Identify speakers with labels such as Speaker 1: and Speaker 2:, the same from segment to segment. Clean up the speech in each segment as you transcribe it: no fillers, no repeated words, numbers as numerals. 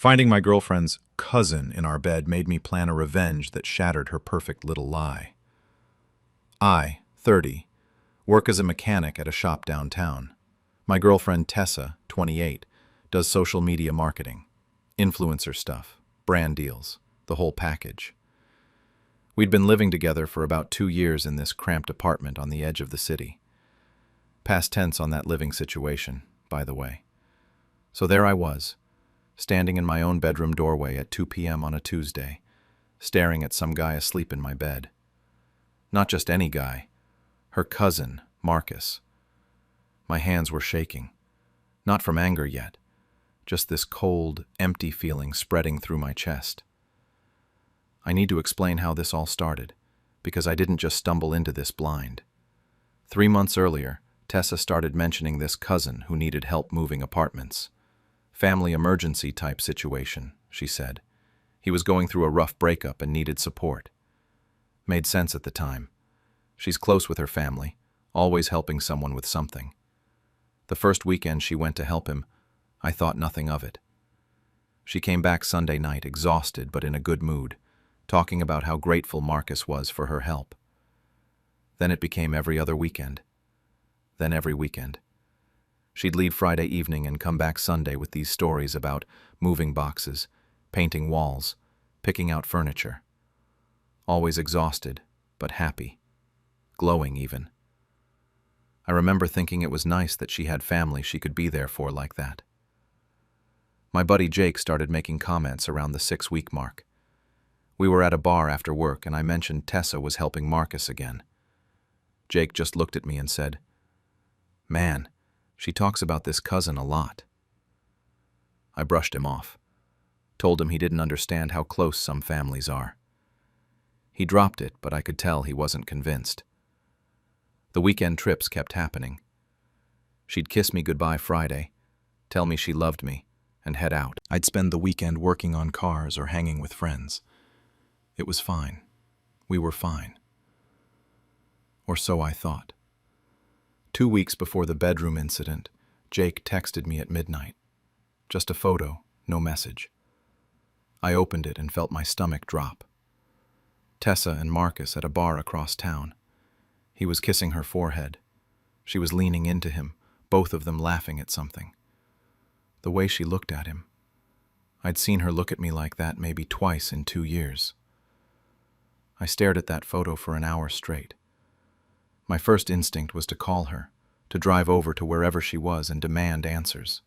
Speaker 1: Finding my girlfriend's cousin in our bed made me plan a revenge that shattered her perfect little lie. I, 30, work as a mechanic at a shop downtown. My girlfriend Tessa, 28, does social media marketing, influencer stuff, brand deals, the whole package. We'd been living together for about 2 years in this cramped apartment on the edge of the city. Past tense on that living situation, by the way. So there I was, standing in my own bedroom doorway at 2 p.m. on a Tuesday, staring at some guy asleep in my bed. Not just any guy, her cousin, Marcus. My hands were shaking, not from anger yet, just this cold, empty feeling spreading through my chest. I need to explain how this all started, because I didn't just stumble into this blind. 3 months earlier, Tessa started mentioning this cousin who needed help moving apartments. Family emergency type situation, she said. He was going through a rough breakup and needed support. Made sense at the time. She's close with her family, always helping someone with something. The first weekend she went to help him, I thought nothing of it. She came back Sunday night, exhausted but in a good mood, talking about how grateful Marcus was for her help. Then it became every other weekend. Then every weekend. She'd leave Friday evening and come back Sunday with these stories about moving boxes, painting walls, picking out furniture. Always exhausted, but happy. Glowing even. I remember thinking it was nice that she had family she could be there for like that. My buddy Jake started making comments around the 6-week mark. We were at a bar after work and I mentioned Tessa was helping Marcus again. Jake just looked at me and said, "Man, she talks about this cousin a lot." I brushed him off, told him he didn't understand how close some families are. He dropped it, but I could tell he wasn't convinced. The weekend trips kept happening. She'd kiss me goodbye Friday, tell me she loved me, and head out. I'd spend the weekend working on cars or hanging with friends. It was fine. We were fine. Or so I thought. 2 weeks before the bedroom incident, Jake texted me at midnight. Just a photo, no message. I opened it and felt my stomach drop. Tessa and Marcus at a bar across town. He was kissing her forehead. She was leaning into him, both of them laughing at something. The way she looked at him. I'd seen her look at me like that maybe twice in 2 years. I stared at that photo for an hour straight. My first instinct was to call her, to drive over to wherever she was and demand answers.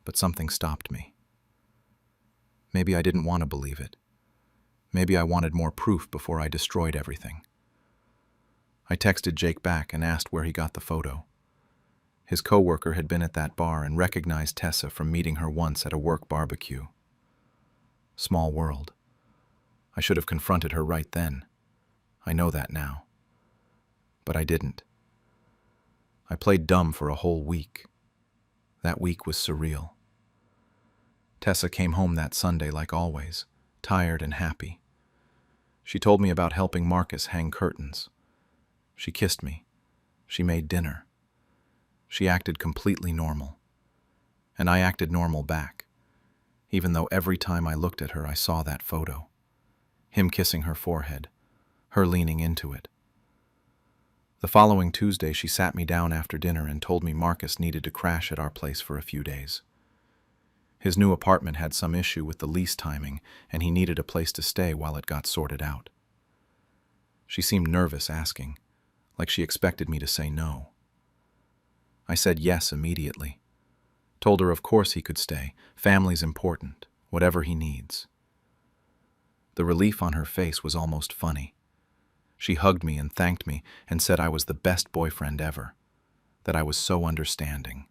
Speaker 1: But something stopped me. Maybe I didn't want to believe it. Maybe I wanted more proof before I destroyed everything. I texted Jake back and asked where he got the photo. His coworker had been at that bar and recognized Tessa from meeting her once at a work barbecue. Small world. I should have confronted her right then. I know that now. But I didn't. I played dumb for a whole week. That week was surreal. Tessa came home that Sunday like always, tired and happy. She told me about helping Marcus hang curtains. She kissed me. She made dinner. She acted completely normal. And I acted normal back, even though every time I looked at her I saw that photo. Him kissing her forehead, her leaning into it. The following Tuesday she sat me down after dinner and told me Marcus needed to crash at our place for a few days. His new apartment had some issue with the lease timing and he needed a place to stay while it got sorted out. She seemed nervous asking, like she expected me to say no. I said yes immediately. Told her of course he could stay, family's important, whatever he needs. The relief on her face was almost funny. She hugged me and thanked me and said I was the best boyfriend ever, that I was so understanding.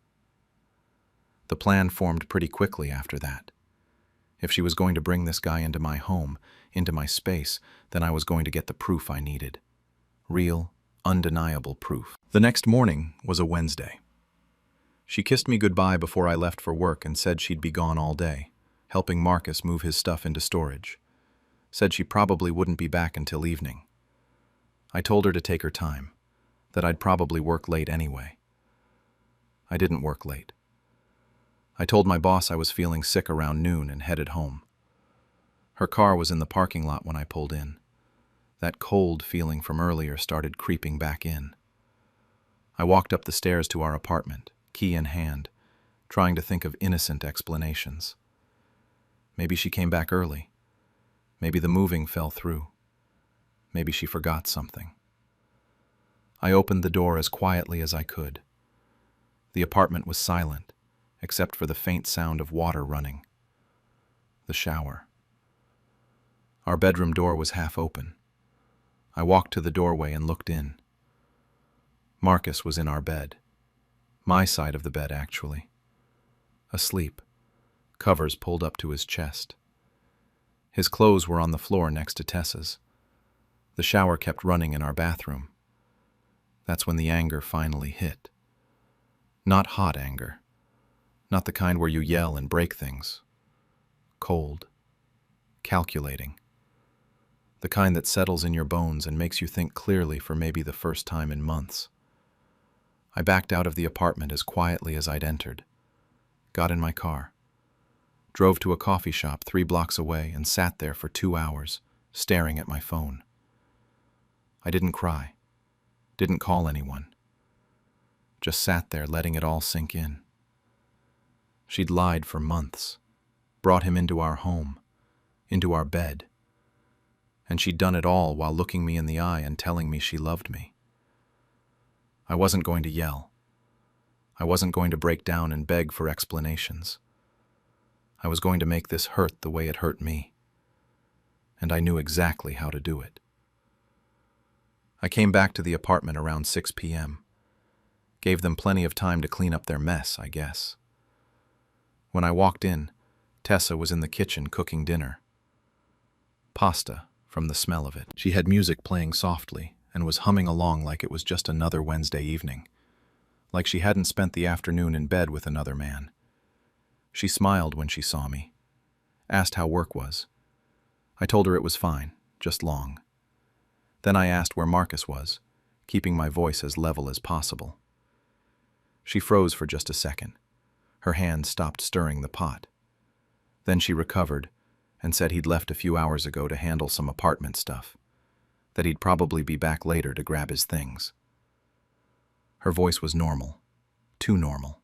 Speaker 1: The plan formed pretty quickly after that. If she was going to bring this guy into my home, into my space, then I was going to get the proof I needed. Real, undeniable proof. The next morning was a Wednesday. She kissed me goodbye before I left for work and said she'd be gone all day, helping Marcus move his stuff into storage. Said she probably wouldn't be back until evening. I told her to take her time, that I'd probably work late anyway. I didn't work late. I told my boss I was feeling sick around noon and headed home. Her car was in the parking lot when I pulled in. That cold feeling from earlier started creeping back in. I walked up the stairs to our apartment, key in hand, trying to think of innocent explanations. Maybe she came back early. Maybe the moving fell through. Maybe she forgot something. I opened the door as quietly as I could. The apartment was silent, except for the faint sound of water running. The shower. Our bedroom door was half open. I walked to the doorway and looked in. Marcus was in our bed. My side of the bed, actually. Asleep, covers pulled up to his chest. His clothes were on the floor next to Tessa's. The shower kept running in our bathroom. That's when the anger finally hit. Not hot anger. Not the kind where you yell and break things. Cold. Calculating. The kind that settles in your bones and makes you think clearly for maybe the first time in months. I backed out of the apartment as quietly as I'd entered. Got in my car. Drove to a coffee shop 3 blocks away and sat there for 2 hours, staring at my phone. I didn't cry. Didn't call anyone. Just sat there letting it all sink in. She'd lied for months. Brought him into our home. Into our bed. And she'd done it all while looking me in the eye and telling me she loved me. I wasn't going to yell. I wasn't going to break down and beg for explanations. I was going to make this hurt the way it hurt me. And I knew exactly how to do it. I came back to the apartment around 6 p.m. Gave them plenty of time to clean up their mess, I guess. When I walked in, Tessa was in the kitchen cooking dinner. Pasta, from the smell of it. She had music playing softly and was humming along like it was just another Wednesday evening. Like she hadn't spent the afternoon in bed with another man. She smiled when she saw me. Asked how work was. I told her it was fine, just long. Then I asked where Marcus was, keeping my voice as level as possible. She froze for just a second. Her hand stopped stirring the pot. Then she recovered and said he'd left a few hours ago to handle some apartment stuff, that he'd probably be back later to grab his things. Her voice was normal, too normal.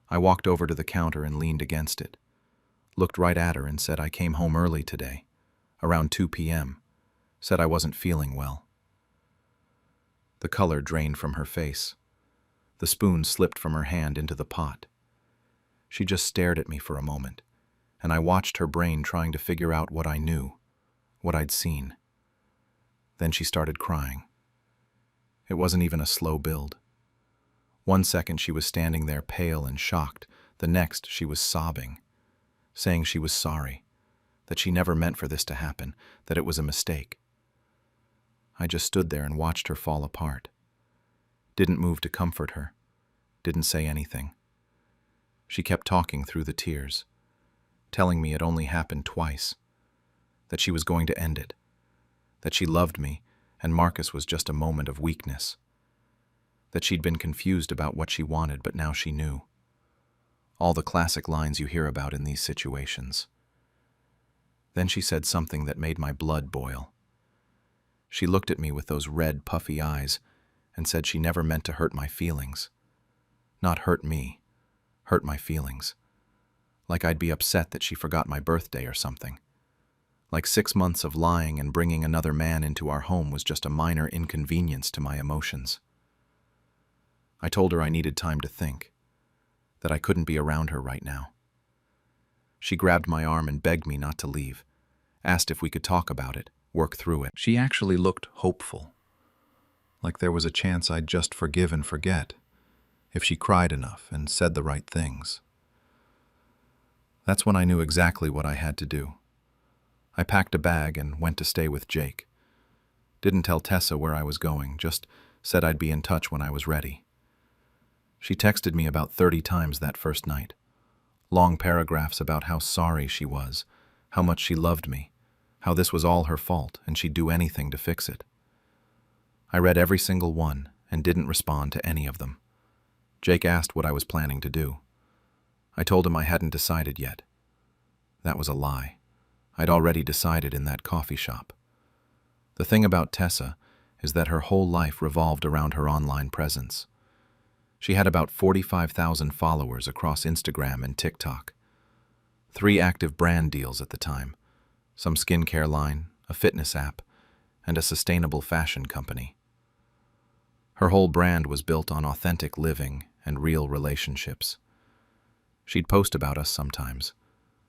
Speaker 1: I walked over to the counter and leaned against it, looked right at her and said I came home early today, around 2 p.m., said I wasn't feeling well. The color drained from her face. The spoon slipped from her hand into the pot. She just stared at me for a moment, and I watched her brain trying to figure out what I knew, what I'd seen. Then she started crying. It wasn't even a slow build. 1 second she was standing there pale and shocked, the next she was sobbing, saying she was sorry, that she never meant for this to happen, that it was a mistake. I just stood there and watched her fall apart. Didn't move to comfort her. Didn't say anything. She kept talking through the tears, telling me it only happened twice, that she was going to end it, that she loved me and Marcus was just a moment of weakness, that she'd been confused about what she wanted but now she knew. All the classic lines you hear about in these situations. Then she said something that made my blood boil. She looked at me with those red, puffy eyes and said she never meant to hurt my feelings. Not hurt me, hurt my feelings. Like I'd be upset that she forgot my birthday or something. Like 6 months of lying and bringing another man into our home was just a minor inconvenience to my emotions. I told her I needed time to think, that I couldn't be around her right now. She grabbed my arm and begged me not to leave, asked if we could talk about it, work through it. She actually looked hopeful, like there was a chance I'd just forgive and forget, if she cried enough and said the right things. That's when I knew exactly what I had to do. I packed a bag and went to stay with Jake. Didn't tell Tessa where I was going, just said I'd be in touch when I was ready. She texted me about 30 times that first night. Long paragraphs about how sorry she was, how much she loved me, how this was all her fault and she'd do anything to fix it. I read every single one and didn't respond to any of them. Jake asked what I was planning to do. I told him I hadn't decided yet. That was a lie. I'd already decided in that coffee shop. The thing about Tessa is that her whole life revolved around her online presence. She had about 45,000 followers across Instagram and TikTok. 3 active brand deals at the time, some skincare line, a fitness app, and a sustainable fashion company. Her whole brand was built on authentic living and real relationships. She'd post about us sometimes,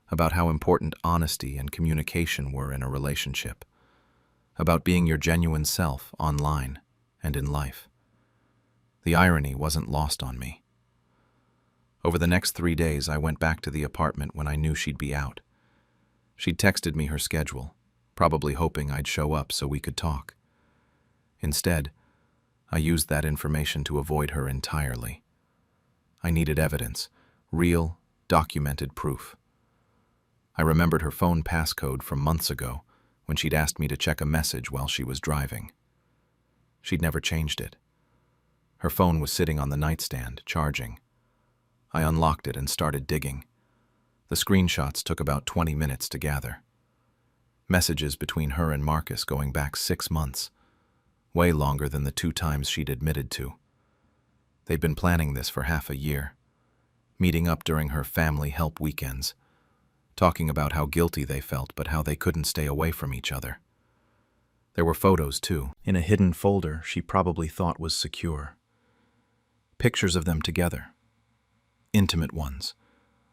Speaker 1: about how important honesty and communication were in a relationship, about being your genuine self online and in life. The irony wasn't lost on me. Over the next 3 days, I went back to the apartment when I knew she'd be out. She'd texted me her schedule, probably hoping I'd show up so we could talk. Instead, I used that information to avoid her entirely. I needed evidence, real, documented proof. I remembered her phone passcode from months ago when she'd asked me to check a message while she was driving. She'd never changed it. Her phone was sitting on the nightstand, charging. I unlocked it and started digging. The screenshots took about 20 minutes to gather. Messages between her and Marcus going back 6 months, way longer than the 2 times she'd admitted to. They'd been planning this for half a year, meeting up during her family help weekends, talking about how guilty they felt but how they couldn't stay away from each other. There were photos, too, in a hidden folder she probably thought was secure. Pictures of them together. Intimate ones.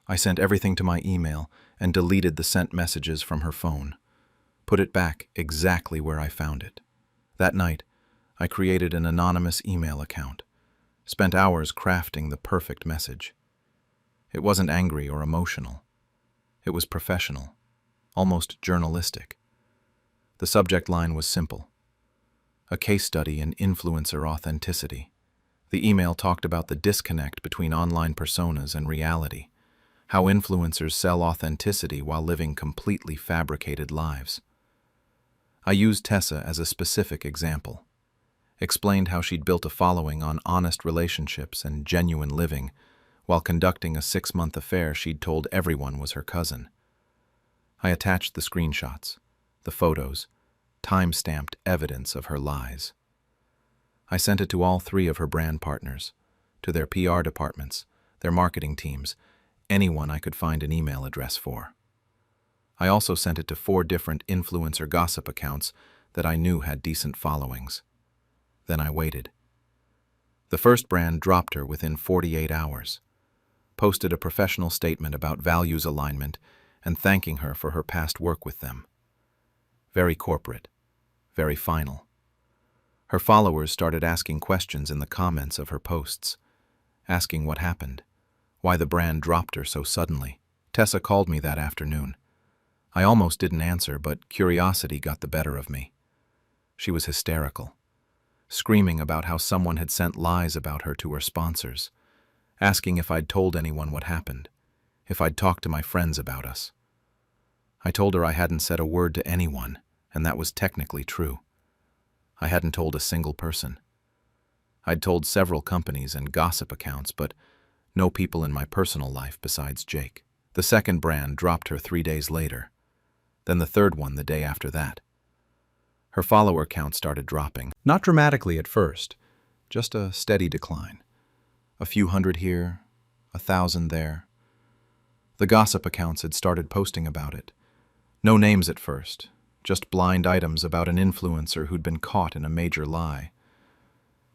Speaker 1: I sent everything to my email and deleted the sent messages from her phone. Put it back exactly where I found it. That night, I created an anonymous email account. Spent hours crafting the perfect message. It wasn't angry or emotional. It was professional, almost journalistic. The subject line was simple. A case study in influencer authenticity. The email talked about the disconnect between online personas and reality, how influencers sell authenticity while living completely fabricated lives. I used Tessa as a specific example. Explained how she'd built a following on honest relationships and genuine living, while conducting a 6-month affair she'd told everyone was her cousin. I attached the screenshots, the photos, time-stamped evidence of her lies. I sent it to all 3 of her brand partners, to their PR departments, their marketing teams, anyone I could find an email address for. I also sent it to 4 different influencer gossip accounts that I knew had decent followings. Then I waited. The first brand dropped her within 48 hours, posted a professional statement about values alignment and thanking her for her past work with them. Very corporate, very final. Her followers started asking questions in the comments of her posts, asking what happened, why the brand dropped her so suddenly. Tessa called me that afternoon. I almost didn't answer, but curiosity got the better of me. She was hysterical, screaming about how someone had sent lies about her to her sponsors, asking if I'd told anyone what happened, if I'd talked to my friends about us. I told her I hadn't said a word to anyone, and that was technically true. I hadn't told a single person. I'd told several companies and gossip accounts, but no people in my personal life besides Jake. The second brand dropped her 3 days later, then the third one the day after that. Her follower count started dropping. Not dramatically at first, just a steady decline. A few hundred here, 1,000 there. The gossip accounts had started posting about it. No names at first, just blind items about an influencer who'd been caught in a major lie.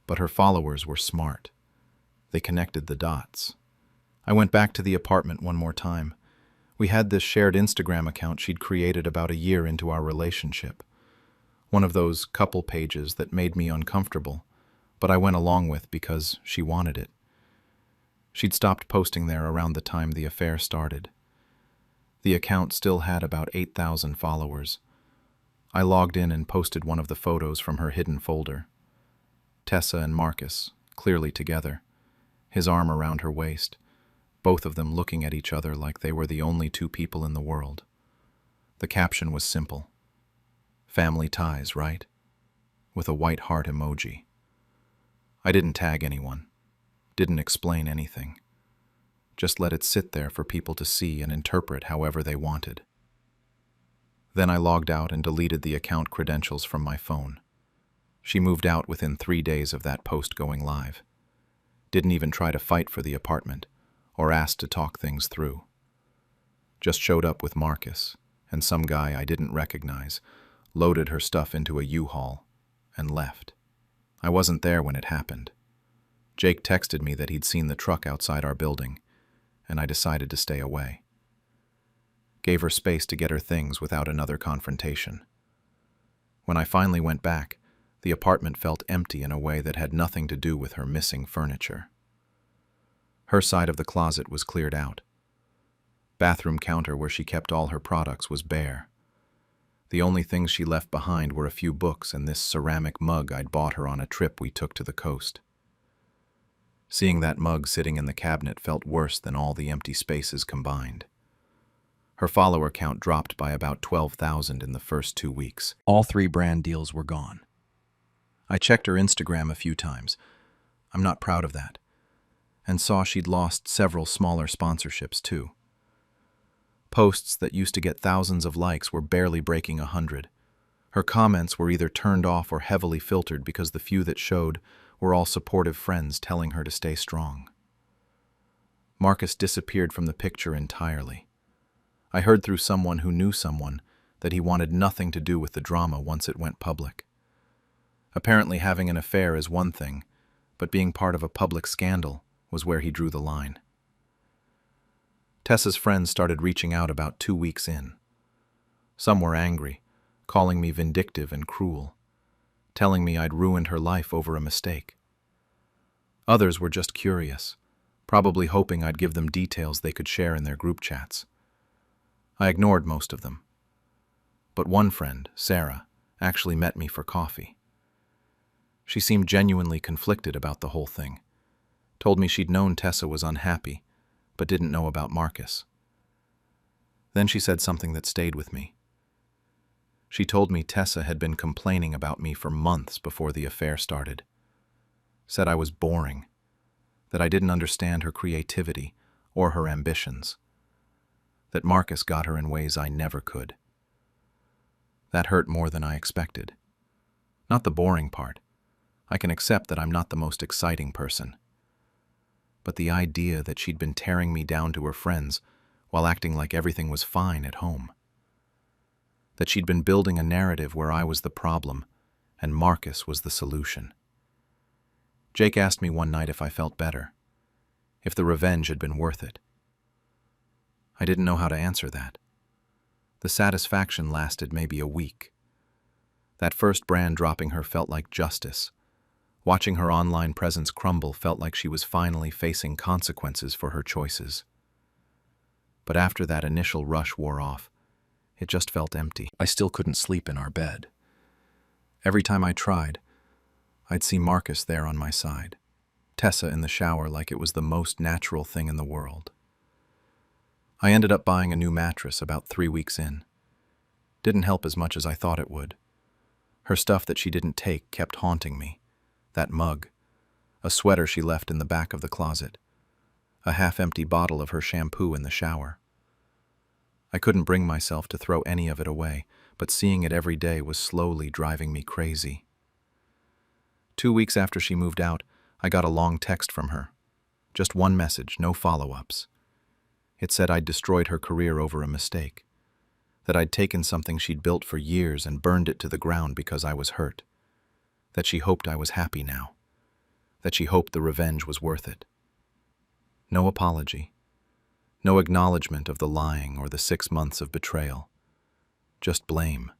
Speaker 1: But her followers were smart. They connected the dots. I went back to the apartment one more time. We had this shared Instagram account she'd created about a year into our relationship. One of those couple pages that made me uncomfortable, but I went along with because she wanted it. She'd stopped posting there around the time the affair started. The account still had about 8,000 followers. I logged in and posted one of the photos from her hidden folder. Tessa and Marcus, clearly together, his arm around her waist, both of them looking at each other like they were the only 2 people in the world. The caption was simple. Family ties, right? With a white heart emoji. I didn't tag anyone, didn't explain anything. Just let it sit there for people to see and interpret however they wanted. Then I logged out and deleted the account credentials from my phone. She moved out within 3 days of that post going live. Didn't even try to fight for the apartment or ask to talk things through. Just showed up with Marcus and some guy I didn't recognize, loaded her stuff into a U-Haul, and left. I wasn't there when it happened. Jake texted me that he'd seen the truck outside our building, and I decided to stay away. Gave her space to get her things without another confrontation. When I finally went back, the apartment felt empty in a way that had nothing to do with her missing furniture. Her side of the closet was cleared out. Bathroom counter where she kept all her products was bare. The only things she left behind were a few books and this ceramic mug I'd bought her on a trip we took to the coast. Seeing that mug sitting in the cabinet felt worse than all the empty spaces combined. Her follower count dropped by about 12,000 in the first 2 weeks. All 3 brand deals were gone. I checked her Instagram a few times. I'm not proud of that. And saw she'd lost several smaller sponsorships too. Posts that used to get thousands of likes were barely breaking 100. Her comments were either turned off or heavily filtered because the few that showed were all supportive friends telling her to stay strong. Marcus disappeared from the picture entirely. I heard through someone who knew someone that he wanted nothing to do with the drama once it went public. Apparently having an affair is one thing, but being part of a public scandal was where he drew the line. Tessa's friends started reaching out about 2 weeks in. Some were angry, calling me vindictive and cruel, telling me I'd ruined her life over a mistake. Others were just curious, probably hoping I'd give them details they could share in their group chats. I ignored most of them. But one friend, Sarah, actually met me for coffee. She seemed genuinely conflicted about the whole thing. Told me she'd known Tessa was unhappy, but didn't know about Marcus. Then she said something that stayed with me. She told me Tessa had been complaining about me for months before the affair started. Said I was boring, that I didn't understand her creativity or her ambitions, that Marcus got her in ways I never could. That hurt more than I expected. Not the boring part. I can accept that I'm not the most exciting person. But the idea that she'd been tearing me down to her friends while acting like everything was fine at home. That she'd been building a narrative where I was the problem and Marcus was the solution. Jake asked me one night if I felt better, if the revenge had been worth it. I didn't know how to answer that. The satisfaction lasted maybe a week. That first brand dropping her felt like justice. Watching her online presence crumble felt like she was finally facing consequences for her choices. But after that initial rush wore off, it just felt empty. I still couldn't sleep in our bed. Every time I tried, I'd see Marcus there on my side, Tessa in the shower like it was the most natural thing in the world. I ended up buying a new mattress about 3 weeks in. Didn't help as much as I thought it would. Her stuff that she didn't take kept haunting me. That mug, a sweater she left in the back of the closet, a half-empty bottle of her shampoo in the shower. I couldn't bring myself to throw any of it away, but seeing it every day was slowly driving me crazy. 2 weeks after she moved out, I got a long text from her. Just one message, no follow-ups. It said I'd destroyed her career over a mistake, that I'd taken something she'd built for years and burned it to the ground because I was hurt, that she hoped I was happy now, that she hoped the revenge was worth it. No apology, no acknowledgement of the lying or the 6 months of betrayal, just blame,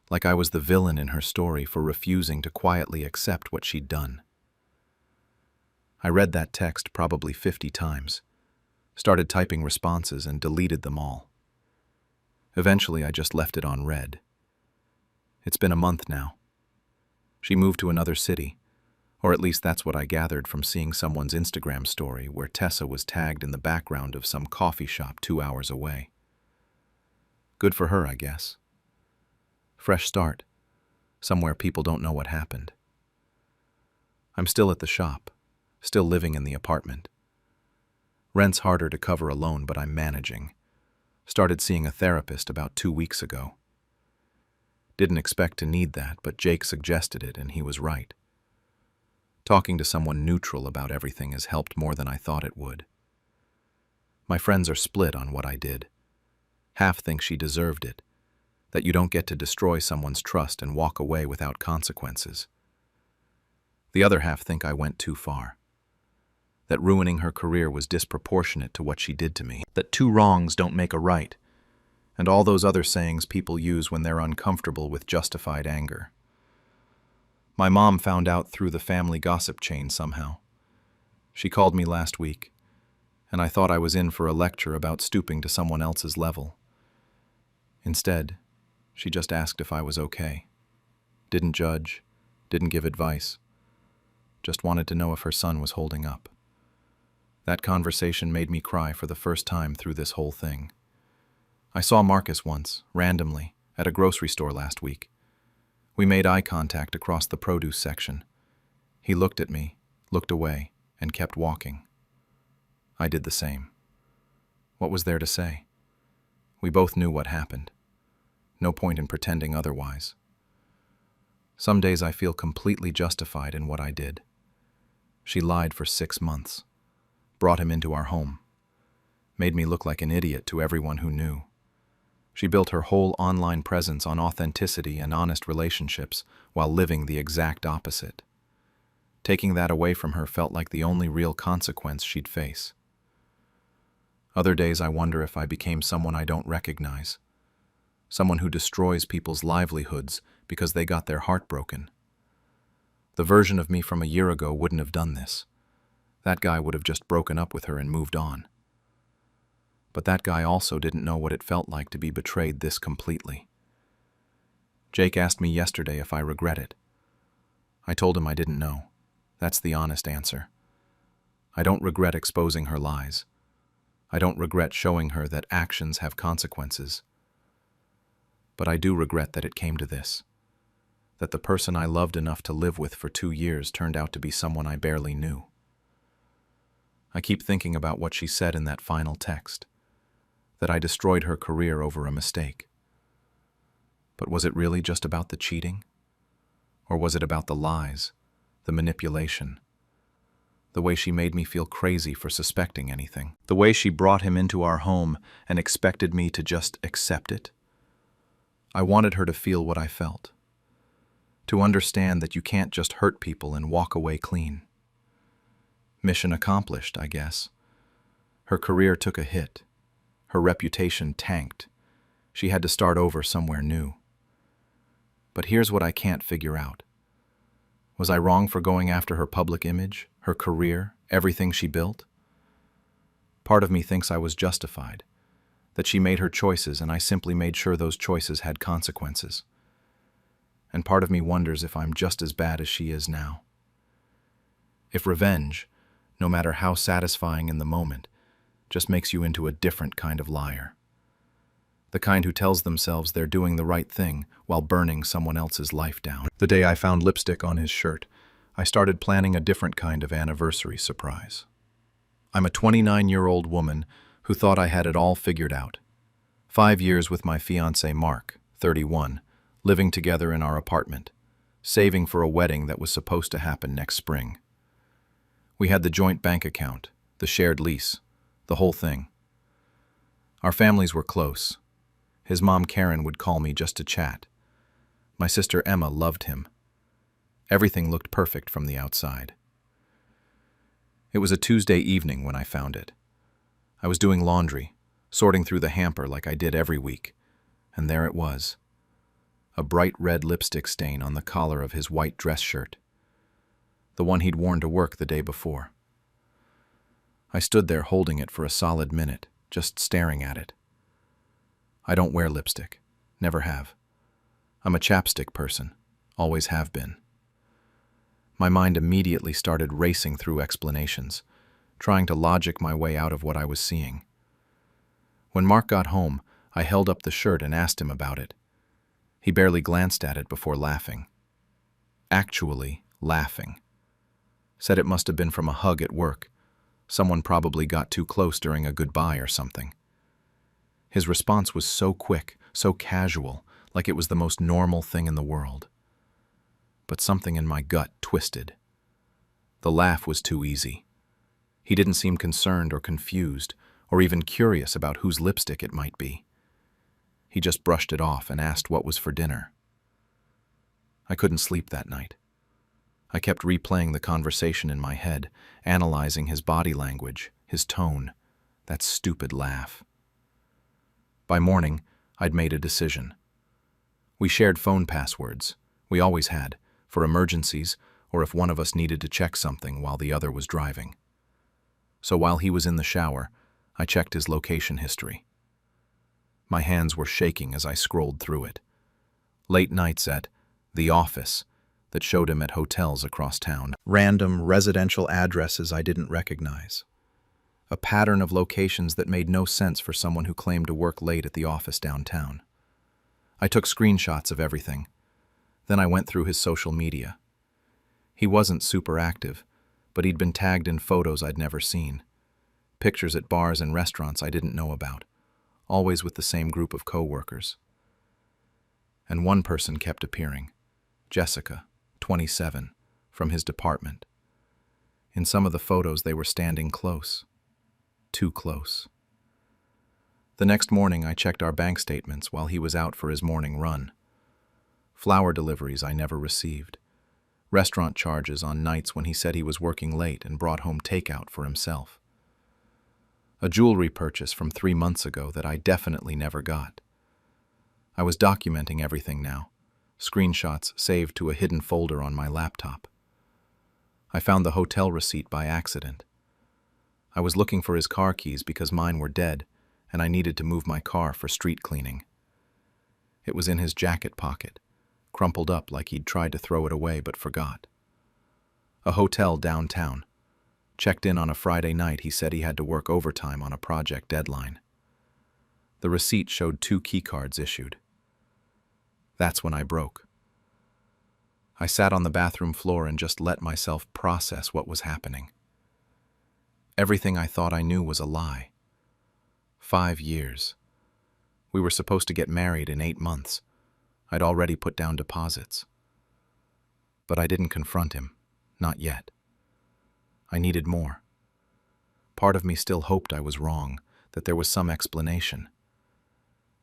Speaker 1: like I was the villain in her story for refusing to quietly accept what she'd done. I read that text probably 50 times, started typing responses and deleted them all. Eventually, I just left it on read. It's been a month now. She moved to another city, or at least that's what I gathered from seeing someone's Instagram story where Tessa was tagged in the background of some coffee shop 2 hours away. Good for her, I guess. Fresh start, somewhere people don't know what happened. I'm still at the shop, still living in the apartment. Rent's harder to cover alone, but I'm managing. Started seeing a therapist about 2 weeks ago. Didn't expect to need that, but Jake suggested it, and he was right. Talking to someone neutral about everything has helped more than I thought it would. My friends are split on what I did. Half think she deserved it, that you don't get to destroy someone's trust and walk away without consequences. The other half think I went too far, that ruining her career was disproportionate to what she did to me, that two wrongs don't make a right, and all those other sayings people use when they're uncomfortable with justified anger. My mom found out through the family gossip chain somehow. She called me last week, and I thought I was in for a lecture about stooping to someone else's level. Instead, she just asked if I was okay. Didn't judge, didn't give advice. Just wanted to know if her son was holding up. That conversation made me cry for the first time through this whole thing. I saw Marcus once, randomly, at a grocery store last week. We made eye contact across the produce section. He looked at me, looked away, and kept walking. I did the same. What was there to say? We both knew what happened. No point in pretending otherwise. Some days I feel completely justified in what I did. She lied for 6 months, brought him into our home, made me look like an idiot to everyone who knew. She built her whole online presence on authenticity and honest relationships while living the exact opposite. Taking that away from her felt like the only real consequence she'd face. Other days I wonder if I became someone I don't recognize, someone who destroys people's livelihoods because they got their heart broken. The version of me from a year ago wouldn't have done this. That guy would have just broken up with her and moved on. But that guy also didn't know what it felt like to be betrayed this completely. Jake asked me yesterday if I regret it. I told him I didn't know. That's the honest answer. I don't regret exposing her lies. I don't regret showing her that actions have consequences. But I do regret that it came to this, that the person I loved enough to live with for 2 years turned out to be someone I barely knew. I keep thinking about what she said in that final text, that I destroyed her career over a mistake. But was it really just about the cheating? Or was it about the lies, the manipulation, the way she made me feel crazy for suspecting anything, the way she brought him into our home and expected me to just accept it? I wanted her to feel what I felt, to understand that you can't just hurt people and walk away clean. Mission accomplished, I guess. Her career took a hit. Her reputation tanked. She had to start over somewhere new. But here's what I can't figure out. Was I wrong for going after her public image, her career, everything she built? Part of me thinks I was justified, that she made her choices and I simply made sure those choices had consequences. And part of me wonders if I'm just as bad as she is now. If revenge, no matter how satisfying in the moment, just makes you into a different kind of liar. The kind who tells themselves they're doing the right thing while burning someone else's life down. The day I found lipstick on his shirt, I started planning a different kind of anniversary surprise. I'm a 29-year-old woman who thought I had it all figured out. 5 years with my fiancé Mark, 31, living together in our apartment, saving for a wedding that was supposed to happen next spring. We had the joint bank account, the shared lease, the whole thing. Our families were close. His mom Karen would call me just to chat. My sister Emma loved him. Everything looked perfect from the outside. It was a Tuesday evening when I found it. I was doing laundry, sorting through the hamper like I did every week, and there it was. A bright red lipstick stain on the collar of his white dress shirt, the one he'd worn to work the day before. I stood there holding it for a solid minute, just staring at it. I don't wear lipstick, never have. I'm a chapstick person, always have been. My mind immediately started racing through explanations, trying to logic my way out of what I was seeing. When Mark got home, I held up the shirt and asked him about it. He barely glanced at it before laughing. Actually laughing. Said it must have been from a hug at work, Someone probably got too close during a goodbye or something. His response was so quick, so casual, like it was the most normal thing in the world. But something in my gut twisted. The laugh was too easy. He didn't seem concerned or confused, or even curious about whose lipstick it might be. He just brushed it off and asked what was for dinner. I couldn't sleep that night. I kept replaying the conversation in my head, analyzing his body language, his tone, that stupid laugh. By morning, I'd made a decision. We shared phone passwords. We always had, for emergencies or if one of us needed to check something while the other was driving. So while he was in the shower, I checked his location history. My hands were shaking as I scrolled through it. Late nights at The Office that showed him at hotels across town. Random residential addresses I didn't recognize. A pattern of locations that made no sense for someone who claimed to work late at the office downtown. I took screenshots of everything. Then I went through his social media. He wasn't super active, but he'd been tagged in photos I'd never seen. Pictures at bars and restaurants I didn't know about, always with the same group of coworkers. And one person kept appearing. Jessica, 27, from his department. In some of the photos they were standing close. Too close. The next morning I checked our bank statements while he was out for his morning run. Flower deliveries I never received. Restaurant charges on nights when he said he was working late and brought home takeout for himself. A jewelry purchase from 3 months ago that I definitely never got. I was documenting everything now, screenshots saved to a hidden folder on my laptop. I found the hotel receipt by accident. I was looking for his car keys because mine were dead, and I needed to move my car for street cleaning. It was in his jacket pocket, crumpled up like he'd tried to throw it away but forgot. A hotel downtown. Checked in on a Friday night, he said he had to work overtime on a project deadline. The receipt showed 2 keycards issued. That's when I broke. I sat on the bathroom floor and just let myself process what was happening. Everything I thought I knew was a lie. 5 years. We were supposed to get married in 8 months. I'd already put down deposits. But I didn't confront him, not yet. I needed more. Part of me still hoped I was wrong, that there was some explanation.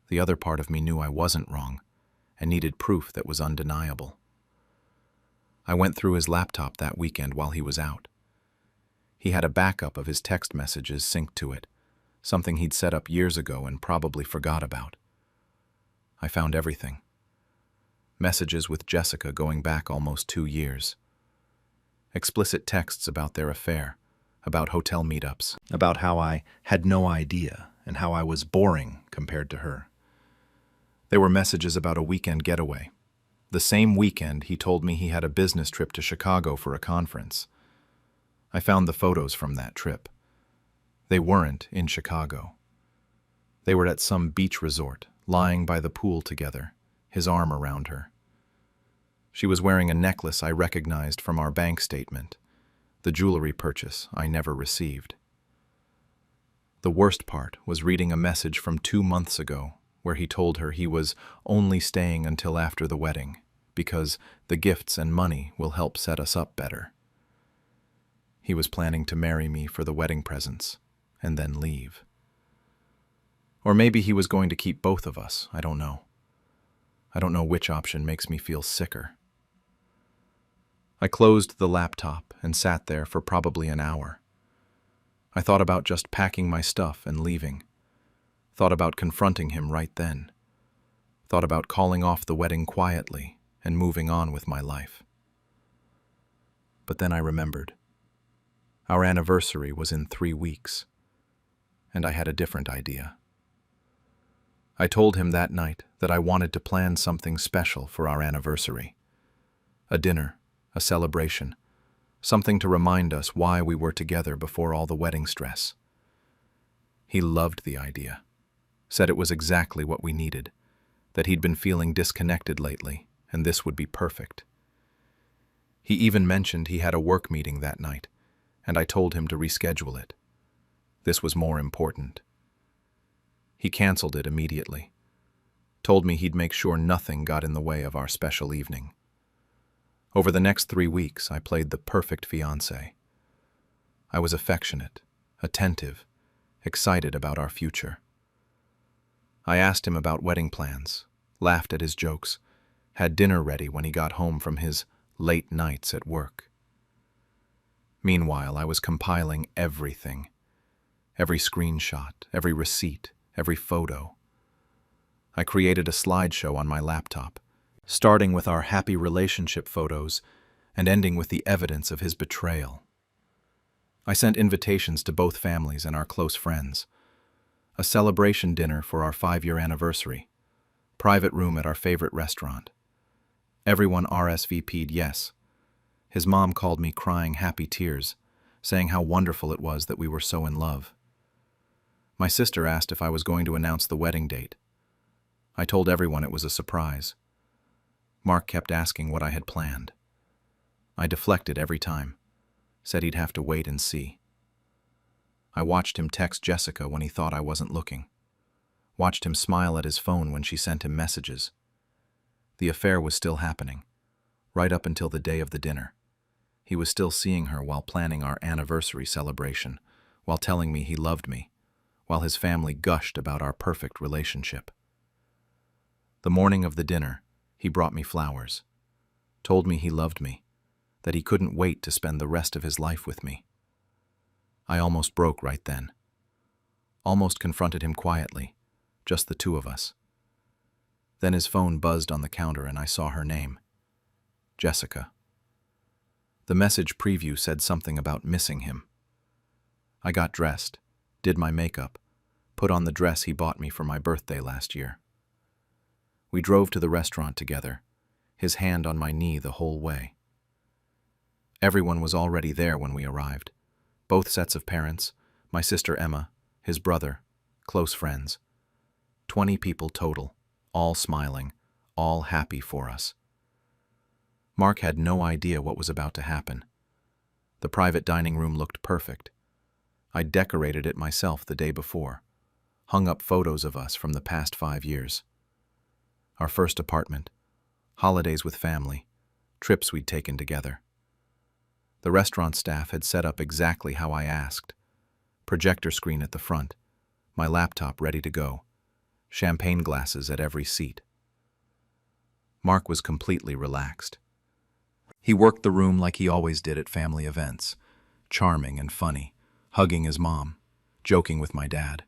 Speaker 1: The other part of me knew I wasn't wrong, and needed proof that was undeniable. I went through his laptop that weekend while he was out. He had a backup of his text messages synced to it, something he'd set up years ago and probably forgot about. I found everything. Messages with Jessica going back almost 2 years. Explicit texts about their affair, about hotel meetups, about how I had no idea and how I was boring compared to her. There were messages about a weekend getaway. The same weekend he told me he had a business trip to Chicago for a conference. I found the photos from that trip. They weren't in Chicago. They were at some beach resort, lying by the pool together, his arm around her. She was wearing a necklace I recognized from our bank statement, the jewelry purchase I never received. The worst part was reading a message from 2 months ago where he told her he was only staying until after the wedding because the gifts and money will help set us up better. He was planning to marry me for the wedding presents and then leave. Or maybe he was going to keep both of us, I don't know. I don't know which option makes me feel sicker. I closed the laptop and sat there for probably an hour. I thought about just packing my stuff and leaving. Thought about confronting him right then. Thought about calling off the wedding quietly and moving on with my life. But then I remembered. Our anniversary was in 3 weeks, and I had a different idea. I told him that night that I wanted to plan something special for our anniversary. A dinner, a celebration, something to remind us why we were together before all the wedding stress. He loved the idea, said it was exactly what we needed, that he'd been feeling disconnected lately, and this would be perfect. He even mentioned he had a work meeting that night, and I told him to reschedule it. This was more important. He canceled it immediately. Told me he'd make sure nothing got in the way of our special evening. Over the next 3 weeks, I played the perfect fiancé. I was affectionate, attentive, excited about our future. I asked him about wedding plans, laughed at his jokes, had dinner ready when he got home from his late nights at work. Meanwhile, I was compiling everything. Every screenshot, every receipt, every photo. I created a slideshow on my laptop, starting with our happy relationship photos and ending with the evidence of his betrayal. I sent invitations to both families and our close friends. A celebration dinner for our 5-year anniversary. Private room at our favorite restaurant. Everyone RSVP'd yes. His mom called me crying happy tears, saying how wonderful it was that we were so in love. My sister asked if I was going to announce the wedding date. I told everyone it was a surprise. Mark kept asking what I had planned. I deflected every time, said he'd have to wait and see. I watched him text Jessica when he thought I wasn't looking. Watched him smile at his phone when she sent him messages. The affair was still happening, right up until the day of the dinner. He was still seeing her while planning our anniversary celebration, while telling me he loved me, while his family gushed about our perfect relationship. The morning of the dinner, he brought me flowers, told me he loved me, that he couldn't wait to spend the rest of his life with me. I almost broke right then. Almost confronted him quietly, just the two of us. Then his phone buzzed on the counter and I saw her name. Jessica. The message preview said something about missing him. I got dressed, did my makeup, put on the dress he bought me for my birthday last year. We drove to the restaurant together, his hand on my knee the whole way. Everyone was already there when we arrived. Both sets of parents, my sister Emma, his brother, close friends. 20 people total, all smiling, all happy for us. Mark had no idea what was about to happen. The private dining room looked perfect. I decorated it myself the day before, hung up photos of us from the past 5 years. Our first apartment, holidays with family, trips we'd taken together. The restaurant staff had set up exactly how I asked. Projector screen at the front, my laptop ready to go, champagne glasses at every seat. Mark was completely relaxed. He worked the room like he always did at family events, charming and funny, hugging his mom, joking with my dad.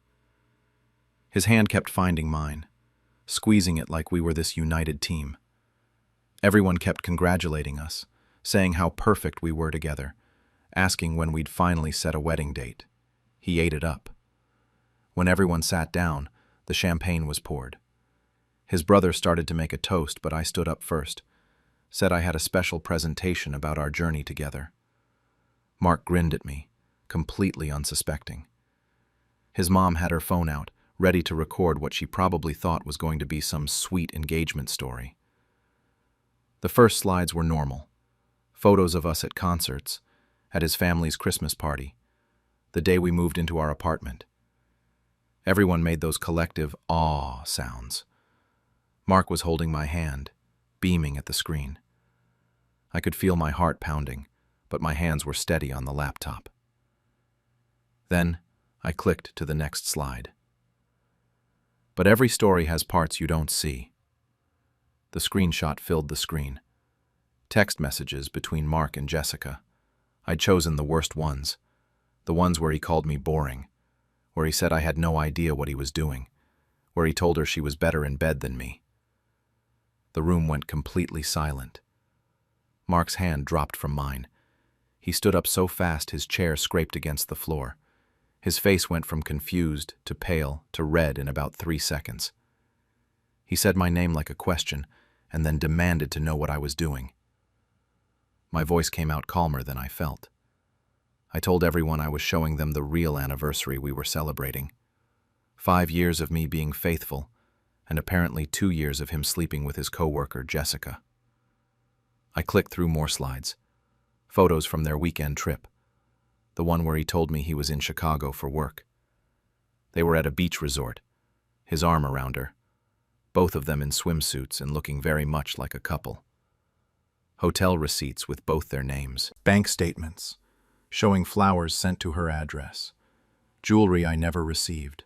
Speaker 1: His hand kept finding mine, squeezing it like we were this united team. Everyone kept congratulating us, saying how perfect we were together, asking when we'd finally set a wedding date. He ate it up. When everyone sat down, the champagne was poured. His brother started to make a toast, but I stood up first, said I had a special presentation about our journey together. Mark grinned at me, completely unsuspecting. His mom had her phone out, ready to record what she probably thought was going to be some sweet engagement story. The first slides were normal. Photos of us at concerts, at his family's Christmas party, the day we moved into our apartment. Everyone made those collective "aw" sounds. Mark was holding my hand, beaming at the screen. I could feel my heart pounding, but my hands were steady on the laptop. Then I clicked to the next slide. But every story has parts you don't see. The screenshot filled the screen. Text messages between Mark and Jessica. I'd chosen the worst ones, the ones where he called me boring, where he said I had no idea what he was doing, where he told her she was better in bed than me. The room went completely silent. Mark's hand dropped from mine. He stood up so fast his chair scraped against the floor. His face went from confused to pale to red in about 3 seconds. He said my name like a question and then demanded to know what I was doing. My voice came out calmer than I felt. I told everyone I was showing them the real anniversary we were celebrating. 5 years of me being faithful, and apparently 2 years of him sleeping with his coworker, Jessica. I clicked through more slides. Photos from their weekend trip. The one where he told me he was in Chicago for work. They were at a beach resort, his arm around her, both of them in swimsuits and looking very much like a couple. Hotel receipts with both their names. Bank statements, showing flowers sent to her address. Jewelry I never received.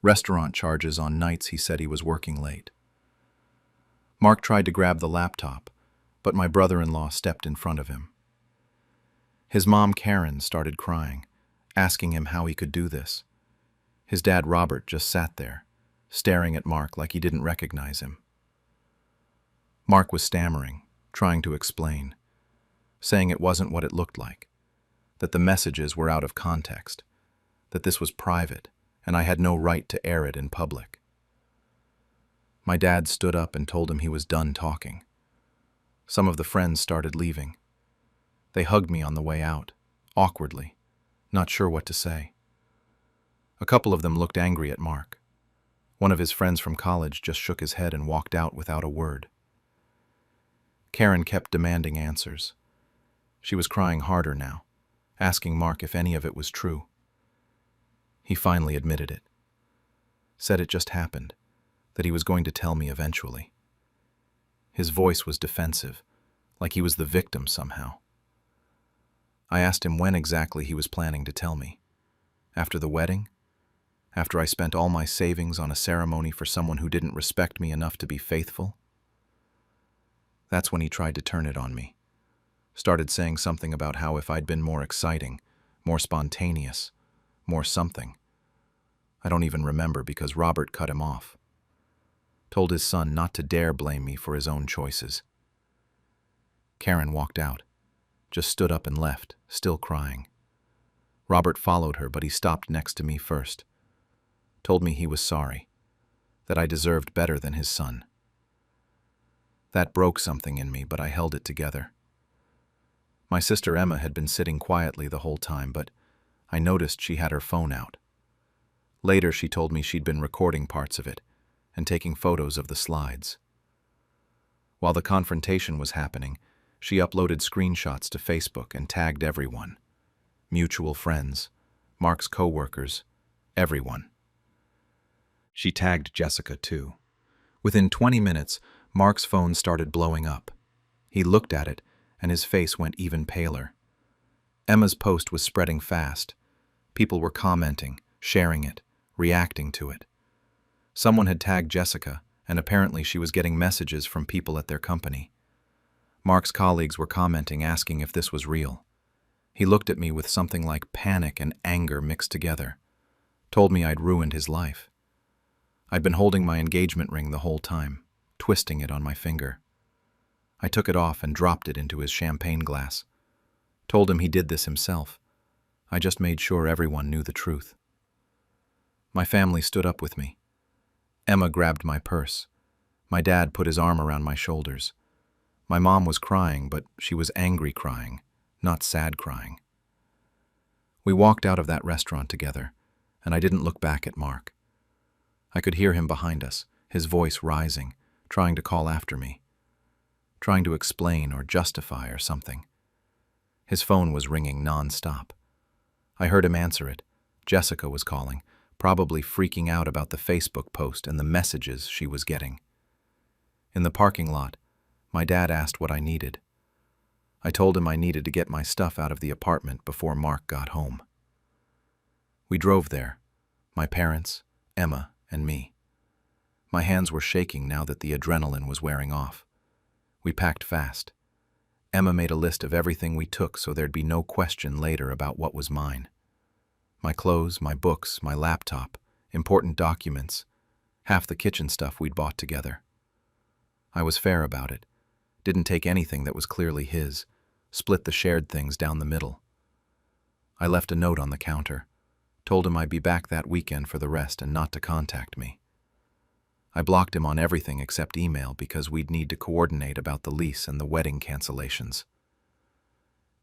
Speaker 1: Restaurant charges on nights he said he was working late. Mark tried to grab the laptop, but my brother-in-law stepped in front of him. His mom, Karen, started crying, asking him how he could do this. His dad, Robert, just sat there, staring at Mark like he didn't recognize him. Mark was stammering, trying to explain, saying it wasn't what it looked like, that the messages were out of context, that this was private, and I had no right to air it in public. My dad stood up and told him he was done talking. Some of the friends started leaving. They hugged me on the way out, awkwardly, not sure what to say. A couple of them looked angry at Mark. One of his friends from college just shook his head and walked out without a word. Karen kept demanding answers. She was crying harder now, asking Mark if any of it was true. He finally admitted it. Said it just happened, that he was going to tell me eventually. His voice was defensive, like he was the victim somehow. I asked him when exactly he was planning to tell me. After the wedding? After I spent all my savings on a ceremony for someone who didn't respect me enough to be faithful? That's when he tried to turn it on me. Started saying something about how if I'd been more exciting, more spontaneous, more something. I don't even remember because Robert cut him off. Told his son not to dare blame me for his own choices. Karen walked out, just stood up and left, still crying. Robert followed her, but he stopped next to me first. Told me he was sorry, that I deserved better than his son. That broke something in me, but I held it together. My sister Emma had been sitting quietly the whole time, but I noticed she had her phone out. Later, she told me she'd been recording parts of it and taking photos of the slides. While the confrontation was happening, she uploaded screenshots to Facebook and tagged everyone. Mutual friends, Mark's co-workers, everyone. She tagged Jessica too. Within 20 minutes, Mark's phone started blowing up. He looked at it, and his face went even paler. Emma's post was spreading fast. People were commenting, sharing it, reacting to it. Someone had tagged Jessica, and apparently she was getting messages from people at their company. Mark's colleagues were commenting, asking if this was real. He looked at me with something like panic and anger mixed together. Told me I'd ruined his life. I'd been holding my engagement ring the whole time, twisting it on my finger. I took it off and dropped it into his champagne glass. Told him he did this himself. I just made sure everyone knew the truth. My family stood up with me. Emma grabbed my purse. My dad put his arm around my shoulders. My mom was crying, but she was angry crying, not sad crying. We walked out of that restaurant together, and I didn't look back at Mark. I could hear him behind us, his voice rising, trying to call after me, trying to explain or justify or something. His phone was ringing non-stop. I heard him answer it. Jessica was calling, probably freaking out about the Facebook post and the messages she was getting. In the parking lot, my dad asked what I needed. I told him I needed to get my stuff out of the apartment before Mark got home. We drove there, my parents, Emma, and me. My hands were shaking now that the adrenaline was wearing off. We packed fast. Emma made a list of everything we took so there'd be no question later about what was mine. My clothes, my books, my laptop, important documents, half the kitchen stuff we'd bought together. I was fair about it. Didn't take anything that was clearly his, split the shared things down the middle. I left a note on the counter, told him I'd be back that weekend for the rest and not to contact me. I blocked him on everything except email because we'd need to coordinate about the lease and the wedding cancellations.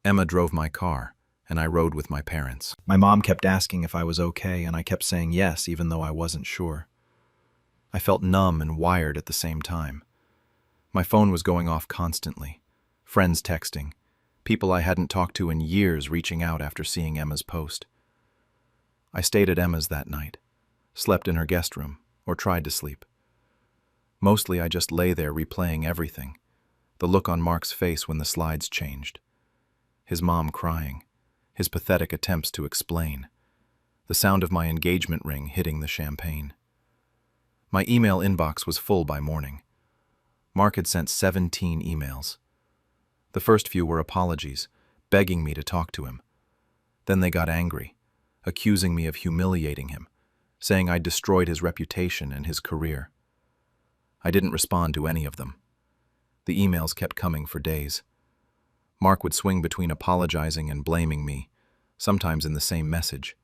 Speaker 1: Emma drove my car, and I rode with my parents. My mom kept asking if I was okay, and I kept saying yes, even though I wasn't sure. I felt numb and wired at the same time. My phone was going off constantly. Friends texting. People I hadn't talked to in years reaching out after seeing Emma's post. I stayed at Emma's that night. slept in her guest room, or tried to sleep. Mostly I just lay there replaying everything, the look on Mark's face when the slides changed, his mom crying, his pathetic attempts to explain, the sound of my engagement ring hitting the champagne. My email inbox was full by morning. Mark had sent 17 emails. The first few were apologies, begging me to talk to him. Then they got angry, accusing me of humiliating him, saying I'd destroyed his reputation and his career. I didn't respond to any of them. The emails kept coming for days. Mark would swing between apologizing and blaming me, sometimes in the same message.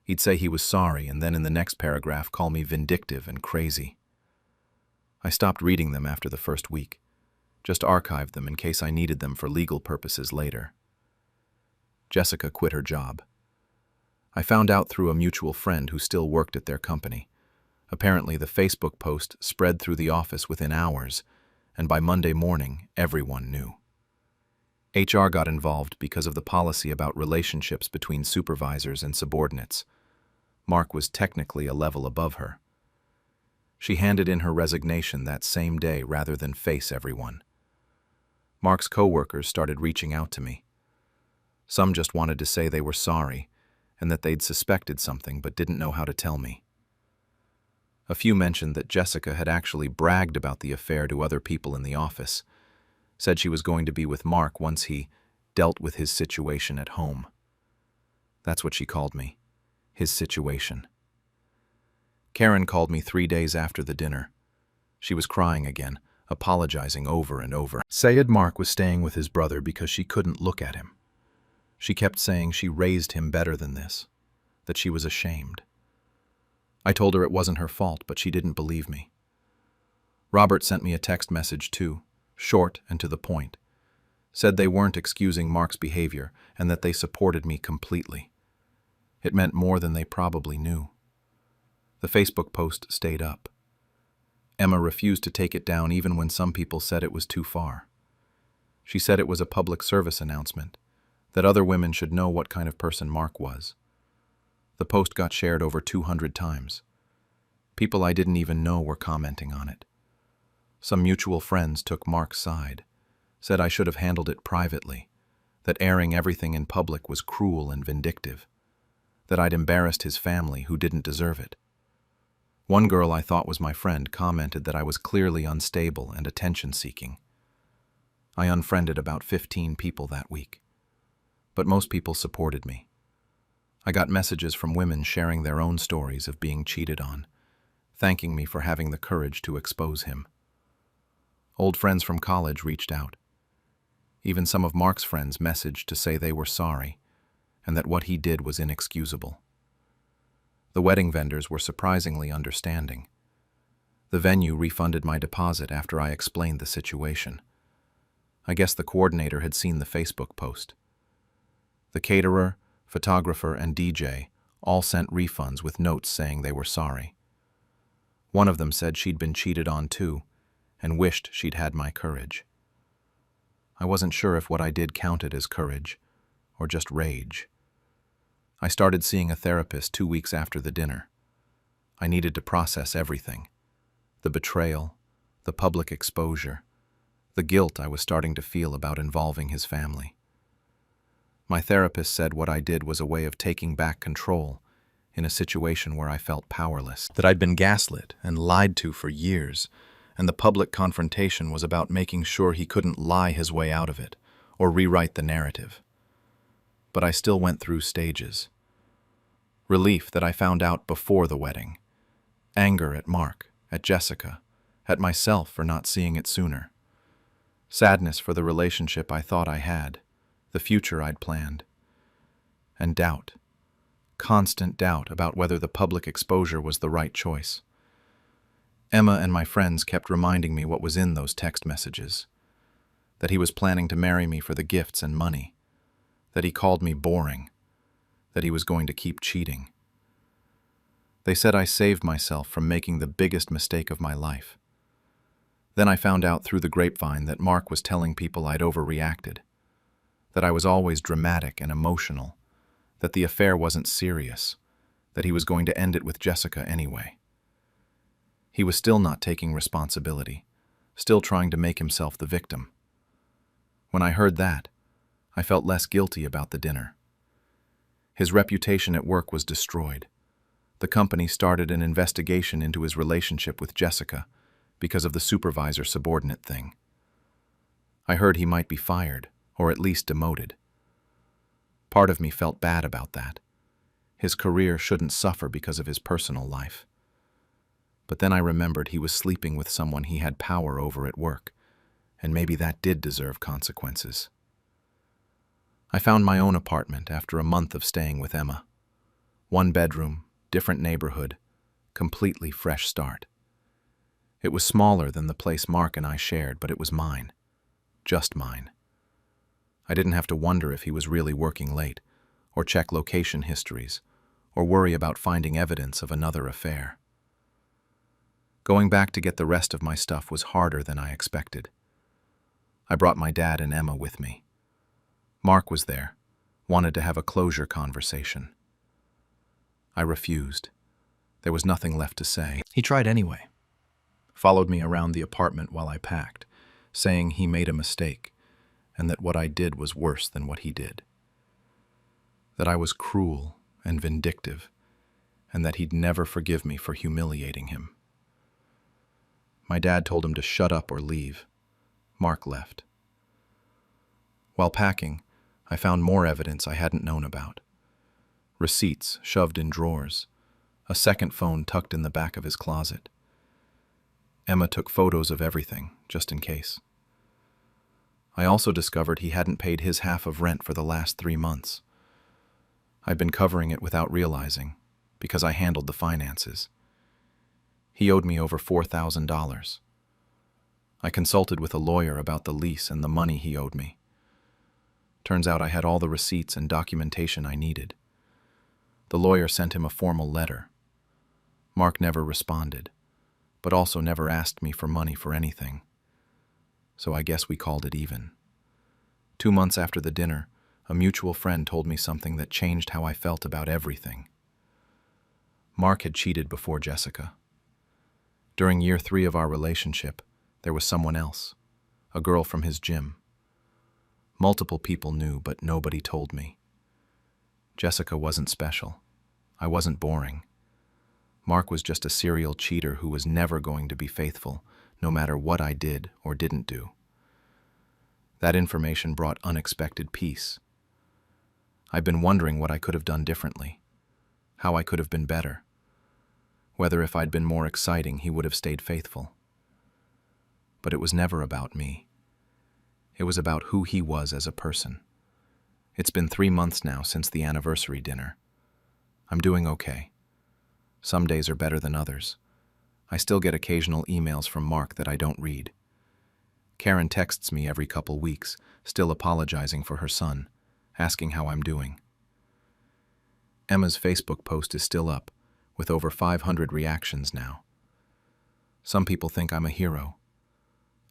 Speaker 1: He'd say he was sorry and then in the next paragraph call me vindictive and crazy. I stopped reading them after the first week, just archived them in case I needed them for legal purposes later. Jessica quit her job. I found out through a mutual friend who still worked at their company. Apparently, the Facebook post spread through the office within hours, and by Monday morning, everyone knew. HR got involved because of the policy about relationships between supervisors and subordinates. Mark was technically a level above her. She handed in her resignation that same day rather than face everyone. Mark's coworkers started reaching out to me. Some just wanted to say they were sorry and that they'd suspected something but didn't know how to tell me. A few mentioned that Jessica had actually bragged about the affair to other people in the office, said she was going to be with Mark once he dealt with his situation at home. That's what she called me, his situation. Karen called me 3 days after the dinner. She was crying again, apologizing over and over. Sayed Mark was staying with his brother because she couldn't look at him. She kept saying she raised him better than this, that she was ashamed. I told her it wasn't her fault, but she didn't believe me. Robert sent me a text message too, short and to the point. Said they weren't excusing Mark's behavior and that they supported me completely. It meant more than they probably knew. The Facebook post stayed up. Emma refused to take it down even when some people said it was too far. She said it was a public service announcement, that other women should know what kind of person Mark was. The post got shared over 200 times. People I didn't even know were commenting on it. Some mutual friends took Mark's side, said I should have handled it privately, that airing everything in public was cruel and vindictive, that I'd embarrassed his family who didn't deserve it. One girl I thought was my friend commented that I was clearly unstable and attention-seeking. I unfriended about 15 people that week, but most people supported me. I got messages from women sharing their own stories of being cheated on, thanking me for having the courage to expose him. Old friends from college reached out. Even some of Mark's friends messaged to say they were sorry and that what he did was inexcusable. The wedding vendors were surprisingly understanding. The venue refunded my deposit after I explained the situation. I guess the coordinator had seen the Facebook post. The caterer, photographer, and DJ all sent refunds with notes saying they were sorry. One of them said she'd been cheated on too and wished she'd had my courage. I wasn't sure if what I did counted as courage or just rage. I started seeing a therapist 2 weeks after the dinner. I needed to process everything: the betrayal, the public exposure, the guilt I was starting to feel about involving his family. My therapist said what I did was a way of taking back control in a situation where I felt powerless, that I'd been gaslit and lied to for years, and the public confrontation was about making sure he couldn't lie his way out of it or rewrite the narrative. But I still went through stages. Relief that I found out before the wedding. Anger at Mark, at Jessica, at myself for not seeing it sooner. Sadness for the relationship I thought I had, the future I'd planned. And doubt. Constant doubt about whether the public exposure was the right choice. Emma and my friends kept reminding me what was in those text messages. That he was planning to marry me for the gifts and money. That he called me boring. That he was going to keep cheating. They said I saved myself from making the biggest mistake of my life. Then I found out through the grapevine that Mark was telling people I'd overreacted. That I was always dramatic and emotional. That the affair wasn't serious. that he was going to end it with Jessica anyway. He was still not taking responsibility, still trying to make himself the victim. When I heard that, I felt less guilty about the dinner. His reputation at work was destroyed. The company started an investigation into his relationship with Jessica because of the supervisor-subordinate thing. I heard he might be fired, or at least demoted. Part of me felt bad about that. His career shouldn't suffer because of his personal life. But then I remembered he was sleeping with someone he had power over at work, and maybe that did deserve consequences. I found my own apartment after a month of staying with Emma. 1 bedroom, different neighborhood, completely fresh start. It was smaller than the place Mark and I shared, but it was mine. Just mine. I didn't have to wonder if he was really working late, or check location histories, or worry about finding evidence of another affair. Going back to get the rest of my stuff was harder than I expected. I brought my dad and Emma with me. Mark was there, wanted to have a closure conversation. I refused. There was nothing left to say. He tried anyway. Followed me around the apartment while I packed, saying he made a mistake, and that what I did was worse than what he did. That I was cruel and vindictive, and that he'd never forgive me for humiliating him. My dad told him to shut up or leave. Mark left. While packing, I found more evidence I hadn't known about. Receipts shoved in drawers, a second phone tucked in the back of his closet. Emma took photos of everything, just in case. I also discovered he hadn't paid his half of rent for the last 3 months. I'd been covering it without realizing, because I handled the finances. He owed me over $4,000. I consulted with a lawyer about the lease and the money he owed me. Turns out I had all the receipts and documentation I needed. The lawyer sent him a formal letter. Mark never responded, but also never asked me for money for anything. So I guess we called it even. 2 months after the dinner, a mutual friend told me something that changed how I felt about everything. Mark had cheated before Jessica. During year 3 of our relationship, there was someone else, a girl from his gym. Multiple people knew, but nobody told me. Jessica wasn't special. I wasn't boring. Mark was just a serial cheater who was never going to be faithful, no matter what I did or didn't do. That information brought unexpected peace. I've been wondering what I could have done differently, how I could have been better, whether if I'd been more exciting he would have stayed faithful. But it was never about me. It was about who he was as a person. It's been 3 months now since the anniversary dinner. I'm doing okay. Some days are better than others. I still get occasional emails from Mark that I don't read. Karen texts me every couple weeks, still apologizing for her son, asking how I'm doing. Emma's Facebook post is still up, with over 500 reactions now. Some people think I'm a hero.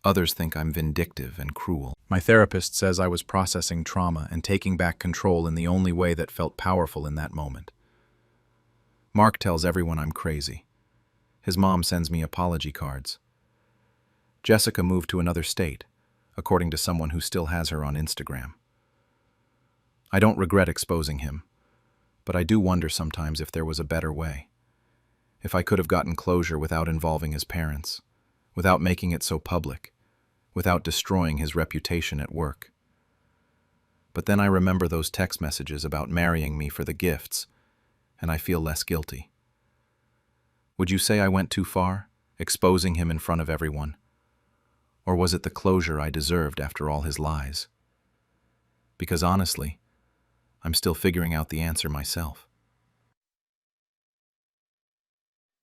Speaker 1: Others think I'm vindictive and cruel. My therapist says I was processing trauma and taking back control in the only way that felt powerful in that moment. Mark tells everyone I'm crazy. His mom sends me apology cards. Jessica moved to another state, according to someone who still has her on Instagram. I don't regret exposing him, but I do wonder sometimes if there was a better way. If I could have gotten closure without involving his parents, without making it so public, without destroying his reputation at work. But then I remember those text messages about marrying me for the gifts, and I feel less guilty. Would you say I went too far, exposing him in front of everyone? Or was it the closure I deserved after all his lies? Because honestly, I'm still figuring out the answer myself.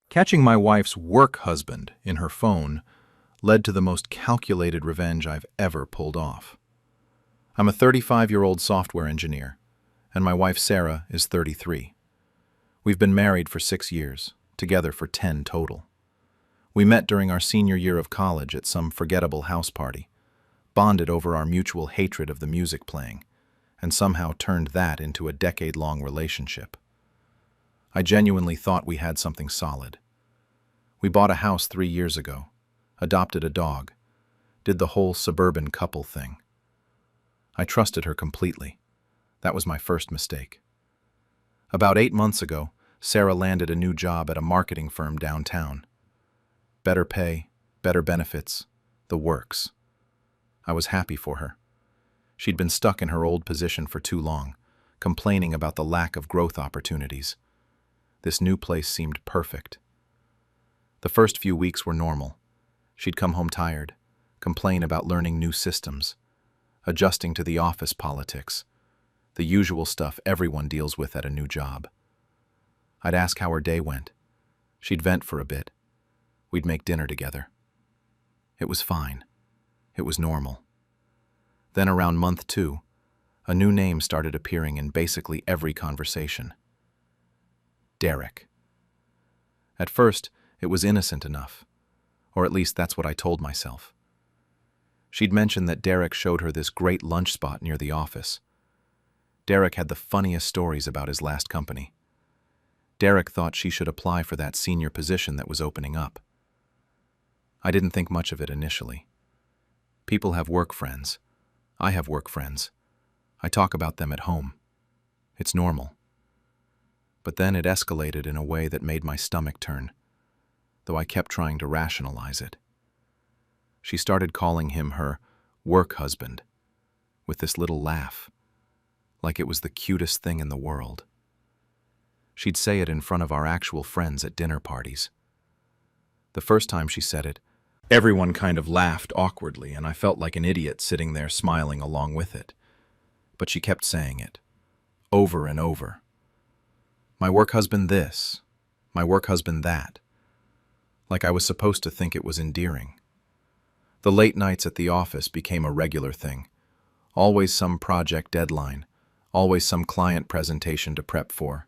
Speaker 1: Catching my wife's work husband in her phone led to the most calculated revenge I've ever pulled off. I'm a 35-year-old software engineer, and my wife Sarah is 33. We've been married for 6 years, together for 10 total. We met during our senior year of college at some forgettable house party, bonded over our mutual hatred of the music playing, and somehow turned that into a decade-long relationship. I genuinely thought we had something solid. We bought a house 3 years ago, adopted a dog, did the whole suburban couple thing. I trusted her completely. That was my first mistake. About 8 months ago, Sarah landed a new job at a marketing firm downtown. Better pay, better benefits, the works. I was happy for her. She'd been stuck in her old position for too long, complaining about the lack of growth opportunities. This new place seemed perfect. The first few weeks were normal. She'd come home tired, complain about learning new systems, adjusting to the office politics, the usual stuff everyone deals with at a new job. I'd ask how her day went. She'd vent for a bit. We'd make dinner together. It was fine. It was normal. Then around month 2, a new name started appearing in basically every conversation. Derek. At first, it was innocent enough, or at least that's what I told myself. She'd mentioned that Derek showed her this great lunch spot near the office. Derek had the funniest stories about his last company. Derek thought she should apply for that senior position that was opening up. I didn't think much of it initially. People have work friends. I have work friends. I talk about them at home. It's normal. But then it escalated in a way that made my stomach turn, though I kept trying to rationalize it. She started calling him her work husband, with this little laugh, like it was the cutest thing in the world. She'd say it in front of our actual friends at dinner parties. The first time she said it, everyone kind of laughed awkwardly, and I felt like an idiot sitting there smiling along with it. But she kept saying it, over and over. My work husband this, my work husband that. Like I was supposed to think it was endearing. The late nights at the office became a regular thing. Always some project deadline, always some client presentation to prep for,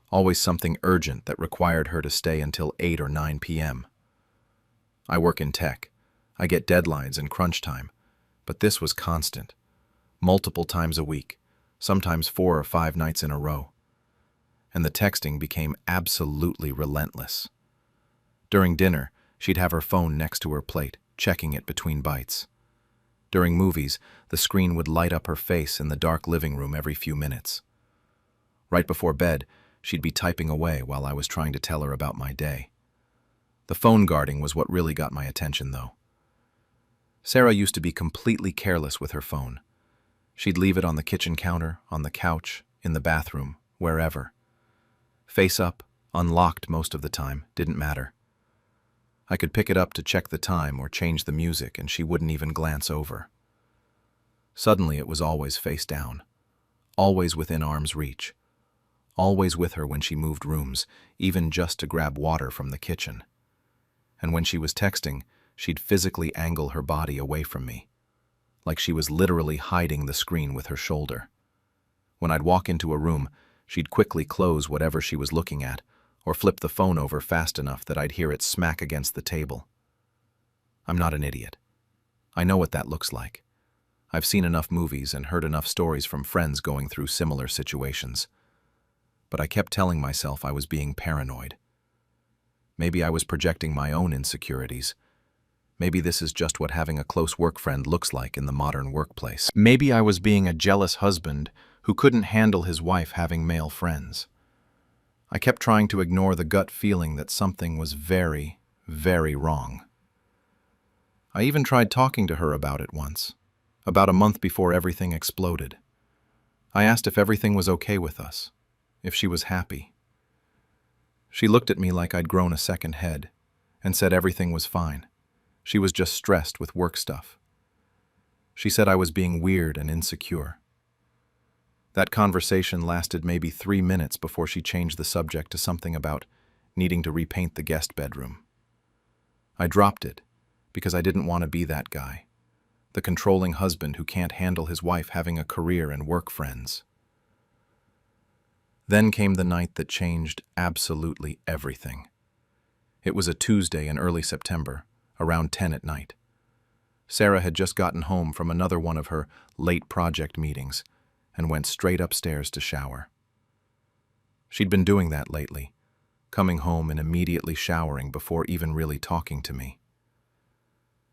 Speaker 1: always something urgent that required her to stay until 8 or 9 p.m. I work in tech. I get deadlines and crunch time, but this was constant. Multiple times a week, sometimes 4 or 5 nights in a row. And the texting became absolutely relentless. During dinner, she'd have her phone next to her plate, checking it between bites. During movies, the screen would light up her face in the dark living room every few minutes. Right before bed, she'd be typing away while I was trying to tell her about my day. The phone guarding was what really got my attention, though. Sarah used to be completely careless with her phone. She'd leave it on the kitchen counter, on the couch, in the bathroom, wherever. Face up, unlocked most of the time, didn't matter. I could pick it up to check the time or change the music, and she wouldn't even glance over. Suddenly it was always face down, always within arm's reach, always with her when she moved rooms, even just to grab water from the kitchen. And when she was texting, she'd physically angle her body away from me, like she was literally hiding the screen with her shoulder. When I'd walk into a room, she'd quickly close whatever she was looking at, or flip the phone over fast enough that I'd hear it smack against the table. I'm not an idiot. I know what that looks like. I've seen enough movies and heard enough stories from friends going through similar situations. But I kept telling myself I was being paranoid. Maybe I was projecting my own insecurities. Maybe this is just what having a close work friend looks like in the modern workplace. Maybe I was being a jealous husband who couldn't handle his wife having male friends. I kept trying to ignore the gut feeling that something was very, very wrong. I even tried talking to her about it once, about a month before everything exploded. I asked if everything was okay with us, if she was happy. She looked at me like I'd grown a second head and said everything was fine. She was just stressed with work stuff. She said I was being weird and insecure. That conversation lasted maybe 3 minutes before she changed the subject to something about needing to repaint the guest bedroom. I dropped it because I didn't want to be that guy, the controlling husband who can't handle his wife having a career and work friends. Then came the night that changed absolutely everything. It was a Tuesday in early September, around 10 at night. Sarah had just gotten home from another one of her late project meetings and went straight upstairs to shower. She'd been doing that lately, coming home and immediately showering before even really talking to me.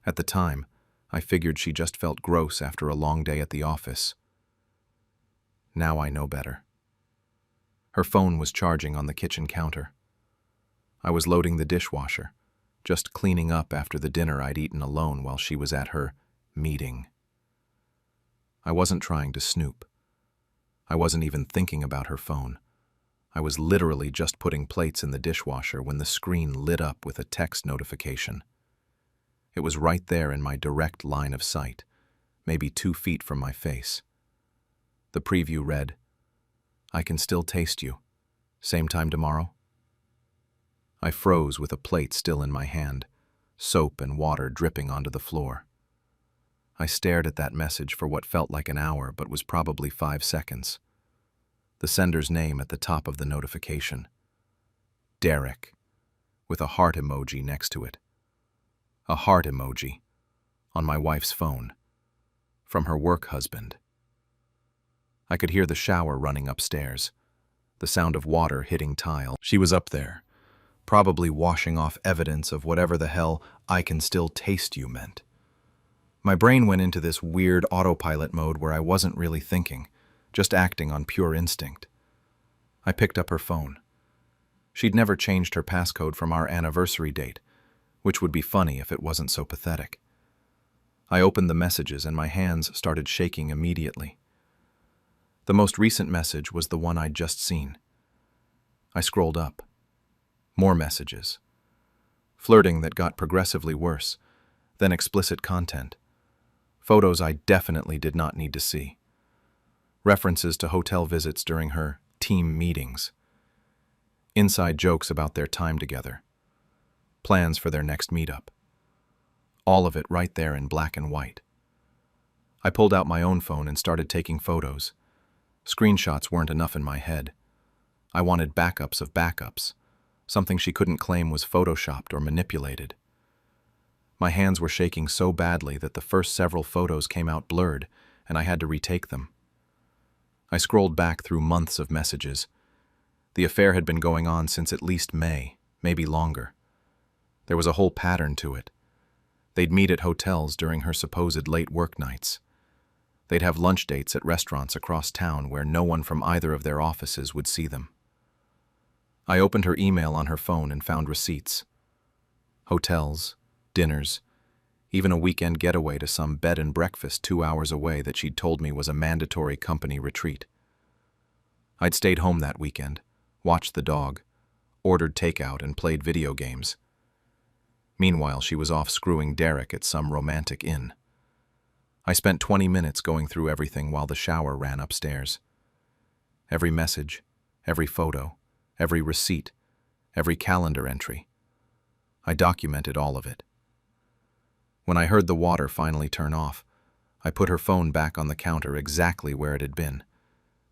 Speaker 1: At the time, I figured she just felt gross after a long day at the office. Now I know better. Her phone was charging on the kitchen counter. I was loading the dishwasher, just cleaning up after the dinner I'd eaten alone while she was at her meeting. I wasn't trying to snoop. I wasn't even thinking about her phone. I was literally just putting plates in the dishwasher when the screen lit up with a text notification. It was right there in my direct line of sight, maybe 2 feet from my face. The preview read, "I can still taste you. Same time tomorrow?" I froze with a plate still in my hand, soap and water dripping onto the floor. I stared at that message for what felt like an hour but was probably 5 seconds. The sender's name at the top of the notification. Derek, with a heart emoji next to it. A heart emoji, on my wife's phone, from her work husband. I could hear the shower running upstairs, the sound of water hitting tile. She was up there, probably washing off evidence of whatever the hell "I can still taste you" meant. My brain went into this weird autopilot mode where I wasn't really thinking, just acting on pure instinct. I picked up her phone. She'd never changed her passcode from our anniversary date, which would be funny if it wasn't so pathetic. I opened the messages and my hands started shaking immediately. The most recent message was the one I'd just seen. I scrolled up. More messages. Flirting that got progressively worse, then explicit content. Photos I definitely did not need to see. References to hotel visits during her team meetings. Inside jokes about their time together. Plans for their next meetup. All of it right there in black and white. I pulled out my own phone and started taking photos. Screenshots weren't enough in my head. I wanted backups of backups, something she couldn't claim was photoshopped or manipulated. My hands were shaking so badly that the first several photos came out blurred, and I had to retake them. I scrolled back through months of messages. The affair had been going on since at least May, maybe longer. There was a whole pattern to it. They'd meet at hotels during her supposed late work nights. They'd have lunch dates at restaurants across town where no one from either of their offices would see them. I opened her email on her phone and found receipts. Hotels, dinners, even a weekend getaway to some bed and breakfast 2 hours away that she'd told me was a mandatory company retreat. I'd stayed home that weekend, watched the dog, ordered takeout, and played video games. Meanwhile, she was off screwing Derek at some romantic inn. I spent 20 minutes going through everything while the shower ran upstairs. Every message, every photo, every receipt, every calendar entry. I documented all of it. When I heard the water finally turn off, I put her phone back on the counter exactly where it had been,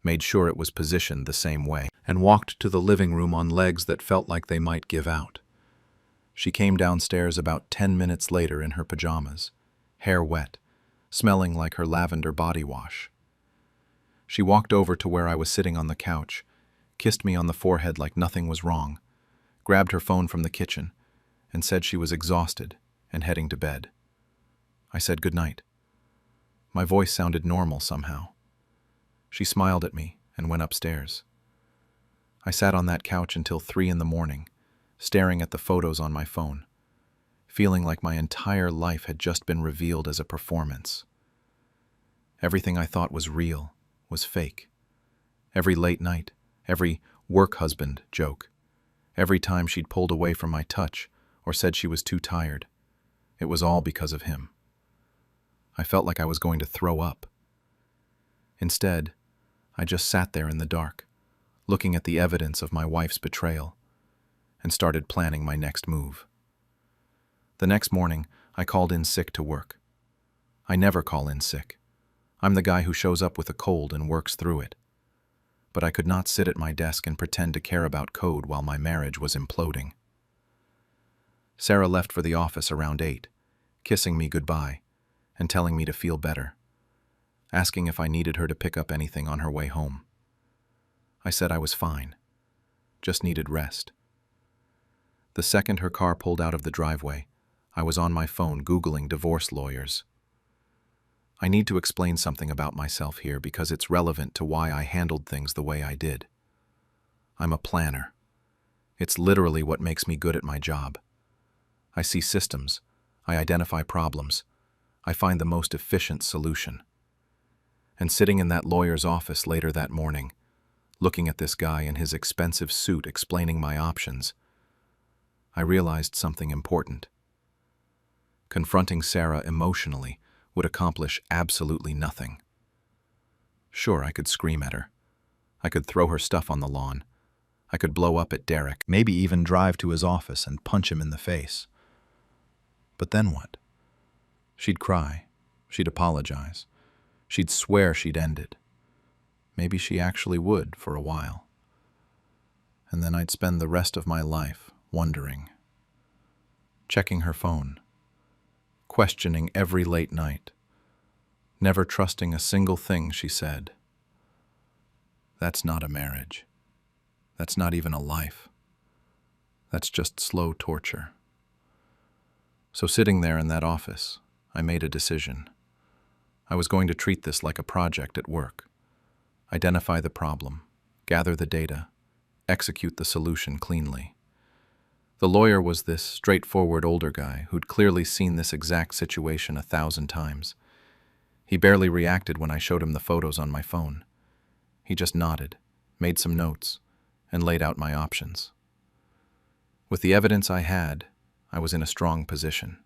Speaker 1: made sure it was positioned the same way, and walked to the living room on legs that felt like they might give out. She came downstairs about 10 minutes later in her pajamas, hair wet, smelling like her lavender body wash. She walked over to where I was sitting on the couch, kissed me on the forehead like nothing was wrong, grabbed her phone from the kitchen, and said she was exhausted and heading to bed. I said goodnight. My voice sounded normal somehow. She smiled at me and went upstairs. I sat on that couch until 3 in the morning, staring at the photos on my phone, feeling like my entire life had just been revealed as a performance. Everything I thought was real was fake. Every late night, every work husband joke, every time she'd pulled away from my touch or said she was too tired, it was all because of him. I felt like I was going to throw up. Instead, I just sat there in the dark, looking at the evidence of my wife's betrayal, and started planning my next move. The next morning, I called in sick to work. I never call in sick. I'm the guy who shows up with a cold and works through it. But I could not sit at my desk and pretend to care about code while my marriage was imploding. Sarah left for the office around 8, kissing me goodbye and telling me to feel better, asking if I needed her to pick up anything on her way home. I said I was fine, just needed rest. The second her car pulled out of the driveway, I was on my phone Googling divorce lawyers. I need to explain something about myself here because it's relevant to why I handled things the way I did. I'm a planner. It's literally what makes me good at my job. I see systems, I identify problems, I find the most efficient solution. And sitting in that lawyer's office later that morning, looking at this guy in his expensive suit explaining my options, I realized something important. Confronting Sarah emotionally would accomplish absolutely nothing. Sure, I could scream at her. I could throw her stuff on the lawn. I could blow up at Derek, maybe even drive to his office and punch him in the face. But then what? She'd cry. She'd apologize. She'd swear she'd end it. Maybe she actually would for a while. And then I'd spend the rest of my life wondering, checking her phone, questioning every late night, never trusting a single thing she said. That's not a marriage. That's not even a life. That's just slow torture. So sitting there in that office, I made a decision. I was going to treat this like a project at work. Identify the problem, gather the data, execute the solution cleanly. The lawyer was this straightforward older guy who'd clearly seen this exact situation 1,000 times. He barely reacted when I showed him the photos on my phone. He just nodded, made some notes, and laid out my options. With the evidence I had, I was in a strong position.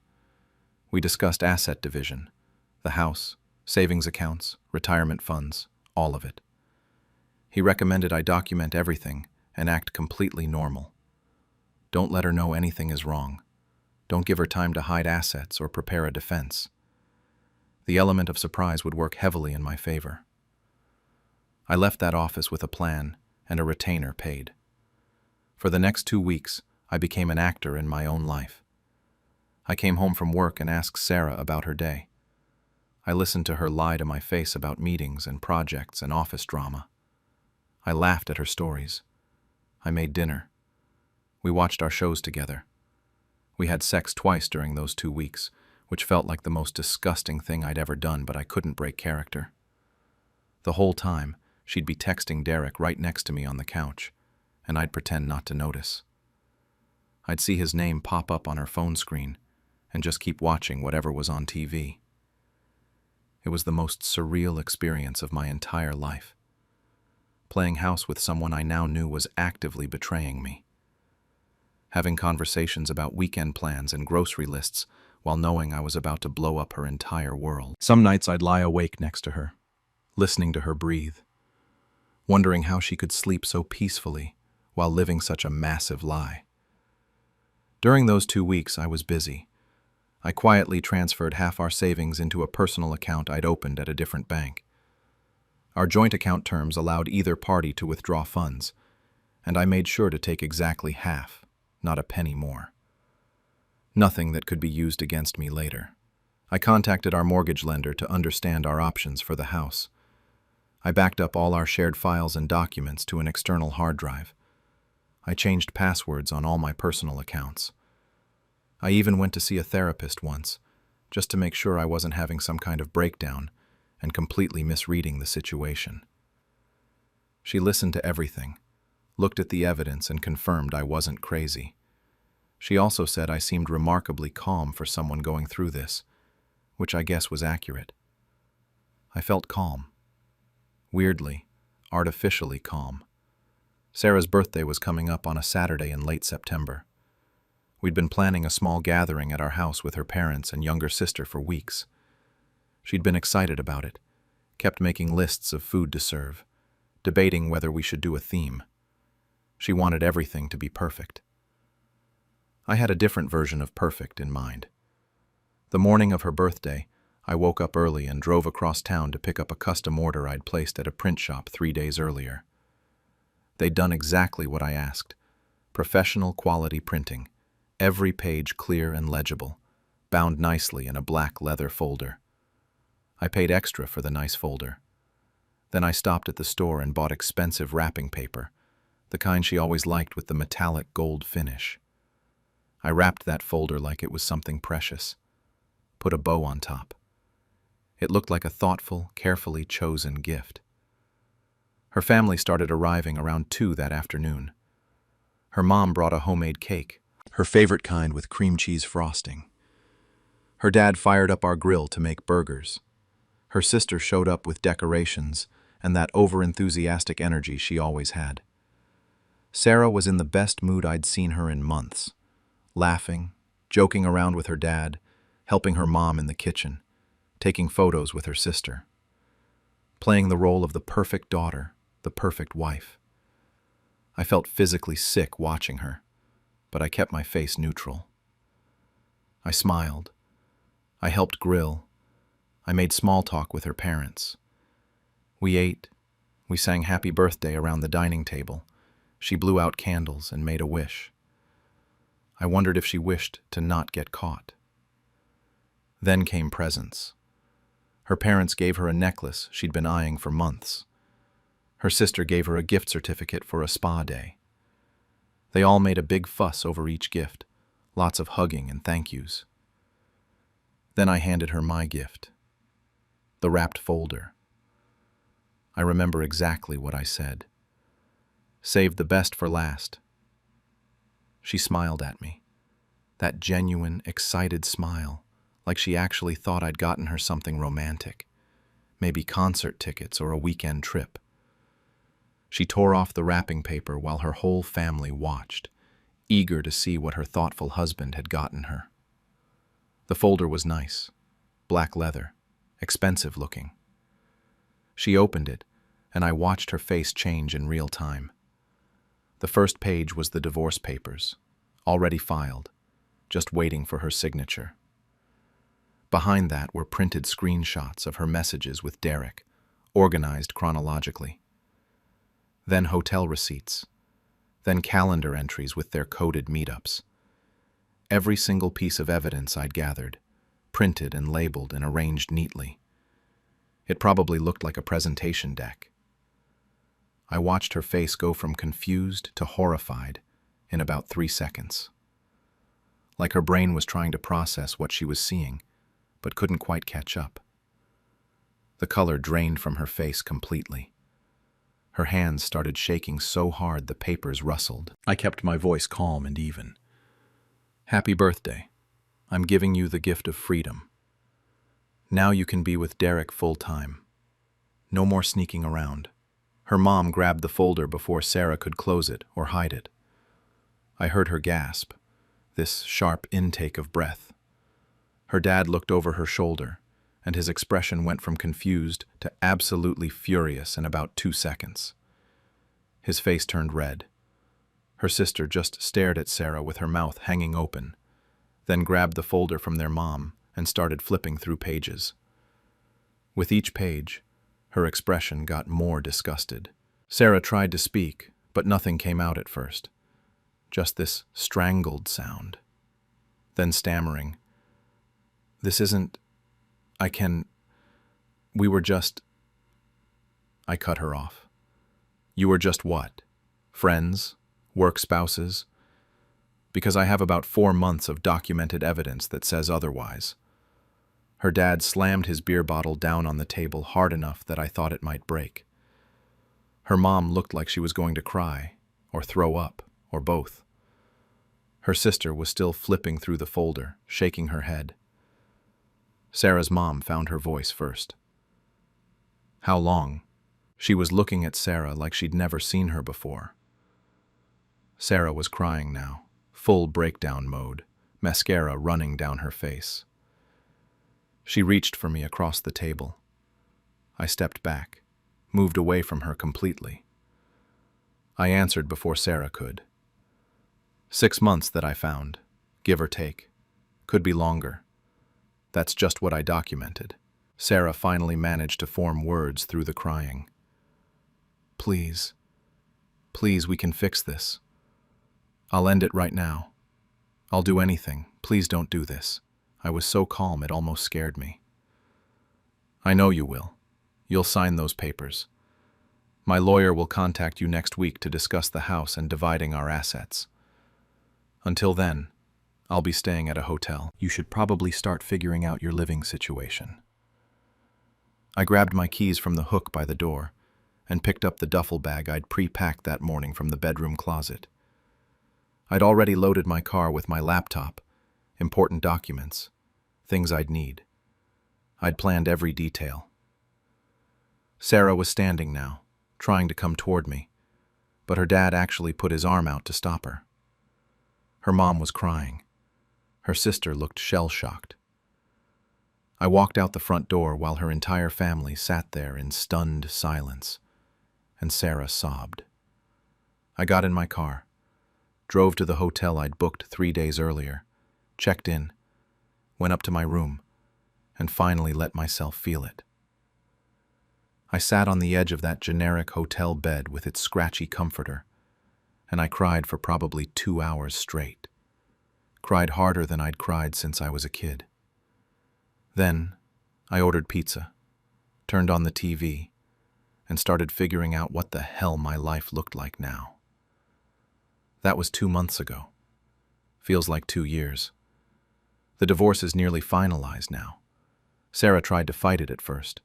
Speaker 1: We discussed asset division, the house, savings accounts, retirement funds, all of it. He recommended I document everything and act completely normal. Don't let her know anything is wrong. Don't give her time to hide assets or prepare a defense. The element of surprise would work heavily in my favor. I left that office with a plan and a retainer paid. For the next 2 weeks, I became an actor in my own life. I came home from work and asked Sarah about her day. I listened to her lie to my face about meetings and projects and office drama. I laughed at her stories. I made dinner. We watched our shows together. We had sex twice during those 2 weeks, which felt like the most disgusting thing I'd ever done, but I couldn't break character. The whole time, she'd be texting Derek right next to me on the couch, and I'd pretend not to notice. I'd see his name pop up on her phone screen and just keep watching whatever was on TV. It was the most surreal experience of my entire life. Playing house with someone I now knew was actively betraying me. Having conversations about weekend plans and grocery lists while knowing I was about to blow up her entire world. Some nights I'd lie awake next to her, listening to her breathe, wondering how she could sleep so peacefully while living such a massive lie. During those 2 weeks, I was busy. I quietly transferred half our savings into a personal account I'd opened at a different bank. Our joint account terms allowed either party to withdraw funds, and I made sure to take exactly half, not a penny more. Nothing that could be used against me later. I contacted our mortgage lender to understand our options for the house. I backed up all our shared files and documents to an external hard drive. I changed passwords on all my personal accounts. I even went to see a therapist once, just to make sure I wasn't having some kind of breakdown and completely misreading the situation. She listened to everything, looked at the evidence, and confirmed I wasn't crazy. She also said I seemed remarkably calm for someone going through this, which I guess was accurate. I felt calm. Weirdly, artificially calm. Sarah's birthday was coming up on a Saturday in late September. We'd been planning a small gathering at our house with her parents and younger sister for weeks. She'd been excited about it, kept making lists of food to serve, debating whether we should do a theme. She wanted everything to be perfect. I had a different version of perfect in mind. The morning of her birthday, I woke up early and drove across town to pick up a custom order I'd placed at a print shop 3 days earlier. They'd done exactly what I asked. Professional quality printing, every page clear and legible, bound nicely in a black leather folder. I paid extra for the nice folder. Then I stopped at the store and bought expensive wrapping paper, the kind she always liked with the metallic gold finish. I wrapped that folder like it was something precious, put a bow on top. It looked like a thoughtful, carefully chosen gift. Her family started arriving around 2 that afternoon. Her mom brought a homemade cake, her favorite kind with cream cheese frosting. Her dad fired up our grill to make burgers. Her sister showed up with decorations and that over-enthusiastic energy she always had. Sarah was in the best mood I'd seen her in months, laughing, joking around with her dad, helping her mom in the kitchen, taking photos with her sister, playing the role of the perfect daughter, the perfect wife. I felt physically sick watching her, but I kept my face neutral. I smiled. I helped grill. I made small talk with her parents. We ate. We sang happy birthday around the dining table. She blew out candles and made a wish. I wondered if she wished to not get caught. Then came presents. Her parents gave her a necklace she'd been eyeing for months. Her sister gave her a gift certificate for a spa day. They all made a big fuss over each gift, lots of hugging and thank yous. Then I handed her my gift, the wrapped folder. I remember exactly what I said. Saved the best for last. She smiled at me, that genuine, excited smile, like she actually thought I'd gotten her something romantic, maybe concert tickets or a weekend trip. She tore off the wrapping paper while her whole family watched, eager to see what her thoughtful husband had gotten her. The folder was nice, black leather, expensive looking. She opened it, and I watched her face change in real time. The first page was the divorce papers, already filed, just waiting for her signature. Behind that were printed screenshots of her messages with Derek, organized chronologically. Then hotel receipts, then calendar entries with their coded meetups. Every single piece of evidence I'd gathered, printed and labeled and arranged neatly. It probably looked like a presentation deck. I watched her face go from confused to horrified in about 3 seconds. Like her brain was trying to process what she was seeing, but couldn't quite catch up. The color drained from her face completely. Her hands started shaking so hard the papers rustled. I kept my voice calm and even. Happy birthday. I'm giving you the gift of freedom. Now you can be with Derek full-time. No more sneaking around. Her mom grabbed the folder before Sarah could close it or hide it. I heard her gasp, this sharp intake of breath. Her dad looked over her shoulder, and his expression went from confused to absolutely furious in about 2 seconds. His face turned red. Her sister just stared at Sarah with her mouth hanging open, then grabbed the folder from their mom and started flipping through pages. With each page, her expression got more disgusted. Sarah tried to speak, but nothing came out at first. Just this strangled sound. Then stammering, "This isn't... we were just..." I cut her off. "You were just what? Friends? Work spouses?" Because I have about 4 months of documented evidence that says otherwise. Her dad slammed his beer bottle down on the table hard enough that I thought it might break. Her mom looked like she was going to cry, or throw up, or both. Her sister was still flipping through the folder, shaking her head. Sarah's mom found her voice first. "How long?" She was looking at Sarah like she'd never seen her before. Sarah was crying now, full breakdown mode, mascara running down her face. She reached for me across the table. I stepped back, moved away from her completely. I answered before Sarah could. 6 months that I found, give or take. Could be longer. That's just what I documented. Sarah finally managed to form words through the crying. Please, we can fix this. I'll end it right now. I'll do anything. Please don't do this." I was so calm it almost scared me. "I know you will. You'll sign those papers. My lawyer will contact you next week to discuss the house and dividing our assets. Until then, I'll be staying at a hotel. You should probably start figuring out your living situation. I grabbed my keys from the hook by the door and picked up the duffel bag I'd pre-packed that morning from the bedroom closet. I'd already loaded my car with my laptop, important documents, things I'd need. I'd planned every detail. Sarah was standing now, trying to come toward me, but her dad actually put his arm out to stop her. Her mom was crying. Her sister looked shell-shocked. I walked out the front door while her entire family sat there in stunned silence, and Sarah sobbed. I got in my car, drove to the hotel I'd booked 3 days earlier, checked in, went up to my room, and finally let myself feel it. I sat on the edge of that generic hotel bed with its scratchy comforter, and I cried for probably 2 hours straight. Cried harder than I'd cried since I was a kid. Then, I ordered pizza, turned on the TV, and started figuring out what the hell my life looked like now. That was 2 months ago. Feels like 2 years. The divorce is nearly finalized now. Sarah tried to fight it at first,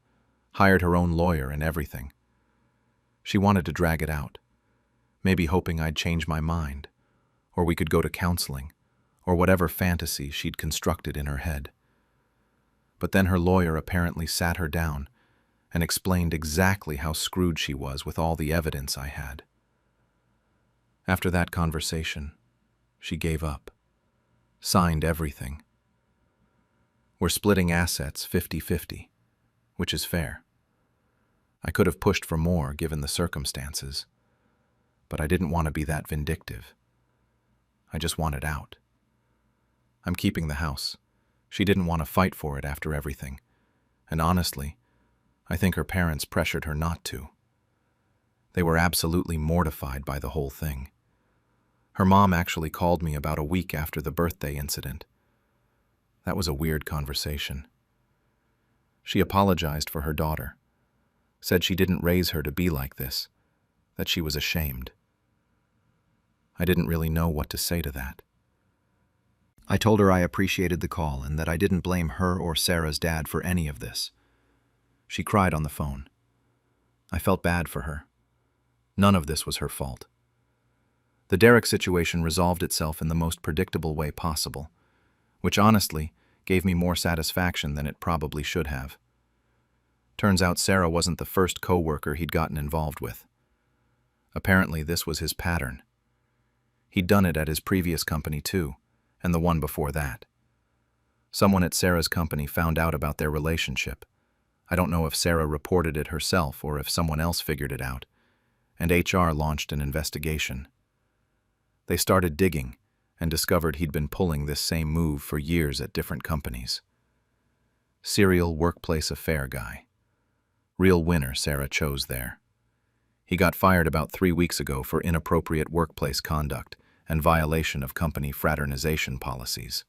Speaker 1: hired her own lawyer and everything. She wanted to drag it out, maybe hoping I'd change my mind, or we could go to counseling, or whatever fantasy she'd constructed in her head. But then her lawyer apparently sat her down and explained exactly how screwed she was with all the evidence I had. After that conversation, she gave up, signed everything. We're splitting assets 50-50, which is fair. I could have pushed for more given the circumstances, but I didn't want to be that vindictive. I just wanted out. I'm keeping the house. She didn't want to fight for it after everything, and honestly, I think her parents pressured her not to. They were absolutely mortified by the whole thing. Her mom actually called me about a week after the birthday incident. That was a weird conversation. She apologized for her daughter, said she didn't raise her to be like this, that she was ashamed. I didn't really know what to say to that. I told her I appreciated the call and that I didn't blame her or Sarah's dad for any of this. She cried on the phone. I felt bad for her. None of this was her fault. The Derek situation resolved itself in the most predictable way possible, which honestly gave me more satisfaction than it probably should have. Turns out Sarah wasn't the first co-worker he'd gotten involved with. Apparently this was his pattern. He'd done it at his previous company too, and the one before that. Someone at Sarah's company found out about their relationship. I don't know if Sarah reported it herself or if someone else figured it out, and HR launched an investigation. They started digging and discovered he'd been pulling this same move for years at different companies. Serial workplace affair guy. Real winner Sarah chose there. He got fired about 3 weeks ago for inappropriate workplace conduct and violation of company fraternization policies.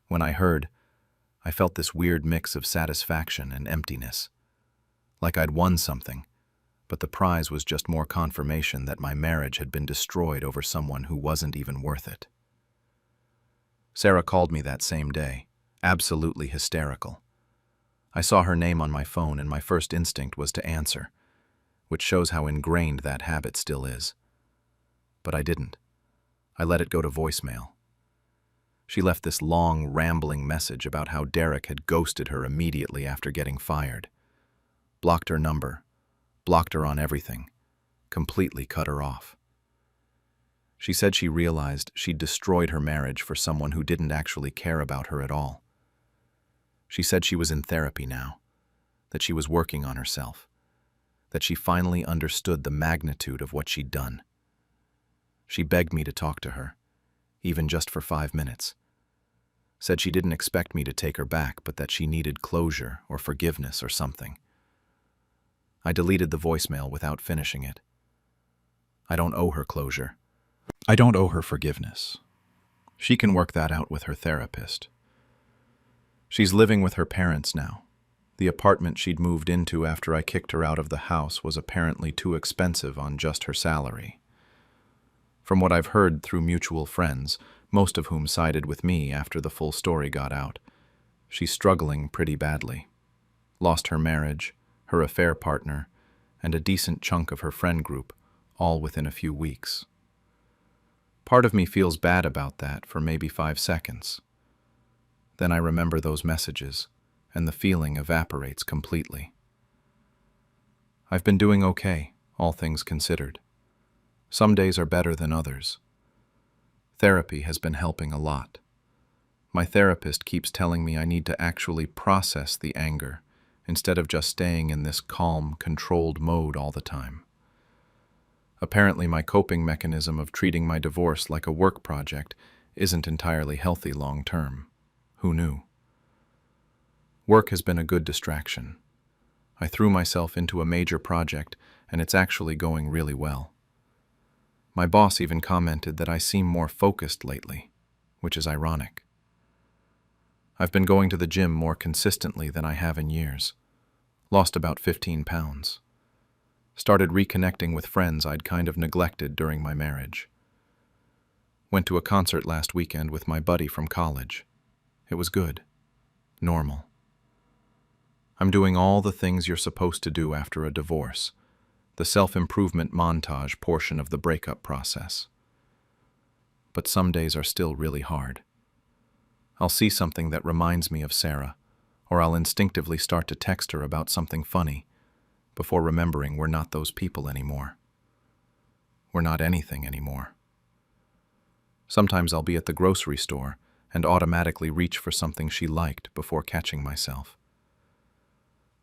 Speaker 1: When I heard, I felt this weird mix of satisfaction and emptiness. Like I'd won something, but the prize was just more confirmation that my marriage had been destroyed over someone who wasn't even worth it. Sarah called me that same day, absolutely hysterical. I saw her name on my phone and my first instinct was to answer, which shows how ingrained that habit still is. But I didn't. I let it go to voicemail. She left this long, rambling message about how Derek had ghosted her immediately after getting fired. Blocked her number, blocked her on everything, completely cut her off. She said she realized she'd destroyed her marriage for someone who didn't actually care about her at all. She said she was in therapy now, that she was working on herself, that she finally understood the magnitude of what she'd done. She begged me to talk to her, even just for 5 minutes. Said she didn't expect me to take her back, but that she needed closure or forgiveness or something. I deleted the voicemail without finishing it. I don't owe her closure. I don't owe her forgiveness. She can work that out with her therapist. She's living with her parents now, The apartment she'd moved into after I kicked her out of the house was apparently too expensive on just her salary. From what I've heard through mutual friends, most of whom sided with me after the full story got out, she's struggling pretty badly. Lost her marriage, her affair partner, and a decent chunk of her friend group, all within a few weeks. Part of me feels bad about that for maybe 5 seconds. Then I remember those messages, and the feeling evaporates completely. I've been doing okay, all things considered. Some days are better than others. Therapy has been helping a lot. My therapist keeps telling me I need to actually process the anger instead of just staying in this calm, controlled mode all the time. Apparently, my coping mechanism of treating my divorce like a work project isn't entirely healthy long term. Who knew? Work has been a good distraction. I threw myself into a major project, and it's actually going really well. My boss even commented that I seem more focused lately, which is ironic. I've been going to the gym more consistently than I have in years. Lost about 15 pounds. Started reconnecting with friends I'd kind of neglected during my marriage. Went to a concert last weekend with my buddy from college. It was good. Normal. I'm doing all the things you're supposed to do after a divorce, the self-improvement montage portion of the breakup process. But some days are still really hard. I'll see something that reminds me of Sarah, or I'll instinctively start to text her about something funny, before remembering we're not those people anymore. We're not anything anymore. Sometimes I'll be at the grocery store and automatically reach for something she liked before catching myself.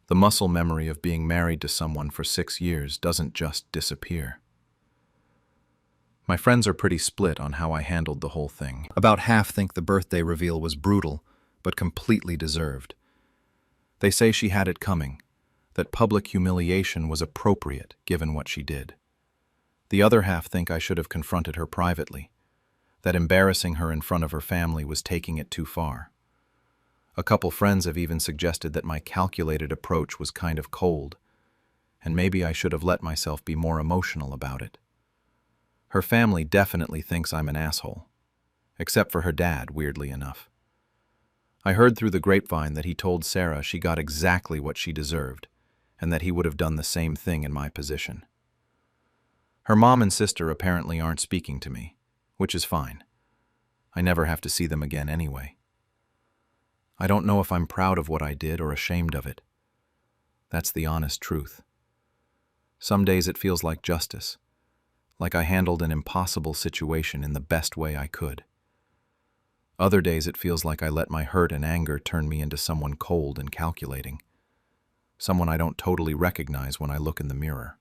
Speaker 1: The muscle memory of being married to someone for 6 years doesn't just disappear. My friends are pretty split on how I handled the whole thing. About half think the birthday reveal was brutal, but completely deserved. They say she had it coming, that public humiliation was appropriate given what she did. The other half think I should have confronted her privately, that embarrassing her in front of her family was taking it too far. A couple friends have even suggested that my calculated approach was kind of cold, and maybe I should have let myself be more emotional about it. Her family definitely thinks I'm an asshole, except for her dad, weirdly enough. I heard through the grapevine that he told Sarah she got exactly what she deserved, and that he would have done the same thing in my position. Her mom and sister apparently aren't speaking to me, which is fine. I never have to see them again anyway. I don't know if I'm proud of what I did or ashamed of it. That's the honest truth. Some days it feels like justice, like I handled an impossible situation in the best way I could. Other days it feels like I let my hurt and anger turn me into someone cold and calculating, someone I don't totally recognize when I look in the mirror.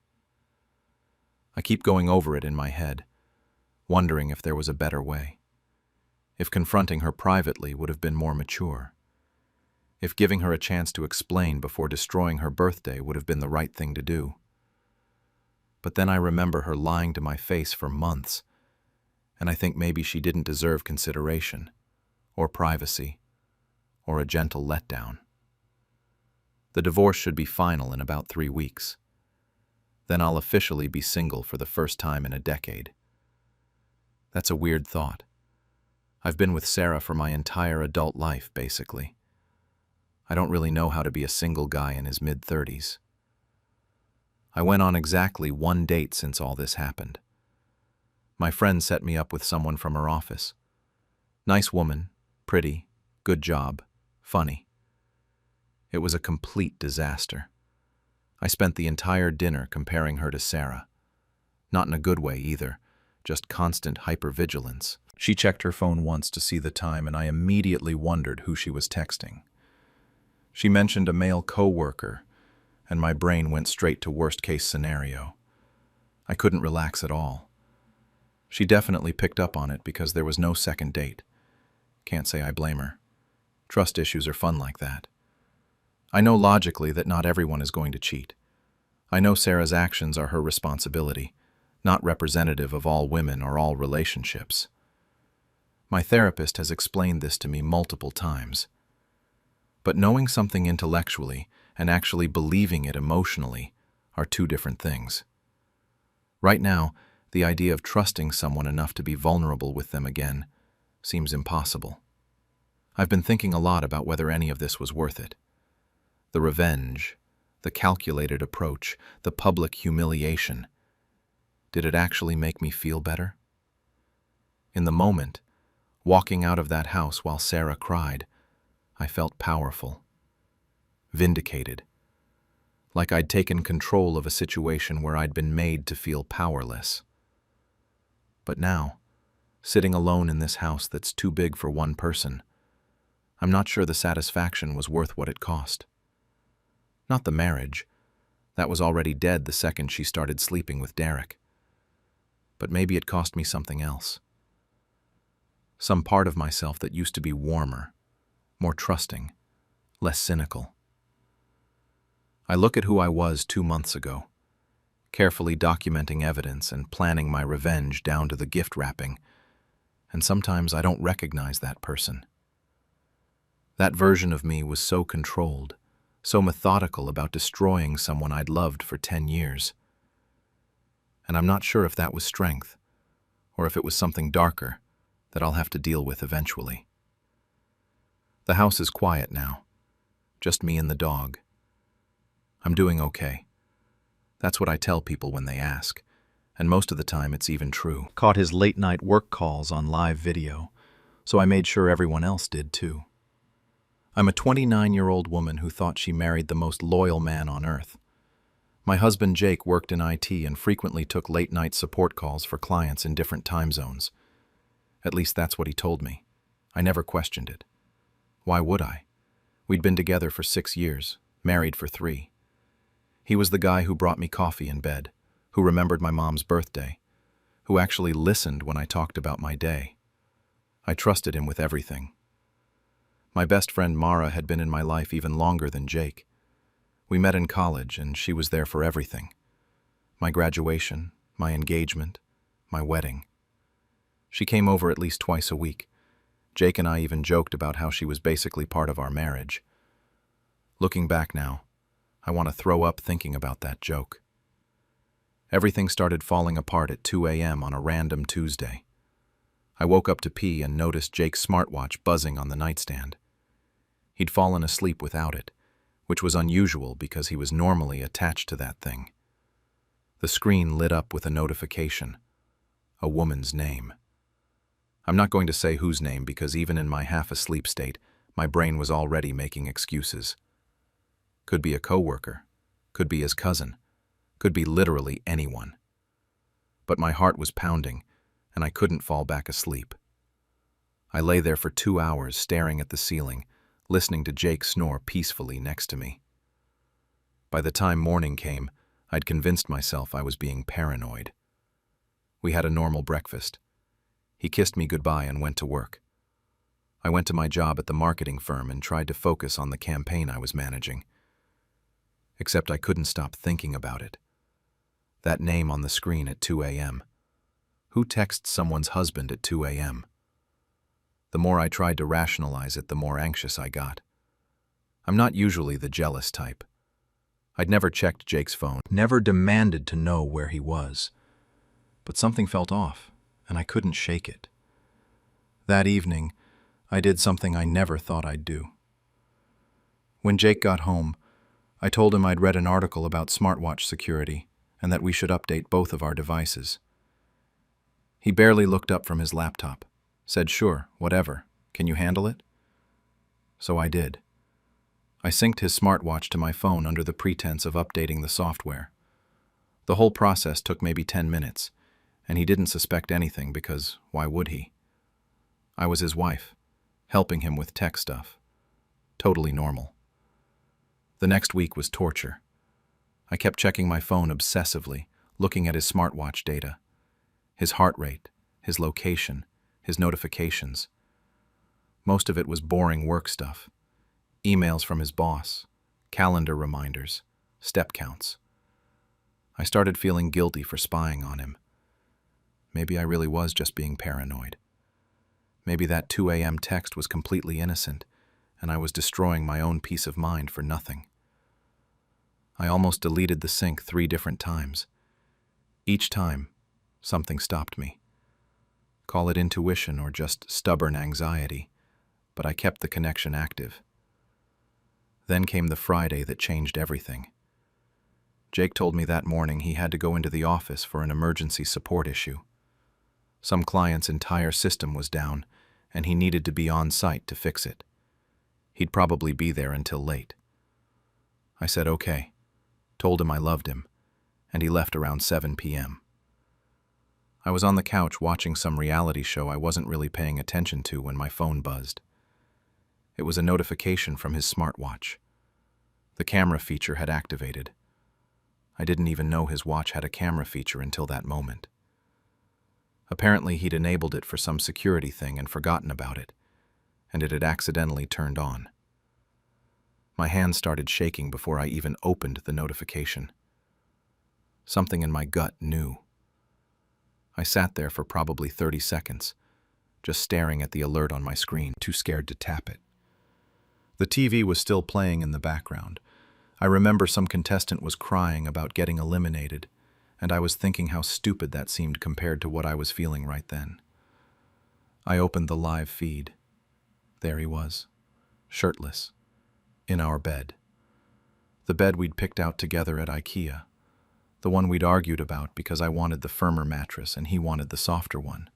Speaker 1: I keep going over it in my head, wondering if there was a better way. If confronting her privately would have been more mature. If giving her a chance to explain before destroying her birthday would have been the right thing to do. But then I remember her lying to my face for months, and I think maybe she didn't deserve consideration, or privacy, or a gentle letdown. The divorce should be final in about 3 weeks. Then I'll officially be single for the first time in a decade. That's a weird thought. I've been with Sarah for my entire adult life, basically. I don't really know how to be a single guy in his mid-30s. I went on exactly 1 date since all this happened. My friend set me up with someone from her office. Nice woman, pretty, good job, funny. It was a complete disaster. I spent the entire dinner comparing her to Sarah. Not in a good way either, just constant hypervigilance. She checked her phone once to see the time, and I immediately wondered who she was texting. She mentioned a male co-worker, and my brain went straight to worst-case scenario. I couldn't relax at all. She definitely picked up on it because there was no second date. Can't say I blame her. Trust issues are fun like that. I know logically that not everyone is going to cheat. I know Sarah's actions are her responsibility, not representative of all women or all relationships. My therapist has explained this to me multiple times. But knowing something intellectually and actually believing it emotionally are two different things. Right now, the idea of trusting someone enough to be vulnerable with them again seems impossible. I've been thinking a lot about whether any of this was worth it. The revenge, the calculated approach, the public humiliation. Did it actually make me feel better? In the moment, walking out of that house while Sarah cried, I felt powerful, vindicated, like I'd taken control of a situation where I'd been made to feel powerless. But now, sitting alone in this house that's too big for one person, I'm not sure the satisfaction was worth what it cost. Not the marriage. That was already dead the second she started sleeping with Derek. But maybe it cost me something else. Some part of myself that used to be warmer, more trusting, less cynical. I look at who I was 2 months ago, carefully documenting evidence and planning my revenge down to the gift wrapping, and sometimes I don't recognize that person. That version of me was so controlled, so methodical about destroying someone I'd loved for 10 years. And I'm not sure if that was strength, or if it was something darker that I'll have to deal with eventually. The house is quiet now, just me and the dog. I'm doing okay. That's what I tell people when they ask, and most of the time it's even true. Caught his late-night work calls on live video, so I made sure everyone else did too. I'm a 29-year-old woman who thought she married the most loyal man on earth. My husband Jake worked in IT and frequently took late-night support calls for clients in different time zones. At least that's what he told me. I never questioned it. Why would I? We'd been together for 6 years, married for 3. He was the guy who brought me coffee in bed, who remembered my mom's birthday, who actually listened when I talked about my day. I trusted him with everything. My best friend Mara had been in my life even longer than Jake. We met in college, and she was there for everything. My graduation, my engagement, my wedding. She came over at least twice a week. Jake and I even joked about how she was basically part of our marriage. Looking back now, I want to throw up thinking about that joke. Everything started falling apart at 2 a.m. on a random Tuesday. I woke up to pee and noticed Jake's smartwatch buzzing on the nightstand. He'd fallen asleep without it, which was unusual because he was normally attached to that thing. The screen lit up with a notification, a woman's name. I'm not going to say whose name because even in my half-asleep state, my brain was already making excuses. Could be a coworker, could be his cousin, could be literally anyone. But my heart was pounding, and I couldn't fall back asleep. I lay there for 2 hours staring at the ceiling, listening to Jake snore peacefully next to me. By the time morning came, I'd convinced myself I was being paranoid. We had a normal breakfast. He kissed me goodbye and went to work. I went to my job at the marketing firm and tried to focus on the campaign I was managing. Except I couldn't stop thinking about it. That name on the screen at 2 a.m. Who texts someone's husband at 2 a.m.? The more I tried to rationalize it, the more anxious I got. I'm not usually the jealous type. I'd never checked Jake's phone, never demanded to know where he was. But something felt off, and I couldn't shake it. That evening, I did something I never thought I'd do. When Jake got home, I told him I'd read an article about smartwatch security and that we should update both of our devices. He barely looked up from his laptop, said, "Sure, whatever. Can you handle it?" So I did. I synced his smartwatch to my phone under the pretense of updating the software. The whole process took maybe 10 minutes, and he didn't suspect anything because why would he? I was his wife, helping him with tech stuff. Totally normal. The next week was torture. I kept checking my phone obsessively, looking at his smartwatch data. His heart rate, his location, his notifications. Most of it was boring work stuff. Emails from his boss, calendar reminders, step counts. I started feeling guilty for spying on him. Maybe I really was just being paranoid. Maybe that 2 a.m. text was completely innocent, and I was destroying my own peace of mind for nothing. I almost deleted the sync 3 different times. Each time, something stopped me. Call it intuition or just stubborn anxiety, but I kept the connection active. Then came the Friday that changed everything. Jake told me that morning he had to go into the office for an emergency support issue. Some client's entire system was down, and he needed to be on site to fix it. He'd probably be there until late. I said okay, told him I loved him, and he left around 7 p.m. I was on the couch watching some reality show I wasn't really paying attention to when my phone buzzed. It was a notification from his smartwatch. The camera feature had activated. I didn't even know his watch had a camera feature until that moment. Apparently he'd enabled it for some security thing and forgotten about it, and it had accidentally turned on. My hands started shaking before I even opened the notification. Something in my gut knew. I sat there for probably 30 seconds, just staring at the alert on my screen, too scared to tap it. The TV was still playing in the background. I remember some contestant was crying about getting eliminated, and I was thinking how stupid that seemed compared to what I was feeling right then. I opened the live feed. There he was, shirtless, in our bed. The bed we'd picked out together at IKEA. The one we'd argued about because I wanted the firmer mattress and he wanted the softer one.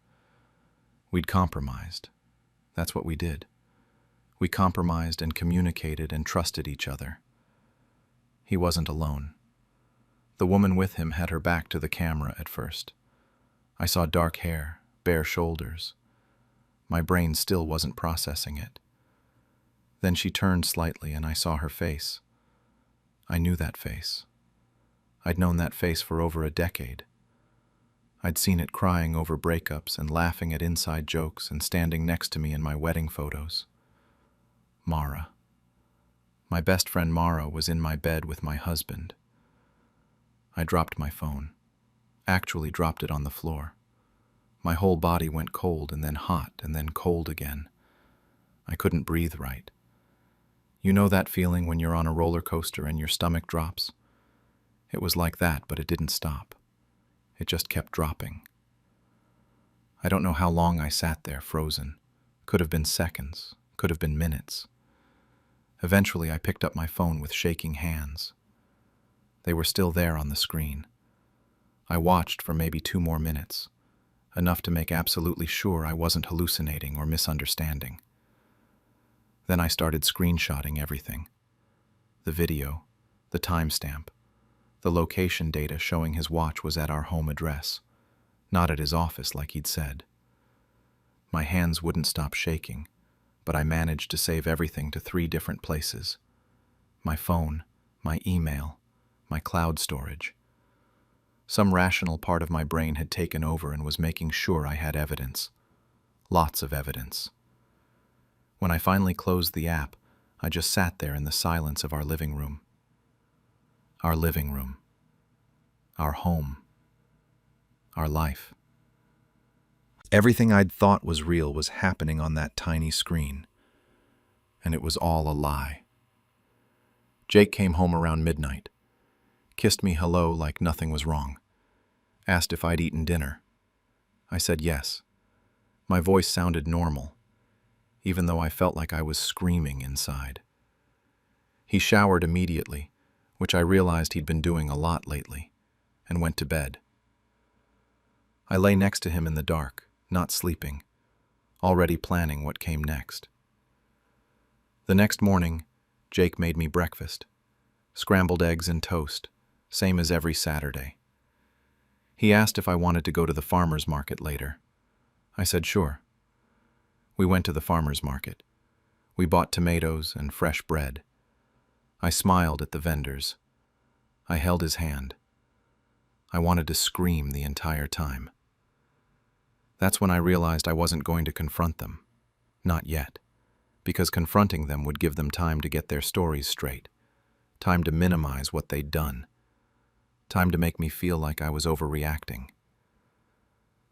Speaker 1: We'd compromised. That's what we did. We compromised and communicated and trusted each other. He wasn't alone. The woman with him had her back to the camera at first. I saw dark hair, bare shoulders. My brain still wasn't processing it. Then she turned slightly and I saw her face. I knew that face. I'd known that face for over a decade. I'd seen it crying over breakups and laughing at inside jokes and standing next to me in my wedding photos. Mara. My best friend Mara was in my bed with my husband. I dropped my phone. Actually dropped it on the floor. My whole body went cold and then hot and then cold again. I couldn't breathe right. You know that feeling when you're on a roller coaster and your stomach drops? It was like that, but it didn't stop. It just kept dropping. I don't know how long I sat there frozen. Could have been seconds, could have been minutes. Eventually, I picked up my phone with shaking hands. They were still there on the screen. I watched for maybe 2 more minutes, enough to make absolutely sure I wasn't hallucinating or misunderstanding. Then I started screenshotting everything. The video, the timestamp, the location data showing his watch was at our home address, not at his office like he'd said. My hands wouldn't stop shaking, but I managed to save everything to 3 different places. My phone, my email, my cloud storage. Some rational part of my brain had taken over and was making sure I had evidence. Lots of evidence. When I finally closed the app, I just sat there in the silence of our living room. Our living room. Our home. Our life. Everything I'd thought was real was happening on that tiny screen. And it was all a lie. Jake came home around midnight. Kissed me hello like nothing was wrong. Asked if I'd eaten dinner. I said yes. My voice sounded normal, even though I felt like I was screaming inside. He showered immediately, which I realized he'd been doing a lot lately, and went to bed. I lay next to him in the dark, not sleeping, already planning what came next. The next morning, Jake made me breakfast. Scrambled eggs and toast, same as every Saturday. He asked if I wanted to go to the farmer's market later. I said sure. We went to the farmer's market. We bought tomatoes and fresh bread. I smiled at the vendors. I held his hand. I wanted to scream the entire time. That's when I realized I wasn't going to confront them. Not yet. Because confronting them would give them time to get their stories straight. Time to minimize what they'd done. Time to make me feel like I was overreacting.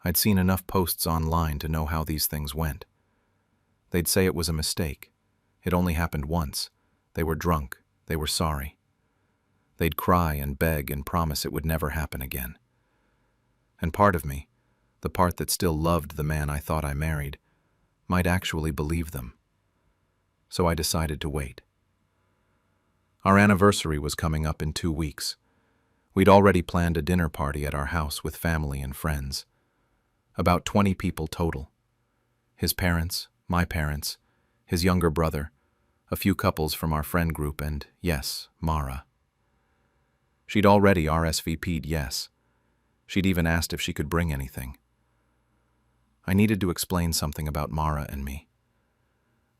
Speaker 1: I'd seen enough posts online to know how these things went. They'd say it was a mistake. It only happened once. They were drunk. They were sorry. They'd cry and beg and promise it would never happen again. And part of me, the part that still loved the man I thought I married, might actually believe them. So I decided to wait. Our anniversary was coming up in 2 weeks. We'd already planned a dinner party at our house with family and friends. About 20 people total. His parents, my parents, his younger brother, a few couples from our friend group, and, yes, Mara. She'd already RSVP'd yes. She'd even asked if she could bring anything. I needed to explain something about Mara and me.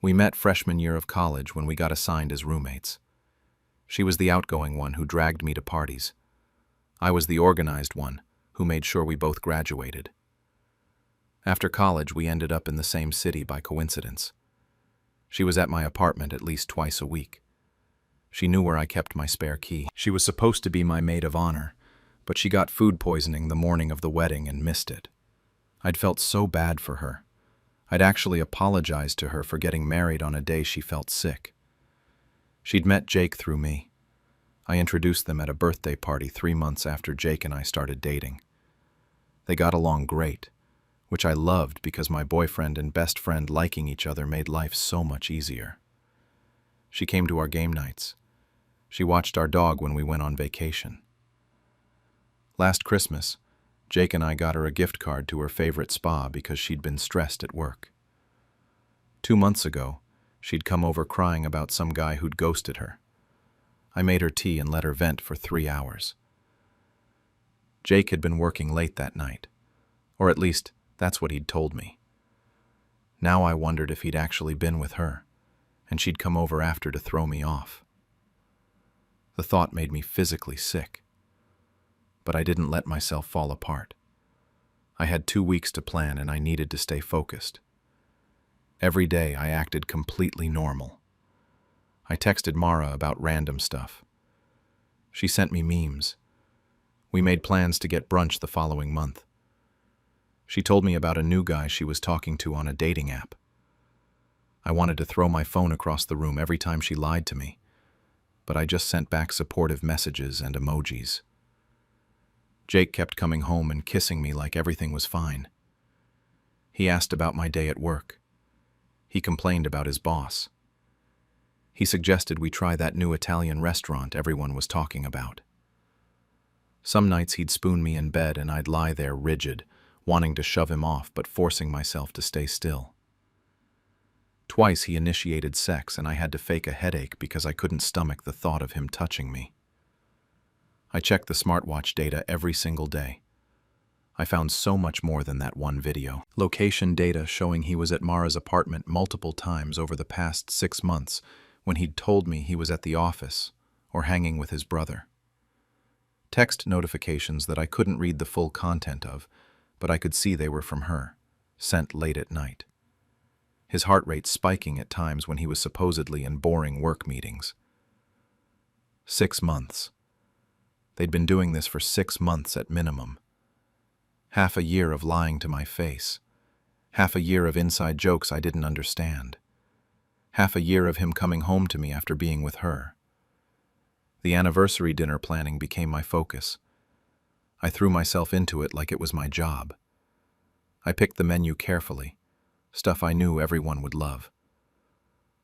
Speaker 1: We met freshman year of college when we got assigned as roommates. She was the outgoing one who dragged me to parties. I was the organized one who made sure we both graduated. After college, we ended up in the same city by coincidence. She was at my apartment at least twice a week. She knew where I kept my spare key. She was supposed to be my maid of honor, but she got food poisoning the morning of the wedding and missed it. I'd felt so bad for her. I'd actually apologized to her for getting married on a day she felt sick. She'd met Jake through me. I introduced them at a birthday party 3 months after Jake and I started dating. They got along great, which I loved because my boyfriend and best friend liking each other made life so much easier. She came to our game nights. She watched our dog when we went on vacation. Last Christmas, Jake and I got her a gift card to her favorite spa because she'd been stressed at work. 2 months ago, she'd come over crying about some guy who'd ghosted her. I made her tea and let her vent for 3 hours. Jake had been working late that night, or at least that's what he'd told me. Now I wondered if he'd actually been with her, and she'd come over after to throw me off. The thought made me physically sick. But I didn't let myself fall apart. I had 2 weeks to plan and I needed to stay focused. Every day I acted completely normal. I texted Mara about random stuff. She sent me memes. We made plans to get brunch the following month. She told me about a new guy she was talking to on a dating app. I wanted to throw my phone across the room every time she lied to me, but I just sent back supportive messages and emojis. Jake kept coming home and kissing me like everything was fine. He asked about my day at work. He complained about his boss. He suggested we try that new Italian restaurant everyone was talking about. Some nights he'd spoon me in bed and I'd lie there rigid, wanting to shove him off but forcing myself to stay still. Twice he initiated sex and I had to fake a headache because I couldn't stomach the thought of him touching me. I checked the smartwatch data every single day. I found so much more than that one video. Location data showing he was at Mara's apartment multiple times over the past 6 months when he'd told me he was at the office or hanging with his brother. Text notifications that I couldn't read the full content of, but I could see they were from her, sent late at night. His heart rate spiking at times when he was supposedly in boring work meetings. 6 months. They'd been doing this for 6 months at minimum. Half a year of lying to my face. Half a year of inside jokes I didn't understand. Half a year of him coming home to me after being with her. The anniversary dinner planning became my focus. I threw myself into it like it was my job. I picked the menu carefully, stuff I knew everyone would love.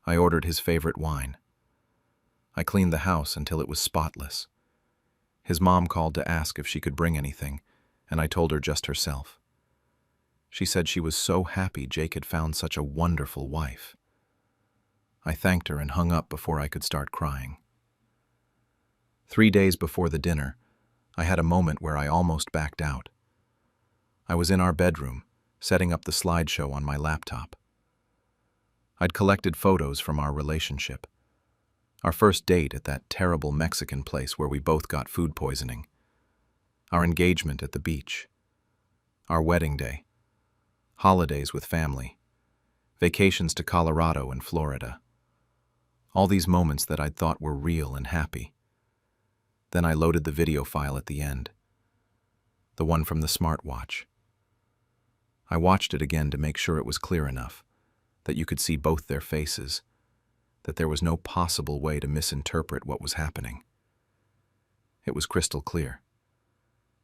Speaker 1: I ordered his favorite wine. I cleaned the house until it was spotless. His mom called to ask if she could bring anything, and I told her just herself. She said she was so happy Jake had found such a wonderful wife. I thanked her and hung up before I could start crying. 3 days before the dinner, I had a moment where I almost backed out. I was in our bedroom, setting up the slideshow on my laptop. I'd collected photos from our relationship. Our first date at that terrible Mexican place where we both got food poisoning. Our engagement at the beach. Our wedding day. Holidays with family. Vacations to Colorado and Florida. All these moments that I'd thought were real and happy. Then I loaded the video file at the end. The one from the smartwatch. I watched it again to make sure it was clear enough, that you could see both their faces, that there was no possible way to misinterpret what was happening. It was crystal clear.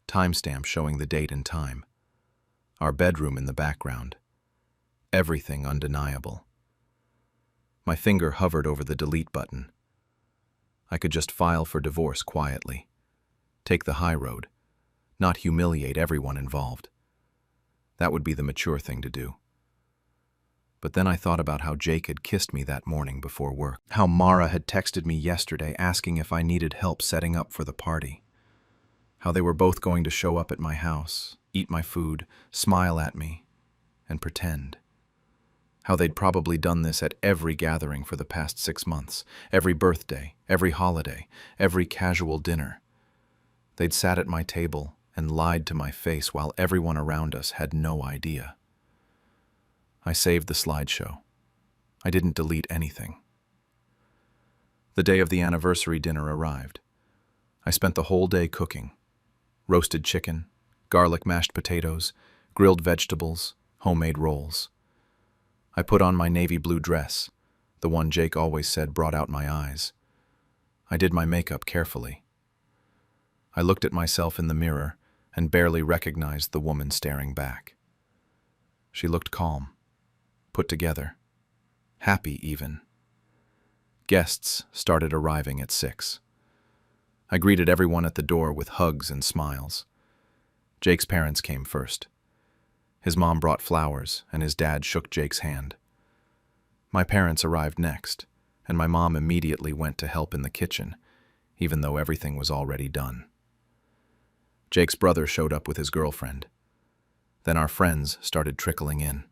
Speaker 1: Timestamp showing the date and time. Our bedroom in the background. Everything undeniable. My finger hovered over the delete button. I could just file for divorce quietly. Take the high road. Not humiliate everyone involved. That would be the mature thing to do. But then I thought about how Jake had kissed me that morning before work. How Mara had texted me yesterday asking if I needed help setting up for the party. How they were both going to show up at my house, eat my food, smile at me, and pretend. How they'd probably done this at every gathering for the past 6 months, every birthday, every holiday, every casual dinner. They'd sat at my table and lied to my face while everyone around us had no idea. I saved the slideshow. I didn't delete anything. The day of the anniversary dinner arrived. I spent the whole day cooking. Roasted chicken, garlic mashed potatoes, grilled vegetables, homemade rolls. I put on my navy blue dress, the one Jake always said brought out my eyes. I did my makeup carefully. I looked at myself in the mirror and barely recognized the woman staring back. She looked calm, put together, happy even. Guests started arriving at 6. I greeted everyone at the door with hugs and smiles. Jake's parents came first. His mom brought flowers, and his dad shook Jake's hand. My parents arrived next, and my mom immediately went to help in the kitchen, even though everything was already done. Jake's brother showed up with his girlfriend. Then our friends started trickling in.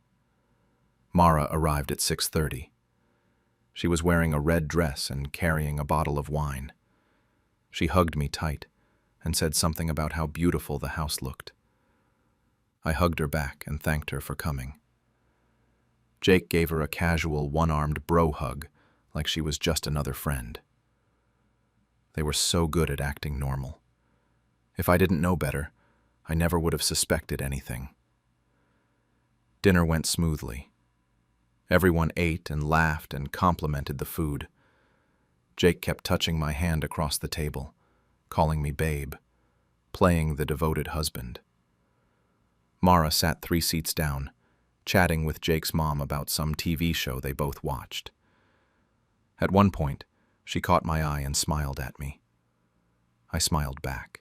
Speaker 1: Mara arrived at 6:30. She was wearing a red dress and carrying a bottle of wine. She hugged me tight and said something about how beautiful the house looked. I hugged her back and thanked her for coming. Jake gave her a casual one-armed bro hug like she was just another friend. They were so good at acting normal. If I didn't know better, I never would have suspected anything. Dinner went smoothly. Everyone ate and laughed and complimented the food. Jake kept touching my hand across the table, calling me babe, playing the devoted husband. Mara sat 3 seats down, chatting with Jake's mom about some TV show they both watched. At one point, she caught my eye and smiled at me. I smiled back.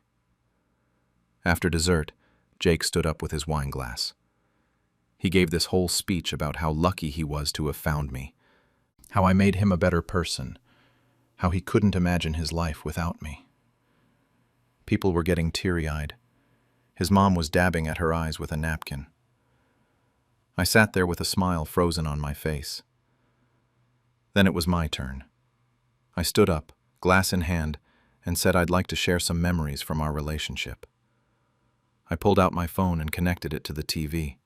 Speaker 1: After dessert, Jake stood up with his wine glass. He gave this whole speech about how lucky he was to have found me, how I made him a better person, how he couldn't imagine his life without me. People were getting teary-eyed. His mom was dabbing at her eyes with a napkin. I sat there with a smile frozen on my face. Then it was my turn. I stood up, glass in hand, and said I'd like to share some memories from our relationship. I pulled out my phone and connected it to the TV.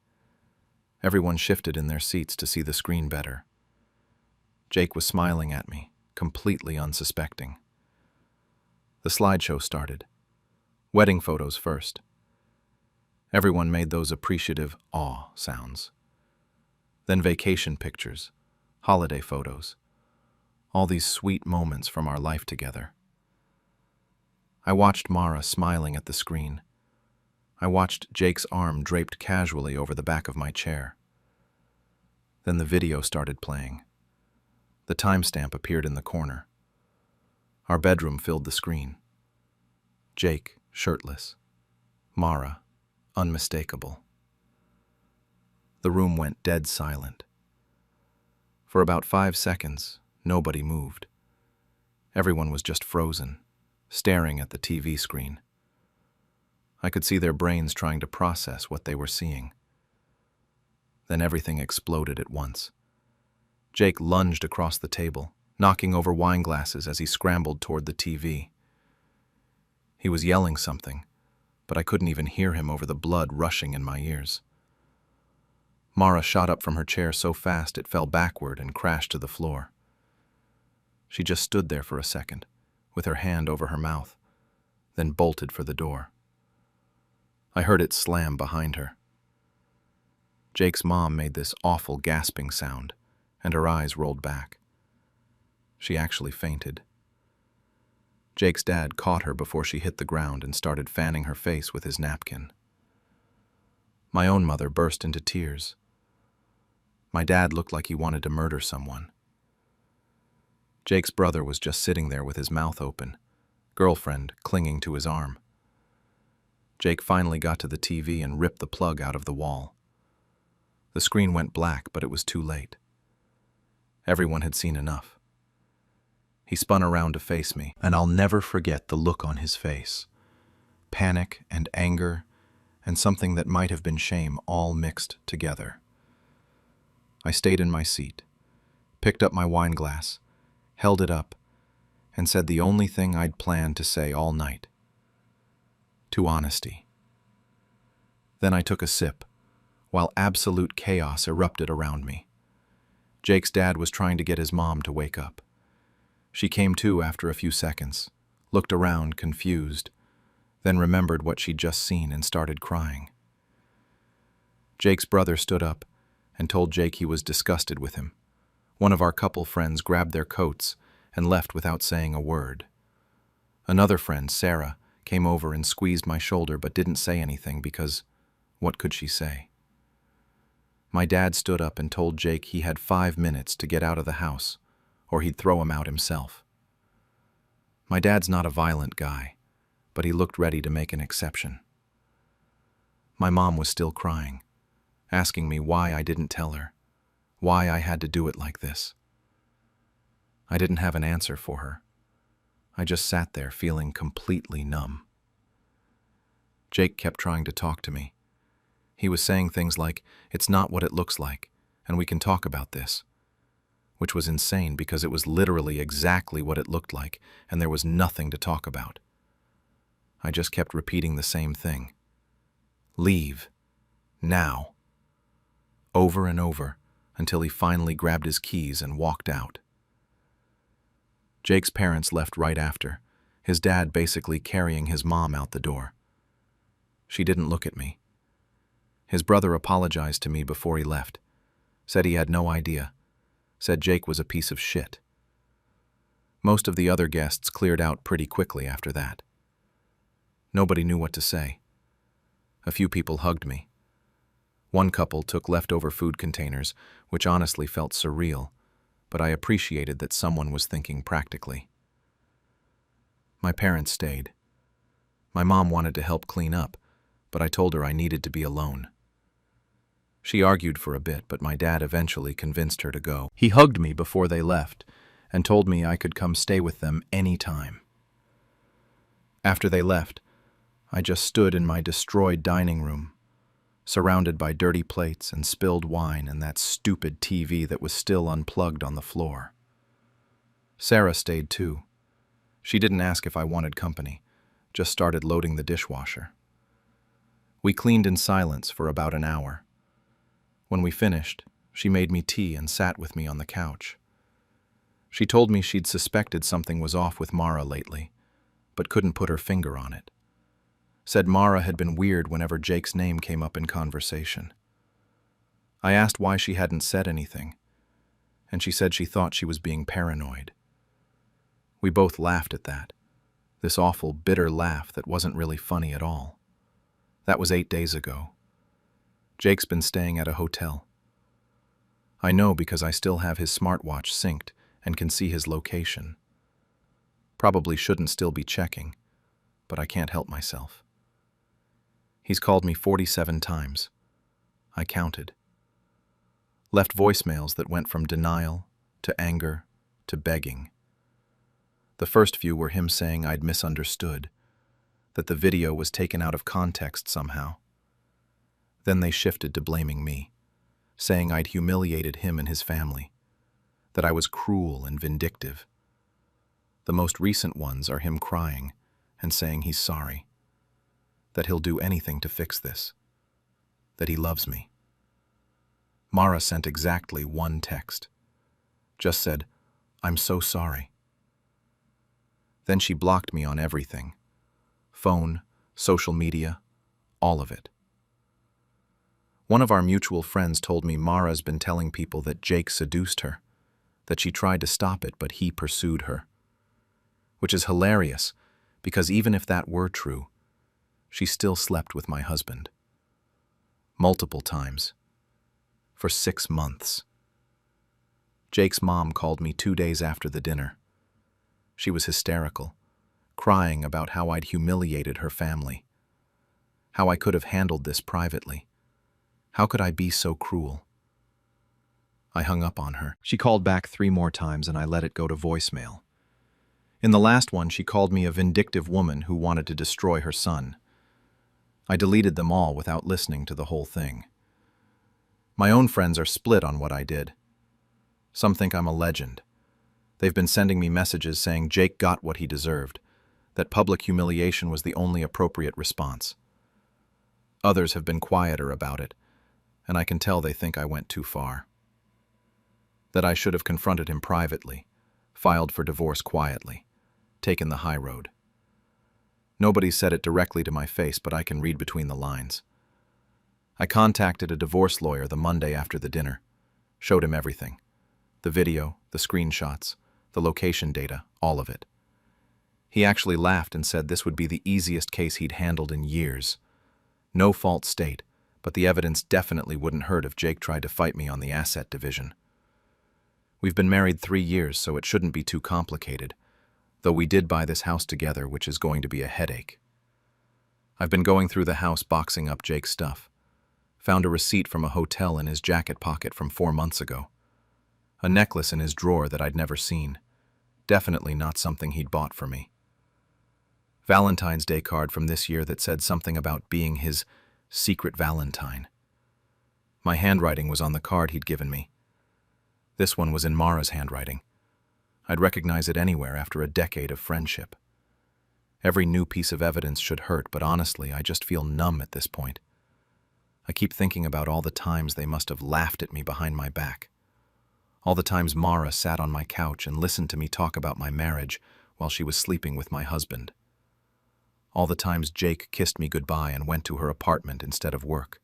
Speaker 1: Everyone shifted in their seats to see the screen better. Jake was smiling at me, completely unsuspecting. The slideshow started. Wedding photos first. Everyone made those appreciative aw sounds. Then vacation pictures, holiday photos, all these sweet moments from our life together. I watched Mara smiling at the screen. I watched Jake's arm draped casually over the back of my chair. Then the video started playing. The timestamp appeared in the corner. Our bedroom filled the screen. Jake, shirtless. Mara, unmistakable. The room went dead silent. For about 5 seconds, nobody moved. Everyone was just frozen, staring at the TV screen. I could see their brains trying to process what they were seeing. Then everything exploded at once. Jake lunged across the table, knocking over wine glasses as he scrambled toward the TV. He was yelling something, but I couldn't even hear him over the blood rushing in my ears. Mara shot up from her chair so fast it fell backward and crashed to the floor. She just stood there for a second, with her hand over her mouth, then bolted for the door. I heard it slam behind her. Jake's mom made this awful gasping sound, and her eyes rolled back. She actually fainted. Jake's dad caught her before she hit the ground and started fanning her face with his napkin. My own mother burst into tears. My dad looked like he wanted to murder someone. Jake's brother was just sitting there with his mouth open, girlfriend clinging to his arm. Jake finally got to the TV and ripped the plug out of the wall. The screen went black, but it was too late. Everyone had seen enough. He spun around to face me, and I'll never forget the look on his face. Panic and anger and something that might have been shame all mixed together. I stayed in my seat, picked up my wine glass, held it up, and said the only thing I'd planned to say all night. To honesty. Then I took a sip, while absolute chaos erupted around me. Jake's dad was trying to get his mom to wake up. She came to after a few seconds, looked around confused, then remembered what she'd just seen and started crying. Jake's brother stood up and told Jake he was disgusted with him. One of our couple friends grabbed their coats and left without saying a word. Another friend, Sarah, came over and squeezed my shoulder but didn't say anything because what could she say? My dad stood up and told Jake he had 5 minutes to get out of the house, or he'd throw him out himself. My dad's not a violent guy, but he looked ready to make an exception. My mom was still crying, asking me why I didn't tell her, why I had to do it like this. I didn't have an answer for her. I just sat there feeling completely numb. Jake kept trying to talk to me. He was saying things like, "It's not what it looks like, and we can talk about this," which was insane because it was literally exactly what it looked like, and there was nothing to talk about. I just kept repeating the same thing. Leave. Now. Over and over, until he finally grabbed his keys and walked out. Jake's parents left right after, his dad basically carrying his mom out the door. She didn't look at me. His brother apologized to me before he left, said he had no idea, said Jake was a piece of shit. Most of the other guests cleared out pretty quickly after that. Nobody knew what to say. A few people hugged me. One couple took leftover food containers, which honestly felt surreal, but I appreciated that someone was thinking practically. My parents stayed. My mom wanted to help clean up, but I told her I needed to be alone. She argued for a bit, but my dad eventually convinced her to go. He hugged me before they left and told me I could come stay with them any time. After they left, I just stood in my destroyed dining room, surrounded by dirty plates and spilled wine and that stupid TV that was still unplugged on the floor. Sarah stayed too. She didn't ask if I wanted company, just started loading the dishwasher. We cleaned in silence for about an hour. When we finished, she made me tea and sat with me on the couch. She told me she'd suspected something was off with Mara lately, but couldn't put her finger on it. Said Mara had been weird whenever Jake's name came up in conversation. I asked why she hadn't said anything, and she said she thought she was being paranoid. We both laughed at that, this awful, bitter laugh that wasn't really funny at all. That was 8 days ago. Jake's been staying at a hotel. I know because I still have his smartwatch synced and can see his location. Probably shouldn't still be checking, but I can't help myself. He's called me 47 times. I counted. Left voicemails that went from denial to anger to begging. The first few were him saying I'd misunderstood, that the video was taken out of context somehow. Then they shifted to blaming me, saying I'd humiliated him and his family, that I was cruel and vindictive. The most recent ones are him crying and saying he's sorry, that he'll do anything to fix this, that he loves me. Mara sent exactly one text. Just said, "I'm so sorry." Then she blocked me on everything. Phone, social media, all of it. One of our mutual friends told me Mara's been telling people that Jake seduced her, that she tried to stop it, but he pursued her. Which is hilarious, because even if that were true, she still slept with my husband. Multiple times. For 6 months. Jake's mom called me 2 days after the dinner. She was hysterical, crying about how I'd humiliated her family. How I could have handled this privately. How could I be so cruel? I hung up on her. She called back 3 more times and I let it go to voicemail. In the last one, she called me a vindictive woman who wanted to destroy her son. I deleted them all without listening to the whole thing. My own friends are split on what I did. Some think I'm a legend. They've been sending me messages saying Jake got what he deserved, that public humiliation was the only appropriate response. Others have been quieter about it, and I can tell they think I went too far. That I should have confronted him privately, filed for divorce quietly, taken the high road. Nobody said it directly to my face, but I can read between the lines. I contacted a divorce lawyer the Monday after the dinner, showed him everything. The video, the screenshots, the location data, all of it. He actually laughed and said this would be the easiest case he'd handled in years. No fault state, but the evidence definitely wouldn't hurt if Jake tried to fight me on the asset division. We've been married 3 years, so it shouldn't be too complicated, though we did buy this house together, which is going to be a headache. I've been going through the house boxing up Jake's stuff. Found a receipt from a hotel in his jacket pocket from 4 months ago. A necklace in his drawer that I'd never seen. Definitely not something he'd bought for me. Valentine's Day card from this year that said something about being his secret Valentine. My handwriting was on the card he'd given me. This one was in Mara's handwriting. I'd recognize it anywhere after a decade of friendship. Every new piece of evidence should hurt, but honestly, I just feel numb at this point. I keep thinking about all the times they must have laughed at me behind my back. All the times Mara sat on my couch and listened to me talk about my marriage while she was sleeping with my husband. All the times Jake kissed me goodbye and went to her apartment instead of work.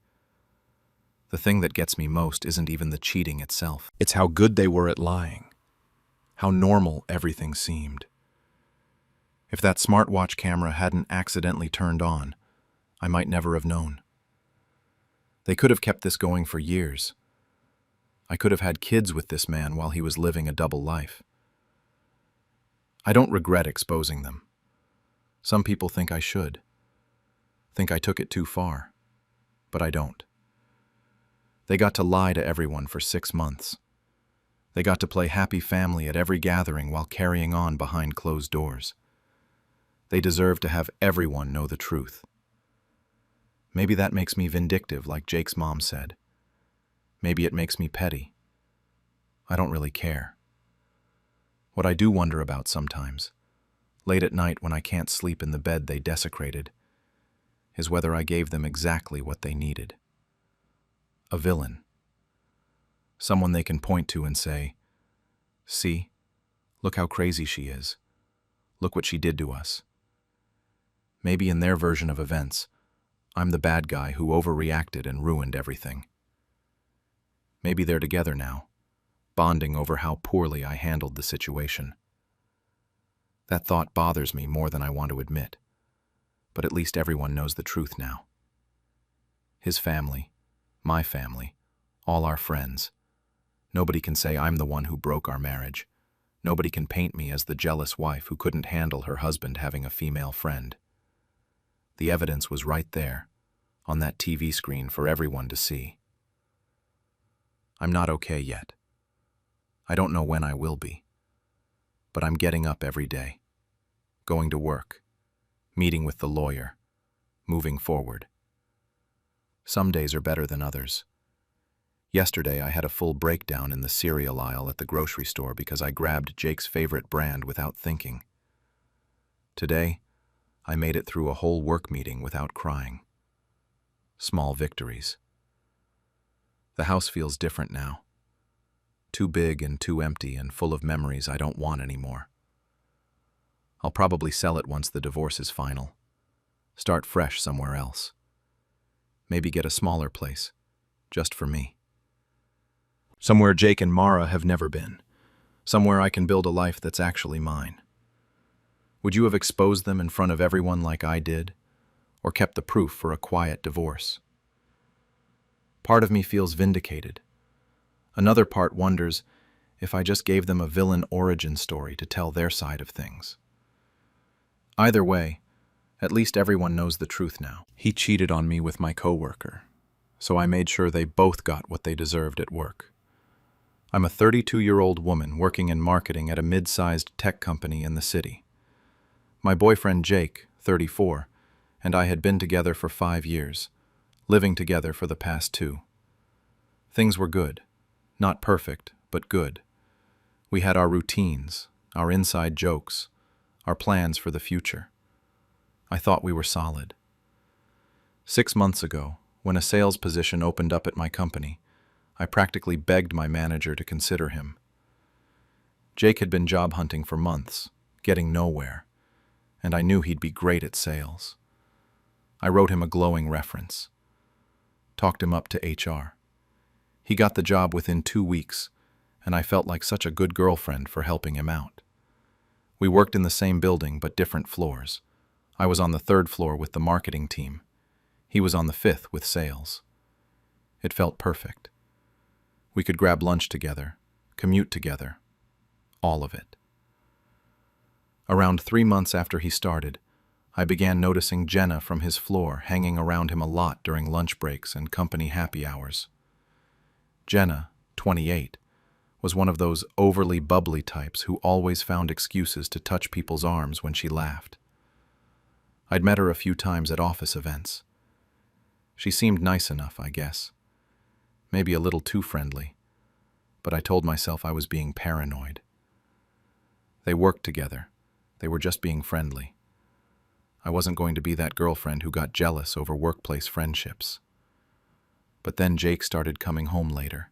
Speaker 1: The thing that gets me most isn't even the cheating itself. It's how good they were at lying. How normal everything seemed. If that smartwatch camera hadn't accidentally turned on, I might never have known. They could have kept this going for years. I could have had kids with this man while he was living a double life. I don't regret exposing them. Some people think I should. Think I took it too far. But I don't. They got to lie to everyone for 6 months. They got to play happy family at every gathering while carrying on behind closed doors. They deserve to have everyone know the truth. Maybe that makes me vindictive, like Jake's mom said. Maybe it makes me petty. I don't really care. What I do wonder about sometimes, late at night when I can't sleep in the bed they desecrated, is whether I gave them exactly what they needed. A villain. Someone they can point to and say, "See, look how crazy she is. Look what she did to us." Maybe in their version of events, I'm the bad guy who overreacted and ruined everything. Maybe they're together now, bonding over how poorly I handled the situation. That thought bothers me more than I want to admit, but at least everyone knows the truth now. His family, my family, all our friends. Nobody can say I'm the one who broke our marriage. Nobody can paint me as the jealous wife who couldn't handle her husband having a female friend. The evidence was right there, on that TV screen for everyone to see. I'm not okay yet. I don't know when I will be. But I'm getting up every day, going to work, meeting with the lawyer, moving forward. Some days are better than others. Yesterday I had a full breakdown in the cereal aisle at the grocery store because I grabbed Jake's favorite brand without thinking. Today, I made it through a whole work meeting without crying. Small victories. The house feels different now. Too big and too empty and full of memories I don't want anymore. I'll probably sell it once the divorce is final. Start fresh somewhere else. Maybe get a smaller place, just for me. Somewhere Jake and Mara have never been. somewhere I can build a life that's actually mine. Would you have exposed them in front of everyone like I did, or kept the proof for a quiet divorce? Part of me feels vindicated. Another part wonders if I just gave them a villain origin story to tell their side of things. Either way, at least everyone knows the truth now. He cheated on me with my coworker, so I made sure they both got what they deserved at work. I'm a 32-year-old woman working in marketing at a mid-sized tech company in the city. My boyfriend Jake, 34, and I had been together for 5 years, living together for the past 2. Things were good. Not perfect, but good. We had our routines, our inside jokes, our plans for the future. I thought we were solid. 6 months ago, when a sales position opened up at my company, I practically begged my manager to consider him. Jake had been job hunting for months, getting nowhere, and I knew he'd be great at sales. I wrote him a glowing reference. Talked him up to HR. He got the job within 2 weeks, and I felt like such a good girlfriend for helping him out. We worked in the same building but different floors. I was on the 3rd floor with the marketing team. He was on the 5th with sales. It felt perfect. We could grab lunch together, commute together, all of it. Around 3 months after he started, I began noticing Jenna from his floor hanging around him a lot during lunch breaks and company happy hours. Jenna, 28, was one of those overly bubbly types who always found excuses to touch people's arms when she laughed. I'd met her a few times at office events. She seemed nice enough, I guess. Maybe a little too friendly, but I told myself I was being paranoid. They worked together. They were just being friendly. I wasn't going to be that girlfriend who got jealous over workplace friendships. But then Jake started coming home later.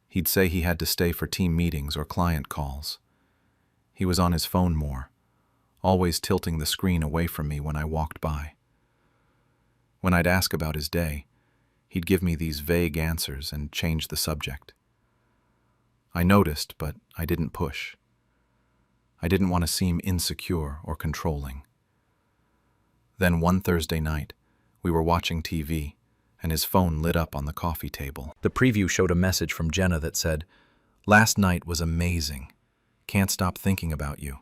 Speaker 1: He'd say he had to stay for team meetings or client calls. He was on his phone more, always tilting the screen away from me when I walked by. When I'd ask about his day, he'd give me these vague answers and change the subject. I noticed, but I didn't push. I didn't want to seem insecure or controlling. Then one Thursday night, we were watching TV, and his phone lit up on the coffee table. The preview showed a message from Jenna that said, "Last night was amazing. Can't stop thinking about you."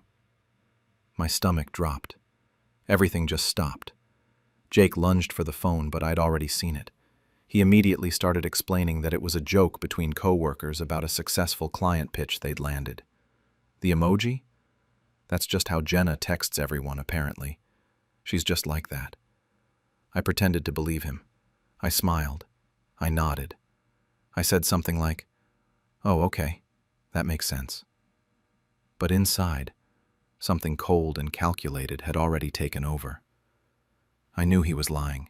Speaker 1: My stomach dropped. Everything just stopped. Jake lunged for the phone, but I'd already seen it. He immediately started explaining that it was a joke between coworkers about a successful client pitch they'd landed. The emoji? That's just how Jenna texts everyone, apparently. She's just like that. I pretended to believe him. I smiled. I nodded. I said something like, "Oh, okay, that makes sense." But inside, something cold and calculated had already taken over. I knew he was lying.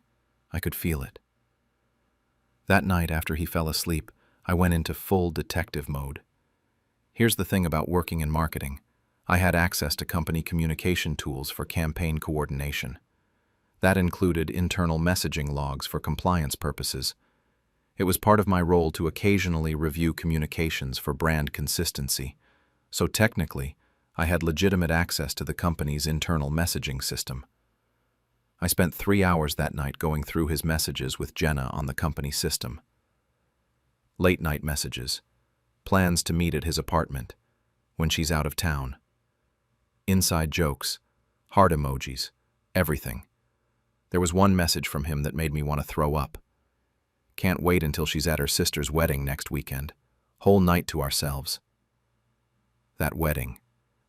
Speaker 1: I could feel it. That night after he fell asleep, I went into full detective mode. Here's the thing about working in marketing. I had access to company communication tools for campaign coordination. That included internal messaging logs for compliance purposes. It was part of my role to occasionally review communications for brand consistency, so technically, I had legitimate access to the company's internal messaging system. I spent 3 hours that night going through his messages with Jenna on the company system. Late-night messages, plans to meet at his apartment, when she's out of town. Inside jokes, heart emojis, everything. There was one message from him that made me want to throw up. Can't wait until she's at her sister's wedding next weekend. Whole night to ourselves. That wedding,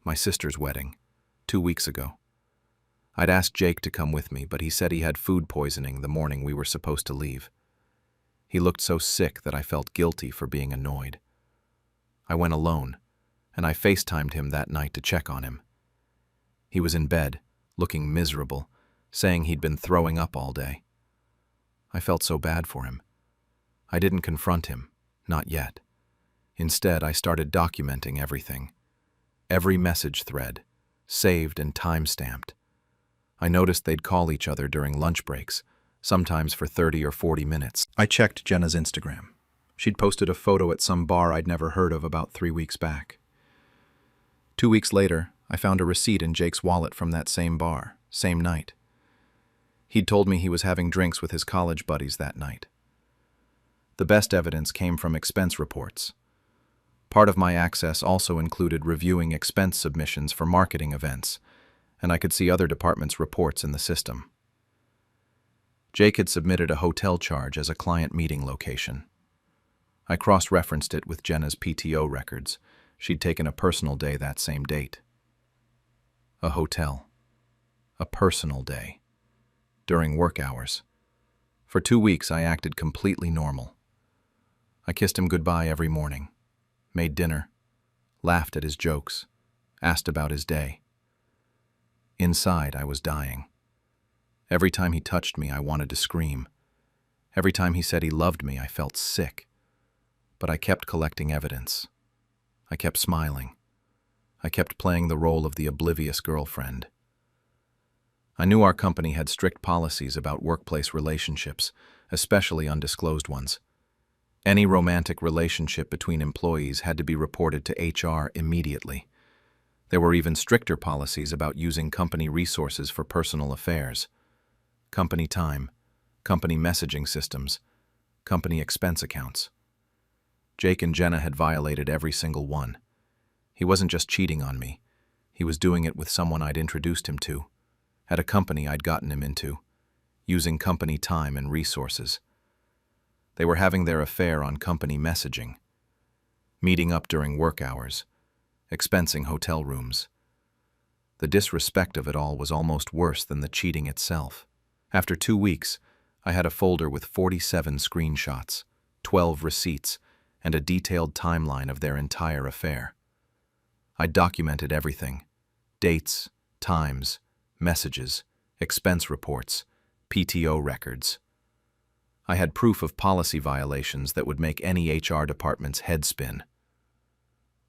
Speaker 1: my sister's wedding, 2 weeks ago. I'd asked Jake to come with me, but he said he had food poisoning the morning we were supposed to leave. He looked so sick that I felt guilty for being annoyed. I went alone, and I FaceTimed him that night to check on him. He was in bed, looking miserable, saying he'd been throwing up all day. I felt so bad for him. I didn't confront him, not yet. Instead, I started documenting everything. Every message thread, saved and time-stamped. I noticed they'd call each other during lunch breaks, sometimes for 30 or 40 minutes. I checked Jenna's Instagram. She'd posted a photo at some bar I'd never heard of about 3 weeks back. 2 weeks later, I found a receipt in Jake's wallet from that same bar, same night. He'd told me he was having drinks with his college buddies that night. The best evidence came from expense reports. Part of my access also included reviewing expense submissions for marketing events, and I could see other departments' reports in the system. Jake had submitted a hotel charge as a client meeting location. I cross-referenced it with Jenna's PTO records. She'd taken a personal day that same date. A hotel. A personal day. During work hours. For 2 weeks, I acted completely normal. I kissed him goodbye every morning, made dinner, laughed at his jokes, asked about his day. Inside, I was dying. Every time he touched me, I wanted to scream. Every time he said he loved me, I felt sick. But I kept collecting evidence. I kept smiling. I kept playing the role of the oblivious girlfriend. I knew our company had strict policies about workplace relationships, especially undisclosed ones. Any romantic relationship between employees had to be reported to HR immediately. There were even stricter policies about using company resources for personal affairs. Company time, company messaging systems, company expense accounts. Jake and Jenna had violated every single one. He wasn't just cheating on me. He was doing it with someone I'd introduced him to, at a company I'd gotten him into, using company time and resources. They were having their affair on company messaging, meeting up during work hours, expensing hotel rooms. The disrespect of it all was almost worse than the cheating itself. After 2 weeks, I had a folder with 47 screenshots, 12 receipts, and a detailed timeline of their entire affair. I documented everything: dates, times, messages, expense reports, PTO records. I had proof of policy violations that would make any HR department's head spin.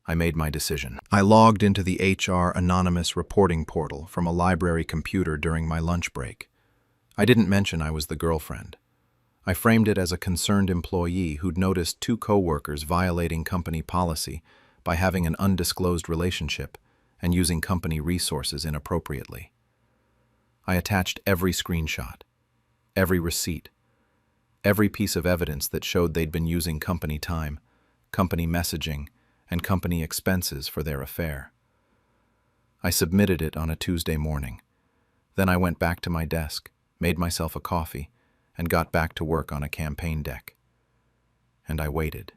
Speaker 1: I made my decision. I logged into the HR anonymous reporting portal from a library computer during my lunch break. I didn't mention I was the girlfriend. I framed it as a concerned employee who'd noticed 2 coworkers violating company policy by having an undisclosed relationship and using company resources inappropriately. I attached every screenshot, every receipt, every piece of evidence that showed they'd been using company time, company messaging, and company expenses for their affair. I submitted it on a Tuesday morning. Then I went back to my desk, made myself a coffee, and got back to work on a campaign deck. And I waited.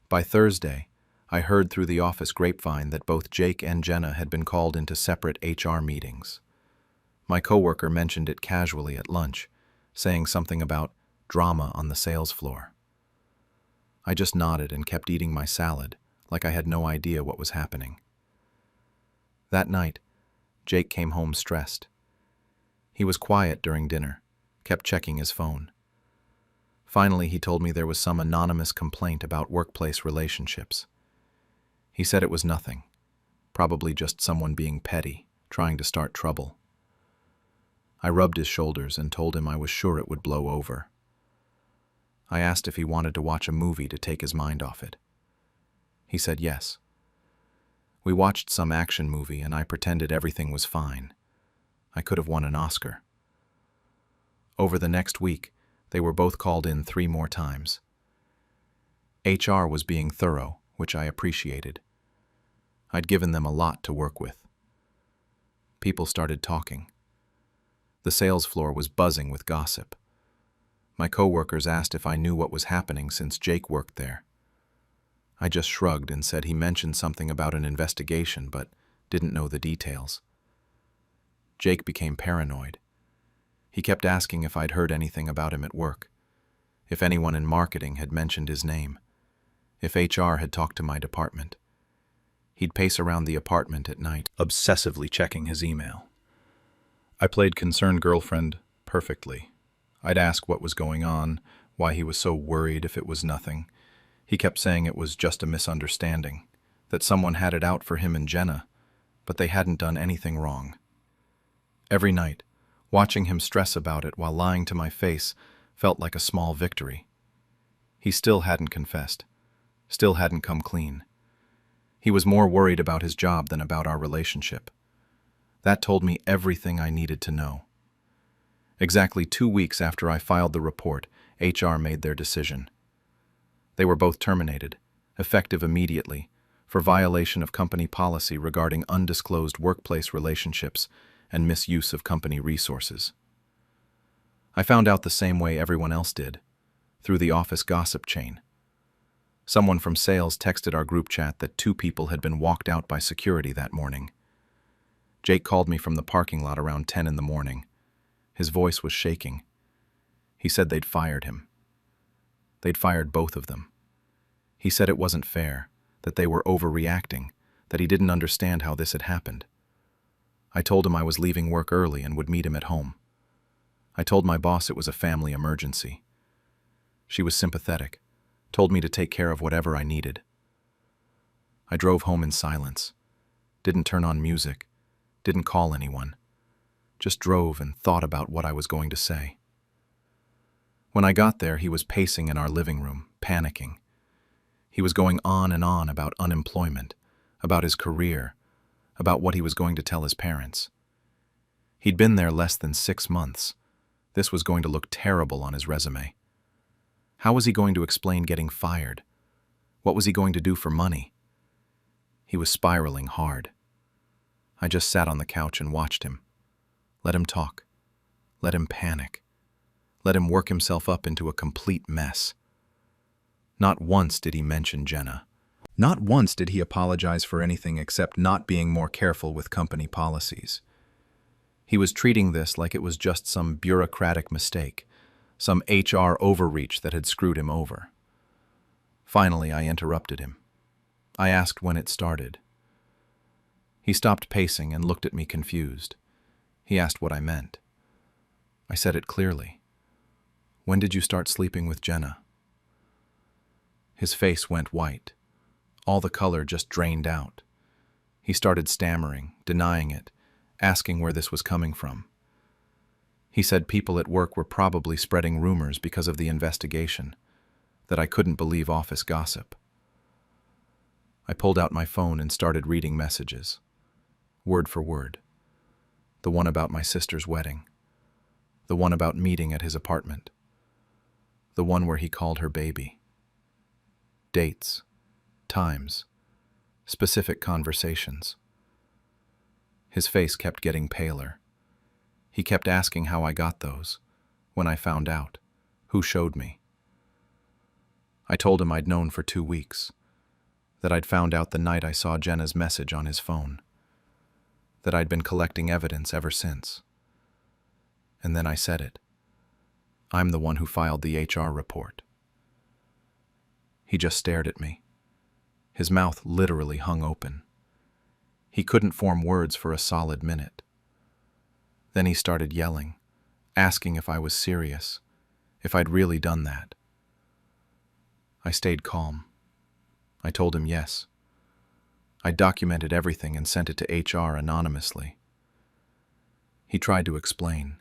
Speaker 1: By Thursday, I heard through the office grapevine that both Jake and Jenna had been called into separate HR meetings. My coworker mentioned it casually at lunch, saying something about drama on the sales floor. I just nodded and kept eating my salad, like I had no idea what was happening. That night, Jake came home stressed. He was quiet during dinner, kept checking his phone. Finally, he told me there was some anonymous complaint about workplace relationships. He said it was nothing, probably just someone being petty, trying to start trouble. I rubbed his shoulders and told him I was sure it would blow over. I asked if he wanted to watch a movie to take his mind off it. He said yes. We watched some action movie and I pretended everything was fine. I could have won an Oscar. Over the next week, they were both called in 3 more times. HR was being thorough, which I appreciated. I'd given them a lot to work with. People started talking. The sales floor was buzzing with gossip. My coworkers asked if I knew what was happening since Jake worked there. I just shrugged and said he mentioned something about an investigation, but didn't know the details. Jake became paranoid. He kept asking if I'd heard anything about him at work, if anyone in marketing had mentioned his name, if HR had talked to my department. He'd pace around the apartment at night, obsessively checking his email. I played concerned girlfriend perfectly. I'd ask what was going on, why he was so worried if it was nothing. He kept saying it was just a misunderstanding, that someone had it out for him and Jenna, but they hadn't done anything wrong. Every night, watching him stress about it while lying to my face felt like a small victory. He still hadn't confessed, still hadn't come clean. He was more worried about his job than about our relationship. That told me everything I needed to know. Exactly 2 weeks after I filed the report, HR made their decision. They were both terminated, effective immediately, for violation of company policy regarding undisclosed workplace relationships and misuse of company resources. I found out the same way everyone else did, through the office gossip chain. Someone from sales texted our group chat that 2 people had been walked out by security that morning. Jake called me from the parking lot around 10 in the morning. His voice was shaking. He said they'd fired him. They'd fired both of them. He said it wasn't fair, that they were overreacting, that he didn't understand how this had happened. I told him I was leaving work early and would meet him at home. I told my boss it was a family emergency. She was sympathetic, told me to take care of whatever I needed. I drove home in silence, didn't turn on music, didn't call anyone. Just drove and thought about what I was going to say. When I got there, he was pacing in our living room, panicking. He was going on and on about unemployment, about his career, about what he was going to tell his parents. He'd been there less than 6 months. This was going to look terrible on his resume. How was he going to explain getting fired? What was he going to do for money? He was spiraling hard. I just sat on the couch and watched him. Let him talk. Let him panic. Let him work himself up into a complete mess. Not once did he mention Jenna. Not once did he apologize for anything except not being more careful with company policies. He was treating this like it was just some bureaucratic mistake, some HR overreach that had screwed him over. Finally, I interrupted him. I asked when it started. He stopped pacing and looked at me confused. He asked what I meant. I said it clearly. When did you start sleeping with Jenna? His face went white. All the color just drained out. He started stammering, denying it, asking where this was coming from. He said people at work were probably spreading rumors because of the investigation, that I couldn't believe office gossip. I pulled out my phone and started reading messages, word for word. The one about my sister's wedding. The one about meeting at his apartment. The one where he called her baby. Dates, times, specific conversations. His face kept getting paler. He kept asking how I got those, when I found out, who showed me. I told him I'd known for 2 weeks, that I'd found out the night I saw Jenna's message on his phone, that I'd been collecting evidence ever since. And then I said it. I'm the one who filed the HR report. He just stared at me. His mouth literally hung open. He couldn't form words for a solid minute. Then he started yelling, asking if I was serious, if I'd really done that. I stayed calm. I told him yes. I documented everything and sent it to HR anonymously. He tried to explain.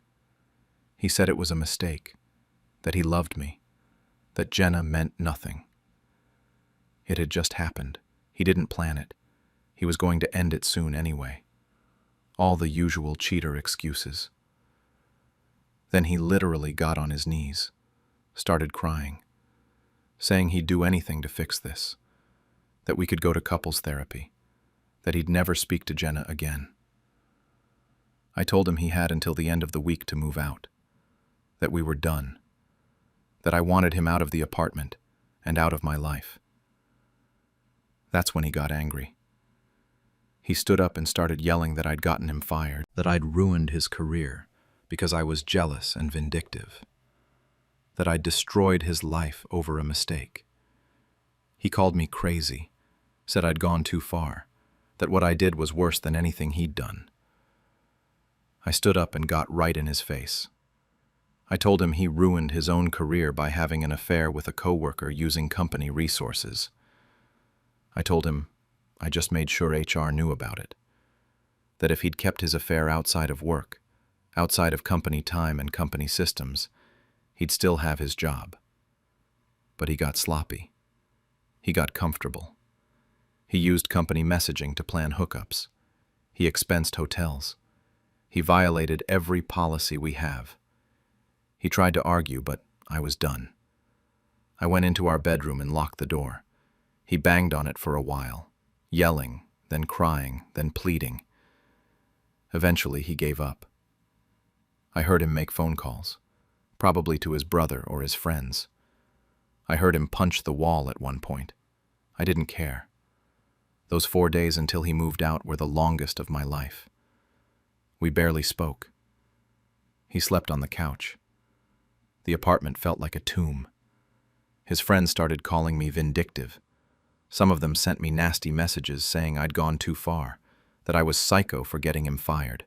Speaker 1: He said it was a mistake, that he loved me, that Jenna meant nothing. It had just happened. He didn't plan it. He was going to end it soon anyway. All the usual cheater excuses. Then he literally got on his knees, started crying, saying he'd do anything to fix this, that we could go to couples therapy, that he'd never speak to Jenna again. I told him he had until the end of the week to move out, that we were done, that I wanted him out of the apartment and out of my life. That's when he got angry. He stood up and started yelling that I'd gotten him fired, that I'd ruined his career because I was jealous and vindictive, that I'd destroyed his life over a mistake. He called me crazy, said I'd gone too far, that what I did was worse than anything he'd done. I stood up and got right in his face. I told him he ruined his own career by having an affair with a coworker using company resources. I told him I just made sure HR knew about it, that if he'd kept his affair outside of work, outside of company time and company systems, he'd still have his job. But he got sloppy. He got comfortable. He used company messaging to plan hookups. He expensed hotels. He violated every policy we have. He tried to argue, but I was done. I went into our bedroom and locked the door. He banged on it for a while, yelling, then crying, then pleading. Eventually, he gave up. I heard him make phone calls, probably to his brother or his friends. I heard him punch the wall at one point. I didn't care. Those 4 days until he moved out were the longest of my life. We barely spoke. He slept on the couch. The apartment felt like a tomb. His friends started calling me vindictive. Some of them sent me nasty messages saying I'd gone too far, that I was psycho for getting him fired.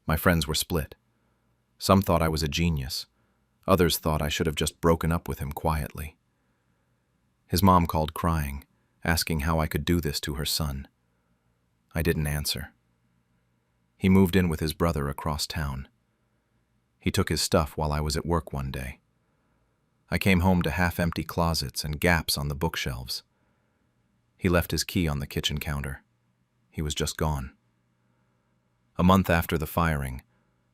Speaker 1: My friends were split. Some thought I was a genius. Others thought I should have just broken up with him quietly. His mom called crying, asking how I could do this to her son. I didn't answer. He moved in with his brother across town. He took his stuff while I was at work one day. I came home to half-empty closets and gaps on the bookshelves. He left his key on the kitchen counter. He was just gone. A month after the firing,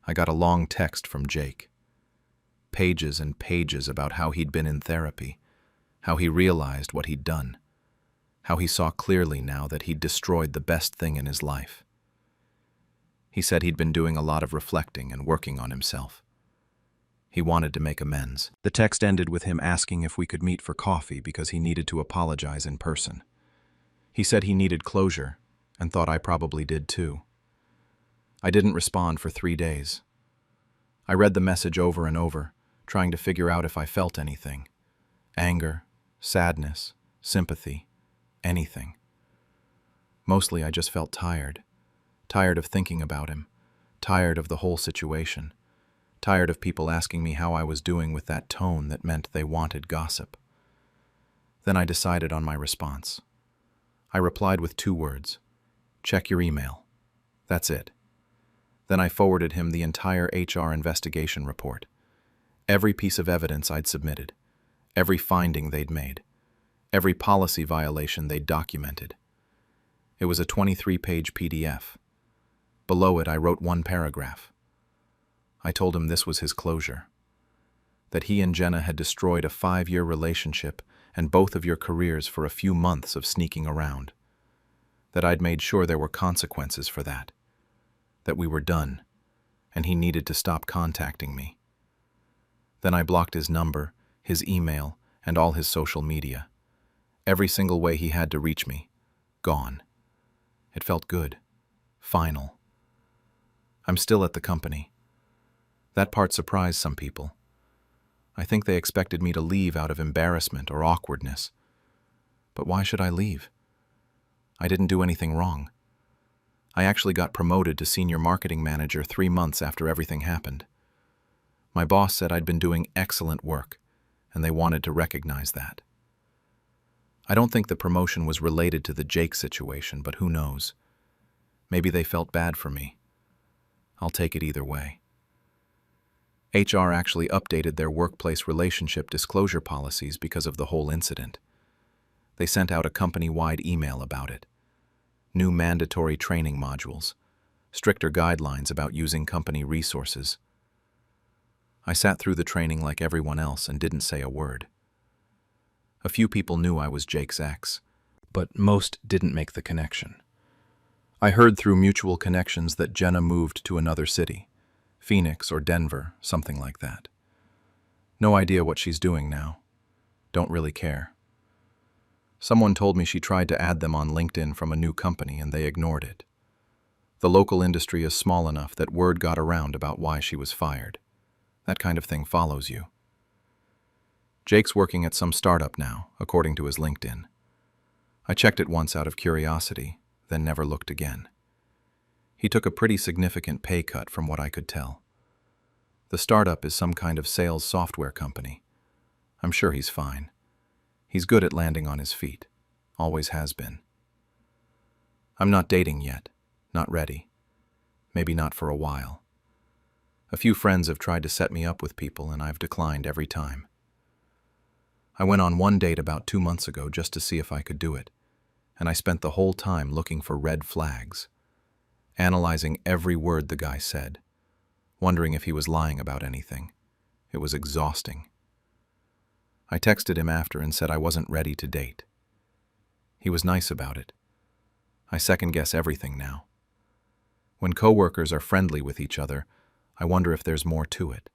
Speaker 1: I got a long text from Jake. Pages and pages about how he'd been in therapy, how he realized what he'd done, how he saw clearly now that he'd destroyed the best thing in his life. He said he'd been doing a lot of reflecting and working on himself. He wanted to make amends. The text ended with him asking if we could meet for coffee because he needed to apologize in person. He said he needed closure and thought I probably did too. I didn't respond for 3 days. I read the message over and over, trying to figure out if I felt anything. Anger, sadness, sympathy, anything. Mostly I just felt tired. Tired of thinking about him. Tired of the whole situation. Tired of people asking me how I was doing with that tone that meant they wanted gossip. Then I decided on my response. I replied with 2 words. Check your email. That's it. Then I forwarded him the entire HR investigation report. Every piece of evidence I'd submitted. Every finding they'd made. Every policy violation they'd documented. It was a 23-page PDF. Below it, I wrote 1 paragraph. I told him this was his closure. That he and Jenna had destroyed a 5-year relationship and both of your careers for a few months of sneaking around. That I'd made sure there were consequences for that. That we were done, and he needed to stop contacting me. Then I blocked his number, his email, and all his social media. Every single way he had to reach me. Gone. It felt good. Final. I'm still at the company. That part surprised some people. I think they expected me to leave out of embarrassment or awkwardness. But why should I leave? I didn't do anything wrong. I actually got promoted to senior marketing manager 3 months after everything happened. My boss said I'd been doing excellent work, and they wanted to recognize that. I don't think the promotion was related to the Jake situation, but who knows? Maybe they felt bad for me. I'll take it either way. HR actually updated their workplace relationship disclosure policies because of the whole incident. They sent out a company-wide email about it. New mandatory training modules, stricter guidelines about using company resources. I sat through the training like everyone else and didn't say a word. A few people knew I was Jake's ex, but most didn't make the connection. I heard through mutual connections that Jenna moved to another city, Phoenix or Denver, something like that. No idea what she's doing now. Don't really care. Someone told me she tried to add them on LinkedIn from a new company and they ignored it. The local industry is small enough that word got around about why she was fired. That kind of thing follows you. Jake's working at some startup now, according to his LinkedIn. I checked it once out of curiosity, then never looked again. He took a pretty significant pay cut from what I could tell. The startup is some kind of sales software company. I'm sure he's fine. He's good at landing on his feet. Always has been. I'm not dating yet. Not ready. Maybe not for a while. A few friends have tried to set me up with people and I've declined every time. I went on one date about 2 months ago just to see if I could do it. and I spent the whole time looking for red flags, analyzing every word the guy said, wondering if he was lying about anything. It was exhausting. I texted him after and said I wasn't ready to date. He was nice about it. I second-guess everything now. When coworkers are friendly with each other, I wonder if there's more to it.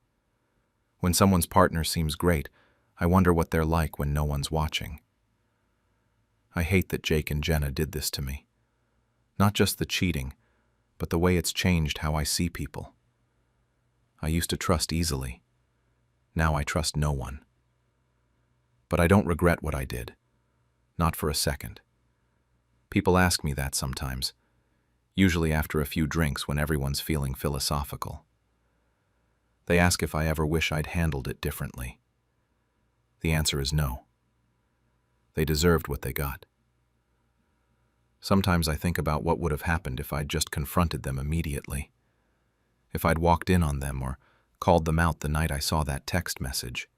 Speaker 1: When someone's partner seems great, I wonder what they're like when no one's watching. I hate that Jake and Jenna did this to me. Not just the cheating, but the way it's changed how I see people. I used to trust easily. Now I trust no one. But I don't regret what I did. Not for a second. People ask me that sometimes, usually after a few drinks when everyone's feeling philosophical. They ask if I ever wish I'd handled it differently. The answer is no. They deserved what they got. Sometimes I think about what would have happened if I'd just confronted them immediately. If I'd walked in on them or called them out the night I saw that text message.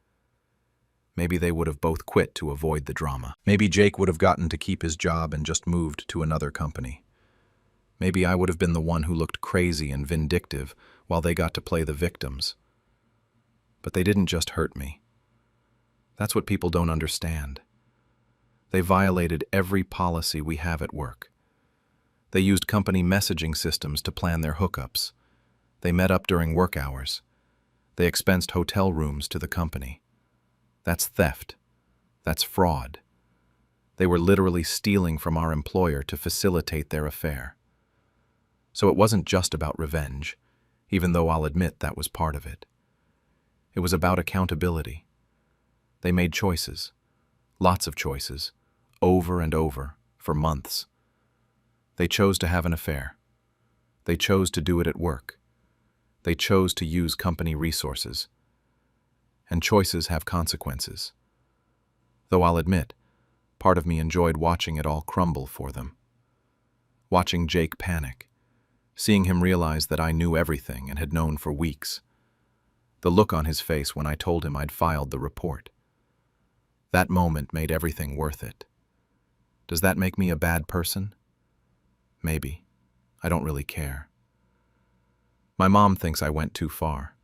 Speaker 1: Maybe they would have both quit to avoid the drama. Maybe Jake would have gotten to keep his job and just moved to another company. Maybe I would have been the one who looked crazy and vindictive while they got to play the victims. But they didn't just hurt me. That's what people don't understand. They violated every policy we have at work. They used company messaging systems to plan their hookups. They met up during work hours. They expensed hotel rooms to the company. That's theft. That's fraud. They were literally stealing from our employer to facilitate their affair. So it wasn't just about revenge, even though I'll admit that was part of it. It was about accountability. They made choices, lots of choices, over and over, for months. They chose to have an affair. They chose to do it at work. They chose to use company resources. And choices have consequences. Though I'll admit, part of me enjoyed watching it all crumble for them. Watching Jake panic, seeing him realize that I knew everything and had known for weeks. The look on his face when I told him I'd filed the report. That moment made everything worth it. Does that make me a bad person? Maybe. I don't really care. My mom thinks I went too far.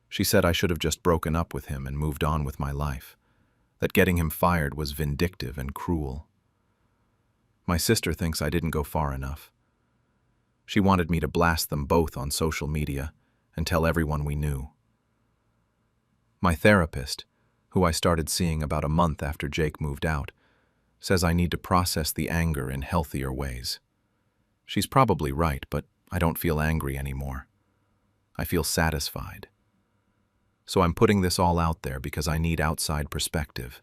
Speaker 1: She said I should have just broken up with him and moved on with my life, that getting him fired was vindictive and cruel. My sister thinks I didn't go far enough. She wanted me to blast them both on social media and tell everyone we knew. My therapist, who I started seeing about a month after Jake moved out, says I need to process the anger in healthier ways. She's probably right, but I don't feel angry anymore. I feel satisfied. So I'm putting this all out there because I need outside perspective.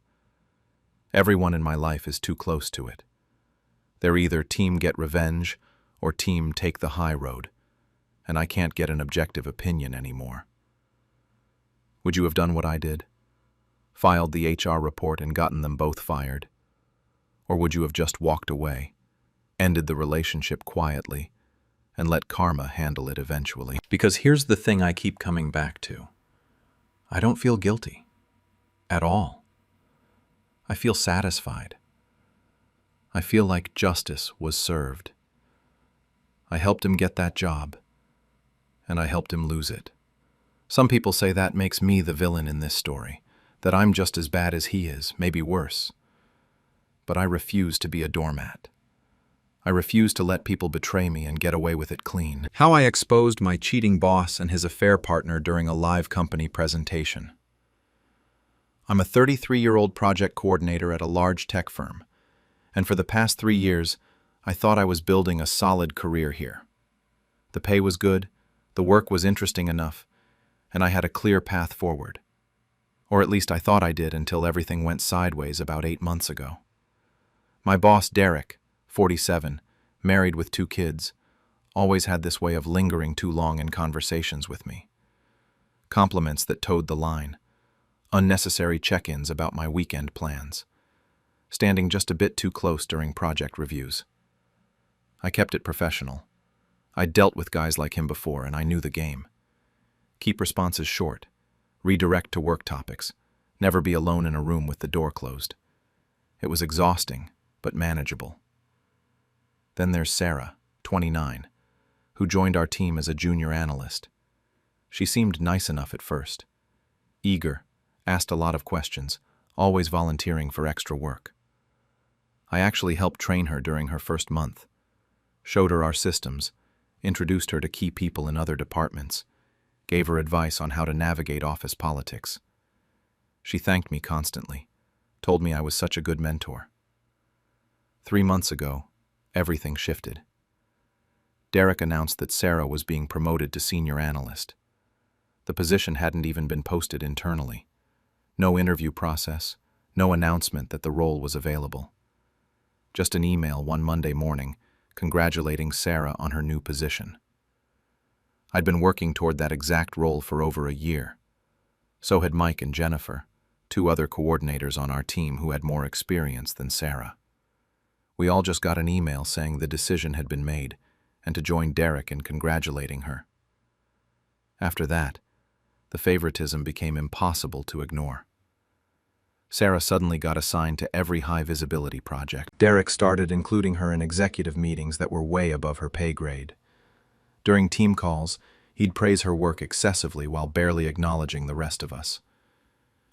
Speaker 1: Everyone in my life is too close to it. They're either team get revenge or team take the high road, and I can't get an objective opinion anymore. Would you have done what I did? Filed the HR report and gotten them both fired? Or would you have just walked away, ended the relationship quietly, and let karma handle it eventually? Because here's the thing I keep coming back to. I don't feel guilty. At all. I feel satisfied. I feel like justice was served. I helped him get that job, and I helped him lose it. Some people say that makes me the villain in this story, that I'm just as bad as he is, maybe worse. But I refuse to be a doormat. I refuse to let people betray me and get away with it clean. How I exposed my cheating boss and his affair partner during a live company presentation. I'm a 33-year-old project coordinator at a large tech firm, and for the past 3 years, I thought I was building a solid career here. The pay was good, the work was interesting enough, and I had a clear path forward. Or at least I thought I did until everything went sideways about 8 months ago. My boss, Derek, 47, married with 2 kids, always had this way of lingering too long in conversations with me. Compliments that towed the line, unnecessary check-ins about my weekend plans, standing just a bit too close during project reviews. I kept it professional. I'd dealt with guys like him before, and I knew the game. Keep responses short, redirect to work topics, never be alone in a room with the door closed. It was exhausting, but manageable. Then there's Sarah, 29, who joined our team as a junior analyst. She seemed nice enough at first. Eager, asked a lot of questions, always volunteering for extra work. I actually helped train her during her first month, showed her our systems, introduced her to key people in other departments, gave her advice on how to navigate office politics. She thanked me constantly, told me I was such a good mentor. 3 months ago, everything shifted. Derek announced that Sarah was being promoted to senior analyst. The position hadn't even been posted internally. No interview process, no announcement that the role was available. Just an email one Monday morning congratulating Sarah on her new position. I'd been working toward that exact role for over a year. So had Mike and Jennifer, 2 other coordinators on our team who had more experience than Sarah. We all just got an email saying the decision had been made and to join Derek in congratulating her. After that, the favoritism became impossible to ignore. Sarah suddenly got assigned to every high-visibility project. Derek started including her in executive meetings that were way above her pay grade. During team calls, he'd praise her work excessively while barely acknowledging the rest of us.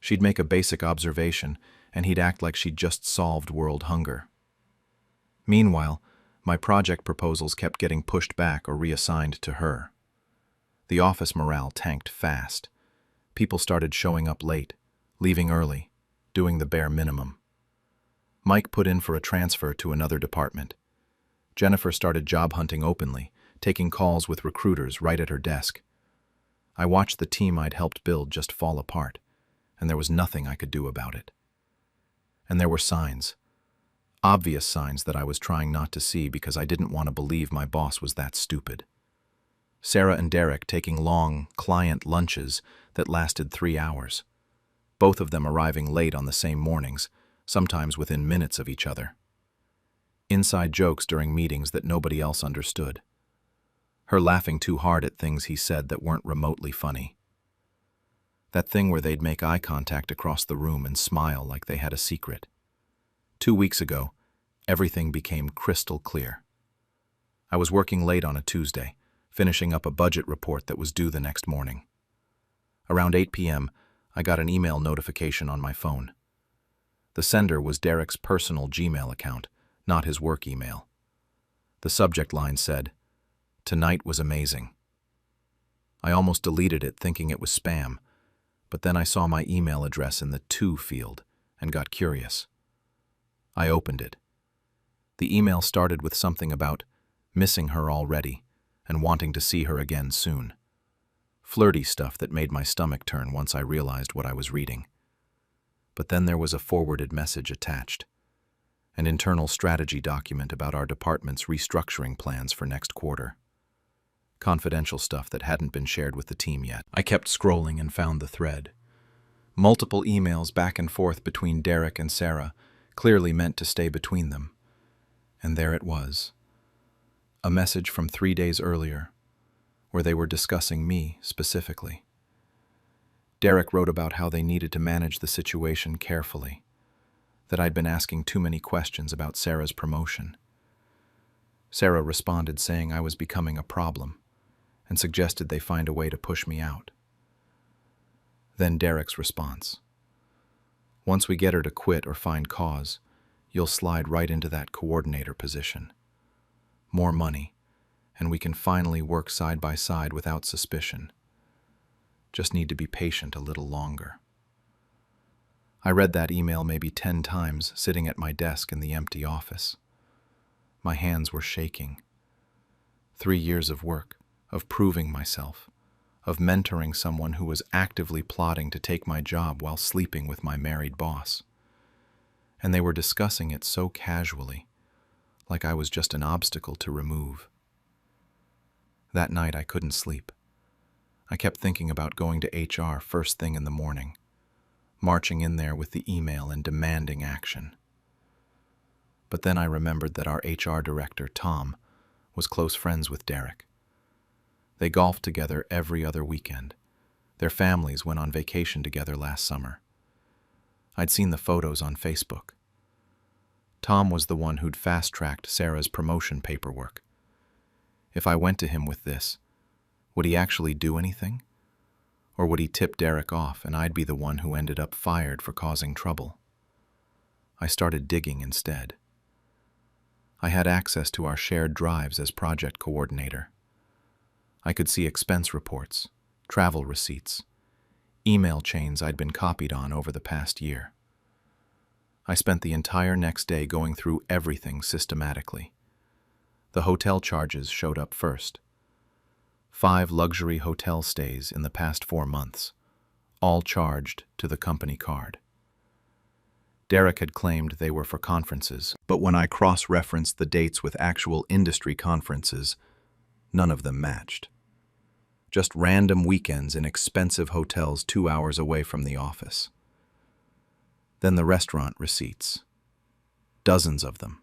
Speaker 1: She'd make a basic observation, and he'd act like she'd just solved world hunger. Meanwhile, my project proposals kept getting pushed back or reassigned to her. The office morale tanked fast. People started showing up late, leaving early, doing the bare minimum. Mike put in for a transfer to another department. Jennifer started job hunting openly, taking calls with recruiters right at her desk. I watched the team I'd helped build just fall apart, and there was nothing I could do about it. And there were signs. Obvious signs that I was trying not to see because I didn't want to believe my boss was that stupid. Sarah and Derek taking long client lunches that lasted 3 hours. Both of them arriving late on the same mornings, sometimes within minutes of each other. Inside jokes during meetings that nobody else understood. Her laughing too hard at things he said that weren't remotely funny. That thing where they'd make eye contact across the room and smile like they had a secret. 2 weeks ago, everything became crystal clear. I was working late on a Tuesday, finishing up a budget report that was due the next morning. Around 8 p.m., I got an email notification on my phone. The sender was Derek's personal Gmail account, not his work email. The subject line said, "Tonight was amazing." I almost deleted it thinking it was spam, but then I saw my email address in the to field and got curious. I opened it. The email started with something about missing her already and wanting to see her again soon. Flirty stuff that made my stomach turn once I realized what I was reading. But then there was a forwarded message attached. An internal strategy document about our department's restructuring plans for next quarter. Confidential stuff that hadn't been shared with the team yet. I kept scrolling and found the thread. Multiple emails back and forth between Derek and Sarah, clearly meant to stay between them. And there it was. A message from 3 days earlier, where they were discussing me specifically. Derek wrote about how they needed to manage the situation carefully, that I'd been asking too many questions about Sarah's promotion. Sarah responded saying I was becoming a problem, and suggested they find a way to push me out. Then Derek's response. "Once we get her to quit or find cause, you'll slide right into that coordinator position. More money, and we can finally work side by side without suspicion. Just need to be patient a little longer." I read that email maybe 10 times sitting at my desk in the empty office. My hands were shaking. 3 years of work, of proving myself, of mentoring someone who was actively plotting to take my job while sleeping with my married boss. And they were discussing it so casually, like I was just an obstacle to remove. That night I couldn't sleep. I kept thinking about going to HR first thing in the morning, marching in there with the email and demanding action. But then I remembered that our HR director, Tom, was close friends with Derek. They golfed together every other weekend. Their families went on vacation together last summer. I'd seen the photos on Facebook. Tom was the one who'd fast-tracked Sarah's promotion paperwork. If I went to him with this, would he actually do anything? Or would he tip Derek off and I'd be the one who ended up fired for causing trouble? I started digging instead. I had access to our shared drives as project coordinator. I could see expense reports, travel receipts, email chains I'd been copied on over the past year. I spent the entire next day going through everything systematically. The hotel charges showed up first. 5 luxury hotel stays in the past 4 months, all charged to the company card. Derek had claimed they were for conferences, but when I cross-referenced the dates with actual industry conferences, none of them matched. Just random weekends in expensive hotels 2 hours away from the office. Then the restaurant receipts. Dozens of them.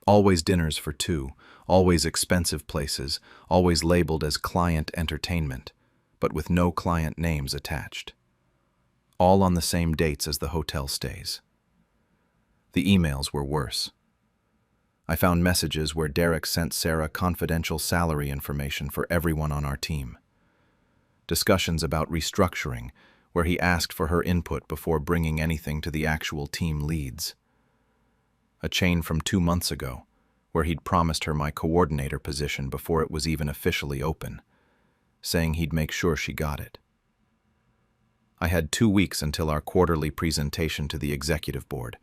Speaker 1: Always dinners for 2, always expensive places, always labeled as client entertainment, but with no client names attached. All on the same dates as the hotel stays. The emails were worse. I found messages where Derek sent Sarah confidential salary information for everyone on our team. Discussions about restructuring, where he asked for her input before bringing anything to the actual team leads. A chain from 2 months ago, where he'd promised her my coordinator position before it was even officially open, saying he'd make sure she got it. I had 2 weeks until our quarterly presentation to the executive board,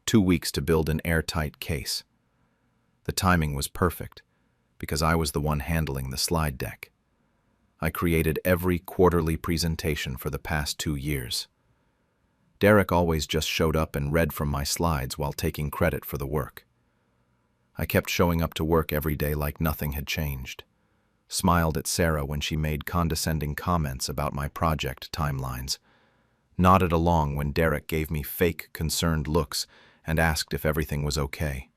Speaker 1: 2 weeks to build an airtight case. The timing was perfect, because I was the one handling the slide deck. I created every quarterly presentation for the past 2 years. Derek always just showed up and read from my slides while taking credit for the work. I kept showing up to work every day like nothing had changed. Smiled at Sarah when she made condescending comments about my project timelines. Nodded along when Derek gave me fake, concerned looks and asked if everything was okay.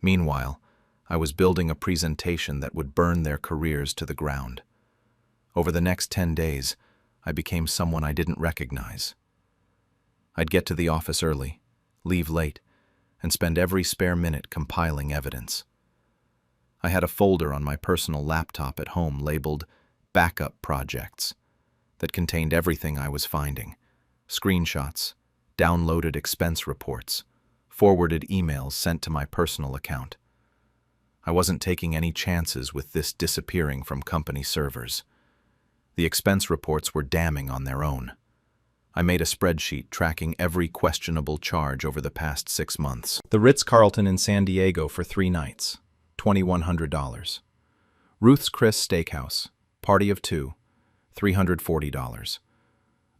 Speaker 1: Meanwhile, I was building a presentation that would burn their careers to the ground. Over the next 10 days, I became someone I didn't recognize. I'd get to the office early, leave late, and spend every spare minute compiling evidence. I had a folder on my personal laptop at home labeled Backup Projects that contained everything I was finding: screenshots, downloaded expense reports, forwarded emails sent to my personal account. I wasn't taking any chances with this disappearing from company servers. The expense reports were damning on their own. I made a spreadsheet tracking every questionable charge over the past 6 months. The Ritz-Carlton in San Diego for 3 nights, $2,100. Ruth's Chris Steakhouse, party of 2, $340.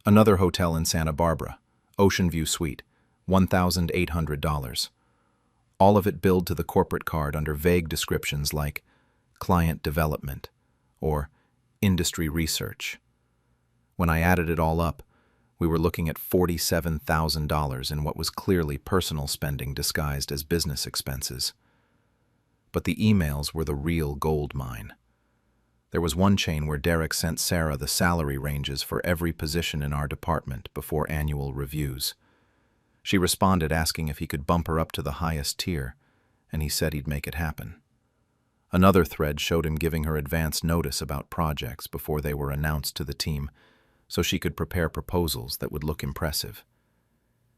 Speaker 1: Another hotel in Santa Barbara, Ocean View Suite, $1,800. All of it billed to the corporate card under vague descriptions like client development or industry research. When I added it all up, we were looking at $47,000 in what was clearly personal spending disguised as business expenses. But the emails were the real gold mine. There was one chain where Derek sent Sarah the salary ranges for every position in our department before annual reviews. She responded asking if he could bump her up to the highest tier, and he said he'd make it happen. Another thread showed him giving her advance notice about projects before they were announced to the team, so she could prepare proposals that would look impressive.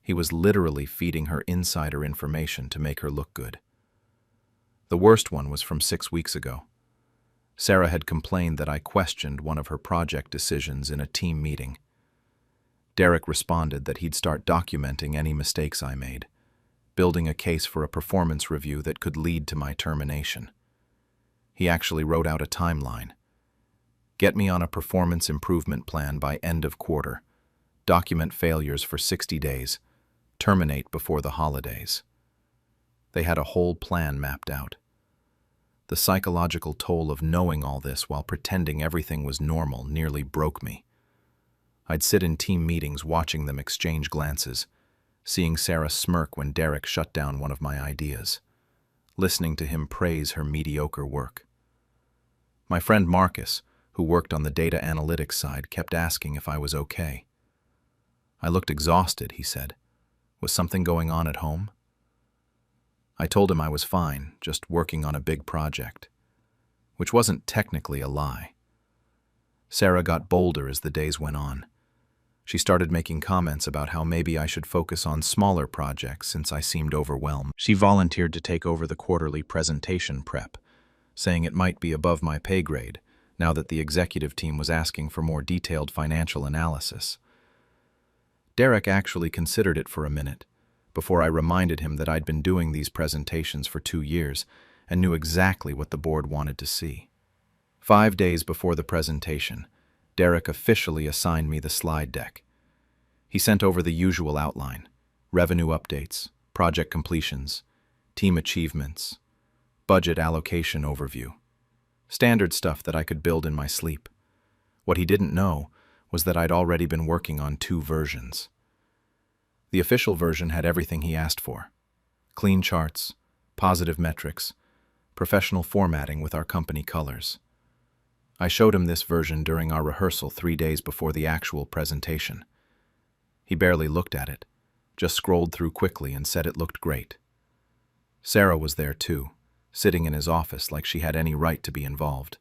Speaker 1: He was literally feeding her insider information to make her look good. The worst one was from 6 weeks ago. Sarah had complained that I questioned one of her project decisions in a team meeting. Derek responded that he'd start documenting any mistakes I made, building a case for a performance review that could lead to my termination. He actually wrote out a timeline. Get me on a performance improvement plan by end of quarter. Document failures for 60 days. Terminate before the holidays. They had a whole plan mapped out. The psychological toll of knowing all this while pretending everything was normal nearly broke me. I'd sit in team meetings watching them exchange glances, seeing Sarah smirk when Derek shut down one of my ideas, listening to him praise her mediocre work. My friend Marcus, who worked on the data analytics side, kept asking if I was okay. I looked exhausted, he said. Was something going on at home? I told him I was fine, just working on a big project, which wasn't technically a lie. Sarah got bolder as the days went on. She started making comments about how maybe I should focus on smaller projects since I seemed overwhelmed. She volunteered to take over the quarterly presentation prep, saying it might be above my pay grade now that the executive team was asking for more detailed financial analysis. Derek actually considered it for a minute, before I reminded him that I'd been doing these presentations for 2 years and knew exactly what the board wanted to see. 5 days before the presentation, Derek officially assigned me the slide deck. He sent over the usual outline: revenue updates, project completions, team achievements, budget allocation overview. Standard stuff that I could build in my sleep. What he didn't know was that I'd already been working on 2 versions. The official version had everything he asked for: clean charts, positive metrics, professional formatting with our company colors. I showed him this version during our rehearsal 3 days before the actual presentation. He barely looked at it, just scrolled through quickly and said it looked great. Sarah was there too, sitting in his office like she had any right to be involved.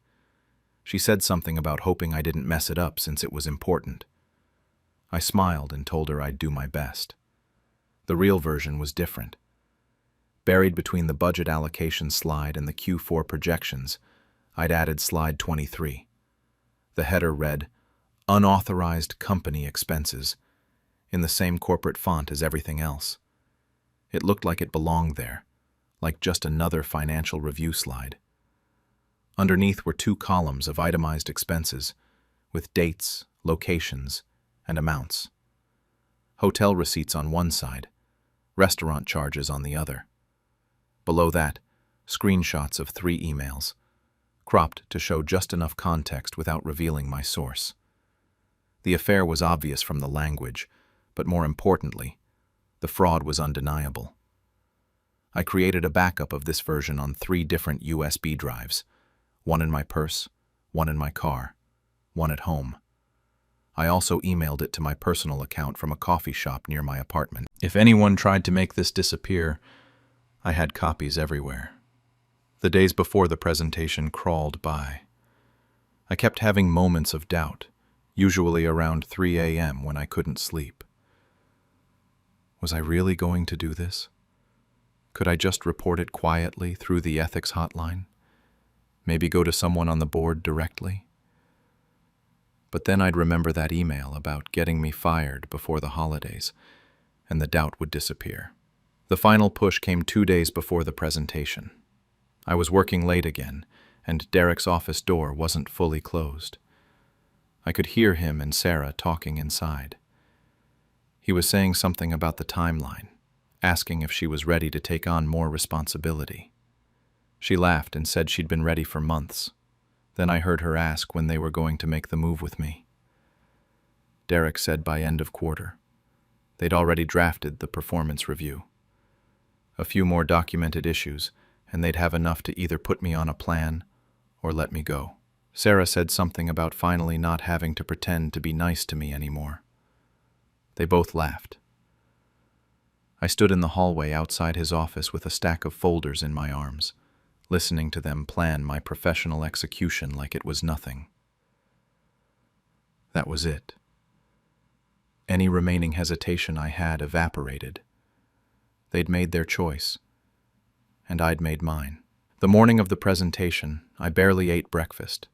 Speaker 1: She said something about hoping I didn't mess it up since it was important. I smiled and told her I'd do my best. The real version was different. Buried between the budget allocation slide and the Q4 projections, I'd added slide 23. The header read, "Unauthorized company expenses," in the same corporate font as everything else. It looked like it belonged there, like just another financial review slide. Underneath were 2 columns of itemized expenses, with dates, locations, and amounts. Hotel receipts on one side, restaurant charges on the other. Below that, screenshots of 3 emails, cropped to show just enough context without revealing my source. The affair was obvious from the language, but more importantly, the fraud was undeniable. I created a backup of this version on 3 different USB drives, one in my purse, one in my car, one at home. I also emailed it to my personal account from a coffee shop near my apartment. If anyone tried to make this disappear, I had copies everywhere. The days before the presentation crawled by. I kept having moments of doubt, usually around 3 a.m. when I couldn't sleep. Was I really going to do this? Could I just report it quietly through the ethics hotline? Maybe go to someone on the board directly? But then I'd remember that email about getting me fired before the holidays, and the doubt would disappear. The final push came 2 days before the presentation. I was working late again, and Derek's office door wasn't fully closed. I could hear him and Sarah talking inside. He was saying something about the timeline, asking if she was ready to take on more responsibility. She laughed and said she'd been ready for months. Then I heard her ask when they were going to make the move with me. Derek said by end of quarter. They'd already drafted the performance review. A few more documented issues, and they'd have enough to either put me on a plan or let me go. Sarah said something about finally not having to pretend to be nice to me anymore. They both laughed. I stood in the hallway outside his office with a stack of folders in my arms, listening to them plan my professional execution like it was nothing. That was it. Any remaining hesitation I had evaporated. They'd made their choice, and I'd made mine. The morning of the presentation, I barely ate breakfast.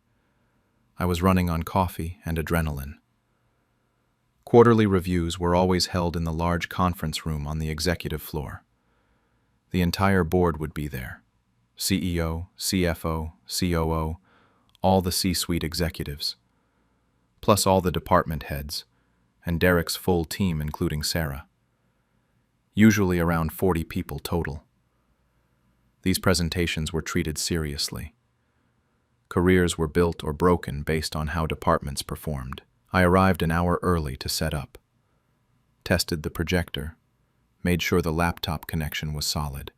Speaker 1: I was running on coffee and adrenaline. Quarterly reviews were always held in the large conference room on the executive floor. The entire board would be there: CEO, CFO, COO, all the C-suite executives, plus all the department heads, and Derek's full team including Sarah. Usually around 40 people total. These presentations were treated seriously. Careers were built or broken based on how departments performed. I arrived an hour early to set up, tested the projector, made sure the laptop connection was solid,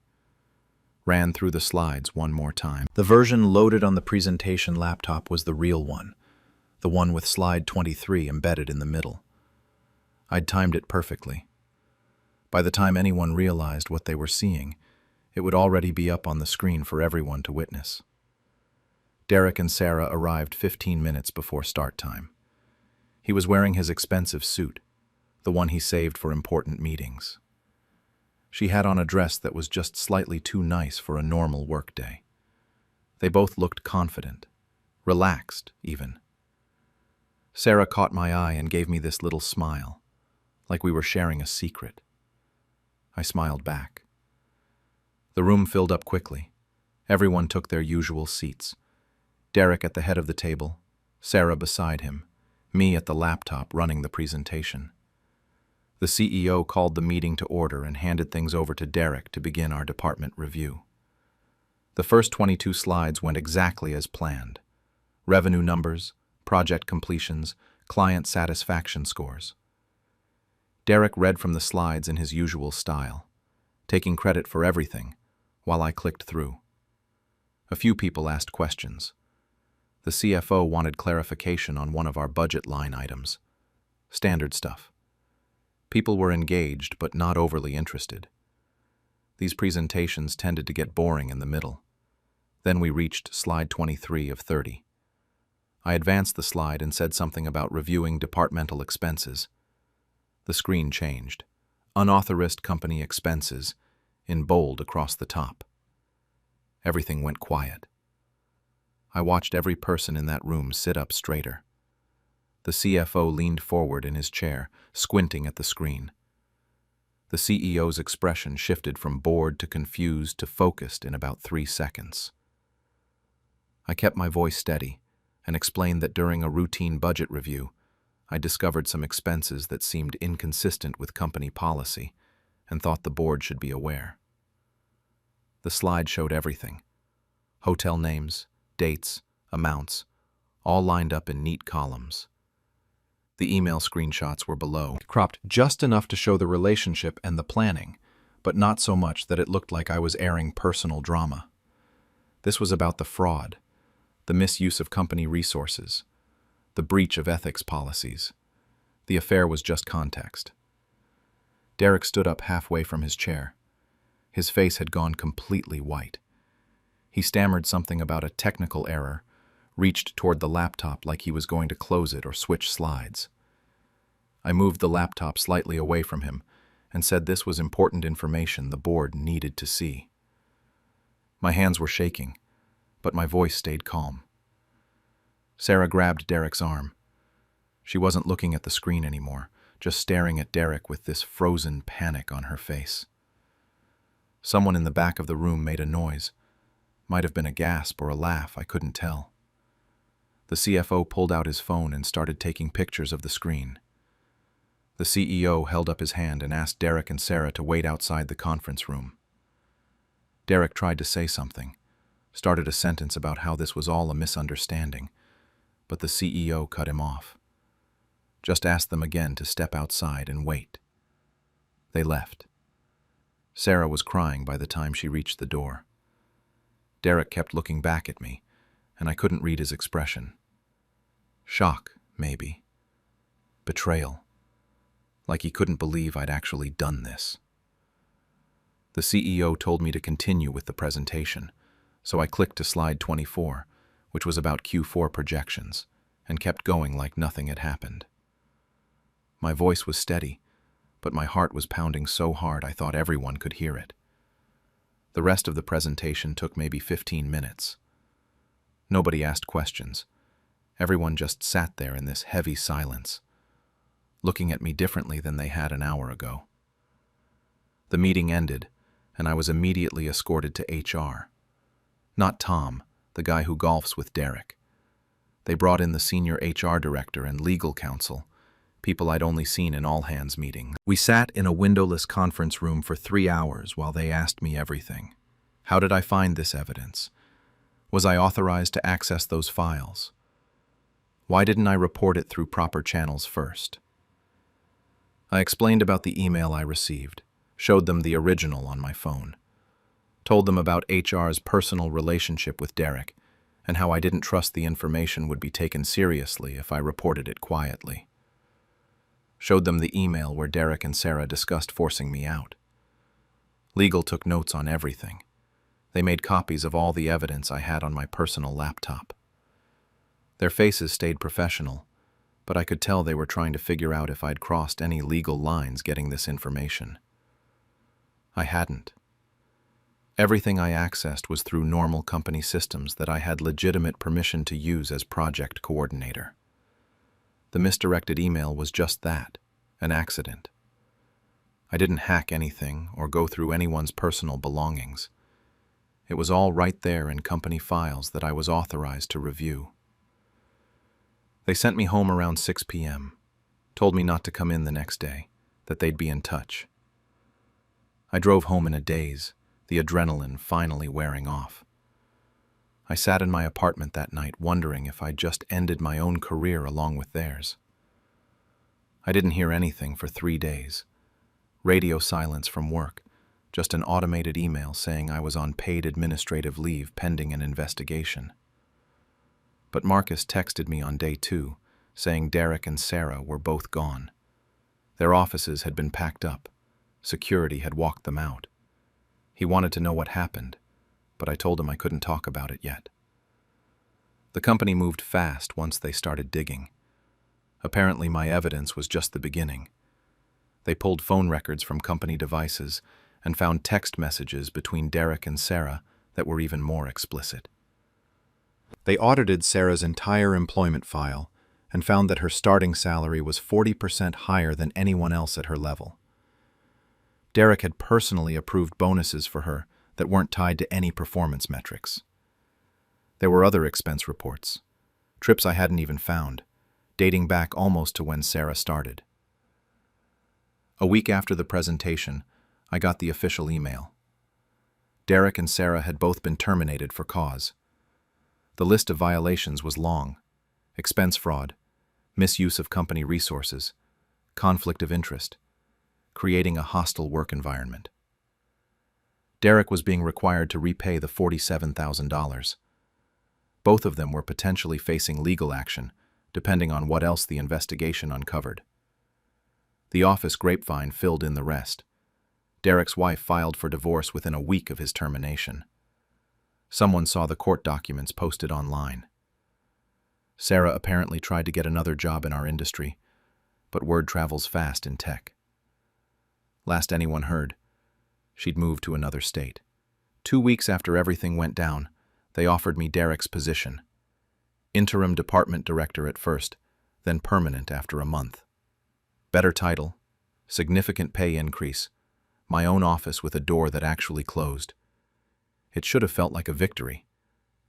Speaker 1: ran through the slides one more time. The version loaded on the presentation laptop was the real one, the one with slide 23 embedded in the middle. I'd timed it perfectly. By the time anyone realized what they were seeing, it would already be up on the screen for everyone to witness. Derek and Sarah arrived 15 minutes before start time. He was wearing his expensive suit, the one he saved for important meetings. She had on a dress that was just slightly too nice for a normal workday. They both looked confident, relaxed even. Sarah caught my eye and gave me this little smile, like we were sharing a secret. I smiled back. The room filled up quickly. Everyone took their usual seats. Derek at the head of the table, Sarah beside him, me at the laptop running the presentation. The CEO called the meeting to order and handed things over to Derek to begin our department review. The first 22 slides went exactly as planned. Revenue numbers, project completions, client satisfaction scores. Derek read from the slides in his usual style, taking credit for everything, while I clicked through. A few people asked questions. The CFO wanted clarification on one of our budget line items. Standard stuff. People were engaged but not overly interested. These presentations tended to get boring in the middle. Then we reached slide 23 of 30. I advanced the slide and said something about reviewing departmental expenses. The screen changed. Unauthorized company expenses, in bold across the top. Everything went quiet. I watched every person in that room sit up straighter. The CFO leaned forward in his chair, squinting at the screen. The CEO's expression shifted from bored to confused to focused in about 3 seconds. I kept my voice steady and explained that during a routine budget review, I discovered some expenses that seemed inconsistent with company policy and thought the board should be aware. The slide showed everything. Hotel names, dates, amounts, all lined up in neat columns. The email screenshots were below, cropped just enough to show the relationship and the planning, but not so much that it looked like I was airing personal drama. This was about the fraud, the misuse of company resources, the breach of ethics policies. The affair was just context. Derek stood up halfway from his chair. His face had gone completely white. He stammered something about a technical error, reached toward the laptop like he was going to close it or switch slides. I moved the laptop slightly away from him and said this was important information the board needed to see. My hands were shaking, but my voice stayed calm. Sarah grabbed Derek's arm. She wasn't looking at the screen anymore, just staring at Derek with this frozen panic on her face. Someone in the back of the room made a noise. Might have been a gasp or a laugh, I couldn't tell. The CFO pulled out his phone and started taking pictures of the screen. The CEO held up his hand and asked Derek and Sarah to wait outside the conference room. Derek tried to say something, started a sentence about how this was all a misunderstanding, but the CEO cut him off. Just asked them again to step outside and wait. They left. Sarah was crying by the time she reached the door. Derek kept looking back at me, and I couldn't read his expression. Shock, maybe. Betrayal. Like he couldn't believe I'd actually done this. The CEO told me to continue with the presentation, so I clicked to slide 24, which was about Q4 projections, and kept going like nothing had happened. My voice was steady, but my heart was pounding so hard I thought everyone could hear it. The rest of the presentation took maybe 15 minutes. Nobody asked questions. Everyone just sat there in this heavy silence, looking at me differently than they had an hour ago. The meeting ended, and I was immediately escorted to HR. Not Tom, the guy who golfs with Derek. They brought in the senior HR director and legal counsel, people I'd only seen in all-hands meetings. We sat in a windowless conference room for 3 hours while they asked me everything. How did I find this evidence? Was I authorized to access those files? Why didn't I report it through proper channels first? I explained about the email I received, showed them the original on my phone, told them about HR's personal relationship with Derek and how I didn't trust the information would be taken seriously if I reported it quietly. Showed them the email where Derek and Sarah discussed forcing me out. Legal took notes on everything. They made copies of all the evidence I had on my personal laptop. Their faces stayed professional, but I could tell they were trying to figure out if I'd crossed any legal lines getting this information. I hadn't. Everything I accessed was through normal company systems that I had legitimate permission to use as project coordinator. The misdirected email was just that, an accident. I didn't hack anything or go through anyone's personal belongings. It was all right there in company files that I was authorized to review. They sent me home around 6 p.m., told me not to come in the next day, that they'd be in touch. I drove home in a daze, the adrenaline finally wearing off. I sat in my apartment that night wondering if I'd just ended my own career along with theirs. I didn't hear anything for 3 days. Radio silence from work, just an automated email saying I was on paid administrative leave pending an investigation. But Marcus texted me on day 2, saying Derek and Sarah were both gone. Their offices had been packed up. Security had walked them out. He wanted to know what happened, but I told him I couldn't talk about it yet. The company moved fast once they started digging. Apparently my evidence was just the beginning. They pulled phone records from company devices and found text messages between Derek and Sarah that were even more explicit. They audited Sarah's entire employment file and found that her starting salary was 40% higher than anyone else at her level. Derek had personally approved bonuses for her that weren't tied to any performance metrics. There were other expense reports, trips I hadn't even found, dating back almost to when Sarah started. A week after the presentation, I got the official email. Derek and Sarah had both been terminated for cause. The list of violations was long: expense fraud, misuse of company resources, conflict of interest, creating a hostile work environment. Derek was being required to repay the $47,000. Both of them were potentially facing legal action, depending on what else the investigation uncovered. The office grapevine filled in the rest. Derek's wife filed for divorce within a week of his termination. Someone saw the court documents posted online. Sarah apparently tried to get another job in our industry, but word travels fast in tech. Last anyone heard, she'd moved to another state. 2 weeks after everything went down, they offered me Derek's position. Interim department director at first, then permanent after a month. Better title, significant pay increase, my own office with a door that actually closed. It should have felt like a victory,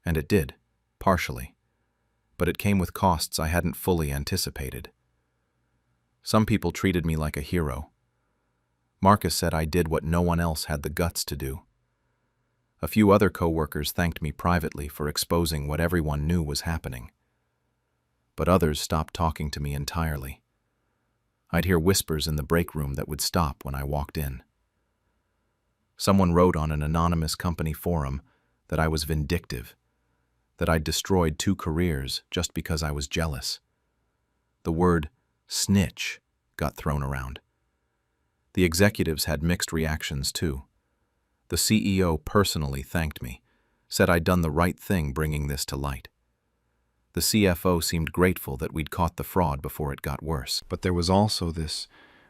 Speaker 1: and it did, partially. But it came with costs I hadn't fully anticipated. Some people treated me like a hero. Marcus said I did what no one else had the guts to do. A few other co-workers thanked me privately for exposing what everyone knew was happening. But others stopped talking to me entirely. I'd hear whispers in the break room that would stop when I walked in. Someone wrote on an anonymous company forum that I was vindictive, that I'd destroyed 2 careers just because I was jealous. The word snitch got thrown around. The executives had mixed reactions too. The CEO personally thanked me, said I'd done the right thing bringing this to light. The CFO seemed grateful that we'd caught the fraud before it got worse. But there was also this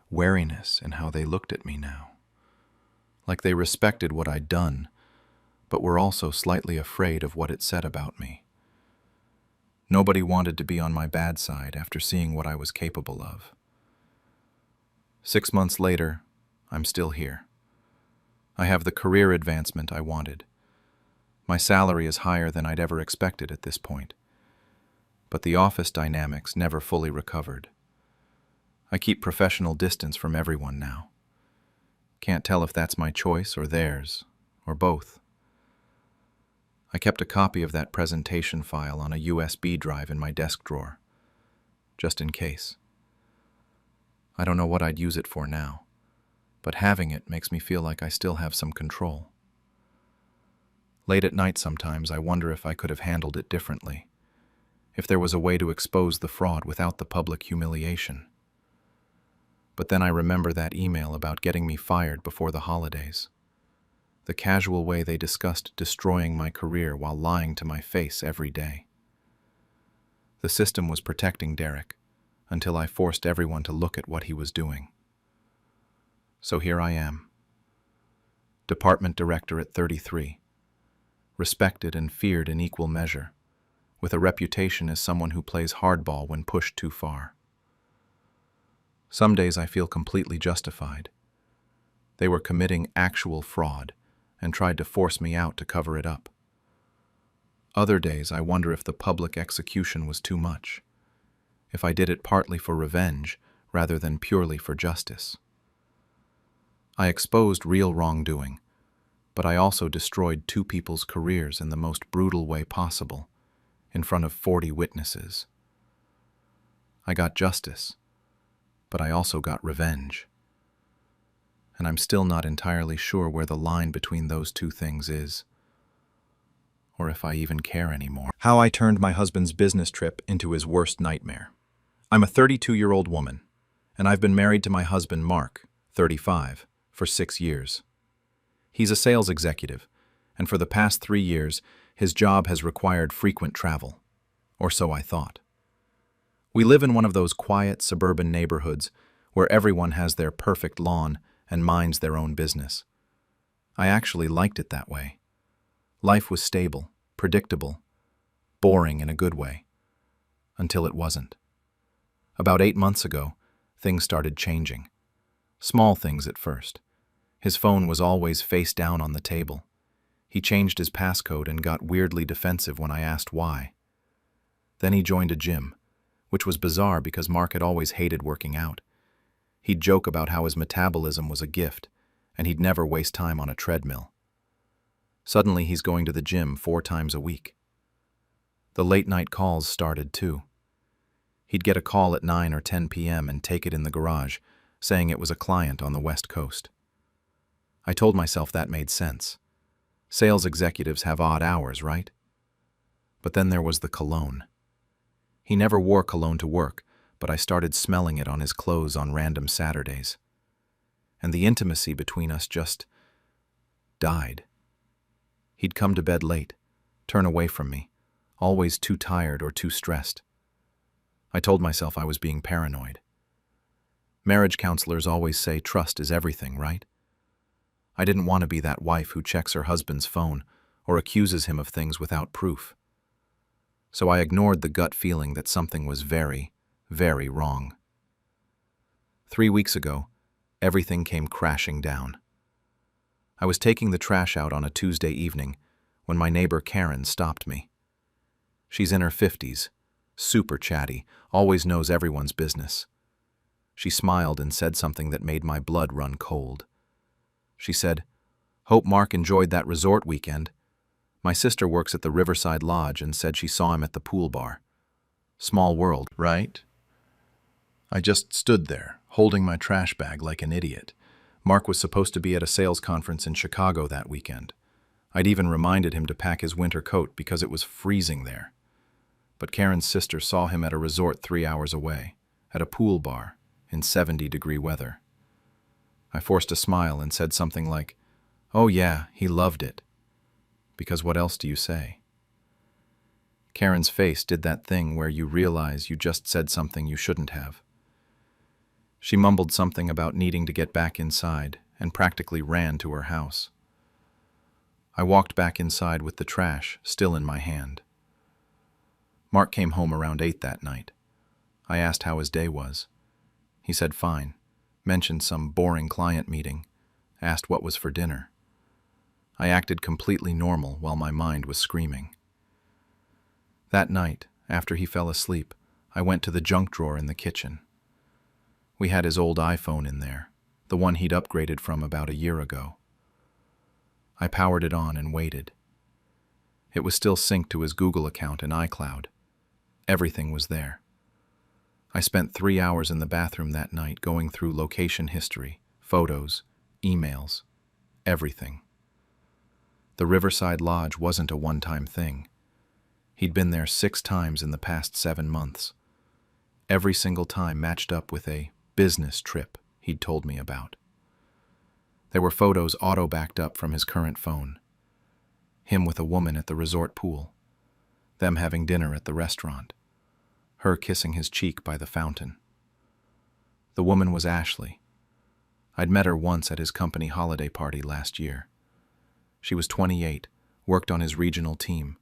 Speaker 1: wariness in how they looked at me now. Like they respected what I'd done, but were also slightly afraid of what it said about me. Nobody wanted to be on my bad side after seeing what I was capable of. 6 months later, I'm still here. I have the career advancement I wanted. My salary is higher than I'd ever expected at this point. But the office dynamics never fully recovered. I keep professional distance from everyone now. Can't tell if that's my choice or theirs, or both. I kept a copy of that presentation file on a USB drive in my desk drawer, just in case. I don't know what I'd use it for now, but having it makes me feel like I still have some control. Late at night sometimes I wonder if I could have handled it differently, if there was a way to expose the fraud without the public humiliation. But then I remember that email about getting me fired before the holidays. the casual way they discussed destroying my career while lying to my face every day. The system was protecting Derek until I forced everyone to look at what he was doing. So here I am, department director at 33, respected and feared in equal measure, with a reputation as someone who plays hardball when pushed too far. Some days I feel completely justified. They were committing actual fraud and tried to force me out to cover it up. Other days I wonder if the public execution was too much, if I did it partly for revenge rather than purely for justice. I exposed real wrongdoing, but I also destroyed 2 people's careers in the most brutal way possible, in front of 40 witnesses. I got justice, but I also got revenge. And I'm still not entirely sure where the line between those 2 things is, or if I even care anymore. How I turned my husband's business trip into his worst nightmare. I'm a 32-year-old woman, and I've been married to my husband, Mark, 35, for 6 years. He's a sales executive, and for the past 3 years, his job has required frequent travel, or so I thought. We live in one of those quiet suburban neighborhoods where everyone has their perfect lawn and minds their own business. I actually liked it that way. Life was stable, predictable, boring in a good way, until it wasn't. About 8 months ago, things started changing. Small things at first. His phone was always face down on the table. He changed his passcode and got weirdly defensive when I asked why. Then he joined a gym, which was bizarre because Mark had always hated working out. He'd joke about how his metabolism was a gift, and he'd never waste time on a treadmill. Suddenly he's going to the gym 4 times a week. The late-night calls started too. He'd get a call at 9 or 10 p.m. and take it in the garage, saying it was a client on the West Coast. I told myself that made sense. Sales executives have odd hours, right? But then there was the cologne. He never wore cologne to work, but I started smelling it on his clothes on random Saturdays. And the intimacy between us just died. He'd come to bed late, turn away from me, always too tired or too stressed. I told myself I was being paranoid. Marriage counselors always say trust is everything, right? I didn't want to be that wife who checks her husband's phone or accuses him of things without proof. So I ignored the gut feeling that something was very, very wrong. 3 weeks ago, everything came crashing down. I was taking the trash out on a Tuesday evening when my neighbor Karen stopped me. She's in her 50s, super chatty, always knows everyone's business. She smiled and said something that made my blood run cold. She said, "Hope Mark enjoyed that resort weekend. My sister works at the Riverside Lodge and said she saw him at the pool bar." Small world, right? I just stood there, holding my trash bag like an idiot. Mark was supposed to be at a sales conference in Chicago that weekend. I'd even reminded him to pack his winter coat because it was freezing there. But Karen's sister saw him at a resort 3 hours away, at a pool bar, in 70-degree weather. I forced a smile and said something like, "Oh yeah, he loved it." Because what else do you say? Karen's face did that thing where you realize you just said something you shouldn't have. She mumbled something about needing to get back inside and practically ran to her house. I walked back inside with the trash still in my hand. Mark came home around 8 that night. I asked how his day was. He said fine, mentioned some boring client meeting, asked what was for dinner. I acted completely normal while my mind was screaming. That night, after he fell asleep, I went to the junk drawer in the kitchen. We had his old iPhone in there, the one he'd upgraded from about a year ago. I powered it on and waited. It was still synced to his Google account and iCloud. Everything was there. I spent 3 hours in the bathroom that night going through location history, photos, emails, everything. The Riverside Lodge wasn't a one-time thing. He'd been there 6 times in the past 7 months. Every single time matched up with a business trip he'd told me about. There were photos auto-backed up from his current phone. Him with a woman at the resort pool. Them having dinner at the restaurant. Her kissing his cheek by the fountain. The woman was Ashley. I'd met her once at his company holiday party last year. She was 28, worked on his regional team,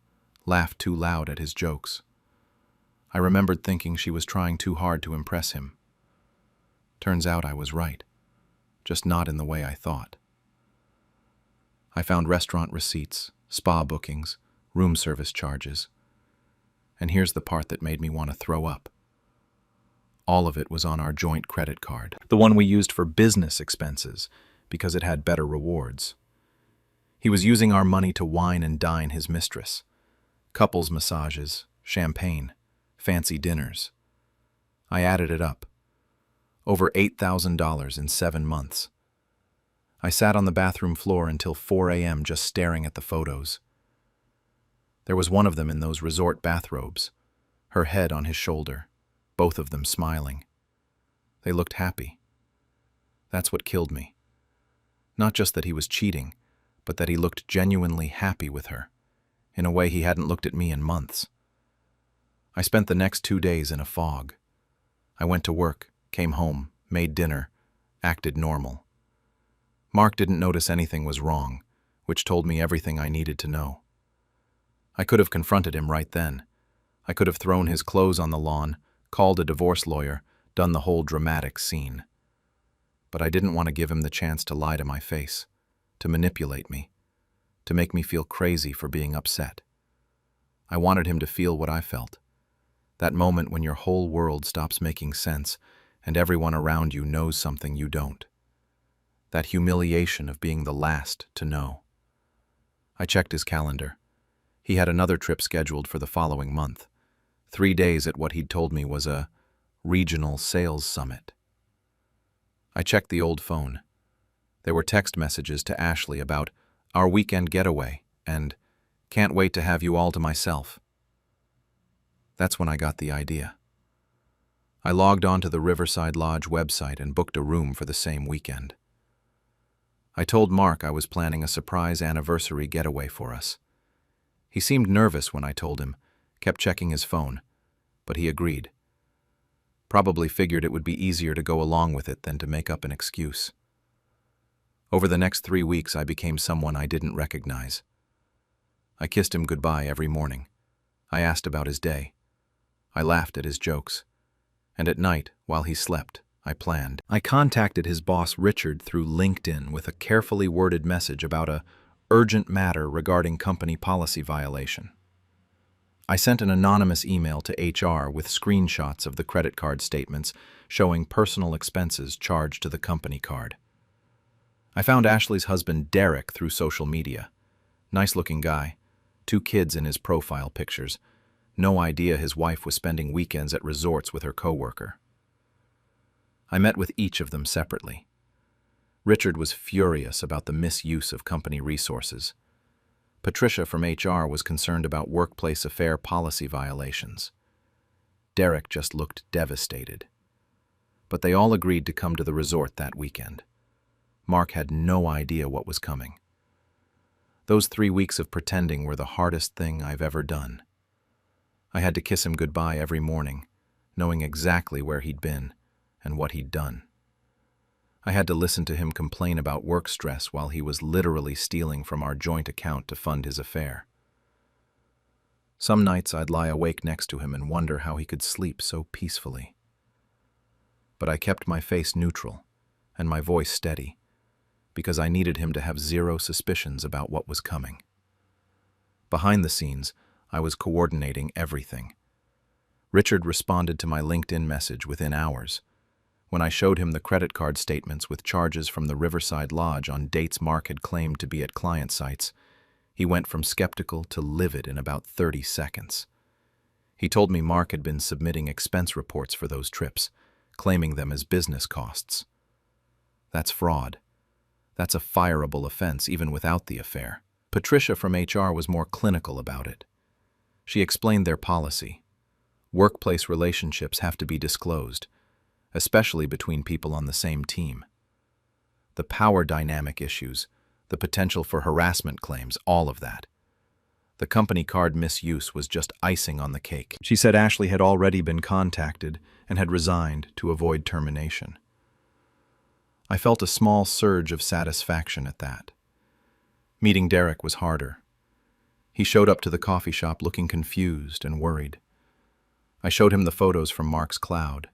Speaker 1: laughed too loud at his jokes. I remembered thinking she was trying too hard to impress him. Turns out I was right, just not in the way I thought. I found restaurant receipts, spa bookings, room service charges. And here's the part that made me want to throw up. All of it was on our joint credit card, the one we used for business expenses because it had better rewards. He was using our money to wine and dine his mistress. Couples massages, champagne, fancy dinners. I added it up. Over $8,000 in 7 months. I sat on the bathroom floor until 4 a.m. just staring at the photos. There was one of them in those resort bathrobes, her head on his shoulder, both of them smiling. They looked happy. That's what killed me. Not just that he was cheating, but that he looked genuinely happy with her, in a way he hadn't looked at me in months. I spent the next 2 days in a fog. I went to work, came home, made dinner, acted normal. Mark didn't notice anything was wrong, which told me everything I needed to know. I could have confronted him right then. I could have thrown his clothes on the lawn, called a divorce lawyer, done the whole dramatic scene. But I didn't want to give him the chance to lie to my face, to manipulate me, to make me feel crazy for being upset. I wanted him to feel what I felt. That moment when your whole world stops making sense and everyone around you knows something you don't. That humiliation of being the last to know. I checked his calendar. He had another trip scheduled for the following month. 3 days at what he'd told me was a regional sales summit. I checked the old phone. There were text messages to Ashley about our weekend getaway and can't wait to have you all to myself. That's when I got the idea. I logged on to the Riverside Lodge website and booked a room for the same weekend. I told Mark I was planning a surprise anniversary getaway for us. He seemed nervous when I told him, kept checking his phone, but he agreed. Probably figured it would be easier to go along with it than to make up an excuse. Over the next 3 weeks, I became someone I didn't recognize. I kissed him goodbye every morning. I asked about his day. I laughed at his jokes. And at night, while he slept, I planned. I contacted his boss Richard through LinkedIn with a carefully worded message about a urgent matter regarding company policy violation. I sent an anonymous email to HR with screenshots of the credit card statements showing personal expenses charged to the company card. I found Ashley's husband Derek through social media. Nice-looking guy, 2 kids in his profile pictures. No idea his wife was spending weekends at resorts with her coworker. I met with each of them separately. Richard was furious about the misuse of company resources. Patricia from HR was concerned about workplace affair policy violations. Derek just looked devastated. But they all agreed to come to the resort that weekend. Mark had no idea what was coming. Those 3 weeks of pretending were the hardest thing I've ever done. I had to kiss him goodbye every morning, knowing exactly where he'd been and what he'd done. I had to listen to him complain about work stress while he was literally stealing from our joint account to fund his affair. Some nights I'd lie awake next to him and wonder how he could sleep so peacefully. But I kept my face neutral and my voice steady, because I needed him to have zero suspicions about what was coming. Behind the scenes, I was coordinating everything. Richard responded to my LinkedIn message within hours. When I showed him the credit card statements with charges from the Riverside Lodge on dates Mark had claimed to be at client sites, he went from skeptical to livid in about 30 seconds. He told me Mark had been submitting expense reports for those trips, claiming them as business costs. That's fraud. That's a fireable offense even without the affair. Patricia from HR was more clinical about it. She explained their policy. Workplace relationships have to be disclosed, especially between people on the same team. the power dynamic issues, the potential for harassment claims, all of that. The company card misuse was just icing on the cake. She said Ashley had already been contacted and had resigned to avoid termination. I felt a small surge of satisfaction at that. Meeting Derek was harder. He showed up to the coffee shop looking confused and worried. I showed him the photos from Mark's cloud.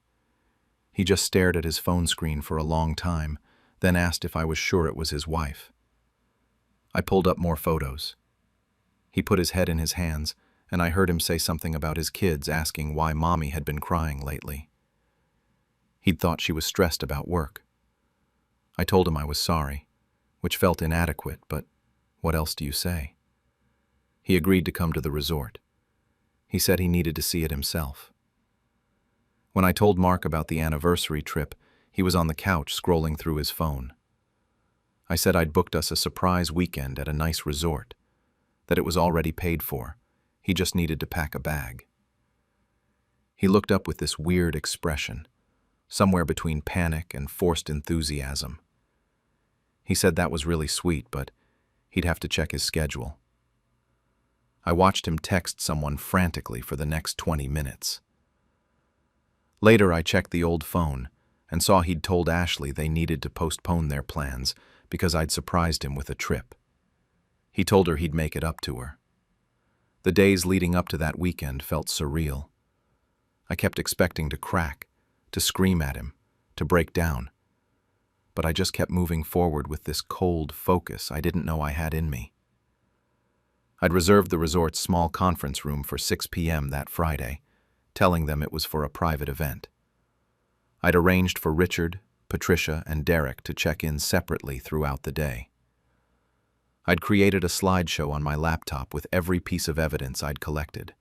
Speaker 1: He just stared at his phone screen for a long time, then asked if I was sure it was his wife. I pulled up more photos. He put his head in his hands, and I heard him say something about his kids, asking why Mommy had been crying lately. He'd thought she was stressed about work. I told him I was sorry, which felt inadequate, but what else do you say? He agreed to come to the resort. He said he needed to see it himself. When I told Mark about the anniversary trip, he was on the couch scrolling through his phone. I said I'd booked us a surprise weekend at a nice resort, that it was already paid for. He just needed to pack a bag. He looked up with this weird expression, somewhere between panic and forced enthusiasm. He said that was really sweet, but he'd have to check his schedule. I watched him text someone frantically for the next 20 minutes. Later, I checked the old phone and saw he'd told Ashley they needed to postpone their plans because I'd surprised him with a trip. He told her he'd make it up to her. The days leading up to that weekend felt surreal. I kept expecting to crack, to scream at him, to break down. But I just kept moving forward with this cold focus I didn't know I had in me. I'd reserved the resort's small conference room for 6 p.m. that Friday, telling them it was for a private event. I'd arranged for Richard, Patricia, and Derek to check in separately throughout the day. I'd created a slideshow on my laptop with every piece of evidence I'd collected.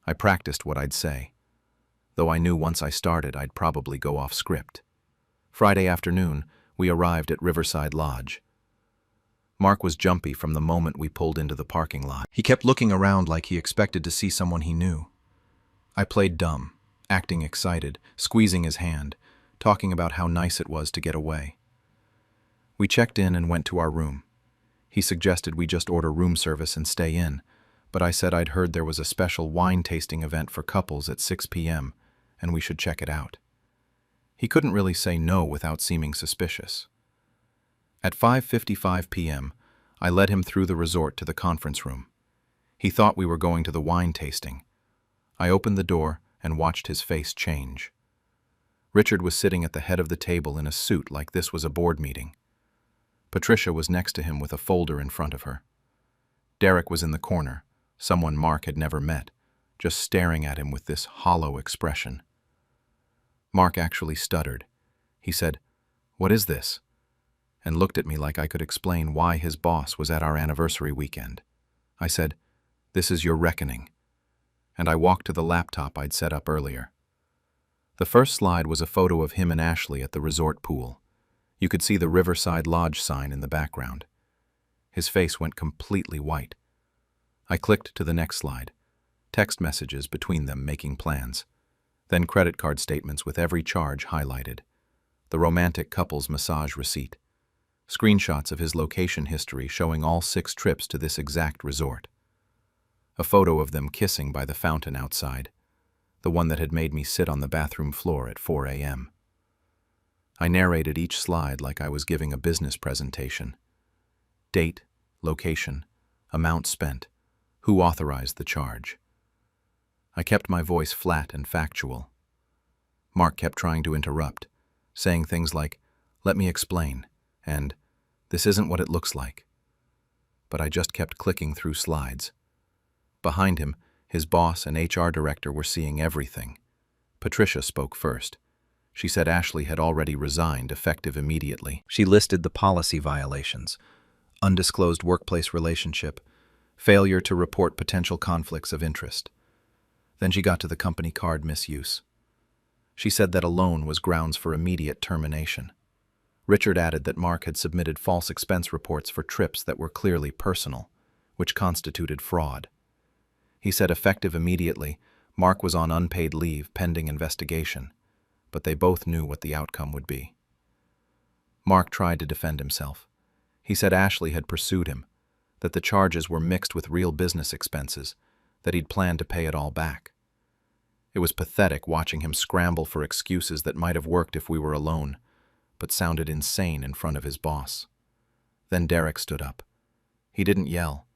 Speaker 1: I practiced what I'd say, though I knew once I started I'd probably go off script. Friday afternoon, we arrived at Riverside Lodge. Mark was jumpy from the moment we pulled into the parking lot. He kept looking around like he expected to see someone he knew. I played dumb, acting excited, squeezing his hand, talking about how nice it was to get away. We checked in and went to our room. He suggested we just order room service and stay in, but I said I'd heard there was a special wine tasting event for couples at 6 p.m., and we should check it out. He couldn't really say no without seeming suspicious. At 5:55 p.m., I led him through the resort to the conference room. He thought we were going to the wine tasting. I opened the door and watched his face change. Richard was sitting at the head of the table in a suit like this was a board meeting. Patricia was next to him with a folder in front of her. Derek was in the corner, someone Mark had never met, just staring at him with this hollow expression. Mark actually stuttered. He said, "What is this?" and looked at me like I could explain why his boss was at our anniversary weekend. I said, "This is your reckoning." And I walked to the laptop I'd set up earlier. The first slide was a photo of him and Ashley at the resort pool. You could see the Riverside Lodge sign in the background. His face went completely white. I clicked to the next slide. Text messages between them making plans. Then credit card statements with every charge highlighted. The romantic couple's massage receipt. Screenshots of his location history showing all 6 trips to this exact resort. A photo of them kissing by the fountain outside, the one that had made me sit on the bathroom floor at 4 a.m. I narrated each slide like I was giving a business presentation. Date, location, amount spent, who authorized the charge. I kept my voice flat and factual. Mark kept trying to interrupt, saying things like, "Let me explain," and "This isn't what it looks like." But I just kept clicking through slides. Behind him, his boss and HR director were seeing everything. Patricia spoke first. She said Ashley had already resigned, effective immediately. She listed the policy violations: undisclosed workplace relationship, failure to report potential conflicts of interest. Then she got to the company card misuse. She said that alone was grounds for immediate termination. Richard added that Mark had submitted false expense reports for trips that were clearly personal, which constituted fraud. He said effective immediately, Mark was on unpaid leave pending investigation, but they both knew what the outcome would be. Mark tried to defend himself. He said Ashley had pursued him, that the charges were mixed with real business expenses, that he'd planned to pay it all back. It was pathetic watching him scramble for excuses that might have worked if we were alone, but sounded insane in front of his boss. Then Derek stood up. He didn't yell.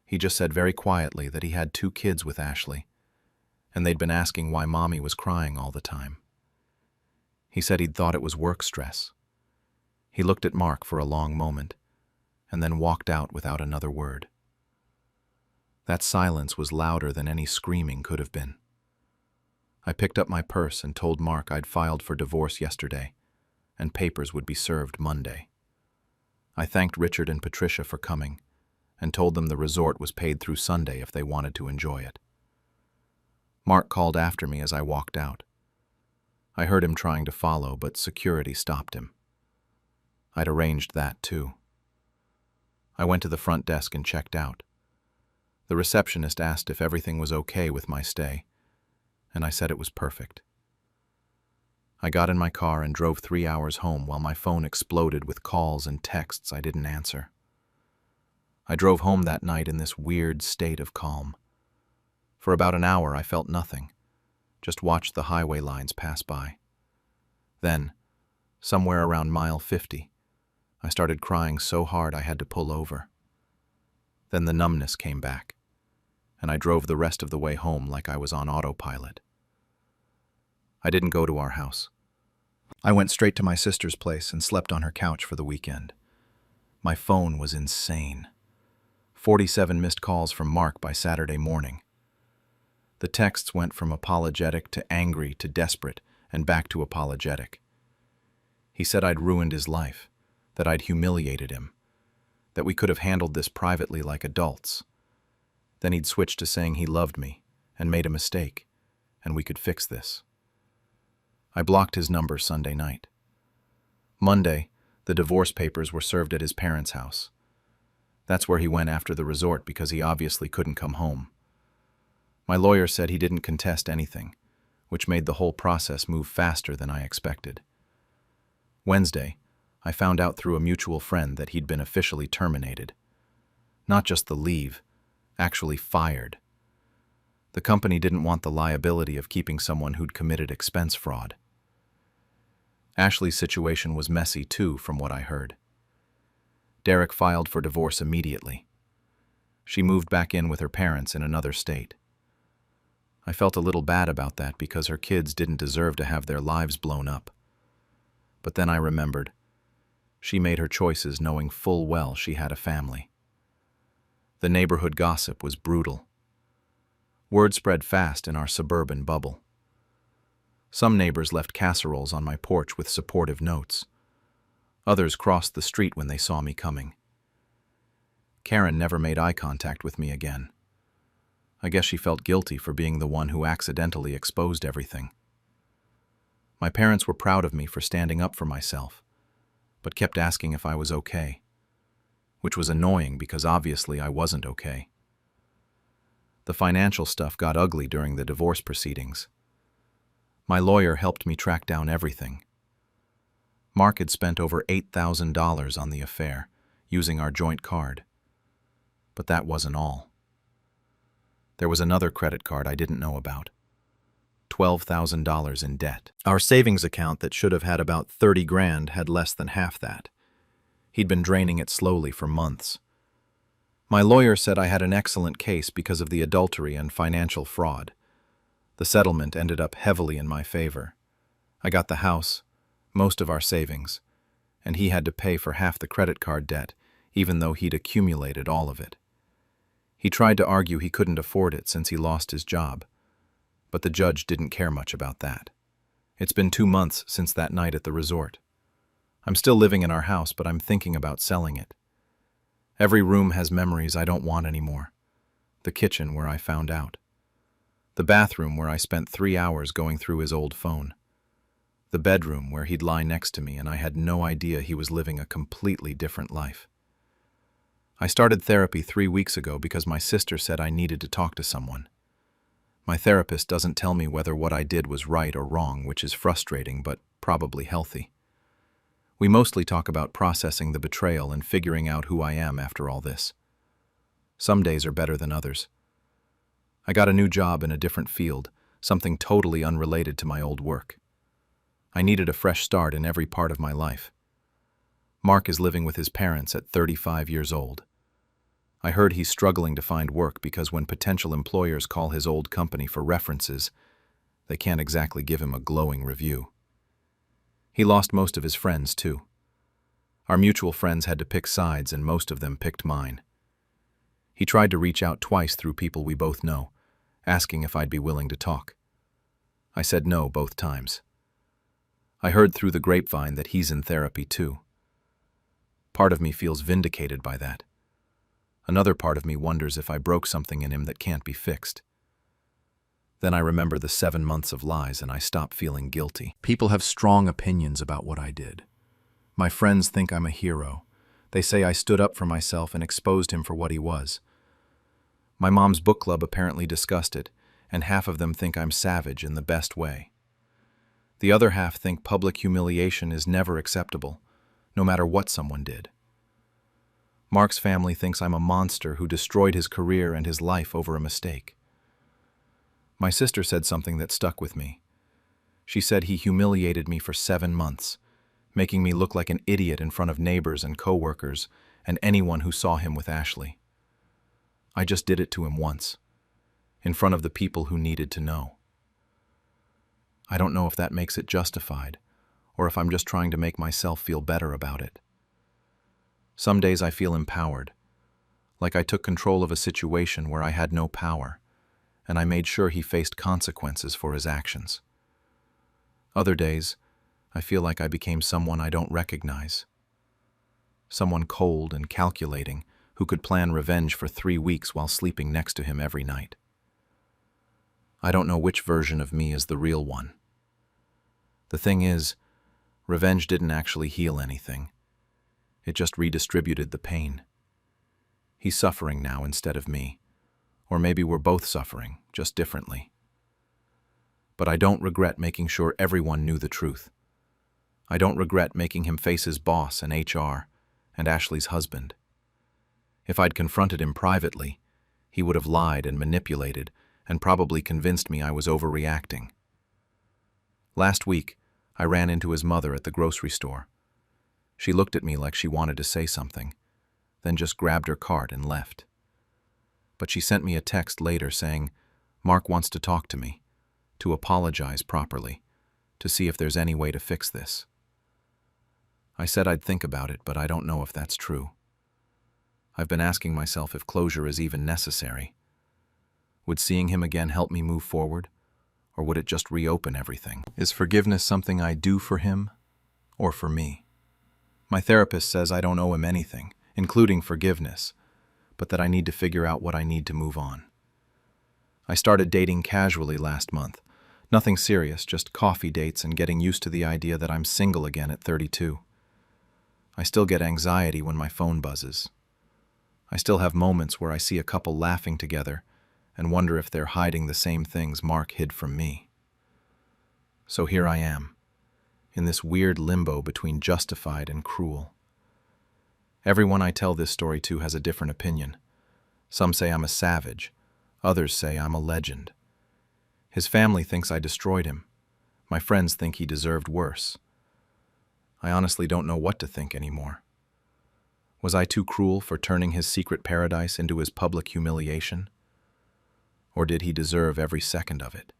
Speaker 1: He just said very quietly that he had 2 kids with Ashley, and they'd been asking why Mommy was crying all the time. He said he'd thought it was work stress. He looked at Mark for a long moment, and then walked out without another word. That silence was louder than any screaming could have been. I picked up my purse and told Mark I'd filed for divorce yesterday, and papers would be served Monday. I thanked Richard and Patricia for coming, and told them the resort was paid through Sunday if they wanted to enjoy it. Mark called after me as I walked out. I heard him trying to follow, but security stopped him. I'd arranged that too. I went to the front desk and checked out. The receptionist asked if everything was okay with my stay, and I said it was perfect. I got in my car and drove 3 hours home while my phone exploded with calls and texts I didn't answer. I drove home that night in this weird state of calm. For about an hour I felt nothing, just watched the highway lines pass by. Then, somewhere around mile 50, I started crying so hard I had to pull over. Then the numbness came back, and I drove the rest of the way home like I was on autopilot. I didn't go to our house. I went straight to my sister's place and slept on her couch for the weekend. My phone was insane. 47 missed calls from Mark by Saturday morning. The texts went from apologetic to angry to desperate and back to apologetic. He said I'd ruined his life, that I'd humiliated him, that we could have handled this privately like adults. Then he'd switch to saying he loved me and made a mistake, and we could fix this. I blocked his number Sunday night. Monday, the divorce papers were served at his parents' house. That's where he went after the resort because he obviously couldn't come home. My lawyer said he didn't contest anything, which made the whole process move faster than I expected. Wednesday, I found out through a mutual friend that he'd been officially terminated. Not just the leave, actually fired. The company didn't want the liability of keeping someone who'd committed expense fraud. Ashley's situation was messy too, from what I heard. Derek filed for divorce immediately. She moved back in with her parents in another state. I felt a little bad about that because her kids didn't deserve to have their lives blown up. But then I remembered. She made her choices knowing full well she had a family. The neighborhood gossip was brutal. Word spread fast in our suburban bubble. Some neighbors left casseroles on my porch with supportive notes. Others crossed the street when they saw me coming. Karen never made eye contact with me again. I guess she felt guilty for being the one who accidentally exposed everything. My parents were proud of me for standing up for myself, but kept asking if I was okay, which was annoying because obviously I wasn't okay. The financial stuff got ugly during the divorce proceedings. My lawyer helped me track down everything. Mark had spent over $8,000 on the affair, using our joint card. But that wasn't all. There was another credit card I didn't know about. $12,000 in debt. Our savings account that should have had about 30 grand had less than half that. He'd been draining it slowly for months. My lawyer said I had an excellent case because of the adultery and financial fraud. The settlement ended up heavily in my favor. I got the house, most of our savings, and he had to pay for half the credit card debt, even though he'd accumulated all of it. He tried to argue he couldn't afford it since he lost his job, but the judge didn't care much about that. It's been 2 months since that night at the resort. I'm still living in our house, but I'm thinking about selling it. Every room has memories I don't want anymore. The kitchen where I found out. The bathroom where I spent 3 hours going through his old phone. The bedroom where he'd lie next to me and I had no idea he was living a completely different life. I started therapy 3 weeks ago because my sister said I needed to talk to someone. My therapist doesn't tell me whether what I did was right or wrong, which is frustrating but probably healthy. We mostly talk about processing the betrayal and figuring out who I am after all this. Some days are better than others. I got a new job in a different field, something totally unrelated to my old work. I needed a fresh start in every part of my life. Mark is living with his parents at 35 years old. I heard he's struggling to find work because when potential employers call his old company for references, they can't exactly give him a glowing review. He lost most of his friends, too. Our mutual friends had to pick sides, and most of them picked mine. He tried to reach out twice through people we both know, asking if I'd be willing to talk. I said no both times. I heard through the grapevine that he's in therapy, too. Part of me feels vindicated by that. Another part of me wonders if I broke something in him that can't be fixed. Then I remember the 7 months of lies and I stop feeling guilty. People have strong opinions about what I did. My friends think I'm a hero. They say I stood up for myself and exposed him for what he was. My mom's book club apparently discussed it, and half of them think I'm savage in the best way. The other half think public humiliation is never acceptable, no matter what someone did. Mark's family thinks I'm a monster who destroyed his career and his life over a mistake. My sister said something that stuck with me. She said he humiliated me for 7 months, making me look like an idiot in front of neighbors and coworkers and anyone who saw him with Ashley. I just did it to him once, in front of the people who needed to know. I don't know if that makes it justified, or if I'm just trying to make myself feel better about it. Some days I feel empowered, like I took control of a situation where I had no power, and I made sure he faced consequences for his actions. Other days, I feel like I became someone I don't recognize. Someone cold and calculating who could plan revenge for 3 weeks while sleeping next to him every night. I don't know which version of me is the real one. The thing is, revenge didn't actually heal anything. It just redistributed the pain. He's suffering now instead of me. Or maybe we're both suffering, just differently. But I don't regret making sure everyone knew the truth. I don't regret making him face his boss and HR and Ashley's husband. If I'd confronted him privately, he would have lied and manipulated and probably convinced me I was overreacting. Last week, I ran into his mother at the grocery store. She looked at me like she wanted to say something, then just grabbed her cart and left. But she sent me a text later saying, "Mark wants to talk to me, to apologize properly, to see if there's any way to fix this." I said I'd think about it, but I don't know if that's true. I've been asking myself if closure is even necessary. Would seeing him again help me move forward, or would it just reopen everything? Is forgiveness something I do for him, or for me? My therapist says I don't owe him anything, including forgiveness, but that I need to figure out what I need to move on. I started dating casually last month. Nothing serious, just coffee dates and getting used to the idea that I'm single again at 32. I still get anxiety when my phone buzzes. I still have moments where I see a couple laughing together and wonder if they're hiding the same things Mark hid from me. So here I am, in this weird limbo between justified and cruel. Everyone I tell this story to has a different opinion. Some say I'm a savage. Others say I'm a legend. His family thinks I destroyed him. My friends think he deserved worse. I honestly don't know what to think anymore. Was I too cruel for turning his secret paradise into his public humiliation? Or did he deserve every second of it?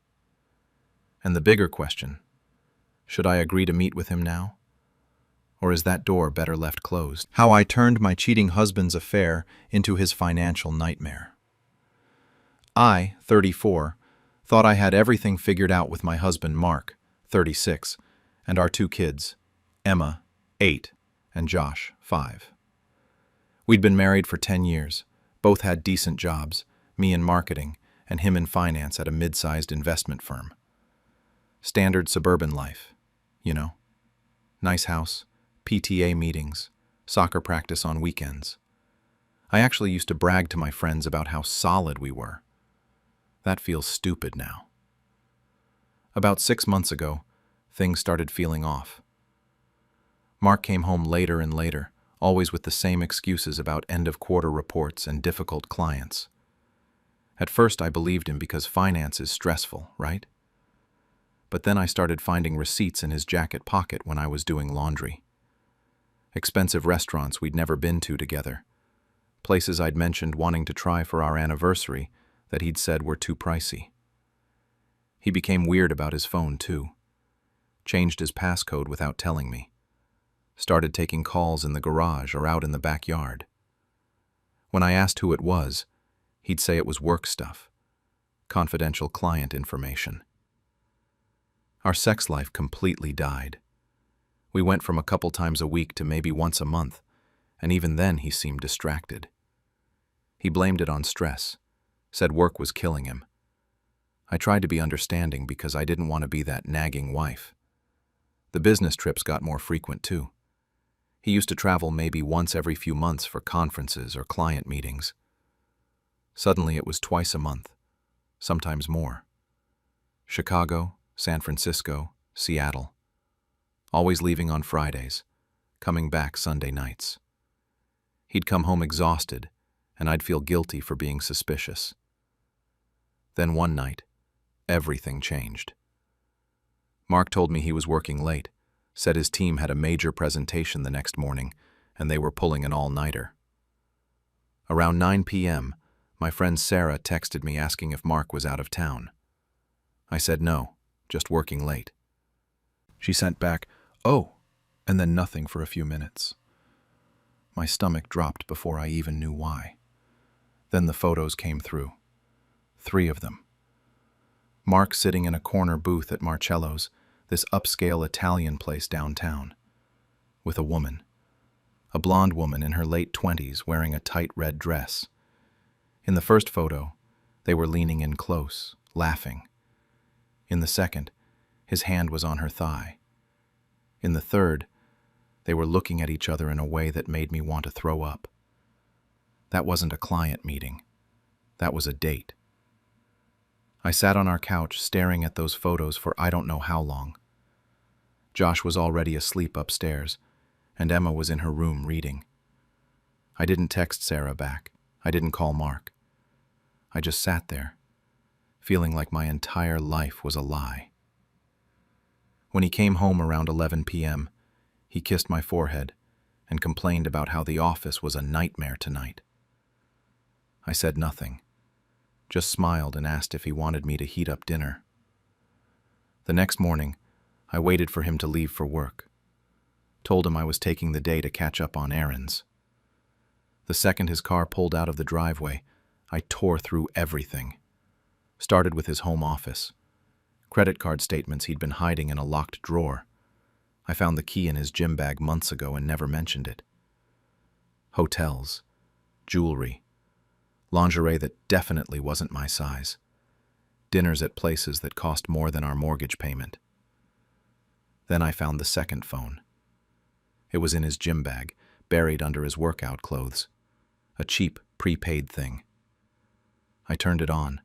Speaker 1: And the bigger question, should I agree to meet with him now? Or is that door better left closed? How I turned my cheating husband's affair into his financial nightmare. I, 34, thought I had everything figured out with my husband Mark, 36, and our 2 kids, Emma, 8, and Josh, 5. We'd been married for 10 years, both had decent jobs, me in marketing and him in finance at a mid-sized investment firm. Standard suburban life, you know. Nice house, PTA meetings, soccer practice on weekends. I actually used to brag to my friends about how solid we were. That feels stupid now. About 6 months ago, things started feeling off. Mark came home later and later, always with the same excuses about end-of-quarter reports and difficult clients. At first I believed him because finance is stressful, right? But then I started finding receipts in his jacket pocket when I was doing laundry. Expensive restaurants we'd never been to together. Places I'd mentioned wanting to try for our anniversary that he'd said were too pricey. He became weird about his phone, too. Changed his passcode without telling me. Started taking calls in the garage or out in the backyard. When I asked who it was, he'd say it was work stuff, confidential client information. Our sex life completely died. We went from a couple times a week to maybe once a month, and even then he seemed distracted. He blamed it on stress, said work was killing him. I tried to be understanding because I didn't want to be that nagging wife. The business trips got more frequent too. He used to travel maybe once every few months for conferences or client meetings. Suddenly it was twice a month, sometimes more. Chicago, San Francisco, Seattle. Always leaving on Fridays, coming back Sunday nights. He'd come home exhausted, and I'd feel guilty for being suspicious. Then one night, everything changed. Mark told me he was working late, said his team had a major presentation the next morning, and they were pulling an all-nighter. Around 9 p.m., my friend Sarah texted me asking if Mark was out of town. I said no, just working late. She sent back, "Oh," and then nothing for a few minutes. My stomach dropped before I even knew why. Then the photos came through. 3 of them. Mark sitting in a corner booth at Marcello's, this upscale Italian place downtown, with a woman. A blonde woman in her late 20s wearing a tight red dress. In the first photo, they were leaning in close, laughing. In the second, his hand was on her thigh. In the third, they were looking at each other in a way that made me want to throw up. That wasn't a client meeting. That was a date. I sat on our couch staring at those photos for I don't know how long. Josh was already asleep upstairs, and Emma was in her room reading. I didn't text Sarah back. I didn't call Mark. I just sat there, feeling like my entire life was a lie. When he came home around 11 p.m., he kissed my forehead and complained about how the office was a nightmare tonight. I said nothing, just smiled and asked if he wanted me to heat up dinner. The next morning, I waited for him to leave for work. Told him I was taking the day to catch up on errands. The second his car pulled out of the driveway, I tore through everything. Started with his home office. Credit card statements he'd been hiding in a locked drawer. I found the key in his gym bag months ago and never mentioned it. Hotels, jewelry, lingerie that definitely wasn't my size, dinners at places that cost more than our mortgage payment. Then I found the second phone. It was in his gym bag, buried under his workout clothes. A cheap, prepaid thing. I turned it on,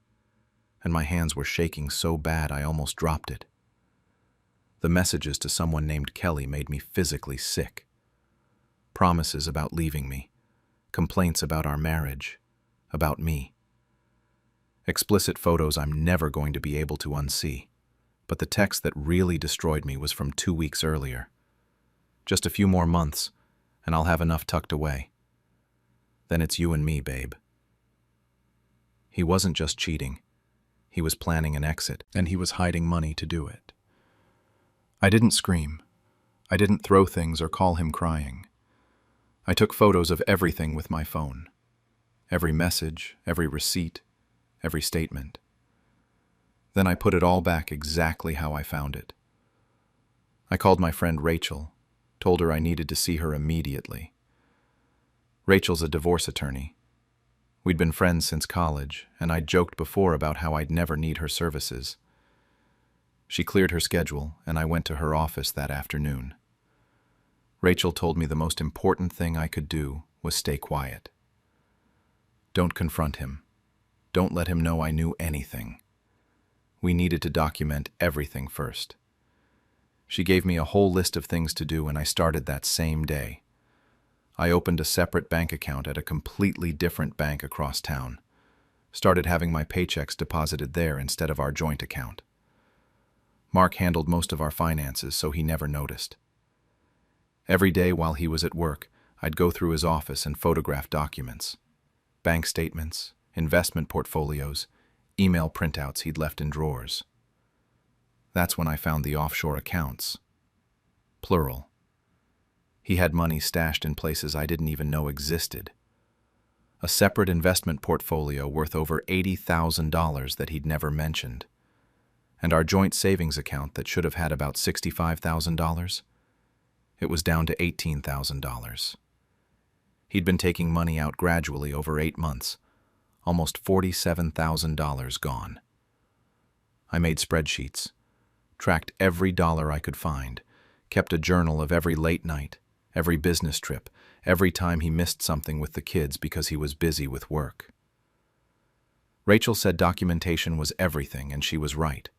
Speaker 1: and my hands were shaking so bad I almost dropped it. The messages to someone named Kelly made me physically sick. Promises about leaving me, complaints about our marriage, about me. Explicit photos I'm never going to be able to unsee. But the text that really destroyed me was from 2 weeks earlier. Just a few more months, and I'll have enough tucked away. Then it's you and me, babe. He wasn't just cheating. He was planning an exit, and he was hiding money to do it. I didn't scream. I didn't throw things or call him crying. I took photos of everything with my phone. Every message, every receipt, every statement. Then I put it all back exactly how I found it. I called my friend Rachel, told her I needed to see her immediately. Rachel's a divorce attorney. We'd been friends since college, and I'd joked before about how I'd never need her services. She cleared her schedule, and I went to her office that afternoon. Rachel told me the most important thing I could do was stay quiet. Don't confront him. Don't let him know I knew anything. We needed to document everything first. She gave me a whole list of things to do, and I started that same day. I opened a separate bank account at a completely different bank across town. Started having my paychecks deposited there instead of our joint account. Mark handled most of our finances, so he never noticed. Every day while he was at work, I'd go through his office and photograph documents. Bank statements, investment portfolios, email printouts he'd left in drawers. That's when I found the offshore accounts. Plural. He had money stashed in places I didn't even know existed. A separate investment portfolio worth over $80,000 that he'd never mentioned. And our joint savings account that should have had about $65,000, it was down to $18,000. He'd been taking money out gradually over 8 months, almost $47,000 gone. I made spreadsheets, tracked every dollar I could find, kept a journal of every late night, every business trip, every time he missed something with the kids because he was busy with work. Rachel said documentation was everything, and she was right.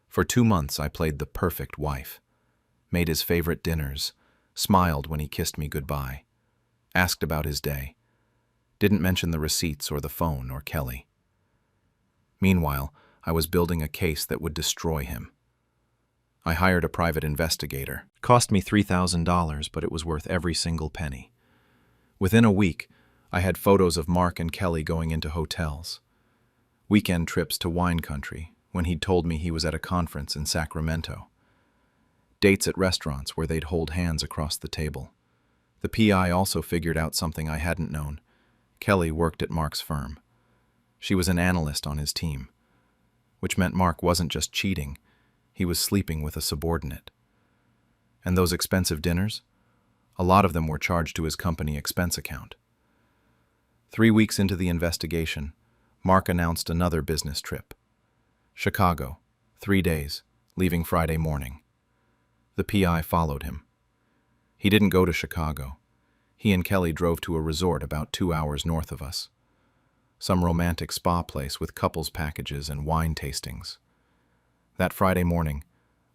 Speaker 1: For 2 months I played the perfect wife, made his favorite dinners, smiled when he kissed me goodbye, asked about his day, didn't mention the receipts or the phone or Kelly. Meanwhile, I was building a case that would destroy him. I hired a private investigator. Cost me $3,000, but it was worth every single penny. Within a week, I had photos of Mark and Kelly going into hotels, weekend trips to wine country when he'd told me he was at a conference in Sacramento, dates at restaurants where they'd hold hands across the table. The PI also figured out something I hadn't known. Kelly worked at Mark's firm. She was an analyst on his team, which meant Mark wasn't just cheating, he was sleeping with a subordinate. And those expensive dinners? A lot of them were charged to his company expense account. 3 weeks into the investigation, Mark announced another business trip. Chicago, 3 days, leaving Friday morning. The PI followed him. He didn't go to Chicago. He and Kelly drove to a resort about 2 hours north of us. Some romantic spa place with couples packages and wine tastings. That Friday morning,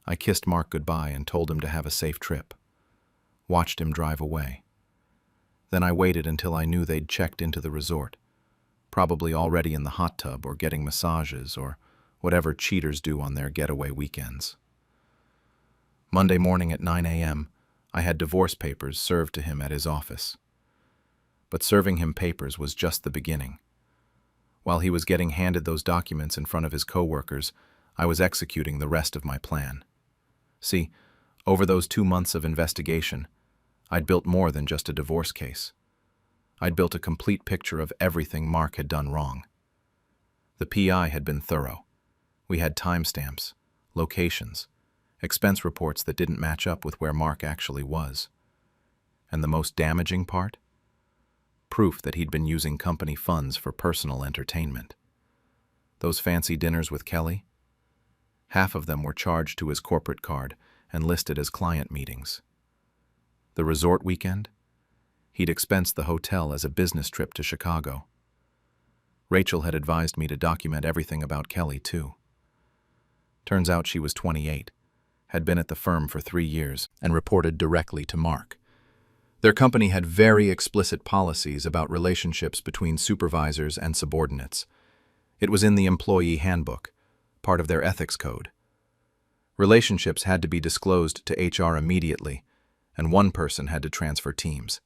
Speaker 1: I kissed Mark goodbye and told him to have a safe trip. Watched him drive away. Then I waited until I knew they'd checked into the resort, probably already in the hot tub or getting massages or whatever cheaters do on their getaway weekends. Monday morning at 9 a.m., I had divorce papers served to him at his office. But serving him papers was just the beginning. While he was getting handed those documents in front of his coworkers, I was executing the rest of my plan. See, over those 2 months of investigation, I'd built more than just a divorce case. I'd built a complete picture of everything Mark had done wrong. The PI had been thorough. We had timestamps, locations, expense reports that didn't match up with where Mark actually was. And the most damaging part? Proof that he'd been using company funds for personal entertainment. Those fancy dinners with Kelly? Half of them were charged to his corporate card and listed as client meetings. The resort weekend? He'd expensed the hotel as a business trip to Chicago. Rachel had advised me to document everything about Kelly, too. Turns out she was 28, had been at the firm for 3 years, and reported directly to Mark. Their company had very explicit policies about relationships between supervisors and subordinates. It was in the employee handbook, part of their ethics code. Relationships had to be disclosed to HR immediately, and one person had to transfer teams.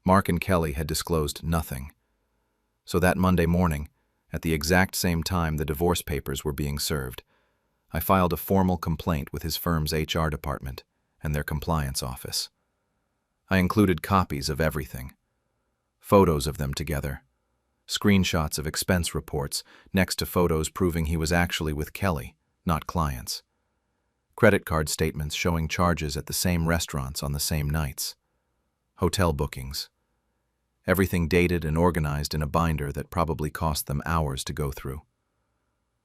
Speaker 1: Mark and Kelly had disclosed nothing. So that Monday morning, at the exact same time the divorce papers were being served, I filed a formal complaint with his firm's HR department and their compliance office. I included copies of everything, photos of them together, screenshots of expense reports next to photos proving he was actually with Kelly, not clients, credit card statements showing charges at the same restaurants on the same nights, hotel bookings, everything dated and organized in a binder that probably cost them hours to go through.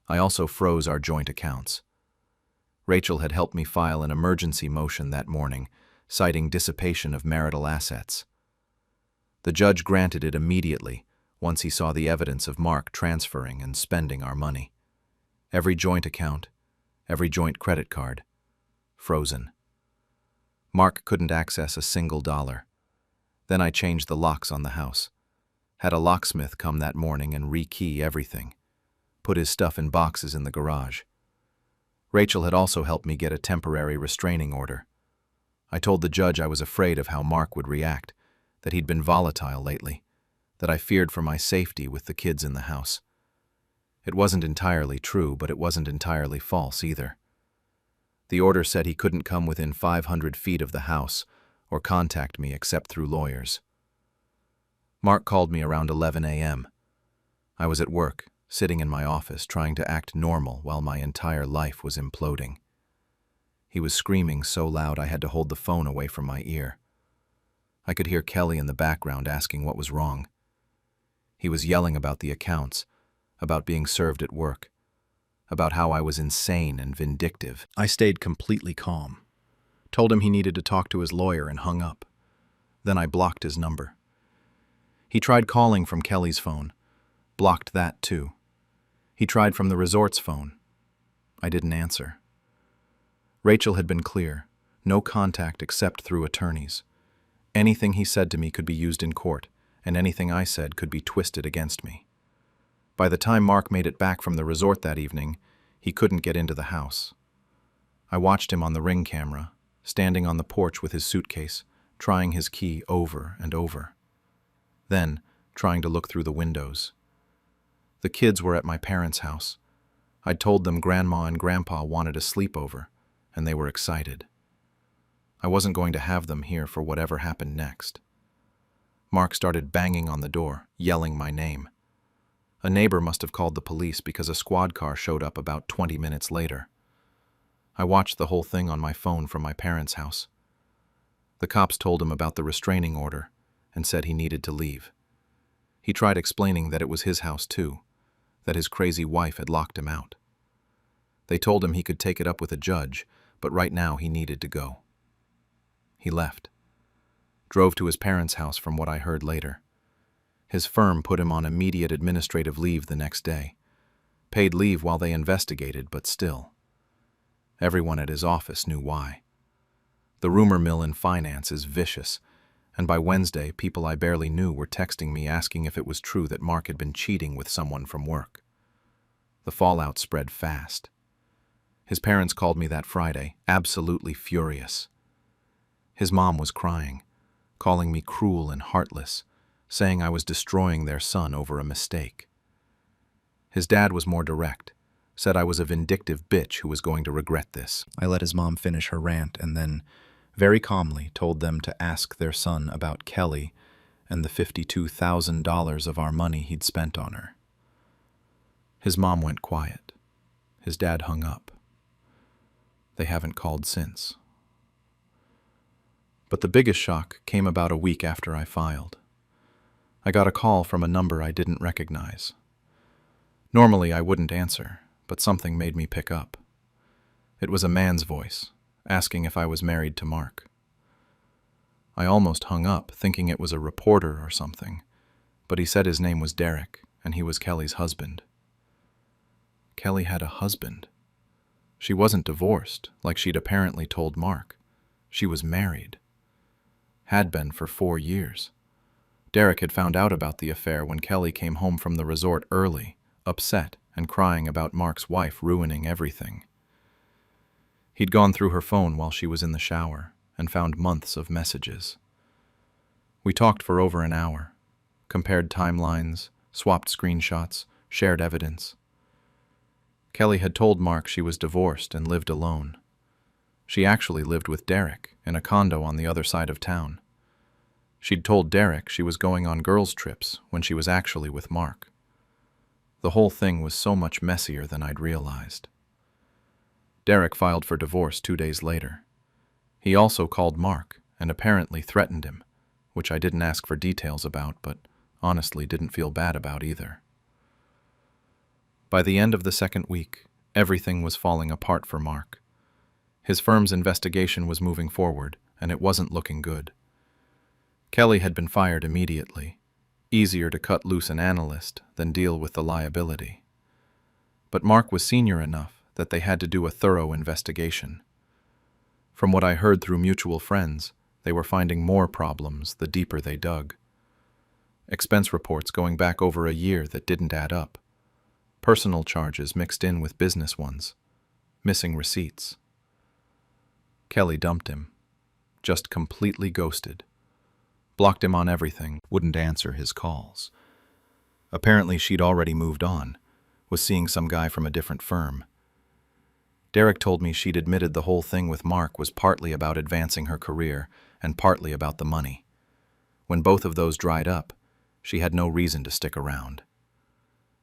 Speaker 1: I also froze our joint accounts. Rachel had helped me file an emergency motion that morning, citing dissipation of marital assets. The judge granted it immediately once he saw the evidence of Mark transferring and spending our money. Every joint account, every joint credit card, frozen. Mark couldn't access a single dollar. Then I changed the locks on the house. Had a locksmith come that morning and rekey everything. Put his stuff in boxes in the garage. Rachel had also helped me get a temporary restraining order. I told the judge I was afraid of how Mark would react, that he'd been volatile lately, that I feared for my safety with the kids in the house. It wasn't entirely true, but it wasn't entirely false either. The order said he couldn't come within 500 feet of the house or contact me except through lawyers. Mark called me around 11 a.m. I was at work, sitting in my office, trying to act normal while my entire life was imploding. He was screaming so loud I had to hold the phone away from my ear. I could hear Kelly in the background asking what was wrong. He was yelling about the accounts, about being served at work, about how I was insane and vindictive. I stayed completely calm, told him he needed to talk to his lawyer, and hung up. Then I blocked his number. He tried calling from Kelly's phone, blocked that too. He tried from the resort's phone. I didn't answer. Rachel had been clear, no contact except through attorneys. Anything he said to me could be used in court, and anything I said could be twisted against me. By the time Mark made it back from the resort that evening, he couldn't get into the house. I watched him on the Ring camera, standing on the porch with his suitcase, trying his key over and over. Then, trying to look through the windows. The kids were at my parents' house. I'd told them Grandma and Grandpa wanted a sleepover, and they were excited. I wasn't going to have them here for whatever happened next. Mark started banging on the door, yelling my name. A neighbor must have called the police because a squad car showed up about 20 minutes later. I watched the whole thing on my phone from my parents' house. The cops told him about the restraining order and said he needed to leave. He tried explaining that it was his house too, that his crazy wife had locked him out. They told him he could take it up with a judge, but right now he needed to go. He left. Drove to his parents' house from what I heard later. His firm put him on immediate administrative leave the next day. Paid leave while they investigated, but still. Everyone at his office knew why. The rumor mill in finance is vicious, and by Wednesday, people I barely knew were texting me asking if it was true that Mark had been cheating with someone from work. The fallout spread fast. His parents called me that Friday, absolutely furious. His mom was crying, calling me cruel and heartless, saying I was destroying their son over a mistake. His dad was more direct, said I was a vindictive bitch who was going to regret this. I let his mom finish her rant and then, very calmly, told them to ask their son about Kelly and the $52,000 of our money he'd spent on her. His mom went quiet. His dad hung up. They haven't called since. But the biggest shock came about a week after I filed. I got a call from a number I didn't recognize. Normally I wouldn't answer, but something made me pick up. It was a man's voice, asking if I was married to Mark. I almost hung up, thinking it was a reporter or something, but he said his name was Derek, and he was Kelly's husband. Kelly had a husband. She wasn't divorced, like she'd apparently told Mark. She was married. Had been for 4 years. Derek had found out about the affair when Kelly came home from the resort early, upset and crying about Mark's wife ruining everything. He'd gone through her phone while she was in the shower and found months of messages. We talked for over an hour, compared timelines, swapped screenshots, shared evidence. Kelly had told Mark she was divorced and lived alone. She actually lived with Derek in a condo on the other side of town. She'd told Derek she was going on girls' trips when she was actually with Mark. The whole thing was so much messier than I'd realized. Derek filed for divorce 2 days later. He also called Mark and apparently threatened him, which I didn't ask for details about, but honestly didn't feel bad about either. By the end of the second week, everything was falling apart for Mark. His firm's investigation was moving forward, and it wasn't looking good. Kelly had been fired immediately. Easier to cut loose an analyst than deal with the liability. But Mark was senior enough that they had to do a thorough investigation. From what I heard through mutual friends, they were finding more problems the deeper they dug. Expense reports going back over a year that didn't add up. Personal charges mixed in with business ones. Missing receipts. Kelly dumped him. Just completely ghosted. Blocked him on everything, wouldn't answer his calls. Apparently she'd already moved on, was seeing some guy from a different firm. Derek told me she'd admitted the whole thing with Mark was partly about advancing her career and partly about the money. When both of those dried up, she had no reason to stick around.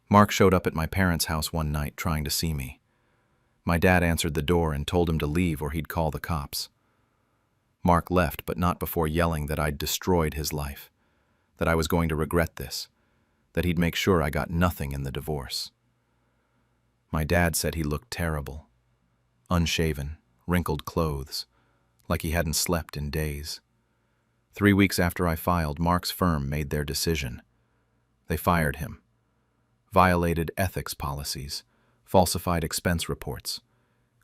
Speaker 1: Mark showed up at my parents' house one night trying to see me. My dad answered the door and told him to leave or he'd call the cops. Mark left, but not before yelling that I'd destroyed his life, that I was going to regret this, that he'd make sure I got nothing in the divorce. My dad said he looked terrible. Unshaven, wrinkled clothes, like he hadn't slept in days. 3 weeks after I filed, Mark's firm made their decision. They fired him. Violated ethics policies, falsified expense reports,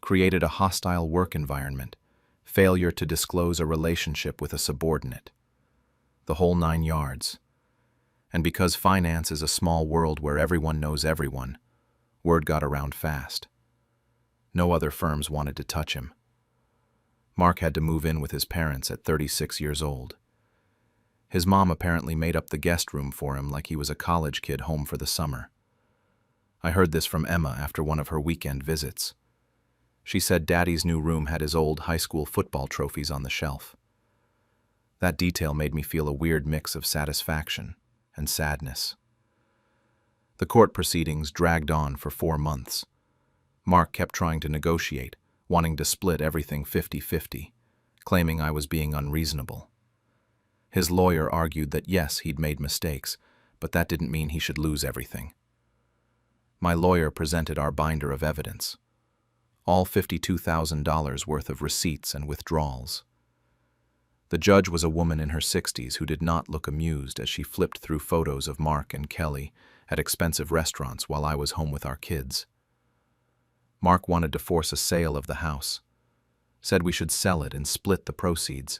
Speaker 1: created a hostile work environment, failure to disclose a relationship with a subordinate. The whole 9 yards. And because finance is a small world where everyone knows everyone, word got around fast. No other firms wanted to touch him. Mark had to move in with his parents at 36 years old. His mom apparently made up the guest room for him like he was a college kid home for the summer. I heard this from Emma after one of her weekend visits. She said Daddy's new room had his old high school football trophies on the shelf. That detail made me feel a weird mix of satisfaction and sadness. The court proceedings dragged on for 4 months. Mark kept trying to negotiate, wanting to split everything 50-50, claiming I was being unreasonable. His lawyer argued that yes, he'd made mistakes, but that didn't mean he should lose everything. My lawyer presented our binder of evidence. All $52,000 worth of receipts and withdrawals. The judge was a woman in her 60s who did not look amused as she flipped through photos of Mark and Kelly at expensive restaurants while I was home with our kids. Mark wanted to force a sale of the house, said we should sell it and split the proceeds.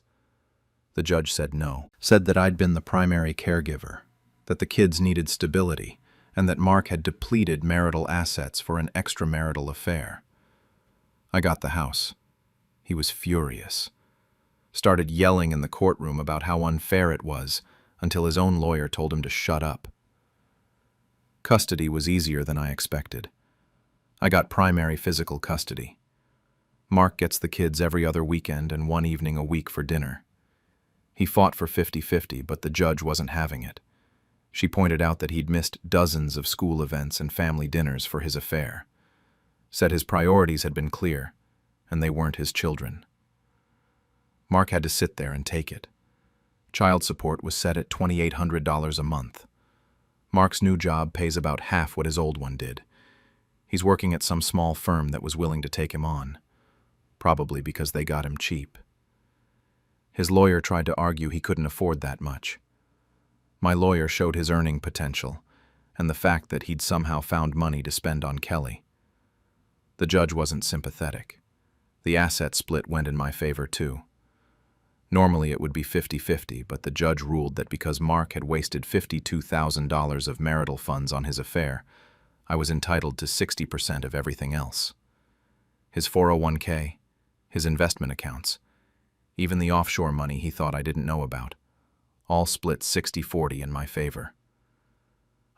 Speaker 1: The judge said no, said that I'd been the primary caregiver, that the kids needed stability, and that Mark had depleted marital assets for an extramarital affair. I got the house. He was furious. Started yelling in the courtroom about how unfair it was until his own lawyer told him to shut up. Custody was easier than I expected. I got primary physical custody. Mark gets the kids every other weekend and 1 evening a week for dinner. He fought for 50-50, but the judge wasn't having it. She pointed out that he'd missed dozens of school events and family dinners for his affair. Said his priorities had been clear, and they weren't his children. Mark had to sit there and take it. Child support was set at $2,800 a month. Mark's new job pays about half what his old one did. He's working at some small firm that was willing to take him on, probably because they got him cheap. His lawyer tried to argue he couldn't afford that much. My lawyer showed his earning potential and the fact that he'd somehow found money to spend on Kelly. The judge wasn't sympathetic. The asset split went in my favor too. Normally it would be 50-50, but the judge ruled that because Mark had wasted $52,000 of marital funds on his affair, I was entitled to 60% of everything else. His 401k, his investment accounts, even the offshore money he thought I didn't know about, all split 60-40 in my favor.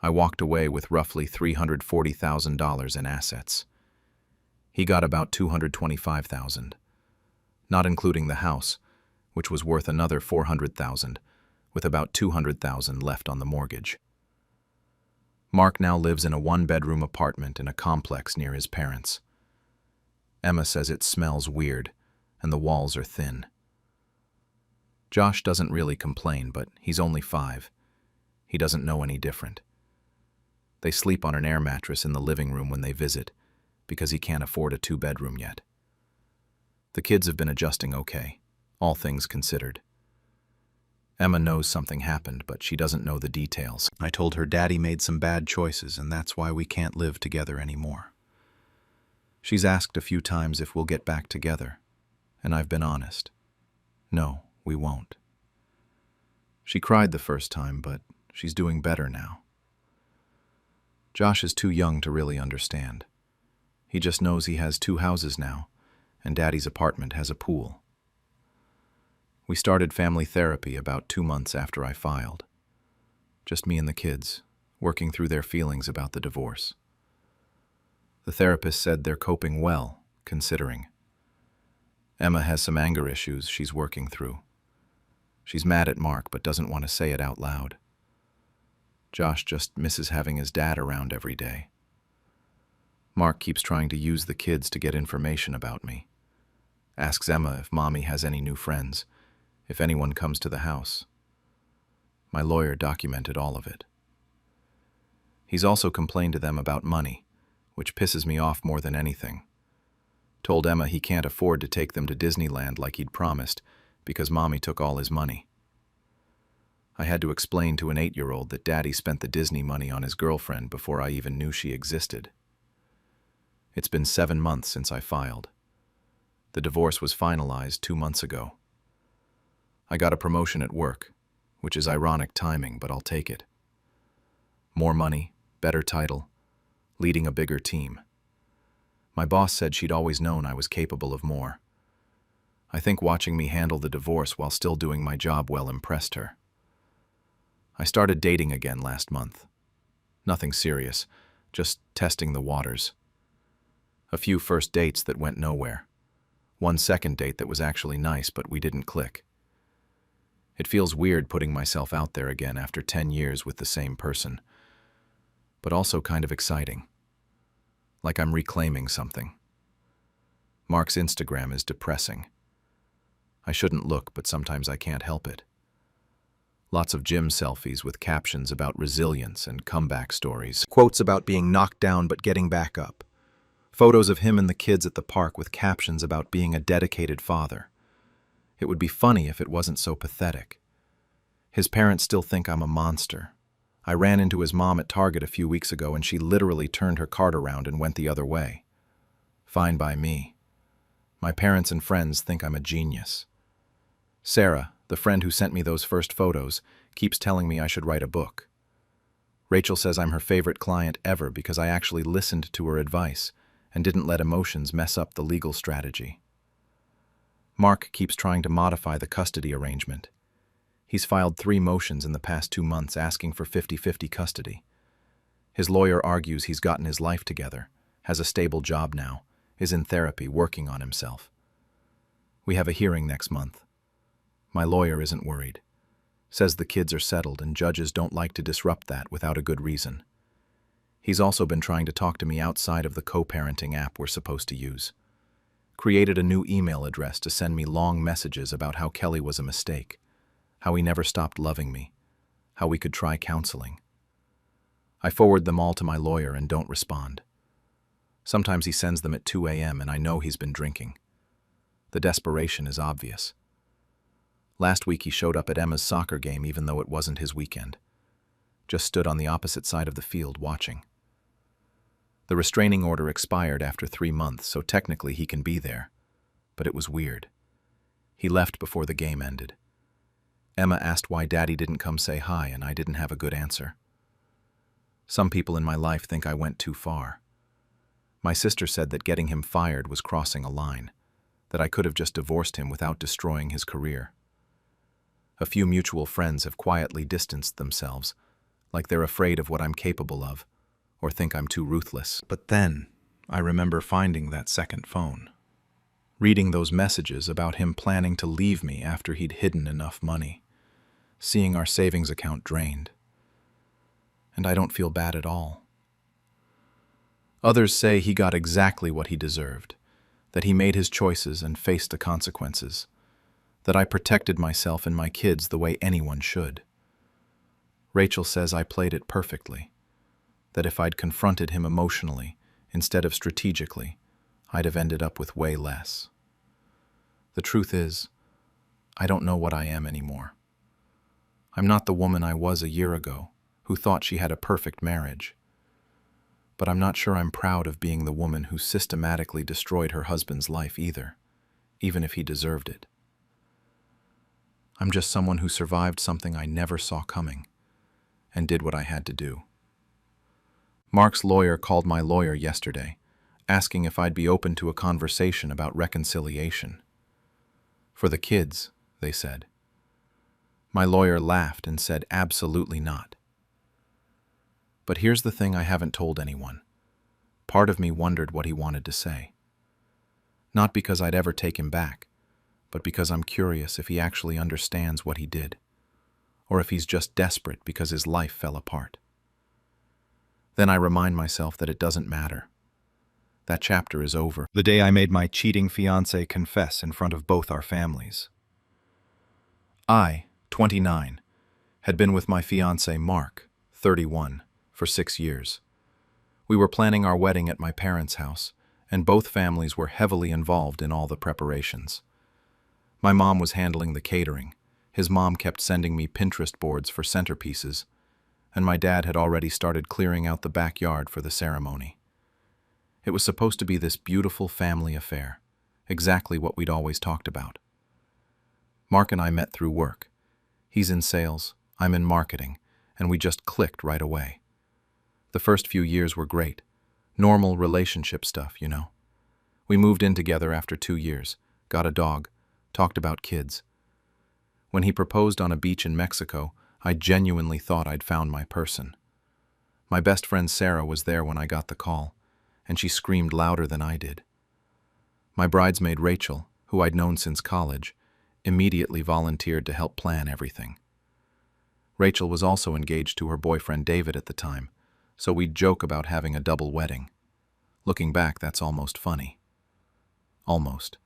Speaker 1: I walked away with roughly $340,000 in assets. He got about $225,000, not including the house, which was worth another $400,000, with about $200,000 left on the mortgage. Mark now lives in a 1-bedroom apartment in a complex near his parents. Emma says it smells weird, and the walls are thin. Josh doesn't really complain, but he's only 5. He doesn't know any different. They sleep on an air mattress in the living room when they visit, because he can't afford a 2-bedroom yet. The kids have been adjusting okay, all things considered. Emma knows something happened, but she doesn't know the details. I told her Daddy made some bad choices, and that's why we can't live together anymore. She's asked a few times if we'll get back together, and I've been honest. No, we won't. She cried the first time, but she's doing better now. Josh is too young to really understand. He just knows he has 2 houses now, and Daddy's apartment has a pool. We started family therapy about 2 months after I filed. Just me and the kids, working through their feelings about the divorce. The therapist said they're coping well, considering. Emma has some anger issues she's working through. She's mad at Mark but doesn't want to say it out loud. Josh just misses having his dad around every day. Mark keeps trying to use the kids to get information about me. Asks Emma if Mommy has any new friends, if anyone comes to the house. My lawyer documented all of it. He's also complained to them about money, which pisses me off more than anything. Told Emma he can't afford to take them to Disneyland like he'd promised because Mommy took all his money. I had to explain to an 8-year-old that Daddy spent the Disney money on his girlfriend before I even knew she existed. It's been 7 months since I filed. The divorce was finalized 2 months ago. I got a promotion at work, which is ironic timing, but I'll take it. More money, better title, leading a bigger team. My boss said she'd always known I was capable of more. I think watching me handle the divorce while still doing my job well impressed her. I started dating again last month. Nothing serious, just testing the waters. A few first dates that went nowhere. One second date that was actually nice, but we didn't click. It feels weird putting myself out there again after 10 years with the same person, but also kind of exciting. Like I'm reclaiming something. Mark's Instagram is depressing. I shouldn't look, but sometimes I can't help it. Lots of gym selfies with captions about resilience and comeback stories. Quotes about being knocked down but getting back up. Photos of him and the kids at the park with captions about being a dedicated father. It would be funny if it wasn't so pathetic. His parents still think I'm a monster. I ran into his mom at Target a few weeks ago and she literally turned her cart around and went the other way. Fine by me. My parents and friends think I'm a genius. Sarah, the friend who sent me those first photos, keeps telling me I should write a book. Rachel says I'm her favorite client ever because I actually listened to her advice and didn't let emotions mess up the legal strategy. Mark keeps trying to modify the custody arrangement. He's filed 3 motions in the past 2 months asking for 50-50 custody. His lawyer argues he's gotten his life together, has a stable job now, is in therapy working on himself. We have a hearing next month. My lawyer isn't worried. Says the kids are settled and judges don't like to disrupt that without a good reason. He's also been trying to talk to me outside of the co-parenting app we're supposed to use. Created a new email address to send me long messages about how Kelly was a mistake, how he never stopped loving me, how we could try counseling. I forward them all to my lawyer and don't respond. Sometimes he sends them at 2 a.m. and I know he's been drinking. The desperation is obvious. Last week he showed up at Emma's soccer game even though it wasn't his weekend. Just stood on the opposite side of the field watching. The restraining order expired after 3 months, so technically he can be there. But it was weird. He left before the game ended. Emma asked why Daddy didn't come say hi, and I didn't have a good answer. Some people in my life think I went too far. My sister said that getting him fired was crossing a line, that I could have just divorced him without destroying his career. A few mutual friends have quietly distanced themselves, like they're afraid of what I'm capable of, or think I'm too ruthless. But then, I remember finding that second phone. Reading those messages about him planning to leave me after he'd hidden enough money. Seeing our savings account drained. And I don't feel bad at all. Others say he got exactly what he deserved, that he made his choices and faced the consequences, that I protected myself and my kids the way anyone should. Rachel says I played it perfectly, that if I'd confronted him emotionally instead of strategically, I'd have ended up with way less. The truth is, I don't know what I am anymore. I'm not the woman I was a year ago, who thought she had a perfect marriage. But I'm not sure I'm proud of being the woman who systematically destroyed her husband's life either, even if he deserved it. I'm just someone who survived something I never saw coming and did what I had to do. Mark's lawyer called my lawyer yesterday, asking if I'd be open to a conversation about reconciliation. For the kids, they said. My lawyer laughed and said absolutely not. But here's the thing I haven't told anyone. Part of me wondered what he wanted to say. Not because I'd ever take him back, but because I'm curious if he actually understands what he did, or if he's just desperate because his life fell apart. Then I remind myself that it doesn't matter. That chapter is over.
Speaker 2: The day I made my cheating fiancé confess in front of both our families.
Speaker 1: I, 29, had been with my fiancé Mark, 31, for 6 years. We were planning our wedding at my parents' house, and both families were heavily involved in all the preparations. My mom was handling the catering. His mom kept sending me Pinterest boards for centerpieces, and my dad had already started clearing out the backyard for the ceremony. It was supposed to be this beautiful family affair, exactly what we'd always talked about. Mark and I met through work. He's in sales, I'm in marketing, and we just clicked right away. The first few years were great. Normal relationship stuff, you know. We moved in together after 2 years, got a dog, talked about kids. When he proposed on a beach in Mexico, I genuinely thought I'd found my person. My best friend Sarah was there when I got the call, and she screamed louder than I did. My bridesmaid Rachel, who I'd known since college, immediately volunteered to help plan everything. Rachel was also engaged to her boyfriend David at the time, so we'd joke about having a double wedding. Looking back, that's almost funny. Almost.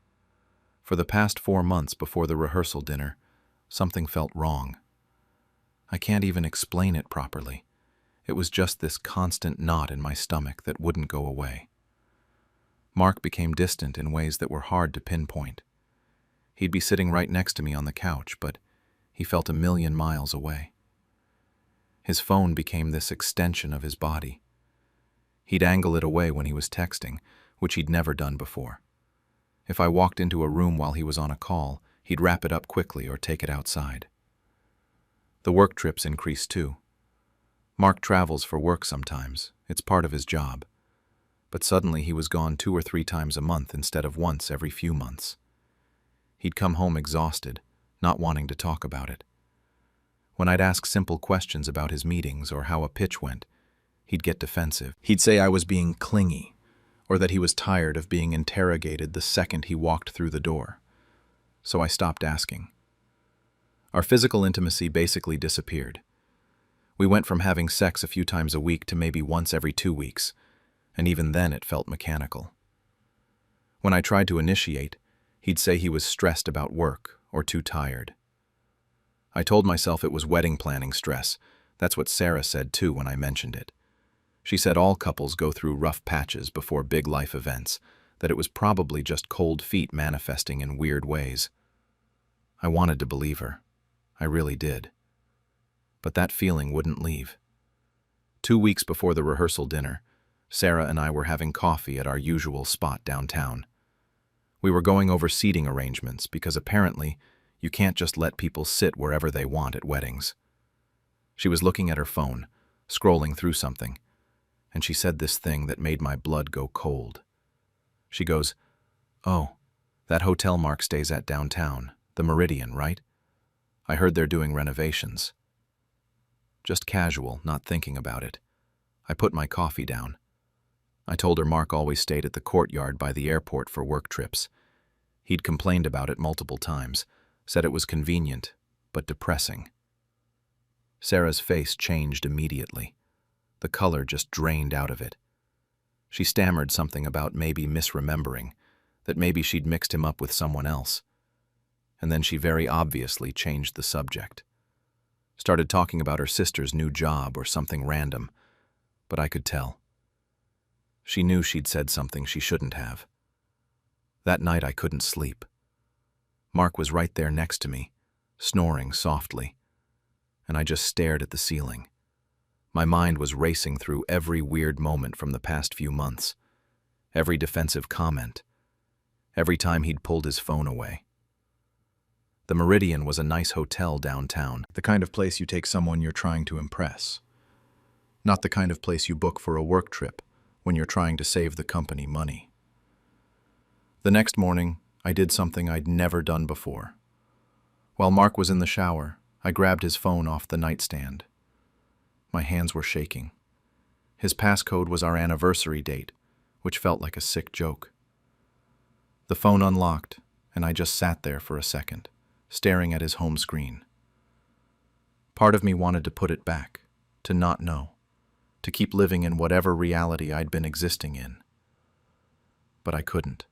Speaker 1: For the past 4 months before the rehearsal dinner, something felt wrong. I can't even explain it properly. It was just this constant knot in my stomach that wouldn't go away. Mark became distant in ways that were hard to pinpoint. He'd be sitting right next to me on the couch, but he felt a million miles away. His phone became this extension of his body. He'd angle it away when he was texting, which he'd never done before. If I walked into a room while he was on a call, he'd wrap it up quickly or take it outside. The work trips increased too. Mark travels for work sometimes. It's part of his job. But suddenly he was gone 2 or 3 times a month instead of once every few months. He'd come home exhausted, not wanting to talk about it. When I'd ask simple questions about his meetings or how a pitch went, he'd get defensive. He'd say I was being clingy, or that he was tired of being interrogated the second he walked through the door. So I stopped asking. Our physical intimacy basically disappeared. We went from having sex a few times a week to maybe once every 2 weeks, and even then it felt mechanical. When I tried to initiate, he'd say he was stressed about work or too tired. I told myself it was wedding planning stress. That's what Sarah said too when I mentioned it. She said all couples go through rough patches before big life events, that it was probably just cold feet manifesting in weird ways. I wanted to believe her. I really did. But that feeling wouldn't leave. 2 weeks before the rehearsal dinner, Sarah and I were having coffee at our usual spot downtown. We were going over seating arrangements because apparently you can't just let people sit wherever they want at weddings. She was looking at her phone, scrolling through something, and she said this thing that made my blood go cold. She goes, "Oh, that hotel Mark stays at downtown, the Meridian, right? I heard they're doing renovations." Just casual, not thinking about it. I put my coffee down. I told her Mark always stayed at the courtyard by the airport for work trips. He'd complained about it multiple times, said it was convenient, but depressing. Sarah's face changed immediately. The color just drained out of it. She stammered something about maybe misremembering, that maybe she'd mixed him up with someone else. And then she very obviously changed the subject. Started talking about her sister's new job or something random, but I could tell. She knew she'd said something she shouldn't have. That night I couldn't sleep. Mark was right there next to me, snoring softly, and I just stared at the ceiling. My mind was racing through every weird moment from the past few months, every defensive comment,
Speaker 2: every time he'd pulled his phone away. The Meridian was a nice hotel downtown.
Speaker 1: The kind of place you take someone you're trying to impress. Not the kind of place you book for a work trip when you're trying to save the company money. The next morning, I did something I'd never done before. While Mark was in the shower, I grabbed his phone off the nightstand. My hands were shaking. His passcode was our anniversary date, which felt like a sick joke. The phone unlocked, and I just sat there for a second, staring at his home screen. Part of me wanted to put it back, to not know, to keep living in whatever reality I'd been existing in. But I couldn't.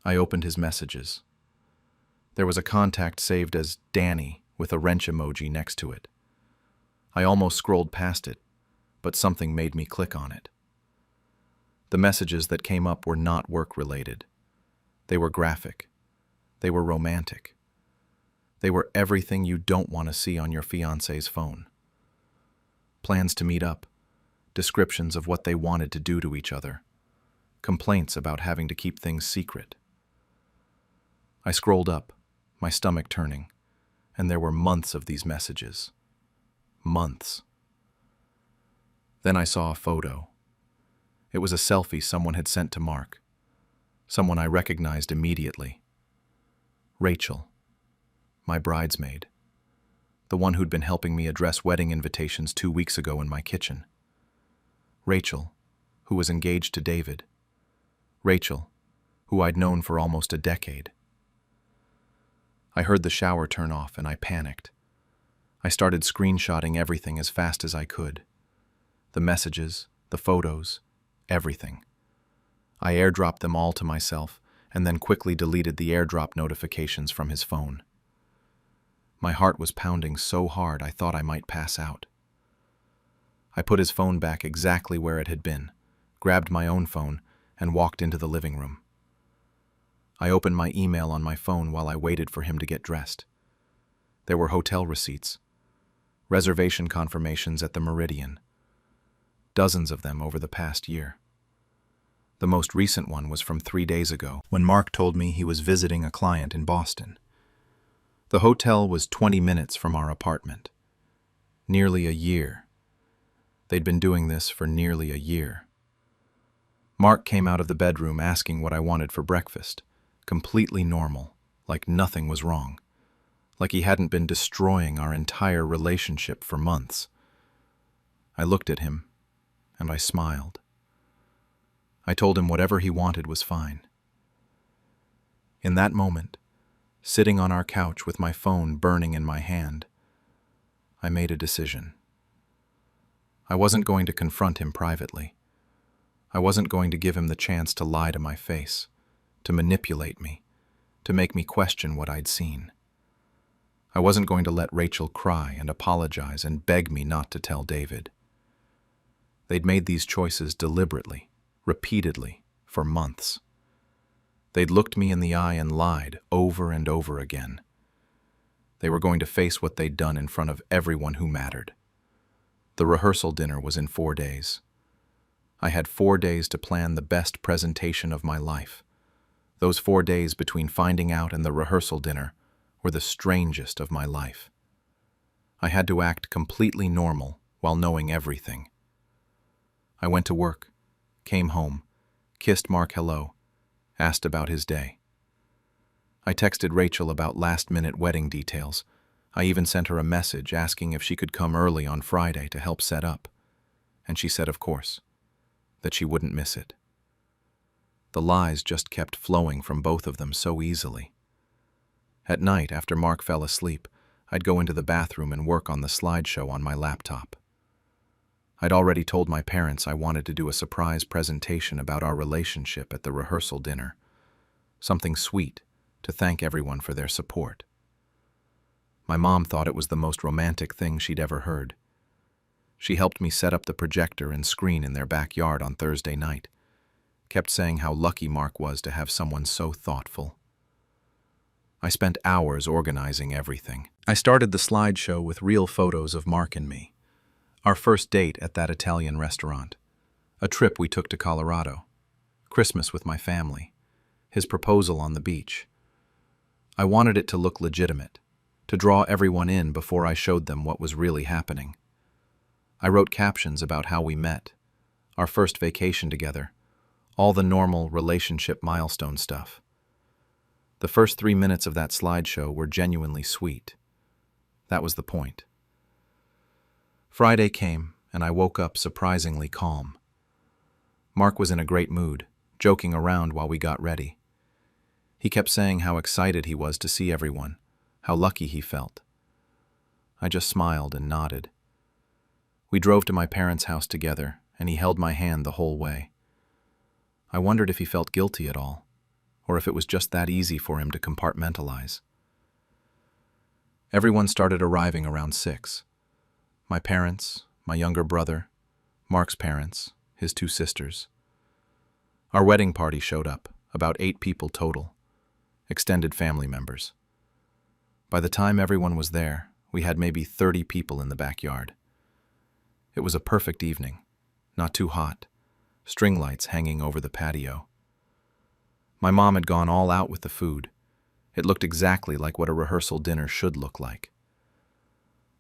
Speaker 1: I opened his messages. There was a contact saved as Danny with a wrench emoji next to it. I almost scrolled past it, but something made me click on it. The messages that came up were not work-related. They were graphic. They were romantic. They were everything you don't want to see on your fiancé's phone. Plans to meet up, descriptions of what they wanted to do to each other, complaints about having to keep things secret. I scrolled up, my stomach turning, and there were months of these messages. Months. Then I saw a photo. It was a selfie someone had sent to Mark, someone I recognized immediately. Rachel, my bridesmaid, the one who'd been helping me address wedding invitations 2 weeks ago in my kitchen. Rachel, who was engaged to David. Rachel, who I'd known for almost a decade. I heard the shower turn off and I panicked. I started screenshotting everything as fast as I could. The messages, the photos, everything. I airdropped them all to myself and then quickly deleted the airdrop notifications from his phone. My heart was pounding so hard I thought I might pass out. I put his phone back exactly where it had been, grabbed my own phone, and walked into the living room. I opened my email on my phone while I waited for him to get dressed. There were hotel receipts, reservation confirmations at the Meridian, dozens of them over the past year. The most recent one was from 3 days ago, when Mark told me he was visiting a client in Boston. The hotel was 20 minutes from our apartment. Nearly a year. They'd been doing this for nearly a year. Mark came out of the bedroom asking what I wanted for breakfast, completely normal, like nothing was wrong, like he hadn't been destroying our entire relationship for months. I looked at him, and I smiled. I told him whatever he wanted was fine. In that moment, sitting on our couch with my phone burning in my hand, I made a decision. I wasn't going to confront him privately. I wasn't going to give him the chance to lie to my face, to manipulate me, to make me question what I'd seen. I wasn't going to let Rachel cry and apologize and beg me not to tell David. They'd made these choices deliberately, repeatedly, for months. They'd looked me in the eye and lied over and over again. They were going to face what they'd done in front of everyone who mattered. The rehearsal dinner was in 4 days. I had 4 days to plan the best presentation of my life. Those 4 days between finding out and the rehearsal dinner were the strangest of my life. I had to act completely normal while knowing everything. I went to work, came home, kissed Mark hello, asked about his day. I texted Rachel about last-minute wedding details. I even sent her a message asking if she could come early on Friday to help set up. And she said, of course, that she wouldn't miss it. The lies just kept flowing from both of them so easily. At night, after Mark fell asleep, I'd go into the bathroom and work on the slideshow on my laptop. I'd already told my parents I wanted to do a surprise presentation about our relationship at the rehearsal dinner. Something sweet to thank everyone for their support. My mom thought it was the most romantic thing she'd ever heard. She helped me set up the projector and screen in their backyard on Thursday night, kept saying how lucky Mark was to have someone so thoughtful. I spent hours organizing everything. I started the slideshow with real photos of Mark and me. Our first date at that Italian restaurant. A trip we took to Colorado. Christmas with my family.
Speaker 2: his proposal on the beach. I wanted it to look legitimate, to draw everyone in before I showed them what was really happening. I wrote captions about how we met, our first vacation together, all the normal relationship milestone stuff. The first 3 minutes of that slideshow were genuinely sweet. That was the point. Friday came, and I woke up surprisingly calm. Mark was in a great mood, joking around while we got ready. He kept saying how excited he was to see everyone, how lucky he felt. I just smiled and nodded. We drove to my parents' house together, and he held my hand the whole way. I wondered if he felt guilty at all, or if it was just that easy for him to compartmentalize. Everyone started arriving around 6. My parents, my younger brother, Mark's parents, his 2 sisters. Our wedding party showed up, about 8 people total, extended family members. By the time everyone was there, we had maybe 30 people in the backyard. It was a perfect evening, not too hot, string lights hanging over the patio. My mom had gone all out with the food. It looked exactly like what a rehearsal dinner should look like.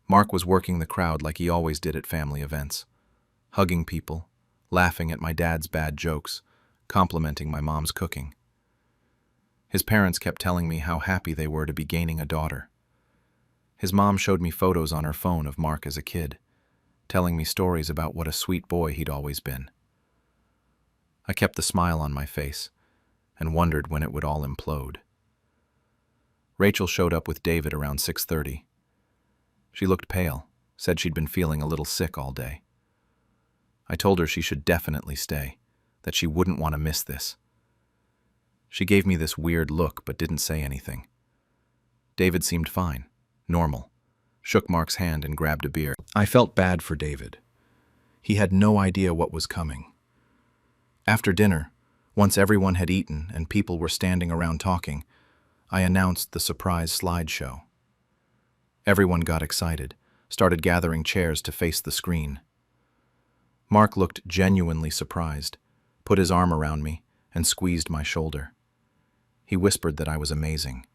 Speaker 2: Mark was working the crowd like he always did at family events, hugging people, laughing at my dad's bad jokes, complimenting my mom's cooking. His parents kept telling me how happy they were to be gaining a daughter. His mom showed me photos on her phone of Mark as a kid, telling me stories about what a sweet boy he'd always been. I kept the smile on my face and wondered when it would all implode. Rachel showed up with David around 6:30. She looked pale, said she'd been feeling a little sick all day. I told her she should definitely stay, that she wouldn't want to miss this. She gave me this weird look but didn't say anything. David seemed fine, normal, shook Mark's hand and grabbed a beer.
Speaker 1: I felt bad for David. He had no idea what was coming. After dinner, once everyone had eaten and people were standing around talking, I announced the surprise slideshow. Everyone got excited, started gathering chairs to face the screen. Mark looked genuinely surprised, put his arm around me, and squeezed my shoulder. He whispered that I was amazing.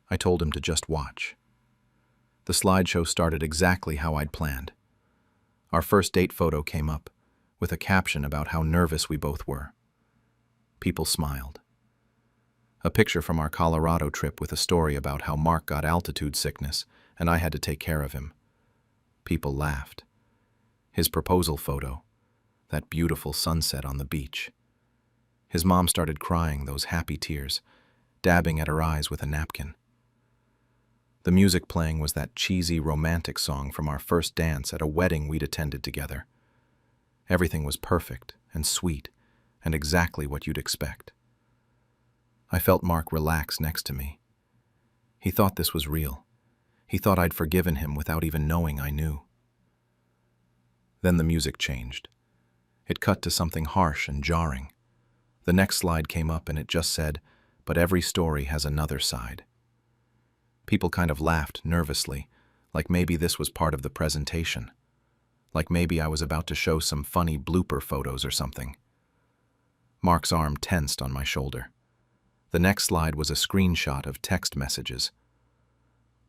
Speaker 1: I told him to just watch. The slideshow started exactly how I'd planned. Our first date photo came up, with a caption about how nervous we both were. People smiled. A picture from our Colorado trip with a story about how Mark got altitude sickness and I had to take care of him. People laughed. His proposal photo, that beautiful sunset on the beach. His mom started crying those happy tears, dabbing at her eyes with a napkin. The music playing was that cheesy romantic song from our first dance at a wedding we'd attended together. Everything was perfect and sweet and exactly what you'd expect. I felt Mark relax next to me. He thought this was real. He thought I'd forgiven him without even knowing I knew. Then the music changed. It cut to something harsh and jarring. The next slide came up and it just said, "But every story has another side." People kind of laughed nervously, like maybe this was part of the presentation. Like maybe I was about to show some funny blooper photos or something. Mark's arm tensed on my shoulder. The next slide was a screenshot of text messages,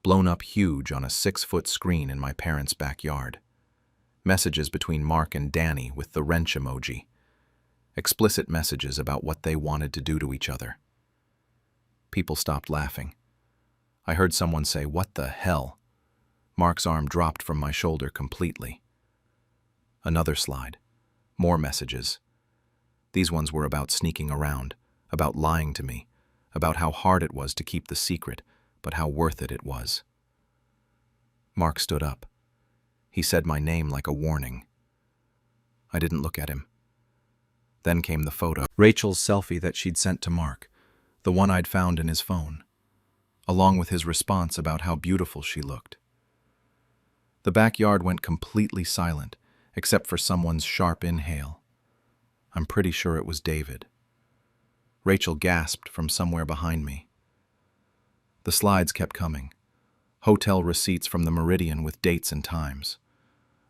Speaker 1: blown up huge on a 6-foot screen in my parents' backyard. Messages between Mark and Danny with the wrench emoji. Explicit messages about what they wanted to do to each other. People stopped laughing. I heard someone say, "What the hell?" Mark's arm dropped from my shoulder completely. Another slide. More messages. These ones were about sneaking around, about lying to me, about how hard it was to keep the secret, but how worth it was. Mark stood up. He said my name like a warning. I didn't look at him. Then came the photo. Rachel's selfie that she'd sent to Mark, the one I'd found in his phone, along with his response about how beautiful she looked. The backyard went completely silent, except for someone's sharp inhale. I'm pretty sure it was David. Rachel gasped from somewhere behind me. The slides kept coming. Hotel receipts from the Meridian with dates and times.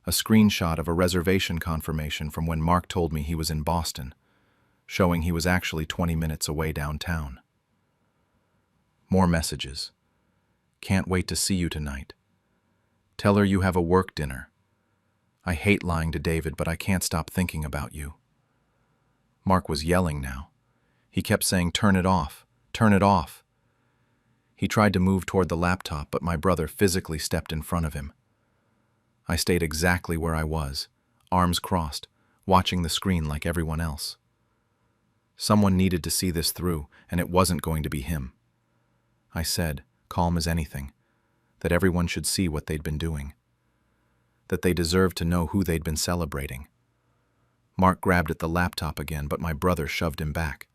Speaker 1: A screenshot of a reservation confirmation from when Mark told me he was in Boston.
Speaker 2: showing he was actually 20 minutes away downtown. More messages. Can't wait to see you tonight. Tell her you have a work dinner. I hate lying to David, but I can't stop thinking about you. Mark was yelling now. He kept saying, "Turn it off, turn it off." He tried to move toward the laptop, but my brother physically stepped in front of him. I stayed exactly where I was, arms crossed, watching the screen like everyone else. Someone needed to see this through, and it wasn't going to be him. I said, calm as anything, that everyone should see what they'd been doing, that they deserved to know who they'd been celebrating. Mark grabbed at the laptop again, but my brother shoved him back.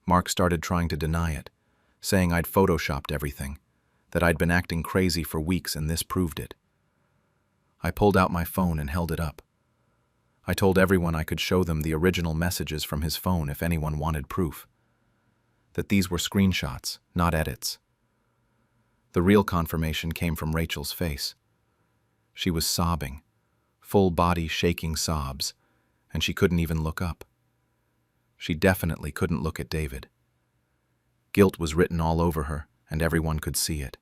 Speaker 2: Mark started trying to deny it, saying I'd photoshopped everything, that I'd been acting crazy for weeks and this proved it. I pulled out my phone and held it up. I told everyone I could show them the original messages from his phone if anyone wanted proof, that these were screenshots, not edits. The real confirmation came from Rachel's face. She was sobbing, full body shaking sobs, and she couldn't even look up. She definitely couldn't look at David. Guilt was written all over her, and everyone could see it.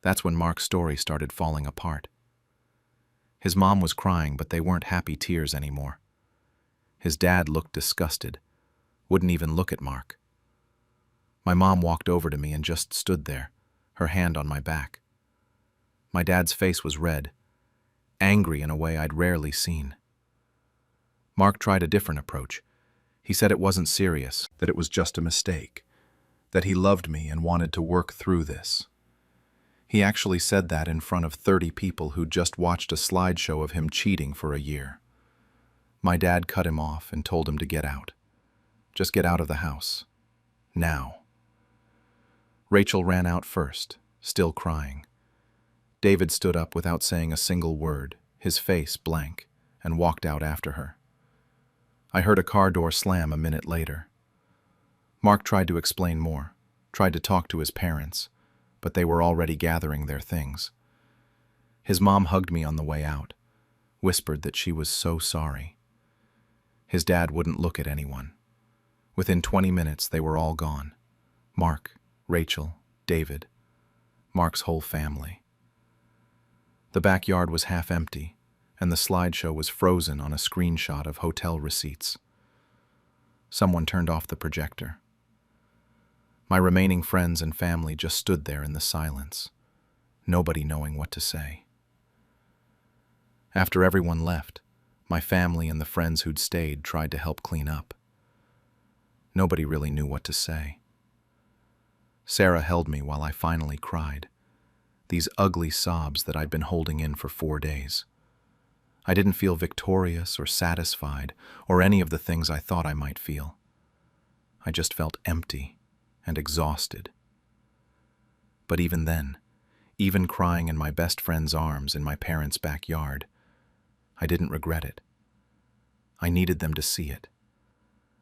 Speaker 2: That's when Mark's story started falling apart. His mom was crying, but they weren't happy tears anymore. His dad looked disgusted, wouldn't even look at Mark. My mom walked over to me and just stood there, her hand on my back. My dad's face was red, angry in a way I'd rarely seen. Mark tried a different approach. He said it wasn't serious, that it was just a mistake, that he loved me and wanted to work through this. He actually said that in front of 30 people who'd just watched a slideshow of him cheating for a year. My dad cut him off and told him to get out. Just get out of the house. Now. Rachel ran out first, still crying. David stood up without saying a single word, his face blank, and walked out after her. I heard a car door slam a minute later. Mark tried to explain more, tried to talk to his parents, but they were already gathering their things. His mom hugged me on the way out, whispered that she was so sorry. His dad wouldn't look at anyone. Within 20 minutes, they were all gone. Mark, Rachel, David, Mark's whole family. The backyard was half empty, and the slideshow was frozen on a screenshot of hotel receipts. Someone turned off the projector. My remaining friends and family just stood there in the silence, nobody knowing what to say. After everyone left, my family and the friends who'd stayed tried to help clean up. Nobody really knew what to say. Sarah held me while I finally cried, these ugly sobs that I'd been holding in for 4 days. I didn't feel victorious or satisfied or any of the things I thought I might feel. I just felt empty and exhausted. But even then, even crying in my best friend's arms in my parents' backyard, I didn't regret it. I needed them to see it.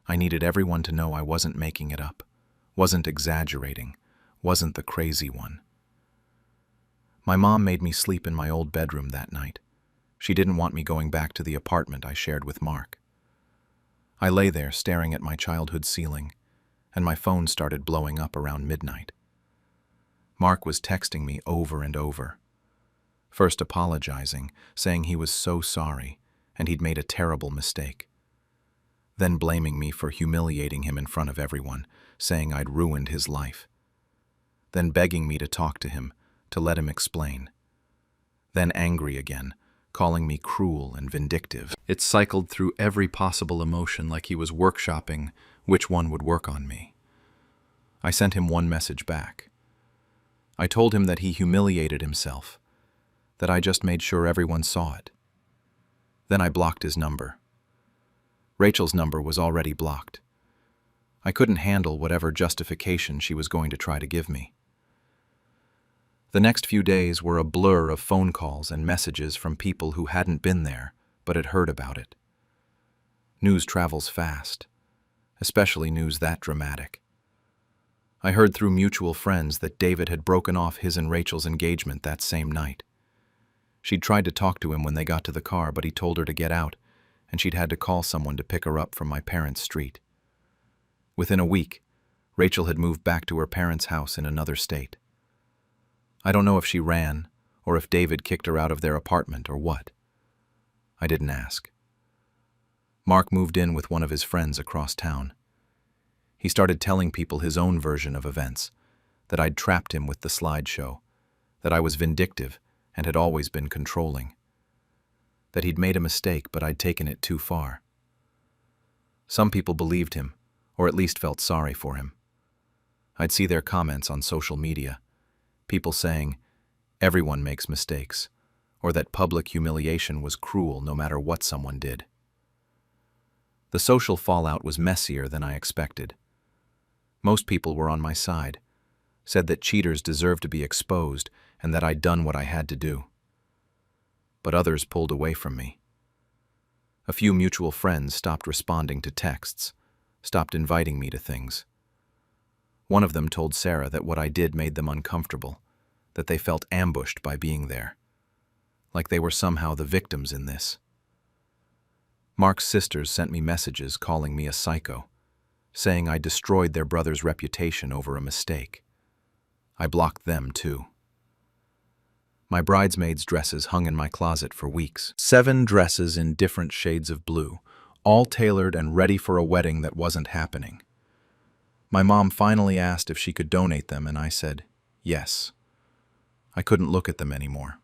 Speaker 2: I needed everyone to know I wasn't making it up, wasn't exaggerating, wasn't the crazy one. My mom made me sleep in my old bedroom that night. She didn't want me going back to the apartment I shared with Mark. I lay there staring at my childhood ceiling, and my phone started blowing up around midnight. Mark was texting me over and over, first apologizing, saying he was so sorry and he'd made a terrible mistake, then blaming me for humiliating him in front of everyone, saying I'd ruined his life, then begging me to talk to him, to let him explain, then angry again, calling me cruel and vindictive. It cycled through every possible emotion like he was workshopping which one would work on me. I sent him one message back. I told him that he humiliated himself, that I just made sure everyone saw it. Then I blocked his number. Rachel's number was already blocked. I couldn't handle whatever justification she was going to try to give me. The next few days were a blur of phone calls and messages from people who hadn't been there but had heard about it. News travels fast, especially news that dramatic. I heard through mutual friends that David had broken off his and Rachel's engagement that same night. She'd tried to talk to him when they got to the car, but he told her to get out, and she'd had to call someone to pick her up from my parents' street. Within a week, Rachel had moved back to her parents' house in another state. I don't know if she ran, or if David kicked her out of their apartment, or what. I didn't ask. Mark moved in with one of his friends across town. He started telling people his own version of events, that I'd trapped him with the slideshow, that I was vindictive and had always been controlling, that he'd made a mistake but I'd taken it too far. Some people believed him, or at least felt sorry for him. I'd see their comments on social media, people saying, everyone makes mistakes, or that public humiliation was cruel no matter what someone did. The social fallout was messier than I expected. Most people were on my side, said that cheaters deserved to be exposed and that I'd done what I had to do. But others pulled away from me. A few mutual friends stopped responding to texts, stopped inviting me to things. One of them told Sarah that what I did made them uncomfortable, that they felt ambushed by being there, like they were somehow the victims in this. Mark's sisters sent me messages calling me a psycho, saying I destroyed their brother's reputation over a mistake. I blocked them too. My bridesmaids' dresses hung in my closet for weeks. 7 dresses in different shades of blue, all tailored and ready for a wedding that wasn't happening. My mom finally asked if she could donate them, and I said yes. I couldn't look at them anymore.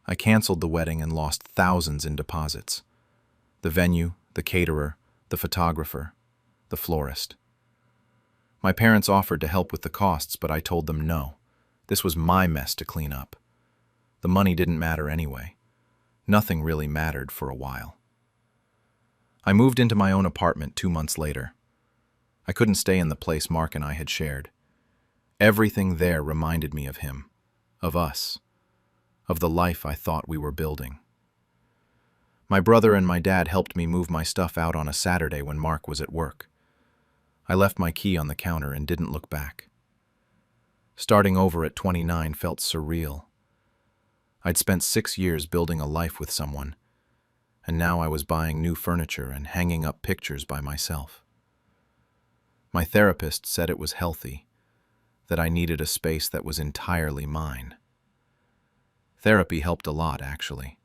Speaker 2: I canceled the wedding and lost thousands in deposits. The venue, the caterer, the photographer, the florist. My parents offered to help with the costs, but I told them no. This was my mess to clean up. The money didn't matter anyway. Nothing really mattered for a while. I moved into my own apartment 2 months later. I couldn't stay in the place Mark and I had shared. Everything there reminded me of him, of us, of the life I thought we were building. My brother and my dad helped me move my stuff out on a Saturday when Mark was at work. I left my key on the counter and didn't look back. Starting over at 29 felt surreal. I'd spent 6 years building a life with someone, and now I was buying new furniture and hanging up pictures by myself. My therapist said it was healthy, that I needed a space that was entirely mine. Therapy helped a lot, actually.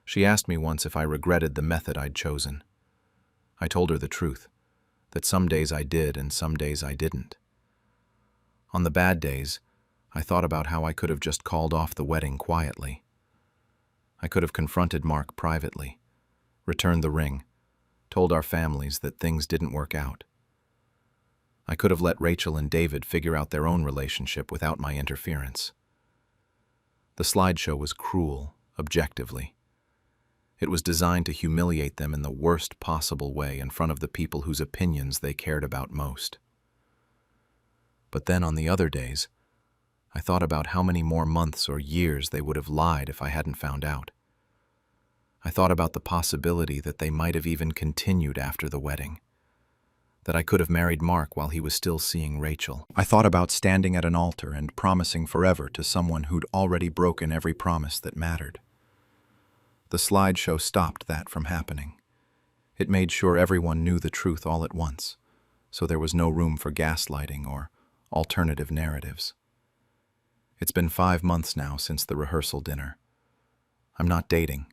Speaker 2: She asked me once if I regretted the method I'd chosen. I told her the truth, that some days I did and some days I didn't. On the bad days, I thought about how I could have just called off the wedding quietly. I could have confronted Mark privately, returned the ring, told our families that things didn't work out. I could have let Rachel and David figure out their own relationship without my interference. The slideshow was cruel, objectively. It was designed to humiliate them in the worst possible way in front of the people whose opinions they cared about most. But then on the other days, I thought about how many more months or years they would have lied if I hadn't found out. I thought about the possibility that they might have even continued after the wedding, that I could have married Mark while he was still seeing Rachel. I thought about standing at an altar and promising forever to someone who'd already broken every promise that mattered. The slideshow stopped that from happening. It made sure everyone knew the truth all at once, so there was no room for gaslighting or alternative narratives. It's been 5 months now since the rehearsal dinner. I'm not dating,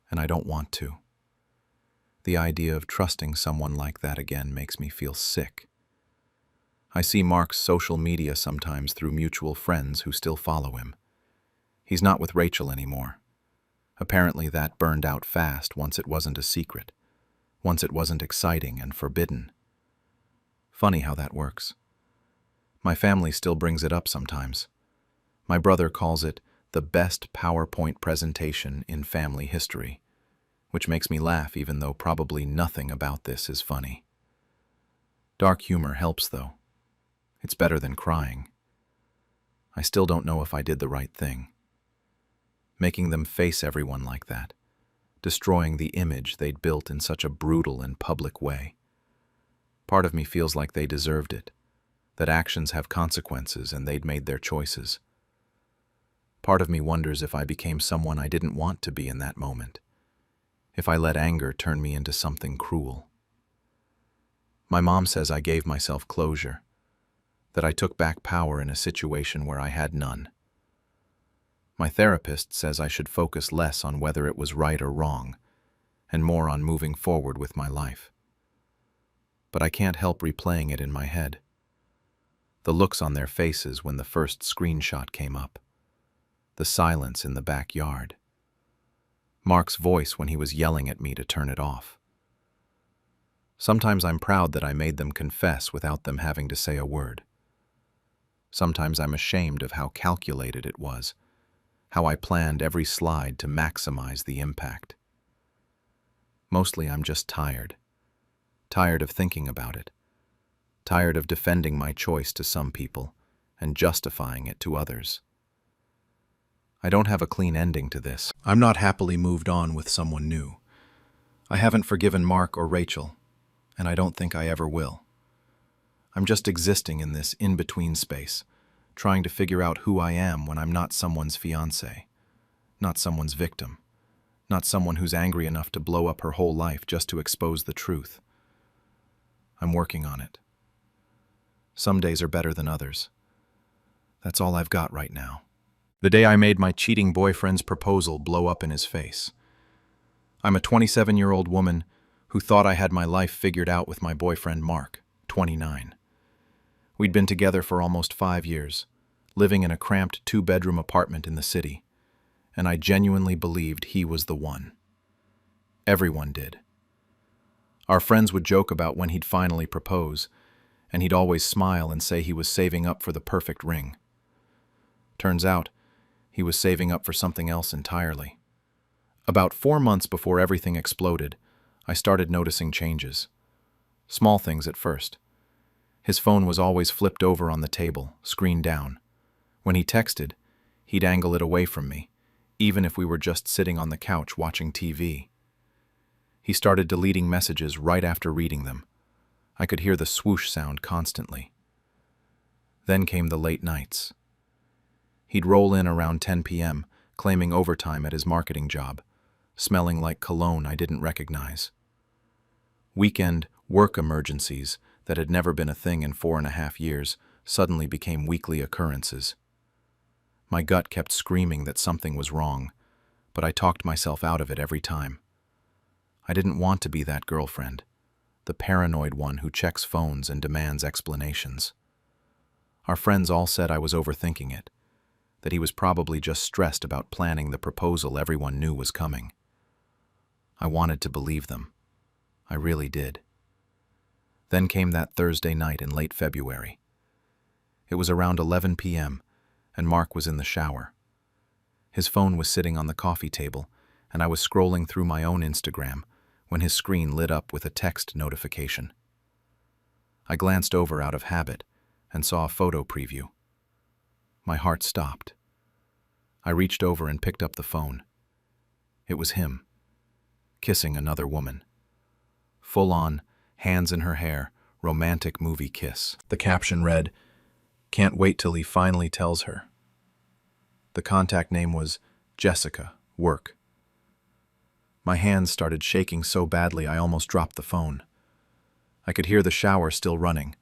Speaker 2: and I don't want to. The idea of trusting someone like that again makes me feel sick. I see Mark's social media sometimes through mutual friends who still follow him. He's not with Rachel anymore. Apparently that burned out fast once it wasn't a secret, once it wasn't exciting and forbidden. Funny how that works. My family still brings it up sometimes. My brother calls it the best PowerPoint presentation in family history, which makes me laugh even though probably nothing about this is funny. Dark humor helps though. It's better than crying. I still don't know if I did the right thing. Making them face everyone like that, destroying the image they'd built in such a brutal and public way. Part of me feels like they deserved it, that actions have consequences and they'd made their choices. Part of me wonders if I became someone I didn't want to be in that moment, if I let anger turn me into something cruel. My mom says I gave myself closure, that I took back power in a situation where I had none. My therapist says I should focus less on whether it was right or wrong, and more on moving forward with my life. But I can't help replaying it in my head. The looks on their faces when the first screenshot came up. The silence in the backyard. Mark's voice when he was yelling at me to turn it off. Sometimes I'm proud that I made them confess without them having to say a word. Sometimes I'm ashamed of how calculated it was, how I planned every slide to maximize the impact. Mostly I'm just tired. Tired of thinking about it. Tired of defending my choice to some people and justifying it to others. I don't have a clean ending to this. I'm not happily moved on with someone new. I haven't forgiven Mark or Rachel, and I don't think I ever will. I'm just existing in this in-between space, trying to figure out who I am when I'm not someone's fiancé, not someone's victim, not someone who's angry enough to blow up her whole life just to expose the truth. I'm working on it. Some days are better than others. That's all I've got right now. The day I made my cheating boyfriend's proposal blow up in his face. I'm a 27-year-old woman who thought I had my life figured out with my boyfriend Mark, 29. We'd been together for almost 5 years, living in a cramped 2-bedroom apartment in the city, and I genuinely believed he was the one. Everyone did. Our friends would joke about when he'd finally propose, and he'd always smile and say he was saving up for the perfect ring. Turns out, he was saving up for something else entirely. About 4 months before everything exploded, I started noticing changes. Small things at first. His phone was always flipped over on the table, screen down. When he texted, he'd angle it away from me, even if we were just sitting on the couch watching TV. He started deleting messages right after reading them. I could hear the swoosh sound constantly. Then came the late nights. He'd roll in around 10 p.m., claiming overtime at his marketing job, smelling like cologne I didn't recognize. Weekend work emergencies that had never been a thing in 4.5 years suddenly became weekly occurrences. My gut kept screaming that something was wrong, but I talked myself out of it every time. I didn't want to be that girlfriend, the paranoid one who checks phones and demands explanations. Our friends all said I was overthinking it, that he was probably just stressed about planning the proposal everyone knew was coming. I wanted to believe them. I really did. Then came that Thursday night in late February. It was around 11 p.m., and Mark was in the shower. His phone was sitting on the coffee table, and I was scrolling through my own Instagram when his screen lit up with a text notification. I glanced over out of habit and saw a photo preview. My heart stopped. I reached over and picked up the phone. It was him, kissing another woman. Full-on, hands in her hair, romantic movie kiss. The caption read, "Can't wait till he finally tells her." The contact name was Jessica, work. My hands started shaking so badly I almost dropped the phone. I could hear the shower still running,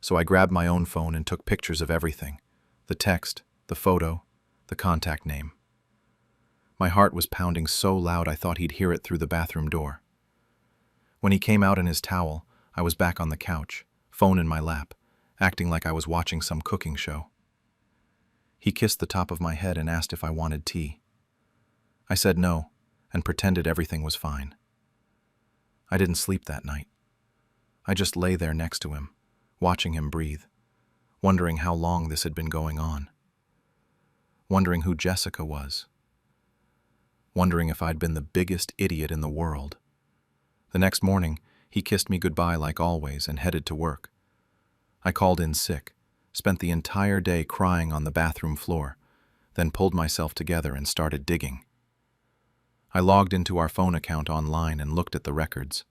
Speaker 2: so I grabbed my own phone and took pictures of everything. The text, the photo, the contact name. My heart was pounding so loud I thought he'd hear it through the bathroom door. When he came out in his towel, I was back on the couch, phone in my lap, acting like I was watching some cooking show. He kissed the top of my head and asked if I wanted tea. I said no, and pretended everything was fine. I didn't sleep that night. I just lay there next to him, watching him breathe, wondering how long this had been going on. Wondering who Jessica was. Wondering if I'd been the biggest idiot in the world. The next morning, he kissed me goodbye like always and headed to work. I called in sick, spent the entire day crying on the bathroom floor, then pulled myself together and started digging. I logged into our phone account online and looked at the records.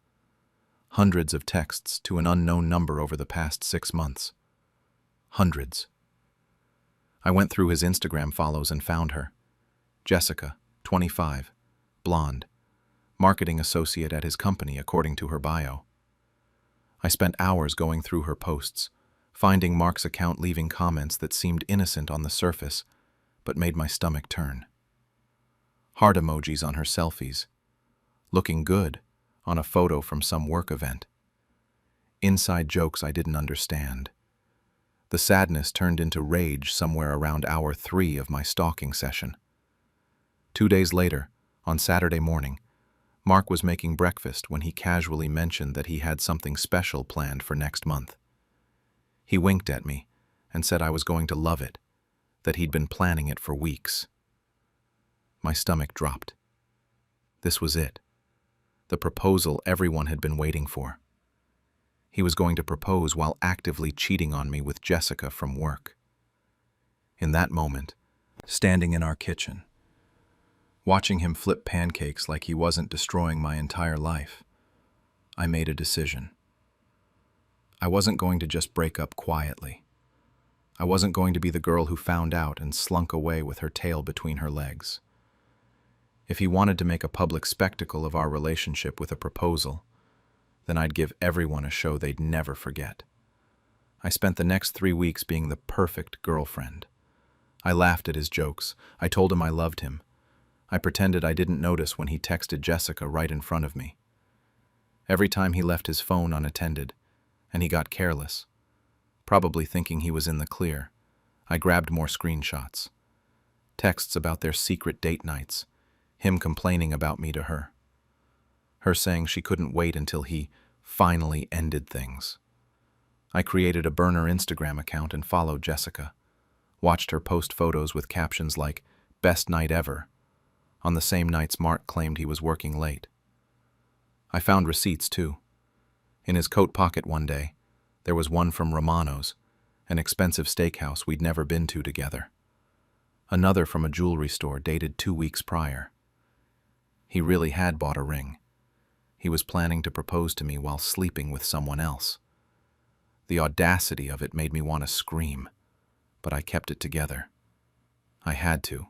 Speaker 2: Hundreds of texts to an unknown number over the past 6 months. Hundreds. I went through his Instagram follows and found her. Jessica, 25, blonde, marketing associate at his company according to her bio. I spent hours going through her posts, finding Mark's account leaving comments that seemed innocent on the surface, but made my stomach turn. Heart emojis on her selfies, looking good on a photo from some work event. Inside jokes I didn't understand. The sadness turned into rage somewhere around hour 3 of my stalking session. 2 days later, on Saturday morning, Mark was making breakfast when he casually mentioned that he had something special planned for next month. He winked at me and said I was going to love it, that he'd been planning it for weeks. My stomach dropped. This was it. The proposal everyone had been waiting for. He was going to propose while actively cheating on me with Jessica from work. In that moment, standing in our kitchen, watching him flip pancakes like he wasn't destroying my entire life, I made a decision. I wasn't going to just break up quietly. I wasn't going to be the girl who found out and slunk away with her tail between her legs. If he wanted to make a public spectacle of our relationship with a proposal, then I'd give everyone a show they'd never forget. I spent the next 3 weeks being the perfect girlfriend. I laughed at his jokes. I told him I loved him. I pretended I didn't notice when he texted Jessica right in front of me. Every time he left his phone unattended, and he got careless, probably thinking he was in the clear, I grabbed more screenshots. Texts about their secret date nights, him complaining about me to her. Her saying she couldn't wait until he finally ended things. I created a burner Instagram account and followed Jessica. Watched her post photos with captions like, "Best night ever," on the same nights Mark claimed he was working late. I found receipts too. In his coat pocket one day, there was one from Romano's, an expensive steakhouse we'd never been to together. Another from a jewelry store dated 2 weeks prior. He really had bought a ring. He was planning to propose to me while sleeping with someone else. The audacity of it made me want to scream, but I kept it together. I had to.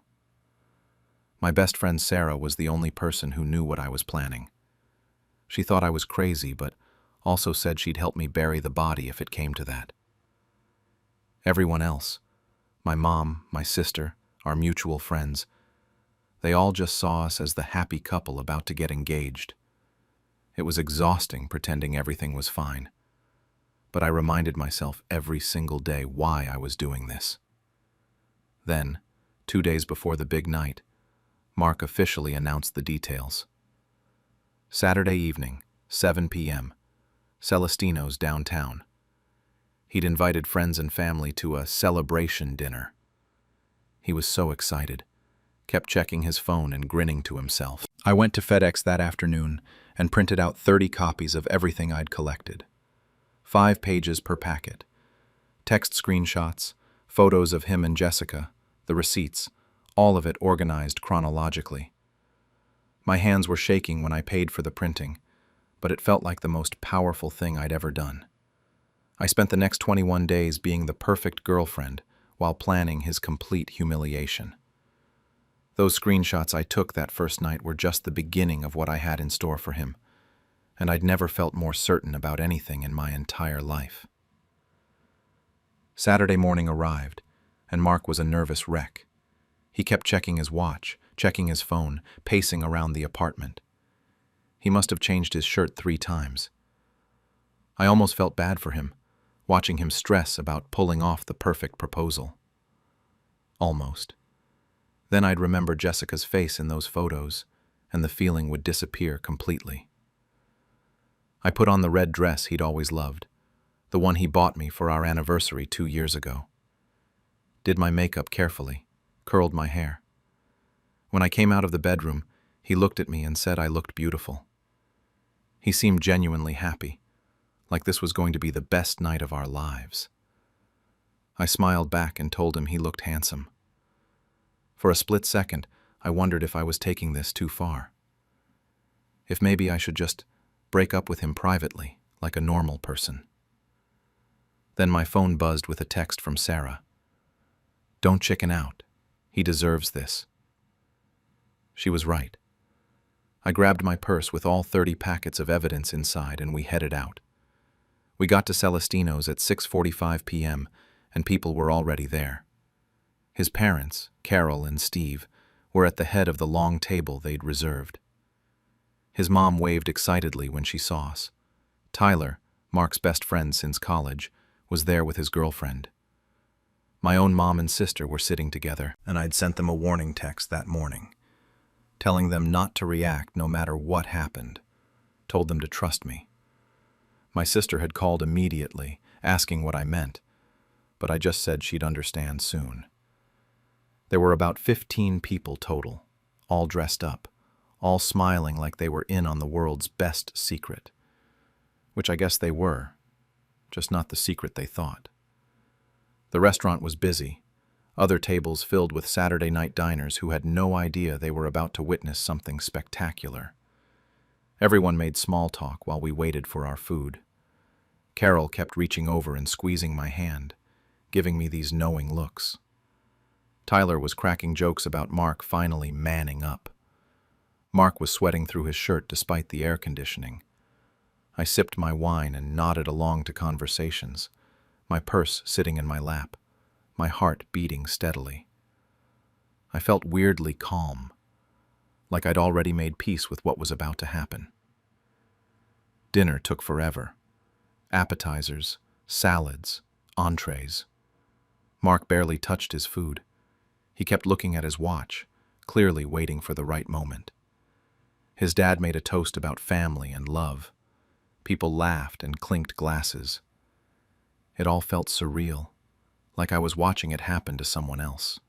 Speaker 2: My best friend Sarah was the only person who knew what I was planning. She thought I was crazy, but also said she'd help me bury the body if it came to that. Everyone else, my mom, my sister, our mutual friends, they all just saw us as the happy couple about to get engaged. It was exhausting pretending everything was fine, but I reminded myself every single day why I was doing this. Then, 2 days before the big night, Mark officially announced the details. Saturday evening, 7 p.m., Celestino's downtown. He'd invited friends and family to a celebration dinner. He was so excited, kept checking his phone and grinning to himself. I went to FedEx that afternoon and printed out 30 copies of everything I'd collected. 5 pages per packet. Text screenshots, photos of him and Jessica, the receipts, all of it organized chronologically. My hands were shaking when I paid for the printing, but it felt like the most powerful thing I'd ever done. I spent the next 21 days being the perfect girlfriend while planning his complete humiliation. Those screenshots I took that first night were just the beginning of what I had in store for him, and I'd never felt more certain about anything in my entire life. Saturday morning arrived, and Mark was a nervous wreck. He kept checking his watch, checking his phone, pacing around the apartment. He must have changed his shirt 3 times. I almost felt bad for him, watching him stress about pulling off the perfect proposal. Almost. Then I'd remember Jessica's face in those photos, and the feeling would disappear completely. I put on the red dress he'd always loved, the one he bought me for our anniversary 2 years ago. Did my makeup carefully, curled my hair. When I came out of the bedroom, he looked at me and said I looked beautiful. He seemed genuinely happy, like this was going to be the best night of our lives. I smiled back and told him he looked handsome. For a split second, I wondered if I was taking this too far. If maybe I should just break up with him privately, like a normal person. Then my phone buzzed with a text from Sarah. "Don't chicken out. He deserves this." She was right. I grabbed my purse with all 30 packets of evidence inside and we headed out. We got to Celestino's at 6:45 p.m., and people were already there. His parents, Carol and Steve, were at the head of the long table they'd reserved. His mom waved excitedly when she saw us. Tyler, Mark's best friend since college, was there with his girlfriend. My own mom and sister were sitting together, and I'd sent them a warning text that morning, telling them not to react no matter what happened, told them to trust me. My sister had called immediately, asking what I meant, but I just said she'd understand soon. There were about 15 people total, all dressed up, all smiling like they were in on the world's best secret, which I guess they were, just not the secret they thought. The restaurant was busy, other tables filled with Saturday night diners who had no idea they were about to witness something spectacular. Everyone made small talk while we waited for our food. Carol kept reaching over and squeezing my hand, giving me these knowing looks. Tyler was cracking jokes about Mark finally manning up. Mark was sweating through his shirt despite the air conditioning. I sipped my wine and nodded along to conversations, my purse sitting in my lap, my heart beating steadily. I felt weirdly calm, like I'd already made peace with what was about to happen. Dinner took forever. Appetizers, salads, entrees. Mark barely touched his food. He kept looking at his watch, clearly waiting for the right moment. His dad made a toast about family and love. People laughed and clinked glasses. It all felt surreal, like I was watching it happen to someone else.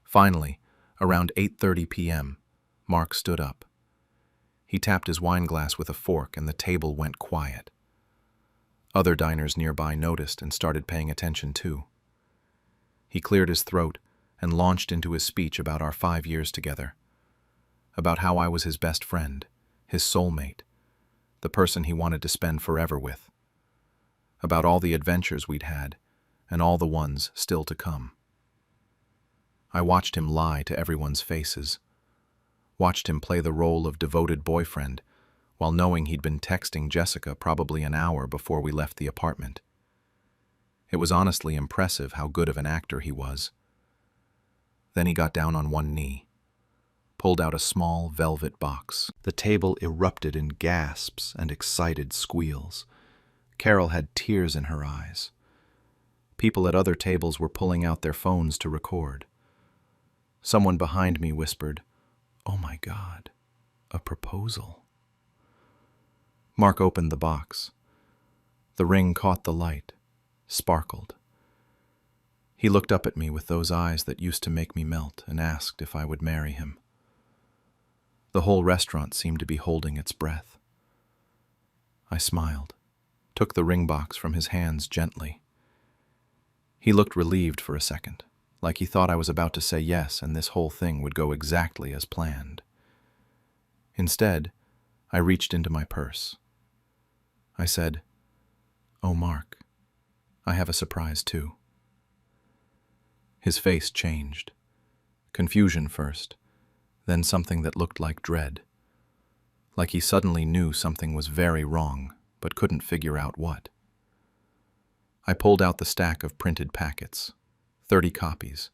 Speaker 2: Finally, around 8:30 p.m., Mark stood up. He tapped his wine glass with a fork and the table went quiet. Other diners nearby noticed and started paying attention too. He cleared his throat and launched into his speech about our 5 years together, about how I was his best friend, his soulmate, the person he wanted to spend forever with, about all the adventures we'd had and all the ones still to come. I watched him lie to everyone's faces, watched him play the role of devoted boyfriend while knowing he'd been texting Jessica probably an hour before we left the apartment. It was honestly impressive how good of an actor he was. Then he got down on one knee, pulled out a small velvet box. The table erupted in gasps and excited squeals. Carol had tears in her eyes. People at other tables were pulling out their phones to record. Someone behind me whispered, "Oh my God, a proposal." Mark opened the box. The ring caught the light, sparkled. He looked up at me with those eyes that used to make me melt and asked if I would marry him. The whole restaurant seemed to be holding its breath. I smiled, took the ring box from his hands gently. He looked relieved for a second, like he thought I was about to say yes and this whole thing would go exactly as planned. Instead, I reached into my purse. I said, "Oh, Mark, I have a surprise too." His face changed. Confusion first, then something that looked like dread. Like he suddenly knew something was very wrong, but couldn't figure out what. I pulled out the stack of printed packets, 30 copies,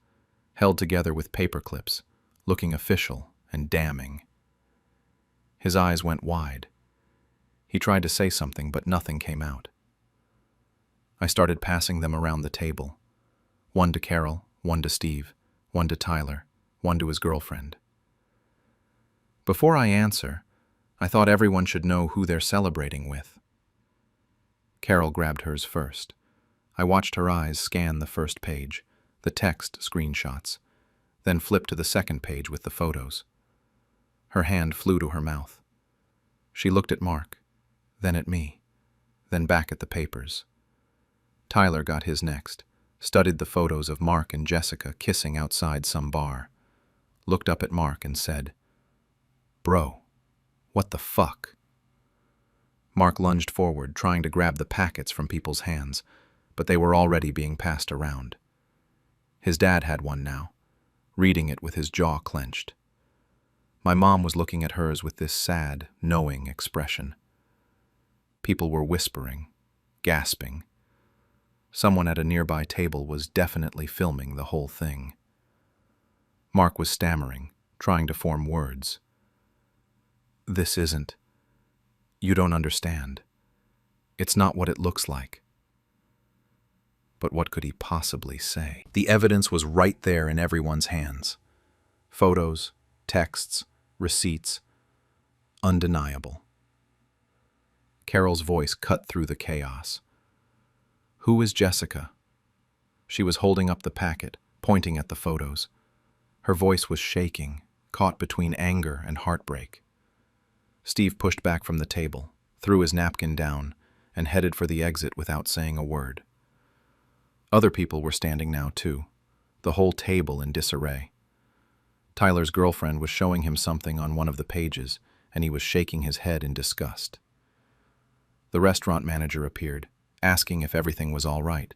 Speaker 2: held together with paper clips, looking official and damning. His eyes went wide. He tried to say something, but nothing came out. I started passing them around the table. One to Carol, one to Steve, one to Tyler, one to his girlfriend. Before I answer, I thought everyone should know who they're celebrating with. Carol grabbed hers first. I watched her eyes scan the first page, the text screenshots, then flip to the second page with the photos. Her hand flew to her mouth. She looked at Mark, then at me, then back at the papers. Tyler got his next, studied the photos of Mark and Jessica kissing outside some bar, looked up at Mark and said, "Bro, what the fuck?" Mark lunged forward, trying to grab the packets from people's hands, but they were already being passed around. His dad had one now, reading it with his jaw clenched. My mom was looking at hers with this sad, knowing expression. People were whispering, gasping. Someone at a nearby table was definitely filming the whole thing. Mark was stammering, trying to form words. "This isn't. You don't understand. It's not what it looks like." But what could he possibly say? The evidence was right there in everyone's hands. Photos, texts, receipts. Undeniable. Carol's voice cut through the chaos. "Who is Jessica?" She was holding up the packet, pointing at the photos. Her voice was shaking, caught between anger and heartbreak. Steve pushed back from the table, threw his napkin down, and headed for the exit without saying a word. Other people were standing now, too, the whole table in disarray. Tyler's girlfriend was showing him something on one of the pages, and he was shaking his head in disgust. The restaurant manager appeared, asking if everything was all right,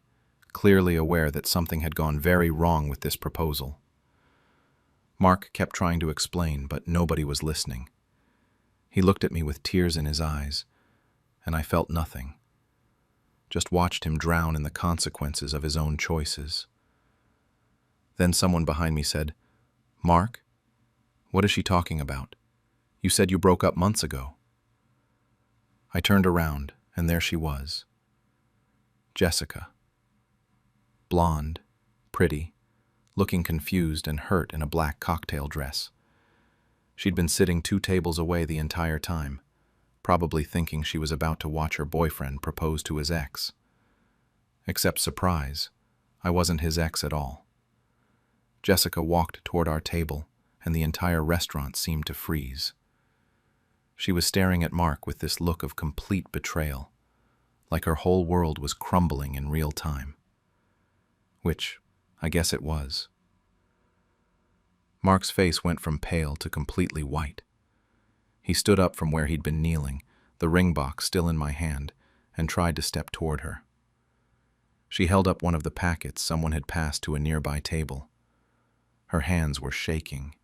Speaker 2: clearly aware that something had gone very wrong with this proposal. Mark kept trying to explain, but nobody was listening. He looked at me with tears in his eyes, and I felt nothing. Just watched him drown in the consequences of his own choices. Then someone behind me said, "Mark, what is she talking about? You said you broke up months ago." I turned around, and there she was. Jessica. Blonde, pretty, looking confused and hurt in a black cocktail dress. She'd been sitting 2 tables away the entire time, probably thinking she was about to watch her boyfriend propose to his ex. Except surprise, I wasn't his ex at all. Jessica walked toward our table, and the entire restaurant seemed to freeze. She was staring at Mark with this look of complete betrayal, like her whole world was crumbling in real time. Which, I guess it was. Mark's face went from pale to completely white. He stood up from where he'd been kneeling, the ring box still in my hand, and tried to step toward her. She held up one of the packets someone had passed to a nearby table. Her hands were shaking.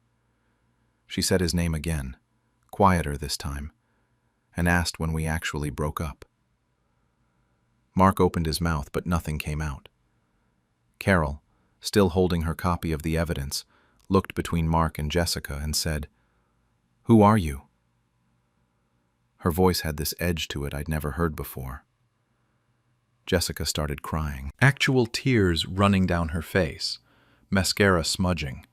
Speaker 2: She said his name again, quieter this time, and asked when we actually broke up. Mark opened his mouth, but nothing came out. Carol, still holding her copy of the evidence, looked between Mark and Jessica and said, "Who are you?" Her voice had this edge to it I'd never heard before. Jessica started crying, actual tears running down her face, mascara smudging.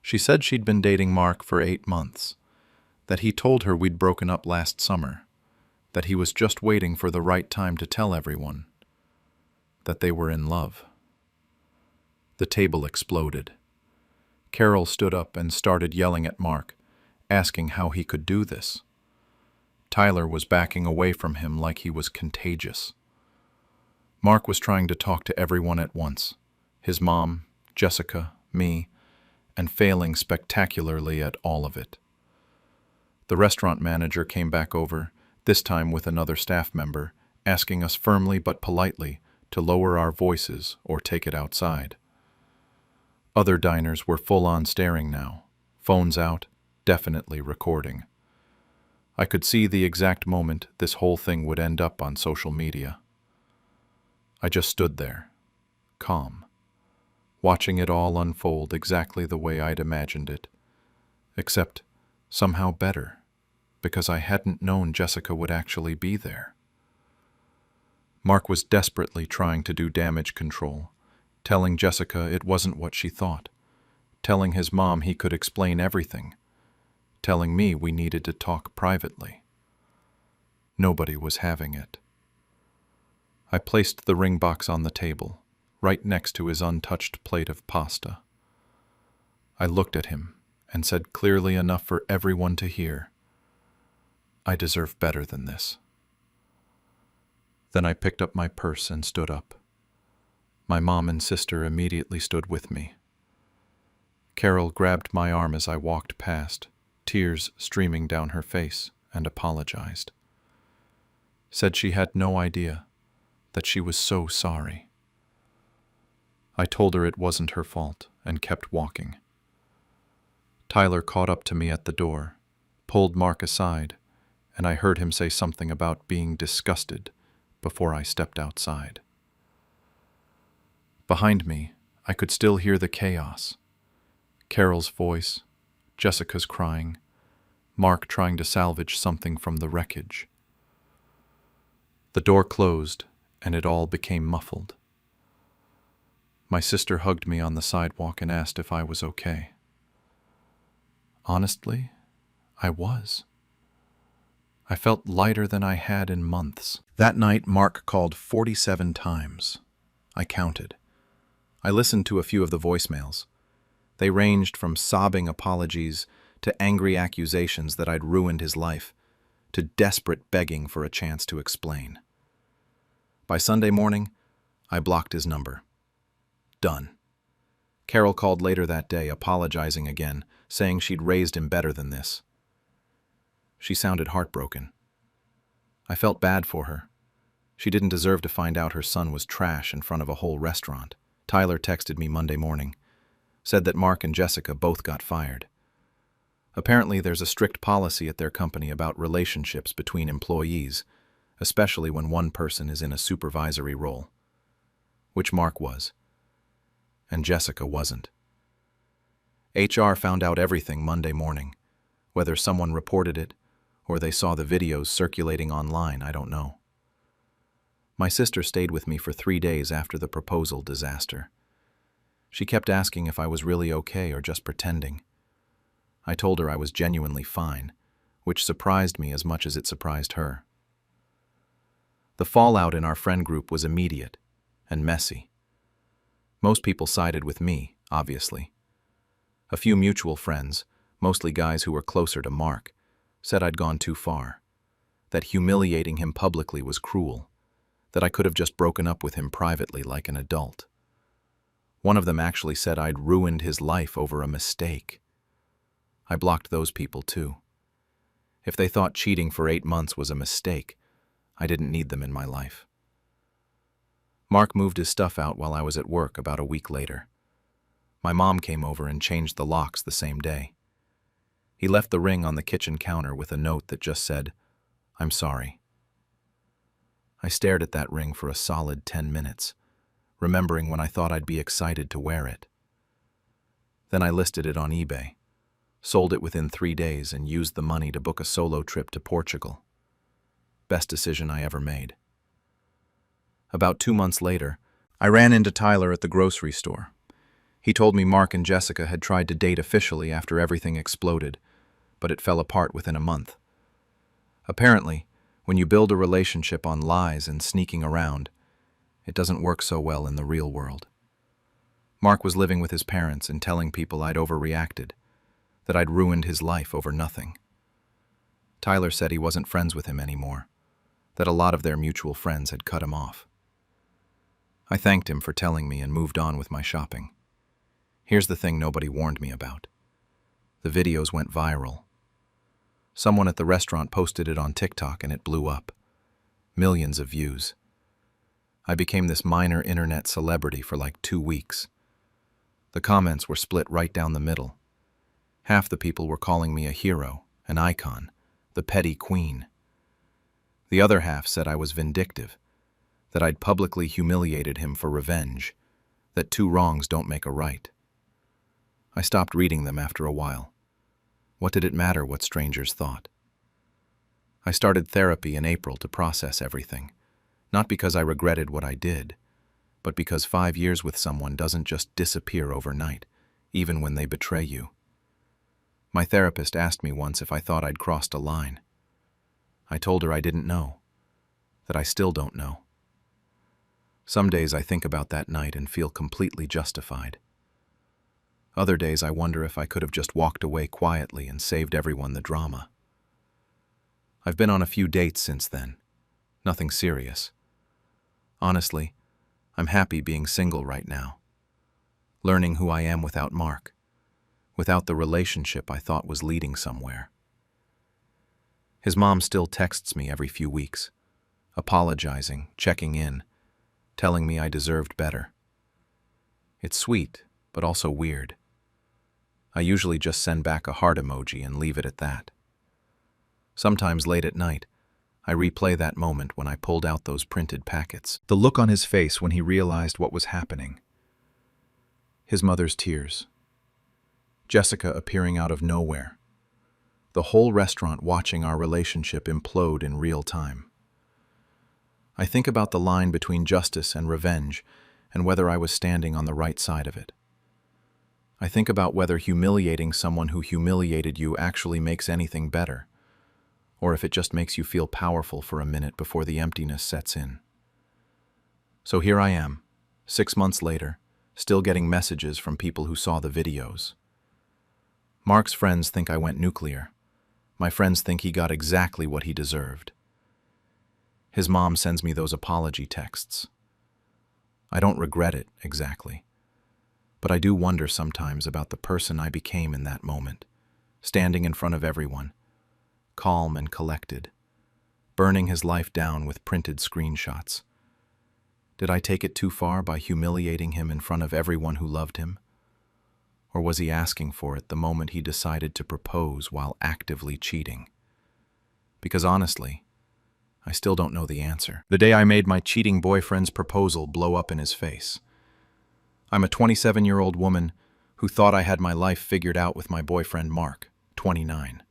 Speaker 2: She said she'd been dating Mark for 8 months, that he told her we'd broken up last summer, that he was just waiting for the right time to tell everyone, that they were in love. The table exploded. Carol stood up and started yelling at Mark, asking how he could do this. Tyler was backing away from him like he was contagious. Mark was trying to talk to everyone at once, his mom, Jessica, me, and failing spectacularly at all of it. The restaurant manager came back over, this time with another staff member, asking us firmly but politely to lower our voices or take it outside. Other diners were full-on staring now, phones out, definitely recording. I could see the exact moment this whole thing would end up on social media. I just stood there, calm, watching it all unfold exactly the way I'd imagined it, except somehow better, because I hadn't known Jessica would actually be there. Mark was desperately trying to do damage control, telling Jessica it wasn't what she thought, telling his mom he could explain everything, telling me we needed to talk privately. Nobody was having it. I placed the ring box on the table, right next to his untouched plate of pasta. I looked at him and said clearly enough for everyone to hear, "I deserve better than this." Then I picked up my purse and stood up. My mom and sister immediately stood with me. Carol grabbed my arm as I walked past, tears streaming down her face, and apologized. Said she had no idea, that she was so sorry. I told her it wasn't her fault and kept walking. Tyler caught up to me at the door, pulled Mark aside, and I heard him say something about being disgusted, before I stepped outside. Behind me, I could still hear the chaos. Carol's voice, Jessica's crying, Mark trying to salvage something from the wreckage. The door closed, and it all became muffled. My sister hugged me on the sidewalk and asked if I was okay. Honestly, I was. I felt lighter than I had in months. That night, Mark called 47 times. I counted. I listened to a few of the voicemails. They ranged from sobbing apologies to angry accusations that I'd ruined his life, to desperate begging for a chance to explain. By Sunday morning, I blocked his number. Done. Carol called later that day, apologizing again, saying she'd raised him better than this. She sounded heartbroken. I felt bad for her. She didn't deserve to find out her son was trash in front of a whole restaurant. Tyler texted me Monday morning, said that Mark and Jessica both got fired. Apparently, there's a strict policy at their company about relationships between employees, especially when one person is in a supervisory role, which Mark was, and Jessica wasn't. HR found out everything Monday morning. Whether someone reported it or they saw the videos circulating online, I don't know. My sister stayed with me for 3 days after the proposal disaster. She kept asking if I was really okay or just pretending. I told her I was genuinely fine, which surprised me as much as it surprised her. The fallout in our friend group was immediate and messy. Most people sided with me, obviously. A few mutual friends, mostly guys who were closer to Mark, said I'd gone too far, that humiliating him publicly was cruel, that I could have just broken up with him privately like an adult. One of them actually said I'd ruined his life over a mistake. I blocked those people too. If they thought cheating for 8 months was a mistake, I didn't need them in my life. Mark moved his stuff out while I was at work about a week later. My mom came over and changed the locks the same day. He left the ring on the kitchen counter with a note that just said, "I'm sorry." I stared at that ring for a solid 10 minutes, remembering when I thought I'd be excited to wear it. Then I listed it on eBay, sold it within 3 days, and used the money to book a solo trip to Portugal. Best decision I ever made. About 2 months later, I ran into Tyler at the grocery store. He told me Mark and Jessica had tried to date officially after everything exploded, but it fell apart within a month. Apparently, when you build a relationship on lies and sneaking around, it doesn't work so well in the real world. Mark was living with his parents and telling people I'd overreacted, that I'd ruined his life over nothing. Tyler said he wasn't friends with him anymore, that a lot of their mutual friends had cut him off. I thanked him for telling me and moved on with my shopping. Here's the thing nobody warned me about. The videos went viral. Someone at the restaurant posted it on TikTok and it blew up. Millions of views. I became this minor internet celebrity for like 2 weeks. The comments were split right down the middle. Half the people were calling me a hero, an icon, the petty queen. The other half said I was vindictive, that I'd publicly humiliated him for revenge, that 2 wrongs don't make a right. I stopped reading them after a while. What did it matter what strangers thought? I started therapy in April to process everything, not because I regretted what I did, but because 5 years with someone doesn't just disappear overnight, even when they betray you. My therapist asked me once if I thought I'd crossed a line. I told her I didn't know, that I still don't know. Some days I think about that night and feel completely justified. Other days I wonder if I could have just walked away quietly and saved everyone the drama. I've been on a few dates since then. Nothing serious. Honestly, I'm happy being single right now. Learning who I am without Mark. Without the relationship I thought was leading somewhere. His mom still texts me every few weeks, apologizing, checking in, telling me I deserved better. It's sweet, but also weird. I usually just send back a heart emoji and leave it at that. Sometimes late at night, I replay that moment when I pulled out those printed packets.
Speaker 1: The look on his face when he realized what was happening. His mother's tears. Jessica appearing out of nowhere. The whole restaurant watching our relationship implode in real time. I think about the line between justice and revenge and whether I was standing on the right side of it. I think about whether humiliating someone who humiliated you actually makes anything better, or if it just makes you feel powerful for a minute before the emptiness sets in. So here I am, 6 months later, still getting messages from people who saw the videos. Mark's friends think I went nuclear. My friends think he got exactly what he deserved. His mom sends me those apology texts. I don't regret it exactly, but I do wonder sometimes about the person I became in that moment, standing in front of everyone, calm and collected, burning his life down with printed screenshots. Did I take it too far by humiliating him in front of everyone who loved him? Or was he asking for it the moment he decided to propose while actively cheating? Because honestly, I still don't know the answer. The day I made my cheating boyfriend's proposal blow up in his face. I'm a 27-year-old woman who thought I had my life figured out with my boyfriend Mark, 29.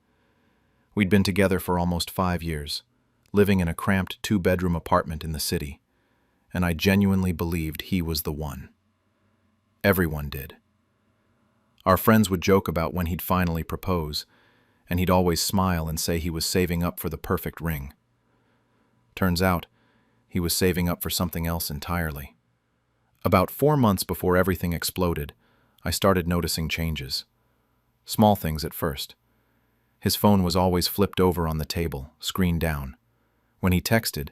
Speaker 1: We'd been together for almost 5 years, living in a cramped 2-bedroom apartment in the city, and I genuinely believed he was the one. Everyone did. Our friends would joke about when he'd finally propose, and he'd always smile and say he was saving up for the perfect ring. Turns out, he was saving up for something else entirely. About 4 months before everything exploded, I started noticing changes. Small things at first. His phone was always flipped over on the table, screen down. When he texted,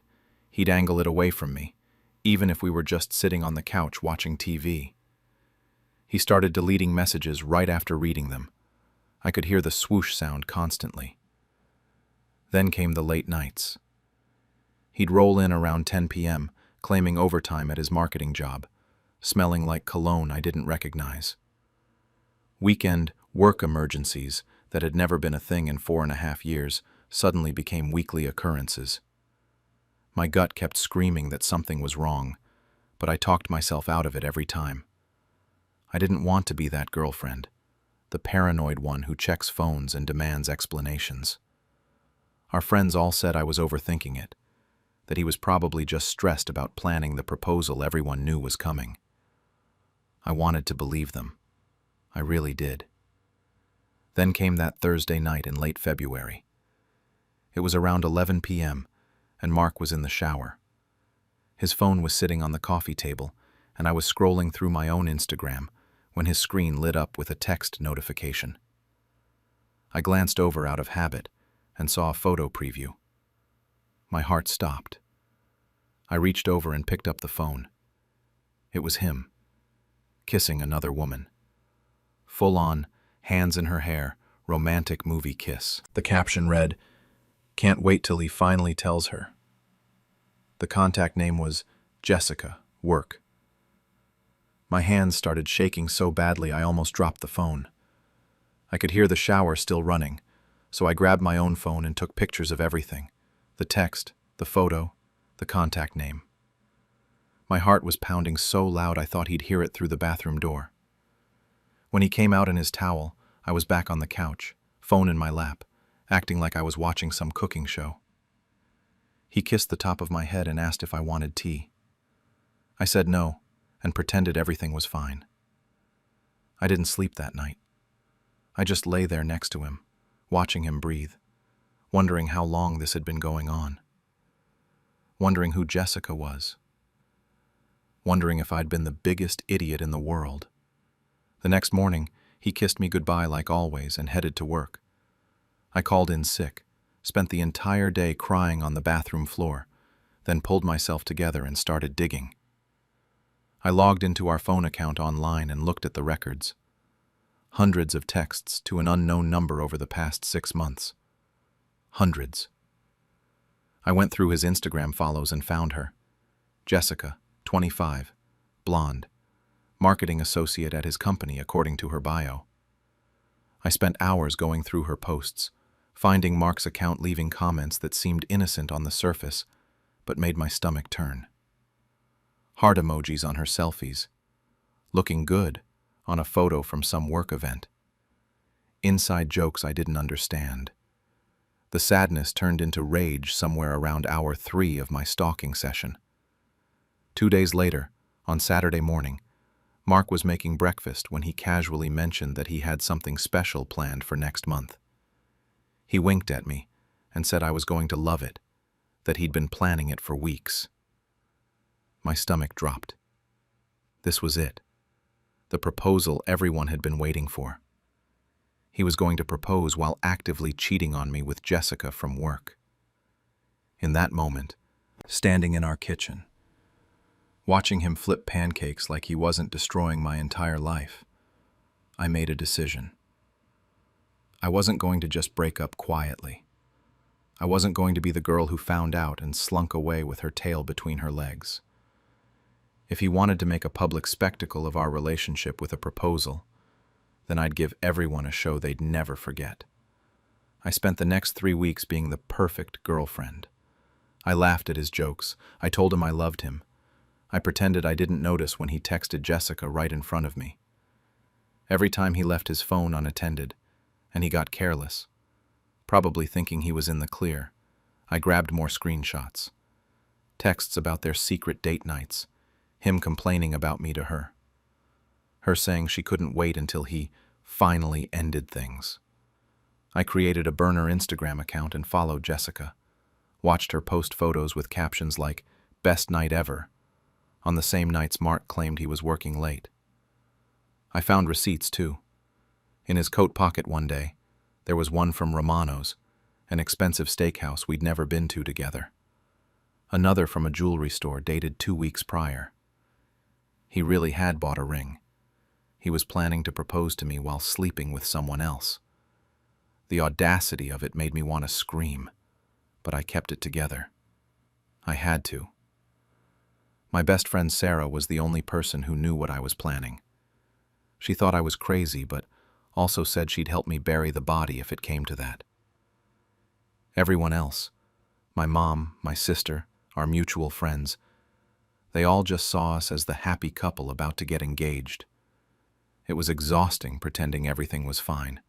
Speaker 1: he'd angle it away from me, even if we were just sitting on the couch watching TV. He started deleting messages right after reading them. I could hear the swoosh sound constantly. Then came the late nights. He'd roll in around 10 p.m., claiming overtime at his marketing job, smelling like cologne I didn't recognize. Weekend work emergencies that had never been a thing in 4.5 years suddenly became weekly occurrences. My gut kept screaming that something was wrong, but I talked myself out of it every time. I didn't want to be that girlfriend, the paranoid one who checks phones and demands explanations. Our friends all said I was overthinking it, that he was probably just stressed about planning the proposal everyone knew was coming. I wanted to believe them. I really did. Then came that Thursday night in late February. It was around 11 p.m., and Mark was in the shower. His phone was sitting on the coffee table, and I was scrolling through my own Instagram when his screen lit up with a text notification. I glanced over out of habit and saw a photo preview. My heart stopped. I reached over and picked up the phone. It was him, kissing another woman. Full-on, hands in her hair, romantic movie kiss. The caption read, "Can't wait till he finally tells her." The contact name was Jessica, work. My hands started shaking so badly I almost dropped the phone. I could hear the shower still running, so I grabbed my own phone and took pictures of everything. The text, the photo, the contact name. My heart was pounding so loud I thought he'd hear it through the bathroom door. When he came out in his towel, I was back on the couch, phone in my lap, acting like I was watching some cooking show. He kissed the top of my head and asked if I wanted tea. I said no, and pretended everything was fine. I didn't sleep that night. I just lay there next to him, watching him breathe, wondering how long this had been going on. Wondering who Jessica was. Wondering if I'd been the biggest idiot in the world. The next morning, he kissed me goodbye like always and headed to work. I called in sick, spent the entire day crying on the bathroom floor, then pulled myself together and started digging. I logged into our phone account online and looked at the records. Hundreds of texts to an unknown number over the past 6 months. Hundreds. I went through his Instagram follows and found her. Jessica, 25, blonde, marketing associate at his company according to her bio. I spent hours going through her posts,
Speaker 2: finding Mark's account leaving comments that seemed innocent on the surface, but made my stomach turn. Heart emojis on her selfies, looking good on a photo from some work event. Inside jokes I didn't understand. The sadness turned into rage somewhere around hour 3 of my stalking session. 2 days later, on Saturday morning, Mark was making breakfast when he casually mentioned that he had something special planned for next month. He winked at me and said I was going to love it, that he'd been planning it for weeks. My stomach dropped. This was it. The proposal everyone had been waiting for. He was going to propose while actively cheating on me with Jessica from work. In that moment, standing in our kitchen, watching him flip pancakes like he wasn't destroying my entire life, I made a decision. I wasn't going to just break up quietly. I wasn't going to be the girl who found out and slunk away with her tail between her legs. If he wanted to make a public spectacle of our relationship with a proposal, then I'd give everyone a show they'd never forget. I spent the next 3 weeks being the perfect girlfriend. I laughed at his jokes. I told him I loved him. I pretended I didn't notice when he texted Jessica right in front of me. Every time he left his phone unattended, and he got careless, probably thinking he was in the clear, I grabbed more screenshots. Texts about their secret date nights, him complaining about me to her. Her saying she couldn't wait until he finally ended things. I created a burner Instagram account and followed Jessica. Watched her post photos with captions like, "Best night ever," on the same nights Mark claimed he was working late. I found receipts too. In his coat pocket one day, there was one from Romano's, an expensive steakhouse we'd never been to together. Another from a jewelry store dated 2 weeks prior. He really had bought a ring. He was planning to propose to me while sleeping with someone else. The audacity of it made me want to scream, but I kept it together. I had to. My best friend Sarah was the only person who knew what I was planning. She thought I was crazy, but also said she'd help me bury the body if it came to that. Everyone else, my mom, my sister, our mutual friends, they all just saw us as the happy couple about to get engaged. It was exhausting pretending everything was fine,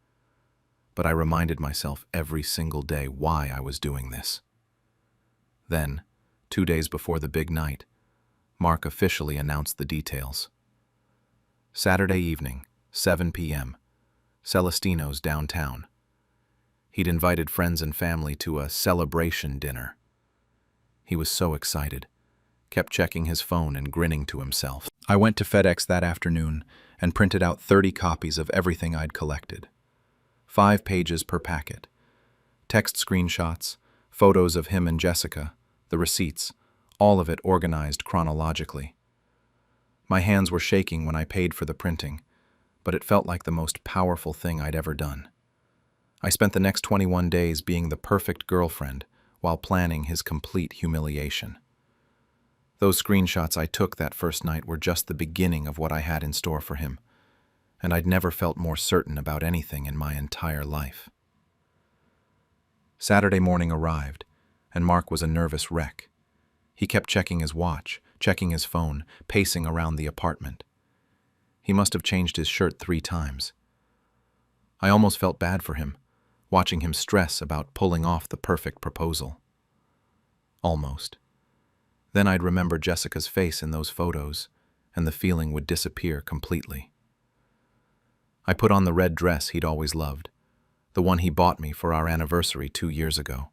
Speaker 2: but I reminded myself every single day why I was doing this. Then, 2 days before the big night, Mark officially announced the details. Saturday evening, 7 p.m., Celestino's downtown. He'd invited friends and family to a celebration dinner. He was so excited, kept checking his phone and grinning to himself. I went to FedEx that afternoon and printed out 30 copies of everything I'd collected. 5 pages per packet. Text screenshots, photos of him and Jessica, the receipts, all of it organized chronologically. My hands were shaking when I paid for the printing, but it felt like the most powerful thing I'd ever done. I spent the next 21 days being the perfect girlfriend while planning his complete humiliation. Those screenshots I took that first night were just the beginning of what I had in store for him, and I'd never felt more certain about anything in my entire life. Saturday morning arrived, and Mark was a nervous wreck. He kept checking his watch, checking his phone, pacing around the apartment. He must have changed his shirt 3 times. I almost felt bad for him, watching him stress about pulling off the perfect proposal. Almost. Then I'd remember Jessica's face in those photos, and the feeling would disappear completely. I put on the red dress he'd always loved, the one he bought me for our anniversary 2 years ago.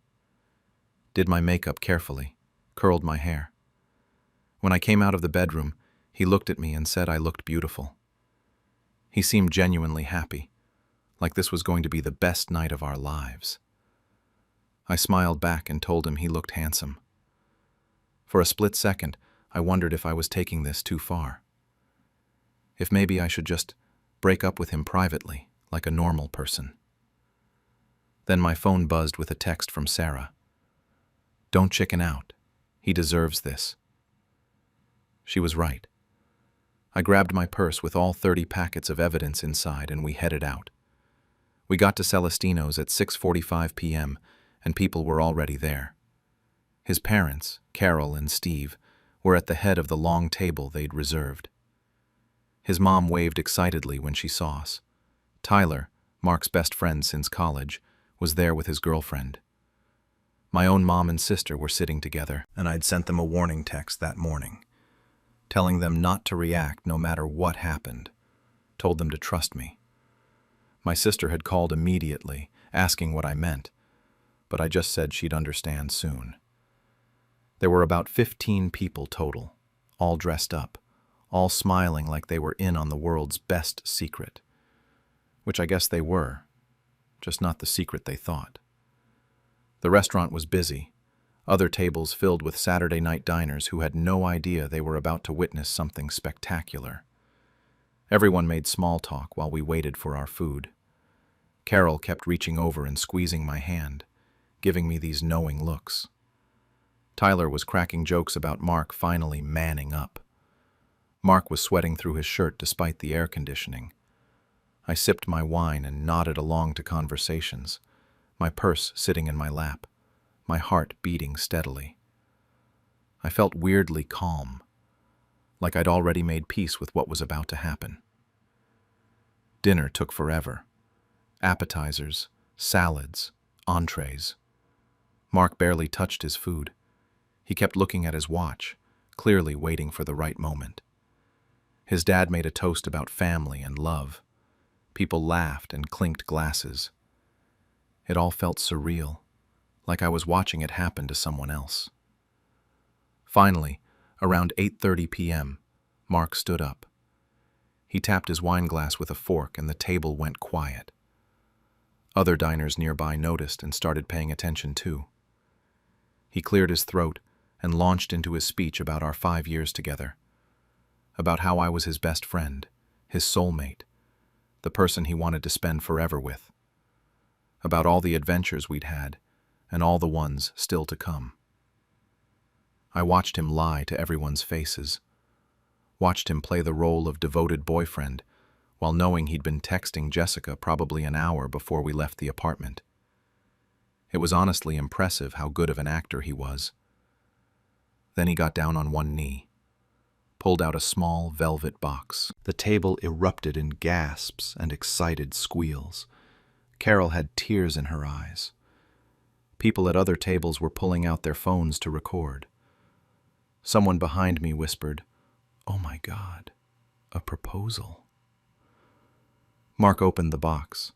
Speaker 2: Did my makeup carefully, curled my hair. When I came out of the bedroom, he looked at me and said I looked beautiful. He seemed genuinely happy, like this was going to be the best night of our lives. I smiled back and told him he looked handsome. For a split second, I wondered if I was taking this too far. If maybe I should just break up with him privately, like a normal person. Then my phone buzzed with a text from Sarah. "Don't chicken out. He deserves this." She was right. I grabbed my purse with all 30 packets of evidence inside and we headed out. We got to Celestino's at 6:45 p.m., and people were already there. His parents, Carol and Steve, were at the head of the long table they'd reserved. His mom waved excitedly when she saw us. Tyler, Mark's best friend since college, was there with his girlfriend. My own mom and sister were sitting together, and I'd sent them a warning text that morning, telling them not to react no matter what happened, told them to trust me. My sister had called immediately, asking what I meant, but I just said she'd understand soon. There were about 15 people total, all dressed up, all smiling like they were in on the world's best secret. Which I guess they were, just not the secret they thought. The restaurant was busy, other tables filled with Saturday night diners who had no idea they were about to witness something spectacular. Everyone made small talk while we waited for our food. Carol kept reaching over and squeezing my hand, giving me these knowing looks. Tyler was cracking jokes about Mark finally manning up. Mark was sweating through his shirt despite the air conditioning. I sipped my wine and nodded along to conversations, my purse sitting in my lap, my heart beating steadily. I felt weirdly calm, like I'd already made peace with what was about to happen. Dinner took forever. Appetizers, salads, entrees. Mark barely touched his food. He kept looking at his watch, clearly waiting for the right moment. His dad made a toast about family and love. People laughed and clinked glasses. It all felt surreal, like I was watching it happen to someone else. Finally, around 8:30 p.m., Mark stood up. He tapped his wine glass with a fork and the table went quiet. Other diners nearby noticed and started paying attention too. He cleared his throat and launched into his speech about our 5 years together, about how I was his best friend, his soulmate, the person he wanted to spend forever with, about all the adventures we'd had and all the ones still to come. I watched him lie to everyone's faces, watched him play the role of devoted boyfriend while knowing he'd been texting Jessica probably an hour before we left the apartment. It was honestly impressive how good of an actor he was. Then he got down on one knee, pulled out a small velvet box. The table erupted in gasps and excited squeals. Carol had tears in her eyes. People at other tables were pulling out their phones to record. Someone behind me whispered, "Oh my God, a proposal." Mark opened the box.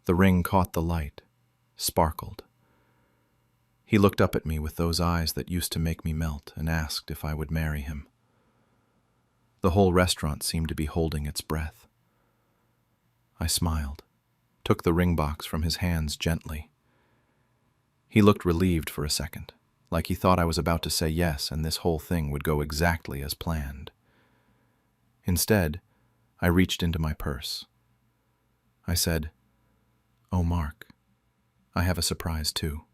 Speaker 2: The ring caught the light, sparkled. He looked up at me with those eyes that used to make me melt and asked if I would marry him. The whole restaurant seemed to be holding its breath. I smiled, took the ring box from his hands gently. He looked relieved for a second, like he thought I was about to say yes and this whole thing would go exactly as planned. Instead, I reached into my purse. I said, "Oh, Mark, I have a surprise too."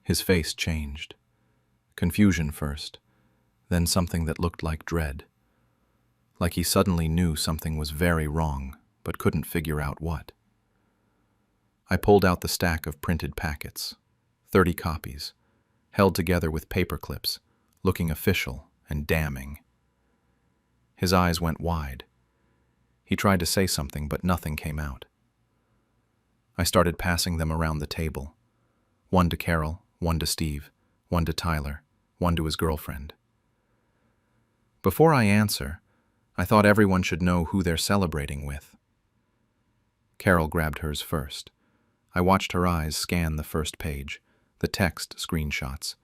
Speaker 2: His face changed. Confusion first, then something that looked like dread. Like he suddenly knew something was very wrong, but couldn't figure out what. I pulled out the stack of printed packets, 30 copies, held together with paper clips, looking official and damning. His eyes went wide. He tried to say something, but nothing came out. I started passing them around the table. One to Carol, one to Steve, one to Tyler, one to his girlfriend. Before I answer, I thought everyone should know who they're celebrating with. Carol grabbed hers first. I watched her eyes scan the first page, the text screenshots,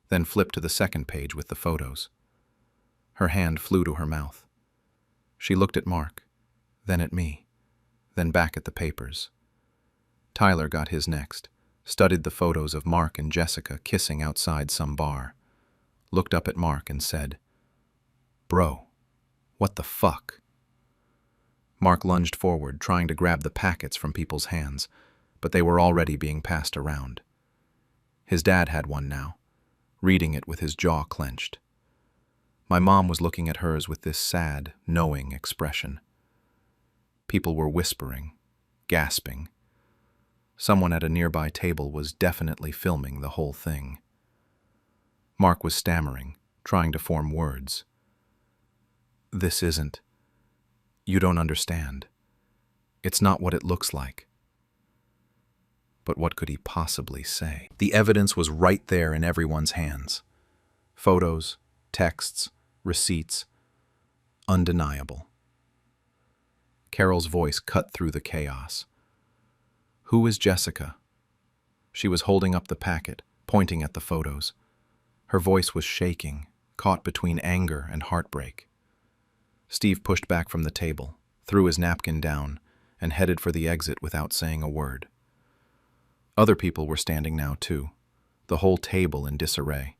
Speaker 2: then flip to the second page with the photos. Her hand flew to her mouth. She looked at Mark, then at me, then back at the papers. Tyler got his next, studied the photos of Mark and Jessica kissing outside some bar, looked up at Mark and said, "Bro, what the fuck?" Mark lunged forward, trying to grab the packets from people's hands, but they were already being passed around. His dad had one now, reading it with his jaw clenched. My mom was looking at hers with this sad, knowing expression. People were whispering, gasping. Someone at a nearby table was definitely filming the whole thing. Mark was stammering, trying to form words. "This isn't. You don't understand. It's not what it looks like." But what could he possibly say? The evidence was right there in everyone's hands. Photos, texts, receipts. Undeniable. Carol's voice cut through the chaos. "Who is Jessica?" She was holding up the packet, pointing at the photos. Her voice was shaking, caught between anger and heartbreak. Steve pushed back from the table, threw his napkin down, and headed for the exit without saying a word. Other people were standing now too, the whole table in disarray.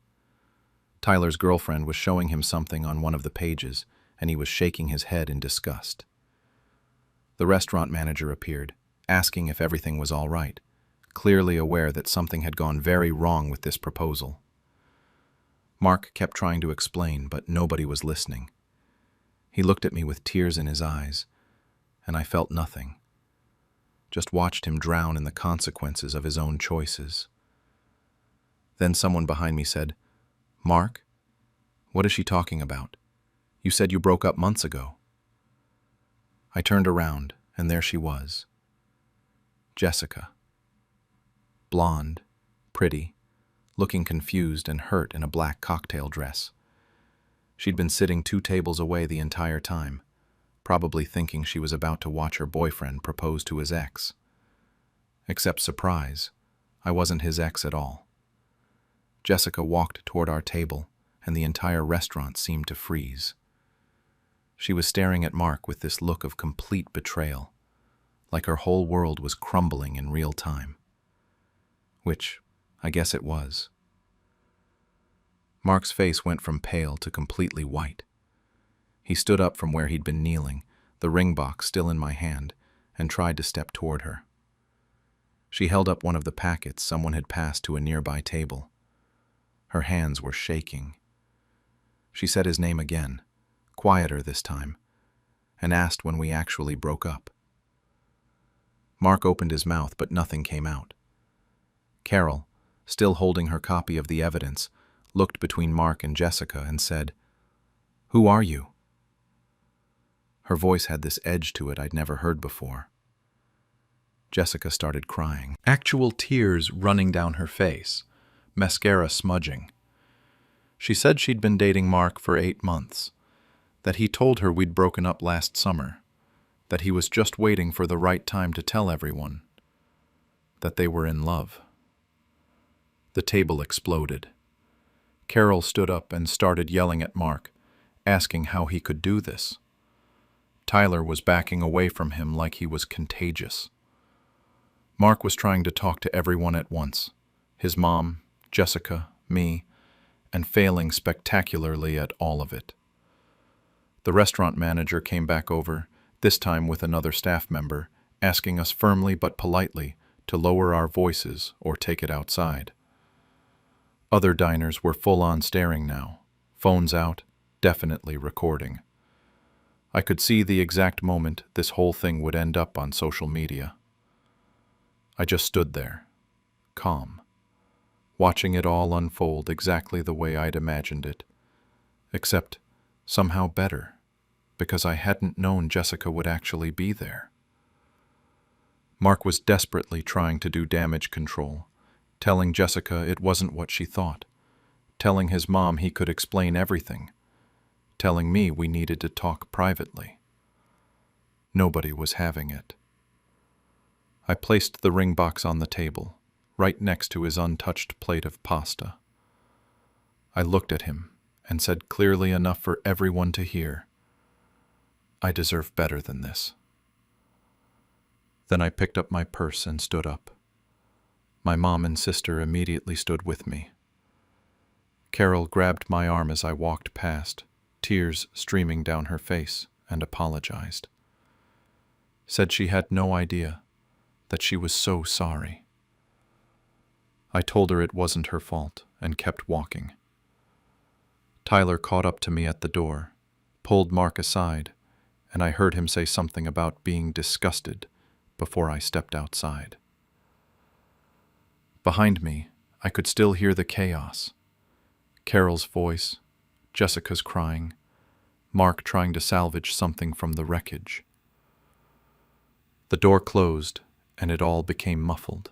Speaker 2: Tyler's girlfriend was showing him something on one of the pages, and he was shaking his head in disgust. The restaurant manager appeared, asking if everything was all right, clearly aware that something had gone very wrong with this proposal. Mark kept trying to explain, but nobody was listening. He looked at me with tears in his eyes, and I felt nothing. Just watched him drown in the consequences of his own choices. Then someone behind me said, "Mark, what is she talking about? You said you broke up months ago." I turned around, and there she was. Jessica. Blonde, pretty, looking confused and hurt in a black cocktail dress. She'd been sitting 2 tables away the entire time, probably thinking she was about to watch her boyfriend propose to his ex. Except surprise, I wasn't his ex at all. Jessica walked toward our table, and the entire restaurant seemed to freeze. She was staring at Mark with this look of complete betrayal, like her whole world was crumbling in real time. Which, I guess it was. Mark's face went from pale to completely white. He stood up from where he'd been kneeling, the ring box still in my hand, and tried to step toward her. She held up one of the packets someone had passed to a nearby table. Her hands were shaking. She said his name again, quieter this time, and asked when we actually broke up. Mark opened his mouth, but nothing came out. Carol, still holding her copy of the evidence, looked between Mark and Jessica and said, "Who are you?" Her voice had this edge to it I'd never heard before. Jessica started crying, actual tears running down her face, mascara smudging. She said she'd been dating Mark for 8 months, that he told her we'd broken up last summer, that he was just waiting for the right time to tell everyone, that they were in love. The table exploded. Carol stood up and started yelling at Mark, asking how he could do this. Tyler was backing away from him like he was contagious. Mark was trying to talk to everyone at once, his mom, Jessica, me, and failing spectacularly at all of it. The restaurant manager came back over, this time with another staff member, asking us firmly but politely to lower our voices or take it outside. Other diners were full-on staring now, phones out, definitely recording. I could see the exact moment this whole thing would end up on social media. I just stood there, calm, watching it all unfold exactly the way I'd imagined it, except somehow better, because I hadn't known Jessica would actually be there. Mark was desperately trying to do damage control, telling Jessica it wasn't what she thought, telling his mom he could explain everything, telling me we needed to talk privately. Nobody was having it. I placed the ring box on the table, right next to his untouched plate of pasta. I looked at him and said clearly enough for everyone to hear, "I deserve better than this." Then I picked up my purse and stood up. My mom and sister immediately stood with me. Carol grabbed my arm as I walked past, tears streaming down her face, and apologized. Said she had no idea, that she was so sorry. I told her it wasn't her fault and kept walking. Tyler caught up to me at the door, pulled Mark aside, and I heard him say something about being disgusted, before I stepped outside. Behind me, I could still hear the chaos. Carol's voice, Jessica's crying, Mark trying to salvage something from the wreckage. The door closed, and it all became muffled.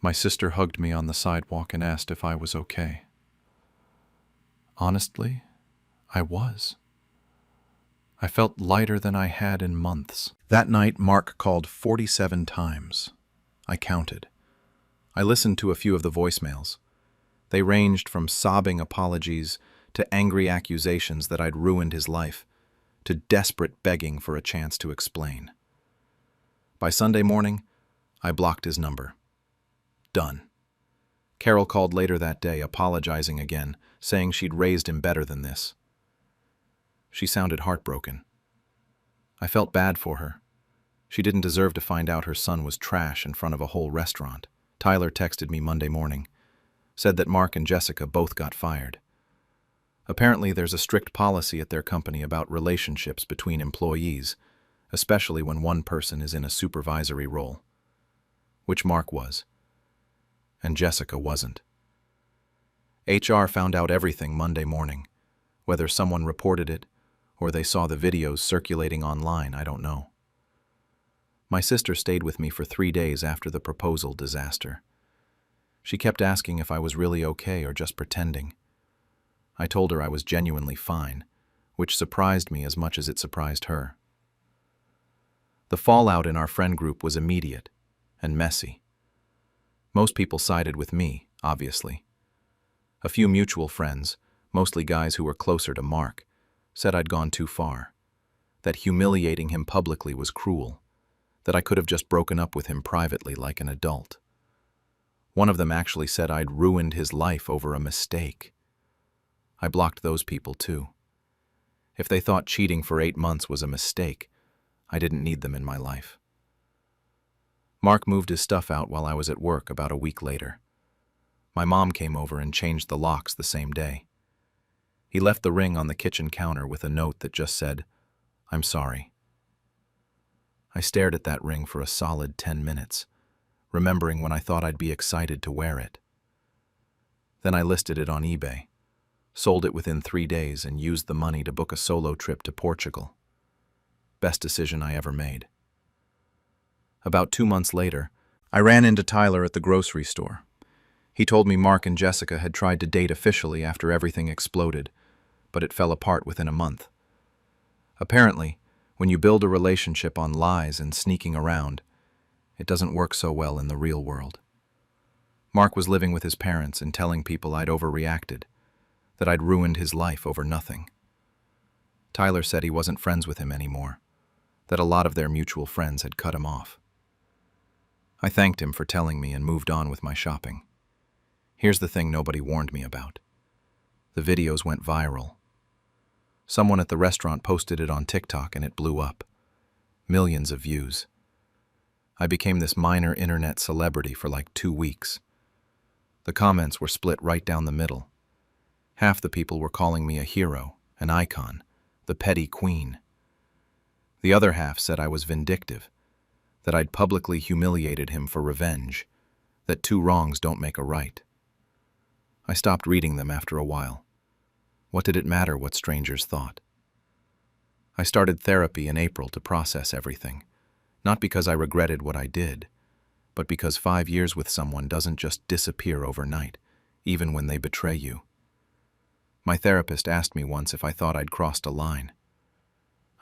Speaker 2: My sister hugged me on the sidewalk and asked if I was okay. Honestly, I was. I felt lighter than I had in months. That night, Mark called 47 times. I counted. I listened to a few of the voicemails. They ranged from sobbing apologies to angry accusations that I'd ruined his life, to desperate begging for a chance to explain. By Sunday morning, I blocked his number. Done. Carol called later that day, apologizing again, saying she'd raised him better than this. She sounded heartbroken. I felt bad for her. She didn't deserve to find out her son was trash in front of a whole restaurant. Tyler texted me Monday morning, said that Mark and Jessica both got fired. Apparently, there's a strict policy at their company about relationships between employees, especially when one person is in a supervisory role, which Mark was, and Jessica wasn't. HR found out everything Monday morning. Whether someone reported it or they saw the videos circulating online, I don't know. My sister stayed with me for 3 days after the proposal disaster. She kept asking if I was really okay or just pretending. I told her I was genuinely fine, which surprised me as much as it surprised her. The fallout in our friend group was immediate and messy. Most people sided with me, obviously. A few mutual friends, mostly guys who were closer to Mark, said I'd gone too far, that humiliating him publicly was cruel, that I could have just broken up with him privately like an adult. One of them actually said I'd ruined his life over a mistake. I blocked those people too. If they thought cheating for 8 months was a mistake, I didn't need them in my life. Mark moved his stuff out while I was at work about a week later. My mom came over and changed the locks the same day. He left the ring on the kitchen counter with a note that just said, "I'm sorry." I stared at that ring for a solid 10 minutes, remembering when I thought I'd be excited to wear it. Then I listed it on eBay, sold it within 3 days, and used the money to book a solo trip to Portugal. Best decision I ever made. About 2 months later, I ran into Tyler at the grocery store. He told me Mark and Jessica had tried to date officially after everything exploded, but it fell apart within a month. Apparently, when you build a relationship on lies and sneaking around, it doesn't work so well in the real world. Mark was living with his parents and telling people I'd overreacted, that I'd ruined his life over nothing. Tyler said he wasn't friends with him anymore, that a lot of their mutual friends had cut him off. I thanked him for telling me and moved on with my shopping. Here's the thing nobody warned me about. The videos went viral. Someone at the restaurant posted it on TikTok and it blew up. Millions of views. I became this minor internet celebrity for like 2 weeks. The comments were split right down the middle. Half the people were calling me a hero, an icon, the petty queen. The other half said I was vindictive, that I'd publicly humiliated him for revenge, that 2 wrongs don't make a right. I stopped reading them after a while. What did it matter what strangers thought? I started therapy in April to process everything, not because I regretted what I did, but because 5 years with someone doesn't just disappear overnight, even when they betray you. My therapist asked me once if I thought I'd crossed a line.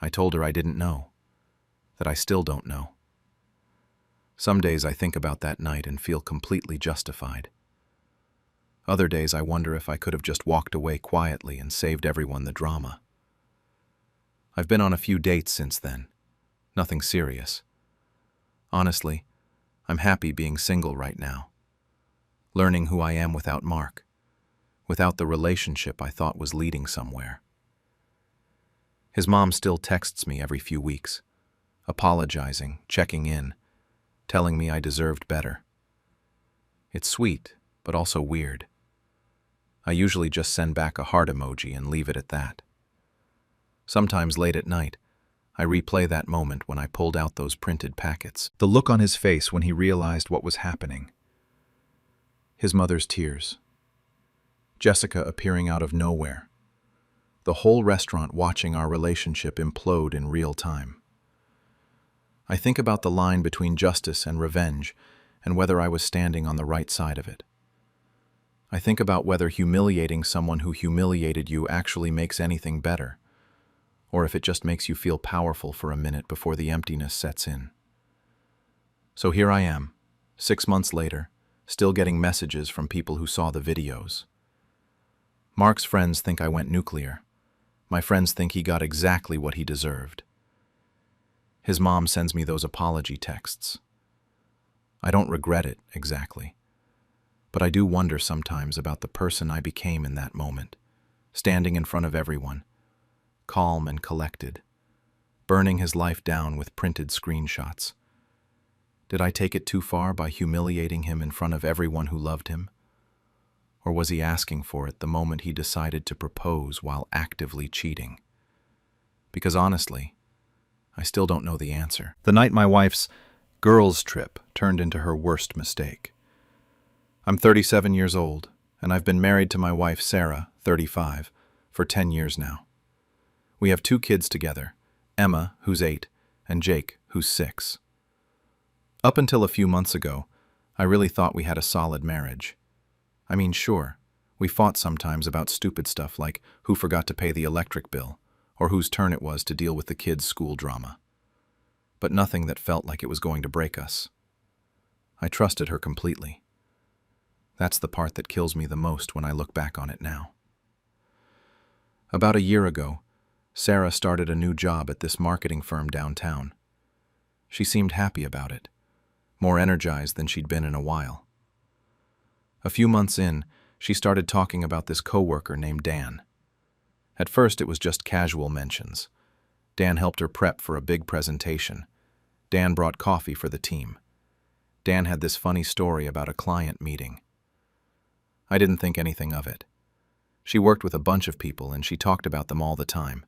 Speaker 2: I told her I didn't know, that I still don't know. Some days I think about that night and feel completely justified. Other days I wonder if I could have just walked away quietly and saved everyone the drama. I've been on a few dates since then. Nothing serious. Honestly, I'm happy being single right now. Learning who I am without Mark. Without the relationship I thought was leading somewhere. His mom still texts me every few weeks, apologizing, checking in, telling me I deserved better. It's sweet, but also weird. I usually just send back a heart emoji and leave it at that. Sometimes late at night, I replay that moment when I pulled out those printed packets.
Speaker 1: The look on his face when he realized what was happening. His mother's tears. Jessica appearing out of nowhere. The whole restaurant watching our relationship implode in real time. I think about the line between justice and revenge and whether I was standing on the right side of it. I think about whether humiliating someone who humiliated you actually makes anything better, or if it just makes you feel powerful for a minute before the emptiness sets in. So here I am, 6 months later, still getting messages from people who saw the videos. Mark's friends think I went nuclear. My friends think he got exactly what he deserved. His mom sends me those apology texts. I don't regret it exactly, but I do wonder sometimes about the person I became in that moment, standing in front of everyone, calm and collected, burning his life down with printed screenshots. Did I take it too far by humiliating him in front of everyone who loved him? Or was he asking for it the moment he decided to propose while actively cheating? Because honestly, I still don't know the answer. The night my wife's girls' trip turned into her worst mistake. I'm 37 years old, and I've been married to my wife, Sarah, 35, for 10 years now. We have 2 kids together, Emma, who's 8, and Jake, who's 6. Up until a few months ago, I really thought we had a solid marriage. I mean, sure, we fought sometimes about stupid stuff like who forgot to pay the electric bill or whose turn it was to deal with the kids' school drama. But nothing that felt like it was going to break us. I trusted her completely. That's the part that kills me the most when I look back on it now. About a year ago, Sarah started a new job at this marketing firm downtown. She seemed happy about it, more energized than she'd been in a while. A few months in, she started talking about this coworker named Dan. At first, it was just casual mentions. Dan helped her prep for a big presentation. Dan brought coffee for the team. Dan had this funny story about a client meeting. I didn't think anything of it. She worked with a bunch of people and she talked about them all the time.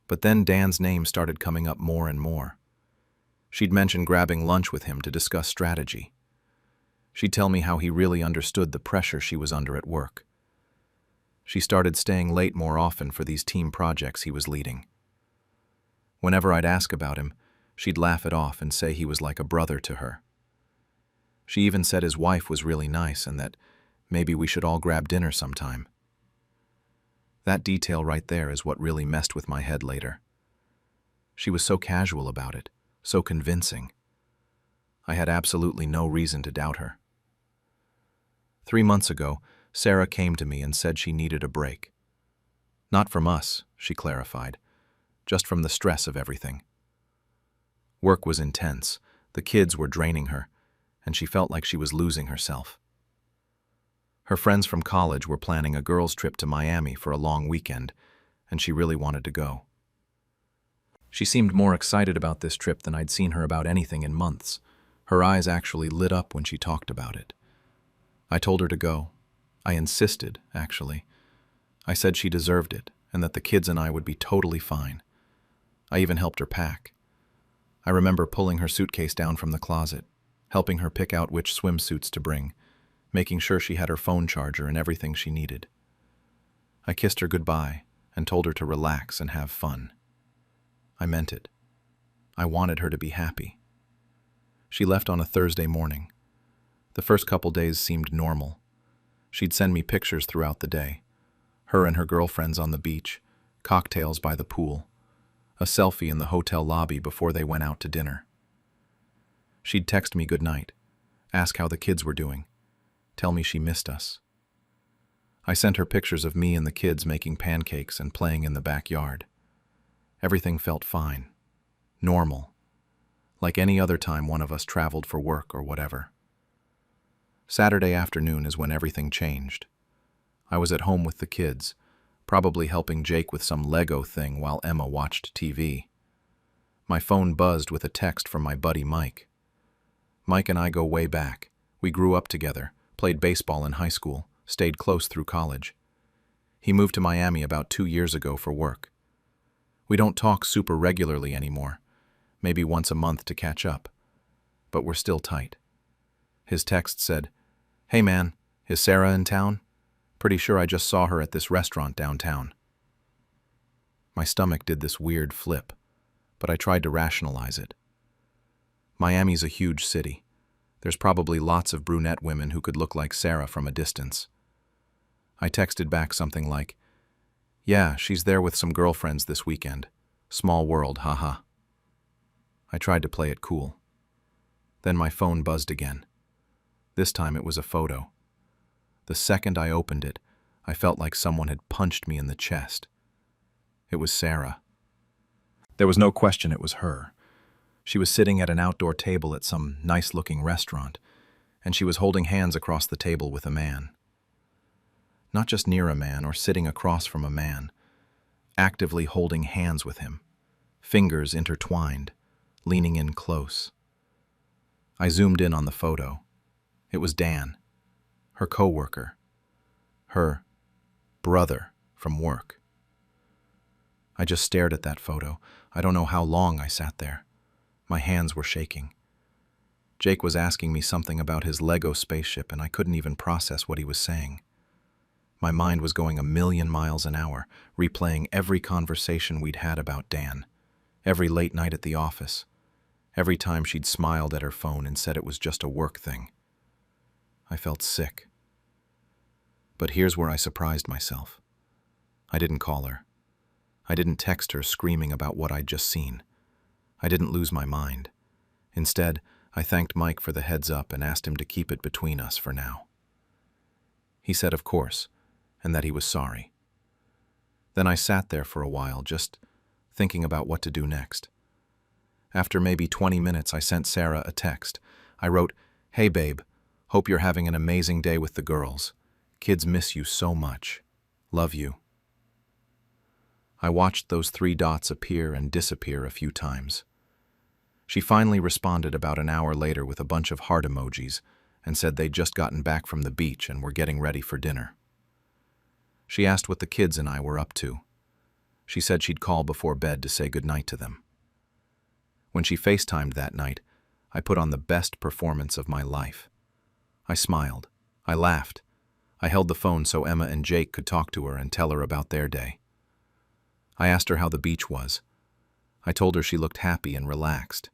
Speaker 1: But then Dan's name started coming up more and more. She'd mention grabbing lunch with him to discuss strategy. She'd tell me how he really understood the pressure she was under at work. She started staying late more often for these team projects he was leading. Whenever I'd ask about him, she'd laugh it off and say he was like a brother to her. She even said his wife was really nice and that maybe we should all grab dinner sometime. That detail right there is what really messed with my head later. She was so casual about it, so convincing. I had absolutely no reason to doubt her. 3 months ago, Sarah came to me and said she needed a break. Not from us, she clarified, just from the stress of everything. Work was intense, the kids were draining her, and she felt like she was losing herself. Her friends from college were planning a girls' trip to Miami for a long weekend, and she really wanted to go. She seemed more excited about this trip than I'd seen her about anything in months. Her eyes actually lit up when she talked about it. I told her to go. I insisted, actually. I said she deserved it, and that the kids and I would be totally fine. I even helped her pack. I remember pulling her suitcase down from the closet, helping her pick out which swimsuits to bring, making sure she had her phone charger and everything she needed. I kissed her goodbye and told her to relax and have fun. I meant it. I wanted her to be happy. She left on a Thursday morning. The first couple days seemed normal. She'd send me pictures throughout the day. Her and her girlfriends on the beach, cocktails by the pool, a selfie in the hotel lobby before they went out to dinner. She'd text me goodnight, ask how the kids were doing, tell me she missed us. I sent her pictures of me and the kids making pancakes and playing in the backyard. Everything felt fine, normal, like any other time one of us traveled for work or whatever. Saturday afternoon is when everything changed. I was at home with the kids, probably helping Jake with some Lego thing while Emma watched TV. My phone buzzed with a text from my buddy Mike. Mike and I go way back. We grew up together, played baseball in high school, stayed close through college. He moved to Miami about 2 years ago for work.
Speaker 2: We don't talk super regularly anymore, maybe once a month to catch up, but we're still tight. His text said, "Hey man, is Sarah in town? Pretty sure I just saw her at this restaurant downtown." My stomach did this weird flip, but I tried to rationalize it. Miami's a huge city. There's probably lots of brunette women who could look like Sarah from a distance. I texted back something like, "Yeah, she's there with some girlfriends this weekend. Small world, haha." I tried to play it cool. Then my phone buzzed again. This time it was a photo. The second I opened it, I felt like someone had punched me in the chest. It was Sarah. There was no question it was her. She was sitting at an outdoor table at some nice-looking restaurant, and she was holding hands across the table with a man. Not just near a man or sitting across from a man, actively holding hands with him, fingers intertwined, leaning in close. I zoomed in on the photo. It was Dan, her coworker, her brother from work. I just stared at that photo. I don't know how long I sat there. My hands were shaking. Jake was asking me something about his Lego spaceship, and I couldn't even process what he was saying. My mind was going 1,000,000 miles an hour, replaying every conversation we'd had about Dan, every late night at the office, every time she'd smiled at her phone and said it was just a work thing. I felt sick. But here's where I surprised myself. I didn't call her. I didn't text her screaming about what I'd just seen. I didn't lose my mind. Instead, I thanked Mike for the heads up and asked him to keep it between us for now. He said of course, and that he was sorry. Then I sat there for a while, just thinking about what to do next. After maybe 20 minutes, I sent Sarah a text. I wrote, "Hey babe, hope you're having an amazing day with the girls. Kids miss you so much. Love you." I watched those 3 dots appear and disappear a few times. She finally responded about an hour later with a bunch of heart emojis and said they'd just gotten back from the beach and were getting ready for dinner. She asked what the kids and I were up to. She said she'd call before bed to say goodnight to them. When she FaceTimed that night, I put on the best performance of my life. I smiled. I laughed. I held the phone so Emma and Jake could talk to her and tell her about their day. I asked her how the beach was. I told her she looked happy and relaxed.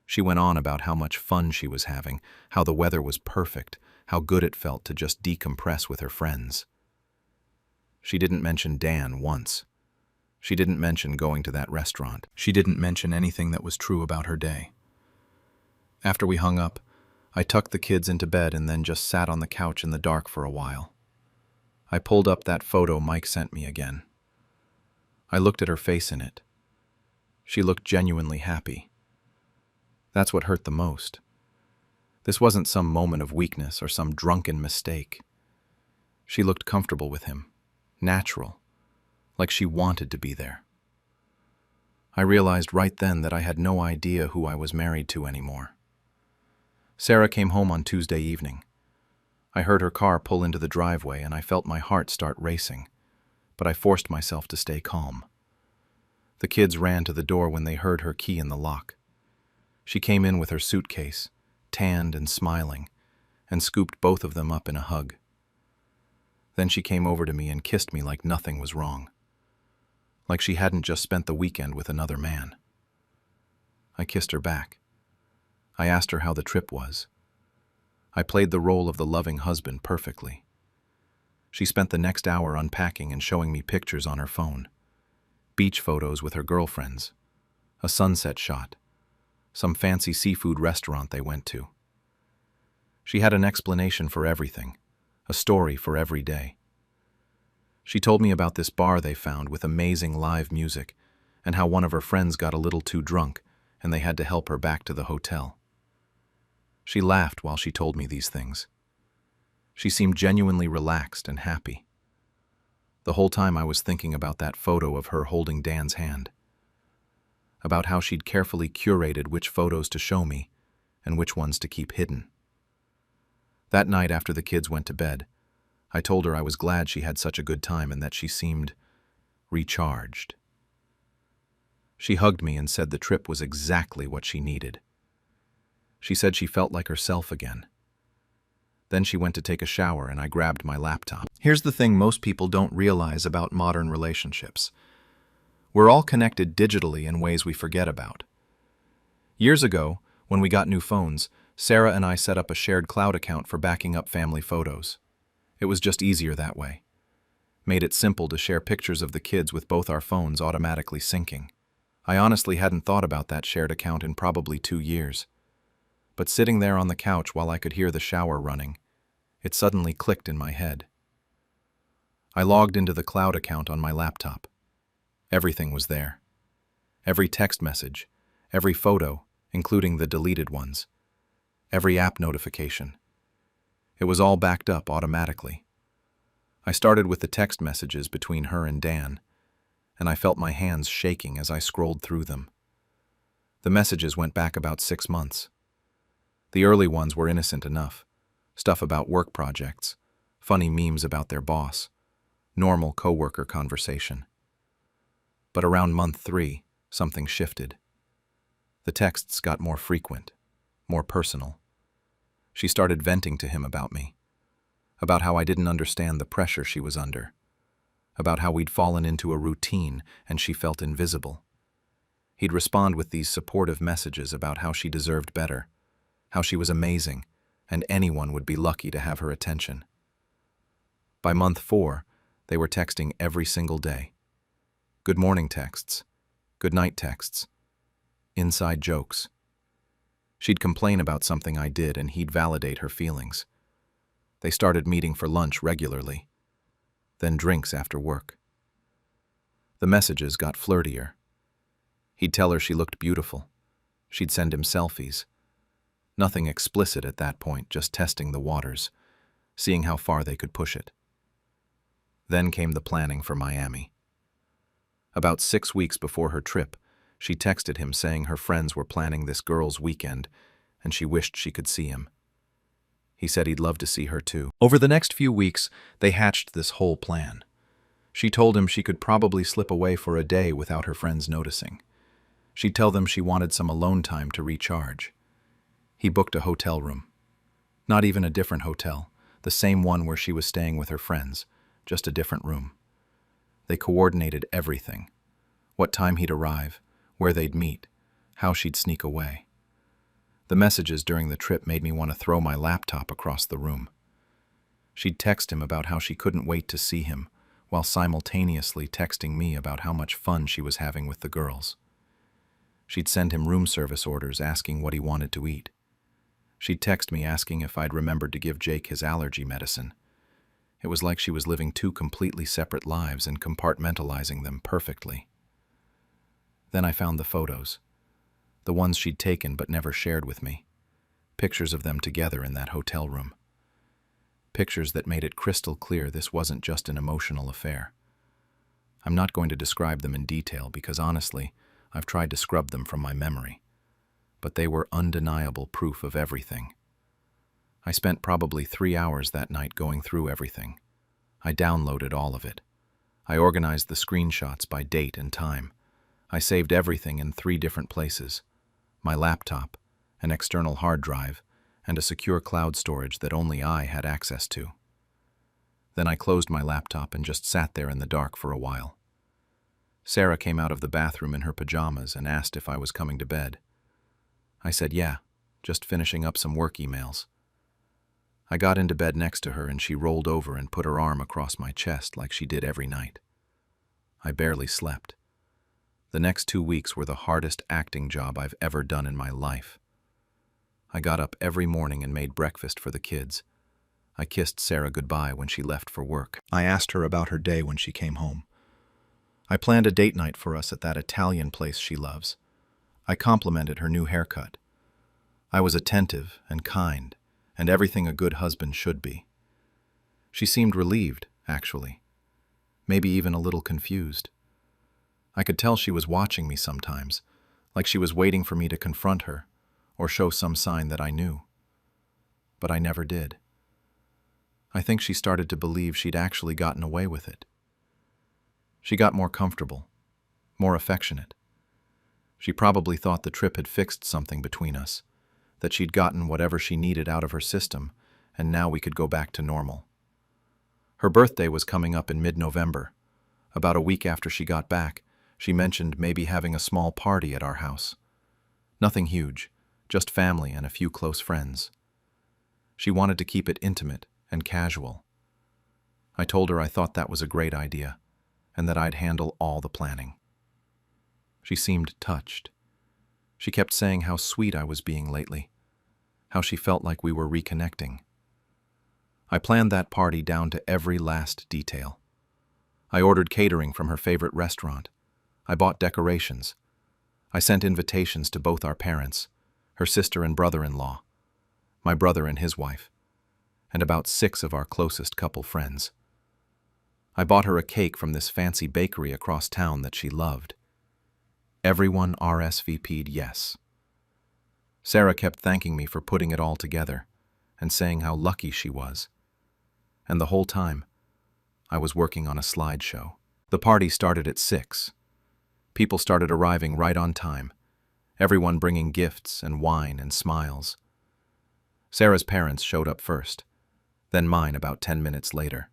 Speaker 2: She went on about how much fun she was having, how the weather was perfect, how good it felt to just decompress with her friends. She didn't mention Dan once. She didn't mention going to that restaurant. She didn't mention anything that was true about her day. After we hung up, I tucked the kids into bed and then just sat on the couch in the dark for a while. I pulled up that photo Mike sent me again. I looked at her face in it. She looked genuinely happy. That's what hurt the most. This wasn't some moment of weakness or some drunken mistake. She looked comfortable with him, natural, like she wanted to be there. I realized right then that I had no idea who I was married to anymore. Sarah came home on Tuesday evening. I heard her car pull into the driveway and I felt my heart start racing, but I forced myself to stay calm. The kids ran to the door when they heard her key in the lock. She came in with her suitcase, tanned and smiling, and scooped both of them up in a hug. Then she came over to me and kissed me like nothing was wrong, like she hadn't just spent the weekend with another man. I kissed her back. I asked her how the trip was. I played the role of the loving husband perfectly. She spent the next hour unpacking and showing me pictures on her phone. Beach photos with her girlfriends, a sunset shot, some fancy seafood restaurant they went to. She had an explanation for everything, a story for every day. She told me about this bar they found with amazing live music and how one of her friends got a little too drunk and they had to help her back to the hotel. She laughed while she told me these things. She seemed genuinely relaxed and happy. The whole time I was thinking about that photo of her holding Dan's hand, about how she'd carefully curated which photos to show me and which ones to keep hidden. That night after the kids went to bed, I told her I was glad she had such a good time and that she seemed recharged. She hugged me and said the trip was exactly what she needed. She said she felt like herself again. Then she went to take a shower and I grabbed my laptop.
Speaker 1: Here's the thing most people don't realize about modern relationships. We're all connected digitally in ways we forget about. Years ago, when we got new phones, Sarah and I set up a shared cloud account for backing up family photos. It was just easier that way. Made it simple to share pictures of the kids with both our phones automatically syncing. I honestly hadn't thought about that shared account in probably 2 years. But sitting there on the couch while I could hear the shower running, it suddenly clicked in my head. I logged into the cloud account on my laptop. Everything was there. Every text message, every photo, including the deleted ones, every app notification. It was all backed up automatically. I started with the text messages between her and Dan, and I felt my hands shaking as I scrolled through them. The messages went back about 6 months. The early ones were innocent enough. Stuff about work projects, funny memes about their boss, normal coworker conversation. But around month 3, something shifted. The texts got more frequent, more personal. She started venting to him about me, about how I didn't understand the pressure she was under, about how we'd fallen into a routine and she felt invisible. He'd respond with these supportive messages about how she deserved better, how she was amazing, and anyone would be lucky to have her attention. By month 4, they were texting every single day. Good morning texts, good night texts, inside jokes. She'd complain about something I did and he'd validate her feelings. They started meeting for lunch regularly, then drinks after work. The messages got flirtier. He'd tell her she looked beautiful. She'd send him selfies. Nothing explicit at that point, just testing the waters, seeing how far they could push it. Then came the planning for Miami. About 6 weeks before her trip, she texted him saying her friends were planning this girls' weekend and she wished she could see him. He said he'd love to see her too. Over the next few weeks, they hatched this whole plan. She told him she could probably slip away for a day without her friends noticing. She'd tell them she wanted some alone time to recharge. He booked a hotel room. Not even a different hotel, the same one where she was staying with her friends, just a different room. They coordinated everything. What time he'd arrive, where they'd meet, how she'd sneak away. The messages during the trip made me want to throw my laptop across the room. She'd text him about how she couldn't wait to see him, while simultaneously texting me about how much fun she was having with the girls. She'd send him room service orders asking what he wanted to eat. She'd text me asking if I'd remembered to give Jake his allergy medicine. It was like she was living 2 completely separate lives and compartmentalizing them perfectly. Then I found the photos. The ones she'd taken but never shared with me. Pictures of them together in that hotel room. Pictures that made it crystal clear this wasn't just an emotional affair. I'm not going to describe them in detail because honestly, I've tried to scrub them from my memory. But they were undeniable proof of everything. I spent probably 3 hours that night going through everything. I downloaded all of it. I organized the screenshots by date and time. I saved everything in 3 different places: my laptop, an external hard drive, and a secure cloud storage that only I had access to. Then I closed my laptop and just sat there in the dark for a while. Sarah came out of the bathroom in her pajamas and asked if I was coming to bed. I said yeah, just finishing up some work emails. I got into bed next to her and she rolled over and put her arm across my chest like she did every night. I barely slept. The next 2 weeks were the hardest acting job I've ever done in my life. I got up every morning and made breakfast for the kids. I kissed Sarah goodbye when she left for work. I asked her about her day when she came home. I planned a date night for us at that Italian place she loves. I complimented her new haircut. I was attentive and kind, and everything a good husband should be. She seemed relieved, actually. Maybe even a little confused. I could tell she was watching me sometimes, like she was waiting for me to confront her or show some sign that I knew. But I never did. I think she started to believe she'd actually gotten away with it. She got more comfortable, more affectionate.
Speaker 2: She probably thought the trip had fixed something between us, that she'd gotten whatever she needed out of her system, and now we could go back to normal. Her birthday was coming up in mid-November. About a week after she got back, she mentioned maybe having a small party at our house. Nothing huge, just family and a few close friends. She wanted to keep it intimate and casual. I told her I thought that was a great idea, and that I'd handle all the planning. She seemed touched. She kept saying how sweet I was being lately, how she felt like we were reconnecting. I planned that party down to every last detail. I ordered catering from her favorite restaurant. I bought decorations. I sent invitations to both our parents, her sister and brother-in-law, my brother and his wife, and about 6 of our closest couple friends. I bought her a cake from this fancy bakery across town that she loved. Everyone RSVP'd yes. Sarah kept thanking me for putting it all together and saying how lucky she was. And the whole time, I was working on a slideshow. The party started at 6. People started arriving right on time, everyone bringing gifts and wine and smiles. Sarah's parents showed up first, then mine about 10 minutes later.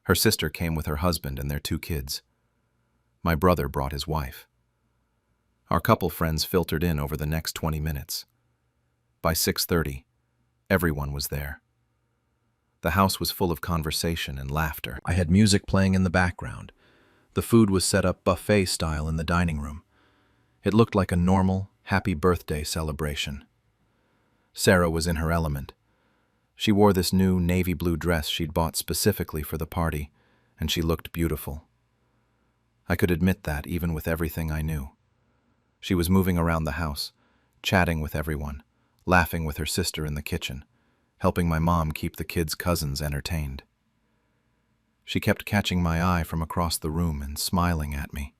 Speaker 2: Her sister came with her husband and their 2 kids. My brother brought his wife. Our couple friends filtered in over the next 20 minutes. By 6:30, everyone was there. The house was full of conversation and laughter. I had music playing in the background. The food was set up buffet style in the dining room. It looked like a normal, happy birthday celebration. Sarah was in her element. She wore this new navy blue dress she'd bought specifically for the party, and she looked beautiful. I could admit that even with everything I knew. She was moving around the house, chatting with everyone, laughing with her sister in the kitchen, helping my mom keep the kids' cousins entertained. She kept catching my eye from across the room and smiling at me.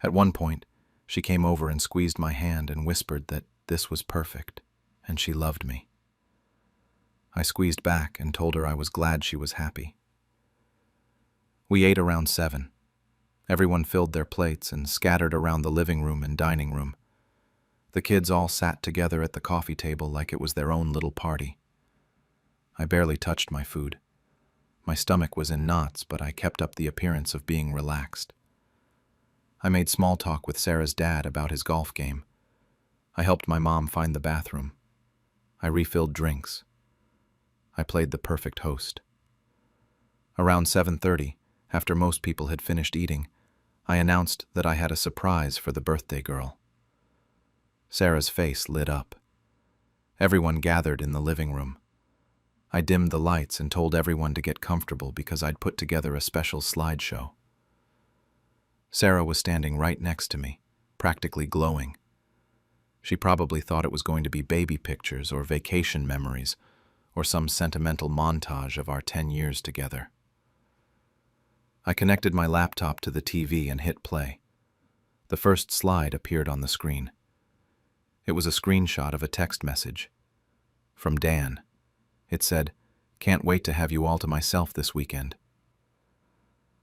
Speaker 2: At one point, she came over and squeezed my hand and whispered that this was perfect, and she loved me. I squeezed back and told her I was glad she was happy. We ate around 7. Everyone filled their plates and scattered around the living room and dining room. The kids all sat together at the coffee table like it was their own little party. I barely touched my food. My stomach was in knots, but I kept up the appearance of being relaxed. I made small talk with Sarah's dad about his golf game. I helped my mom find the bathroom. I refilled drinks. I played the perfect host. Around 7:30, after most people had finished eating, I announced that I had a surprise for the birthday girl. Sarah's face lit up. Everyone gathered in the living room. I dimmed the lights and told everyone to get comfortable because I'd put together a special slideshow. Sarah was standing right next to me, practically glowing. She probably thought it was going to be baby pictures or vacation memories or some sentimental montage of our 10 years together. I connected my laptop to the TV and hit play. The first slide appeared on the screen. It was a screenshot of a text message. From Dan. It said, "Can't wait to have you all to myself this weekend."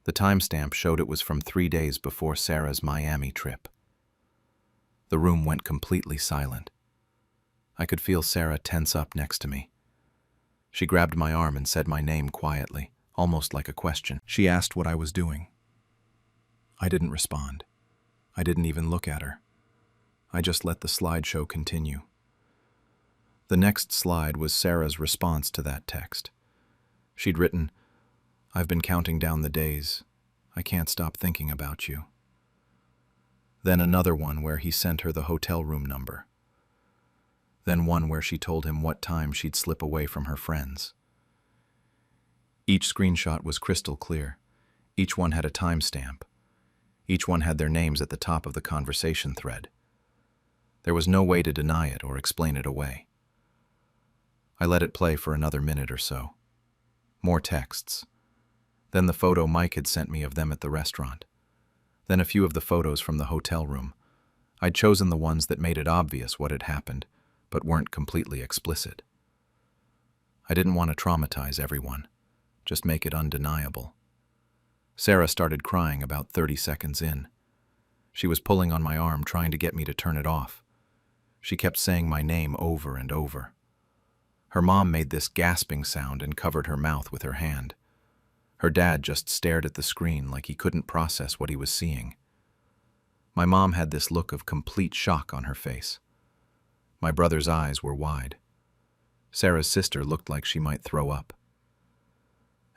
Speaker 2: The timestamp showed it was from 3 days before Sarah's Miami trip. The room went completely silent. I could feel Sarah tense up next to me. She grabbed my arm and said my name quietly, almost like a question. She asked what I was doing. I didn't respond. I didn't even look at her. I just let the slideshow continue. The next slide was Sarah's response to that text. She'd written, "I've been counting down the days. I can't stop thinking about you." Then another one where he sent her the hotel room number. Then one where she told him what time she'd slip away from her friends. Each screenshot was crystal clear. Each one had a timestamp. Each one had their names at the top of the conversation thread. There was no way to deny it or explain it away. I let it play for another minute or so. More texts. Then the photo Mike had sent me of them at the restaurant. Then a few of the photos from the hotel room. I'd chosen the ones that made it obvious what had happened, but weren't completely explicit. I didn't want to traumatize everyone, just make it undeniable. Sarah started crying about 30 seconds in. She was pulling on my arm, trying to get me to turn it off. She kept saying my name over and over. Her mom made this gasping sound and covered her mouth with her hand. Her dad just stared at the screen like he couldn't process what he was seeing. My mom had this look of complete shock on her face. My brother's eyes were wide. Sarah's sister looked like she might throw up.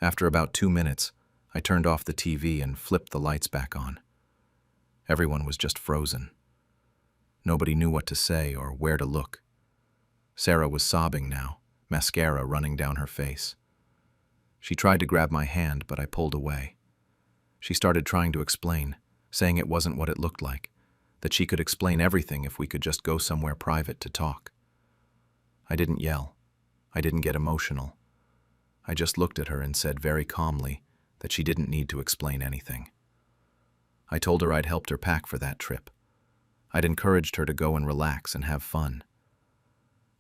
Speaker 2: After about 2 minutes, I turned off the TV and flipped the lights back on. Everyone was just frozen. Nobody knew what to say or where to look. Sarah was sobbing now, mascara running down her face. She tried to grab my hand, but I pulled away. She started trying to explain, saying it wasn't what it looked like, that she could explain everything if we could just go somewhere private to talk. I didn't yell. I didn't get emotional. I just looked at her and said very calmly that she didn't need to explain anything. I told her I'd helped her pack for that trip. I'd encouraged her to go and relax and have fun.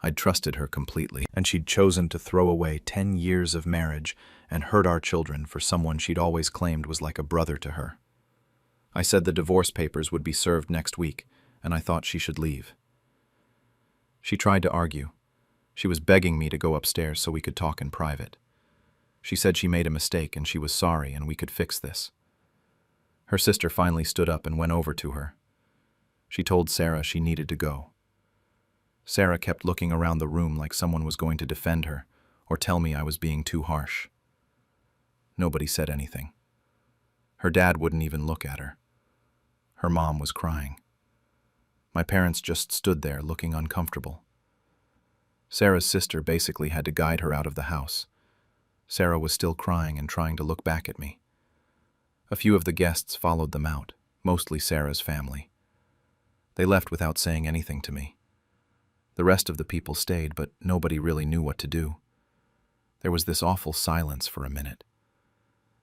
Speaker 2: I'd trusted her completely, and she'd chosen to throw away 10 years of marriage and hurt our children for someone she'd always claimed was like a brother to her. I said the divorce papers would be served next week, and I thought she should leave. She tried to argue. She was begging me to go upstairs so we could talk in private. She said she made a mistake and she was sorry and we could fix this. Her sister finally stood up and went over to her. She told Sarah she needed to go. Sarah kept looking around the room like someone was going to defend her or tell me I was being too harsh. Nobody said anything. Her dad wouldn't even look at her. Her mom was crying. My parents just stood there looking uncomfortable. Sarah's sister basically had to guide her out of the house. Sarah was still crying and trying to look back at me. A few of the guests followed them out, mostly Sarah's family. They left without saying anything to me. The rest of the people stayed, but nobody really knew what to do. There was this awful silence for a minute.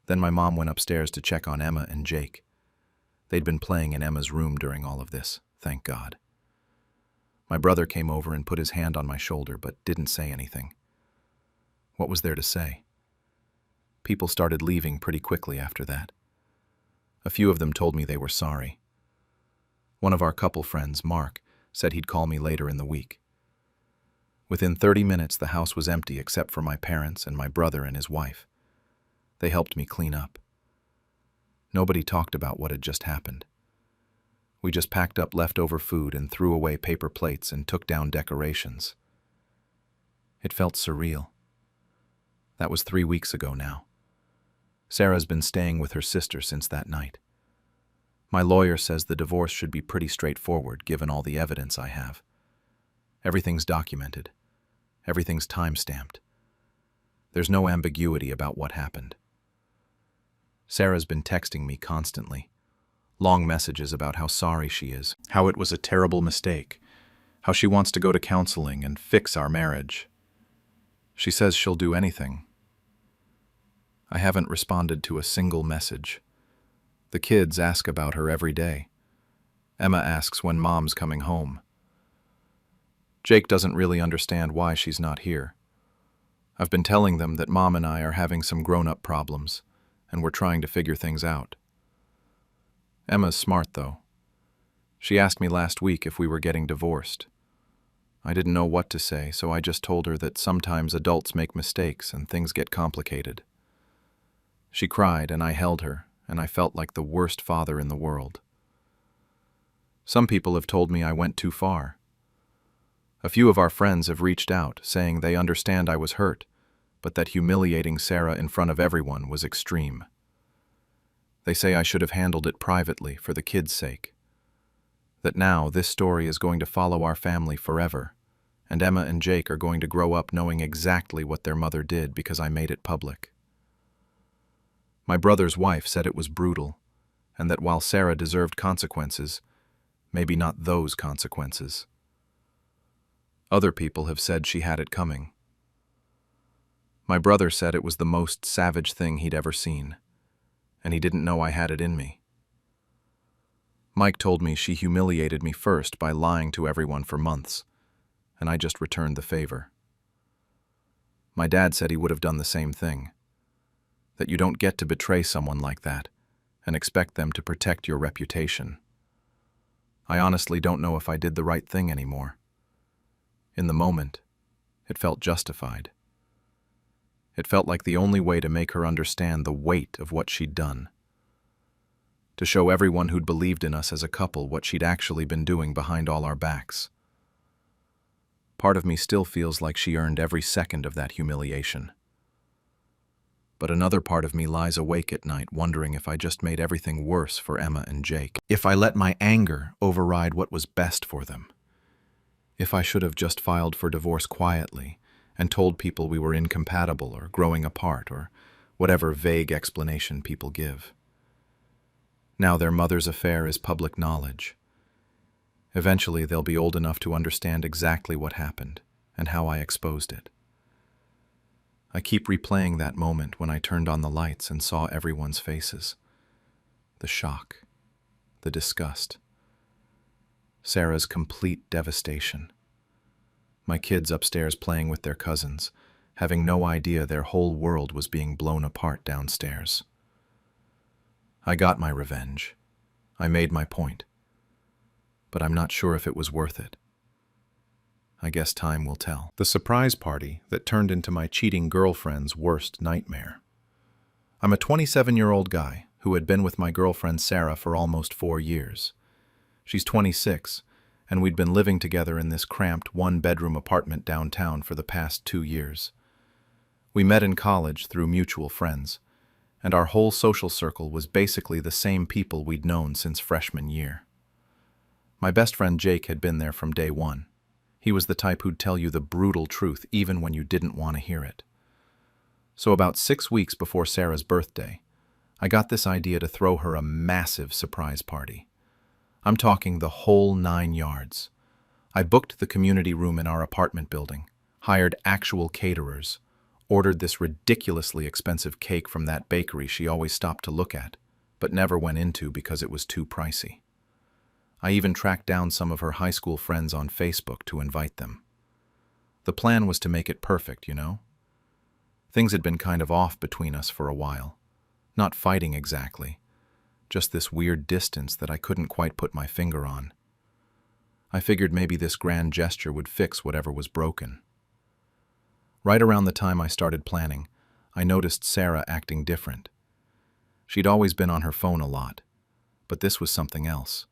Speaker 2: Then my mom went upstairs to check on Emma and Jake. They'd been playing in Emma's room during all of this, thank God. My brother came over and put his hand on my shoulder, but didn't say anything. What was there to say? People started leaving pretty quickly after that. A few of them told me they were sorry. One of our couple friends, Mark, said he'd call me later in the week. Within 30 minutes, the house was empty except for my parents and my brother and his wife. They helped me clean up. Nobody talked about what had just happened. We just packed up leftover food and threw away paper plates and took down decorations. It felt surreal. That was 3 weeks ago now. Sarah's been staying with her sister since that night. My lawyer says the divorce should be pretty straightforward given all the evidence I have. Everything's documented. Everything's time-stamped. There's no ambiguity about what happened. Sarah's been texting me constantly. Long messages about how sorry she is, how it was a terrible mistake, how she wants to go to counseling and fix our marriage. She says she'll do anything. I haven't responded to a single message. The kids ask about her every day. Emma asks when Mom's coming home. Jake doesn't really understand why she's not here. I've been telling them that Mom and I are having some grown-up problems, and we're trying to figure things out. Emma's smart, though. She asked me last week if we were getting divorced. I didn't know what to say, so I just told her that sometimes adults make mistakes and things get complicated. She cried, and I held her, and I felt like the worst father in the world. Some people have told me I went too far. A few of our friends have reached out, saying they understand I was hurt, but that humiliating Sarah in front of everyone was extreme. They say I should have handled it privately for the kids' sake. That now this story is going to follow our family forever, and Emma and Jake are going to grow up knowing exactly what their mother did because I made it public. My brother's wife said it was brutal, and that while Sarah deserved consequences, maybe not those consequences. Other people have said she had it coming. My brother said it was the most savage thing he'd ever seen, and he didn't know I had it in me. Mike told me she humiliated me first by lying to everyone for months, and I just returned the favor. My dad said he would have done the same thing, that you don't get to betray someone like that and expect them to protect your reputation. I honestly don't know if I did the right thing anymore. In the moment, it felt justified. It felt like the only way to make her understand the weight of what she'd done. To show everyone who'd believed in us as a couple what she'd actually been doing behind all our backs. Part of me still feels like she earned every second of that humiliation. But another part of me lies awake at night wondering if I just made everything worse for Emma and Jake. If I let my anger override what was best for them. If I should have just filed for divorce quietly and told people we were incompatible or growing apart or whatever vague explanation people give. Now their mother's affair is public knowledge. Eventually they'll be old enough to understand exactly what happened and how I exposed it. I keep replaying that moment when I turned on the lights and saw everyone's faces. The shock, the disgust, Sarah's complete devastation. My kids upstairs playing with their cousins, having no idea their whole world was being blown apart downstairs. I got my revenge. I made my point. But I'm not sure if it was worth it. I guess time will tell. The surprise party that turned into my cheating girlfriend's worst nightmare. I'm a 27-year-old guy who had been with my girlfriend Sarah for almost 4 years. She's 26, and we'd been living together in this cramped one-bedroom apartment downtown for the past 2 years. We met in college through mutual friends, and our whole social circle was basically the same people we'd known since freshman year. My best friend Jake had been there from day one. He was the type who'd tell you the brutal truth even when you didn't want to hear it. So about 6 weeks before Sarah's birthday, I got this idea to throw her a massive surprise party. I'm talking the whole 9 yards. I booked the community room in our apartment building, hired actual caterers, ordered this ridiculously expensive cake from that bakery she always stopped to look at, but never went into because it was too pricey. I even tracked down some of her high school friends on Facebook to invite them. The plan was to make it perfect, you know? Things had been kind of off between us for a while. Not fighting exactly, just this weird distance that I couldn't quite put my finger on. I figured maybe this grand gesture would fix whatever was broken. Right around the time I started planning, I noticed Sarah acting different. She'd always been on her phone a lot, but this was something else.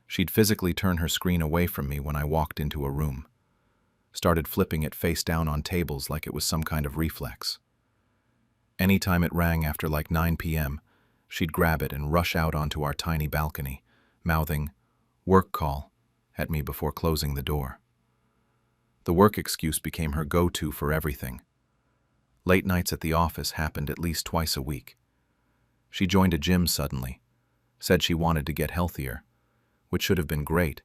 Speaker 2: She'd physically turn her screen away from me when I walked into a room. Started flipping it face down on tables like it was some kind of reflex. Anytime it rang after like 9 p.m., she'd grab it and rush out onto our tiny balcony, mouthing, "Work call," at me before closing the door. The work excuse became her go-to for everything. Late nights at the office happened at least twice a week. She joined a gym suddenly, said she wanted to get healthier, which should have been great,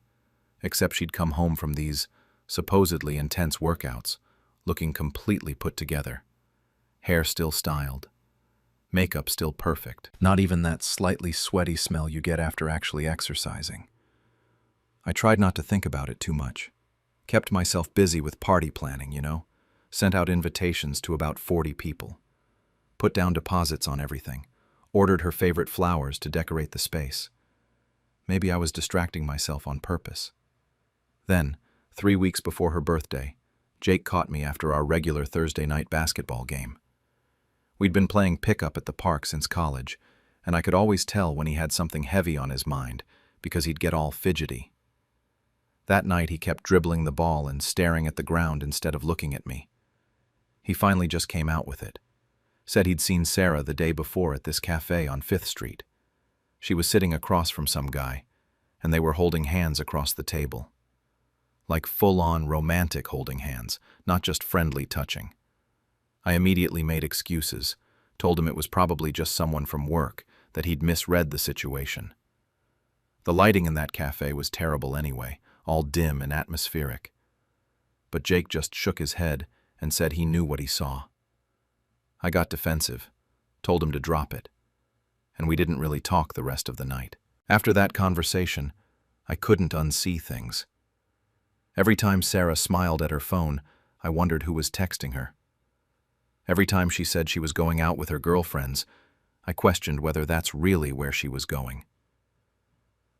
Speaker 2: except she'd come home from these supposedly intense workouts, looking completely put together. Hair still styled. Makeup still perfect. Not even that slightly sweaty smell you get after actually exercising. I tried not to think about it too much. Kept myself busy with party planning, you know? Sent out invitations to about 40 people. Put down deposits on everything. Ordered her favorite flowers to decorate the space. Maybe I was distracting myself on purpose. Then, 3 weeks before her birthday, Jake caught me after our regular Thursday night basketball game. We'd been playing pickup at the park since college, and I could always tell when he had something heavy on his mind because he'd get all fidgety. That night he kept dribbling the ball and staring at the ground instead of looking at me. He finally just came out with it. Said he'd seen Sarah the day before at this cafe on 5th Street. She was sitting across from some guy, and they were holding hands across the table. Like full-on romantic holding hands, not just friendly touching. I immediately made excuses, told him it was probably just someone from work, that he'd misread the situation. The lighting in that cafe was terrible anyway, all dim and atmospheric. But Jake just shook his head and said he knew what he saw. I got defensive, told him to drop it, and we didn't really talk the rest of the night. After that conversation, I couldn't unsee things. Every time Sarah smiled at her phone, I wondered who was texting her. Every time she said she was going out with her girlfriends, I questioned whether that's really where she was going.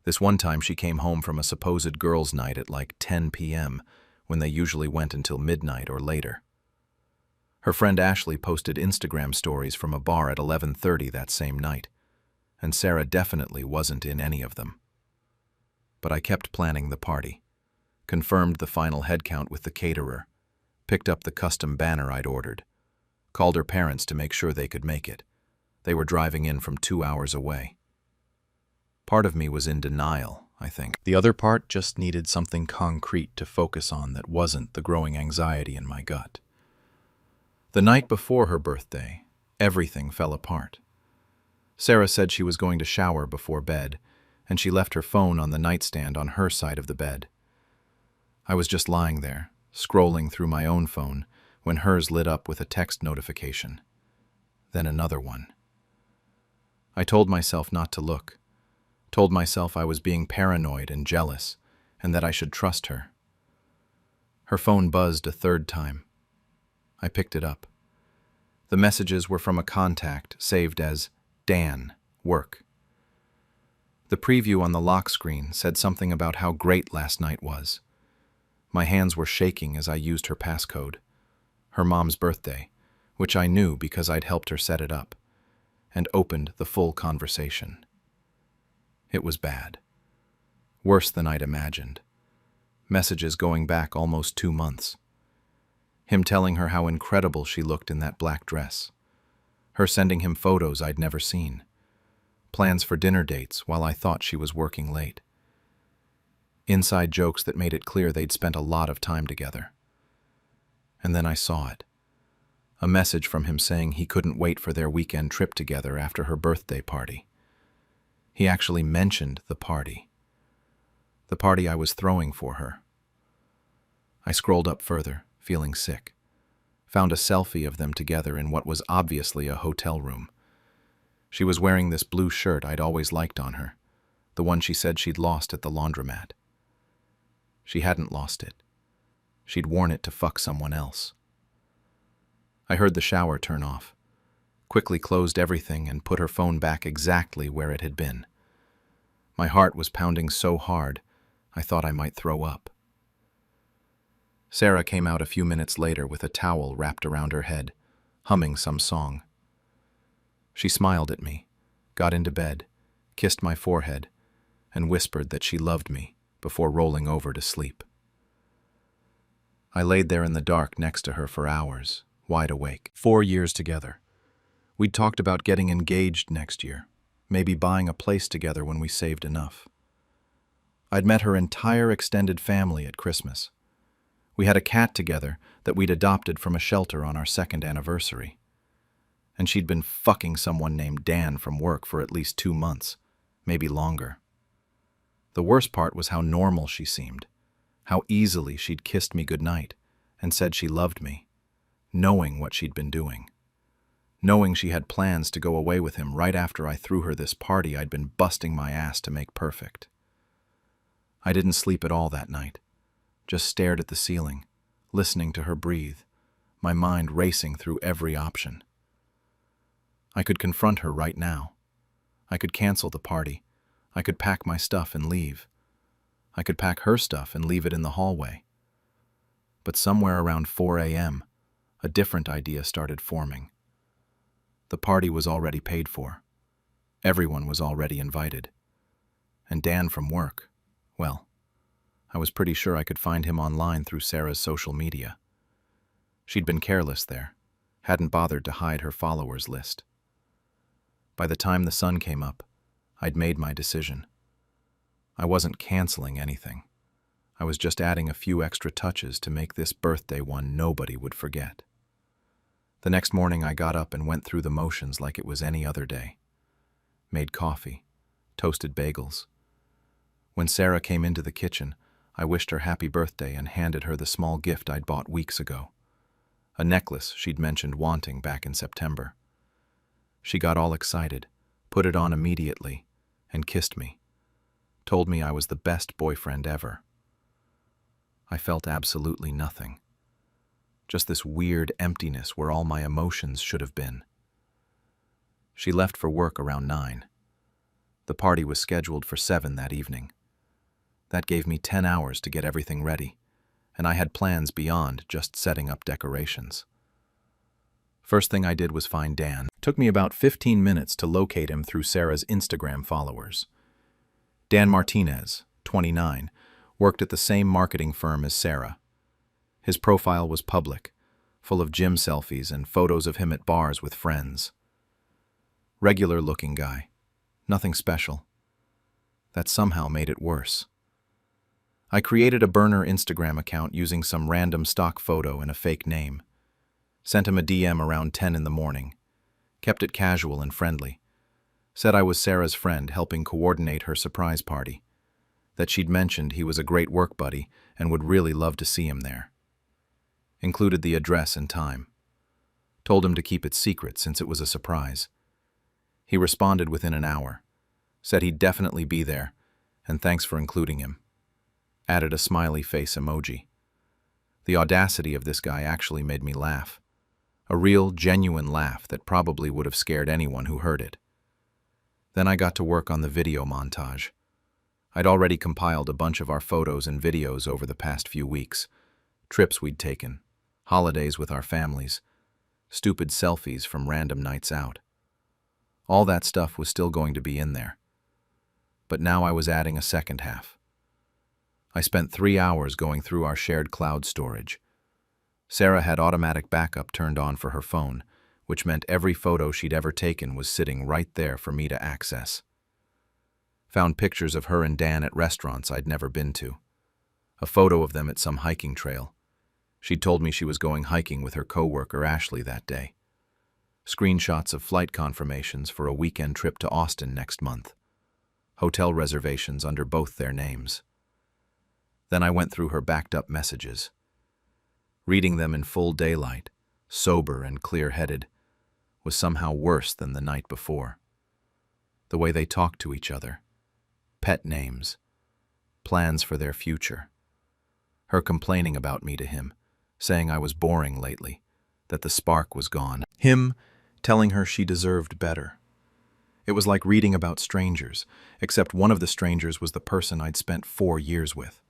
Speaker 2: This one time she came home from a supposed girls' night at like 10 p.m., when they usually went until midnight or later. Her friend Ashley posted Instagram stories from a bar at 11:30 that same night, and Sarah definitely wasn't in any of them. But I kept planning the party, confirmed the final head count with the caterer, picked up the custom banner I'd ordered, called her parents to make sure they could make it. They were driving in from 2 hours away. Part of me was in denial, I think. The other part just needed something concrete to focus on that wasn't the growing anxiety in my gut. The night before her birthday, everything fell apart. Sarah said she was going to shower before bed, and she left her phone on the nightstand on her side of the bed. I was just lying there, scrolling through my own phone, when hers lit up with a text notification. Then another one. I told myself not to look. Told myself I was being paranoid and jealous, and that I should trust her. Her phone buzzed a third time. I picked it up. The messages were from a contact saved as Dan, work. The preview on the lock screen said something about how great last night was. My hands were shaking as I used her passcode. Her mom's birthday, which I knew because I'd helped her set it up, and opened the full conversation. It was bad. Worse than I'd imagined. Messages going back almost 2 months. Him telling her how incredible she looked in that black dress. Her sending him photos I'd never seen. Plans for dinner dates while I thought she was working late. Inside jokes that made it clear they'd spent a lot of time together. And then I saw it. A message from him saying he couldn't wait for their weekend trip together after her birthday party. He actually mentioned the party. The party I was throwing for her. I scrolled up further, feeling sick. Found a selfie of them together in what was obviously a hotel room. She was wearing this blue shirt I'd always liked on her, the one she said she'd lost at the laundromat. She hadn't lost it. She'd worn it to fuck someone else. I heard the shower turn off, quickly closed everything and put her phone back exactly where it had been. My heart was pounding so hard, I thought I might throw up. Sarah came out a few minutes later with a towel wrapped around her head, humming some song. She smiled at me, got into bed, kissed my forehead, and whispered that she loved me before rolling over to sleep. I laid there in the dark next to her for hours, wide awake. 4 years together. We'd talked about getting engaged next year, maybe buying a place together when we saved enough. I'd met her entire extended family at Christmas. We had a cat together that we'd adopted from a shelter on our 2nd anniversary. And she'd been fucking someone named Dan from work for at least 2 months, maybe longer. The worst part was how normal she seemed, how easily she'd kissed me goodnight and said she loved me, knowing what she'd been doing. Knowing she had plans to go away with him right after I threw her this party I'd been busting my ass to make perfect. I didn't sleep at all that night, just stared at the ceiling, listening to her breathe, my mind racing through every option. I could confront her right now. I could cancel the party. I could pack my stuff and leave. I could pack her stuff and leave it in the hallway. But somewhere around 4 a.m., a different idea started forming. The party was already paid for. Everyone was already invited. And Dan from work, well, I was pretty sure I could find him online through Sarah's social media. She'd been careless there, hadn't bothered to hide her followers list. By the time the sun came up, I'd made my decision. I wasn't canceling anything. I was just adding a few extra touches to make this birthday one nobody would forget. The next morning I got up and went through the motions like it was any other day. Made coffee, toasted bagels. When Sarah came into the kitchen, I wished her happy birthday and handed her the small gift I'd bought weeks ago. A necklace she'd mentioned wanting back in September. She got all excited, put it on immediately, and kissed me. Told me I was the best boyfriend ever. I felt absolutely nothing. Just this weird emptiness where all my emotions should have been. She left for work around 9. The party was scheduled for 7 that evening. That gave me 10 hours to get everything ready, and I had plans beyond just setting up decorations. First thing I did was find Dan. It took me about 15 minutes to locate him through Sarah's Instagram followers. Dan Martinez, 29, worked at the same marketing firm as Sarah. His profile was public, full of gym selfies and photos of him at bars with friends. Regular-looking guy. Nothing special. That somehow made it worse. I created a burner Instagram account using some random stock photo and a fake name. Sent him a DM around 10 in the morning. Kept it casual and friendly. Said I was Sarah's friend helping coordinate her surprise party. That she'd mentioned he was a great work buddy and would really love to see him there. Included the address and time. Told him to keep it secret since it was a surprise. He responded within an hour. Said he'd definitely be there, and thanks for including him. Added a smiley face emoji. The audacity of this guy actually made me laugh. A real, genuine laugh that probably would have scared anyone who heard it. Then I got to work on the video montage. I'd already compiled a bunch of our photos and videos over the past few weeks. Trips we'd taken, holidays with our families, stupid selfies from random nights out. All that stuff was still going to be in there. But now I was adding a second half. I spent 3 hours going through our shared cloud storage. Sarah had automatic backup turned on for her phone, which meant every photo she'd ever taken was sitting right there for me to access. Found pictures of her and Dan at restaurants I'd never been to. A photo of them at some hiking trail. She'd told me she was going hiking with her coworker Ashley that day. Screenshots of flight confirmations for a weekend trip to Austin next month. Hotel reservations under both their names. Then I went through her backed-up messages. Reading them in full daylight, sober and clear-headed, was somehow worse than the night before. The way they talked to each other. Pet names. Plans for their future. Her complaining about me to him, saying I was boring lately, that the spark was gone. Him telling her she deserved better. It was like reading about strangers, except one of the strangers was the person I'd spent 4 years with.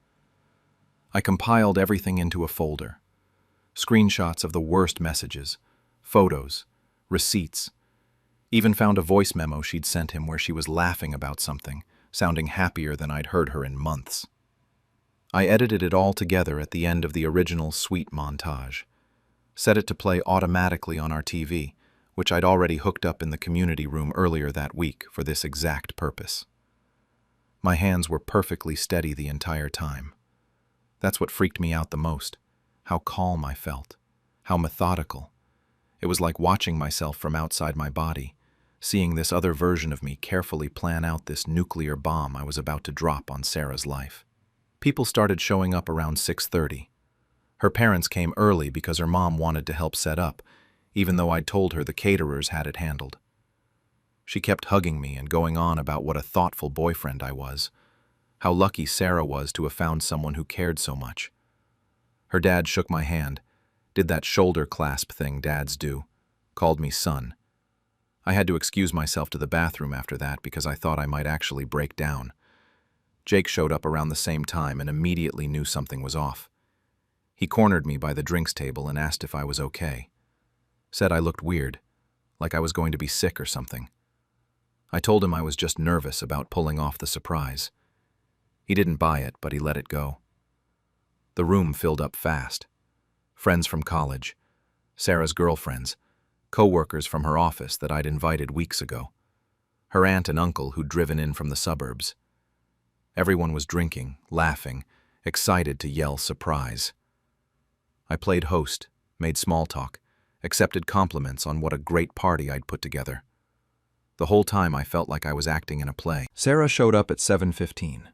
Speaker 2: I compiled everything into a folder. Screenshots of the worst messages, photos, receipts. Even found a voice memo she'd sent him where she was laughing about something, sounding happier than I'd heard her in months. I edited it all together at the end of the original sweet montage. Set it to play automatically on our TV, which I'd already hooked up in the community room earlier that week for this exact purpose. My hands were perfectly steady the entire time. That's what freaked me out the most. How calm I felt. How methodical. It was like watching myself from outside my body, seeing this other version of me carefully plan out this nuclear bomb I was about to drop on Sarah's life. People started showing up around 6:30. Her parents came early because her mom wanted to help set up, even though I'd told her the caterers had it handled. She kept hugging me and going on about what a thoughtful boyfriend I was, how lucky Sarah was to have found someone who cared so much. Her dad shook my hand, did that shoulder clasp thing dads do, called me son. I had to excuse myself to the bathroom after that because I thought I might actually break down. Jake showed up around the same time and immediately knew something was off. He cornered me by the drinks table and asked if I was okay. Said I looked weird, like I was going to be sick or something. I told him I was just nervous about pulling off the surprise. He didn't buy it, but he let it go. The room filled up fast. Friends from college, Sarah's girlfriends, co-workers from her office that I'd invited weeks ago, her aunt and uncle who'd driven in from the suburbs. Everyone was drinking, laughing, excited to yell surprise. I played host, made small talk, accepted compliments on what a great party I'd put together. The whole time I felt like I was acting in a play. Sarah showed up at 7:15.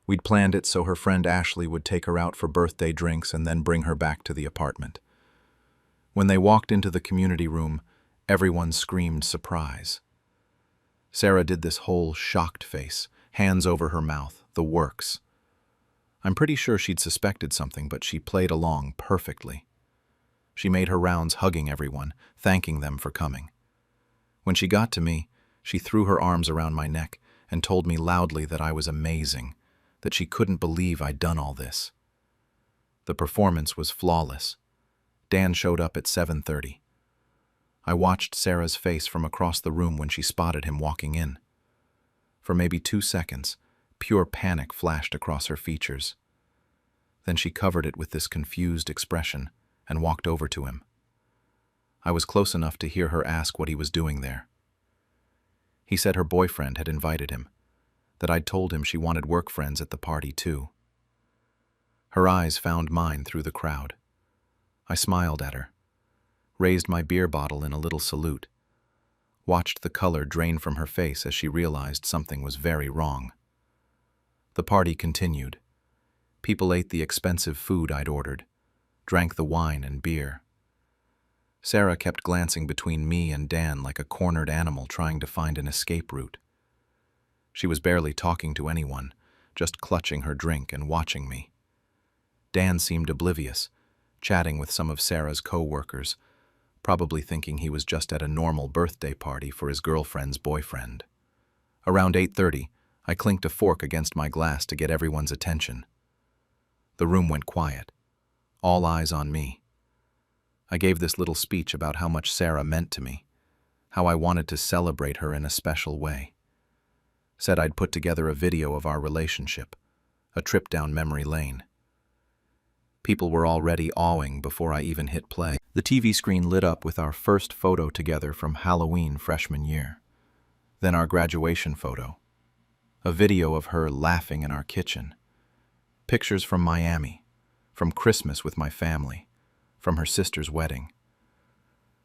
Speaker 2: We'd planned it so her friend Ashley would take her out for birthday drinks and then bring her back to the apartment. When they walked into the community room, everyone screamed surprise. Sarah did this whole shocked face, hands over her mouth, the works. I'm pretty sure she'd suspected something, but she played along perfectly. She made her rounds hugging everyone, thanking them for coming. When she got to me, she threw her arms around my neck and told me loudly that I was amazing, that she couldn't believe I'd done all this. The performance was flawless. Dan showed up at 7:30. I watched Sarah's face from across the room when she spotted him walking in. For maybe 2 seconds, pure panic flashed across her features. Then she covered it with this confused expression and walked over to him. I was close enough to hear her ask what he was doing there. He said her boyfriend had invited him, that I'd told him she wanted work friends at the party too. Her eyes found mine through the crowd. I smiled at her, raised my beer bottle in a little salute, watched the color drain from her face as she realized something was very wrong. The party continued. People ate the expensive food I'd ordered, drank the wine and beer. Sarah kept glancing between me and Dan like a cornered animal trying to find an escape route. She was barely talking to anyone, just clutching her drink and watching me. Dan seemed oblivious, chatting with some of Sarah's co-workers, probably thinking he was just at a normal birthday party for his girlfriend's boyfriend. Around 8:30, I clinked a fork against my glass to get everyone's attention. The room went quiet, all eyes on me. I gave this little speech about how much Sarah meant to me, how I wanted to celebrate her in a special way. Said I'd put together a video of our relationship, a trip down memory lane. People were already awing before I even hit play. The TV screen lit up with our first photo together from Halloween freshman year. Then our graduation photo. A video of her laughing in our kitchen. Pictures from Miami, from Christmas with my family, from her sister's wedding.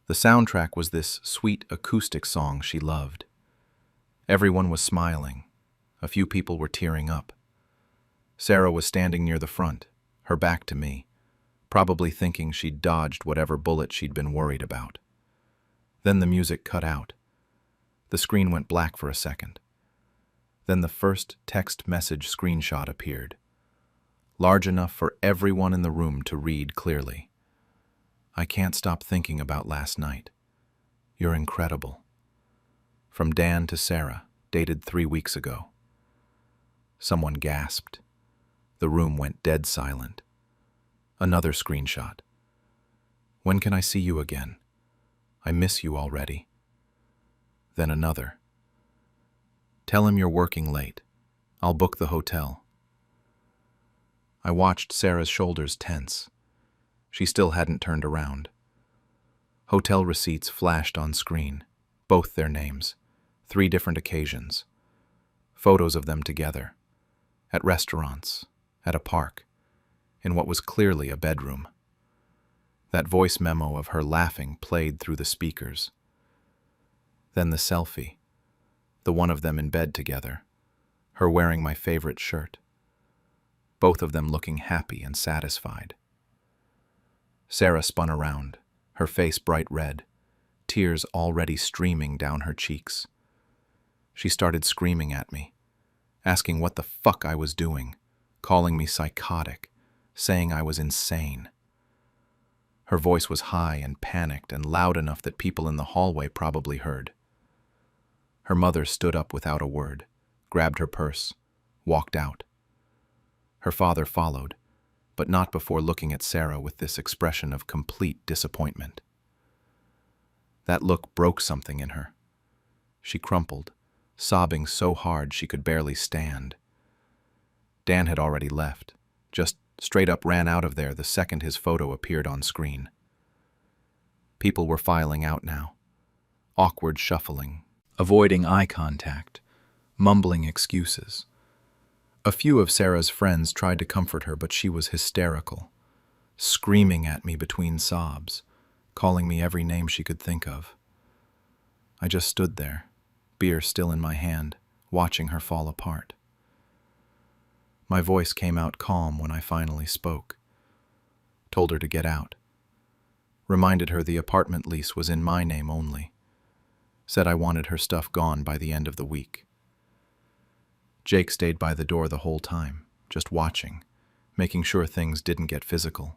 Speaker 2: The soundtrack was this sweet acoustic song she loved. Everyone was smiling. A few people were tearing up. Sarah was standing near the front, her back to me, probably thinking she'd dodged whatever bullet she'd been worried about. Then the music cut out. The screen went black for a second. Then the first text message screenshot appeared, large enough for everyone in the room to read clearly. I can't stop thinking about last night. You're incredible. From Dan to Sarah, dated 3 weeks ago. Someone gasped. The room went dead silent. Another screenshot. When can I see you again? I miss you already. Then another. Tell him you're working late. I'll book the hotel. I watched Sarah's shoulders tense. She still hadn't turned around. Hotel receipts flashed on screen, both their names, 3 different occasions. Photos of them together, at restaurants, at a park, in what was clearly a bedroom. That voice memo of her laughing played through the speakers. Then the selfie, the one of them in bed together, her wearing my favorite shirt. Both of them looking happy and satisfied. Sarah spun around, her face bright red, tears already streaming down her cheeks. She started screaming at me, asking what the fuck I was doing, calling me psychotic, saying I was insane. Her voice was high and panicked and loud enough that people in the hallway probably heard. Her mother stood up without a word, grabbed her purse, walked out. Her father followed, but not before looking at Sarah with this expression of complete disappointment. That look broke something in her. She crumpled, sobbing so hard she could barely stand. Dan had already left, just straight up ran out of there the second his photo appeared on screen. People were filing out now, awkward shuffling, avoiding eye contact, mumbling excuses. A few of Sarah's friends tried to comfort her, but she was hysterical, screaming at me between sobs, calling me every name she could think of. I just stood there, beer still in my hand, watching her fall apart. My voice came out calm when I finally spoke. Told her to get out. Reminded her the apartment lease was in my name only. Said I wanted her stuff gone by the end of the week. Jake stayed by the door the whole time, just watching, making sure things didn't get physical.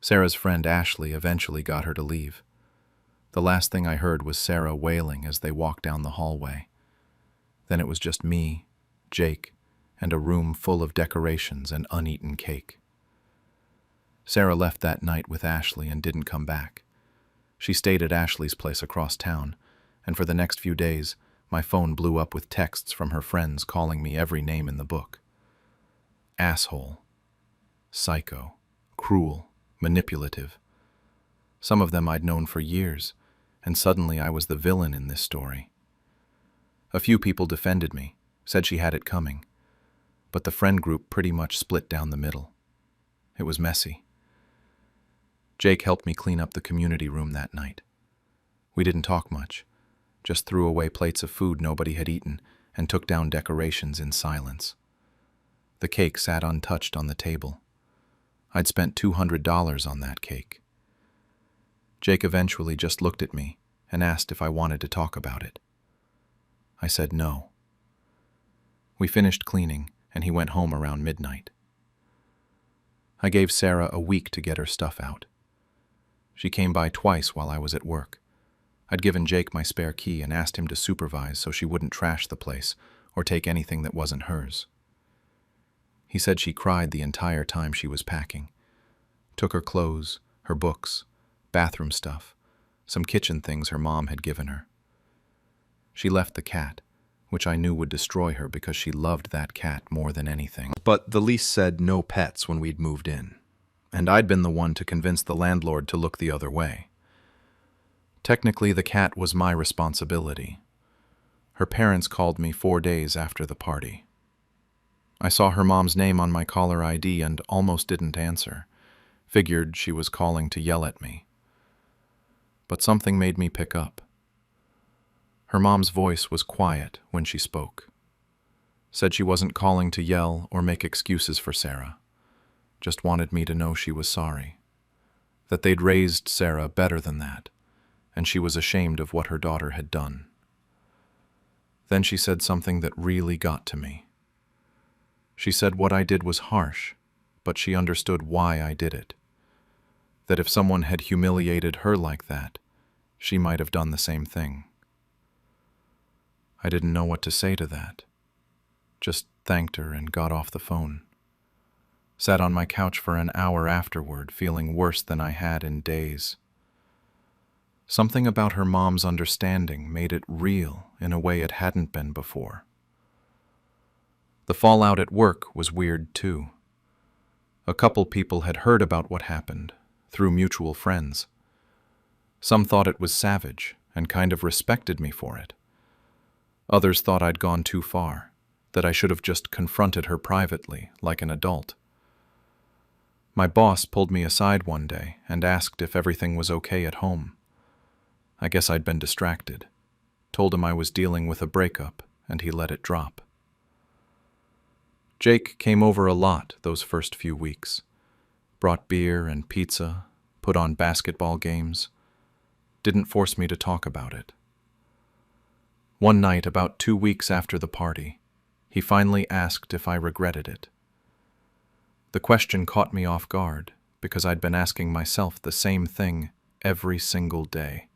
Speaker 2: Sarah's friend Ashley eventually got her to leave. The last thing I heard was Sarah wailing as they walked down the hallway. Then it was just me, Jake, and a room full of decorations and uneaten cake. Sarah left that night with Ashley and didn't come back. She stayed at Ashley's place across town, and for the next few days, my phone blew up with texts from her friends calling me every name in the book. Asshole, psycho, cruel, manipulative. Some of them I'd known for years, and suddenly I was the villain in this story. A few people defended me, said she had it coming, but the friend group pretty much split down the middle. It was messy. Jake helped me clean up the community room that night. We didn't talk much, just threw away plates of food nobody had eaten and took down decorations in silence. The cake sat untouched on the table. I'd spent $200 on that cake. Jake eventually just looked at me and asked if I wanted to talk about it. I said no. We finished cleaning, and he went home around midnight. I gave Sarah a week to get her stuff out. She came by twice while I was at work. I'd given Jake my spare key and asked him to supervise so she wouldn't trash the place or take anything that wasn't hers. He said she cried the entire time she was packing. Took her clothes, her books, bathroom stuff, some kitchen things her mom had given her. She left the cat, which I knew would destroy her because she loved that cat more than anything. But the lease said no pets when we'd moved in, and I'd been the one to convince the landlord to look the other way. Technically, the cat was my responsibility. Her parents called me 4 days after the party. I saw her mom's name on my caller ID and almost didn't answer. Figured she was calling to yell at me. But something made me pick up. Her mom's voice was quiet when she spoke. Said she wasn't calling to yell or make excuses for Sarah. Just wanted me to know she was sorry. That they'd raised Sarah better than that, and she was ashamed of what her daughter had done. Then she said something that really got to me. She said what I did was harsh, but she understood why I did it. That if someone had humiliated her like that, she might have done the same thing. I didn't know what to say to that. Just thanked her and got off the phone. Sat on my couch for an hour afterward, feeling worse than I had in days. Something about her mom's understanding made it real in a way it hadn't been before. The fallout at work was weird too. A couple people had heard about what happened, through mutual friends. Some thought it was savage and kind of respected me for it. Others thought I'd gone too far, that I should have just confronted her privately, like an adult. My boss pulled me aside one day and asked if everything was okay at home. I guess I'd been distracted. Told him I was dealing with a breakup, and he let it drop. Jake came over a lot those first few weeks. Brought beer and pizza, put on basketball games. Didn't force me to talk about it. One night, about 2 weeks after the party, he finally asked if I regretted it. The question caught me off guard because I'd been asking myself the same thing every single day.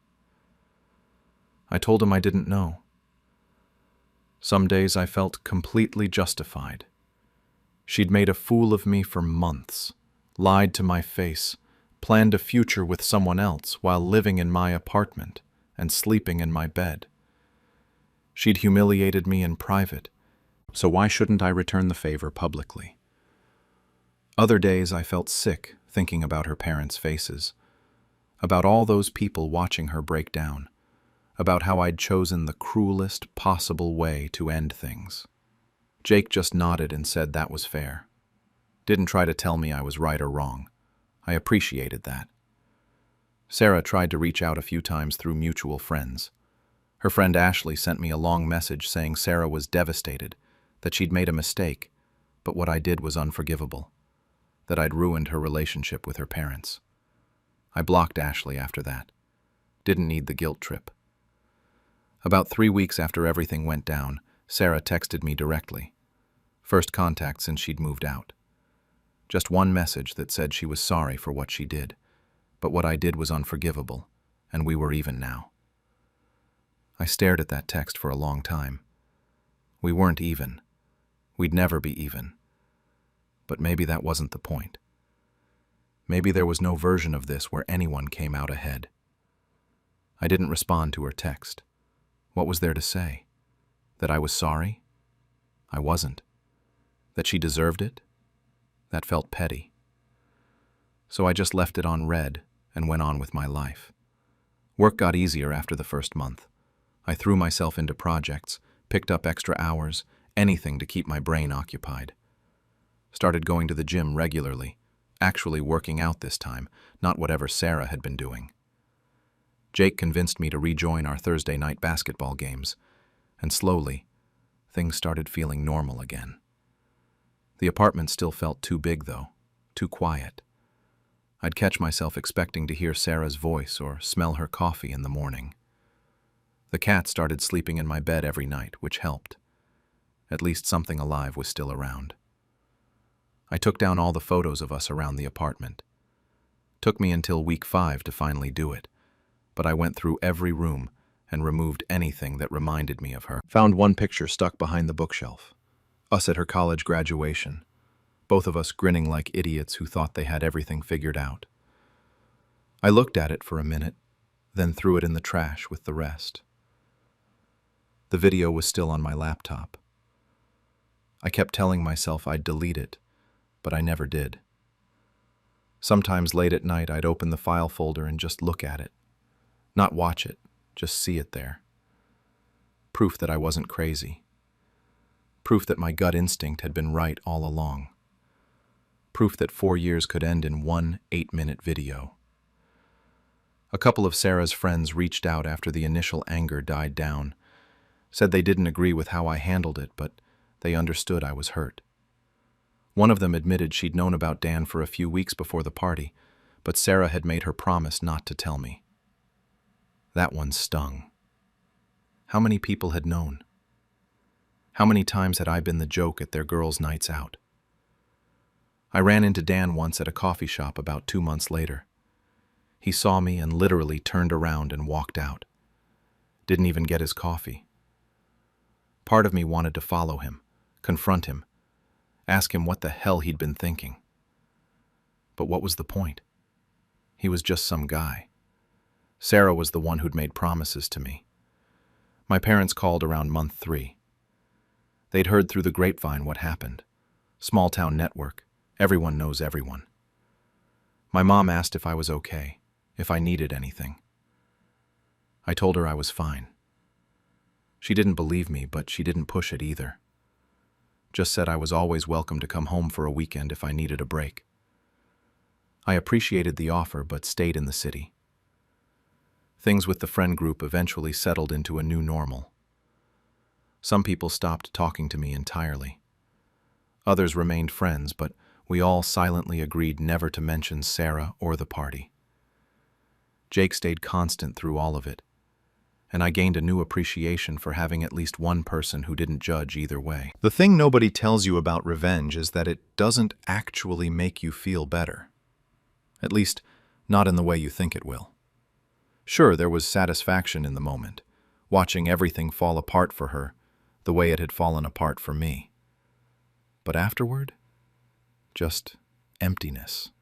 Speaker 2: I told him I didn't know. Some days I felt completely justified. She'd made a fool of me for months, lied to my face, planned a future with someone else while living in my apartment and sleeping in my bed. She'd humiliated me in private, so why shouldn't I return the favor publicly? Other days I felt sick thinking about her parents' faces, about all those people watching her break down, about how I'd chosen the cruelest possible way to end things. Jake just nodded and said that was fair. Didn't try to tell me I was right or wrong. I appreciated that. Sarah tried to reach out a few times through mutual friends. Her friend Ashley sent me a long message saying Sarah was devastated, that she'd made a mistake, but what I did was unforgivable, that I'd ruined her relationship with her parents. I blocked Ashley after that. Didn't need the guilt trip. About 3 weeks after everything went down, Sarah texted me directly. First contact since she'd moved out. Just one message that said she was sorry for what she did, but what I did was unforgivable, and we were even now. I stared at that text for a long time. We weren't even. We'd never be even. But maybe that wasn't the point. Maybe there was no version of this where anyone came out ahead. I didn't respond to her text. What was there to say? That I was sorry? I wasn't. That she deserved it? That felt petty. So I just left it on read and went on with my life. Work got easier after the first month. I threw myself into projects, picked up extra hours, anything to keep my brain occupied. Started going to the gym regularly, actually working out this time, not whatever Sarah had been doing. Jake convinced me to rejoin our Thursday night basketball games, and slowly, things started feeling normal again. The apartment still felt too big, though, too quiet. I'd catch myself expecting to hear Sarah's voice or smell her coffee in the morning. The cat started sleeping in my bed every night, which helped. At least something alive was still around. I took down all the photos of us around the apartment. Took me until week 5 to finally do it, but I went through every room and removed anything that reminded me of her. Found one picture stuck behind the bookshelf. Us at her college graduation. Both of us grinning like idiots who thought they had everything figured out. I looked at it for a minute, then threw it in the trash with the rest. The video was still on my laptop. I kept telling myself I'd delete it, but I never did. Sometimes late at night I'd open the file folder and just look at it. Not watch it, just see it there. Proof that I wasn't crazy. Proof that my gut instinct had been right all along. Proof that 4 years could end in one 8-minute video. A couple of Sarah's friends reached out after the initial anger died down, said they didn't agree with how I handled it, but they understood I was hurt. One of them admitted she'd known about Dan for a few weeks before the party, but Sarah had made her promise not to tell me. That one stung. How many people had known? How many times had I been the joke at their girls' nights out? I ran into Dan once at a coffee shop about 2 months later. He saw me and literally turned around and walked out. Didn't even get his coffee. Part of me wanted to follow him, confront him, ask him what the hell he'd been thinking. But what was the point? He was just some guy. Sarah was the one who'd made promises to me. My parents called around month 3. They'd heard through the grapevine what happened. Small town network. Everyone knows everyone. My mom asked if I was okay, if I needed anything. I told her I was fine. She didn't believe me, but she didn't push it either. Just said I was always welcome to come home for a weekend if I needed a break. I appreciated the offer, but stayed in the city. Things with the friend group eventually settled into a new normal. Some people stopped talking to me entirely. Others remained friends, but we all silently agreed never to mention Sarah or the party. Jake stayed constant through all of it, and I gained a new appreciation for having at least one person who didn't judge either way.
Speaker 1: The thing nobody tells you about revenge is that it doesn't actually make you feel better. At least, not in the way you think it will. Sure, there was satisfaction in the moment, watching everything fall apart for her, the way it had fallen apart for me. But afterward? Just emptiness.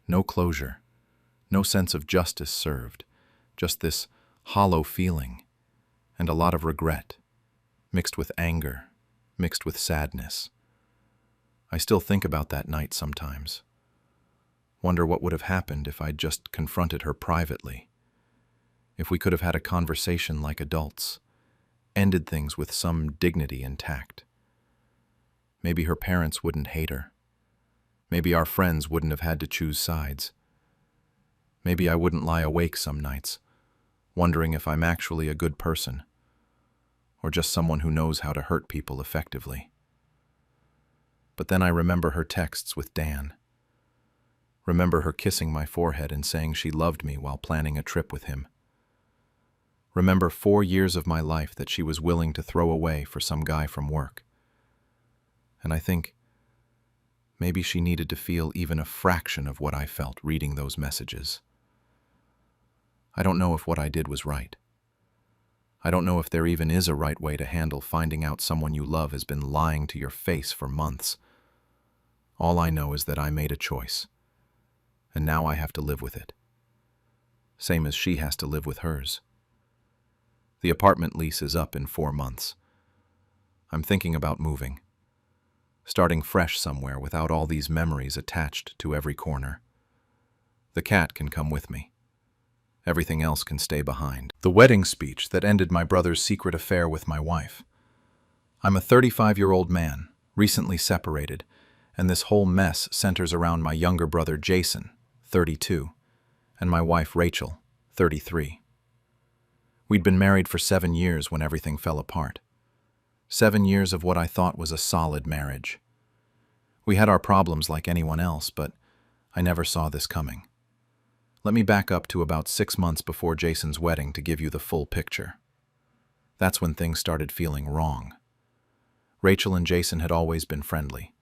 Speaker 1: No closure. No sense of justice served. Just this hollow feeling, and a lot of regret, mixed with anger, mixed with sadness. I still think about that night sometimes. Wonder what would have happened if I'd just confronted her privately. If we could have had a conversation like adults, ended things with some dignity and tact. Maybe her parents wouldn't hate her. Maybe our friends wouldn't have had to choose sides. Maybe I wouldn't lie awake some nights, wondering if I'm actually a good person, or just someone who knows how to hurt people effectively. But then I remember her texts with Dan. Remember her kissing my forehead and saying she loved me while planning a trip with him. Remember 4 years of my life that she was willing to throw away for some guy from work. And I think maybe she needed to feel even a fraction of what I felt reading those messages. I don't know if what I did was right.
Speaker 2: I don't know if there even is a right way to handle finding out someone you love has been lying to your face for months. All I know is that I made a choice, and now I have to live with it. Same as she has to live with hers. The apartment lease is up in 4 months. I'm thinking about moving, starting fresh somewhere without all these memories attached to every corner. The cat can come with me. Everything else can stay behind. The wedding speech that ended my brother's secret affair with my wife. I'm a 35-year-old man, recently separated, and this whole mess centers around my younger brother Jason, 32, and my wife Rachel, 33. We'd been married for 7 years when everything fell apart. 7 years of what I thought was a solid marriage. We had our problems like anyone else, but I never saw this coming. Let me back up to about 6 months before Jason's wedding to give you the full picture. That's when things started feeling wrong. Rachel and Jason had always been friendly.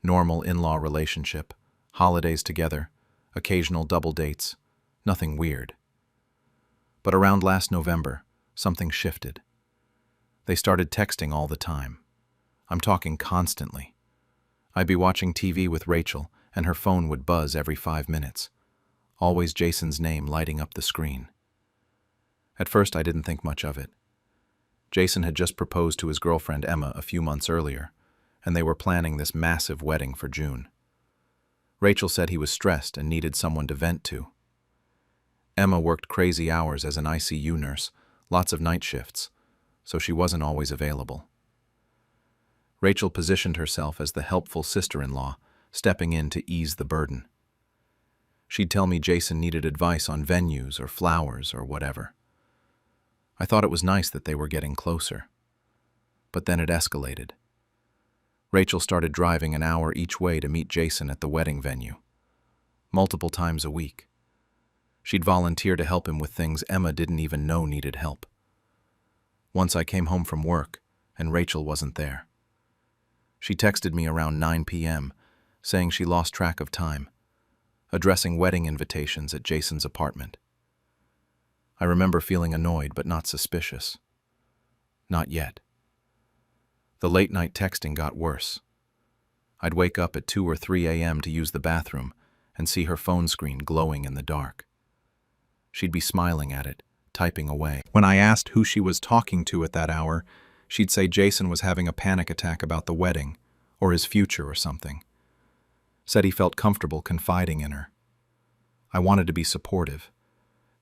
Speaker 2: Normal in-law relationship, holidays together, occasional double dates, nothing weird. But around last November, something shifted. They started texting all the time. I'm talking constantly. I'd be watching TV with Rachel, and her phone would buzz every 5 minutes. Always Jason's name lighting up the screen. At first, I didn't think much of it. Jason had just proposed to his girlfriend Emma a few months earlier, and they were planning this massive wedding for June. Rachel said he was stressed and needed someone to vent to. Emma worked crazy hours as an ICU nurse, lots of night shifts, so she wasn't always available. Rachel positioned herself as the helpful sister-in-law, stepping in to ease the burden. She'd tell me Jason needed advice on venues or flowers or whatever. I thought it was nice that they were getting closer. But then it escalated. Rachel started driving an hour each way to meet Jason at the wedding venue, multiple times a week. She'd volunteer to help him with things Emma didn't even know needed help. Once I came home from work, and Rachel wasn't there. She texted me around 9 p.m., saying she lost track of time, addressing wedding invitations at Jason's apartment. I remember feeling annoyed but not suspicious. Not yet. The late-night texting got worse. I'd wake up at 2 or 3 a.m. to use the bathroom and see her phone screen glowing in the dark. She'd be smiling at it, typing away. When I asked who she was talking to at that hour, she'd say Jason was having a panic attack about the wedding, or his future or something. Said he felt comfortable confiding in her. I wanted to be supportive.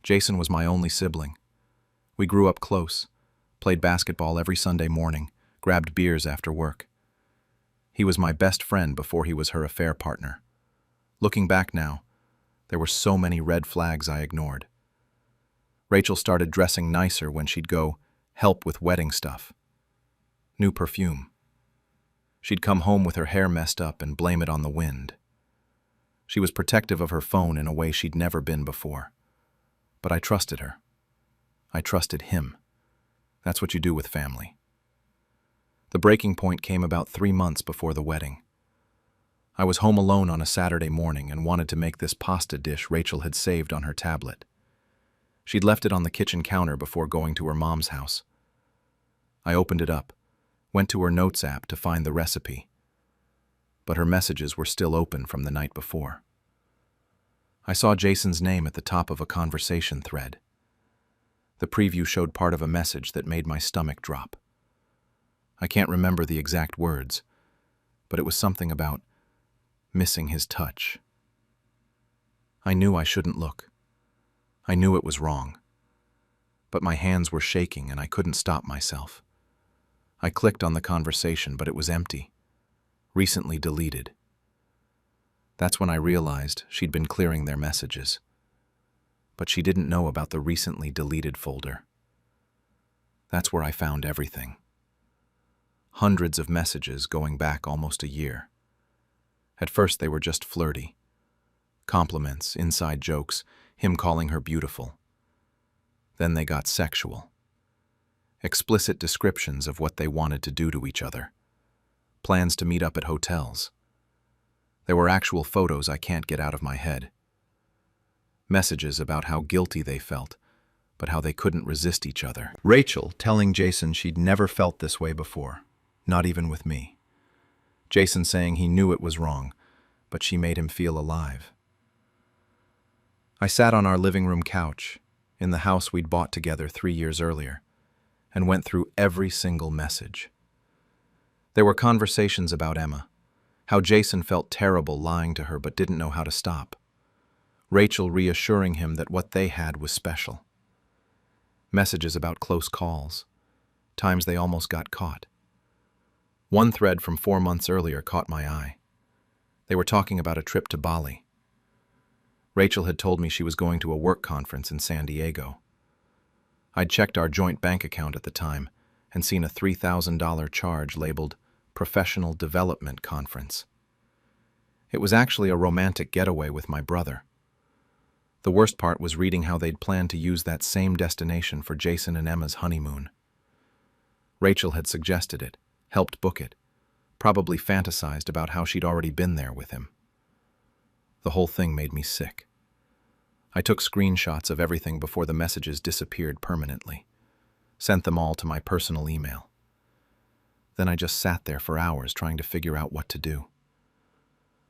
Speaker 2: Jason was my only sibling. We grew up close, played basketball every Sunday morning, grabbed beers after work. He was my best friend before he was her affair partner. Looking back now, there were so many red flags I ignored. Rachel started dressing nicer when she'd go help with wedding stuff. New perfume. She'd come home with her hair messed up and blame it on the wind. She was protective of her phone in a way she'd never been before. But I trusted her. I trusted him. That's what you do with family. The breaking point came about 3 months before the wedding. I was home alone on a Saturday morning and wanted to make this pasta dish Rachel had saved on her tablet. She'd left it on the kitchen counter before going to her mom's house. I opened it up, went to her notes app to find the recipe. But her messages were still open from the night before. I saw Jason's name at the top of a conversation thread. The preview showed part of a message that made my stomach drop. I can't remember the exact words, but it was something about missing his touch. I knew I shouldn't look. I knew it was wrong. But my hands were shaking and I couldn't stop myself. I clicked on the conversation, but it was empty. Recently deleted. That's when I realized she'd been clearing their messages. But she didn't know about the recently deleted folder. That's where I found everything. Hundreds of messages going back almost a year. At first they were just flirty. Compliments, inside jokes, him calling her beautiful. Then they got sexual. Explicit descriptions of what they wanted to do to each other. Plans to meet up at hotels. There were actual photos I can't get out of my head. Messages about how guilty they felt, but how they couldn't resist each other.
Speaker 1: Rachel telling Jason she'd never felt this way before, not even with me. Jason saying he knew it was wrong, but she made him feel alive. I sat on our living room couch, in the house we'd bought together 3 years earlier, and went through every single message. There were conversations about Emma, how Jason felt terrible lying to her but didn't know how to stop. Rachel reassuring him that what they had was special. Messages about close calls, times they almost got caught. One thread from 4 months earlier caught my eye. They were talking about a trip to Bali. Rachel had told me she was going to a work conference in San Diego. I'd checked our joint bank account at the time and seen a $3,000 charge labeled Professional Development Conference. It was actually a romantic getaway with my brother. The worst part was reading how they'd planned to use that same destination for Jason and Emma's honeymoon. Rachel had suggested it, helped book it, probably fantasized about how she'd already been there with him. The whole thing made me sick. I took screenshots of everything before the messages disappeared permanently, sent them all to my personal email. Then I just sat there for hours trying to figure out what to do.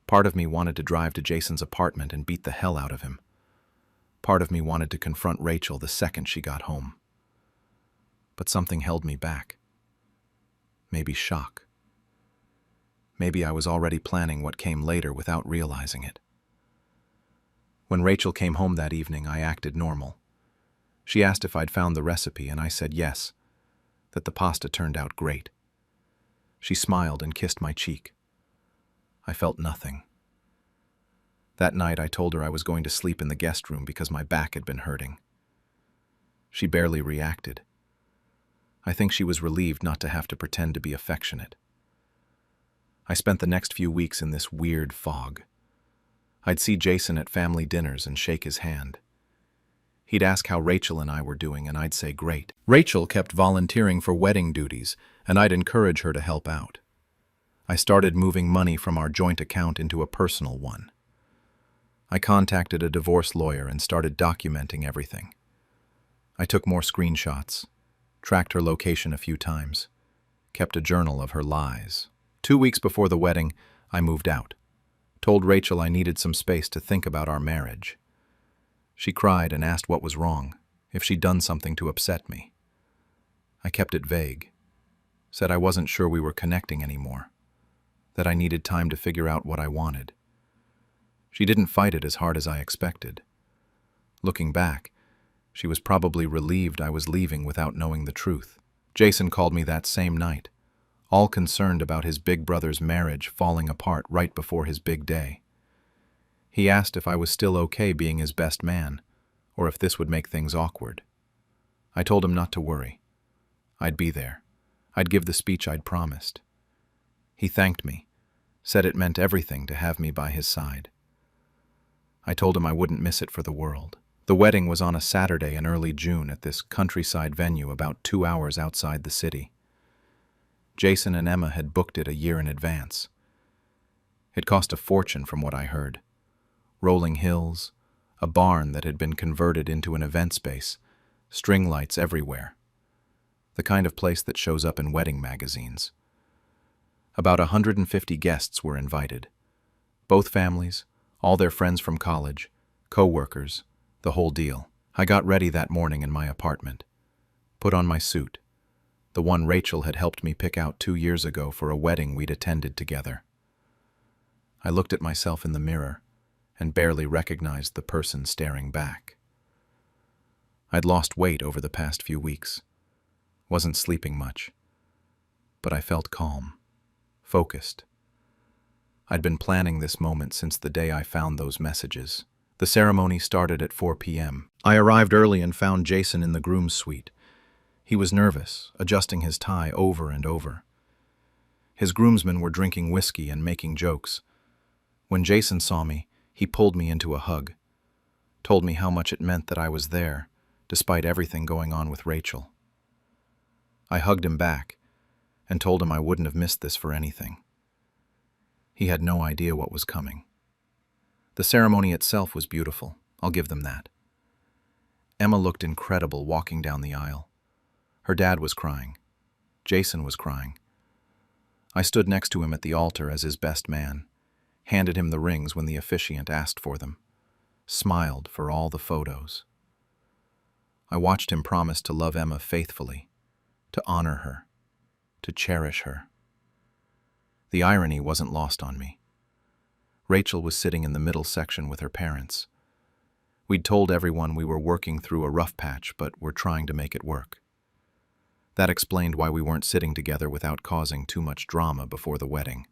Speaker 1: Part of me wanted to drive to Jason's apartment and beat the hell out of him. Part of me wanted to confront Rachel the second she got home. But something held me back. Maybe shock. Maybe I was already planning what came later without realizing it. When Rachel came home that evening, I acted normal. She asked if I'd found the recipe, and I said yes, that the pasta turned out great. She smiled and kissed my cheek. I felt nothing. That night, I told her I was going to sleep in the guest room because my back had been hurting. She barely reacted. I think she was relieved not to have to pretend to be affectionate. I spent the next few weeks in this weird fog. I'd see Jason at family dinners and shake his hand. He'd ask how Rachel and I were doing, and I'd say great. Rachel kept volunteering for wedding duties, and I'd encourage her to help out. I started moving money from our joint account into a personal one. I contacted a divorce lawyer and started documenting everything. I took more screenshots, tracked her location a few times, kept a journal of her lies. 2 weeks before the wedding, I moved out. Told Rachel I needed some space to think about our marriage. She cried and asked what was wrong, if she'd done something to upset me. I kept it vague. Said I wasn't sure we were connecting anymore, that I needed time to figure out what I wanted. She didn't fight it as hard as I expected. Looking back, she was probably relieved I was leaving without knowing the truth. Jason called me that same night, all concerned about his big brother's marriage falling apart right before his big day. He asked if I was still okay being his best man, or if this would make things awkward. I told him not to worry. I'd be there. I'd give the speech I'd promised. He thanked me, said it meant everything to have me by his side. I told him I wouldn't miss it for the world. The wedding was on a Saturday in early June at this countryside venue about 2 hours outside the city. Jason and Emma had booked it a year in advance. It cost a fortune from what I heard. Rolling hills, a barn that had been converted into an event space, string lights everywhere. The kind of place that shows up in wedding magazines. About 150 guests were invited. Both families, all their friends from college, co-workers, the whole deal. I got ready that morning in my apartment. Put on my suit, the one Rachel had helped me pick out 2 years ago for a wedding we'd attended together. I looked at myself in the mirror and barely recognized the person staring back. I'd lost weight over the past few weeks. Wasn't sleeping much. But I felt calm, focused. I'd been planning this moment since the day I found those messages. The ceremony started at 4 p.m. I arrived early and found Jason in the groom's suite. He was nervous, adjusting his tie over and over. His groomsmen were drinking whiskey and making jokes. When Jason saw me, he pulled me into a hug, told me how much it meant that I was there, despite everything going on with Rachel. I hugged him back and told him I wouldn't have missed this for anything. He had no idea what was coming. The ceremony itself was beautiful, I'll give them that.
Speaker 2: Emma looked incredible walking down the aisle. Her dad was crying. Jason was crying. I stood next to him at the altar as his best man, handed him the rings when the officiant asked for them, smiled for all the photos. I watched him promise to love Emma faithfully, to honor her, to cherish her. The irony wasn't lost on me. Rachel was sitting in the middle section with her parents. We'd told everyone we were working through a rough patch, but were trying to make it work. That explained why we weren't sitting together without causing too much drama before the wedding.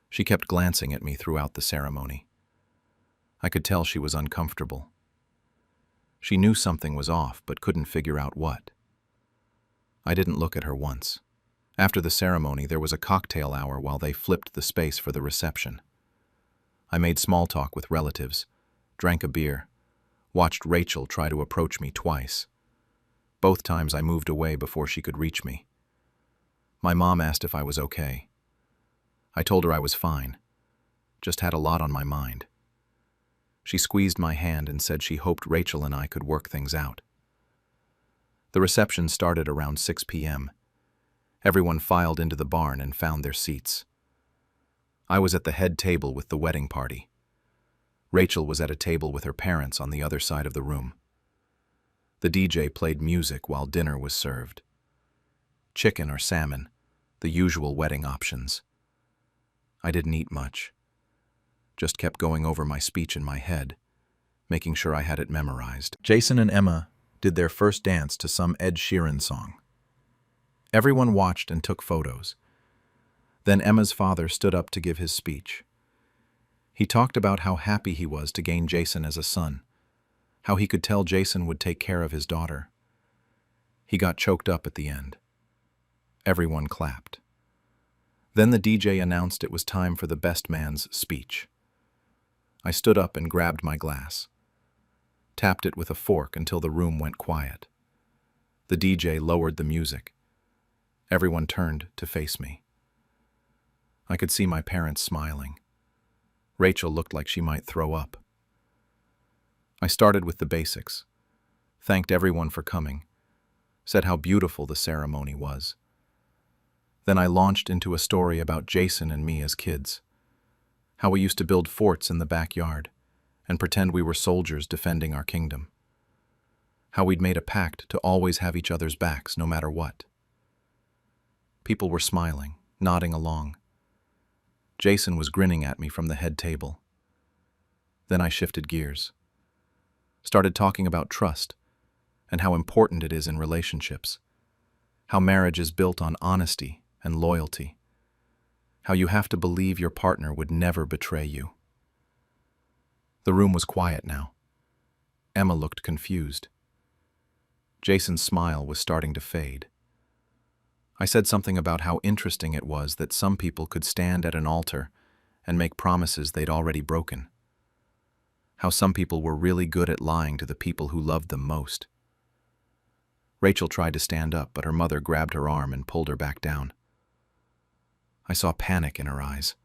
Speaker 2: She kept glancing at me throughout the ceremony. I could tell she was uncomfortable. She knew something was off, but couldn't figure out what. I didn't look at her once. After the ceremony, there was a cocktail hour while they flipped the space for the reception. I made small talk with relatives, drank a beer, watched Rachel try to approach me twice. Both times I moved away before she could reach me. My mom asked if I was okay. I told her I was fine, just had a lot on my mind. She squeezed my hand and said she hoped Rachel and I could work things out. The reception started around 6 p.m. Everyone filed into the barn and found their seats. I was at the head table with the wedding party. Rachel was at a table with her parents on the other side of the room. The DJ played music while dinner was served. Chicken or salmon, the usual wedding options. I didn't eat much. Just kept going over my speech in my head, making sure I had it memorized. Jason and Emma did their first dance to some Ed Sheeran song. Everyone watched and took photos. Then Emma's father stood up to give his speech. He talked about how happy he was to gain Jason as a son, how he could tell Jason would take care of his daughter. He got choked up at the end. Everyone clapped. Then the DJ announced it was time for the best man's speech. I stood up and grabbed my glass, tapped it with a fork until the room went quiet. The DJ lowered the music. Everyone turned to face me. I could see my parents smiling. Rachel looked like she might throw up. I started with the basics, thanked everyone for coming, said how beautiful the ceremony was. Then I launched into a story about Jason and me as kids, how we used to build forts in the backyard and pretend we were soldiers defending our kingdom, how we'd made a pact to always have each other's backs no matter what. People were smiling, nodding along. Jason was grinning at me from the head table. Then I shifted gears. Started talking about trust and how important it is in relationships, how marriage is built on honesty and loyalty, how you have to believe your partner would never betray you. The room was quiet now. Emma looked confused. Jason's smile was starting to fade. I said something about how interesting it was that some people could stand at an altar and make promises they'd already broken. How some people were really good at lying to the people who loved them most. Rachel tried to stand up, but her mother grabbed her arm and pulled her back down. I saw panic in her eyes.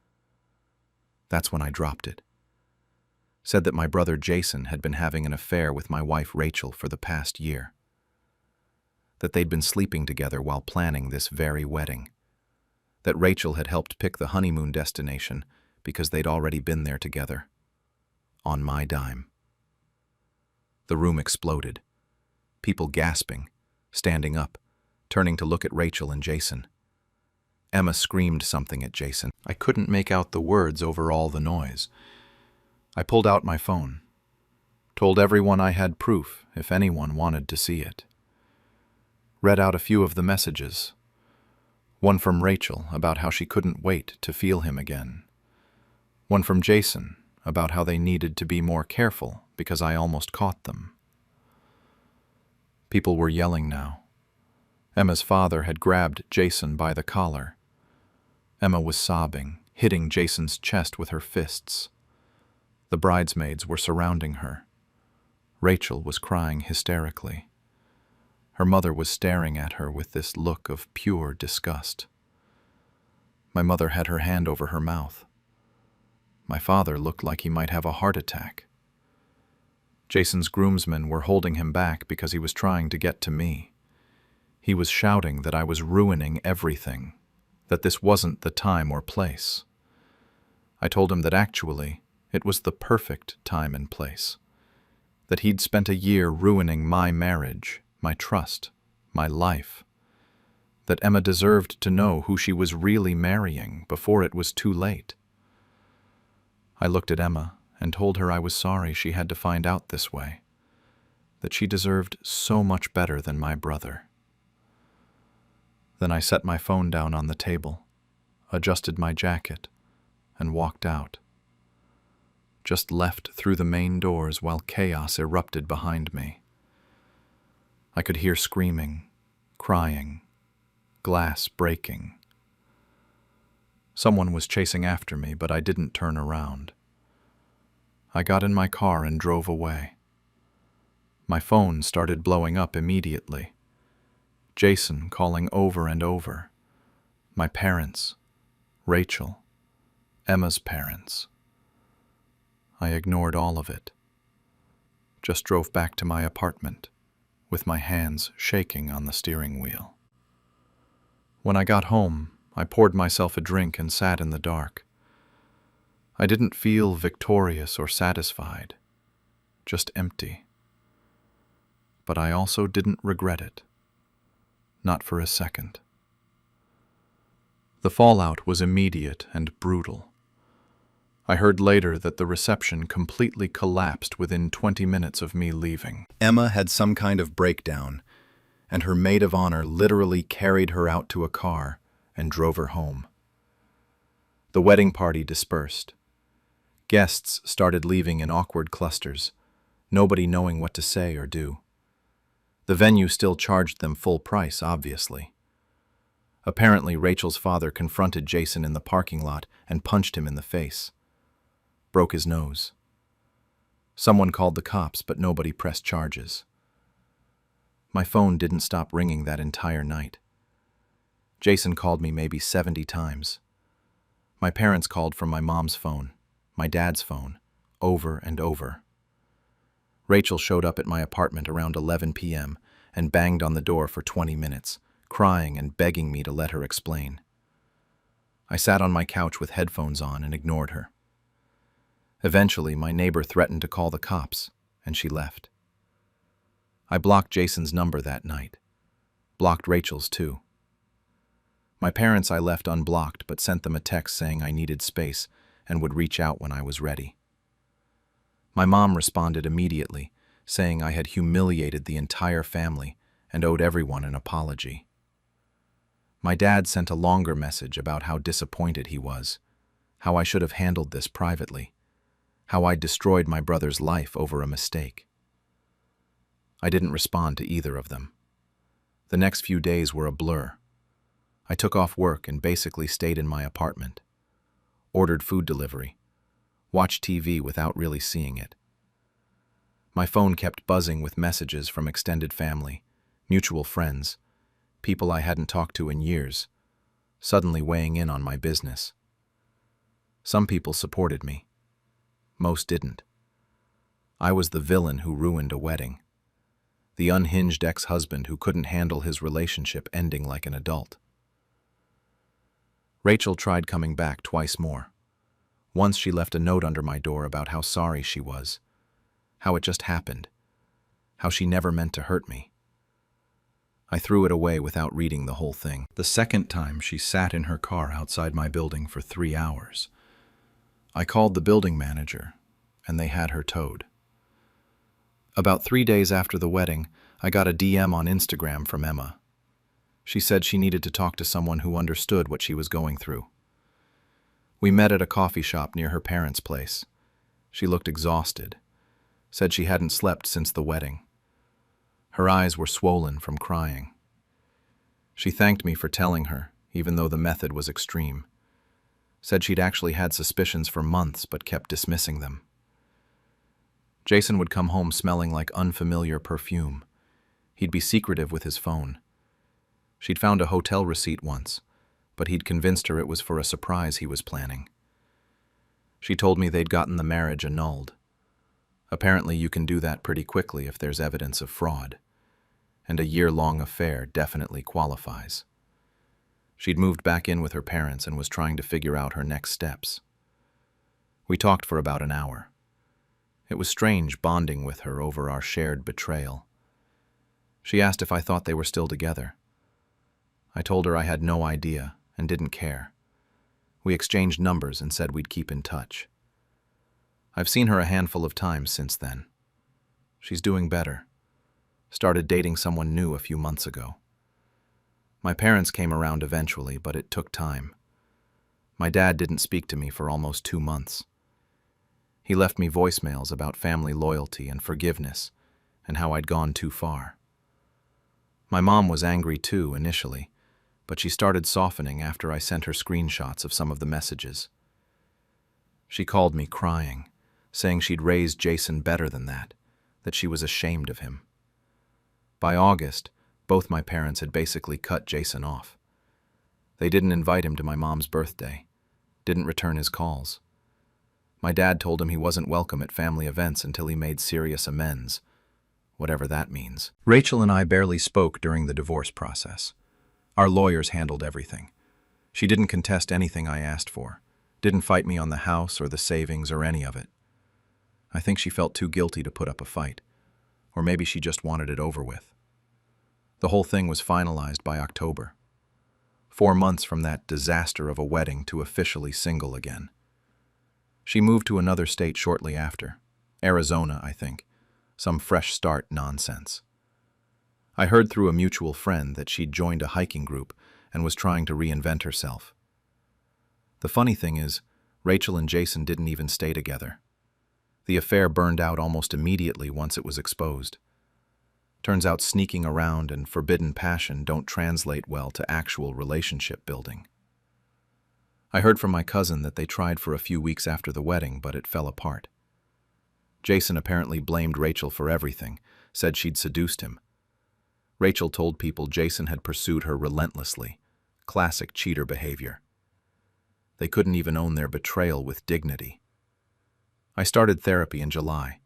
Speaker 2: That's when I dropped it. Said that my brother Jason had been having an affair with my wife Rachel for the past year. That they'd been sleeping together while planning this very wedding. That Rachel had helped pick the honeymoon destination because they'd already been there together. On my dime. The room exploded. People gasping, standing up, turning to look at Rachel and Jason. Emma screamed something at Jason. I couldn't make out the words over all the noise. I pulled out my phone. Told everyone I had proof if anyone wanted to see it. Read out a few of the messages. One from Rachel about how she couldn't wait to feel him again. One from Jason about how they needed to be more careful because I almost caught them. People were yelling now. Emma's father had grabbed Jason by the collar. Emma was sobbing, hitting Jason's chest with her fists. The bridesmaids were surrounding her. Rachel was crying hysterically. Her mother was staring at her with this look of pure disgust. My mother had her hand over her mouth. My father looked like he might have a heart attack. Jason's groomsmen were holding him back because he was trying to get to me. He was shouting that I was ruining everything, that this wasn't the time or place. I told him that actually, it was the perfect time and place. That he'd spent a year ruining my marriage, my trust, my life. That Emma deserved to know who she was really marrying before it was too late. I looked at Emma and told her I was sorry she had to find out this way, that she deserved so much better than my brother. Then I set my phone down on the table, adjusted my jacket, and walked out. Just left through the main doors while chaos erupted behind me. I could hear screaming, crying, glass breaking. Someone was chasing after me, but I didn't turn around. I got in my car and drove away. My phone started blowing up immediately. Jason calling over and over. My parents, Rachel, Emma's parents. I ignored all of it. Just drove back to my apartment, with my hands shaking on the steering wheel. When I got home, I poured myself a drink and sat in the dark. I didn't feel victorious or satisfied, just empty. But I also didn't regret it, not for a second. The fallout was immediate and brutal. I heard later that the reception completely collapsed within 20 minutes of me leaving.
Speaker 1: Emma had some kind of breakdown, and her maid of honor literally carried her out to a car and drove her home. The wedding party dispersed. Guests started leaving in awkward clusters, nobody knowing what to say or do. The venue still charged them full price, obviously. Apparently, Rachel's father confronted Jason in the parking lot and punched him in the face. Broke his nose. Someone called the cops, but nobody pressed charges. My phone didn't stop ringing that entire night. Jason called me maybe 70 times. My parents called from my mom's phone, my dad's phone, over and over. Rachel showed up at my apartment around 11 p.m. and banged on the door for 20 minutes, crying and begging me to let her explain. I sat on my couch with headphones on and ignored her. Eventually, my neighbor threatened to call the cops, and she left. I blocked Jason's number that night. Blocked Rachel's too. My parents I left unblocked, but sent them a text saying I needed space and would reach out when I was ready. My mom responded immediately, saying I had humiliated the entire family and owed everyone an apology. My dad sent a longer message about how disappointed he was, how I should have handled this privately, how I'd destroyed my brother's life over a mistake. I didn't respond to either of them. The next few days were a blur. I took off work and basically stayed in my apartment. Ordered food delivery. Watched TV without really seeing it. My phone kept buzzing with messages from extended family, mutual friends, people I hadn't talked to in years, suddenly weighing in on my business. Some people supported me. Most didn't. I was the villain who ruined a wedding. The unhinged ex-husband who couldn't handle his relationship ending like an adult. Rachel tried coming back twice more. Once she left a note under my door about how sorry she was, how it just happened, how she never meant to hurt me. I threw it away without reading the whole thing. The second time, she sat in her car outside my building for 3 hours. I called the building manager, and they had her towed. About 3 days after the wedding, I got a DM on Instagram from Emma. She said she needed to talk to someone who understood what she was going through. We met at a coffee shop near her parents' place. She looked exhausted, said she hadn't slept since the wedding. Her eyes were swollen from crying. She thanked me for telling her, even though the method was extreme. Said she'd actually had suspicions for months but kept dismissing them. Jason would come home smelling like unfamiliar perfume. He'd be secretive with his phone. She'd found a hotel receipt once, but he'd convinced her it was for a surprise he was planning. She told me they'd gotten the marriage annulled.
Speaker 2: Apparently, you can do that pretty quickly if there's evidence of fraud, and a year-long affair definitely qualifies. She'd moved back in with her parents and was trying to figure out her next steps. We talked for about an hour. It was strange bonding with her over our shared betrayal. She asked if I thought they were still together. I told her I had no idea and didn't care. We exchanged numbers and said we'd keep in touch. I've seen her a handful of times since then. She's doing better. Started dating someone new a few months ago. My parents came around eventually, but it took time. My dad didn't speak to me for almost 2 months. He left me voicemails about family loyalty and forgiveness and how I'd gone too far. My mom was angry too initially, but she started softening after I sent her screenshots of some of the messages. She called me crying, saying she'd raised Jason better than that she was ashamed of him. By August, both my parents had basically cut Jason off. They didn't invite him to my mom's birthday, didn't return his calls. My dad told him he wasn't welcome at family events until he made serious amends, whatever that means. Rachel and I barely spoke during the divorce process. Our lawyers handled everything. She didn't contest anything I asked for, didn't fight me on the house or the savings or any of it. I think she felt too guilty to put up a fight, or maybe she just wanted it over with. The whole thing was finalized by October. 4 months from that disaster of a wedding to officially single again. She moved to another state shortly after, Arizona, I think, some fresh start nonsense. I heard through a mutual friend that she'd joined a hiking group and was trying to reinvent herself. The funny thing is, Rachel and Jason didn't even stay together. The affair burned out almost immediately once it was exposed. Turns out sneaking around and forbidden passion don't translate well to actual relationship building. I heard from my cousin that they tried for a few weeks after the wedding, but it fell apart. Jason apparently blamed Rachel for everything, said she'd seduced him. Rachel told people Jason had pursued her relentlessly, classic cheater behavior. They couldn't even own their betrayal with dignity. I started therapy in July.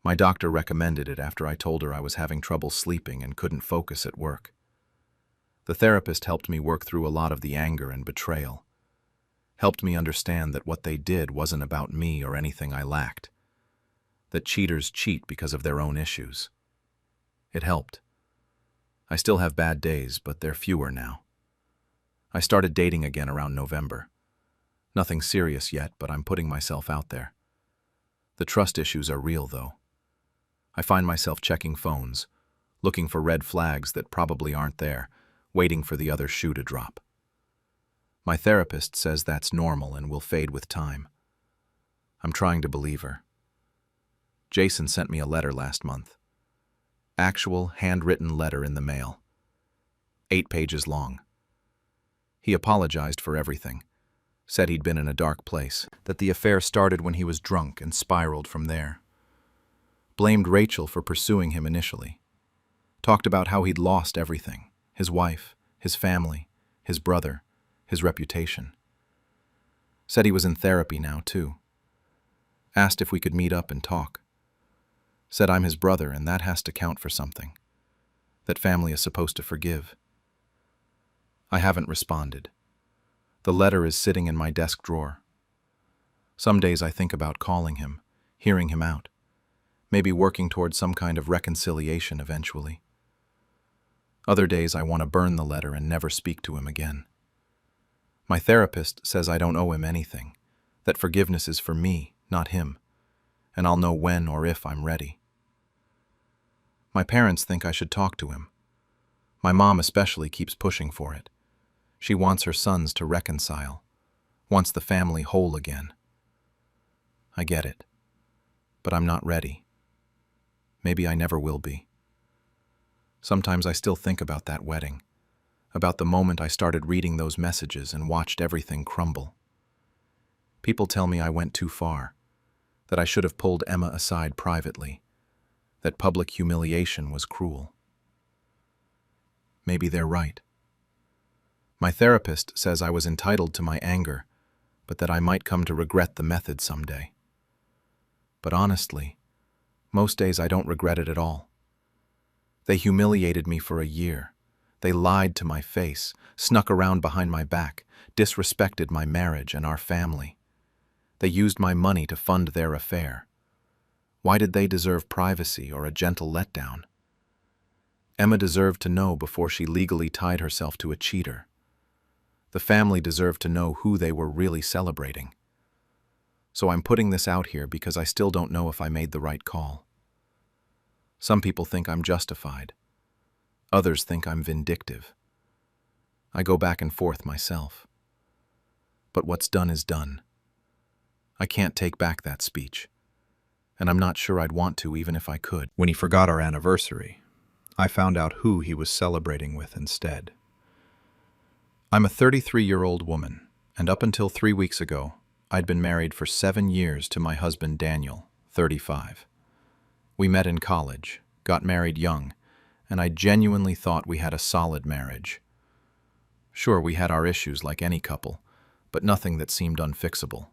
Speaker 2: My doctor recommended it after I told her I was having trouble sleeping and couldn't focus at work. The therapist helped me work through a lot of the anger and betrayal. Helped me understand that what they did wasn't about me or anything I lacked. That cheaters cheat because of their own issues. It helped. I still have bad days, but they're fewer now. I started dating again around November. Nothing serious yet, but I'm putting myself out there. The trust issues are real, though. I find myself checking phones, looking for red flags that probably aren't there, waiting for the other shoe to drop. My therapist says that's normal and will fade with time. I'm trying to believe her. Jason sent me a letter last month. Actual handwritten letter in the mail. 8 pages long. He apologized for everything. Said he'd been in a dark place, that the affair started when he was drunk and spiraled from there. Blamed Rachel for pursuing him initially. Talked about how he'd lost everything, his wife, his family, his brother, his reputation. Said he was in therapy now, too. Asked if we could meet up and talk. Said I'm his brother and that has to count for something. That family is supposed to forgive. I haven't responded. The letter is sitting in my desk drawer. Some days I think about calling him, hearing him out, maybe working towards some kind of reconciliation eventually. Other days I want to burn the letter and never speak to him again. My therapist says I don't owe him anything, that forgiveness is for me, not him, and I'll know when or if I'm ready. My parents think I should talk to him. My mom especially keeps pushing for it. She wants her sons to reconcile, wants the family whole again. I get it, but I'm not ready. Maybe I never will be. Sometimes I still think about that wedding, about the moment I started reading those messages and watched everything crumble. People tell me I went too far, that I should have pulled Emma aside privately, that public humiliation was cruel. Maybe they're right. My therapist says I was entitled to my anger, but that I might come to regret the method someday. But honestly, Most days I don't regret it at all. They humiliated me for a year. They lied to my face, snuck around behind my back, disrespected my marriage and our family. They used my money to fund their affair. Why did they deserve privacy or a gentle letdown? Emma deserved to know before she legally tied herself to a cheater. The family deserved to know who they were really celebrating. So I'm putting this out here because I still don't know if I made the right call. Some people think I'm justified. Others think I'm vindictive. I go back and forth myself. But what's done is done. I can't take back that speech. And I'm not sure I'd want to even if I could.
Speaker 1: When he forgot our anniversary, I found out who he was celebrating with instead. I'm a 33-year-old woman, and up until 3 weeks ago, I'd been married for 7 years to my husband Daniel, 35. We met in college, got married young, and I genuinely thought we had a solid marriage. Sure, we had our issues like any couple, but nothing that seemed unfixable.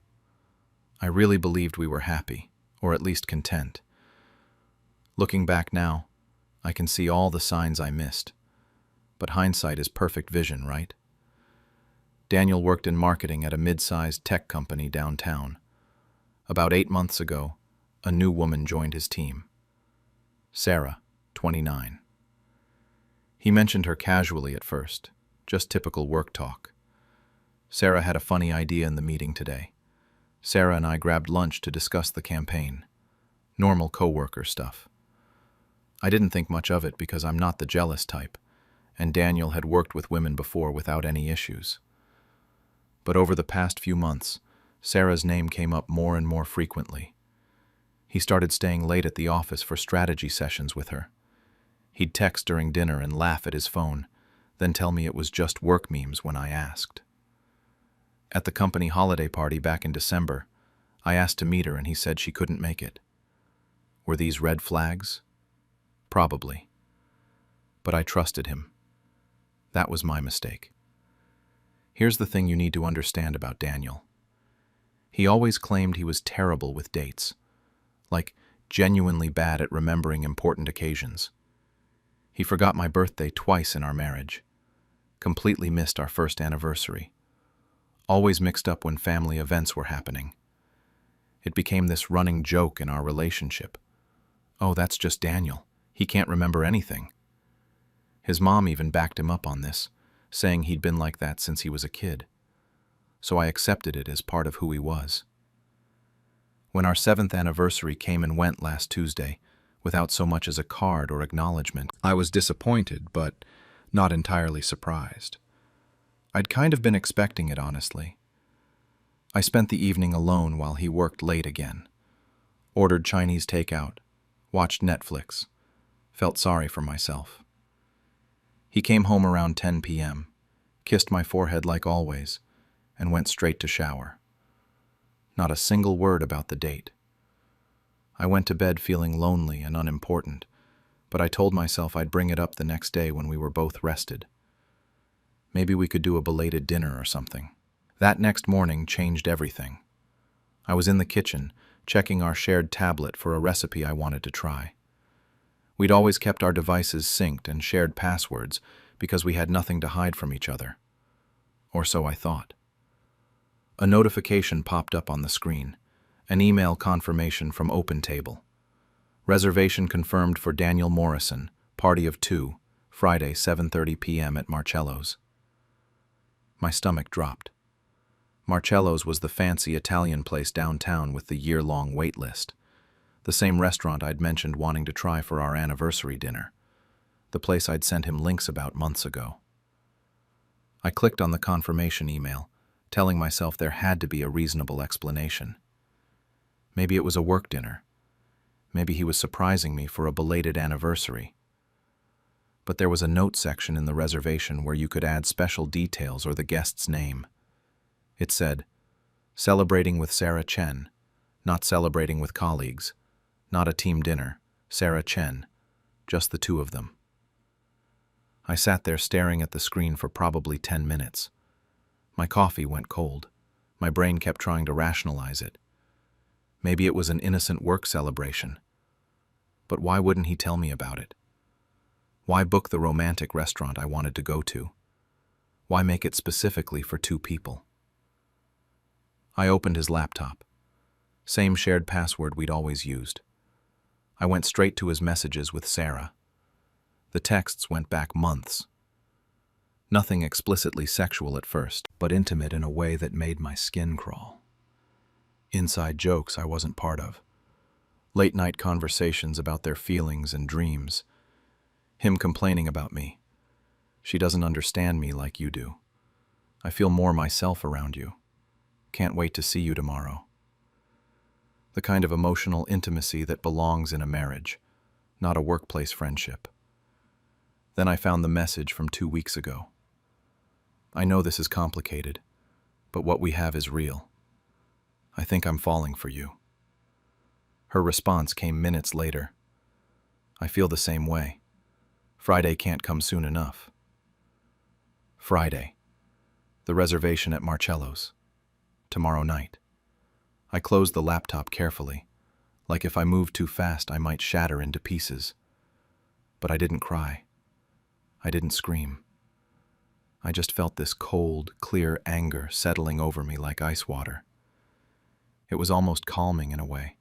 Speaker 1: I really believed we were happy, or at least content. Looking back now, I can see all the signs I missed. But hindsight is perfect vision, right? Daniel worked in marketing at a mid-sized tech company downtown. About 8 months ago, a new woman joined his team. Sarah, 29. He mentioned her casually at first, just typical work talk. Sarah had a funny idea in the meeting today. Sarah and I grabbed lunch to discuss the campaign. Normal coworker stuff. I didn't think much of it because I'm not the jealous type, and Daniel had worked with women before without any issues. But over the past few months, Sarah's name came up more and more frequently. He started staying late at the office for strategy sessions with her. He'd text during dinner and laugh at his phone, then tell me it was just work memes when I asked. At the company holiday party back in December, I asked to meet her and he said she couldn't make it. Were these red flags? Probably. But I trusted him. That was my mistake. Here's the thing you need to understand about Daniel. He always claimed he was terrible with dates, like genuinely bad at remembering important occasions. He forgot my birthday twice in our marriage, completely missed our first anniversary, always mixed up when family events were happening. It became this running joke in our relationship. Oh, that's just Daniel. He can't remember anything. His mom even backed him up on this, saying he'd been like that since he was a kid. So I accepted it as part of who he was. When our 7th anniversary came and went last Tuesday, without so much as a card or acknowledgement, I was disappointed, but not entirely surprised. I'd kind of been expecting it, honestly. I spent the evening alone while he worked late again. Ordered Chinese takeout, watched Netflix, felt sorry for myself. He came home around 10 p.m., kissed my forehead like always, and went straight to shower. Not a single word about the date. I went to bed feeling lonely and unimportant, but I told myself I'd bring it up the next day when we were both rested. Maybe we could do a belated dinner or something. That next morning changed everything. I was in the kitchen, checking our shared tablet for a recipe I wanted to try. We'd always kept our devices synced and shared passwords because we had nothing to hide from each other. Or so I thought. A notification popped up on the screen, an email confirmation from OpenTable. Reservation confirmed for Daniel Morrison, party of 2, Friday 7:30 p.m. at Marcello's. My stomach dropped. Marcello's was the fancy Italian place downtown with the year-long wait list. The same restaurant I'd mentioned wanting to try for our anniversary dinner. The place I'd sent him links about months ago. I clicked on the confirmation email, telling myself there had to be a reasonable explanation. Maybe it was a work dinner. Maybe he was surprising me for a belated anniversary. But there was a note section in the reservation where you could add special details or the guest's name. It said, "Celebrating with Sarah Chen, not celebrating with colleagues, not a team dinner, Sarah Chen, just the two of them." I sat there staring at the screen for probably 10 minutes. My coffee went cold. My brain kept trying to rationalize it. Maybe it was an innocent work celebration.
Speaker 2: But why wouldn't he tell me about it? Why book the romantic restaurant I wanted to go to? Why make it specifically for 2 people? I opened his laptop. Same shared password we'd always used. I went straight to his messages with Sarah. The texts went back months. Nothing explicitly sexual at first, but intimate in a way that made my skin crawl. Inside jokes I wasn't part of. Late-night conversations about their feelings and dreams. Him complaining about me. She doesn't understand me like you do. I feel more myself around you. Can't wait to see you tomorrow. The kind of emotional intimacy that belongs in a marriage, not a workplace friendship. Then I found the message from 2 weeks ago. I know this is complicated, but what we have is real. I think I'm falling for you. Her response came minutes later. I feel the same way. Friday can't come soon enough. Friday. The reservation at Marcello's. Tomorrow night. I closed the laptop carefully, like if I moved too fast I might shatter into pieces. But I didn't cry. I didn't scream. I just felt this cold, clear anger settling over me like ice water. It was almost calming in a way.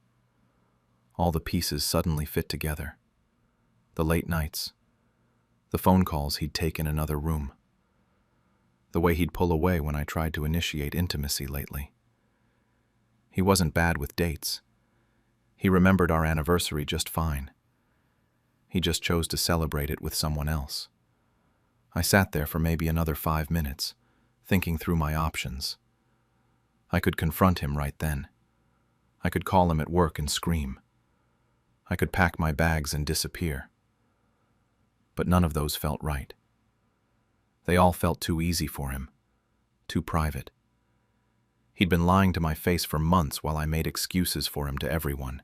Speaker 2: All the pieces suddenly fit together. The late nights. The phone calls he'd take in another room. The way he'd pull away when I tried to initiate intimacy lately. He wasn't bad with dates. He remembered our anniversary just fine. He just chose to celebrate it with someone else. I sat there for maybe another 5 minutes, thinking through my options. I could confront him right then. I could call him at work and scream. I could pack my bags and disappear. But none of those felt right. They all felt too easy for him, too private. He'd been lying to my face for months while I made excuses for him to everyone.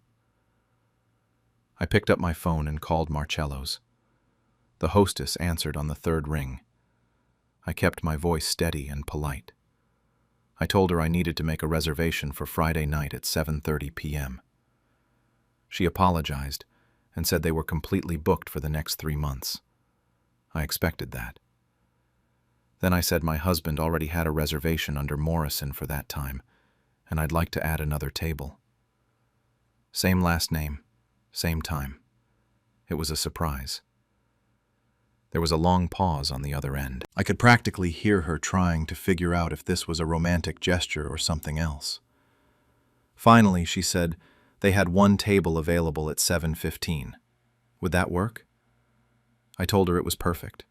Speaker 2: I picked up my phone and called Marcello's. The hostess answered on the 3rd ring. I kept my voice steady and polite. I told her I needed to make a reservation for Friday night at 7:30 p.m. She apologized and said they were completely booked for the next 3 months. I expected that. Then I said my husband already had a reservation under Morrison for that time, and I'd like to add another table. Same last name, same time. It was a surprise. There was a long pause on the other end. I could practically hear her trying to figure out if this was a romantic gesture or something else. Finally, she said they had 1 table available at 7:15. Would that work? I told her it was perfect.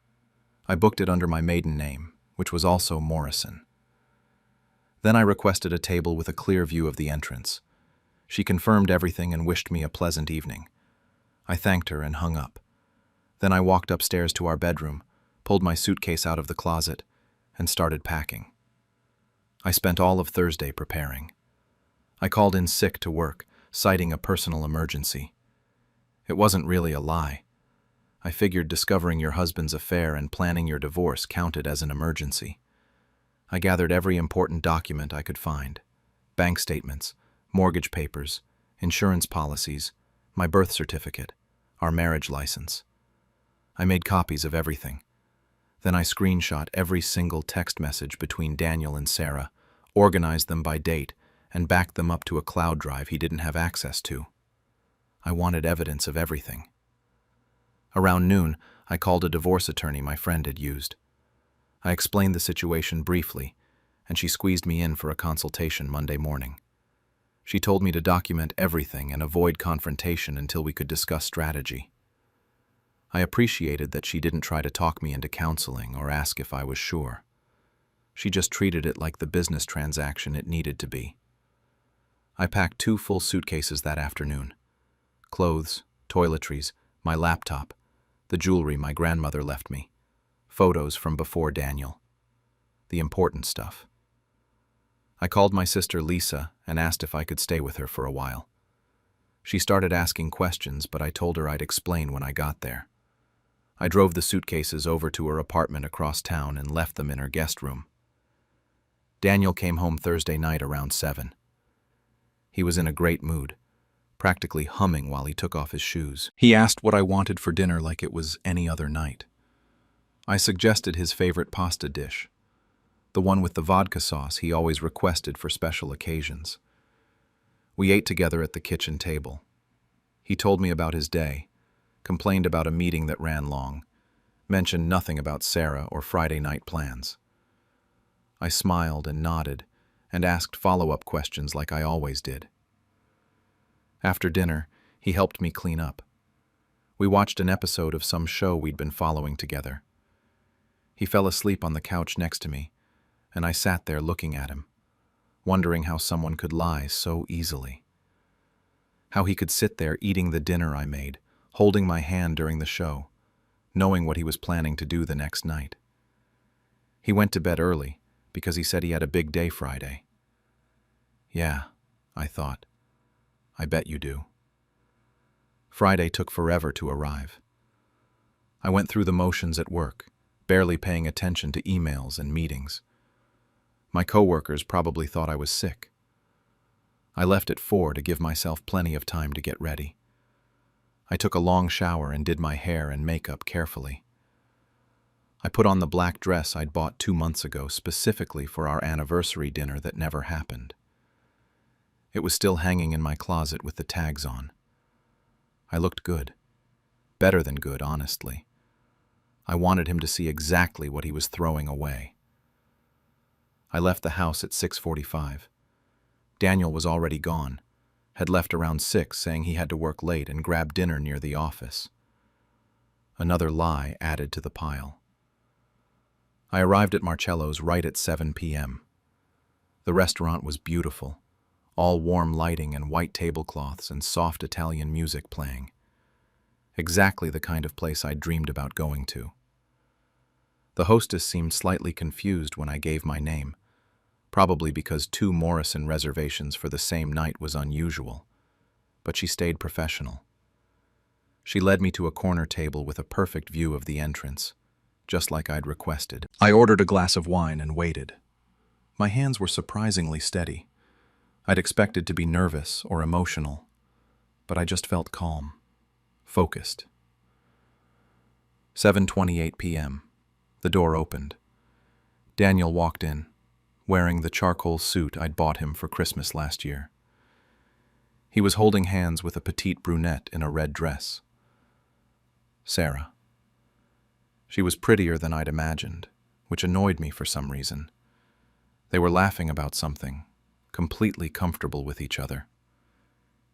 Speaker 2: I booked it under my maiden name, which was also Morrison. Then I requested a table with a clear view of the entrance. She confirmed everything and wished me a pleasant evening. I thanked her and hung up. Then I walked upstairs to our bedroom, pulled my suitcase out of the closet, and started packing. I spent all of Thursday preparing. I called in sick to work, citing a personal emergency. It wasn't really a lie. I figured discovering your husband's affair and planning your divorce counted as an emergency. I gathered every important document I could find. Bank statements, mortgage papers, insurance policies, my birth certificate, our marriage license. I made copies of everything. Then I screenshot every single text message between Daniel and Sarah, organized them by date, and backed them up to a cloud drive he didn't have access to. I wanted evidence of everything. Around noon, I called a divorce attorney my friend had used. I explained the situation briefly, and she squeezed me in for a consultation Monday morning. She told me to document everything and avoid confrontation until we could discuss strategy. I appreciated that she didn't try to talk me into counseling or ask if I was sure. She just treated it like the business transaction it needed to be. I packed 2 full suitcases that afternoon. Clothes, toiletries, my laptop, the jewelry my grandmother left me, photos from before Daniel. The important stuff. I called my sister Lisa and asked if I could stay with her for a while. She started asking questions, but I told her I'd explain when I got there. I drove the suitcases over to her apartment across town and left them in her guest room. Daniel came home Thursday night around 7. He was in a great mood, practically humming while he took off his shoes. He asked what I wanted for dinner like it was any other night. I suggested his favorite pasta dish, the one with the vodka sauce he always requested for special occasions. We ate together at the kitchen table. He told me about his day, complained about a meeting that ran long, mentioned nothing about Sarah or Friday night plans. I smiled and nodded and asked follow-up questions like I always did. After dinner, he helped me clean up. We watched an episode of some show we'd been following together. He fell asleep on the couch next to me, and I sat there looking at him, wondering how someone could lie so easily. How he could sit there eating the dinner I made, holding my hand during the show, knowing what he was planning to do the next night. He went to bed early because he said he had a big day Friday. Yeah, I thought. I bet you do. Friday took forever to arrive. I went through the motions at work, barely paying attention to emails and meetings. My coworkers probably thought I was sick. I left at 4 to give myself plenty of time to get ready. I took a long shower and did my hair and makeup carefully. I put on the black dress I'd bought 2 months ago specifically for our anniversary dinner that never happened. It was still hanging in my closet with the tags on. I looked good. Better than good, honestly. I wanted him to see exactly what he was throwing away. I left the house at 6:45. Daniel was already gone, had left around 6 saying he had to work late and grab dinner near the office. Another lie added to the pile. I arrived at Marcello's right at 7 p.m. The restaurant was beautiful, all warm lighting and white tablecloths and soft Italian music playing. Exactly the kind of place I'd dreamed about going to. The hostess seemed slightly confused when I gave my name, probably because 2 Morrison reservations for the same night was unusual, but she stayed professional. She led me to a corner table with a perfect view of the entrance, just like I'd requested. I ordered a glass of wine and waited. My hands were surprisingly steady. I'd expected to be nervous or emotional, but I just felt calm, focused. 7:28 p.m. The door opened. Daniel walked in, wearing the charcoal suit I'd bought him for Christmas last year. He was holding hands with a petite brunette in a red dress. Sarah. She was prettier than I'd imagined, which annoyed me for some reason. They were laughing about something, completely comfortable with each other.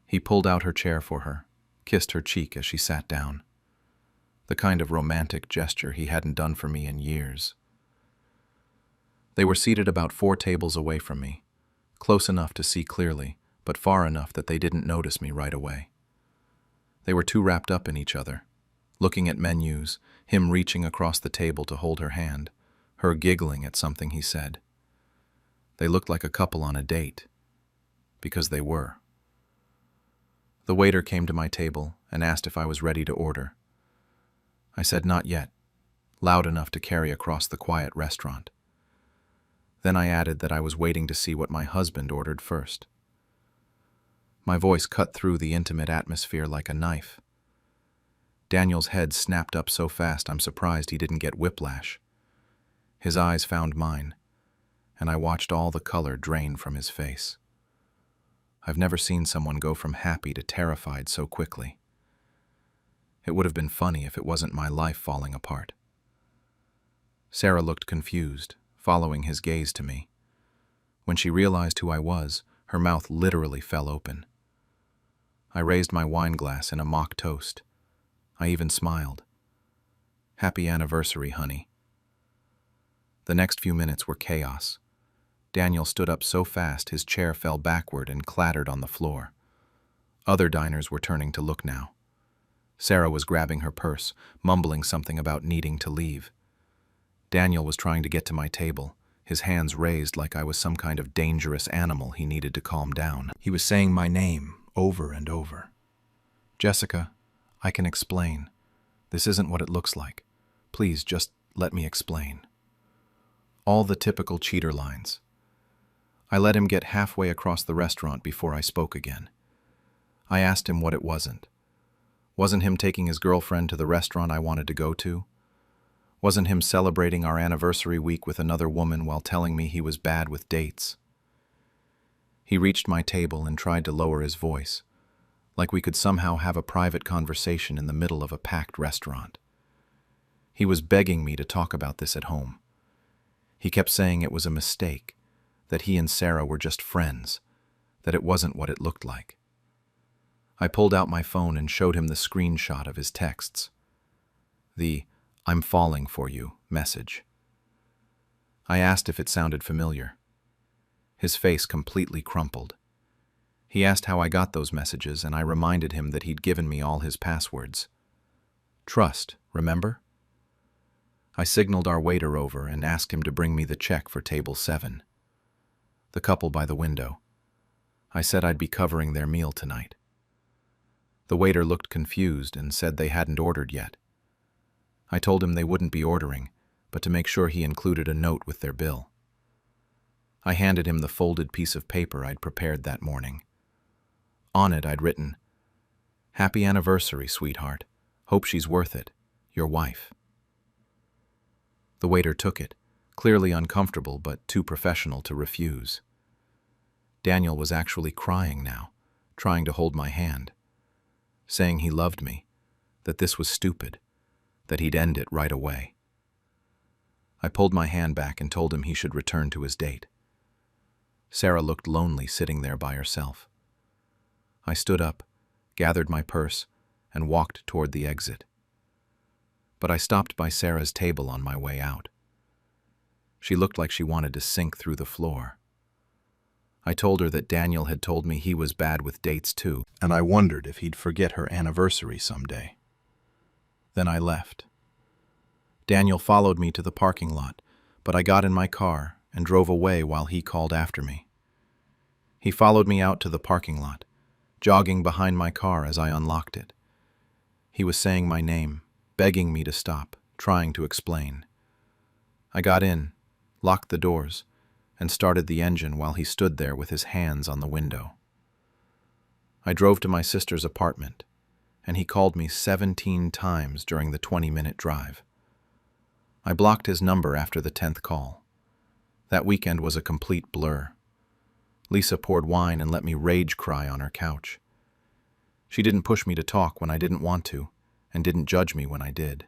Speaker 2: He pulled out her chair for her, kissed her cheek as she sat down. The kind of romantic gesture he hadn't done for me in years. They were seated about 4 tables away from me, close enough to see clearly, but far enough that they didn't notice me right away. They were too wrapped up in each other, looking at menus, him reaching across the table to hold her hand, her giggling at something he said. They looked like a couple on a date, because they were. The waiter came to my table and asked if I was ready to order. I said not yet, loud enough to carry across the quiet restaurant. Then I added that I was waiting to see what my husband ordered first. My voice cut through the intimate atmosphere like a knife. Daniel's head snapped up so fast I'm surprised he didn't get whiplash. His eyes found mine, and I watched all the color drain from his face. I've never seen someone go from happy to terrified so quickly. It would have been funny if it wasn't my life falling apart. Sarah looked confused, following his gaze to me. When she realized who I was, her mouth literally fell open. I raised my wine glass in a mock toast. I even smiled. Happy anniversary, honey. The next few minutes were chaos. Daniel stood up so fast his chair fell backward and clattered on the floor. Other diners were turning to look now. Sarah was grabbing her purse, mumbling something about needing to leave. Daniel was trying to get to my table, his hands raised like I was some kind of dangerous animal he needed to calm down. He was saying my name over and over. Jessica, I can explain. This isn't what it looks like. Please just let me explain. All the typical cheater lines. I let him get halfway across the restaurant before I spoke again. I asked him what it wasn't. Wasn't him taking his girlfriend to the restaurant I wanted to go to? Wasn't him celebrating our anniversary week with another woman while telling me he was bad with dates? He reached my table and tried to lower his voice, like we could somehow have a private conversation in the middle of a packed restaurant. He was begging me to talk about this at home. He kept saying it was a mistake, that he and Sarah were just friends, that it wasn't what it looked like. I pulled out my phone and showed him the screenshot of his texts. The "I'm falling for you" message. I asked if it sounded familiar. His face completely crumpled. He asked how I got those messages, and I reminded him that he'd given me all his passwords. Trust, remember? I signaled our waiter over and asked him to bring me the check for table 7. The couple by the window. I said I'd be covering their meal tonight. The waiter looked confused and said they hadn't ordered yet. I told him they wouldn't be ordering, but to make sure he included a note with their bill. I handed him the folded piece of paper I'd prepared that morning. On it I'd written, "Happy anniversary, sweetheart. Hope she's worth it. Your wife." The waiter took it, clearly uncomfortable but too professional to refuse. Daniel was actually crying now, trying to hold my hand, saying he loved me, that this was stupid, that he'd end it right away. I pulled my hand back and told him he should return to his date. Sarah looked lonely sitting there by herself. I stood up, gathered my purse, and walked toward the exit. But I stopped by Sarah's table on my way out. She looked like she wanted to sink through the floor. I told her that Daniel had told me he was bad with dates too, and I wondered if he'd forget her anniversary someday. Then I left. Daniel followed me to the parking lot, but I got in my car and drove away while he called after me. He followed me out to the parking lot, jogging behind my car as I unlocked it. He was saying my name, begging me to stop, trying to explain. I got in, locked the doors, and started the engine while he stood there with his hands on the window. I drove to my sister's apartment, and he called me 17 times during the 20-minute drive. I blocked his number after the 10th call. That weekend was a complete blur. Lisa poured wine and let me rage cry on her couch. She didn't push me to talk when I didn't want to, and didn't judge me when I did.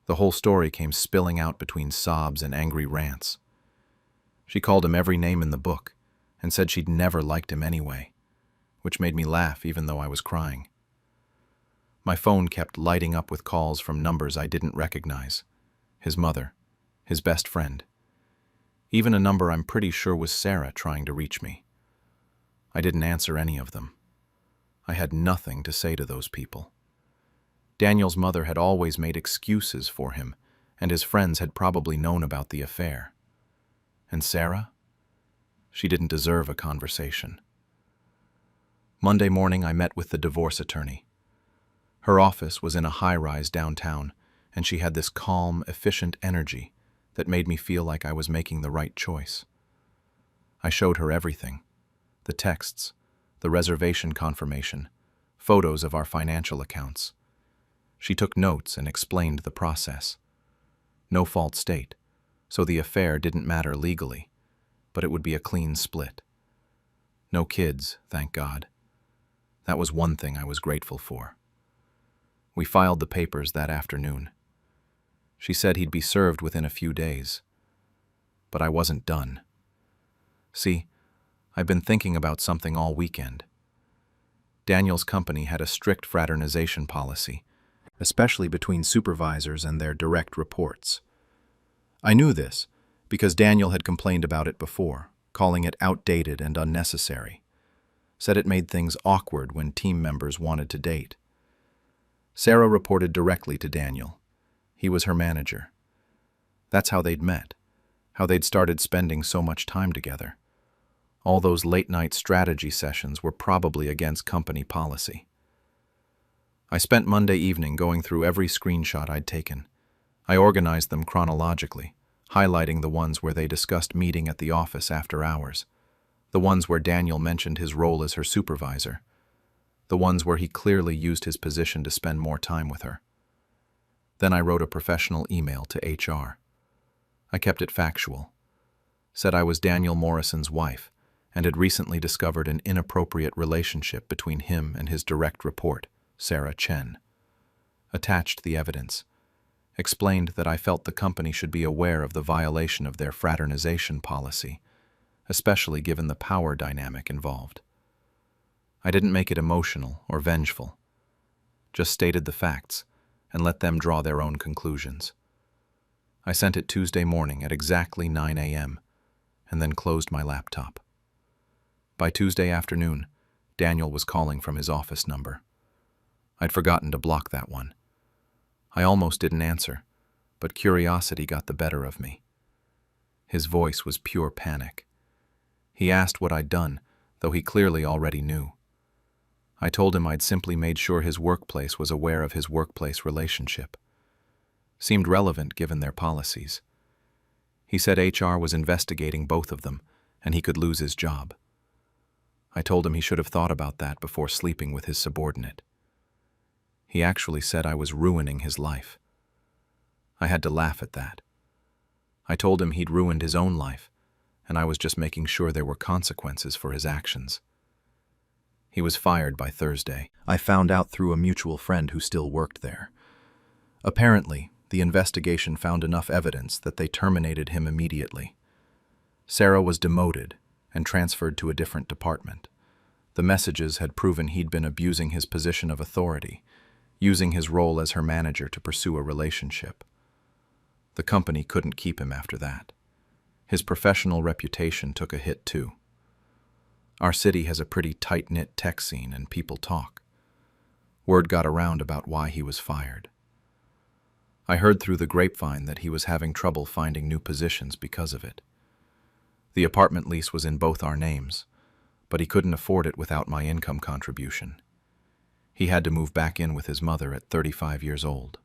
Speaker 2: The whole story came spilling out between sobs and angry rants. She called him every name in the book and said she'd never liked him anyway, which made me laugh even though I was crying. My phone kept lighting up with calls from numbers I didn't recognize. His mother, his best friend. Even a number I'm pretty sure was Sarah trying to reach me. I didn't answer any of them. I had nothing to say to those people. Daniel's mother had always made excuses for him, and his friends had probably known about the affair. And Sarah? She didn't deserve a conversation. Monday morning I met with the divorce attorney. Her office was in a high-rise downtown, and she had this calm, efficient energy that made me feel like I was making the right choice. I showed her everything: the texts, the reservation confirmation, photos of our financial accounts. She took notes and explained the process. No fault state, so the affair didn't matter legally, but it would be a clean split. No kids, thank God. That was one thing I was grateful for. We filed the papers that afternoon. She said he'd be served within a few days. But I wasn't done. See, I've been thinking about something all weekend. Daniel's company had a strict fraternization policy, especially between supervisors and their direct reports. I knew this because Daniel had complained about it before, calling it outdated and unnecessary. Said it made things awkward when team members wanted to date. Sarah reported directly to Daniel. He was her manager. That's how they'd met, how they'd started spending so much time together. All those late-night strategy sessions were probably against company policy. I spent Monday evening going through every screenshot I'd taken. I organized them chronologically, highlighting the ones where they discussed meeting at the office after hours, the ones where Daniel mentioned his role as her supervisor. the ones where he clearly used his position to spend more time with her. Then I wrote a professional email to HR. I kept it factual. Said I was Daniel Morrison's wife and had recently discovered an inappropriate relationship between him and his direct report, Sarah Chen. Attached the evidence. Explained that I felt the company should be aware of the violation of their fraternization policy, especially given the power dynamic involved. I didn't make it emotional or vengeful, just stated the facts and let them draw their own conclusions. I sent it Tuesday morning at exactly 9 a.m. and then closed my laptop. By Tuesday afternoon, Daniel was calling from his office number. I'd forgotten to block that one. I almost didn't answer, but curiosity got the better of me. His voice was pure panic. He asked what I'd done, though he clearly already knew. I told him I'd simply made sure his workplace was aware of his workplace relationship. Seemed relevant given their policies. He said HR was investigating both of them, and he could lose his job. I told him he should have thought about that before sleeping with his subordinate. He actually said I was ruining his life. I had to laugh at that. I told him he'd ruined his own life, and I was just making sure there were consequences for his actions. He was fired by Thursday. I found out through a mutual friend who still worked there. Apparently, the investigation found enough evidence that they terminated him immediately. Sarah was demoted and transferred to a different department. The messages had proven he'd been abusing his position of authority, using his role as her manager to pursue a relationship. The company couldn't keep him after that. His professional reputation took a hit too. Our city has a pretty tight-knit tech scene and people talk. Word got around about why he was fired. I heard through the grapevine that he was having trouble finding new positions because of it. The apartment lease was in both our names, but he couldn't afford it without my income contribution. He had to move back in with his mother at 35 years old.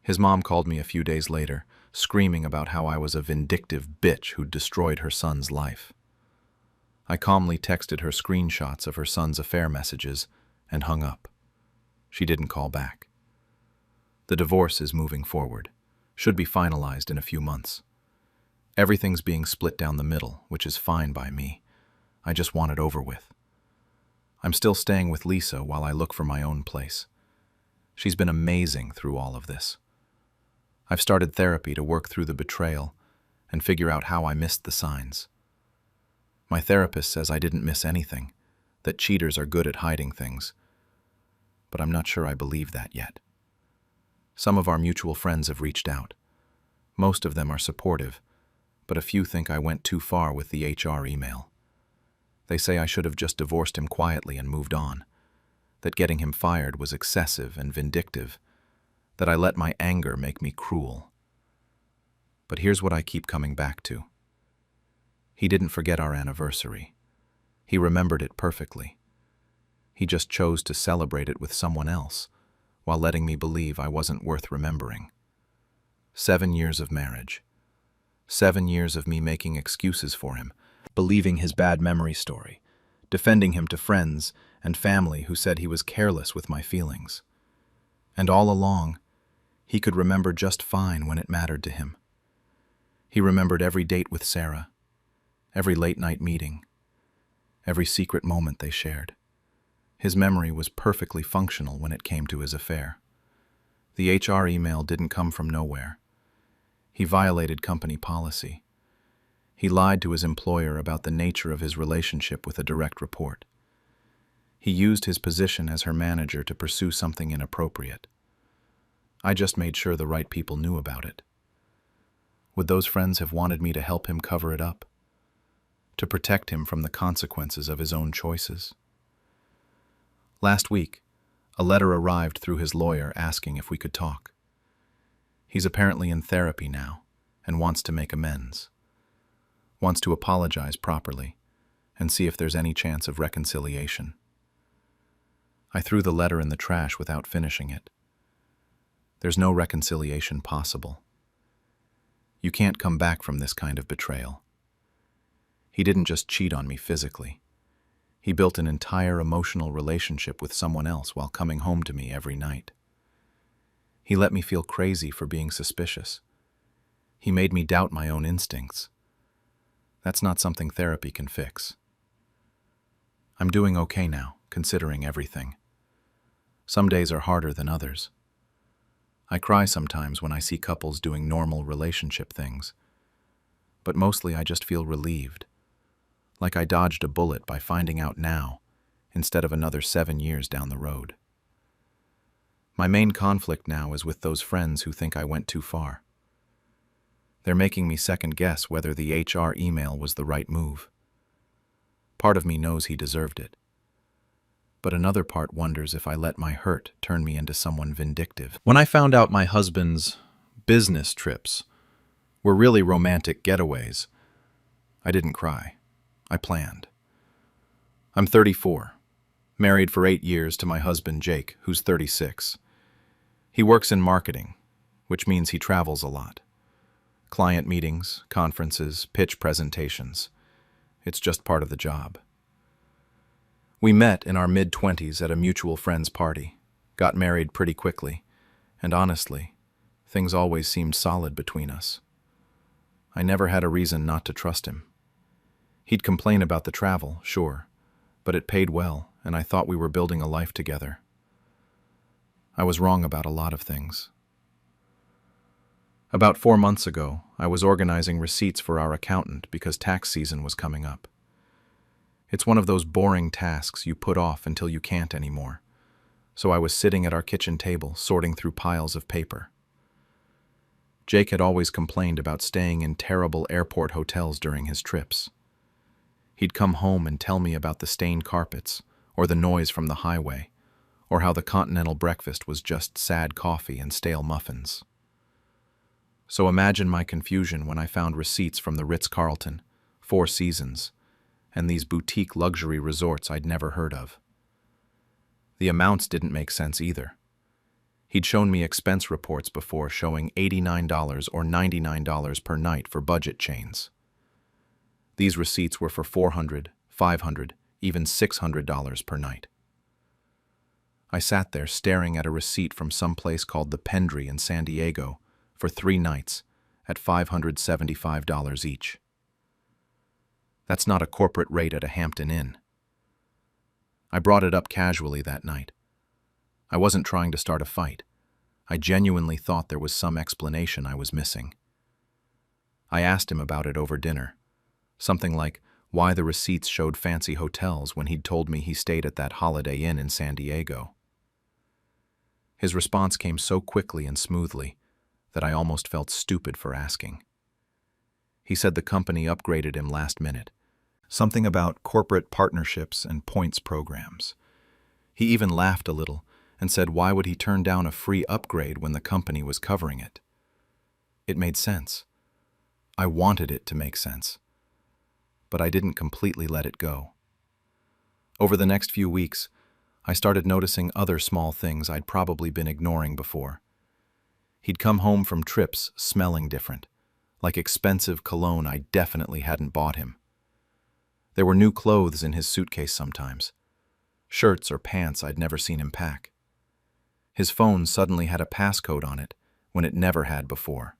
Speaker 2: His mom called me a few days later, screaming about how I was a vindictive bitch who'd destroyed her son's life. I calmly texted her screenshots of her son's affair messages and hung up. She didn't call back. The divorce is moving forward, should be finalized in a few months. Everything's being split down the middle, which is fine by me. I just want it over with. I'm still staying with Lisa while I look for my own place. She's been amazing through all of this. I've started therapy to work through the betrayal and figure out how I missed the signs. My therapist says I didn't miss anything, that cheaters are good at hiding things. But I'm not sure I believe that yet. Some of our mutual friends have reached out. Most of them are supportive, but a few think I went too far with the HR email. They say I should have just divorced him quietly and moved on, that getting him fired was excessive and vindictive, that I let my anger make me cruel. But here's what I keep coming back to. He didn't forget our anniversary. He remembered it perfectly. He just chose to celebrate it with someone else, while letting me believe I wasn't worth remembering. 7 years of marriage. 7 years of me making excuses for him, believing his bad memory story, defending him to friends and family who said he was careless with my feelings. And all along, he could remember just fine when it mattered to him. He remembered every date with Sarah, every late-night meeting, every secret moment they shared. His memory was perfectly functional when it came to his affair. The HR email didn't come from nowhere. He violated company policy. He lied to his employer about the nature of his relationship with a direct report. He used his position as her manager to pursue something inappropriate. I just made sure the right people knew about it. Would those friends have wanted me to help him cover it up? To protect him from the consequences of his own choices? Last week, a letter arrived through his lawyer asking if we could talk. He's apparently in therapy now and wants to make amends. Wants to apologize properly and see if there's any chance of reconciliation. I threw the letter in the trash without finishing it. There's no reconciliation possible. You can't come back from this kind of betrayal. He didn't just cheat on me physically. He built an entire emotional relationship with someone else while coming home to me every night. He let me feel crazy for being suspicious. He made me doubt my own instincts. That's not something therapy can fix. I'm doing okay now, considering everything. Some days are harder than others. I cry sometimes when I see couples doing normal relationship things. But mostly I just feel relieved, like I dodged a bullet by finding out now, instead of another 7 years down the road. My main conflict now is with those friends who think I went too far. They're making me second-guess whether the HR email was the right move. Part of me knows he deserved it. But another part wonders if I let my hurt turn me into someone vindictive. When I found out my husband's business trips were really romantic getaways, I didn't cry. I planned. I'm 34, married for 8 years to my husband Jake, who's 36. He works in marketing, which means he travels a lot. Client meetings, conferences, pitch presentations. It's just part of the job. We met in our mid-20s at a mutual friend's party, got married pretty quickly, and honestly, things always seemed solid between us. I never had a reason not to trust him. He'd complain about the travel, sure, but it paid well, and I thought we were building a life together. I was wrong about a lot of things. About 4 months ago, I was organizing receipts for our accountant because tax season was coming up. It's one of those boring tasks you put off until you can't anymore, so I was sitting at our kitchen table sorting through piles of paper. Jake had always complained about staying in terrible airport hotels during his trips. He'd come home and tell me about the stained carpets, or the noise from the highway, or how the continental breakfast was just sad coffee and stale muffins. So imagine my confusion when I found receipts from the Ritz-Carlton, Four Seasons, and these boutique luxury resorts I'd never heard of. The amounts didn't make sense either. He'd shown me expense reports before showing $89 or $99 per night for budget chains. These receipts were for $400, $500, even $600 per night. I sat there staring at a receipt from some place called the Pendry in San Diego for 3 nights at $575 each. That's not a corporate rate at a Hampton Inn. I brought it up casually that night. I wasn't trying to start a fight. I genuinely thought there was some explanation I was missing. I asked him about it over dinner. Something like why the receipts showed fancy hotels when he'd told me he stayed at that Holiday Inn in San Diego. His response came so quickly and smoothly that I almost felt stupid for asking. He said the company upgraded him last minute. Something about corporate partnerships and points programs. He even laughed a little and said why would he turn down a free upgrade when the company was covering it? It made sense. I wanted it to make sense. But I didn't completely let it go. Over the next few weeks, I started noticing other small things I'd probably been ignoring before. He'd come home from trips smelling different, like expensive cologne I definitely hadn't bought him. There were new clothes in his suitcase sometimes, shirts or pants I'd never seen him pack. His phone suddenly had a passcode on it when it never had before.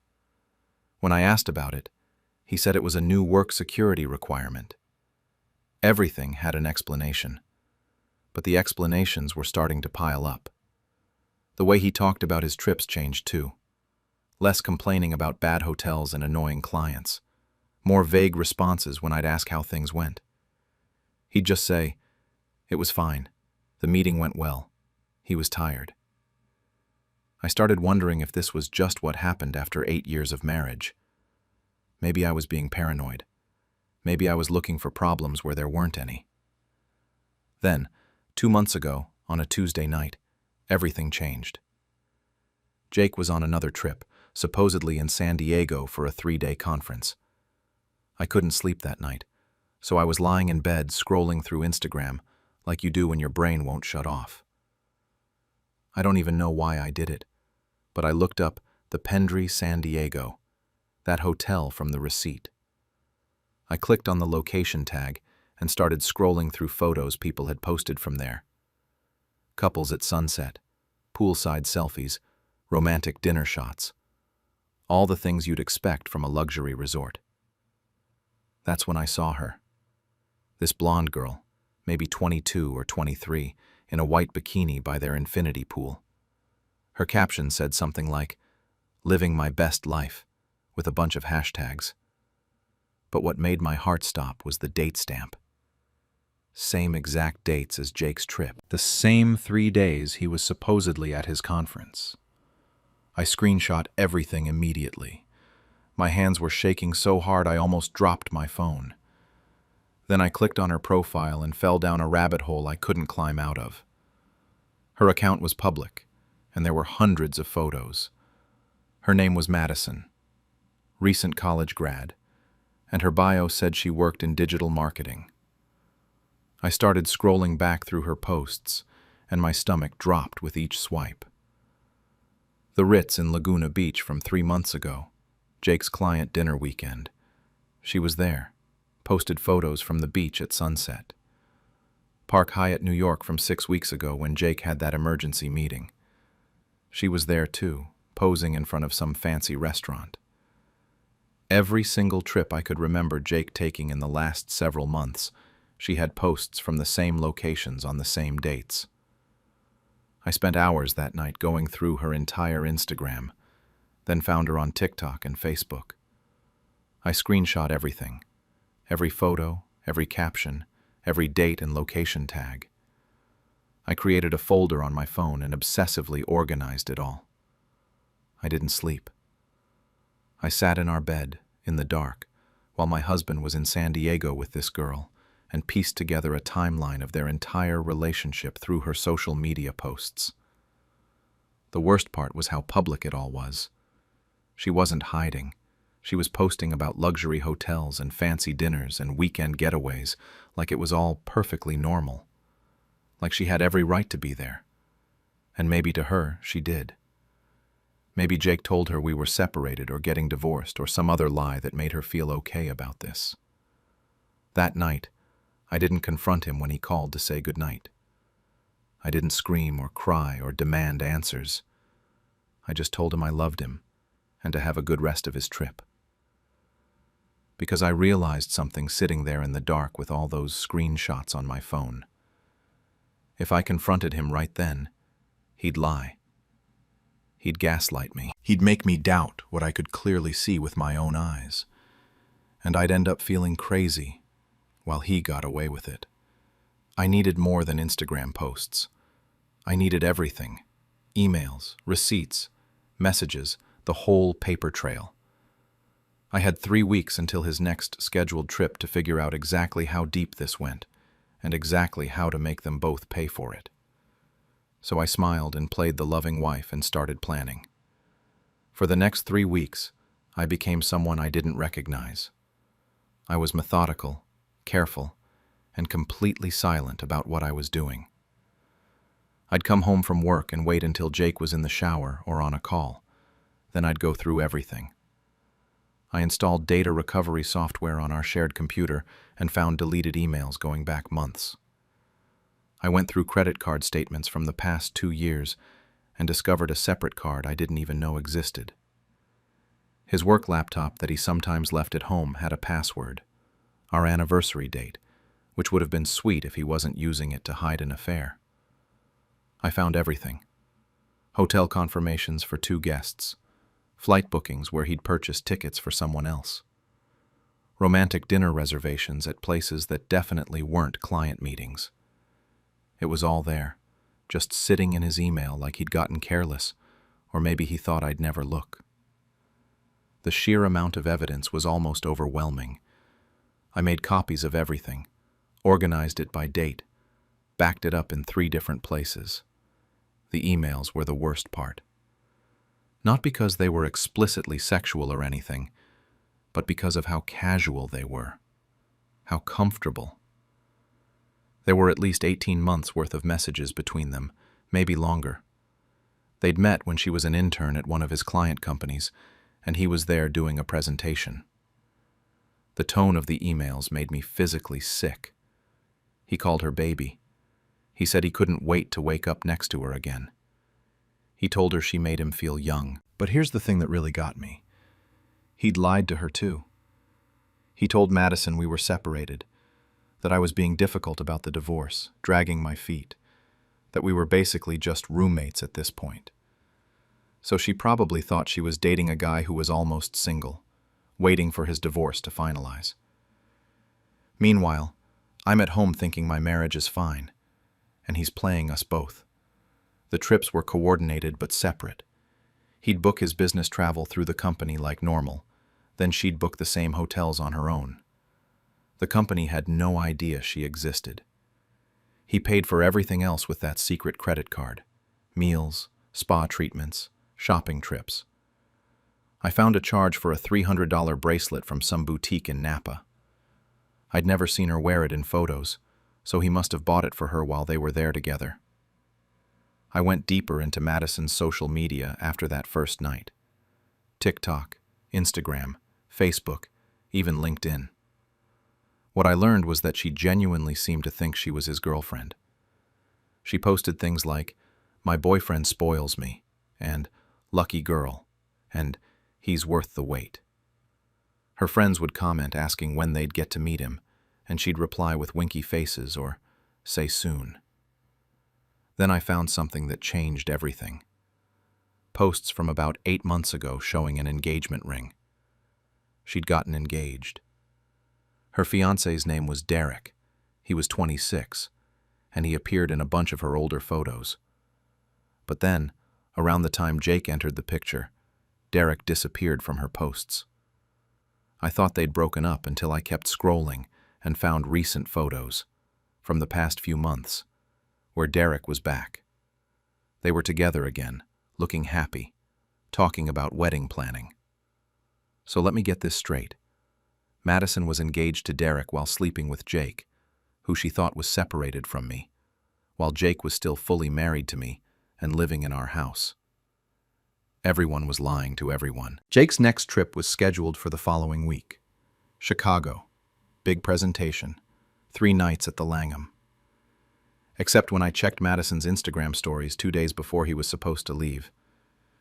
Speaker 2: When I asked about it, he said it was a new work security requirement. Everything had an explanation, but the explanations were starting to pile up. The way he talked about his trips changed too. Less complaining about bad hotels and annoying clients. More vague responses when I'd ask how things went. He'd just say, "It was fine. The meeting went well. He was tired." I started wondering if this was just what happened after 8 years of marriage. Maybe I was being paranoid. Maybe I was looking for problems where there weren't any. Then, 2 months ago, on a Tuesday night, everything changed. Jake was on another trip, supposedly in San Diego for a 3-day conference. I couldn't sleep that night, so I was lying in bed scrolling through Instagram like you do when your brain won't shut off. I don't even know why I did it, but I looked up the Pendry San Diego, that hotel from the receipt. I clicked on the location tag, and started scrolling through photos people had posted from there. Couples at sunset, poolside selfies, romantic dinner shots. All the things you'd expect from a luxury resort. That's when I saw her. This blonde girl, maybe 22 or 23, in a white bikini by their infinity pool. Her caption said something like, "Living my best life," with a bunch of hashtags. But what made my heart stop was the date stamp. Same exact dates as Jake's trip. The same 3 days he was supposedly at his conference. I screenshot everything immediately. My hands were shaking so hard I almost dropped my phone. Then I clicked on her profile and fell down a rabbit hole I couldn't climb out of. Her account was public, and there were hundreds of photos. Her name was Madison, recent college grad, and her bio said she worked in digital marketing. I started scrolling back through her posts, and my stomach dropped with each swipe. The Ritz in Laguna Beach from 3 months ago, Jake's client dinner weekend. She was there, posted photos from the beach at sunset. Park Hyatt, New York from 6 weeks ago when Jake had that emergency meeting. She was there too, posing in front of some fancy restaurant. Every single trip I could remember Jake taking in the last several months, she had posts from the same locations on the same dates. I spent hours that night going through her entire Instagram, then found her on TikTok and Facebook. I screenshot everything, every photo, every caption, every date and location tag. I created a folder on my phone and obsessively organized it all. I didn't sleep. I sat in our bed, in the dark, while my husband was in San Diego with this girl, and pieced together a timeline of their entire relationship through her social media posts. The worst part was how public it all was. She wasn't hiding. She was posting about luxury hotels and fancy dinners and weekend getaways like it was all perfectly normal. Like she had every right to be there. And maybe to her, she did. Maybe Jake told her we were separated or getting divorced or some other lie that made her feel okay about this. That night, I didn't confront him when he called to say goodnight. I didn't scream or cry or demand answers. I just told him I loved him and to have a good rest of his trip. Because I realized something sitting there in the dark with all those screenshots on my phone. If I confronted him right then, he'd lie. He'd gaslight me. He'd make me doubt what I could clearly see with my own eyes. And I'd end up feeling crazy while he got away with it. I needed more than Instagram posts. I needed everything. Emails, receipts, messages, the whole paper trail. I had 3 weeks until his next scheduled trip to figure out exactly how deep this went and exactly how to make them both pay for it. So I smiled and played the loving wife and started planning. For the next 3 weeks, I became someone I didn't recognize. I was methodical, careful, and completely silent about what I was doing. I'd come home from work and wait until Jake was in the shower or on a call. Then I'd go through everything. I installed data recovery software on our shared computer and found deleted emails going back months. I went through credit card statements from the past 2 years and discovered a separate card I didn't even know existed. His work laptop that he sometimes left at home had a password, our anniversary date, which would have been sweet if he wasn't using it to hide an affair. I found everything. Hotel confirmations for 2 guests, flight bookings where he'd purchased tickets for someone else, romantic dinner reservations at places that definitely weren't client meetings. It was all there, just sitting in his email like he'd gotten careless, or maybe he thought I'd never look. The sheer amount of evidence was almost overwhelming. I made copies of everything, organized it by date, backed it up in 3 different places. The emails were the worst part. Not because they were explicitly sexual or anything, but because of how casual they were, how comfortable. There were at least 18 months worth of messages between them, maybe longer. They'd met when she was an intern at one of his client companies, and he was there doing a presentation. The tone of the emails made me physically sick. He called her baby. He said he couldn't wait to wake up next to her again. He told her she made him feel young.
Speaker 1: But here's the thing that really got me. He'd lied to her too. He told Madison we were separated, that I was being difficult about the divorce, dragging my feet, that we were basically just roommates at this point. So she probably thought she was dating a guy who was almost single, waiting for his divorce to finalize. Meanwhile, I'm at home thinking my marriage is fine, and he's playing us both. The trips were coordinated but separate. He'd book his business travel through the company like normal, then she'd book the same hotels on her own. The company had no idea she existed. He paid for everything else with that secret credit card: meals, spa treatments, shopping trips. I found a charge for a $300 bracelet from some boutique in Napa. I'd never seen her wear it in photos, so he must have bought it for her while they were there together. I went deeper into Madison's social media after that first night. TikTok, Instagram, Facebook, even LinkedIn. What I learned was that she genuinely seemed to think she was his girlfriend. She posted things like, "My boyfriend spoils me," and "Lucky girl," and "He's worth the wait." Her friends would comment asking when they'd get to meet him, and she'd reply with winky faces or say soon. Then I found something that changed everything. Posts from about 8 months ago showing an engagement ring. She'd gotten engaged. Her fiancé's name was Derek. He was 26, and he appeared in a bunch of her older photos. But then, around the time Jake entered the picture, Derek disappeared from her posts. I thought they'd broken up until I kept scrolling and found recent photos, from the past few months, where Derek was back. They were together again, looking happy, talking about wedding planning. So let me get this straight. Madison was engaged to Derek while sleeping with Jake, who she thought was separated from me, while Jake was still fully married to me and living in our house. Everyone was lying to everyone. Jake's next trip was scheduled for the following week. Chicago. Big presentation. 3 nights at the Langham. Except when I checked Madison's Instagram stories 2 days before he was supposed to leave.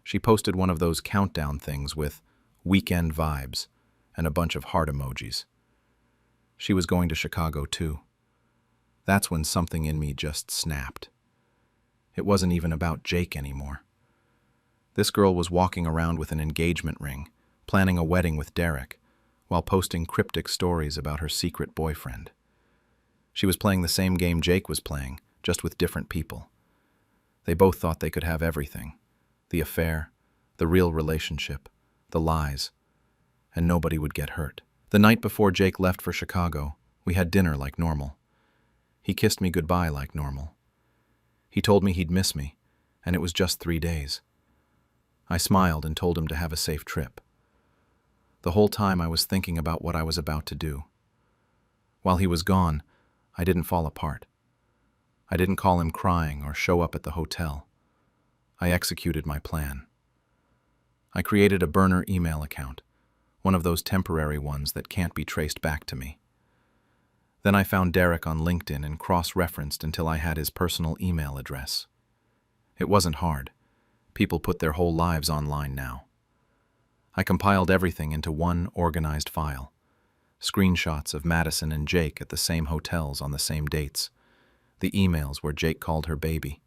Speaker 1: She posted one of those countdown things with "weekend vibes" and a bunch of heart emojis. She was going to Chicago too. That's when something in me just snapped. It wasn't even about Jake anymore. This girl was walking around with an engagement ring, planning a wedding with Derek, while posting cryptic stories about her secret boyfriend. She was playing the same game Jake was playing, just with different people. They both thought they could have everything: the affair, the real relationship, the lies, and nobody would get hurt. The night before Jake left for Chicago, we had dinner like normal. He kissed me goodbye like normal. He told me he'd miss me, and it was just 3 days. I smiled and told him to have a safe trip. The whole time I was thinking about what I was about to do. While he was gone, I didn't fall apart. I didn't call him crying or show up at the hotel. I executed my plan. I created a burner email account, one of those temporary ones that can't be traced back to me. Then I found Derek on LinkedIn and cross-referenced until I had his personal email address. It wasn't hard. People put their whole lives online now. I compiled everything into one organized file. Screenshots of Madison and Jake at the same hotels on the same dates. The emails where Jake called her baby.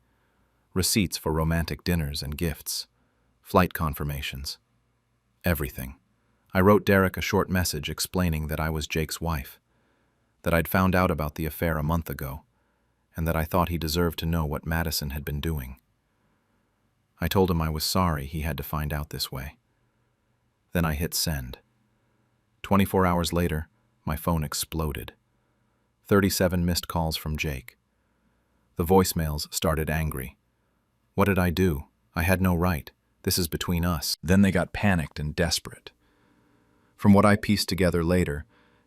Speaker 1: Receipts for romantic dinners and gifts. Flight confirmations. Everything. I wrote Derek a short message explaining that I was Jake's wife, that I'd found out about the affair a month ago, and that I thought he deserved to know what Madison had been doing. I told him I was sorry he had to find out this way. Then I hit send. 24 hours later, my phone exploded. 37 missed calls from Jake. The voicemails started angry. What did I do? I had no right. This is between us. Then they got panicked and desperate. From what I pieced together later,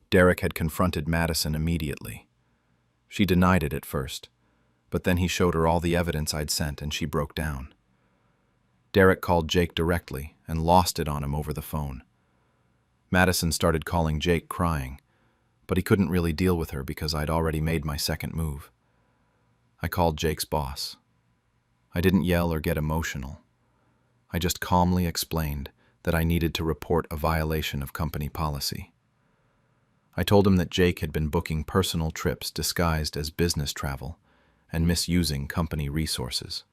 Speaker 1: Derek had confronted Madison immediately. She denied it at first, but then he showed her all the evidence I'd sent and she broke down. Derek called Jake directly and lost it on him over the phone. Madison started calling Jake crying,
Speaker 2: but he couldn't really deal with her because I'd already made my second move. I called Jake's boss. I didn't yell or get emotional. I just calmly explained that I needed to report a violation of company policy. I told him that Jake had been booking personal trips disguised as business travel and misusing company resources.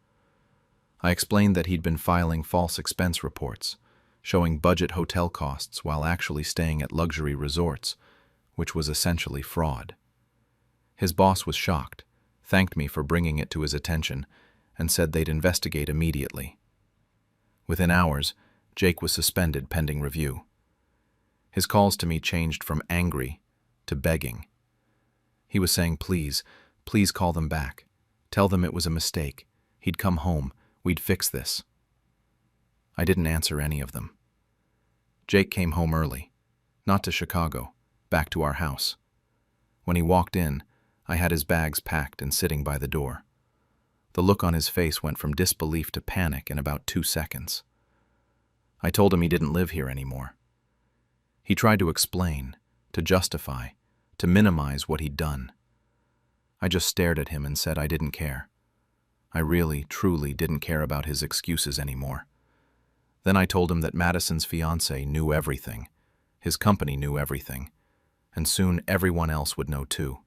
Speaker 2: I explained that he'd been filing false expense reports, showing budget hotel costs while actually staying at luxury resorts, which was essentially fraud. His boss was shocked, thanked me for bringing it to his attention, and said they'd investigate immediately. Within hours, Jake was suspended pending review. His calls to me changed from angry to begging. He was saying, please call them back. Tell them it was a mistake. He'd come home. We'd fix this. I didn't answer any of them. Jake came home early, not to Chicago, back to our house. When he walked in, I had his bags packed and sitting by the door. The look on his face went from disbelief to panic in about 2 seconds. I told him he didn't live here anymore. He tried to explain, to justify, to minimize what he'd done. I just stared at him and said I didn't care. I really, truly didn't care about his excuses anymore. Then I told him that Madison's fiancée knew everything, his company knew everything, and soon everyone else would know too.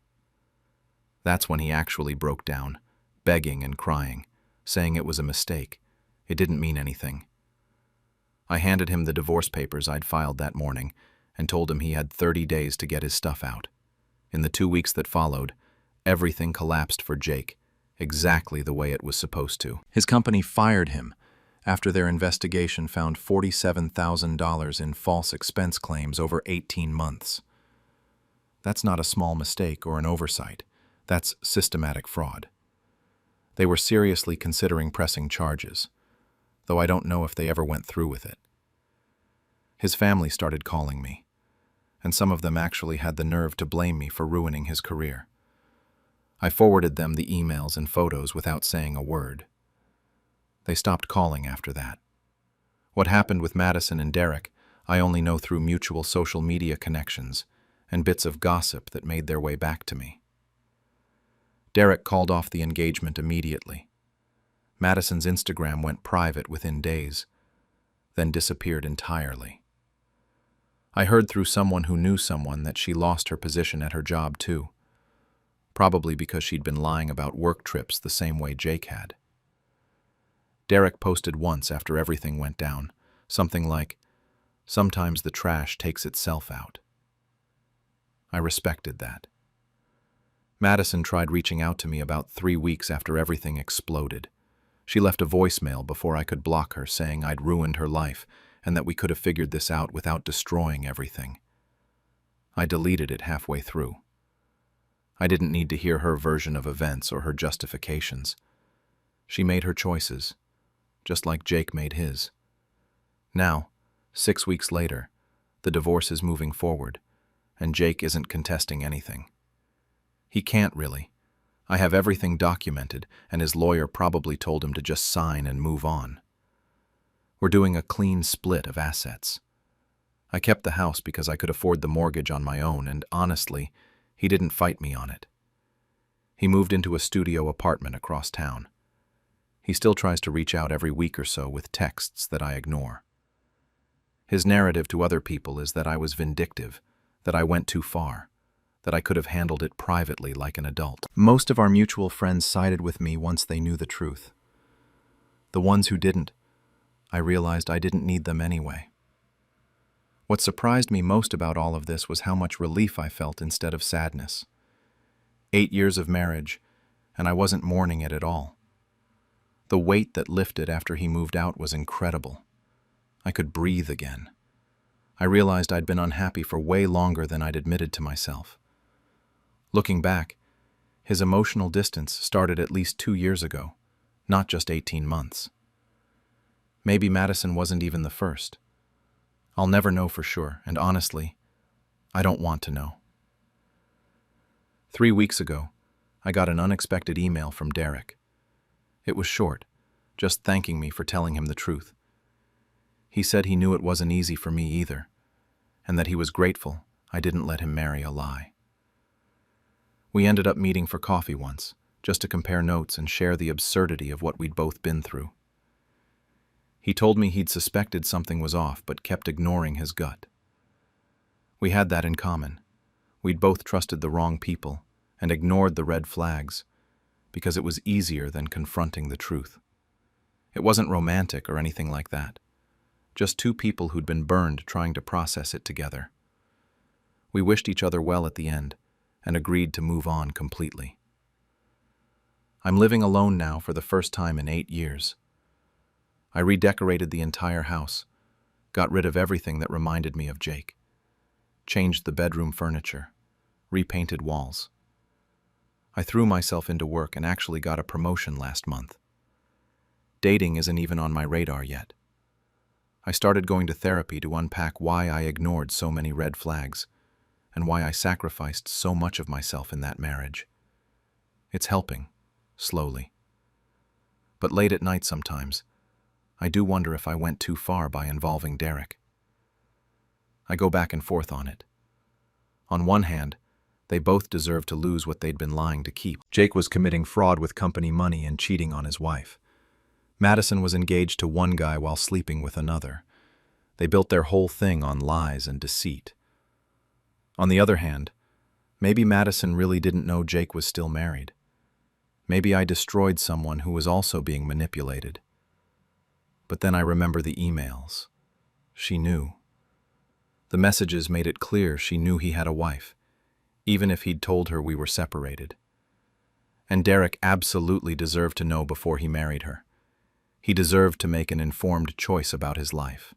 Speaker 2: That's when he actually broke down, begging and crying, saying it was a mistake. It didn't mean anything. I handed him the divorce papers I'd filed that morning and told him he had 30 days to get his stuff out. In the 2 weeks that followed, everything collapsed for Jake, exactly the way it was supposed to. His company fired him after their investigation found $47,000 in false expense claims over 18 months. That's not a small mistake or an oversight. That's systematic fraud. They were seriously considering pressing charges, though I don't know if they ever went through with it. His family started calling me, and some of them actually had the nerve to blame me for ruining his career. I forwarded them the emails and photos without saying a word. They stopped calling after that. What happened with Madison and Derek, I only know through mutual social media connections and bits of gossip that made their way back to me. Derek called off the engagement immediately. Madison's Instagram went private within days, then disappeared entirely. I heard through someone who knew someone that she lost her position at her job too, probably because she'd been lying about work trips the same way Jake had. Derek posted once after everything went down, something like, "Sometimes the trash takes itself out." I respected that. Madison tried reaching out to me about 3 weeks after everything exploded. She left a voicemail before I could block her, saying I'd ruined her life and that we could have figured this out without destroying everything. I deleted it halfway through. I didn't need to hear her version of events or her justifications. She made her choices, just like Jake made his. Now, 6 weeks later, the divorce is moving forward, and Jake isn't contesting anything. He can't really. I have everything documented, and his lawyer probably told him to just sign and move on. We're doing a clean split of assets. I kept the house because I could afford the mortgage on my own, and honestly, he didn't fight me on it. He moved into a studio apartment across town. He still tries to reach out every week or so with texts that I ignore. His narrative to other people is that I was vindictive, that I went too far, that I could have handled it privately like an adult. Most of our mutual friends sided with me once they knew the truth. The ones who didn't, I realized I didn't need them anyway. What surprised me most about all of this was how much relief I felt instead of sadness. 8 years of marriage, and I wasn't mourning it at all. The weight that lifted after he moved out was incredible. I could breathe again. I realized I'd been unhappy for way longer than I'd admitted to myself. Looking back, his emotional distance started at least 2 years ago, not just 18 months. Maybe Madison wasn't even the first. I'll never know for sure, and honestly, I don't want to know. 3 weeks ago, I got an unexpected email from Derek. It was short, just thanking me for telling him the truth. He said he knew it wasn't easy for me either, and that he was grateful I didn't let him marry a lie. We ended up meeting for coffee once, just to compare notes and share the absurdity of what we'd both been through. He told me he'd suspected something was off but kept ignoring his gut. We had that in common. We'd both trusted the wrong people and ignored the red flags because it was easier than confronting the truth. It wasn't romantic or anything like that. Just two people who'd been burned trying to process it together. We wished each other well at the end and agreed to move on completely. I'm living alone now for the first time in 8 years. I redecorated the entire house, got rid of everything that reminded me of Jake, changed the bedroom furniture, repainted walls. I threw myself into work and actually got a promotion last month. Dating isn't even on my radar yet. I started going to therapy to unpack why I ignored so many red flags and why I sacrificed so much of myself in that marriage. It's helping, slowly. But late at night sometimes, I do wonder if I went too far by involving Derek. I go back and forth on it. On one hand, they both deserve to lose what they'd been lying to keep.
Speaker 1: Jake was committing fraud with company money and cheating on his wife. Madison was engaged to one guy while sleeping with another. They built their whole thing on lies and deceit. On the other hand, maybe Madison really didn't know Jake was still married. Maybe I destroyed someone who was also being manipulated. But then I remember the emails. She knew. The messages made it clear she knew he had a wife, even if he'd told her we were separated. And Derek absolutely deserved to know before he married her. He deserved to make an informed choice about his life.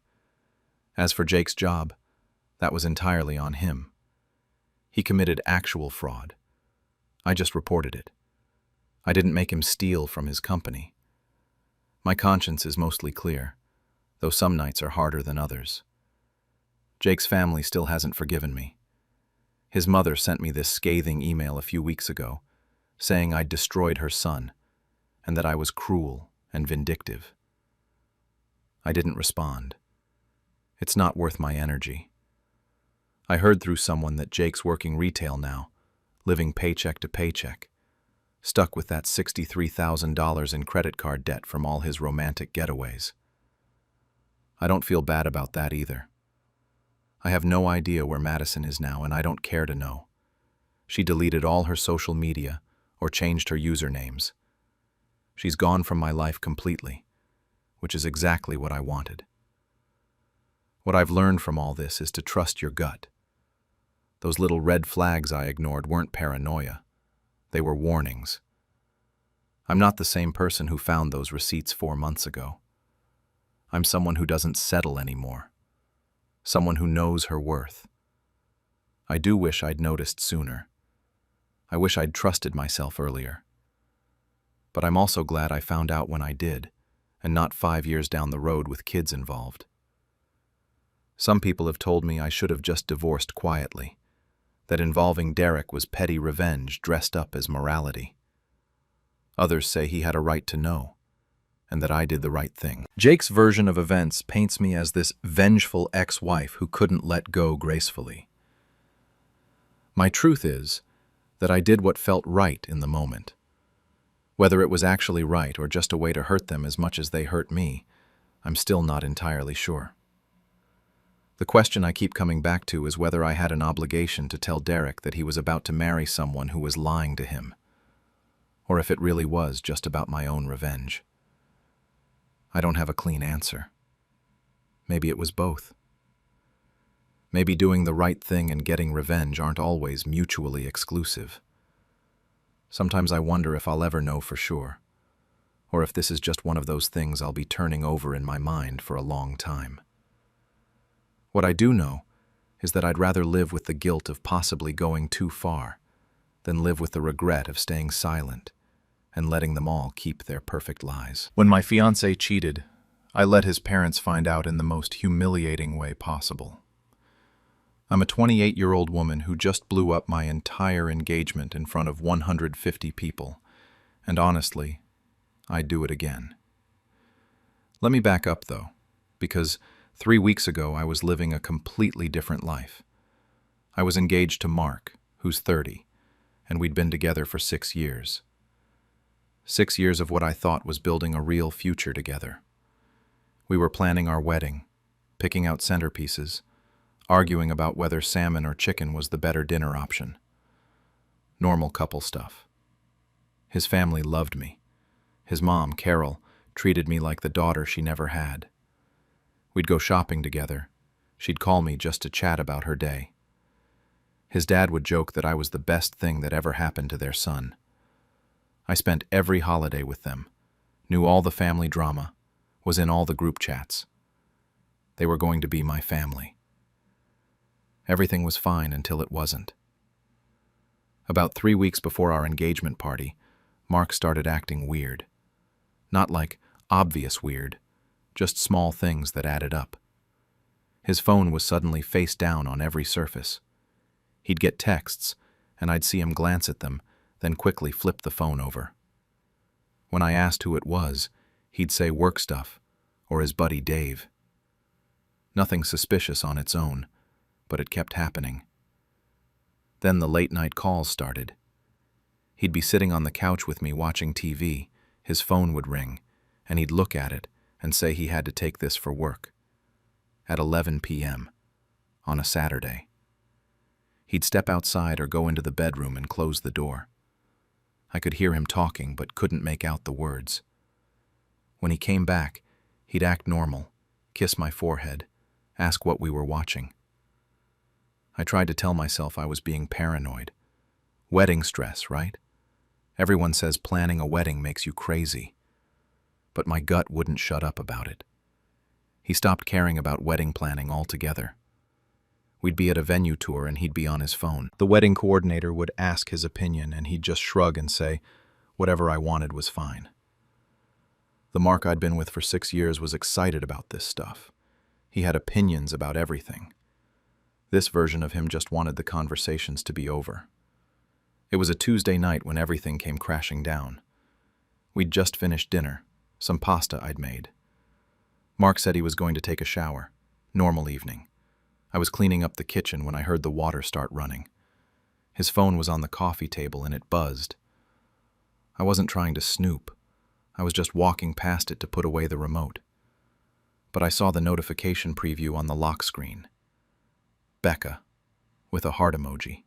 Speaker 1: As for Jake's job, that was entirely on him. He committed actual fraud. I just reported it. I didn't make him steal from his company. My conscience is mostly clear, though some nights are harder than others. Jake's family still hasn't forgiven me. His mother sent me this scathing email a few weeks ago, saying I'd destroyed her son, and that I was cruel and vindictive. I didn't respond. It's not worth my energy. I heard through someone that Jake's working retail now, living paycheck to paycheck, stuck with that $63,000 in credit card debt from all his romantic getaways. I don't feel bad about that either. I have no idea where Madison is now, and I don't care to know. She deleted all her social media or changed her usernames. She's gone from my life completely, which is exactly what I wanted. What I've learned from all this is to trust your gut. Those little red flags I ignored weren't paranoia. They were warnings. I'm not the same person who found those receipts 4 months ago. I'm someone who doesn't settle anymore. Someone who knows her worth. I do wish I'd noticed sooner. I wish I'd trusted myself earlier. But I'm also glad I found out when I did, and not 5 years down the road with kids involved. Some people have told me I should have just divorced quietly, that involving Derek was petty revenge dressed up as morality. Others say he had a right to know, and that I did the right thing. Jake's version of events paints me as this vengeful ex-wife who couldn't let go gracefully. My truth is that I did what felt right in the moment. Whether it was actually right or just a way to hurt them as much as they hurt me, I'm still not entirely sure. The question I keep coming back to is whether I had an obligation to tell Derek that he was about to marry someone who was lying to him, or if it really was just about my own revenge. I don't have a clean answer. Maybe it was both. Maybe doing the right thing and getting revenge aren't always mutually exclusive. Sometimes I wonder if I'll ever know for sure, or if this is just one of those things I'll be turning over in my mind for a long time. What I do know is that I'd rather live with the guilt of possibly going too far than live with the regret of staying silent and letting them all keep their perfect lies. When my fiancé cheated, I let his parents find out in the most humiliating way possible. I'm a 28-year-old woman who just blew up my entire engagement in front of 150 people, and honestly, I'd do it again. Let me back up, though, because 3 weeks ago I was living a completely different life. I was engaged to Mark, who's 30,
Speaker 2: and we'd been together for 6 years. 6 years of what I thought was building a real future together. We were planning our wedding, picking out centerpieces, arguing about whether salmon or chicken was the better dinner option. Normal couple stuff. His family loved me. His mom, Carol, treated me like the daughter she never had. We'd go shopping together. She'd call me just to chat about her day. His dad would joke that I was the best thing that ever happened to their son. I spent every holiday with them, knew all the family drama, was in all the group chats. They were going to be my family. Everything was fine until it wasn't. About 3 weeks before our engagement party, Mark started acting weird. Not like obvious weird, just small things that added up. His phone was suddenly face down on every surface. He'd get texts, and I'd see him glance at them, then quickly flip the phone over. When I asked who it was, he'd say work stuff, or his buddy Dave. Nothing suspicious on its own, but it kept happening. Then the late-night calls started. He'd be sitting on the couch with me watching TV, his phone would ring, and he'd look at it and say he had to take this for work. At 11 p.m., on a Saturday. He'd step outside or go into the bedroom and close the door. I could hear him talking but couldn't make out the words. When he came back, he'd act normal, kiss my forehead, ask what we were watching. I tried to tell myself I was being paranoid. Wedding stress, right? Everyone says planning a wedding makes you crazy. But my gut wouldn't shut up about it. He stopped caring about wedding planning altogether. We'd be at a venue tour and he'd be on his phone. The wedding coordinator would ask his opinion and he'd just shrug and say, whatever I wanted was fine. The Mark I'd been with for 6 years was excited about this stuff. He had opinions about everything. This version of him just wanted the conversations to be over. It was a Tuesday night when everything came crashing down. We'd just finished dinner, some pasta I'd made. Mark said he was going to take a shower. Normal evening. I was cleaning up the kitchen when I heard the water start running. His phone was on the coffee table and it buzzed. I wasn't trying to snoop. I was just walking past it to put away the remote. But I saw the notification preview on the lock screen. Becca, with a heart emoji.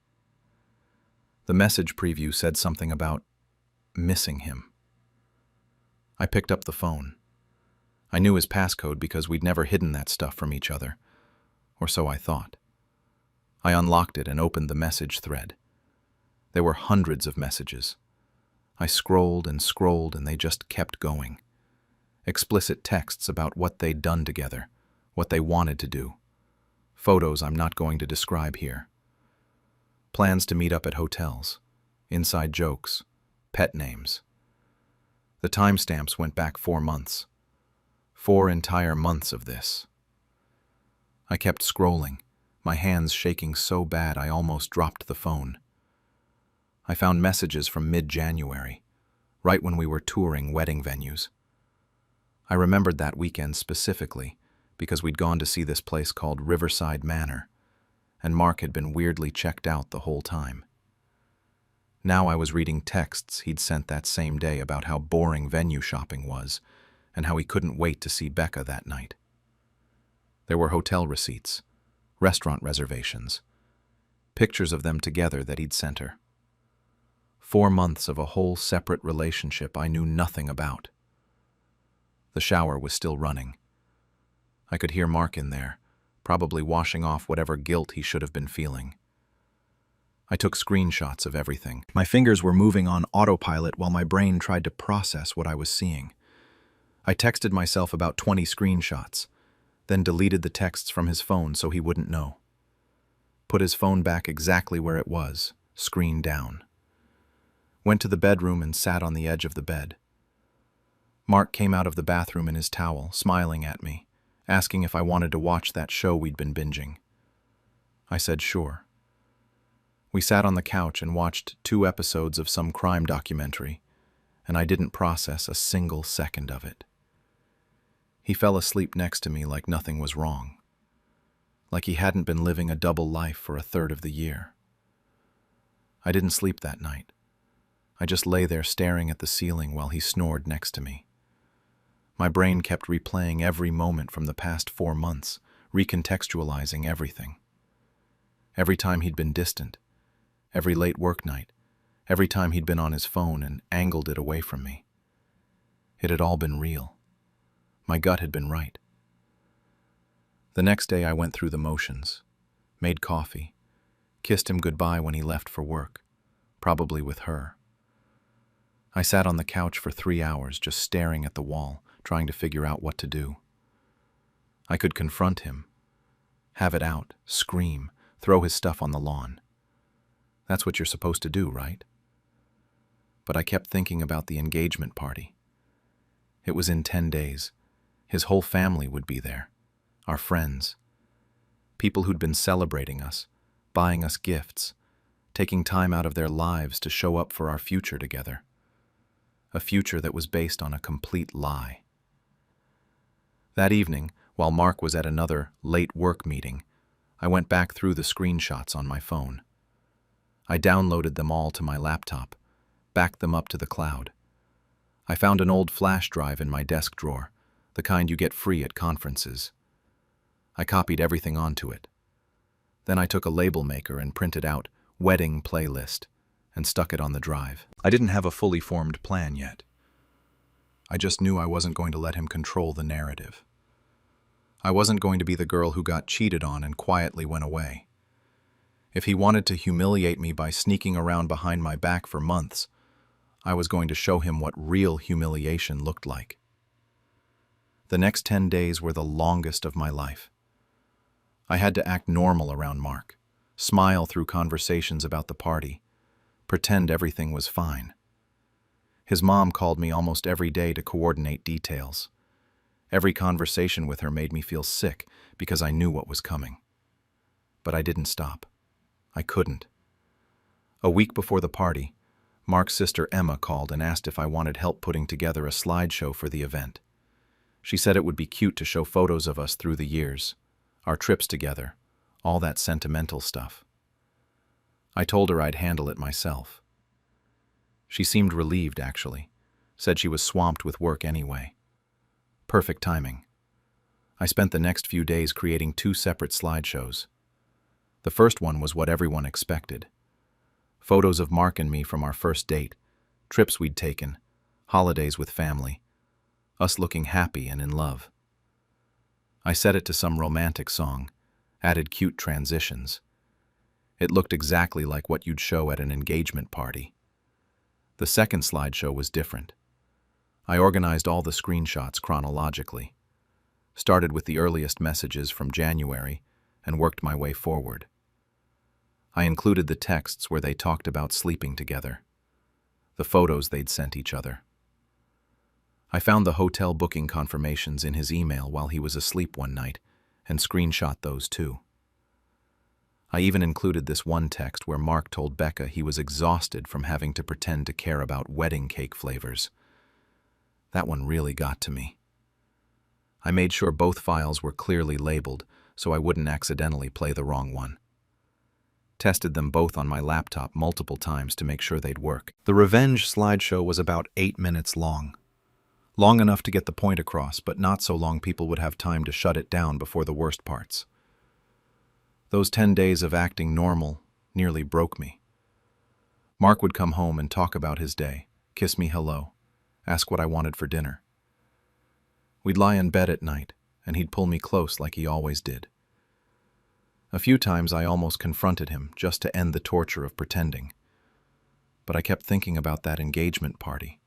Speaker 2: The message preview said something about missing him. I picked up the phone. I knew his passcode because we'd never hidden that stuff from each other, or so I thought. I unlocked it and opened the message thread. There were hundreds of messages. I scrolled and they just kept going. Explicit texts about what they'd done together, what they wanted to do. Photos I'm not going to describe here. Plans to meet up at hotels, inside jokes, pet names. The timestamps went back 4 months. 4 entire months of this. I kept scrolling, my hands shaking so bad I almost dropped the phone. I found messages from mid-January, right when we were touring wedding venues. I remembered that weekend specifically because we'd gone to see this place called Riverside Manor, and Mark had been weirdly checked out the whole time. Now I was reading texts he'd sent that same day about how boring venue shopping was and how he couldn't wait to see Becca that night. There were hotel receipts, restaurant reservations, pictures of them together that he'd sent her. 4 months of a whole separate relationship I knew nothing about. The shower was still running. I could hear Mark in there, probably washing off whatever guilt he should have been feeling. I took screenshots of everything. My fingers were moving on autopilot while my brain tried to process what I was seeing. I texted myself about 20 screenshots, then deleted the texts from his phone so he wouldn't know. Put his phone back exactly where it was, screen down. Went to the bedroom and sat on the edge of the bed. Mark came out of the bathroom in his towel, smiling at me, asking if I wanted to watch that show we'd been binging. I said sure. We sat on the couch and watched 2 episodes of some crime documentary, and I didn't process a single second of it. He fell asleep next to me like nothing was wrong, like he hadn't been living a double life for a third of the year. I didn't sleep that night. I just lay there staring at the ceiling while he snored next to me. My brain kept replaying every moment from the past 4 months, recontextualizing everything. Every time he'd been distant, every late work night, every time he'd been on his phone and angled it away from me. It had all been real. My gut had been right. The next day I went through the motions, made coffee, kissed him goodbye when he left for work, probably with her. I sat on the couch for 3 hours just staring at the wall, trying to figure out what to do. I could confront him, have it out, scream, throw his stuff on the lawn. That's what you're supposed to do, right? But I kept thinking about the engagement party. It was in 10 days. His whole family would be there, our friends, people who'd been celebrating us, buying us gifts, taking time out of their lives to show up for our future together. A future that was based on a complete lie. That evening, while Mark was at another late work meeting, I went back through the screenshots on my phone. I downloaded them all to my laptop, backed them up to the cloud. I found an old flash drive in my desk drawer, the kind you get free at conferences. I copied everything onto it. Then I took a label maker and printed out "Wedding Playlist" and stuck it on the drive. I didn't have a fully formed plan yet. I just knew I wasn't going to let him control the narrative. I wasn't going to be the girl who got cheated on and quietly went away. If he wanted to humiliate me by sneaking around behind my back for months, I was going to show him what real humiliation looked like. The next 10 days were the longest of my life. I had to act normal around Mark, smile through conversations about the party, pretend everything was fine. His mom called me almost every day to coordinate details. Every conversation with her made me feel sick because I knew what was coming. But I didn't stop. I couldn't. A week before the party, Mark's sister Emma called and asked if I wanted help putting together a slideshow for the event. She said it would be cute to show photos of us through the years, our trips together, all that sentimental stuff. I told her I'd handle it myself. She seemed relieved, actually, said she was swamped with work anyway. Perfect timing. I spent the next few days creating 2 separate slideshows. The first one was what everyone expected. Photos of Mark and me from our first date, trips we'd taken, holidays with family, us looking happy and in love. I set it to some romantic song, added cute transitions. It looked exactly like what you'd show at an engagement party. The second slideshow was different. I organized all the screenshots chronologically, started with the earliest messages from January, and worked my way forward. I included the texts where they talked about sleeping together, the photos they'd sent each other. I found the hotel booking confirmations in his email while he was asleep one night and screenshot those too. I even included this one text where Mark told Becca he was exhausted from having to pretend to care about wedding cake flavors. That one really got to me. I made sure both files were clearly labeled so I wouldn't accidentally play the wrong one. Tested them both on my laptop multiple times to make sure they'd work. The revenge slideshow was about 8 minutes long. Long enough to get the point across, but not so long people would have time to shut it down before the worst parts. Those 10 days of acting normal nearly broke me. Mark would come home and talk about his day, kiss me hello, ask what I wanted for dinner. We'd lie in bed at night, and he'd pull me close like he always did. A few times I almost confronted him just to end the torture of pretending. But I kept thinking about that engagement party,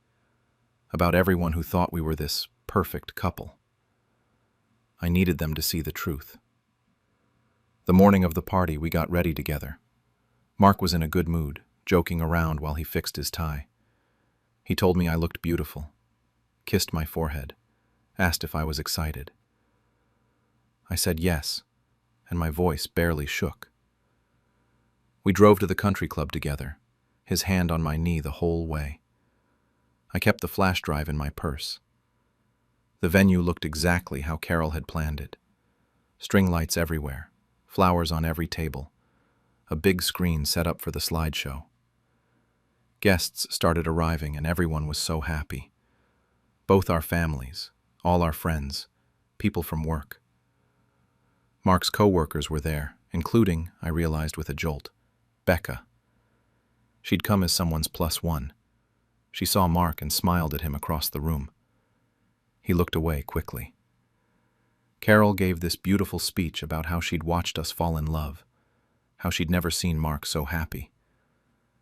Speaker 2: about everyone who thought we were this perfect couple. I needed them to see the truth. The morning of the party, we got ready together. Mark was in a good mood, joking around while he fixed his tie. He told me I looked beautiful, kissed my forehead, asked if I was excited. I said yes, and my voice barely shook. We drove to the country club together, his hand on my knee the whole way. I kept the flash drive in my purse. The venue looked exactly how Carol had planned it. String lights everywhere, flowers on every table, a big screen set up for the slideshow. Guests started arriving and everyone was so happy. Both our families, all our friends, people from work. Mark's co-workers were there, including, I realized with a jolt, Becca. She'd come as someone's plus one. She saw Mark and smiled at him across the room. He looked away quickly. Carol gave this beautiful speech about how she'd watched us fall in love, how she'd never seen Mark so happy,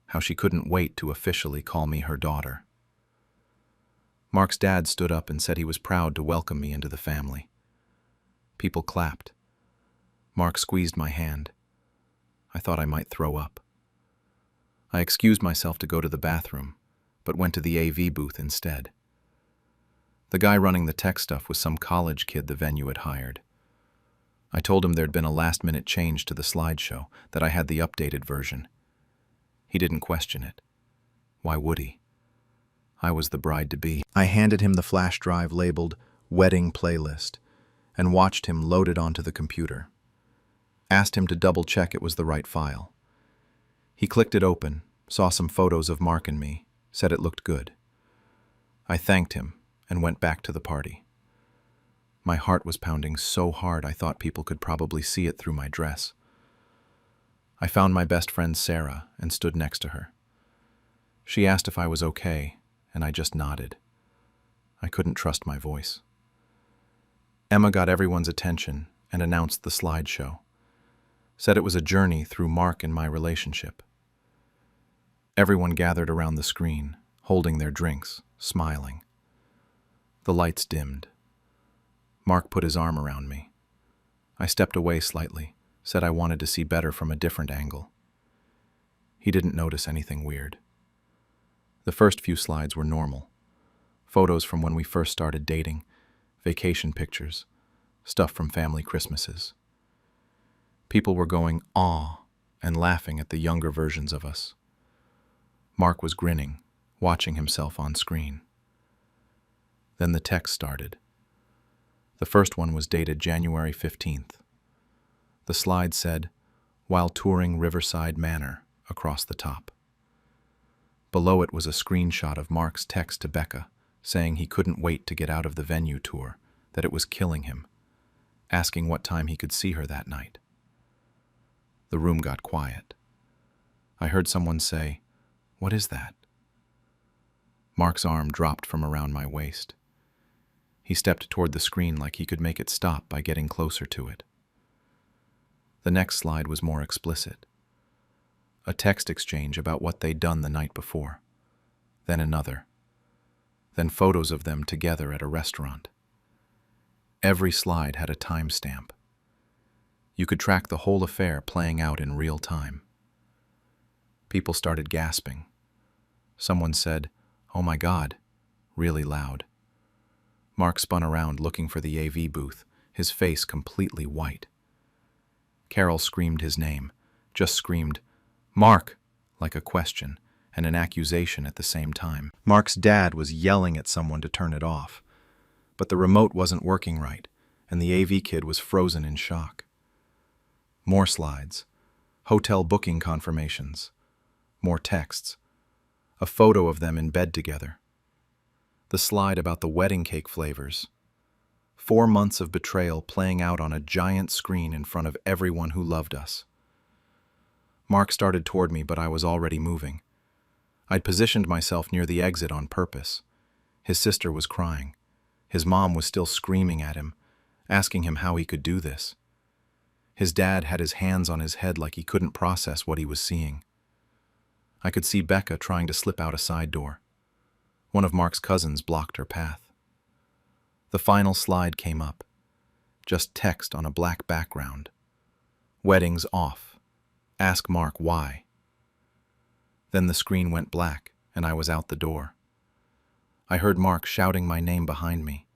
Speaker 2: how she couldn't wait to officially call me her daughter. Mark's dad stood up and said he was proud to welcome me into the family. People clapped. Mark squeezed my hand. I thought I might throw up. I excused myself to go to the bathroom, but went to the AV booth instead. The guy running the tech stuff was some college kid the venue had hired. I told him there'd been a last-minute change to the slideshow, that I had the updated version. He didn't question it. Why would he? I was the bride-to-be. I handed him the flash drive labeled Wedding Playlist and watched him load it onto the computer. Asked him to double-check it was the right file. He clicked it open, saw some photos of Mark and me, said it looked good. I thanked him and went back to the party. My heart was pounding so hard I thought people could probably see it through my dress. I found my best friend Sarah and stood next to her. She asked if I was okay, and I just nodded. I couldn't trust my voice. Emma got everyone's attention and announced the slideshow. Said it was a journey through Mark and my relationship. Everyone gathered around the screen, holding their drinks, smiling. The lights dimmed. Mark put his arm around me. I stepped away slightly, said I wanted to see better from a different angle. He didn't notice anything weird. The first few slides were normal. Photos from when we first started dating, vacation pictures, stuff from family Christmases. People were going, "Aw," and laughing at the younger versions of us. Mark was grinning, watching himself on screen. Then the text started. The first one was dated January 15th. The slide said, "While touring Riverside Manor," across the top. Below it was a screenshot of Mark's text to Becca, saying he couldn't wait to get out of the venue tour, that it was killing him, asking what time he could see her that night. The room got quiet. I heard someone say, "What is that?" Mark's arm dropped from around my waist. He stepped toward the screen like he could make it stop by getting closer to it. The next slide was more explicit. A text exchange about what they'd done the night before. Then another. Then photos of them together at a restaurant. Every slide had a timestamp. You could track the whole affair playing out in real time. People started gasping. Someone said, "Oh my God," really loud. Mark spun around looking for the AV booth, his face completely white. Carol screamed his name, just screamed, "Mark," like a question and an accusation at the same time. Mark's dad was yelling at someone to turn it off, but the remote wasn't working right, and the AV kid was frozen in shock. More slides, hotel booking confirmations, more texts, a photo of them in bed together. The slide about the wedding cake flavors. 4 months of betrayal playing out on a giant screen in front of everyone who loved us. Mark started toward me, but I was already moving. I'd positioned myself near the exit on purpose. His sister was crying. His mom was still screaming at him, asking him how he could do this. His dad had his hands on his head like he couldn't process what he was seeing. I could see Becca trying to slip out a side door. One of Mark's cousins blocked her path. The final slide came up. Just text on a black background. Weddings off. Ask Mark why. Then the screen went black, and I was out the door. I heard Mark shouting my name behind me,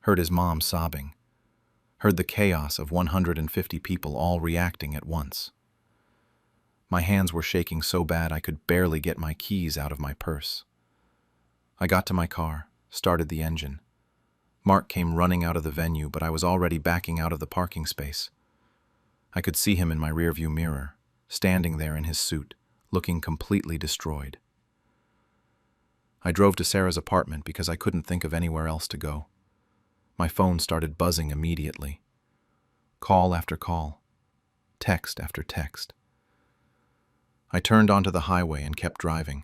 Speaker 2: heard his mom sobbing, heard the chaos of 150 people all reacting at once. My hands were shaking so bad I could barely get my keys out of my purse. I got to my car, started the engine. Mark came running out of the venue, but I was already backing out of the parking space. I could see him in my rearview mirror, standing there in his suit, looking completely destroyed. I drove to Sarah's apartment because I couldn't think of anywhere else to go. My phone started buzzing immediately. Call after call, text after text. I turned onto the highway and kept driving,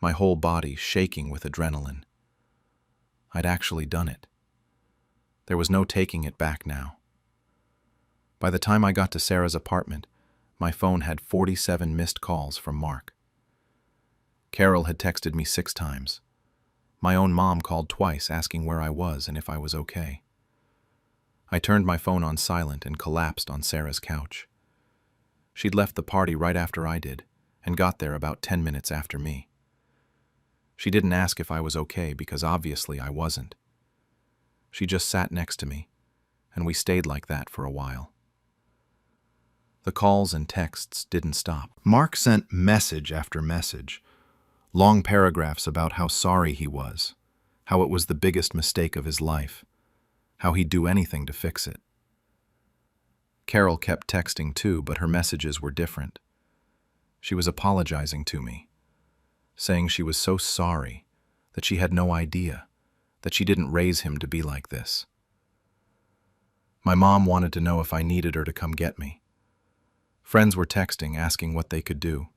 Speaker 2: my whole body shaking with adrenaline. I'd actually done it. There was no taking it back now. By the time I got to Sarah's apartment, my phone had 47 missed calls from Mark. Carol had texted me 6 times. My own mom called twice asking where I was and if I was okay. I turned my phone on silent and collapsed on Sarah's couch. She'd left the party right after I did and got there about 10 minutes after me. She didn't ask if I was okay because obviously I wasn't. She just sat next to me, and we stayed like that for a while. The calls and texts didn't stop.
Speaker 1: Mark sent message after message, long paragraphs about how sorry he was, how it was the biggest mistake of his life, how he'd do anything to fix it. Carol kept texting too, but her messages were different. She was apologizing to me, saying she was so sorry, that she had no idea, that she didn't raise him to be like this. My mom wanted to know if I needed her to come get me. Friends were texting, asking what they could do.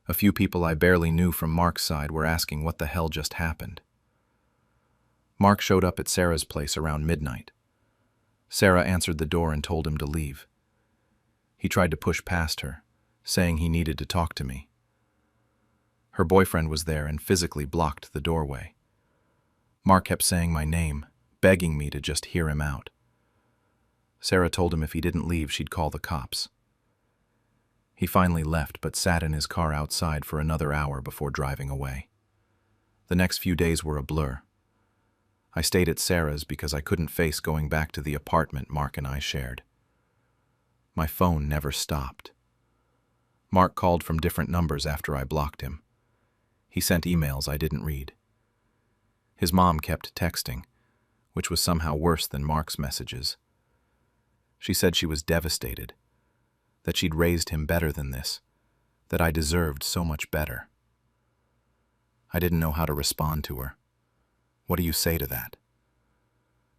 Speaker 1: A few people I barely knew from Mark's side were asking what the hell just happened. Mark showed up at Sarah's place around midnight. Sarah answered the door and told him to leave. He tried to push past her, saying he needed to talk to me. Her boyfriend was there and physically blocked the doorway. Mark kept saying my name, begging me to just hear him out. Sarah told him if he didn't leave, she'd call the cops. He finally left, but sat in his car outside for another hour before driving away. The next few days were a blur. I stayed at Sarah's because I couldn't face going back to the apartment Mark and I shared. My phone never stopped. Mark called from different numbers after I blocked him. He sent emails I didn't read. His mom kept texting, which was somehow worse than Mark's messages. She said she was devastated, that she'd raised him better than this, that I deserved so much better. I didn't know how to respond to her. What do you say to that?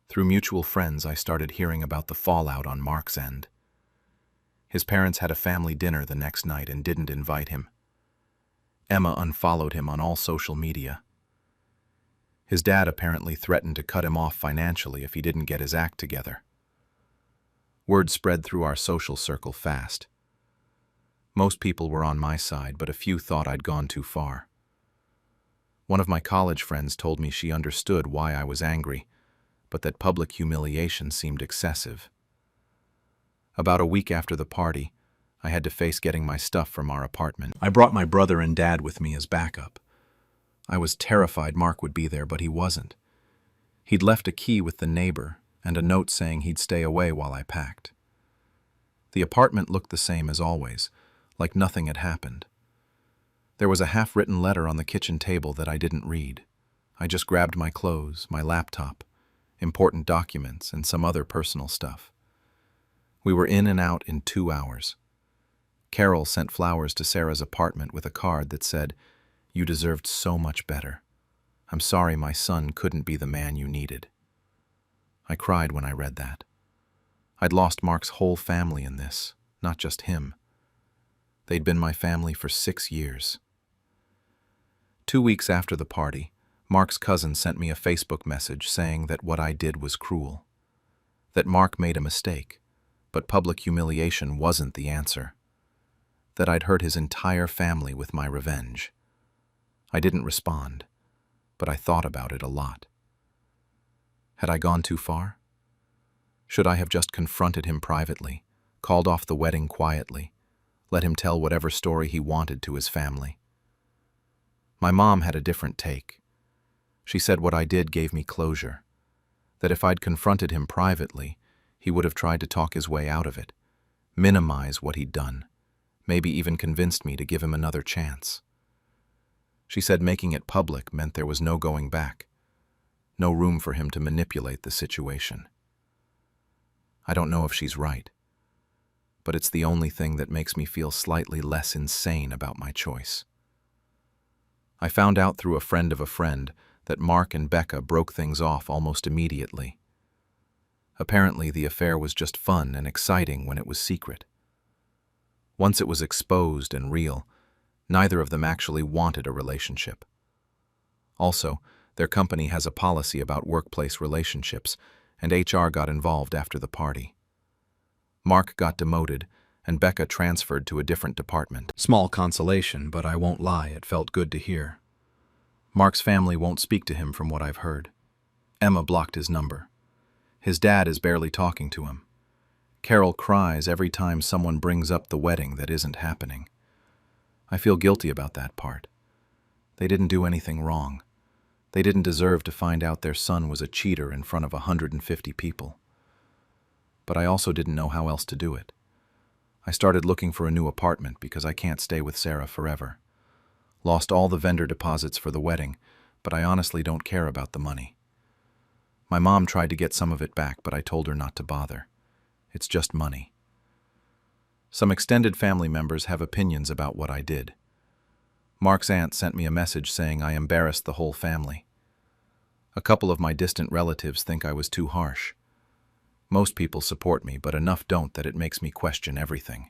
Speaker 1: Through mutual friends, I started hearing about the fallout on Mark's end. His parents had a family dinner the next night and didn't invite him. Emma unfollowed him on all social media. His dad apparently threatened to cut him off financially if he didn't get his act together. Word spread through our social circle fast. Most people were on my side, but a few thought I'd gone too far. One of my college friends told me she understood why I was angry, but that public humiliation seemed excessive. About a week after the party, I had to face getting my stuff from our apartment. I brought my brother and dad with me as backup. I was terrified Mark would be there, but he wasn't. He'd left a key with the neighbor and a note saying he'd stay away while I packed. The apartment looked the same as always, like nothing had happened. There was a half-written letter on the kitchen table that I didn't read. I just grabbed my clothes, my laptop, important documents, and some other personal stuff. We were in and out in 2 hours. Carol sent flowers to Sarah's apartment with a card that said, "You deserved so much better. I'm sorry my son couldn't be the man you needed." I cried when I read that. I'd lost Mark's whole family in this, not just him. They'd been my family for 6 years. 2 weeks after the party, Mark's cousin sent me a Facebook message saying that what I did was cruel, that Mark made a mistake, but public humiliation wasn't the answer, that I'd hurt his entire family with my revenge. I didn't respond, but I thought about it a lot. Had I gone too far? Should I have just confronted him privately, called off the wedding quietly, let him tell whatever story he wanted to his family? My mom had a different take. She said what I did gave me closure, that if I'd confronted him privately, he would have tried to talk his way out of it, minimize what he'd done, maybe even convinced me to give him another chance. She said making it public meant there was no going back, no room for him to manipulate the situation. I don't know if she's right, but it's the only thing that makes me feel slightly less insane about my choice.
Speaker 2: I found out through a friend of a friend that Mark and Becca broke things off almost immediately. Apparently, the affair was just fun and exciting when it was secret. Once it was exposed and real, neither of them actually wanted a relationship. Also, their company has a policy about workplace relationships, and HR got involved after the party. Mark got demoted, and Becca transferred to a different department.
Speaker 1: Small consolation, but I won't lie, it felt good to hear. Mark's family won't speak to him from what I've heard. Emma blocked his number. His dad is barely talking to him. Carol cries every time someone brings up the wedding that isn't happening. I feel guilty about that part. They didn't do anything wrong. They didn't deserve to find out their son was a cheater in front of 150 people. But I also didn't know how else to do it. I started looking for a new apartment because I can't stay with Sarah forever. Lost all the vendor deposits for the wedding, but I honestly don't care about the money. My mom tried to get some of it back, but I told her not to bother. It's just money. Some extended family members have opinions about what I did. Mark's aunt sent me a message saying I embarrassed the whole family. A couple of my distant relatives think I was too harsh. Most people support me, but enough don't that it makes me question everything.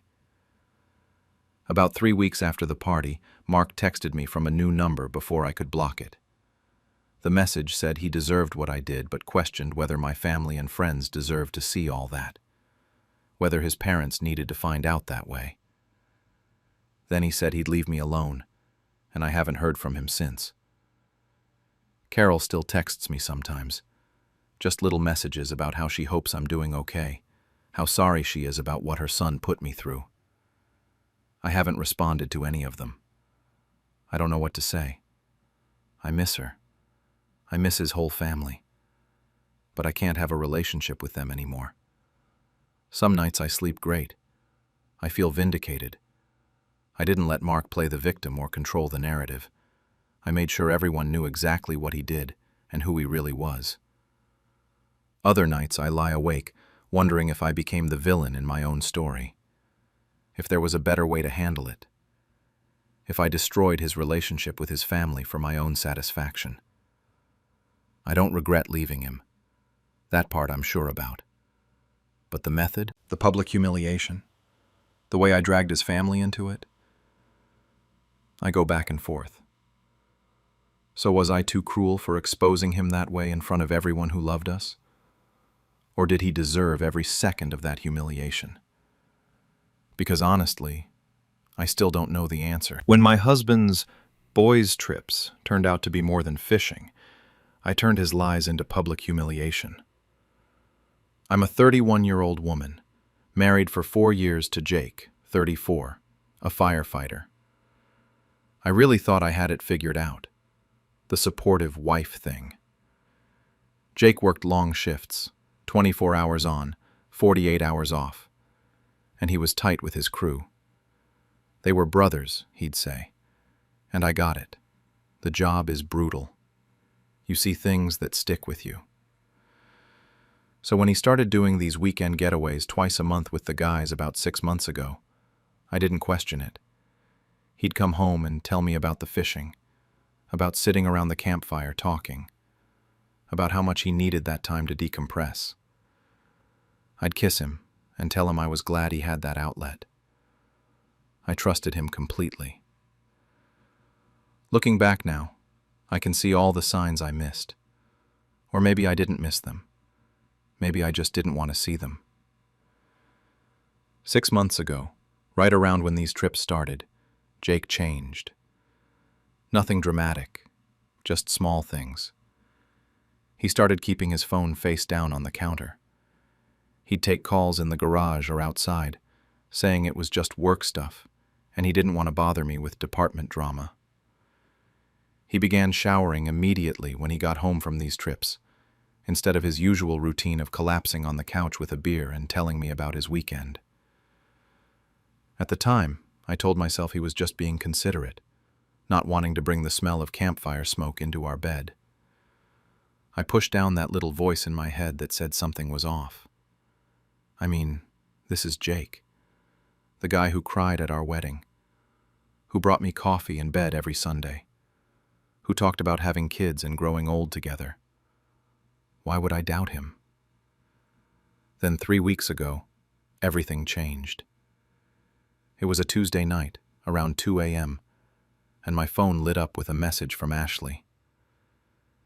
Speaker 1: About 3 weeks after the party, Mark texted me from a new number before I could block it. The message said he deserved what I did, but questioned whether my family and friends deserved to see all that. Whether his parents needed to find out that way. Then he said he'd leave me alone, and I haven't heard from him since. Carol still texts me sometimes. Just little messages about how she hopes I'm doing okay, how sorry she is about what her son put me through. I haven't responded to any of them. I don't know what to say. I miss her. I miss his whole family. But I can't have a relationship with them anymore. Some nights I sleep great. I feel vindicated. I didn't let Mark play the victim or control the narrative. I made sure everyone knew exactly what he did and who he really was. Other nights I lie awake, wondering if I became the villain in my own story. If there was a better way to handle it. If I destroyed his relationship with his family for my own satisfaction. I don't regret leaving him. That part I'm sure about. But the method, the public humiliation, the way I dragged his family into it, I go back and forth. So was I too cruel for exposing him that way in front of everyone who loved us? Or did he deserve every second of that humiliation? Because honestly, I still don't know the answer. When my husband's boys' trips turned out to be more than fishing, I turned his lies into public humiliation. I'm a 31-year-old woman, married for 4 years to Jake, 34, a firefighter. I really thought I had it figured out. The supportive wife thing. Jake worked long shifts, 24 hours on, 48 hours off, and he was tight with his crew. They were brothers, he'd say, and I got it. The job is brutal. You see things that stick with you. So when he started doing these weekend getaways twice a month with the guys about 6 months ago, I didn't question it. He'd come home and tell me about the fishing, about sitting around the campfire talking, about how much he needed that time to decompress. I'd kiss him and tell him I was glad he had that outlet. I trusted him completely. Looking back now, I can see all the signs I missed. Or maybe I didn't miss them. Maybe I just didn't want to see them. 6 months ago, right around when these trips started, Jake changed. Nothing dramatic, just small things. He started keeping his phone face down on the counter. He'd take calls in the garage or outside, saying it was just work stuff, and he didn't want to bother me with department drama. He began showering immediately when he got home from these trips, instead of his usual routine of collapsing on the couch with a beer and telling me about his weekend. At the time, I told myself he was just being considerate, not wanting to bring the smell of campfire smoke into our bed. I pushed down that little voice in my head that said something was off. I mean, this is Jake, the guy who cried at our wedding, who brought me coffee in bed every Sunday,
Speaker 2: who talked about having kids and growing old together. Why would I doubt him? Then 3 weeks ago, everything changed. It was a Tuesday night, around 2 a.m., and my phone lit up with a message from Ashley.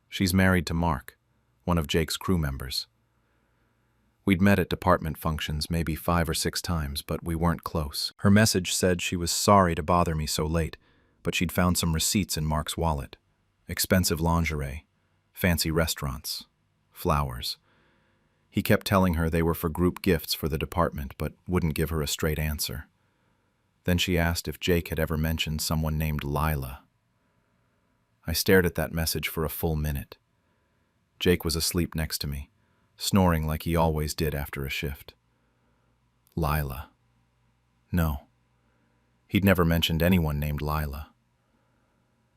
Speaker 2: She's married to Mark, one of Jake's crew members. We'd met at department functions maybe 5 or 6 times, but we weren't close. Her message said she was sorry to bother me so late, but she'd found some receipts in Mark's wallet. Expensive lingerie, fancy restaurants, flowers. He kept telling her they were for group gifts for the department, but wouldn't give her a straight answer. Then she asked if Jake had ever mentioned someone named Lila. I stared at that message for a full minute. Jake was asleep next to me, snoring like he always did after a shift. Lila. No. He'd never mentioned anyone named Lila.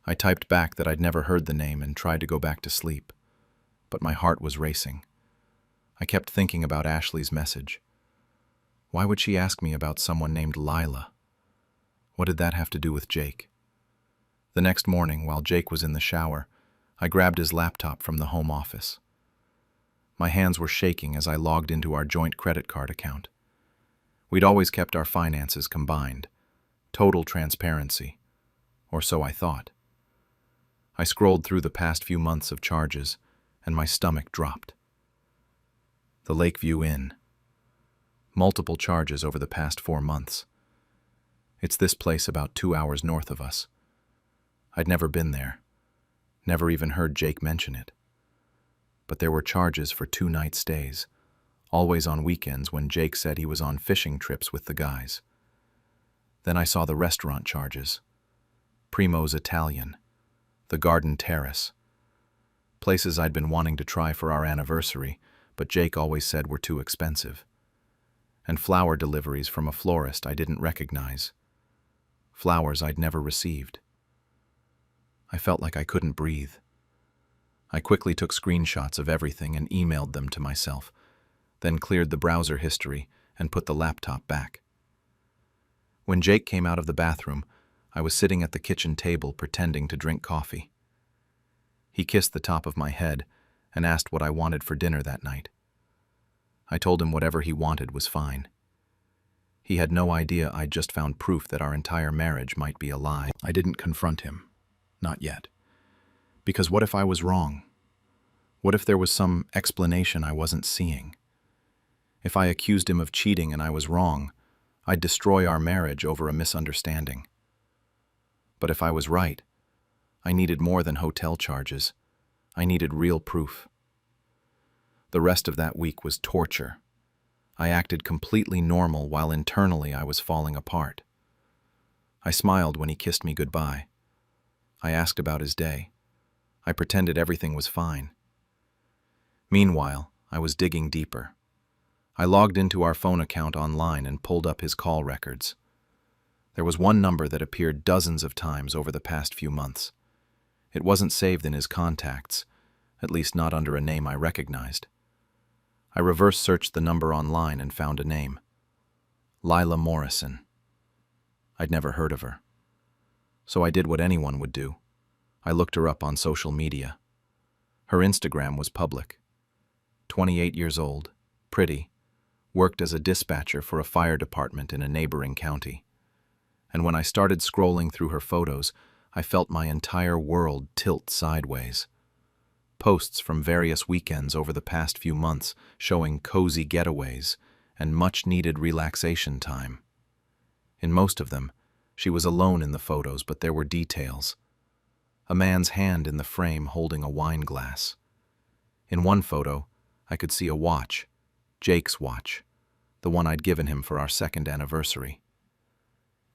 Speaker 2: I typed back that I'd never heard the name and tried to go back to sleep, but my heart was racing. I kept thinking about Ashley's message. Why would she ask me about someone named Lila? What did that have to do with Jake? The next morning, while Jake was in the shower, I grabbed his laptop from the home office. My hands were shaking as I logged into our joint credit card account. We'd always kept our finances combined. Total transparency. Or so I thought. I scrolled through the past few months of charges, and my stomach dropped. The Lakeview Inn. Multiple charges over the past 4 months. It's this place about 2 hours north of us. I'd never been there. Never even heard Jake mention it. But there were charges for 2-night stays, always on weekends when Jake said he was on fishing trips with the guys. Then I saw the restaurant charges. Primo's Italian, the Garden Terrace. Places I'd been wanting to try for our anniversary, but Jake always said were too expensive. And flower deliveries from a florist I didn't recognize. Flowers I'd never received. I felt like I couldn't breathe. I quickly took screenshots of everything and emailed them to myself, then cleared the browser history and put the laptop back. When Jake came out of the bathroom, I was sitting at the kitchen table pretending to drink coffee. He kissed the top of my head and asked what I wanted for dinner that night. I told him whatever he wanted was fine. He had no idea I'd just found proof that our entire marriage might be a lie. I didn't confront him. Not yet. Because what if I was wrong? What if there was some explanation I wasn't seeing? If I accused him of cheating and I was wrong, I'd destroy our marriage over a misunderstanding. But if I was right, I needed more than hotel charges. I needed real proof. The rest of that week was torture. I acted completely normal while internally I was falling apart. I smiled when he kissed me goodbye. I asked about his day. I pretended everything was fine. Meanwhile, I was digging deeper. I logged into our phone account online and pulled up his call records. There was one number that appeared dozens of times over the past few months. It wasn't saved in his contacts, at least not under a name I recognized. I reverse searched the number online and found a name. Lila Morrison. I'd never heard of her. So I did what anyone would do. I looked her up on social media. Her Instagram was public. 28 years old, pretty, worked as a dispatcher for a fire department in a neighboring county. And when I started scrolling through her photos, I felt my entire world tilt sideways. Posts from various weekends over the past few months showing cozy getaways and much-needed relaxation time. In most of them, she was alone in the photos, but there were details. A man's hand in the frame holding a wine glass. In one photo, I could see a watch, Jake's watch, the one I'd given him for our 2nd anniversary.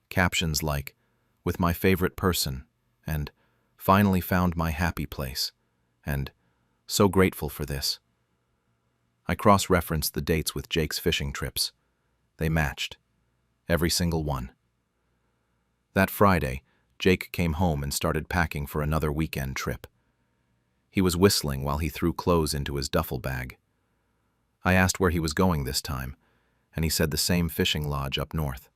Speaker 2: Captions like, "With my favorite person," and "Finally found my happy place," and "So grateful for this." I cross-referenced the dates with Jake's fishing trips. They matched. Every single one. That Friday, Jake came home and started packing for another weekend trip. He was whistling while he threw clothes into his duffel bag. I asked where he was going this time, and he said the same fishing lodge up north.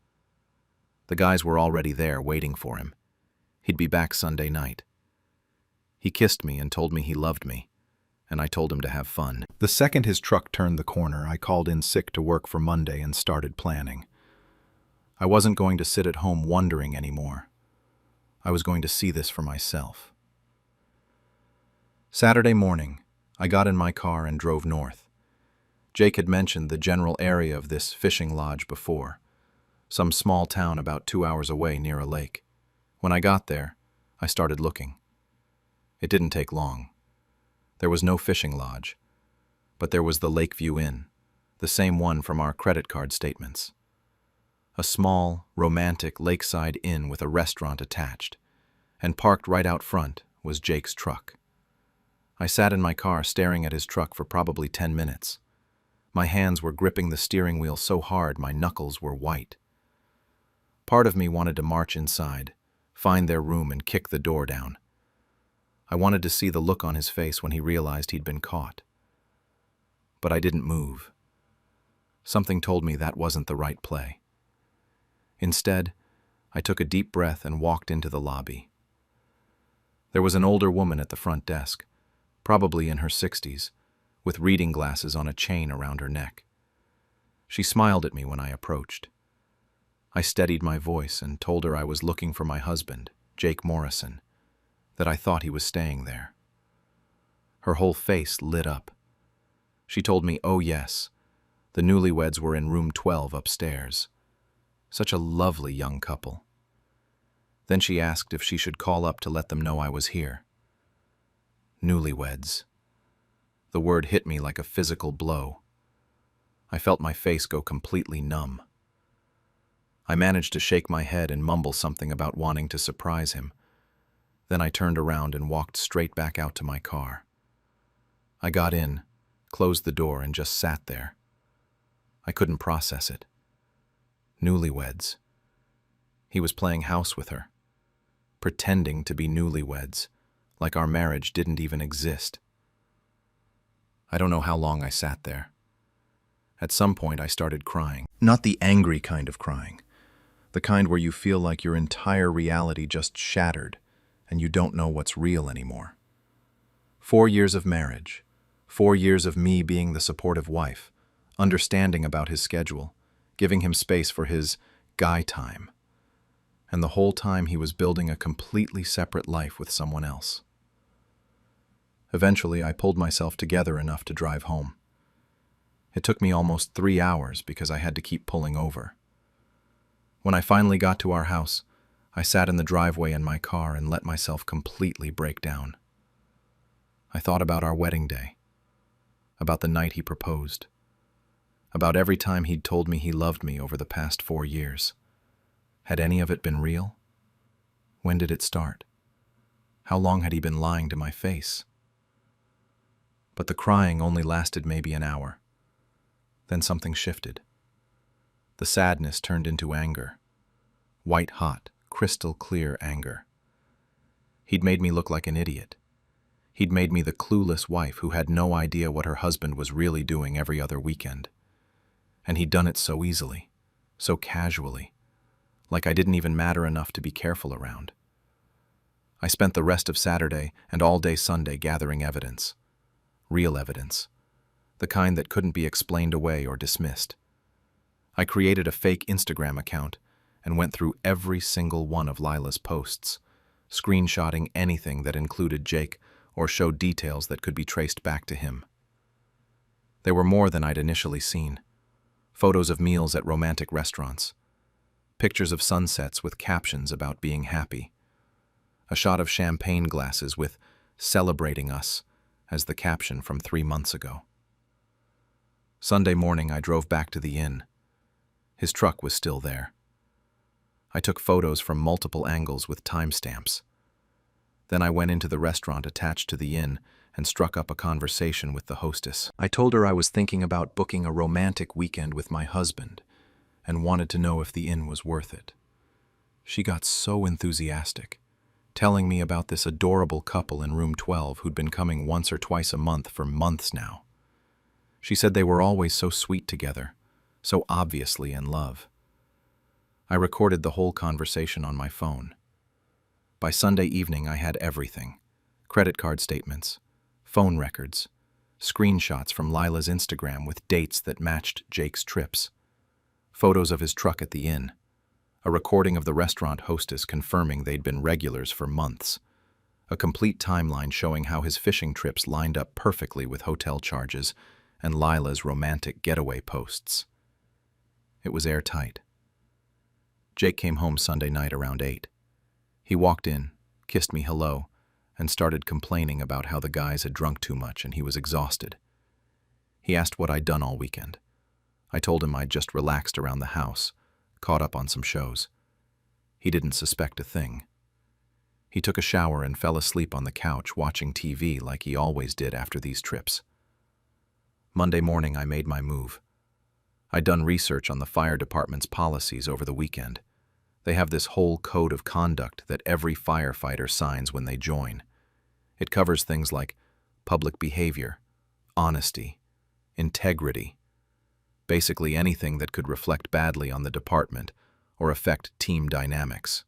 Speaker 2: The guys were already there waiting for him. He'd be back Sunday night. He kissed me and told me he loved me, and I told him to have fun.
Speaker 1: The second his truck turned the corner, I called in sick to work for Monday and started planning. I wasn't going to sit at home wondering anymore. I was going to see this for myself. Saturday morning, I got in my car and drove north. Jake had mentioned the general area of this fishing lodge before, some small town about 2 hours away near a lake. When I got there, I started looking. It didn't take long. There was no fishing lodge, but there was the Lakeview Inn, the same one from our credit card statements. A small, romantic lakeside inn with a restaurant attached, and parked right out front was Jake's truck. I sat in my car staring at his truck for probably 10 minutes. My hands were gripping the steering wheel so hard my knuckles were white. Part of me wanted to march inside, find their room and kick the door down. I wanted to see the look on his face when he realized he'd been caught. But I didn't move. Something told me that wasn't the right play. Instead, I took a deep breath and walked into the lobby. There was an older woman at the front desk, probably in her 60s, with reading glasses on a chain around her neck. She smiled at me when I approached. I steadied my voice and told her I was looking for my husband, Jake Morrison, that I thought he was staying there. Her whole face lit up. She told me, oh yes, the newlyweds were in room 12 upstairs. Such a lovely young couple. Then she asked if she should call up to let them know I was here. Newlyweds. The word hit me like a physical blow. I felt my face go completely numb. I managed to shake my head and mumble something about wanting to surprise him. Then I turned around and walked straight back out to my car. I got in, closed the door, and just sat there. I couldn't process it. Newlyweds. He was playing house with her, pretending to be newlyweds, like our marriage didn't even exist. I don't know how long I sat there. At some point I started crying. Not the angry kind of crying, the kind where you feel like your entire reality just shattered and you don't know what's real anymore. 4 years of marriage, 4 years of me being the supportive wife, understanding about his schedule, giving him space for his guy time. And the whole time he was building a completely separate life with someone else. Eventually, I pulled myself together enough to drive home. It took me almost 3 hours because I had to keep pulling over. When I finally got to our house, I sat in the driveway in my car and let myself completely break down. I thought about our wedding day, about the night he proposed, about every time he'd told me he loved me over the past 4 years. Had any of it been real? When did it start? How long had he been lying to my face? But the crying only lasted maybe an hour. Then something shifted. The sadness turned into anger. White-hot, crystal-clear anger. He'd made me look like an idiot. He'd made me the clueless wife who had no idea what her husband was really doing every other weekend. And he'd done it so easily, so casually, like I didn't even matter enough to be careful around. I spent the rest of Saturday and all day Sunday gathering evidence. Real evidence. The kind that couldn't be explained away or dismissed. I created a fake Instagram account and went through every single one of Lila's posts, screenshotting anything that included Jake or showed details that could be traced back to him. There were more than I'd initially seen. Photos of meals at romantic restaurants. Pictures of sunsets with captions about being happy. A shot of champagne glasses with "celebrating us" as the caption from 3 months ago. Sunday morning, I drove back to the inn. His truck was still there. I took photos from multiple angles with timestamps. Then I went into the restaurant attached to the inn and struck up a conversation with the hostess. I told her I was thinking about booking a romantic weekend with my husband and wanted to know if the inn was worth it. She got so enthusiastic, telling me about this adorable couple in room 12 who'd been coming once or twice a month for months now. She said they were always so sweet together, so obviously in love. I recorded the whole conversation on my phone. By Sunday evening, I had everything.
Speaker 2: credit card statements, phone records, screenshots from Lila's Instagram with dates that matched Jake's trips, photos of his truck at the inn, a recording of the restaurant hostess confirming they'd been regulars for months, a complete timeline showing how his fishing trips lined up perfectly with hotel charges and Lila's romantic getaway posts. It was airtight. Jake came home Sunday night around 8. He walked in, kissed me hello, and started complaining about how the guys had drunk too much and he was exhausted. He asked what I'd done all weekend. I told him I'd just relaxed around the house, caught up on some shows. He didn't suspect a thing. He took a shower and fell asleep on the couch watching TV like he always did after these trips. Monday morning, I made my move. I'd done research on the fire department's policies over the weekend. They have this whole code of conduct that every firefighter signs when they join. It covers things like public behavior, honesty, integrity, basically anything that could reflect badly on the department or affect team dynamics.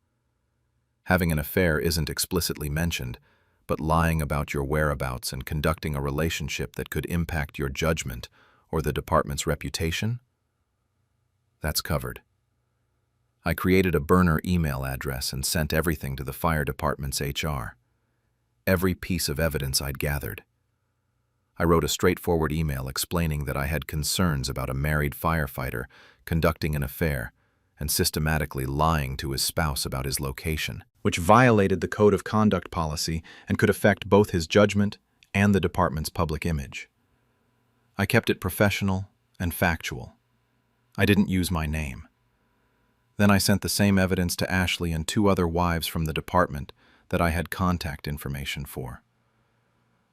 Speaker 2: Having an affair isn't explicitly mentioned, but lying about your whereabouts and conducting a relationship that could impact your judgment or the department's reputation? That's covered. I created a burner email address and sent everything to the fire department's HR. Every piece of evidence I'd gathered. I wrote a straightforward email explaining that I had concerns about a married firefighter conducting an affair and systematically lying to his spouse about his location, which violated the code of conduct policy and could affect both his judgment and the department's public image. I kept it professional and factual. I didn't use my name. Then I sent the same evidence to Ashley and 2 other wives from the department that I had contact information for.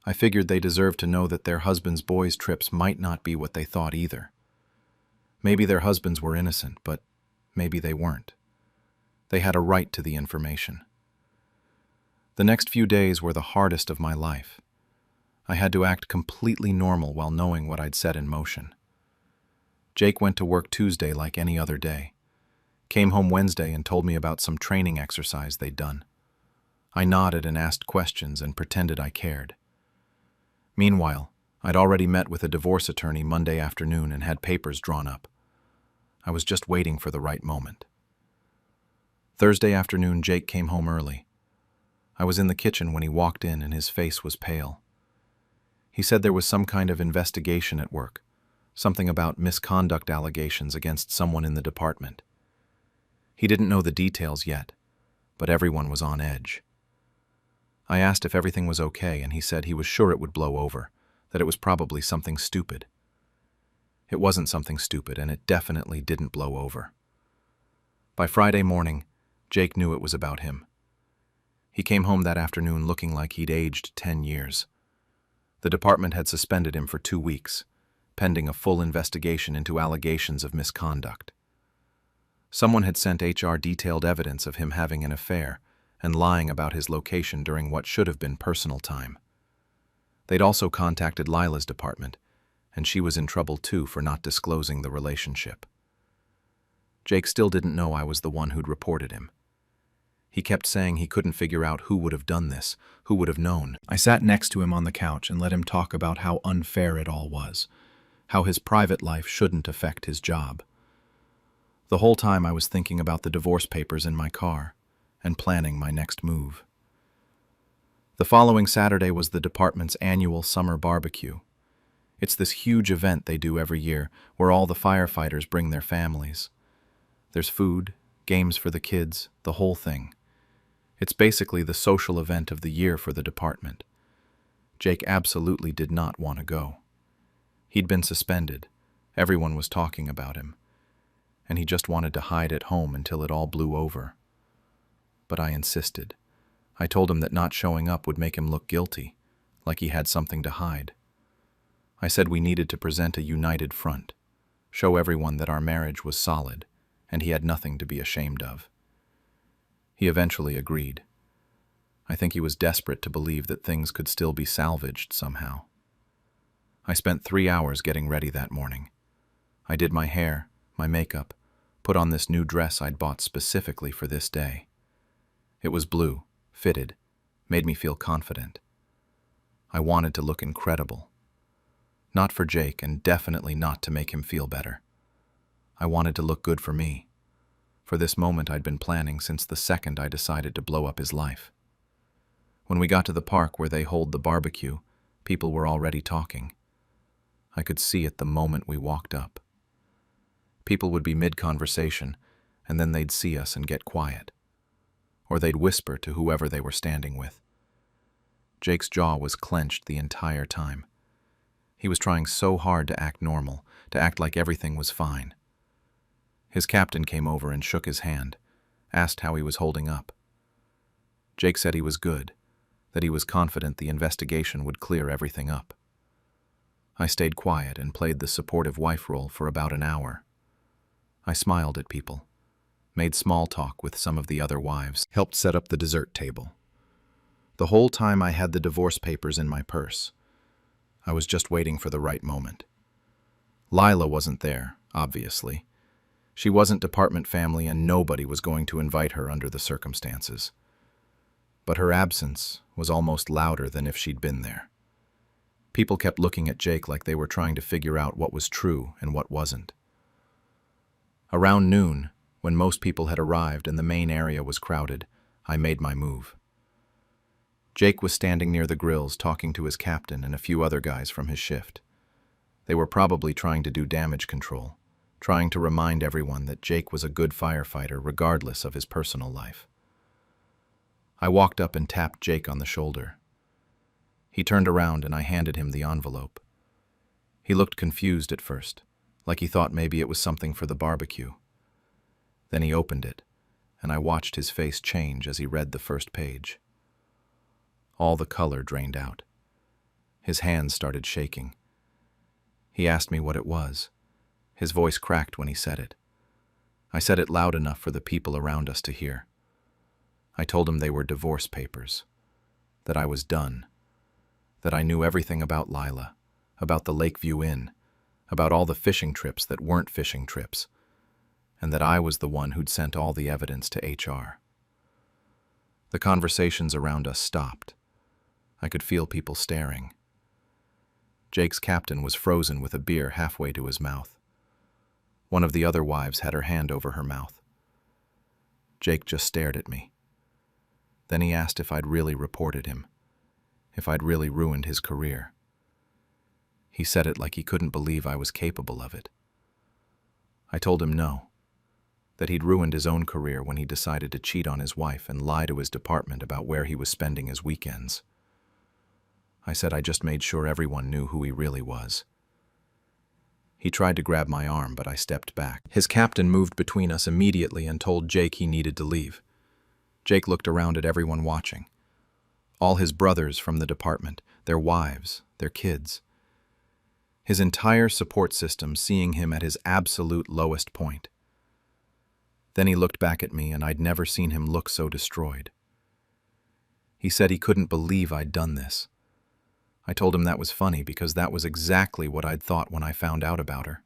Speaker 2: I figured they deserved to know that their husbands' boys' trips might not be what they thought either. Maybe their husbands were innocent, but maybe they weren't. They had a right to the information. The next few days were the hardest of my life. I had to act completely normal while knowing what I'd set in motion. Jake went to work Tuesday like any other day. Came home Wednesday and told me about some training exercise they'd done. I nodded and asked questions and pretended I cared. Meanwhile, I'd already met with a divorce attorney Monday afternoon and had papers drawn up. I was just waiting for the right moment. Thursday afternoon, Jake came home early. I was in the kitchen when he walked in and his face was pale. He said there was some kind of investigation at work, something about misconduct allegations against someone in the department. He didn't know the details yet, but everyone was on edge. I asked if everything was okay, and he said he was sure it would blow over, that it was probably something stupid. It wasn't something stupid, and it definitely didn't blow over. By Friday morning, Jake knew it was about him. He came home that afternoon looking like he'd aged 10 years. The department had suspended him for 2 weeks, pending a full investigation into allegations of misconduct. Someone had sent HR detailed evidence of him having an affair and lying about his location during what should have been personal time. They'd also contacted Lila's department, and she was in trouble too for not disclosing the relationship. Jake still didn't know I was the one who'd reported him. He kept saying he couldn't figure out who would have done this, who would have known. I sat next to him on the couch and let him talk about how unfair it all was, how his private life shouldn't affect his job. The whole time I was thinking about the divorce papers in my car and planning my next move. The following Saturday was the department's annual summer barbecue. It's this huge event they do every year where all the firefighters bring their families. There's food, games for the kids, the whole thing. It's basically the social event of the year for the department. Jake absolutely did not want to go. He'd been suspended. Everyone was talking about him. And he just wanted to hide at home until it all blew over. But I insisted. I told him that not showing up would make him look guilty, like he had something to hide. I said we needed to present a united front, show everyone that our marriage was solid, and he had nothing to be ashamed of. He eventually agreed. I think he was desperate to believe that things could still be salvaged somehow. I spent 3 hours getting ready that morning. I did my hair, my makeup, put on this new dress I'd bought specifically for this day. It was blue, fitted, made me feel confident. I wanted to look incredible. Not for Jake, and definitely not to make him feel better. I wanted to look good for me. For this moment I'd been planning since the second I decided to blow up his life. When we got to the park where they hold the barbecue, people were already talking. I could see it the moment we walked up. People would be mid-conversation, and then they'd see us and get quiet. Or they'd whisper to whoever they were standing with. Jake's jaw was clenched the entire time. He was trying so hard to act normal, to act like everything was fine. His captain came over and shook his hand, asked how he was holding up. Jake said he was good, that he was confident the investigation would clear everything up. I stayed quiet and played the supportive wife role for about an hour. I smiled at people, made small talk with some of the other wives, helped set up the dessert table. The whole time I had the divorce papers in my purse. I was just waiting for the right moment. Lila wasn't there, obviously. She wasn't department family and nobody was going to invite her under the circumstances. But her absence was almost louder than if she'd been there. People kept looking at Jake like they were trying to figure out what was true and what wasn't. Around noon, when most people had arrived and the main area was crowded, I made my move. Jake was standing near the grills talking to his captain and a few other guys from his shift. They were probably trying to do damage control, trying to remind everyone that Jake was a good firefighter regardless of his personal life. I walked up and tapped Jake on the shoulder. He turned around and I handed him the envelope. He looked confused at first, like he thought maybe it was something for the barbecue. Then he opened it, and I watched his face change as he read the first page. All the color drained out. His hands started shaking. He asked me what it was. His voice cracked when he said it. I said it loud enough for the people around us to hear. I told him they were divorce papers, that I was done, that I knew everything about Lila, about the Lakeview Inn, about all the fishing trips that weren't fishing trips, and that I was the one who'd sent all the evidence to HR. The conversations around us stopped. I could feel people staring. Jake's captain was frozen with a beer halfway to his mouth. One of the other wives had her hand over her mouth. Jake just stared at me. Then he asked if I'd really reported him, if I'd really ruined his career. He said it like he couldn't believe I was capable of it. I told him no, that he'd ruined his own career when he decided to cheat on his wife and lie to his department about where he was spending his weekends. I said I just made sure everyone knew who he really was. He tried to grab my arm, but I stepped back. His captain moved between us immediately and told Jake he needed to leave. Jake looked around at everyone watching. All his brothers from the department, their wives, their kids. His entire support system seeing him at his absolute lowest point. Then he looked back at me, and I'd never seen him look so destroyed. He said he couldn't believe I'd done this. I told him that was funny because that was exactly what I'd thought when I found out about her.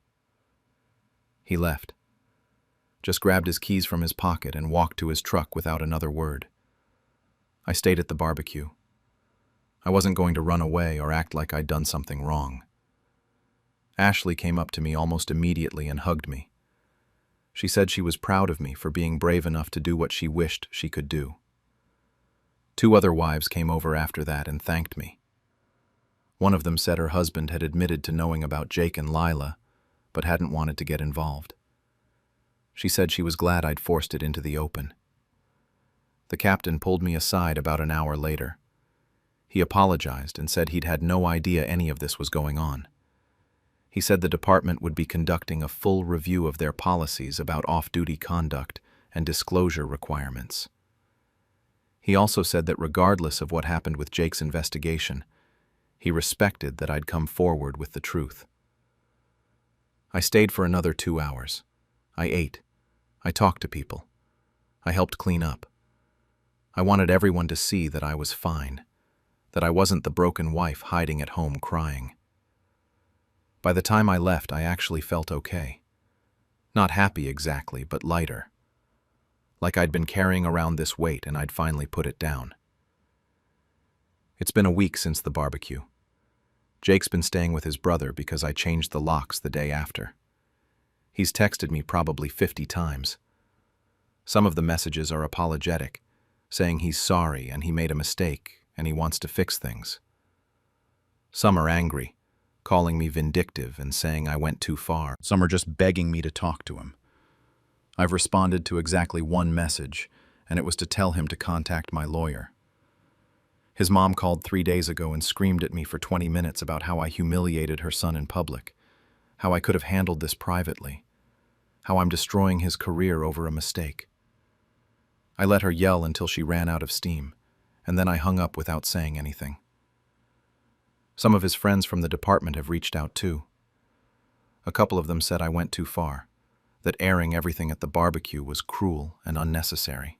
Speaker 2: He left, just grabbed his keys from his pocket and walked to his truck without another word. I stayed at the barbecue. I wasn't going to run away or act like I'd done something wrong. Ashley came up to me almost immediately and hugged me. She said she was proud of me for being brave enough to do what she wished she could do. 2 other wives came over after that and thanked me. One of them said her husband had admitted to knowing about Jake and Lila, but hadn't wanted to get involved. She said she was glad I'd forced it into the open. The captain pulled me aside about an hour later. He apologized and said he'd had no idea any of this was going on. He said the department would be conducting a full review of their policies about off-duty conduct and disclosure requirements. He also said that regardless of what happened with Jake's investigation, he respected that I'd come forward with the truth. I stayed for another 2 hours. I ate. I talked to people. I helped clean up. I wanted everyone to see that I was fine, that I wasn't the broken wife hiding at home crying. By the time I left, I actually felt okay. Not happy exactly, but lighter. Like I'd been carrying around this weight and I'd finally put it down. It's been a week since the barbecue. Jake's been staying with his brother because I changed the locks the day after. He's texted me probably 50 times. Some of the messages are apologetic, saying he's sorry and he made a mistake and he wants to fix things. Some are angry, calling me vindictive and saying I went too far.
Speaker 1: Some are just begging me to talk to him. I've responded to exactly one message, and it was to tell him to contact my lawyer. His mom called 3 days ago and screamed at me for 20 minutes about how I humiliated her son in public, how I could have handled this privately, how I'm destroying his career over a mistake. I let her yell until she ran out of steam, and then I hung up without saying anything. Some of his friends from the department have reached out too. A couple of them said I went too far, that airing everything at the barbecue was cruel and unnecessary.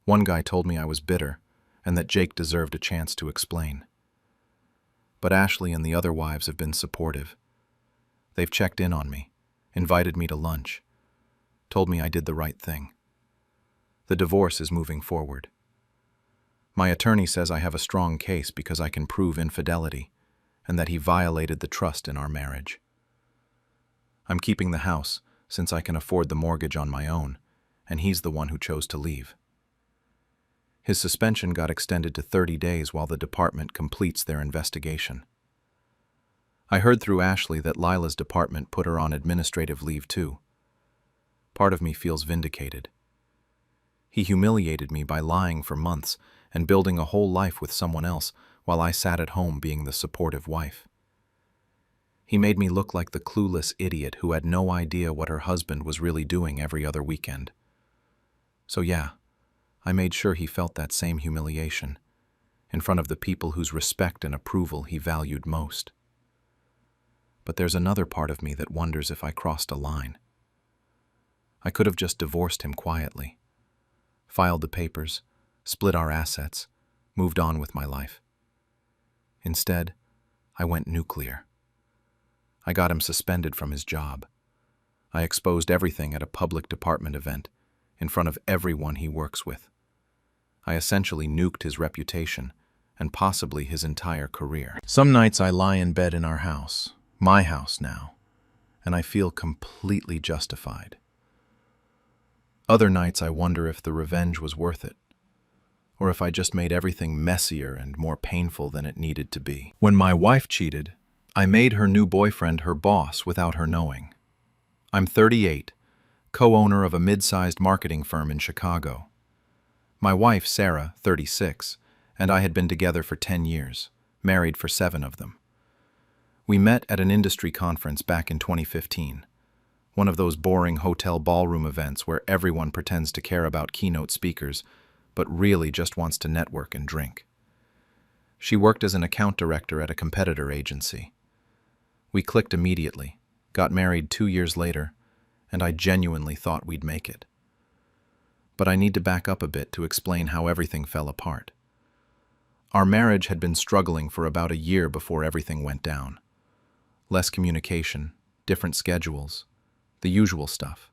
Speaker 1: One guy told me I was bitter and that Jake deserved a chance to explain. But Ashley and the other wives have been supportive. They've checked in on me, invited me to lunch, told me I did the right thing. The divorce is moving forward. My attorney says I have a strong case because I can prove infidelity and that he violated the trust in our marriage. I'm keeping the house since I can afford the mortgage on my own, and he's the one who chose to leave. His suspension got extended to 30 days while the department completes their investigation. I heard through Ashley that Lila's department put her on administrative leave too. Part of me feels vindicated. He humiliated me by lying for months and building a whole life with someone else while I sat at home being the supportive wife. He made me look like the clueless idiot who had no idea what her husband was really doing every other weekend. So yeah, I made sure he felt that same humiliation, in front of the people whose respect and approval he valued most. But there's another part of me that wonders if I crossed a line. I could have just divorced him quietly, filed the papers, split our assets, moved on with my life. Instead, I went nuclear. I got him suspended from his job. I exposed everything at a public department event, in front of everyone he works with. I essentially nuked his reputation and possibly his entire career. Some nights I lie in bed in our house, my house now, and I feel completely justified. Other nights I wonder if the revenge was worth it, or if I just made everything messier and more painful than it needed to be. When my wife cheated, I made her new boyfriend her boss without her knowing. I'm 38, co-owner of a mid-sized marketing firm in Chicago. My wife, Sarah, 36, and I had been together for 10 years, married for 7 of them. We met at an industry conference back in 2015, one of those boring hotel ballroom events where everyone pretends to care about keynote speakers, but really just wants to network and drink. She worked as an account director at a competitor agency. We clicked immediately, got married 2 years later, and I genuinely thought we'd make it. But I need to back up a bit to explain how everything fell apart. Our marriage had been struggling for about a year before everything went down. Less communication, different schedules, the usual stuff.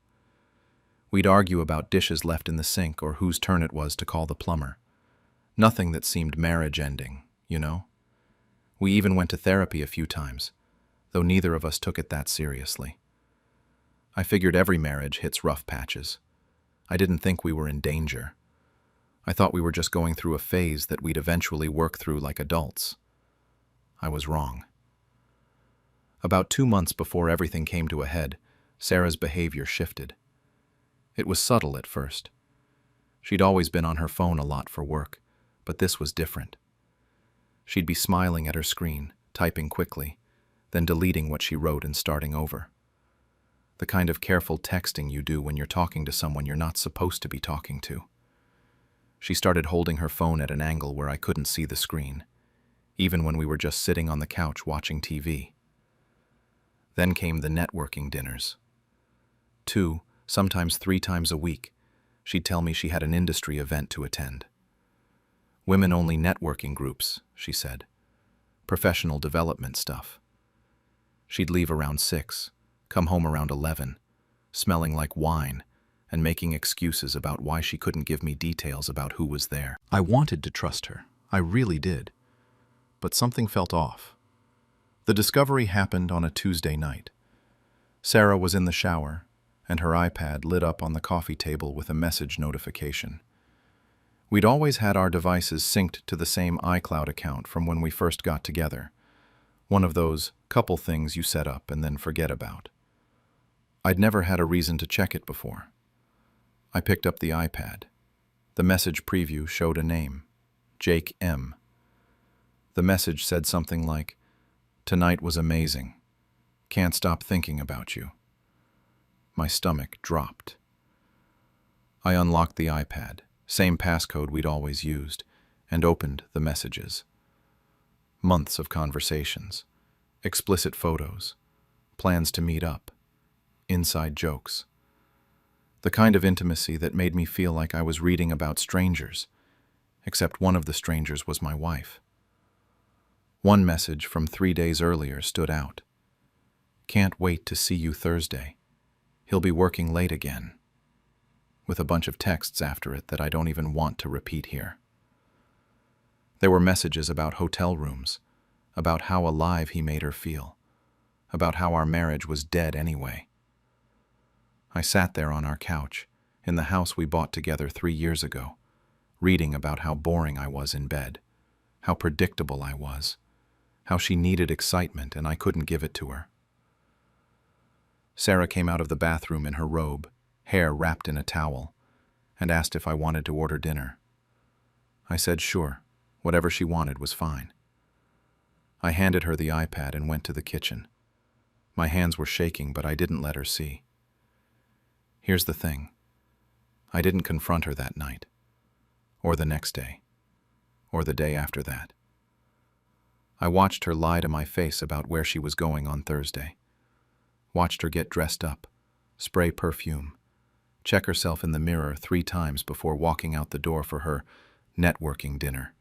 Speaker 1: We'd argue about dishes left in the sink or whose turn it was to call the plumber. Nothing that seemed marriage-ending, you know? We even went to therapy a few times, though neither of us took it that seriously. I figured every marriage hits rough patches. I didn't think we were in danger. I thought we were just going through a phase that we'd eventually work through like adults. I was wrong. About 2 months before everything came to a head, Sarah's behavior shifted. It was subtle at first. She'd always been on her phone a lot for work, but this was different. She'd be smiling at her screen, typing quickly, then deleting what she wrote and starting over. The kind of careful texting you do when you're talking to someone you're not supposed to be talking to. She started holding her phone at an angle where I couldn't see the screen, even when we were just sitting on the couch watching TV. Then came the networking dinners. 2, sometimes 3 times a week, she'd tell me she had an industry event to attend. Women-only networking groups, she said. Professional development stuff. She'd leave around 6, come home around 11, smelling like wine, and making excuses about why she couldn't give me details about who was there. I wanted to trust her. I really did. But something felt off. The discovery happened on a Tuesday night. Sarah was in the shower, and her iPad lit up on the coffee table with a message notification. We'd always had our devices synced to the same iCloud account from when we first got together. One of those couple things you set up and then forget about. I'd never had a reason to check it before. I picked up the iPad. The message preview showed a name, Jake M. The message said something like, "Tonight was amazing. Can't stop thinking about you." My stomach dropped. I unlocked the iPad, same passcode we'd always used, and opened the messages. Months of conversations, explicit photos, plans to meet up, inside jokes. The kind of intimacy that made me feel like I was reading about strangers, except one of the strangers was my wife. One message from 3 days earlier stood out. "Can't wait to see you Thursday. He'll be working late again," with a bunch of texts after it that I don't even want to repeat here. There were messages about hotel rooms, about how alive he made her feel, about how our marriage was dead anyway. I sat there on our couch, in the house we bought together 3 years ago, reading about how boring I was in bed, how predictable I was, how she needed excitement and I couldn't give it to her. Sarah came out of the bathroom in her robe, hair wrapped in a towel, and asked if I wanted to order dinner. I said sure, whatever she wanted was fine. I handed her the iPad and went to the kitchen. My hands were shaking, but I didn't let her see. Here's the thing. I didn't confront her that night, or the next day, or the day after that. I watched her lie to my face about where she was going on Thursday. Watched her get dressed up, spray perfume, check herself in the mirror 3 times before walking out the door for her networking dinner.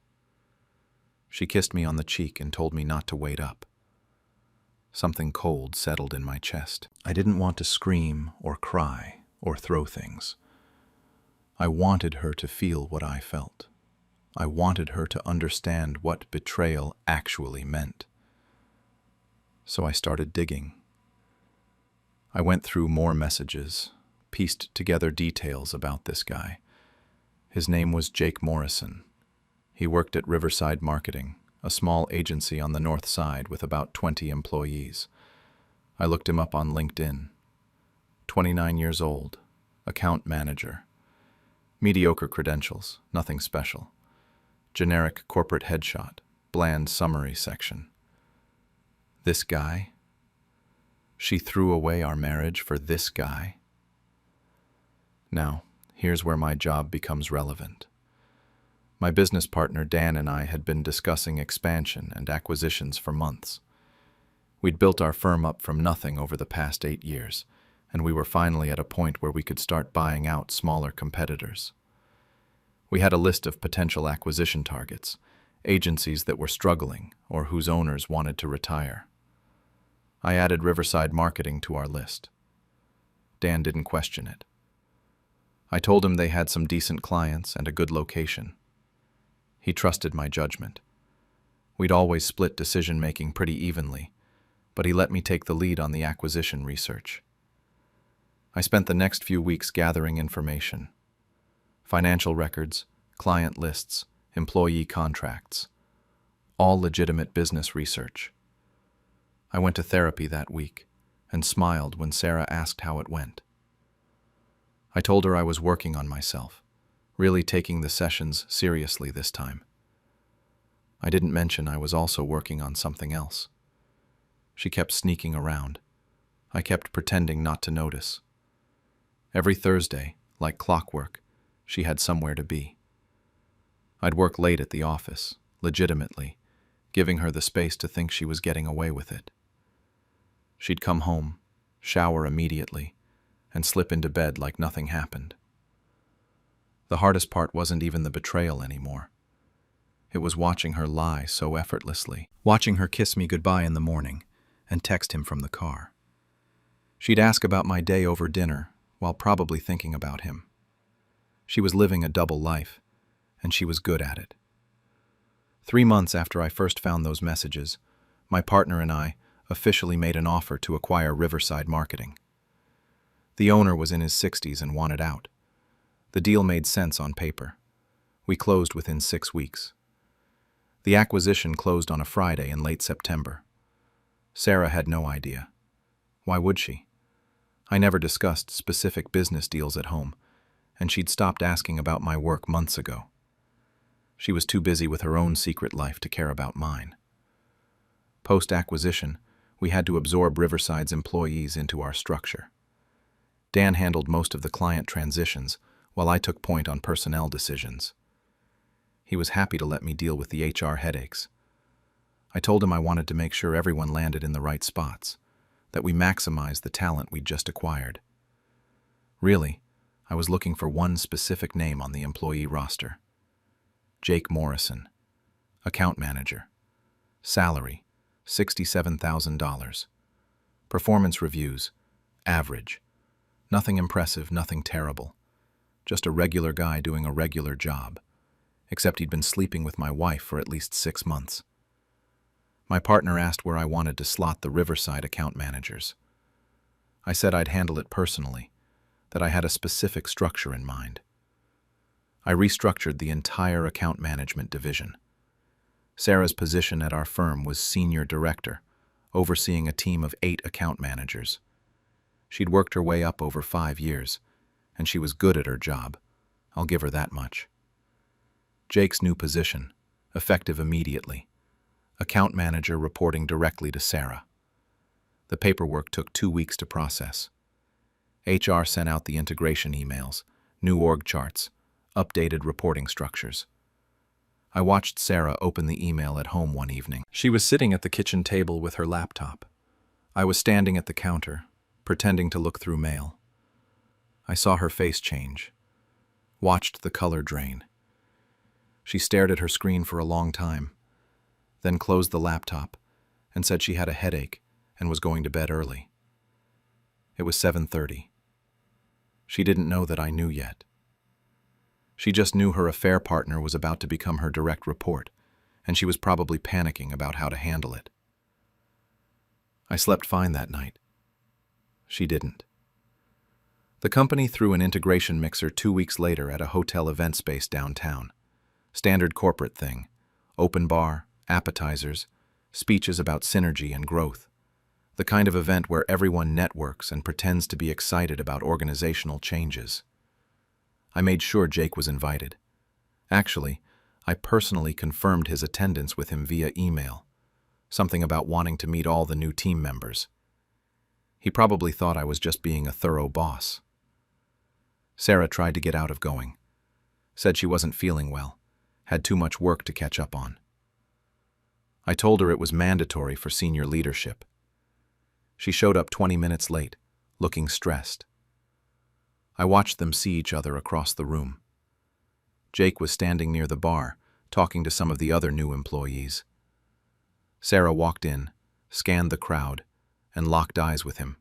Speaker 1: She kissed me on the cheek and told me not to wait up. Something cold settled in my chest. I didn't want to scream or cry or throw things. I wanted her to feel what I felt. I wanted her to understand what betrayal actually meant. So I started digging. I went through more messages, pieced together details about this guy. His name was Jake Morrison. He worked at Riverside Marketing, a small agency on the north side with about 20 employees. I looked him up on LinkedIn. 29 years old, account manager. Mediocre credentials, nothing special. Generic corporate headshot, bland summary section. This guy? She threw away our marriage for this guy? Now, here's where my job becomes relevant. My business partner Dan and I had been discussing expansion and acquisitions for months. We'd built our firm up from nothing over the past 8 years, and we were finally at a point where we could start buying out smaller competitors. We had a list of potential acquisition targets, agencies that were struggling or whose owners wanted to retire. I added Riverside Marketing to our list. Dan didn't question it. I told him they had some decent clients and a good location. He trusted my judgment. We'd always split decision-making pretty evenly, but he let me take the lead on the acquisition research. I spent the next few weeks gathering information. Financial records, client lists, employee contracts. All legitimate business research. I went to therapy that week and smiled when Sarah asked how it went. I told her I was working on myself, really taking the sessions seriously this time. I didn't mention I was also working on something else. She kept sneaking around. I kept pretending not to notice. Every Thursday, like clockwork, she had somewhere to be. I'd work late at the office, legitimately, giving her the space to think she was getting away with it. She'd come home, shower immediately, and slip into bed like nothing happened. The hardest part wasn't even the betrayal anymore. It was watching her lie so effortlessly, watching her kiss me goodbye in the morning and text him from the car. She'd ask about my day over dinner while probably thinking about him. She was living a double life, and she was good at it.
Speaker 2: 3 months after I first found those messages, my partner and I officially made an offer to acquire Riverside Marketing. The owner was in his 60s and wanted out. The deal made sense on paper. We closed within 6 weeks. The acquisition closed on a Friday in late September. Sarah had no idea. Why would she? I never discussed specific business deals at home, and she'd stopped asking about my work months ago. She was too busy with her own secret life to care about mine. Post-acquisition, we had to absorb Riverside's employees into our structure. Dan handled most of the client transitions, while I took point on personnel decisions. He was happy to let me deal with the HR headaches. I told him I wanted to make sure everyone landed in the right spots, that we maximized the talent we'd just acquired. Really, I was looking for one specific name on the employee roster. Jake Morrison, account manager. Salary, $67,000. Performance reviews, average. Nothing impressive, nothing terrible. Just a regular guy doing a regular job, except he'd been sleeping with my wife for at least 6 months. My partner asked where I wanted to slot the Riverside account managers. I said I'd handle it personally, that I had a specific structure in mind. I restructured the entire account management division. Sarah's position at our firm was senior director, overseeing a team of 8 account managers. She'd worked her way up over 5 years, and she was good at her job. I'll give her that much. Jake's new position, effective immediately. Account manager reporting directly to Sarah. The paperwork took 2 weeks to process. HR sent out the integration emails, new org charts, updated reporting structures. I watched Sarah open the email at home one evening. She was sitting at the kitchen table with her laptop. I was standing at the counter, pretending to look through mail. I saw her face change, watched the color drain. She stared at her screen for a long time, then closed the laptop and said she had a headache and was going to bed early. It was 7:30. She didn't know that I knew yet. She just knew her affair partner was about to become her direct report, and she was probably panicking about how to handle it. I slept fine that night. She didn't. The company threw an integration mixer 2 weeks later at a hotel event space downtown. Standard corporate thing. Open bar, appetizers, speeches about synergy and growth. The kind of event where everyone networks and pretends to be excited about organizational changes. I made sure Jake was invited. Actually, I personally confirmed his attendance with him via email, something about wanting to meet all the new team members. He probably thought I was just being a thorough boss. Sarah tried to get out of going. Said she wasn't feeling well, had too much work to catch up on. I told her it was mandatory for senior leadership. She showed up 20 minutes late, looking stressed. I watched them see each other across the room. Jake was standing near the bar, talking to some of the other new employees. Sarah walked in, scanned the crowd, and locked eyes with him.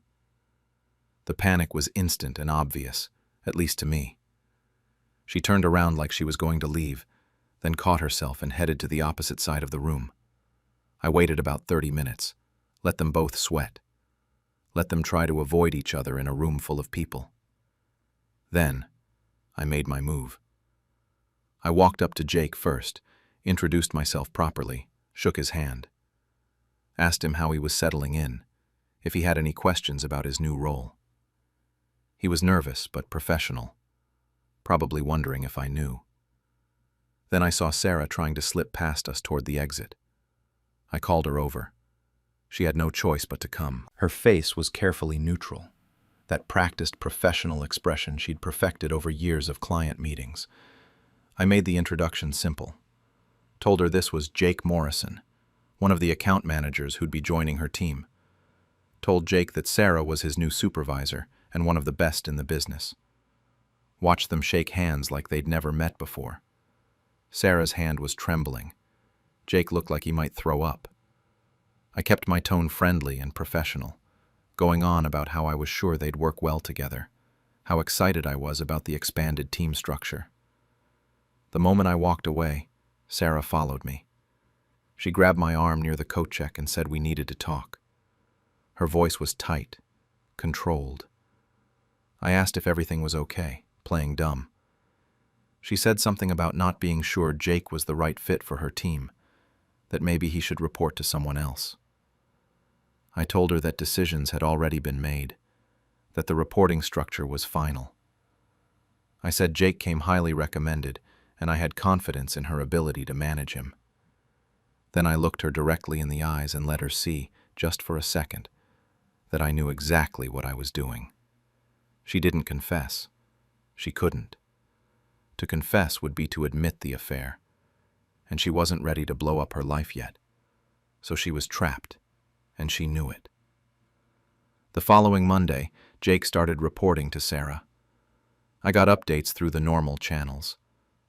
Speaker 2: The panic was instant and obvious, at least to me. She turned around like she was going to leave, then caught herself and headed to the opposite side of the room. I waited about 30 minutes, let them both sweat. Let them try to avoid each other in a room full of people. Then, I made my move. I walked up to Jake first, introduced myself properly, shook his hand. Asked him how he was settling in, if he had any questions about his new role. He was nervous but professional, probably wondering if I knew. Then I saw Sarah trying to slip past us toward the exit. I called her over. She had no choice but to come. Her face was carefully neutral, that practiced professional expression she'd perfected over years of client meetings. I made the introduction simple. Told her this was Jake Morrison, one of the account managers who'd be joining her team. Told Jake that Sarah was his new supervisor and one of the best in the business. Watched them shake hands like they'd never met before. Sarah's hand was trembling. Jake looked like he might throw up. I kept my tone friendly and professional, going on about how I was sure they'd work well together, how excited I was about the expanded team structure. The moment I walked away, Sarah followed me, She grabbed my arm near the coat check and said we needed to talk. Her voice was tight, controlled. I asked if everything was okay, playing dumb. She said something about not being sure Jake was the right fit for her team, that maybe he should report to someone else. I told her that decisions had already been made, that the reporting structure was final. I said Jake came highly recommended, and I had confidence in her ability to manage him. Then I looked her directly in the eyes and let her see, just for a second, that I knew exactly what I was doing. She didn't confess. She couldn't. To confess would be to admit the affair, and she wasn't ready to blow up her life yet. So she was trapped, and she knew it. The following Monday, Jake started reporting to Sarah. I got updates through the normal channels: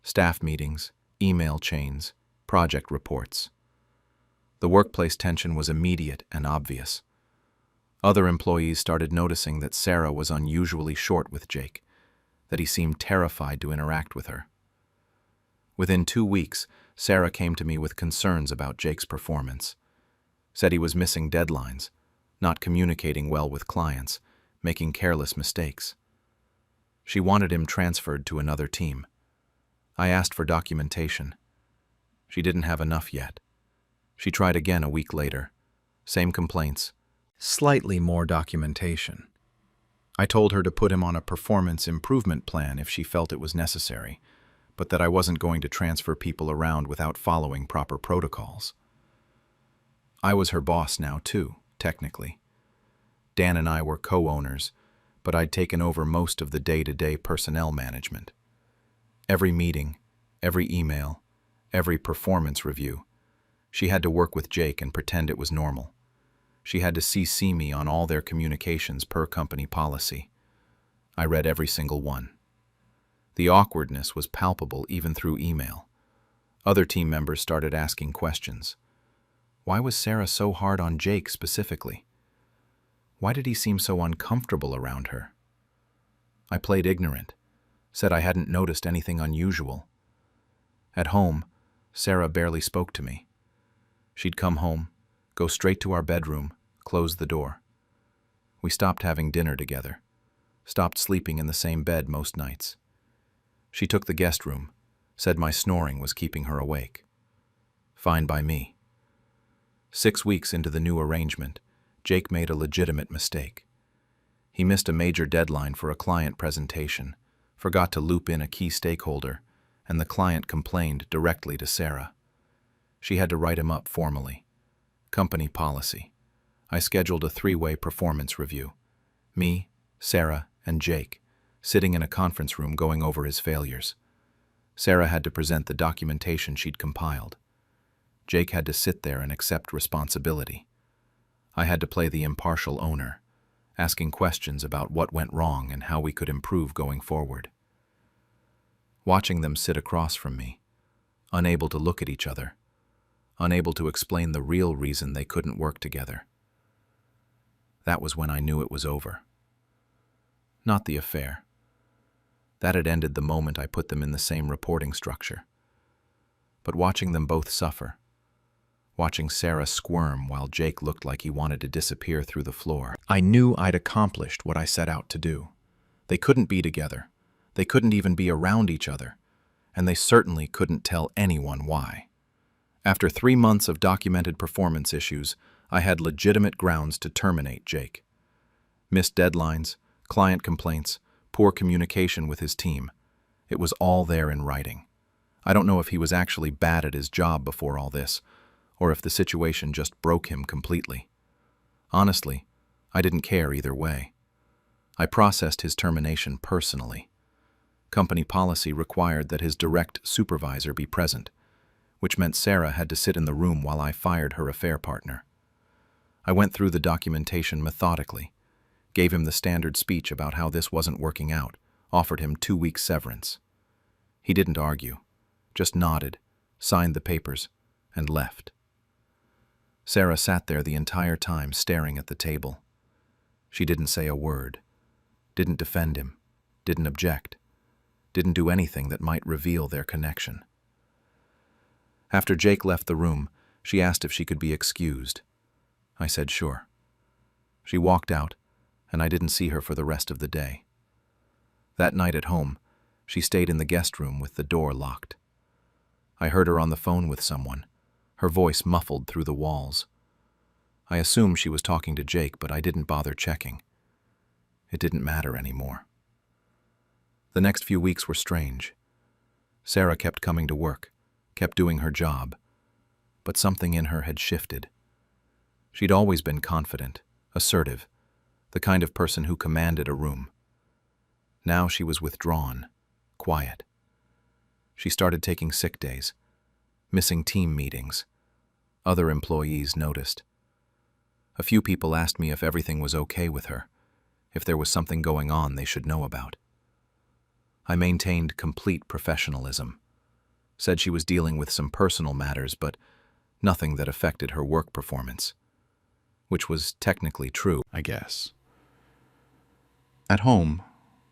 Speaker 2: staff meetings, email chains, project reports. The workplace tension was immediate and obvious. Other employees started noticing that Sarah was unusually short with Jake, that he seemed terrified to interact with her. Within 2 weeks, Sarah came to me with concerns about Jake's performance, said he was missing deadlines, not communicating well with clients, making careless mistakes. She wanted him transferred to another team. I asked for documentation. She didn't have enough yet. She tried again a week later. Same complaints, slightly more documentation. I told her to put him on a performance improvement plan if she felt it was necessary, but that I wasn't going to transfer people around without following proper protocols. I was her boss now too, technically. Dan and I were co-owners, but I'd taken over most of the day-to-day personnel management. Every meeting, every email, every performance review, she had to work with Jake and pretend it was normal. She had to CC me on all their communications per company policy. I read every single one. The awkwardness was palpable even through email. Other team members started asking questions. Why was Sarah so hard on Jake specifically? Why did he seem so uncomfortable around her? I played ignorant, said I hadn't noticed anything unusual. At home, Sarah barely spoke to me. She'd come home, go straight to our bedroom, close the door. We stopped having dinner together, stopped sleeping in the same bed most nights. She took the guest room, said my snoring was keeping her awake. Fine by me. 6 weeks into the new arrangement, Jake made a legitimate mistake. He missed a major deadline for a client presentation, forgot to loop in a key stakeholder, and the client complained directly to Sarah. She had to write him up formally. Company policy. I scheduled a 3-way performance review. Me, Sarah, and Jake, sitting in a conference room going over his failures. Sarah had to present the documentation she'd compiled. Jake had to sit there and accept responsibility. I had to play the impartial owner, asking questions about what went wrong and how we could improve going forward. Watching them sit across from me, unable to look at each other, unable to explain the real reason they couldn't work together. That was when I knew it was over. Not the affair. That had ended the moment I put them in the same reporting structure. But watching them both suffer, watching Sarah squirm while Jake looked like he wanted to disappear through the floor, I knew I'd accomplished what I set out to do. They couldn't be together. They couldn't even be around each other. And they certainly couldn't tell anyone why. After 3 months of documented performance issues, I had legitimate grounds to terminate Jake. Missed deadlines, client complaints, poor communication with his team. It was all there in writing. I don't know if he was actually bad at his job before all this, or if the situation just broke him completely. Honestly, I didn't care either way. I processed his termination personally. Company policy required that his direct supervisor be present, which meant Sarah had to sit in the room while I fired her affair partner. I went through the documentation methodically, gave him the standard speech about how this wasn't working out, offered him 2 weeks severance. He didn't argue, just nodded, signed the papers, and left. Sarah sat there the entire time staring at the table. She didn't say a word, didn't defend him, didn't object, didn't do anything that might reveal their connection. After Jake left the room, She asked if she could be excused. I said sure. She walked out, and I didn't see her for the rest of the day. That night at home, she stayed in the guest room with the door locked. I heard her on the phone with someone, her voice muffled through the walls. I assumed she was talking to Jake, but I didn't bother checking. It didn't matter anymore. The next few weeks were strange. Sarah kept coming to work, kept doing her job, but something in her had shifted. She'd always been confident, assertive, the kind of person who commanded a room. Now she was withdrawn, quiet. She started taking sick days, missing team meetings. Other employees noticed. A few people asked me if everything was okay with her, if there was something going on they should know about. I maintained complete professionalism, said she was dealing with some personal matters, but nothing that affected her work performance, which was technically true, I guess. At home,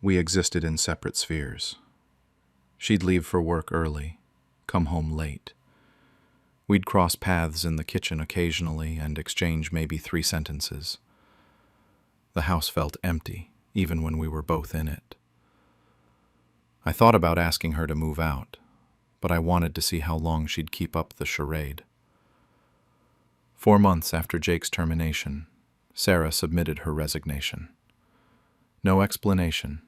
Speaker 2: we existed in separate spheres. She'd leave for work early, come home late. We'd cross paths in the kitchen occasionally and exchange maybe 3 sentences. The house felt empty, even when we were both in it. I thought about asking her to move out, but I wanted to see how long she'd keep up the charade. 4 months after Jake's termination, Sarah submitted her resignation. No explanation,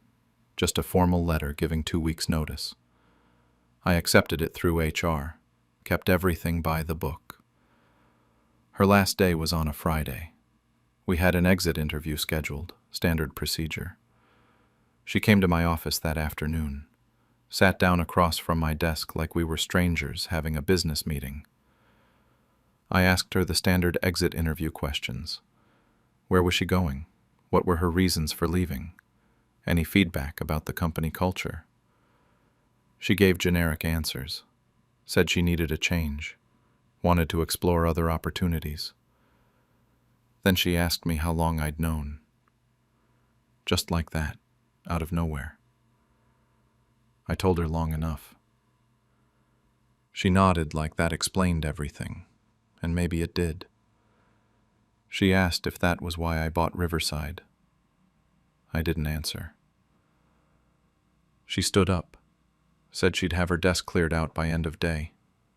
Speaker 2: just a formal letter giving 2 weeks' notice. I accepted it through HR, kept everything by the book. Her last day was on a Friday. We had an exit interview scheduled, standard procedure. She came to my office that afternoon, sat down across from my desk like we were strangers having a business meeting. I asked her the standard exit interview questions. Where was she going? What were her reasons for leaving? Any feedback about the company culture? She gave generic answers, said she needed a change, wanted to explore other opportunities. Then she asked me how long I'd known. Just like that, out of nowhere. I told her long enough. She nodded like that explained everything, and maybe it did. She asked if that was why I bought Riverside. I didn't answer. She stood up, said she'd have her desk cleared out by end of day,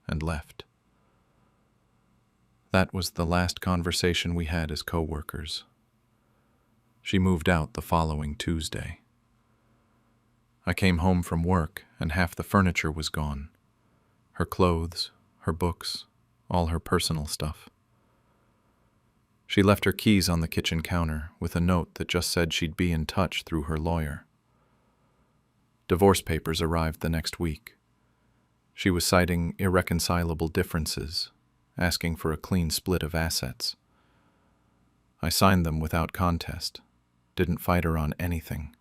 Speaker 2: and left. That was the last conversation we had as co-workers. She moved out the following Tuesday. I came home from work, and half the furniture was gone. Her clothes, her books, all her personal stuff. She left her keys on the kitchen counter with a note that just said she'd be in touch through her lawyer. Divorce papers arrived the next week. She was citing irreconcilable differences, asking for a clean split of assets. I signed them without contest, didn't fight her on anything.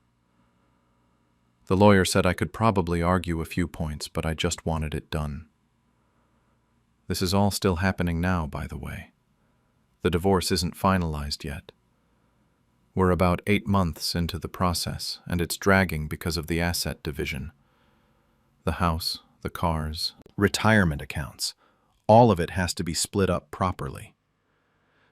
Speaker 2: The lawyer said I could probably argue a few points, but I just wanted it done. This is all still happening now, by the way. The divorce isn't finalized yet. We're about 8 months into the process, and it's dragging because of the asset division. The house, the cars, retirement accounts, all of it has to be split up properly.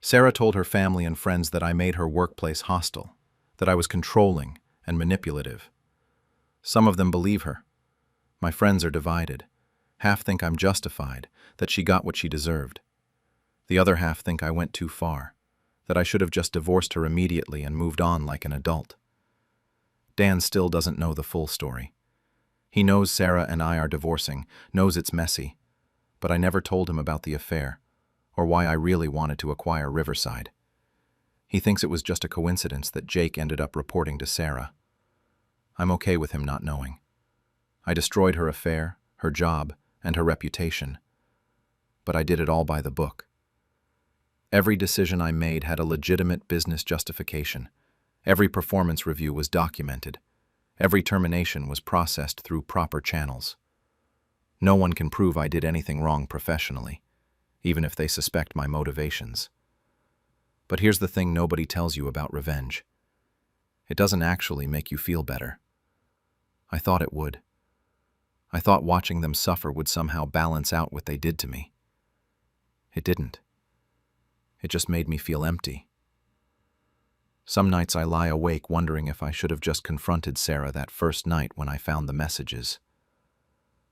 Speaker 2: Sarah told her family and friends that I made her workplace hostile, that I was controlling and manipulative. Some of them believe her. My friends are divided. Half think I'm justified, that she got what she deserved. The other half think I went too far, that I should have just divorced her immediately and moved on like an adult. Dan still doesn't know the full story. He knows Sarah and I are divorcing, knows it's messy, but I never told him about the affair, or why I really wanted to acquire Riverside. He thinks it was just a coincidence that Jake ended up reporting to Sarah. I'm okay with him not knowing. I destroyed her affair, her job, and her reputation, but I did it all by the book. Every decision I made had a legitimate business justification. Every performance review was documented. Every termination was processed through proper channels. No one can prove I did anything wrong professionally, even if they suspect my motivations. But here's the thing nobody tells you about revenge. It doesn't actually make you feel better. I thought it would. I thought watching them suffer would somehow balance out what they did to me. It didn't. It just made me feel empty. Some nights I lie awake wondering if I should have just confronted Sarah that first night when I found the messages.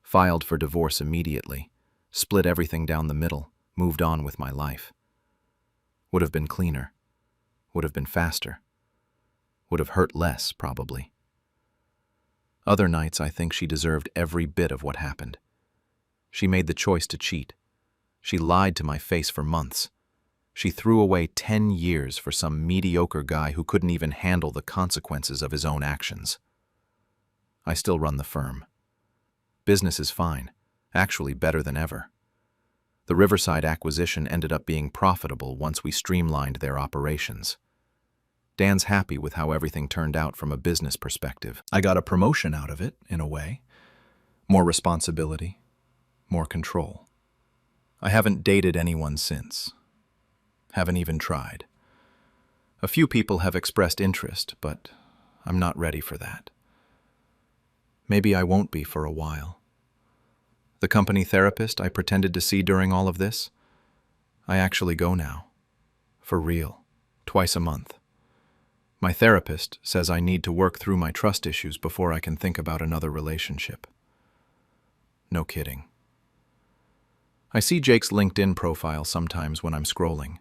Speaker 2: Filed for divorce immediately, split everything down the middle, moved on with my life. Would have been cleaner. Would have been faster. Would have hurt less, probably. Other nights I think she deserved every bit of what happened. She made the choice to cheat. She lied to my face for months. She threw away 10 years for some mediocre guy who couldn't even handle the consequences of his own actions. I still run the firm. Business is fine, actually better than ever. The Riverside acquisition ended up being profitable once we streamlined their operations. Dan's happy with how everything turned out from a business perspective.
Speaker 1: I got a promotion out of it, in a way. More responsibility, more control. I haven't dated anyone since. Haven't even tried. A few people have expressed interest, but I'm not ready for that. Maybe I won't be for a while. The company therapist I pretended to see during all of this, I actually go now. For real. Twice a month. My therapist says I need to work through my trust issues before I can think about another relationship. No kidding. I see Jake's LinkedIn profile sometimes when I'm scrolling.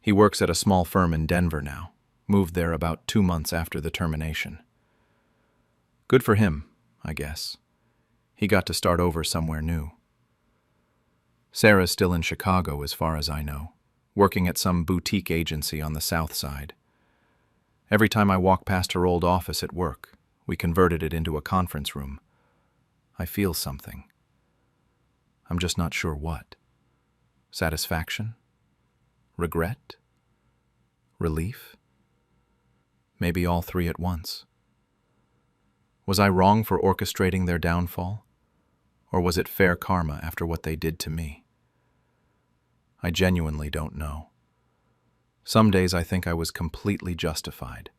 Speaker 1: He works at a small firm in Denver now, moved there about 2 months after the termination. Good for him, I guess. He got to start over somewhere new. Sarah's still in Chicago as far as I know, working at some boutique agency on the south side. Every time I walk past her old office at work, we converted it into a conference room, I feel something. I'm just not sure what. Satisfaction? Regret? Relief? Maybe all three at once. Was I wrong for orchestrating their downfall? Or was it fair karma after what they did to me? I genuinely don't know. Some days I think I was completely justified.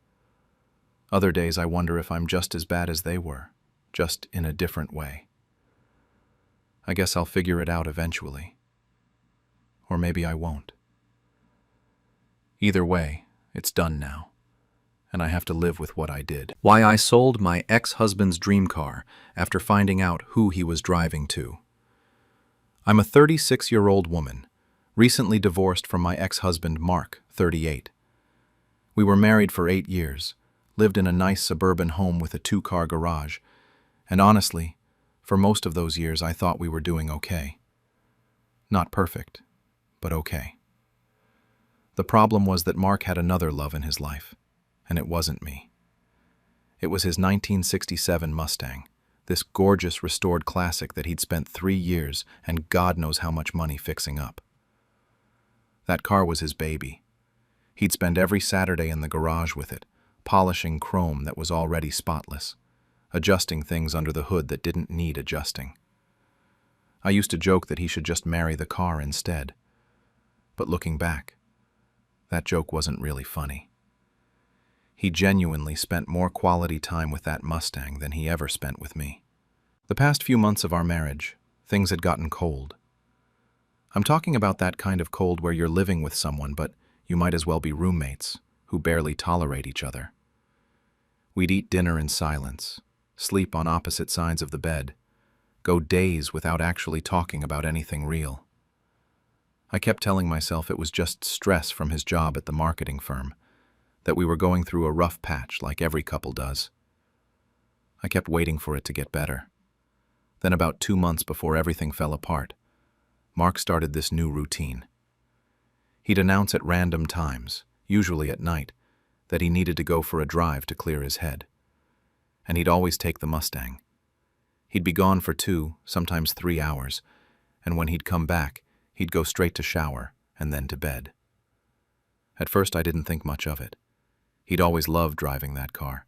Speaker 1: Other days I wonder if I'm just as bad as they were, just in a different way. I guess I'll figure it out eventually. Or maybe I won't. Either way, it's done now, and I have to live with what I did. Why I sold my ex-husband's dream car after finding out who he was driving to. I'm a 36-year-old woman, recently divorced from my ex-husband Mark, 38. We were married for 8 years, lived in a nice suburban home with a 2-car garage, and honestly, for most of those years I thought we were doing okay. Not perfect, but okay. The problem was that Mark had another love in his life, and it wasn't me. It was his 1967 Mustang, this gorgeous restored classic that he'd spent 3 years and God knows how much money fixing up. That car was his baby. He'd spend every Saturday in the garage with it, polishing chrome that was already spotless, adjusting things under the hood that didn't need adjusting. I used to joke that he should just marry the car instead. But looking back, that joke wasn't really funny. He genuinely spent more quality time with that Mustang than he ever spent with me. The past few months of our marriage, things had gotten cold. I'm talking about that kind of cold where you're living with someone, but you might as well be roommates, who barely tolerate each other. We'd eat dinner in silence, sleep on opposite sides of the bed, go days without actually talking about anything real. I kept telling myself it was just stress from his job at the marketing firm, that we were going through a rough patch like every couple does. I kept waiting for it to get better. Then about 2 months before everything fell apart, Mark started this new routine. He'd announce at random times, usually at night, that he needed to go for a drive to clear his head. And he'd always take the Mustang. He'd be gone for 2, sometimes 3 hours, and when he'd come back, he'd go straight to shower and then to bed. At first I didn't think much of it. He'd always loved driving that car,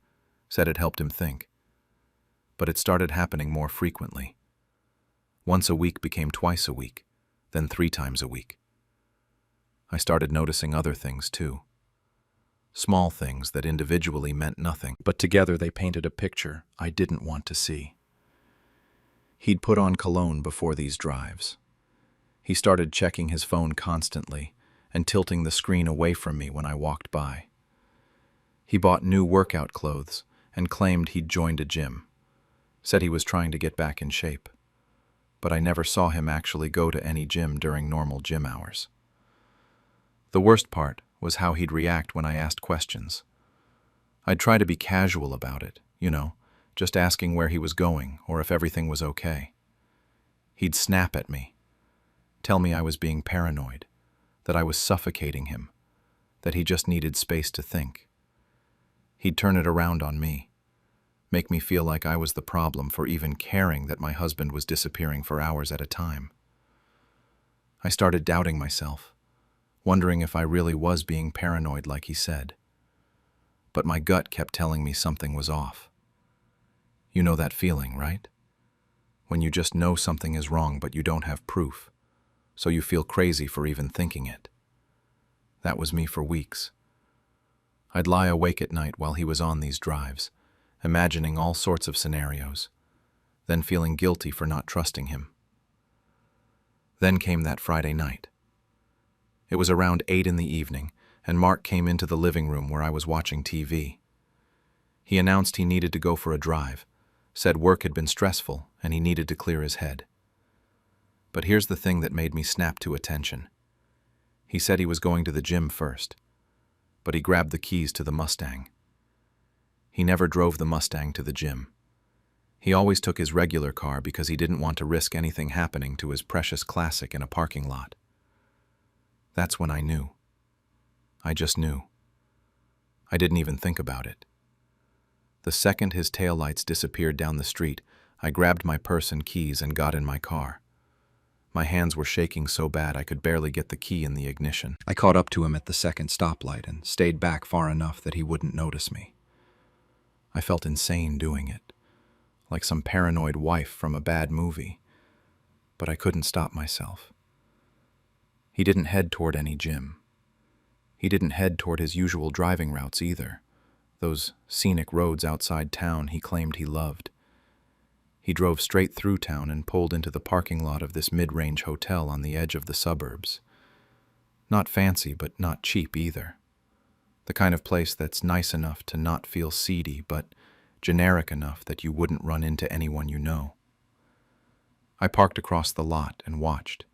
Speaker 1: said it helped him think. But it started happening more frequently. Once a week became twice a week, then 3 times a week. I started noticing other things too. Small things that individually meant nothing, but together they painted a picture I didn't want to see. He'd put on cologne before these drives.
Speaker 2: He started checking his phone constantly and tilting the screen away from me when I walked by. He bought new workout clothes and claimed he'd joined a gym. Said he was trying to get back in shape. But I never saw him actually go to any gym during normal gym hours. The worst part was how he'd react when I asked questions. I'd try to be casual about it, just asking where he was going or if everything was okay. He'd snap at me, tell me I was being paranoid, that I was suffocating him, that he just needed space to think. He'd turn it around on me, make me feel like I was the problem for even caring that my husband was disappearing for hours at a time. I started doubting myself, wondering if I really was being paranoid like he said. But my gut kept telling me something was off. You know that feeling, right? When you just know something is wrong but you don't have proof, so you feel crazy for even thinking it. That was me for weeks. I'd lie awake at night while he was on these drives, imagining all sorts of scenarios, then feeling guilty for not trusting him. Then came that Friday night. It was around 8 in the evening, and Mark came into the living room where I was watching TV. He announced he needed to go for a drive, said work had been stressful and he needed to clear his head. But here's the thing that made me snap to attention. He said he was going to the gym first, but he grabbed the keys to the Mustang. He never drove the Mustang to the gym. He always took his regular car because he didn't want to risk anything happening to his precious classic in a parking lot. That's when I knew. I just knew. I didn't even think about it. The second his taillights disappeared down the street, I grabbed my purse and keys and got in my car. My hands were shaking so bad I could barely get the key in the ignition. I caught up to him at the second stoplight and stayed back far enough that he wouldn't notice me. I felt insane doing it, like some paranoid wife from a bad movie, but I couldn't stop myself. He didn't head toward any gym. He didn't head toward his usual driving routes either, those scenic roads outside town he claimed he loved. He drove straight through town and pulled into the parking lot of this mid-range hotel on the edge of the suburbs. Not fancy, but not cheap either. The kind of place that's nice enough to not feel seedy, but generic enough that you wouldn't run into anyone you know. I parked across the lot and watched.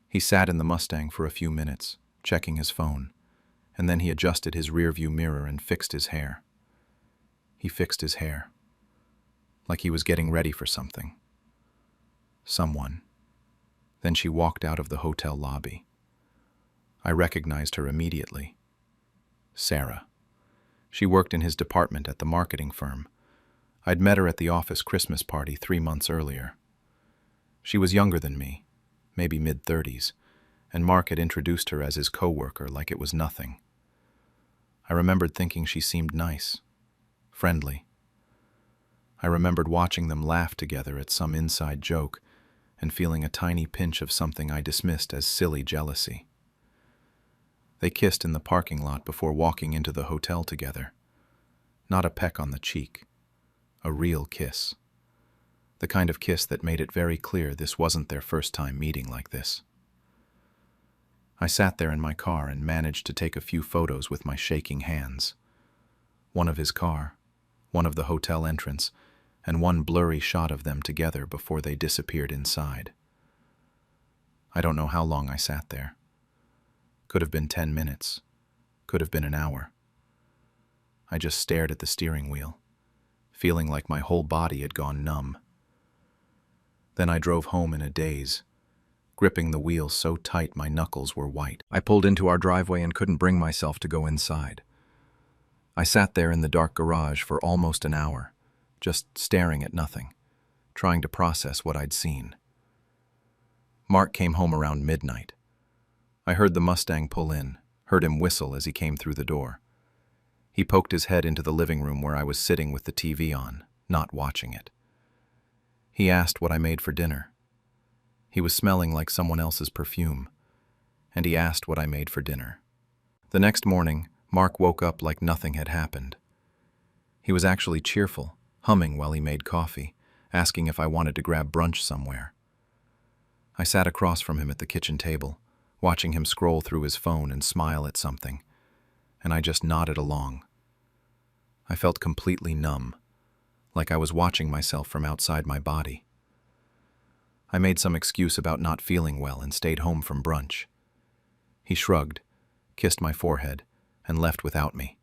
Speaker 2: He sat in the Mustang for a few minutes, checking his phone, and then he adjusted his rearview mirror and fixed his hair. He fixed his hair, like he was getting ready for something. Someone. Then she walked out of the hotel lobby. I recognized her immediately. Sarah. She worked in his department at the marketing firm. I'd met her at the office Christmas party 3 months earlier. She was younger than me, maybe mid-30s, and Mark had introduced her as his co-worker like it was nothing. I remembered thinking she seemed nice, friendly. I remembered watching them laugh together at some inside joke and feeling a tiny pinch of something I dismissed as silly jealousy. They kissed in the parking lot before walking into the hotel together. Not a peck on the cheek, a real kiss. The kind of kiss that made it very clear this wasn't their first time meeting like this. I sat there in my car and managed to take a few photos with my shaking hands. One of his car, one of the hotel entrance, and one blurry shot of them together before they disappeared inside. I don't know how long I sat there. Could have been 10 minutes. Could have been an hour. I just stared at the steering wheel, feeling like my whole body had gone numb. Then I drove home in a daze, gripping the wheel so tight my knuckles were white. I pulled into our driveway and couldn't bring myself to go inside. I sat there in the dark garage for almost an hour, just staring at nothing, trying to process what I'd seen. Mark came home around midnight. I heard the Mustang pull in, heard him whistle as he came through the door. He poked his head into the living room where I was sitting with the TV on, not watching it. He asked what I made for dinner. He was smelling like someone else's perfume, and he asked what I made for dinner. The next morning, Mark woke up like nothing had happened. He was actually cheerful, humming while he made coffee, asking if I wanted to grab brunch somewhere. I sat across from him at the kitchen table, watching him scroll through his phone and smile at something, and I just nodded along. I felt completely numb, like I was watching myself from outside my body. I made some excuse about not feeling well and stayed home from brunch. He shrugged, kissed my forehead, and left without me.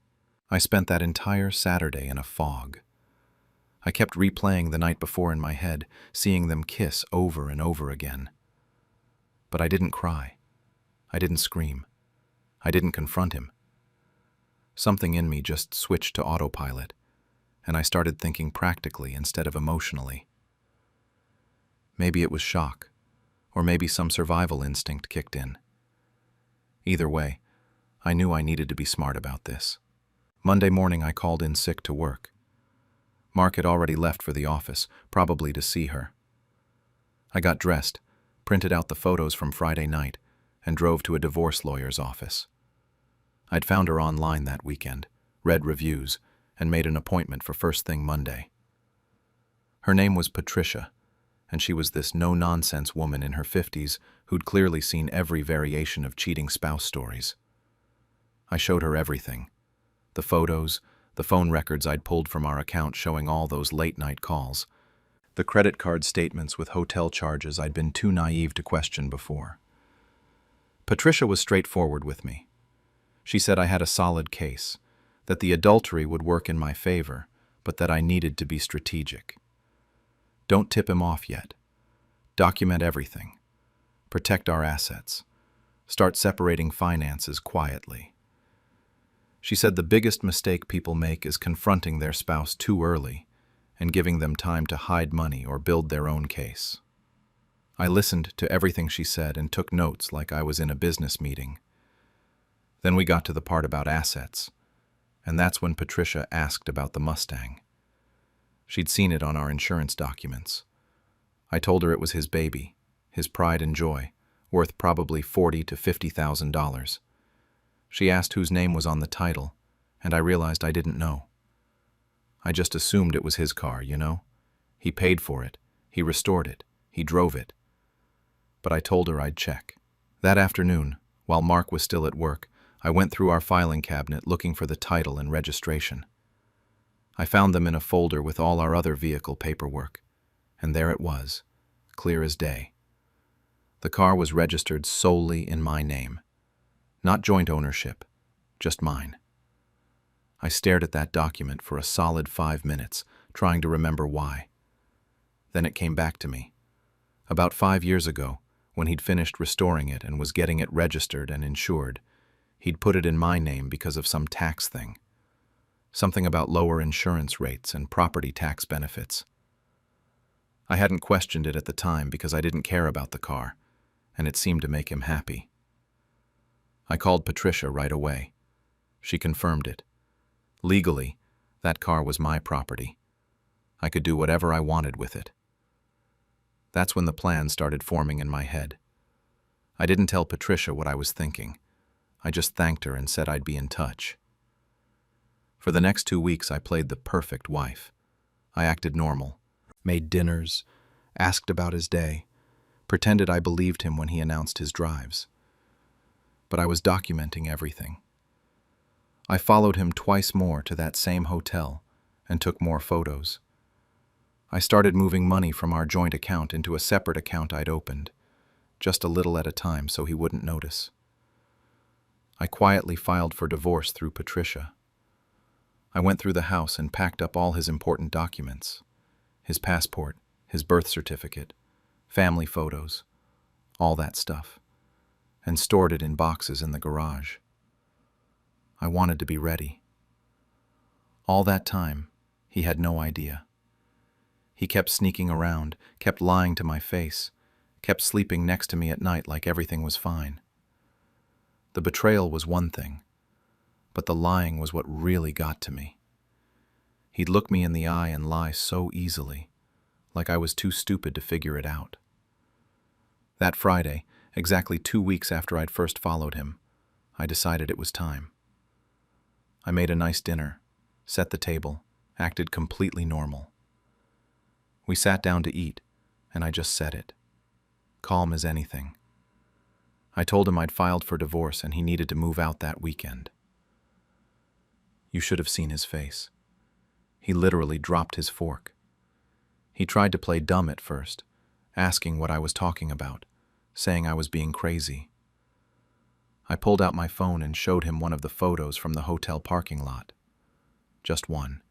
Speaker 2: I spent that entire Saturday in a fog. I kept replaying the night before in my head, seeing them kiss over and over again. But I didn't cry. I didn't scream. I didn't confront him. Something in me just switched to autopilot, and I started thinking practically instead of emotionally. Maybe it was shock, or maybe some survival instinct kicked in. Either way, I knew I needed to be smart about this. Monday morning I called in sick to work. Mark had already left for the office, probably to see her. I got dressed, printed out the photos from Friday night, and drove to a divorce lawyer's office. I'd found her online that weekend, read reviews, and made an appointment for first thing Monday. Her name was Patricia, and she was this no-nonsense woman in her 50s who'd clearly seen every variation of cheating spouse stories. I showed her everything. The photos, the phone records I'd pulled from our account showing all those late-night calls, the credit card statements with hotel charges I'd been too naive to question before. Patricia was straightforward with me. She said I had a solid case, that the adultery would work in my favor, but that I needed to be strategic. Don't tip him off yet. Document everything. Protect our assets. Start separating finances quietly. She said the biggest mistake people make is confronting their spouse too early and giving them time to hide money or build their own case. I listened to everything she said and took notes like I was in a business meeting. Then we got to the part about assets, and that's when Patricia asked about the Mustang. She'd seen it on our insurance documents. I told her it was his baby, his pride and joy, worth probably $40,000 to $50,000. She asked whose name was on the title, and I realized I didn't know. I just assumed it was his car, you know? He paid for it, he restored it, he drove it. But I told her I'd check. That afternoon, while Mark was still at work, I went through our filing cabinet looking for the title and registration. I found them in a folder with all our other vehicle paperwork, and there it was, clear as day. The car was registered solely in my name. Not joint ownership, just mine. I stared at that document for a solid 5 minutes, trying to remember why. Then it came back to me. About 5 years ago, when he'd finished restoring it and was getting it registered and insured, he'd put it in my name because of some tax thing. Something about lower insurance rates and property tax benefits. I hadn't questioned it at the time because I didn't care about the car, and it seemed to make him happy. I called Patricia right away. She confirmed it. Legally, that car was my property. I could do whatever I wanted with it. That's when the plan started forming in my head. I didn't tell Patricia what I was thinking. I just thanked her and said I'd be in touch. For the next 2 weeks, I played the perfect wife. I acted normal, made dinners, asked about his day, pretended I believed him when he announced his drives. But I was documenting everything. I followed him twice more to that same hotel and took more photos. I started moving money from our joint account into a separate account I'd opened, just a little at a time so he wouldn't notice. I quietly filed for divorce through Patricia. I went through the house and packed up all his important documents, his passport, his birth certificate, family photos, all that stuff, and stored it in boxes in the garage. I wanted to be ready. All that time, he had no idea. He kept sneaking around, kept lying to my face, kept sleeping next to me at night like everything was fine. The betrayal was one thing, but the lying was what really got to me. He'd look me in the eye and lie so easily, like I was too stupid to figure it out. That Friday, exactly 2 weeks after I'd first followed him, I decided it was time. I made a nice dinner, set the table, acted completely normal. We sat down to eat, and I just said it. calm as anything. I told him I'd filed for divorce and he needed to move out that weekend. You should have seen his face. He literally dropped his fork. He tried to play dumb at first, asking what I was talking about, saying I was being crazy. I pulled out my phone and showed him one of the photos from the hotel parking lot. Just one.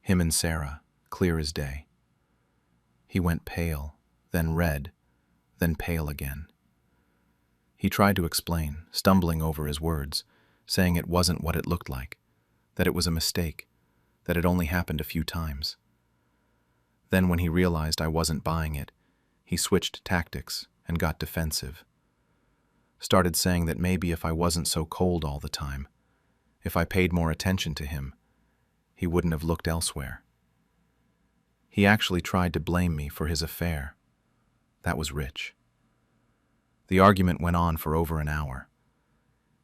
Speaker 2: Him and Sarah, clear as day. He went pale, then red, then pale again. He tried to explain, stumbling over his words, saying it wasn't what it looked like, that it was a mistake, that it only happened a few times. Then when he realized I wasn't buying it, he switched tactics and got defensive. Started saying that maybe if I wasn't so cold all the time, if I paid more attention to him, he wouldn't have looked elsewhere. He actually tried to blame me for his affair. That was rich. The argument went on for over an hour.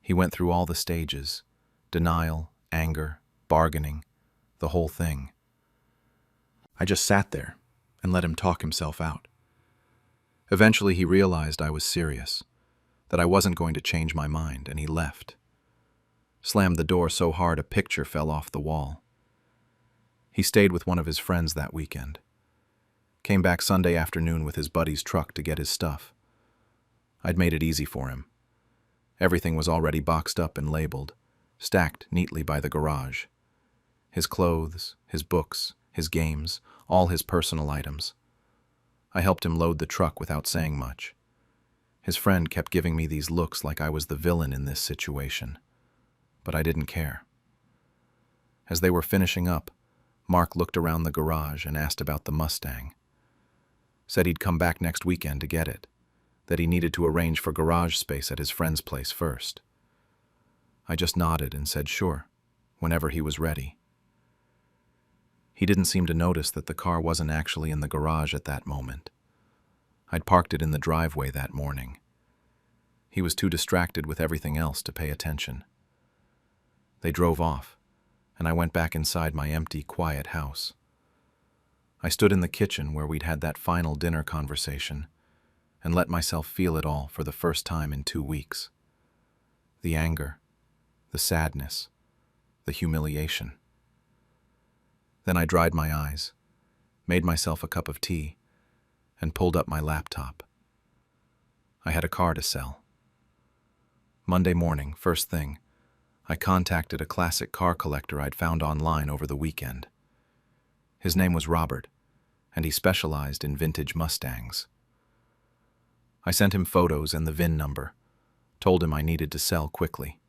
Speaker 2: He went through all the stages: denial, anger, bargaining, the whole thing. I just sat there and let him talk himself out. Eventually he realized I was serious, that I wasn't going to change my mind, and he left. Slammed the door so hard a picture fell off the wall. He stayed with one of his friends that weekend. Came back Sunday afternoon with his buddy's truck to get his stuff. I'd made it easy for him. Everything was already boxed up and labeled, stacked neatly by the garage. His clothes, his books, his games, all his personal items. I helped him load the truck without saying much. His friend kept giving me these looks like I was the villain in this situation, but I didn't care. As they were finishing up, Mark looked around the garage and asked about the Mustang. Said he'd come back next weekend to get it, that he needed to arrange for garage space at his friend's place first. I just nodded and said sure, whenever he was ready. He didn't seem to notice that the car wasn't actually in the garage at that moment. I'd parked it in the driveway that morning. He was too distracted with everything else to pay attention. They drove off, and I went back inside my empty, quiet house. I stood in the kitchen where we'd had that final dinner conversation and let myself feel it all for the first time in 2 weeks. The anger, the sadness, the humiliation. Then I dried my eyes, made myself a cup of tea, and pulled up my laptop. I had a car to sell. Monday morning, first thing, I contacted a classic car collector I'd found online over the weekend. His name was Robert, and he specialized in vintage Mustangs. I sent him photos and the VIN number, told him I needed to sell quickly.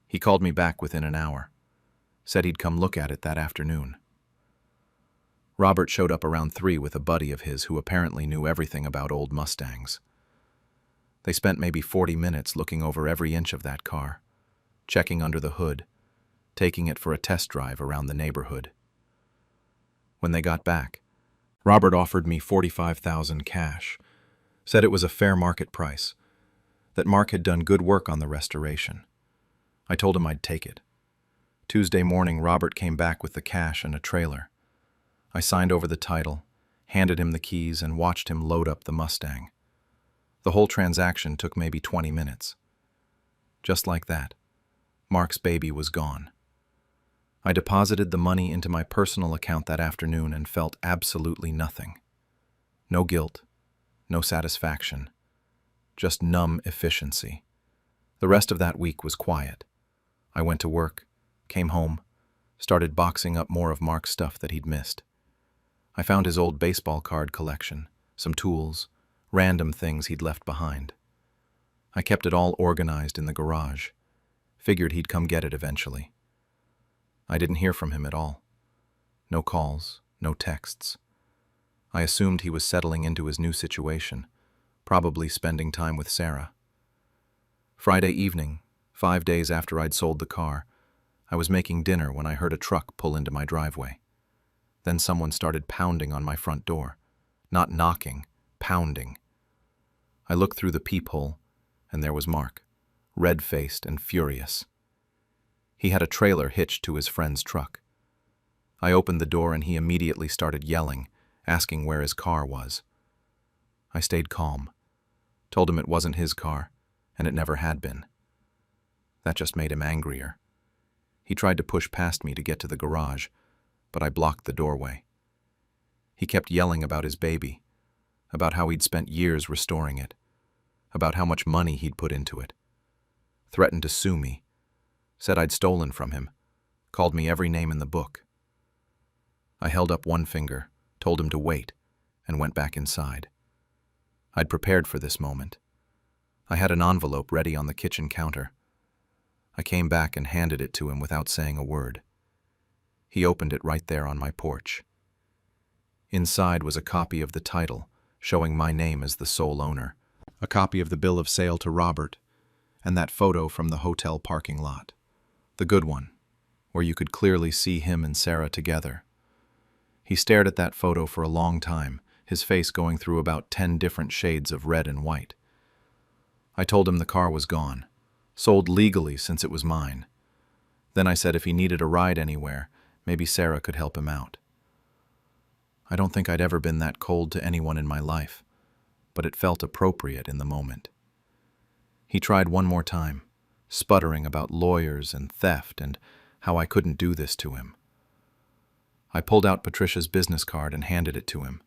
Speaker 2: He called me back within an hour, said he'd come look at it that afternoon. Robert showed up around 3 with a buddy of his who apparently knew everything about old Mustangs. They spent maybe 40 minutes looking over every inch of that car, checking under the hood, taking it for a test drive around the neighborhood. When they got back, Robert offered me $45,000 cash, said it was a fair market price, that Mark had done good work on the restoration. I told him I'd take it. Tuesday morning, Robert came back with the cash and a trailer. I signed over the title, handed him the keys, and watched him load up the Mustang. The whole transaction took maybe 20 minutes. Just like that, Mark's baby was gone. I deposited the money into my personal account that afternoon and felt absolutely nothing. No guilt, no satisfaction, just numb efficiency. The rest of that week was quiet. I went to work, came home, started boxing up more of Mark's stuff that he'd missed. I found his old baseball card collection, some tools, random things he'd left behind. I kept it all organized in the garage. Figured he'd come get it eventually. I didn't hear from him at all. No calls, no texts. I assumed he was settling into his new situation, probably spending time with Sarah. Friday evening, 5 days after I'd sold the car, I was making dinner when I heard a truck pull into my driveway. Then someone started pounding on my front door. Not knocking, pounding. I looked through the peephole, and there was Mark, red-faced and furious. He had a trailer hitched to his friend's truck. I opened the door and he immediately started yelling, asking where his car was. I stayed calm, told him it wasn't his car, and it never had been. That just made him angrier. He tried to push past me to get to the garage, but I blocked the doorway. He kept yelling about his baby, about how he'd spent years restoring it, about how much money he'd put into it. Threatened to sue me, said I'd stolen from him, called me every name in the book. I held up one finger, told him to wait, and went back inside. I'd prepared for this moment. I had an envelope ready on the kitchen counter. I came back and handed it to him without saying a word. He opened it right there on my porch. Inside was a copy of the title, showing my name as the sole owner, a copy of the bill of sale to Robert, and that photo from the hotel parking lot. The good one, where you could clearly see him and Sarah together. He stared at that photo for a long time, his face going through about 10 different shades of red and white. I told him the car was gone, sold legally since it was mine. Then I said if he needed a ride anywhere, maybe Sarah could help him out. I don't think I'd ever been that cold to anyone in my life, but it felt appropriate in the moment. He tried one more time, sputtering about lawyers and theft and how I couldn't do this to him. I pulled out Patricia's business card and handed it to him,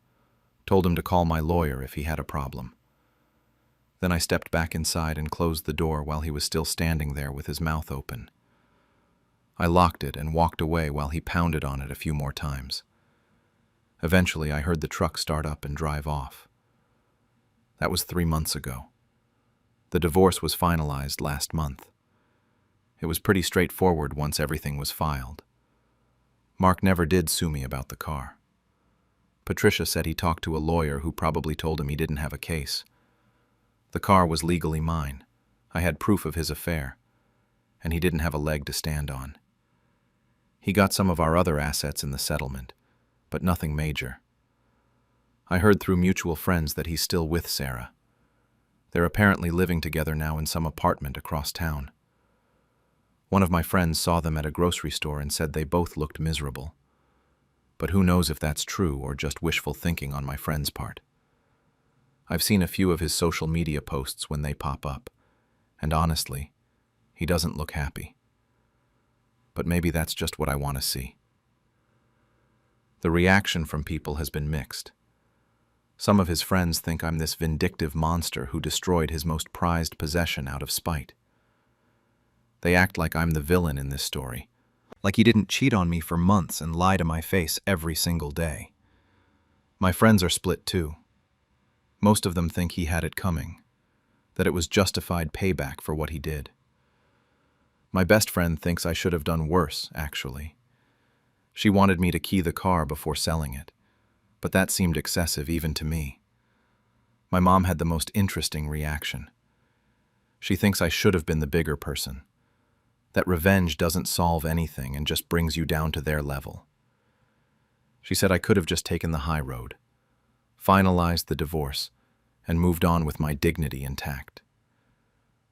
Speaker 2: told him to call my lawyer if he had a problem. Then I stepped back inside and closed the door while he was still standing there with his mouth open. I locked it and walked away while he pounded on it a few more times. Eventually, I heard the truck start up and drive off. That was 3 months ago. The divorce was finalized last month. It was pretty straightforward once everything was filed. Mark never did sue me about the car. Patricia said he talked to a lawyer who probably told him he didn't have a case. The car was legally mine. I had proof of his affair, and he didn't have a leg to stand on. He got some of our other assets in the settlement, but nothing major. I heard through mutual friends that he's still with Sarah. They're apparently living together now in some apartment across town. One of my friends saw them at a grocery store and said they both looked miserable. But who knows if that's true or just wishful thinking on my friend's part. I've seen a few of his social media posts when they pop up, and honestly, he doesn't look happy. But maybe that's just what I want to see. The reaction from people has been mixed. Some of his friends think I'm this vindictive monster who destroyed his most prized possession out of spite. They act like I'm the villain in this story, like he didn't cheat on me for months and lie to my face every single day. My friends are split too. Most of them think he had it coming, that it was justified payback for what he did. My best friend thinks I should have done worse, actually. She wanted me to key the car before selling it, but that seemed excessive even to me. My mom had the most interesting reaction. She thinks I should have been the bigger person, that revenge doesn't solve anything and just brings you down to their level. She said I could have just taken the high road, finalized the divorce, and moved on with my dignity intact.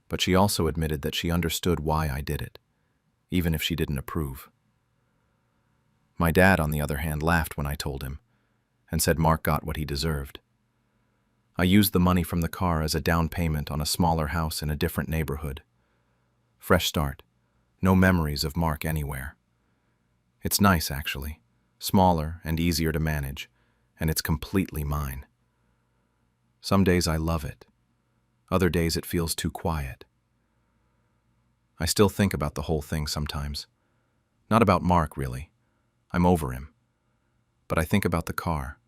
Speaker 2: But she also admitted that she understood why I did it, even if she didn't approve. My dad, on the other hand, laughed when I told him, and said Mark got what he deserved. I used the money from the car as a down payment on a smaller house in a different neighborhood. Fresh start. No memories of Mark anywhere. It's nice, actually. Smaller and easier to manage, and it's completely mine. Some days I love it. Other days it feels too quiet. I still think about the whole thing sometimes. Not about Mark, really. I'm over him. But I think about the car,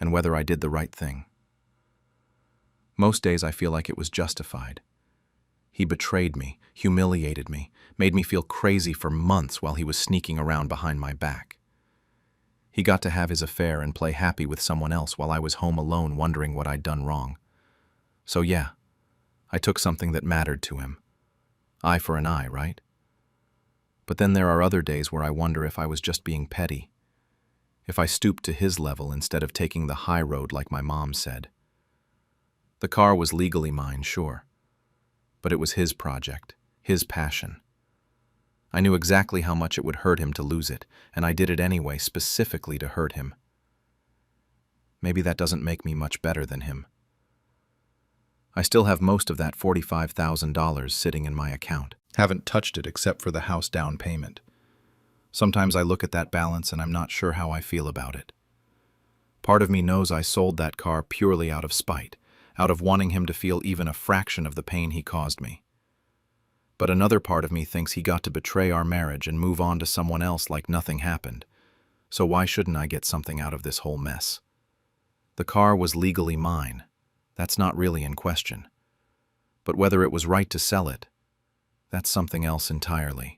Speaker 2: and whether I did the right thing. Most days I feel like it was justified. He betrayed me, humiliated me, made me feel crazy for months while he was sneaking around behind my back. He got to have his affair and play happy with someone else while I was home alone wondering what I'd done wrong. So yeah, I took something that mattered to him. Eye for an eye, right? But then there are other days where I wonder if I was just being petty, if I stooped to his level instead of taking the high road like my mom said. The car was legally mine, sure, but it was his project, his passion. I knew exactly how much it would hurt him to lose it, and I did it anyway, specifically to hurt him. Maybe that doesn't make me much better than him, I still have most of that $45,000 sitting in my account.
Speaker 1: Haven't touched it except for the house down payment. Sometimes I look at that balance and I'm not sure how I feel about it. Part of me knows I sold that car purely out of spite, out of wanting him to feel even a fraction of the pain he caused me. But another part of me thinks he got to betray our marriage and move on to someone else like nothing happened. So why shouldn't I get something out of this whole mess? The car was legally mine. That's not really in question. But whether it was right to sell it, that's something else entirely.